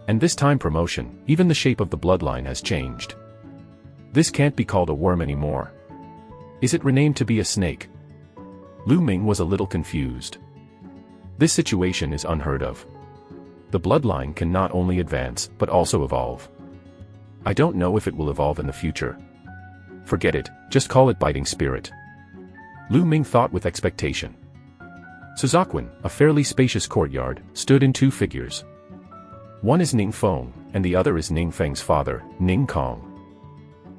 S1: And this time promotion, even the shape of the bloodline has changed. This can't be called a worm anymore. Is it renamed to be a snake? Lu Ming was a little confused. This situation is unheard of. The bloodline can not only advance, but also evolve. I don't know if it will evolve in the future. Forget it, just call it biting spirit. Lu Ming thought with expectation. Suzakwin, a fairly spacious courtyard, stood in 2 figures. One is Ning Feng, and the other is Ning Feng's father, Ning Kong.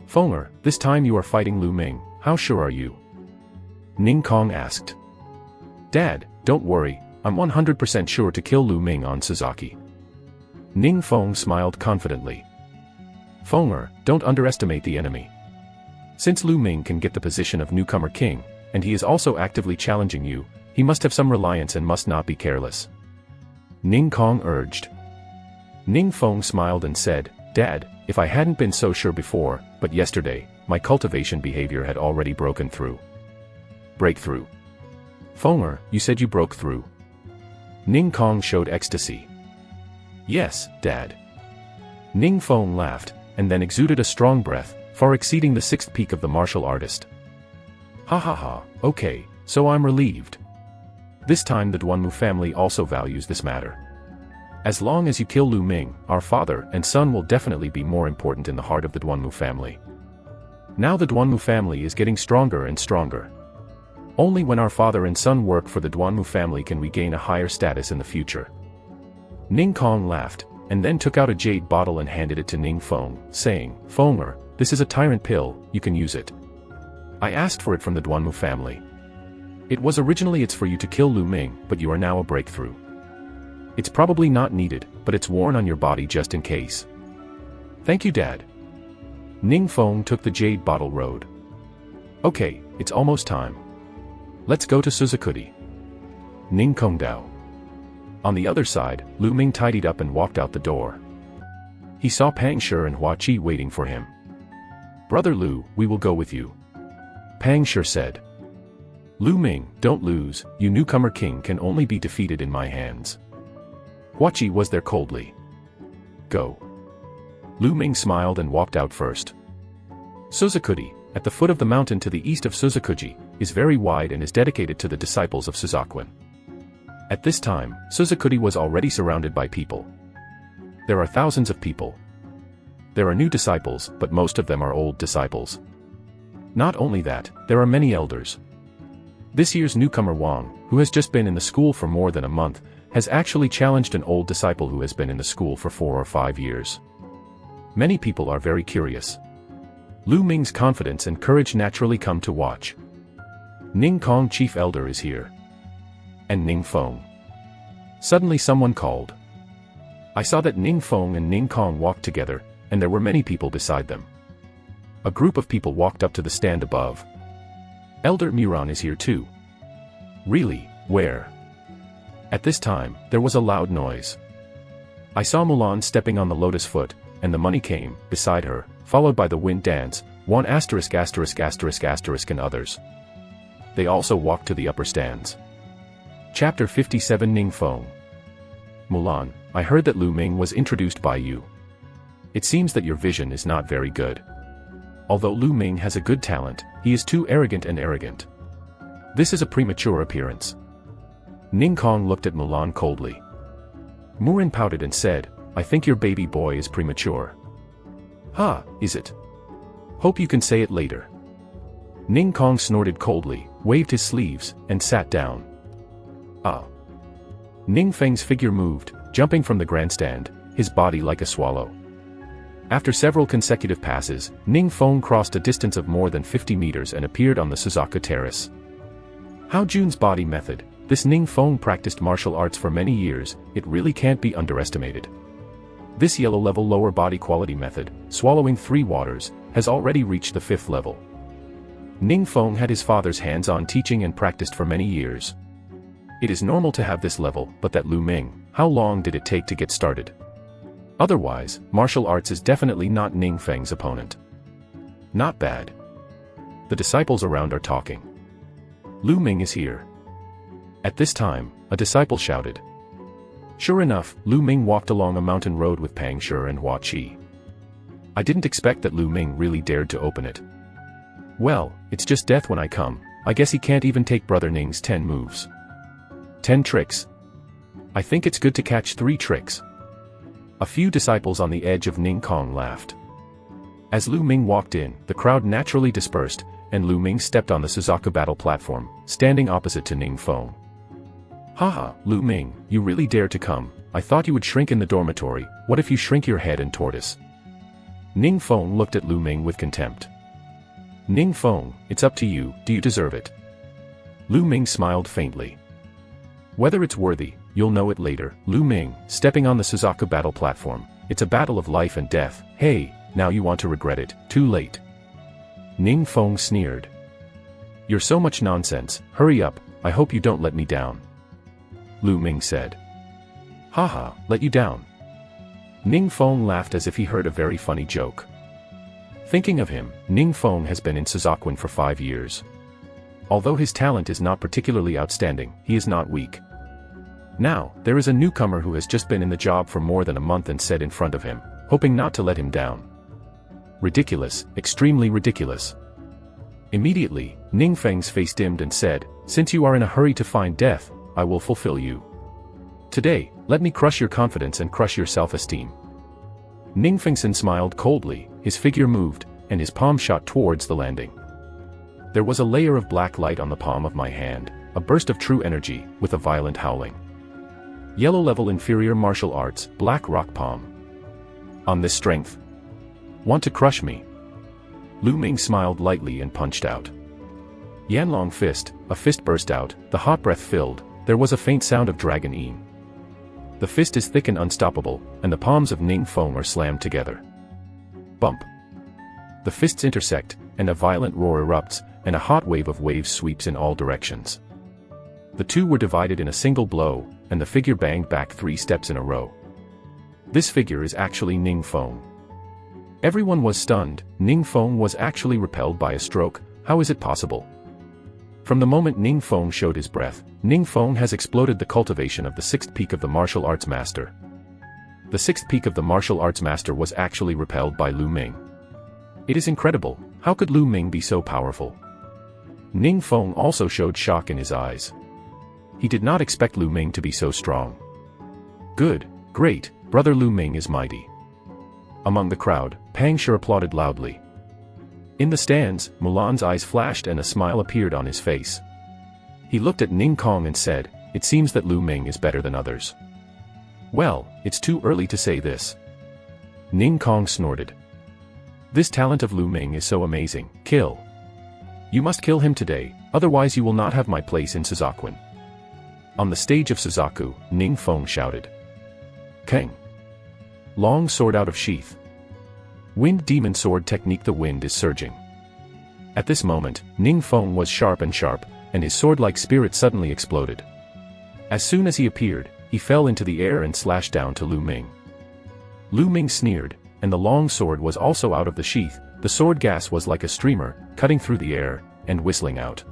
S1: Fenger, this time you are fighting Lu Ming, how sure are you? Ning Kong asked. Dad, don't worry, I'm 100% sure to kill Lu Ming on Suzaki. Ning Feng smiled confidently. Fenger, don't underestimate the enemy. Since Lu Ming can get the position of newcomer king, and he is also actively challenging you, he must have some reliance and must not be careless. Ning Kong urged. Ning Feng smiled and said, Dad, if I hadn't been so sure before, but yesterday, my cultivation behavior had already broken through. Breakthrough. Fenger, you said you broke through. Ning Kong showed ecstasy. Yes, Dad. Ning Feng laughed, and then exuded a strong breath, far exceeding the 6th peak of the martial artist. Ha ha ha, okay, so I'm relieved. This time the Duanmu family also values this matter. As long as you kill Lu Ming, our father and son will definitely be more important in the heart of the Duanmu family. Now the Duanmu family is getting stronger and stronger. Only when our father and son work for the Duanmu family can we gain a higher status in the future. Ning Kong laughed, and then took out a jade bottle and handed it to Ning Feng, saying, Fenger, this is a tyrant pill, you can use it. I asked for it from the Duanmu family. It was originally it's for you to kill Lu Ming, but you are now a breakthrough. It's probably not needed, but it's worn on your body just in case. Thank you, Dad. Ning Feng took the jade bottle road. Okay, it's almost time. Let's go to Suzukuri. Ning Kongdao. On the other side, Lu Ming tidied up and walked out the door. He saw Pang Shi and Hua Qi waiting for him. Brother Lu, we will go with you. Pang Shi said. Lu Ming, don't lose, you newcomer king can only be defeated in my hands. Hua Qi was there coldly. Go. Lu Ming smiled and walked out first. Suzukuri, at the foot of the mountain to the east of Suzukuji, is very wide and is dedicated to the disciples of Suzakuin. At this time, Suzukuri was already surrounded by people. There are thousands of people. There are new disciples, but most of them are old disciples. Not only that, there are many elders. This year's newcomer Wang, who has just been in the school for more than a month, has actually challenged an old disciple who has been in the school for 4 or 5 years. Many people are very curious. Lu Ming's confidence and courage naturally come to watch. Ning Kong Chief Elder is here. And Ning Feng. Suddenly someone called. I saw that Ning Feng and Ning Kong walked together, and there were many people beside them. A group of people walked up to the stand above. Elder Miran is here too. Really, where? At this time, there was a loud noise. I saw Mulan stepping on the lotus foot, and the money came, beside her, followed by the wind dance, one ****** and others. They also walked to the upper stands. Chapter 57 Ning Feng. Mulan, I heard that Lu Ming was introduced by you. It seems that your vision is not very good. Although Lu Ming has a good talent, he is too arrogant and arrogant. This is a premature appearance. Ning Kong looked at Mulan coldly. Murin pouted and said, I think your baby boy is premature. Ha, is it? Hope you can say it later. Ning Kong snorted coldly, waved his sleeves, and sat down. Ah. Ning Feng's figure moved, jumping from the grandstand, his body like a swallow. After several consecutive passes, Ning Feng crossed a distance of more than 50 meters and appeared on the Suzaku terrace. Hao Jun's body method. This Ning Feng practiced martial arts for many years, it really can't be underestimated. This yellow-level lower body quality method, swallowing 3 waters, has already reached the 5th level. Ning Feng had his father's hands-on teaching and practiced for many years. It is normal to have this level, but that Lu Ming, how long did it take to get started? Otherwise, martial arts is definitely not Ning Feng's opponent. Not bad. The disciples around are talking. Lu Ming is here. At this time, a disciple shouted. Sure enough, Lu Ming walked along a mountain road with Pang Shi and Hua Qi. I didn't expect that Lu Ming really dared to open it. Well, it's just death when I come, I guess he can't even take Brother Ning's 10 moves. 10 tricks. I think it's good to catch 3 tricks. A few disciples on the edge of Ning Kong laughed. As Lu Ming walked in, the crowd naturally dispersed, and Lu Ming stepped on the Suzaku battle platform, standing opposite to Ning Feng. Haha, Lu Ming, you really dare to come, I thought you would shrink in the dormitory, what if you shrink your head and tortoise? Ning Feng looked at Lu Ming with contempt. Ning Feng, it's up to you, do you deserve it? Lu Ming smiled faintly. Whether it's worthy, you'll know it later. Lu Ming, stepping on the Suzaku battle platform, it's a battle of life and death, hey, now you want to regret it, too late. Ning Feng sneered. You're so much nonsense, hurry up, I hope you don't let me down. Lu Ming said. Haha, let you down. Ning Feng laughed as if he heard a very funny joke. Thinking of him, Ning Feng has been in Suzakuin for 5 years. Although his talent is not particularly outstanding, he is not weak. Now, there is a newcomer who has just been in the job for more than a month and said in front of him, hoping not to let him down. Ridiculous, extremely ridiculous. Immediately, Ning Feng's face dimmed and said, since you are in a hurry to find death, I will fulfill you. Today, let me crush your confidence and crush your self-esteem. Ning Fengson smiled coldly, his figure moved, and his palm shot towards the landing. There was a layer of black light on the palm of my hand, a burst of true energy, with a violent howling. Yellow-level inferior martial arts, black rock palm. On this strength. Want to crush me? Lu Ming smiled lightly and punched out. Yanlong fist, a fist burst out, the hot breath filled, there was a faint sound of dragon yin. The fist is thick and unstoppable, and the palms of Ning Feng are slammed together. Bump. The fists intersect, and a violent roar erupts, and a hot wave of waves sweeps in all directions. The two were divided in a single blow, and the figure banged back 3 steps in a row. This figure is actually Ning Feng. Everyone was stunned. Ning Feng was actually repelled by a stroke, how is it possible? From the moment Ning Feng showed his breath, Ning Feng has exploded the cultivation of the 6th peak of the martial arts master. The 6th peak of the martial arts master was actually repelled by Lu Ming. It is incredible, how could Lu Ming be so powerful? Ning Feng also showed shock in his eyes. He did not expect Lu Ming to be so strong. Good, great, brother Lu Ming is mighty. Among the crowd, Pang Shi applauded loudly. In the stands, Mulan's eyes flashed and a smile appeared on his face. He looked at Ning Kong and said, "It seems that Lu Ming is better than others." "Well, it's too early to say this." Ning Kong snorted. "This talent of Lu Ming is so amazing, kill. You must kill him today, otherwise you will not have my place in Suzakuin." On the stage of Suzaku, Ning Feng shouted. Kang. Long sword out of sheath. Wind demon sword technique. The wind is surging. At this moment, Ning Feng was sharp, and his sword-like spirit suddenly exploded. As soon as he appeared, he fell into the air and slashed down to Lu Ming. Lu Ming sneered, and the long sword was also out of the sheath. The sword gas was like a streamer, cutting through the air, and whistling out.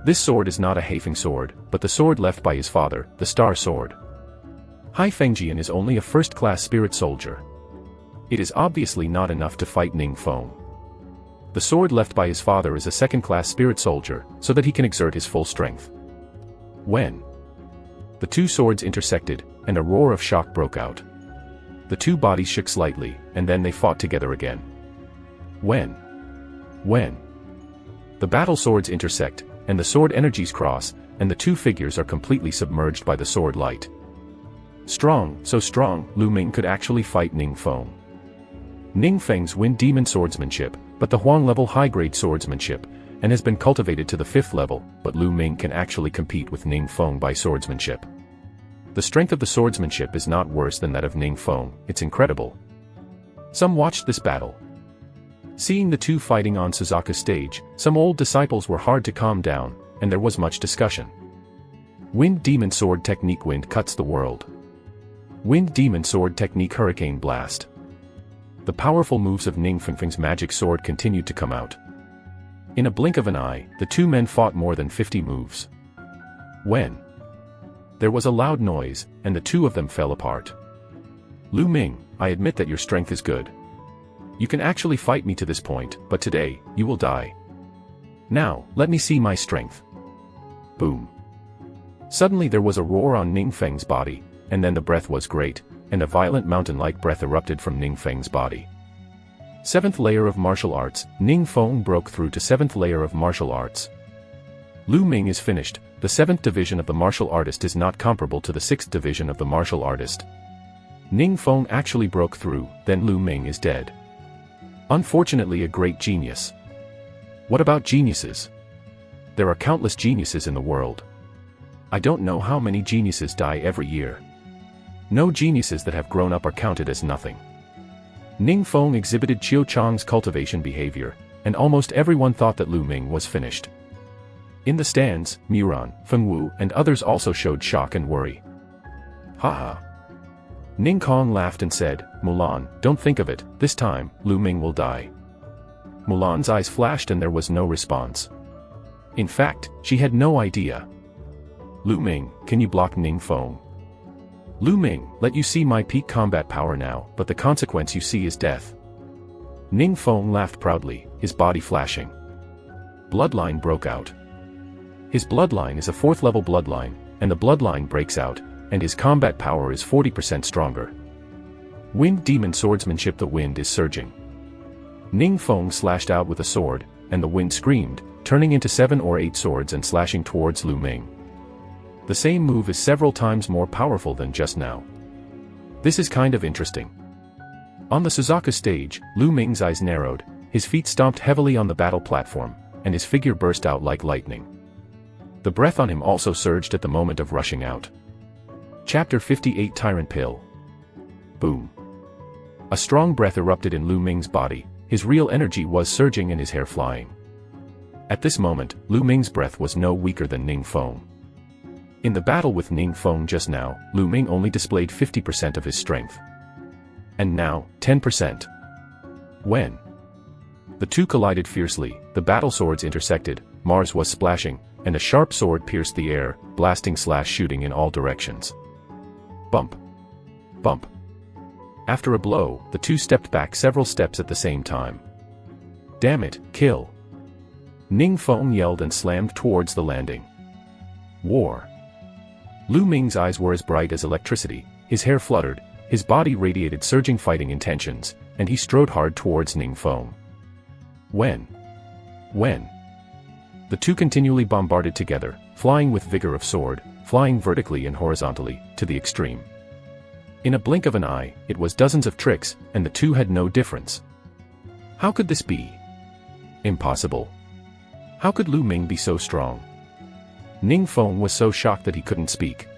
S1: This sword is not a Haifeng sword, but the sword left by his father, the Star Sword. Hai Fengjian is only a first-class spirit soldier. It is obviously not enough to fight Ning Feng. The sword left by his father is a second-class spirit soldier, so that he can exert his full strength. When the two swords intersected, and a roar of shock broke out. The two bodies shook slightly, and then they fought together again. When the battle swords intersect, and the sword energies cross, and the two figures are completely submerged by the sword light. Strong, so strong, Lu Ming could actually fight Ning Feng. Ning Feng's wind demon swordsmanship, but the Huang level high-grade swordsmanship, and has been cultivated to the 5th level, but Lu Ming can actually compete with Ning Feng by swordsmanship. The strength of the swordsmanship is not worse than that of Ning Feng. It's incredible. Some watched this battle. Seeing the two fighting on Suzaku's stage, some old disciples were hard to calm down, and there was much discussion. Wind demon sword technique. Wind cuts the world. Wind demon sword technique. Hurricane blast. The powerful moves of Ning Feng's magic sword continued to come out. In a blink of an eye, the two men fought more than 50 moves. When there was a loud noise, and the two of them fell apart. Lu Ming, I admit that your strength is good. You can actually fight me to this point, but today, you will die. Now, let me see my strength. Boom. Suddenly there was a roar on Ning Feng's body, and then the breath was great, and a violent mountain-like breath erupted from Ning Feng's body. 7th layer of martial arts. Ning Feng broke through to 7th layer of martial arts. Lu Ming is finished. The 7th division of the martial artist is not comparable to the 6th division of the martial artist. Ning Feng actually broke through, then Lu Ming is dead. Unfortunately, a great genius. What about geniuses? There are countless geniuses in the world. I don't know how many geniuses die every year. No geniuses that have grown up are counted as nothing. Ning Feng exhibited Qiu Chang's cultivation behavior, and almost everyone thought that Lu Ming was finished. In the stands, Miran, Feng Wu, and others also showed shock and worry. Haha. Ning Kong laughed and said, Mulan, don't think of it, this time, Lu Ming will die. Mulan's eyes flashed and there was no response. In fact, she had no idea. Lu Ming, can you block Ning Feng? Lu Ming, let you see my peak combat power now, but the consequence you see is death. Ning Feng laughed proudly, his body flashing. Bloodline broke out. His bloodline is a 4th level bloodline, and the bloodline breaks out, and his combat power is 40% stronger. Wind demon swordsmanship. The wind is surging. Ning Feng slashed out with a sword, and the wind screamed, turning into 7 or 8 swords and slashing towards Lu Ming. The same move is several times more powerful than just now. This is kind of interesting. On the Suzaku stage, Lu Ming's eyes narrowed, his feet stomped heavily on the battle platform, and his figure burst out like lightning. The breath on him also surged at the moment of rushing out. Chapter 58 Tyrant Pill. Boom. A strong breath erupted in Lu Ming's body, his real energy was surging and his hair flying. At this moment, Lu Ming's breath was no weaker than Ning Feng. In the battle with Ning Feng just now, Lu Ming only displayed 50% of his strength. And now, 10%. When the two collided fiercely, the battle swords intersected, Mars was splashing, and a sharp sword pierced the air, blasting/shooting in all directions. Bump. Bump. After a blow, the two stepped back several steps at the same time. Damn it, kill. Ning Feng yelled and slammed towards the landing. War. Lu Ming's eyes were as bright as electricity, his hair fluttered, his body radiated surging fighting intentions, and he strode hard towards Ning Feng. When? The two continually bombarded together, flying with vigor of sword, flying vertically and horizontally, to the extreme. In a blink of an eye, it was dozens of tricks, and the two had no difference. How could this be? Impossible. How could Lu Ming be so strong? Ning Feng was so shocked that he couldn't speak.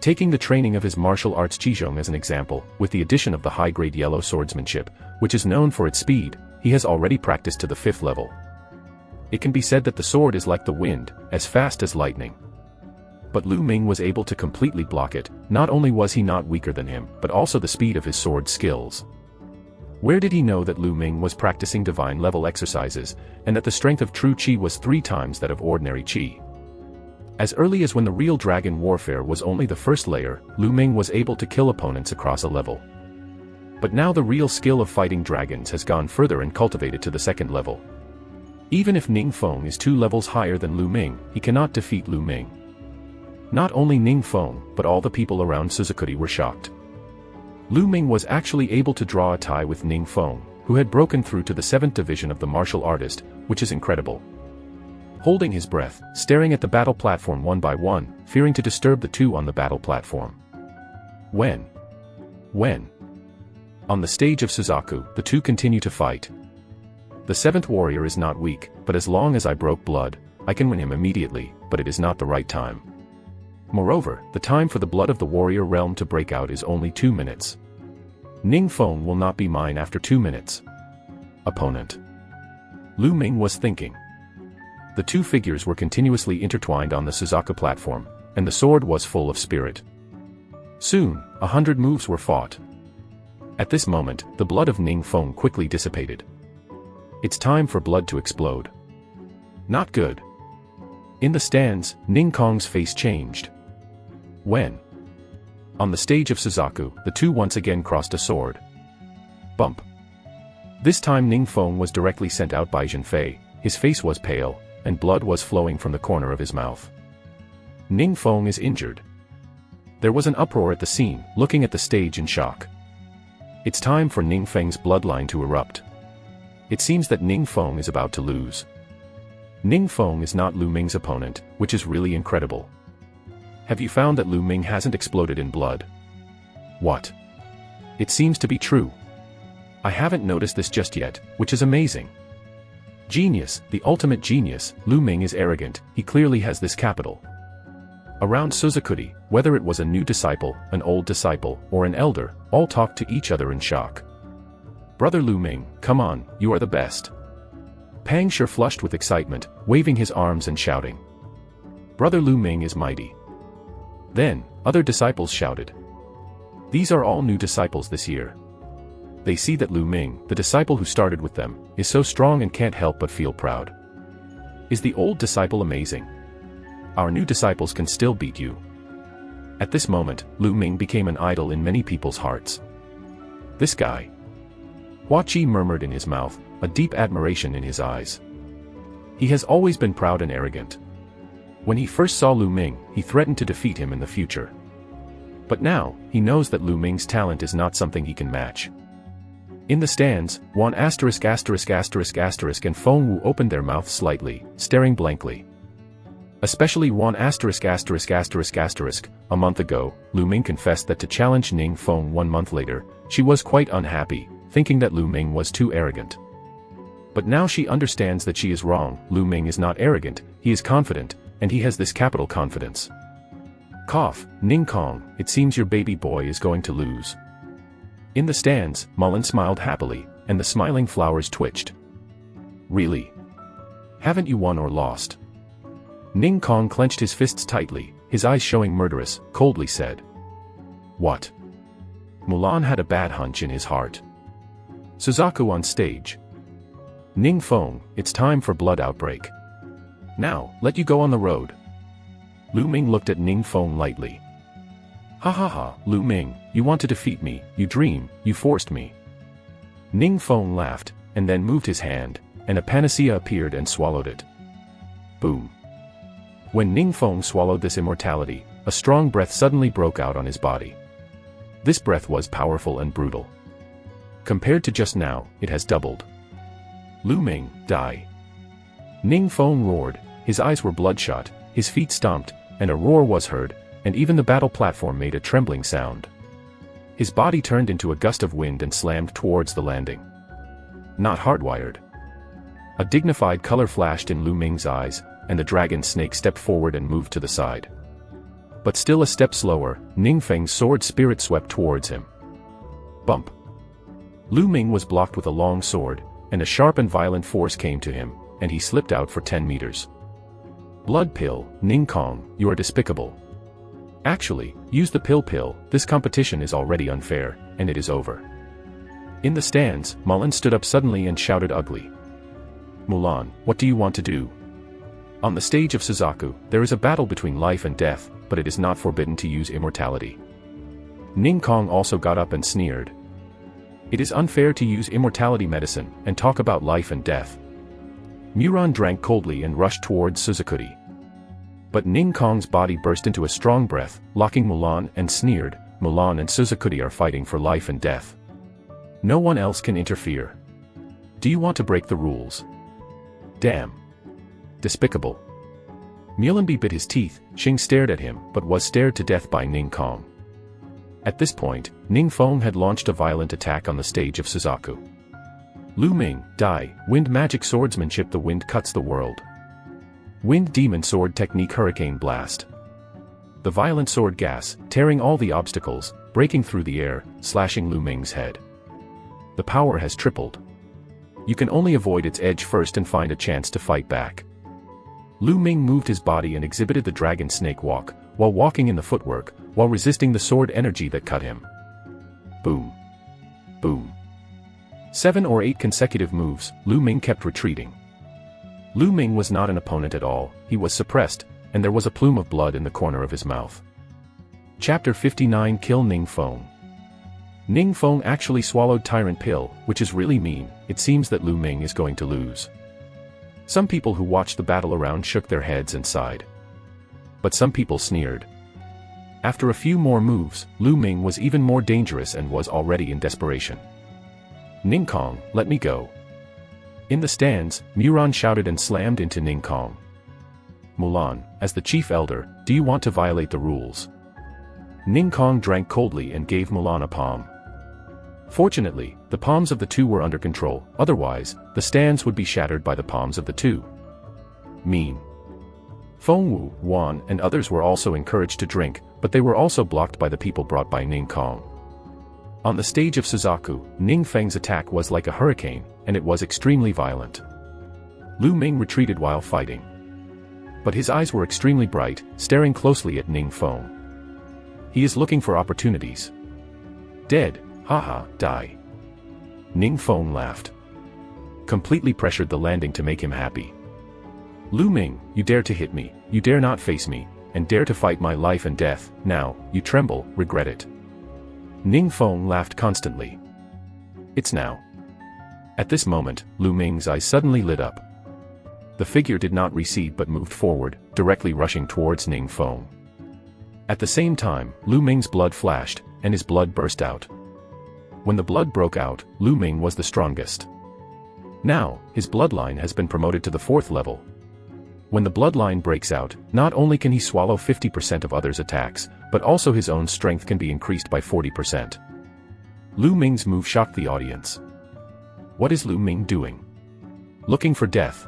S1: Taking the training of his martial arts Qizhong as an example, with the addition of the high-grade yellow swordsmanship, which is known for its speed, he has already practiced to the 5th level. It can be said that the sword is like the wind, as fast as lightning. But Lu Ming was able to completely block it. Not only was he not weaker than him, but also the speed of his sword skills. Where did he know that Lu Ming was practicing divine-level exercises, and that the strength of true Qi was 3 times that of ordinary Qi? As early as when the real dragon warfare was only the 1st layer, Lu Ming was able to kill opponents across a level. But now the real skill of fighting dragons has gone further and cultivated to the 2nd level. Even if Ning Feng is 2 levels higher than Lu Ming, he cannot defeat Lu Ming. Not only Ning Feng, but all the people around Suzukuri were shocked. Lu Ming was actually able to draw a tie with Ning Feng, who had broken through to the 7th division of the martial artist, which is incredible. Holding his breath, staring at the battle platform one by one, fearing to disturb the two on the battle platform. When? On the stage of Suzaku, the two continue to fight. The 7th warrior is not weak, but as long as I broke blood, I can win him immediately, but it is not the right time. Moreover, the time for the blood of the warrior realm to break out is only 2 minutes. Ning Feng will not be mine after 2 minutes. Opponent. Lu Ming was thinking. The two figures were continuously intertwined on the Suzaku platform, and the sword was full of spirit. Soon, 100 moves were fought. At this moment, the blood of Ning Feng quickly dissipated. It's time for blood to explode. Not good. In the stands, Ning Kong's face changed. When? On the stage of Suzaku, the two once again crossed a sword. Bump. This time Ning Feng was directly sent out by Zhenfei, his face was pale, and blood was flowing from the corner of his mouth. Ning Feng is injured. There was an uproar at the scene, looking at the stage in shock. It's time for Ning Feng's bloodline to erupt. It seems that Ning Feng is about to lose. Ning Feng is not Lu Ming's opponent, which is really incredible. Have you found that Lu Ming hasn't exploded in blood? What? It seems to be true. I haven't noticed this just yet, which is amazing. Genius, the ultimate genius. Lu Ming is arrogant, he clearly has this capital. Around Suzukuri, whether it was a new disciple, an old disciple, or an elder, all talked to each other in shock. Brother Lu Ming, come on, you are the best. Pang Shi flushed with excitement, waving his arms and shouting. Brother Lu Ming is mighty. Then, other disciples shouted. These are all new disciples this year. They see that Lu Ming, the disciple who started with them, is so strong and can't help but feel proud. Is the old disciple amazing? Our new disciples can still beat you. At this moment, Lu Ming became an idol in many people's hearts. This guy. Hua Qi murmured in his mouth, a deep admiration in his eyes. He has always been proud and arrogant. When he first saw Lu Ming, he threatened to defeat him in the future. But now, he knows that Lu Ming's talent is not something he can match. In the stands, Wan ***** and Feng Wu opened their mouths slightly, staring blankly. Especially Wan *****. A month ago, Lu Ming confessed that to challenge Ning Feng 1 month later, she was quite unhappy, thinking that Lu Ming was too arrogant. But now she understands that she is wrong. Lu Ming is not arrogant, he is confident, and he has this capital confidence. Cough, Ning Kong, it seems your baby boy is going to lose. In the stands, Mullen smiled happily, and the smiling flowers twitched. Really? Haven't you won or lost? Ning Kong clenched his fists tightly, his eyes showing murderous, coldly said. What? Mulan had a bad hunch in his heart. Suzaku on stage. Ning Feng, it's time for blood outbreak. Now, let you go on the road. Lu Ming looked at Ning Feng lightly. Ha ha ha, Lu Ming, you want to defeat me, you dream, you forced me. Ning Feng laughed, and then moved his hand, and a panacea appeared and swallowed it. Boom. When Ning Feng swallowed this immortality, a strong breath suddenly broke out on his body. This breath was powerful and brutal. Compared to just now, it has doubled. Lu Ming, die. Ning Feng roared, his eyes were bloodshot, his feet stomped, and a roar was heard, and even the battle platform made a trembling sound. His body turned into a gust of wind and slammed towards the landing. Not hardwired. A dignified color flashed in Lu Ming's eyes, and the dragon snake stepped forward and moved to the side. But still a step slower, Ning Feng's sword spirit swept towards him. Bump. Lu Ming was blocked with a long sword, and a sharp and violent force came to him, and he slipped out for 10 meters. Blood pill, Ning Kong, you are despicable. Actually, use the pill, this competition is already unfair, and it is over. In the stands, Mulan stood up suddenly and shouted ugly. Mulan, what do you want to do? On the stage of Suzaku, there is a battle between life and death, but it is not forbidden to use immortality. Ning Kong also got up and sneered. It is unfair to use immortality medicine, and talk about life and death. Muran drank coldly and rushed towards Suzaku. But Ning Kong's body burst into a strong breath, locking Mulan, and sneered, Mulan and Suzaku are fighting for life and death. No one else can interfere. Do you want to break the rules? Damn. Despicable. Mulanbi bit his teeth. Xing stared at him, but was stared to death by Ning Kong. At this point, Ning Feng had launched a violent attack on the stage of Suzaku. Lu Ming, die, wind magic swordsmanship. The wind cuts the world. Wind demon sword technique hurricane blast. The violent sword gas, tearing all the obstacles, breaking through the air, slashing Lu Ming's head. The power has tripled. You can only avoid its edge first and find a chance to fight back. Lu Ming moved his body and exhibited the dragon snake walk, while walking in the footwork, while resisting the sword energy that cut him. Boom. Boom. 7 or 8 consecutive moves, Lu Ming kept retreating. Lu Ming was not an opponent at all, he was suppressed, and there was a plume of blood in the corner of his mouth. Chapter 59 Kill Ning Feng. Ning Feng actually swallowed Tyrant Pill, which is really mean. It seems that Lu Ming is going to lose. Some people who watched the battle around shook their heads and sighed. But some people sneered. After a few more moves, Lu Ming was even more dangerous and was already in desperation. Ning Kong, let me go. In the stands, Muran shouted and slammed into Ning Kong. Mulan, as the chief elder, do you want to violate the rules? Ning Kong drank coldly and gave Mulan a palm. Fortunately, the palms of the two were under control, otherwise, the stands would be shattered by the palms of the two. Mean. Feng Wu, Wan, and others were also encouraged to drink, but they were also blocked by the people brought by Ning Kong. On the stage of Suzaku, Ning Feng's attack was like a hurricane, and it was extremely violent. Lu Ming retreated while fighting. But his eyes were extremely bright, staring closely at Ning Feng. He is looking for opportunities. Dead, haha, die. Ning Feng laughed. Completely pressured the landing to make him happy. Lu Ming, you dare to hit me, you dare not face me, and dare to fight my life and death, now, you tremble, regret it. Ning Feng laughed constantly. It's now. At this moment, Lu Ming's eyes suddenly lit up. The figure did not recede but moved forward, directly rushing towards Ning Feng. At the same time, Lu Ming's blood flashed, and his blood burst out. When the blood broke out, Lu Ming was the strongest. Now, his bloodline has been promoted to the 4th level. When the bloodline breaks out, not only can he swallow 50% of others' attacks, but also his own strength can be increased by 40%. Lu Ming's move shocked the audience. What is Lu Ming doing? Looking for death.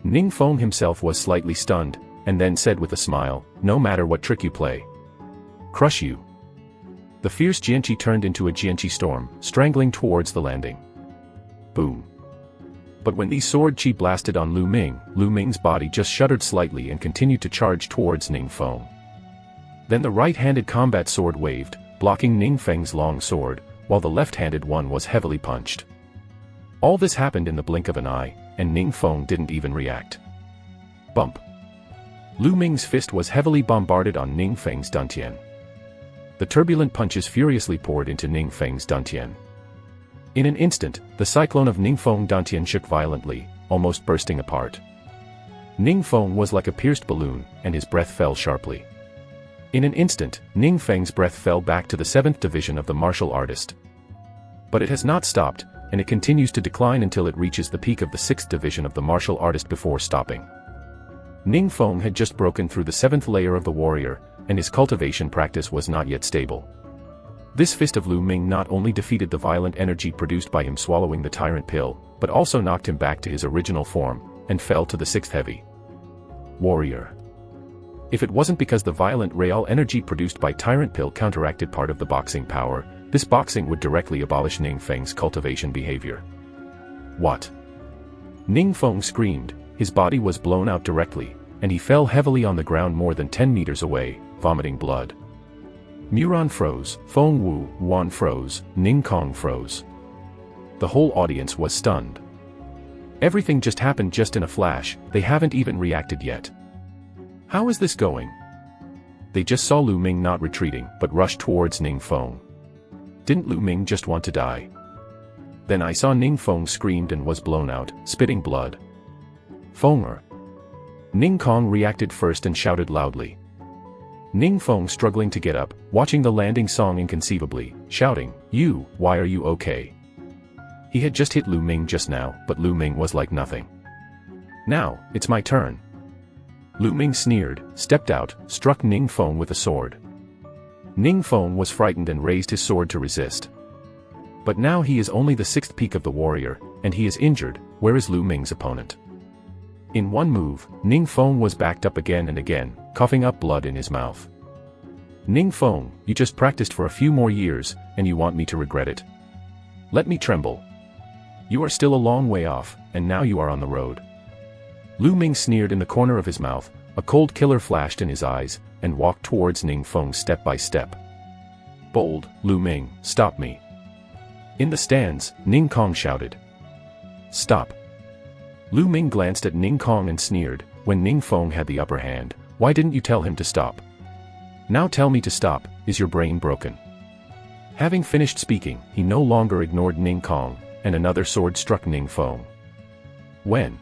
S1: Ning Feng himself was slightly stunned, and then said with a smile, no matter what trick you play. Crush you. The fierce Jianqi turned into a Jianqi storm, strangling towards the landing. Boom. But when the sword chi blasted on Lu Ming's body just shuddered slightly and continued to charge towards Ning Feng. Then the right-handed combat sword waved, blocking Ning Feng's long sword, while the left-handed one was heavily punched. All this happened in the blink of an eye, and Ning Feng didn't even react. Bump. Lu Ming's fist was heavily bombarded on Ning Feng's dantian. The turbulent punches furiously poured into Ning Feng's dantian. In an instant, the cyclone of Ningfeng Dantian shook violently, almost bursting apart. Ningfeng was like a pierced balloon, and his breath fell sharply. In an instant, Ningfeng's breath fell back to the 7th division of the martial artist. But it has not stopped, and it continues to decline until it reaches the peak of the 6th division of the martial artist before stopping. Ningfeng had just broken through the 7th layer of the warrior, and his cultivation practice was not yet stable. This fist of Lu Ming not only defeated the violent energy produced by him swallowing the tyrant pill, but also knocked him back to his original form, and fell to the 6th heavy warrior. If it wasn't because the violent real energy produced by tyrant pill counteracted part of the boxing power, this boxing would directly abolish Ningfeng's cultivation behavior. What? Ningfeng screamed, his body was blown out directly, and he fell heavily on the ground more than 10 meters away, vomiting blood. Muran froze, Feng Wu, Wan froze, Ning Kong froze. The whole audience was stunned. Everything just happened just in a flash, they haven't even reacted yet. How is this going? They just saw Lu Ming not retreating, but rushed towards Ningfeng. Didn't Lu Ming just want to die? Then I saw Ningfeng screamed and was blown out, spitting blood. Fenger. Ning Kong reacted first and shouted loudly. Ningfeng struggling to get up, watching the landing song inconceivably, shouting, "You, why are you okay?" He had just hit Lu Ming just now, but Lu Ming was like nothing. Now, it's my turn. Lu Ming sneered, stepped out, struck Ningfeng with a sword. Ningfeng was frightened and raised his sword to resist. But now he is only the 6th peak of the warrior, and he is injured. Where is Lu Ming's opponent? In one move, Ningfeng was backed up again and again, coughing up blood in his mouth. Ningfeng, you just practiced for a few more years, and you want me to regret it? Let me tremble. You are still a long way off, and now you are on the road. Lu Ming sneered in the corner of his mouth, a cold killer flashed in his eyes, and walked towards Ningfeng step by step. Bold, Lu Ming, stop me. In the stands, Ning Kong shouted. Stop. Lu Ming glanced at Ning Kong and sneered, when Ningfeng had the upper hand, why didn't you tell him to stop? Now tell me to stop, is your brain broken? Having finished speaking, he no longer ignored Ning Kong, and another sword struck Ningfeng. When?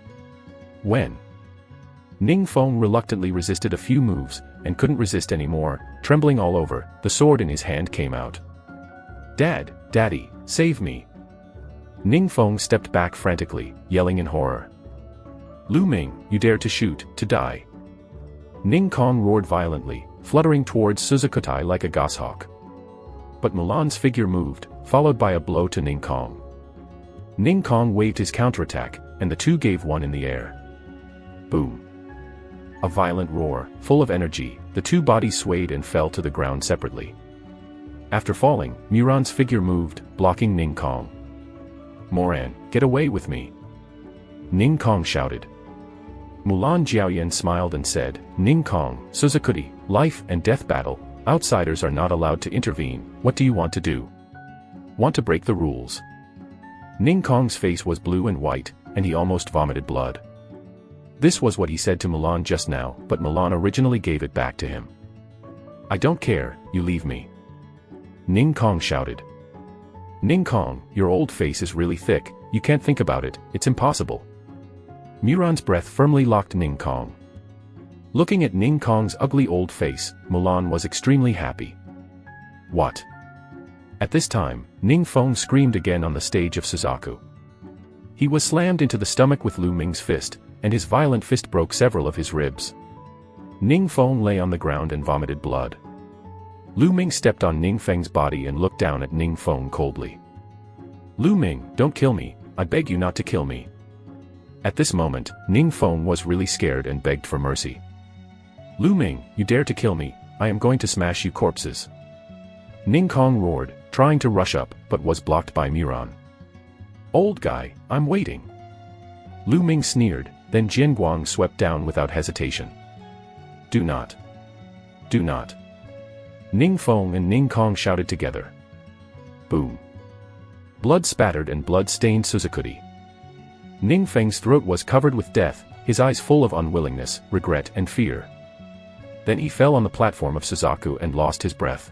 S1: Ningfeng reluctantly resisted a few moves, and couldn't resist anymore, trembling all over, the sword in his hand came out. Daddy, save me. Ningfeng stepped back frantically, yelling in horror. Lu Ming, you dare to shoot, to die. Ning Kong roared violently, fluttering towards Suzukutai like a goshawk. But Mulan's figure moved, followed by a blow to Ning Kong. Ning Kong waved his counterattack, and the two gave one in the air. Boom. A violent roar, full of energy, the two bodies swayed and fell to the ground separately. After falling, Muran's figure moved, blocking Ning Kong. Moran, get away with me. Ning Kong shouted. Mulan Jiaoyan smiled and said, Ning Kong, Suzukuti, life and death battle, outsiders are not allowed to intervene, what do you want to do? Want to break the rules? Ning Kong's face was blue and white, and he almost vomited blood. This was what he said to Mulan just now, but Mulan originally gave it back to him. I don't care, you leave me. Ning Kong shouted. Ning Kong, your old face is really thick, you can't think about it, it's impossible. Muran's breath firmly locked Ning Kong. Looking at Ning Kong's ugly old face, Mulan was extremely happy. What? At this time, Ningfeng screamed again on the stage of Suzaku. He was slammed into the stomach with Lu Ming's fist, and his violent fist broke several of his ribs. Ningfeng lay on the ground and vomited blood. Lu Ming stepped on Ningfeng's body and looked down at Ningfeng coldly. Lu Ming, don't kill me, I beg you not to kill me. At this moment, Ningfeng was really scared and begged for mercy. Lu Ming, you dare to kill me, I am going to smash you corpses. Ning Kong roared, trying to rush up, but was blocked by Muran. Old guy, I'm waiting. Lu Ming sneered, then Jian Guang swept down without hesitation. Do not. Do not. Ningfeng and Ning Kong shouted together. Boom. Blood spattered and blood-stained Suzukuti. Ningfeng's throat was covered with death, his eyes full of unwillingness, regret and fear. Then he fell on the platform of Suzaku and lost his breath.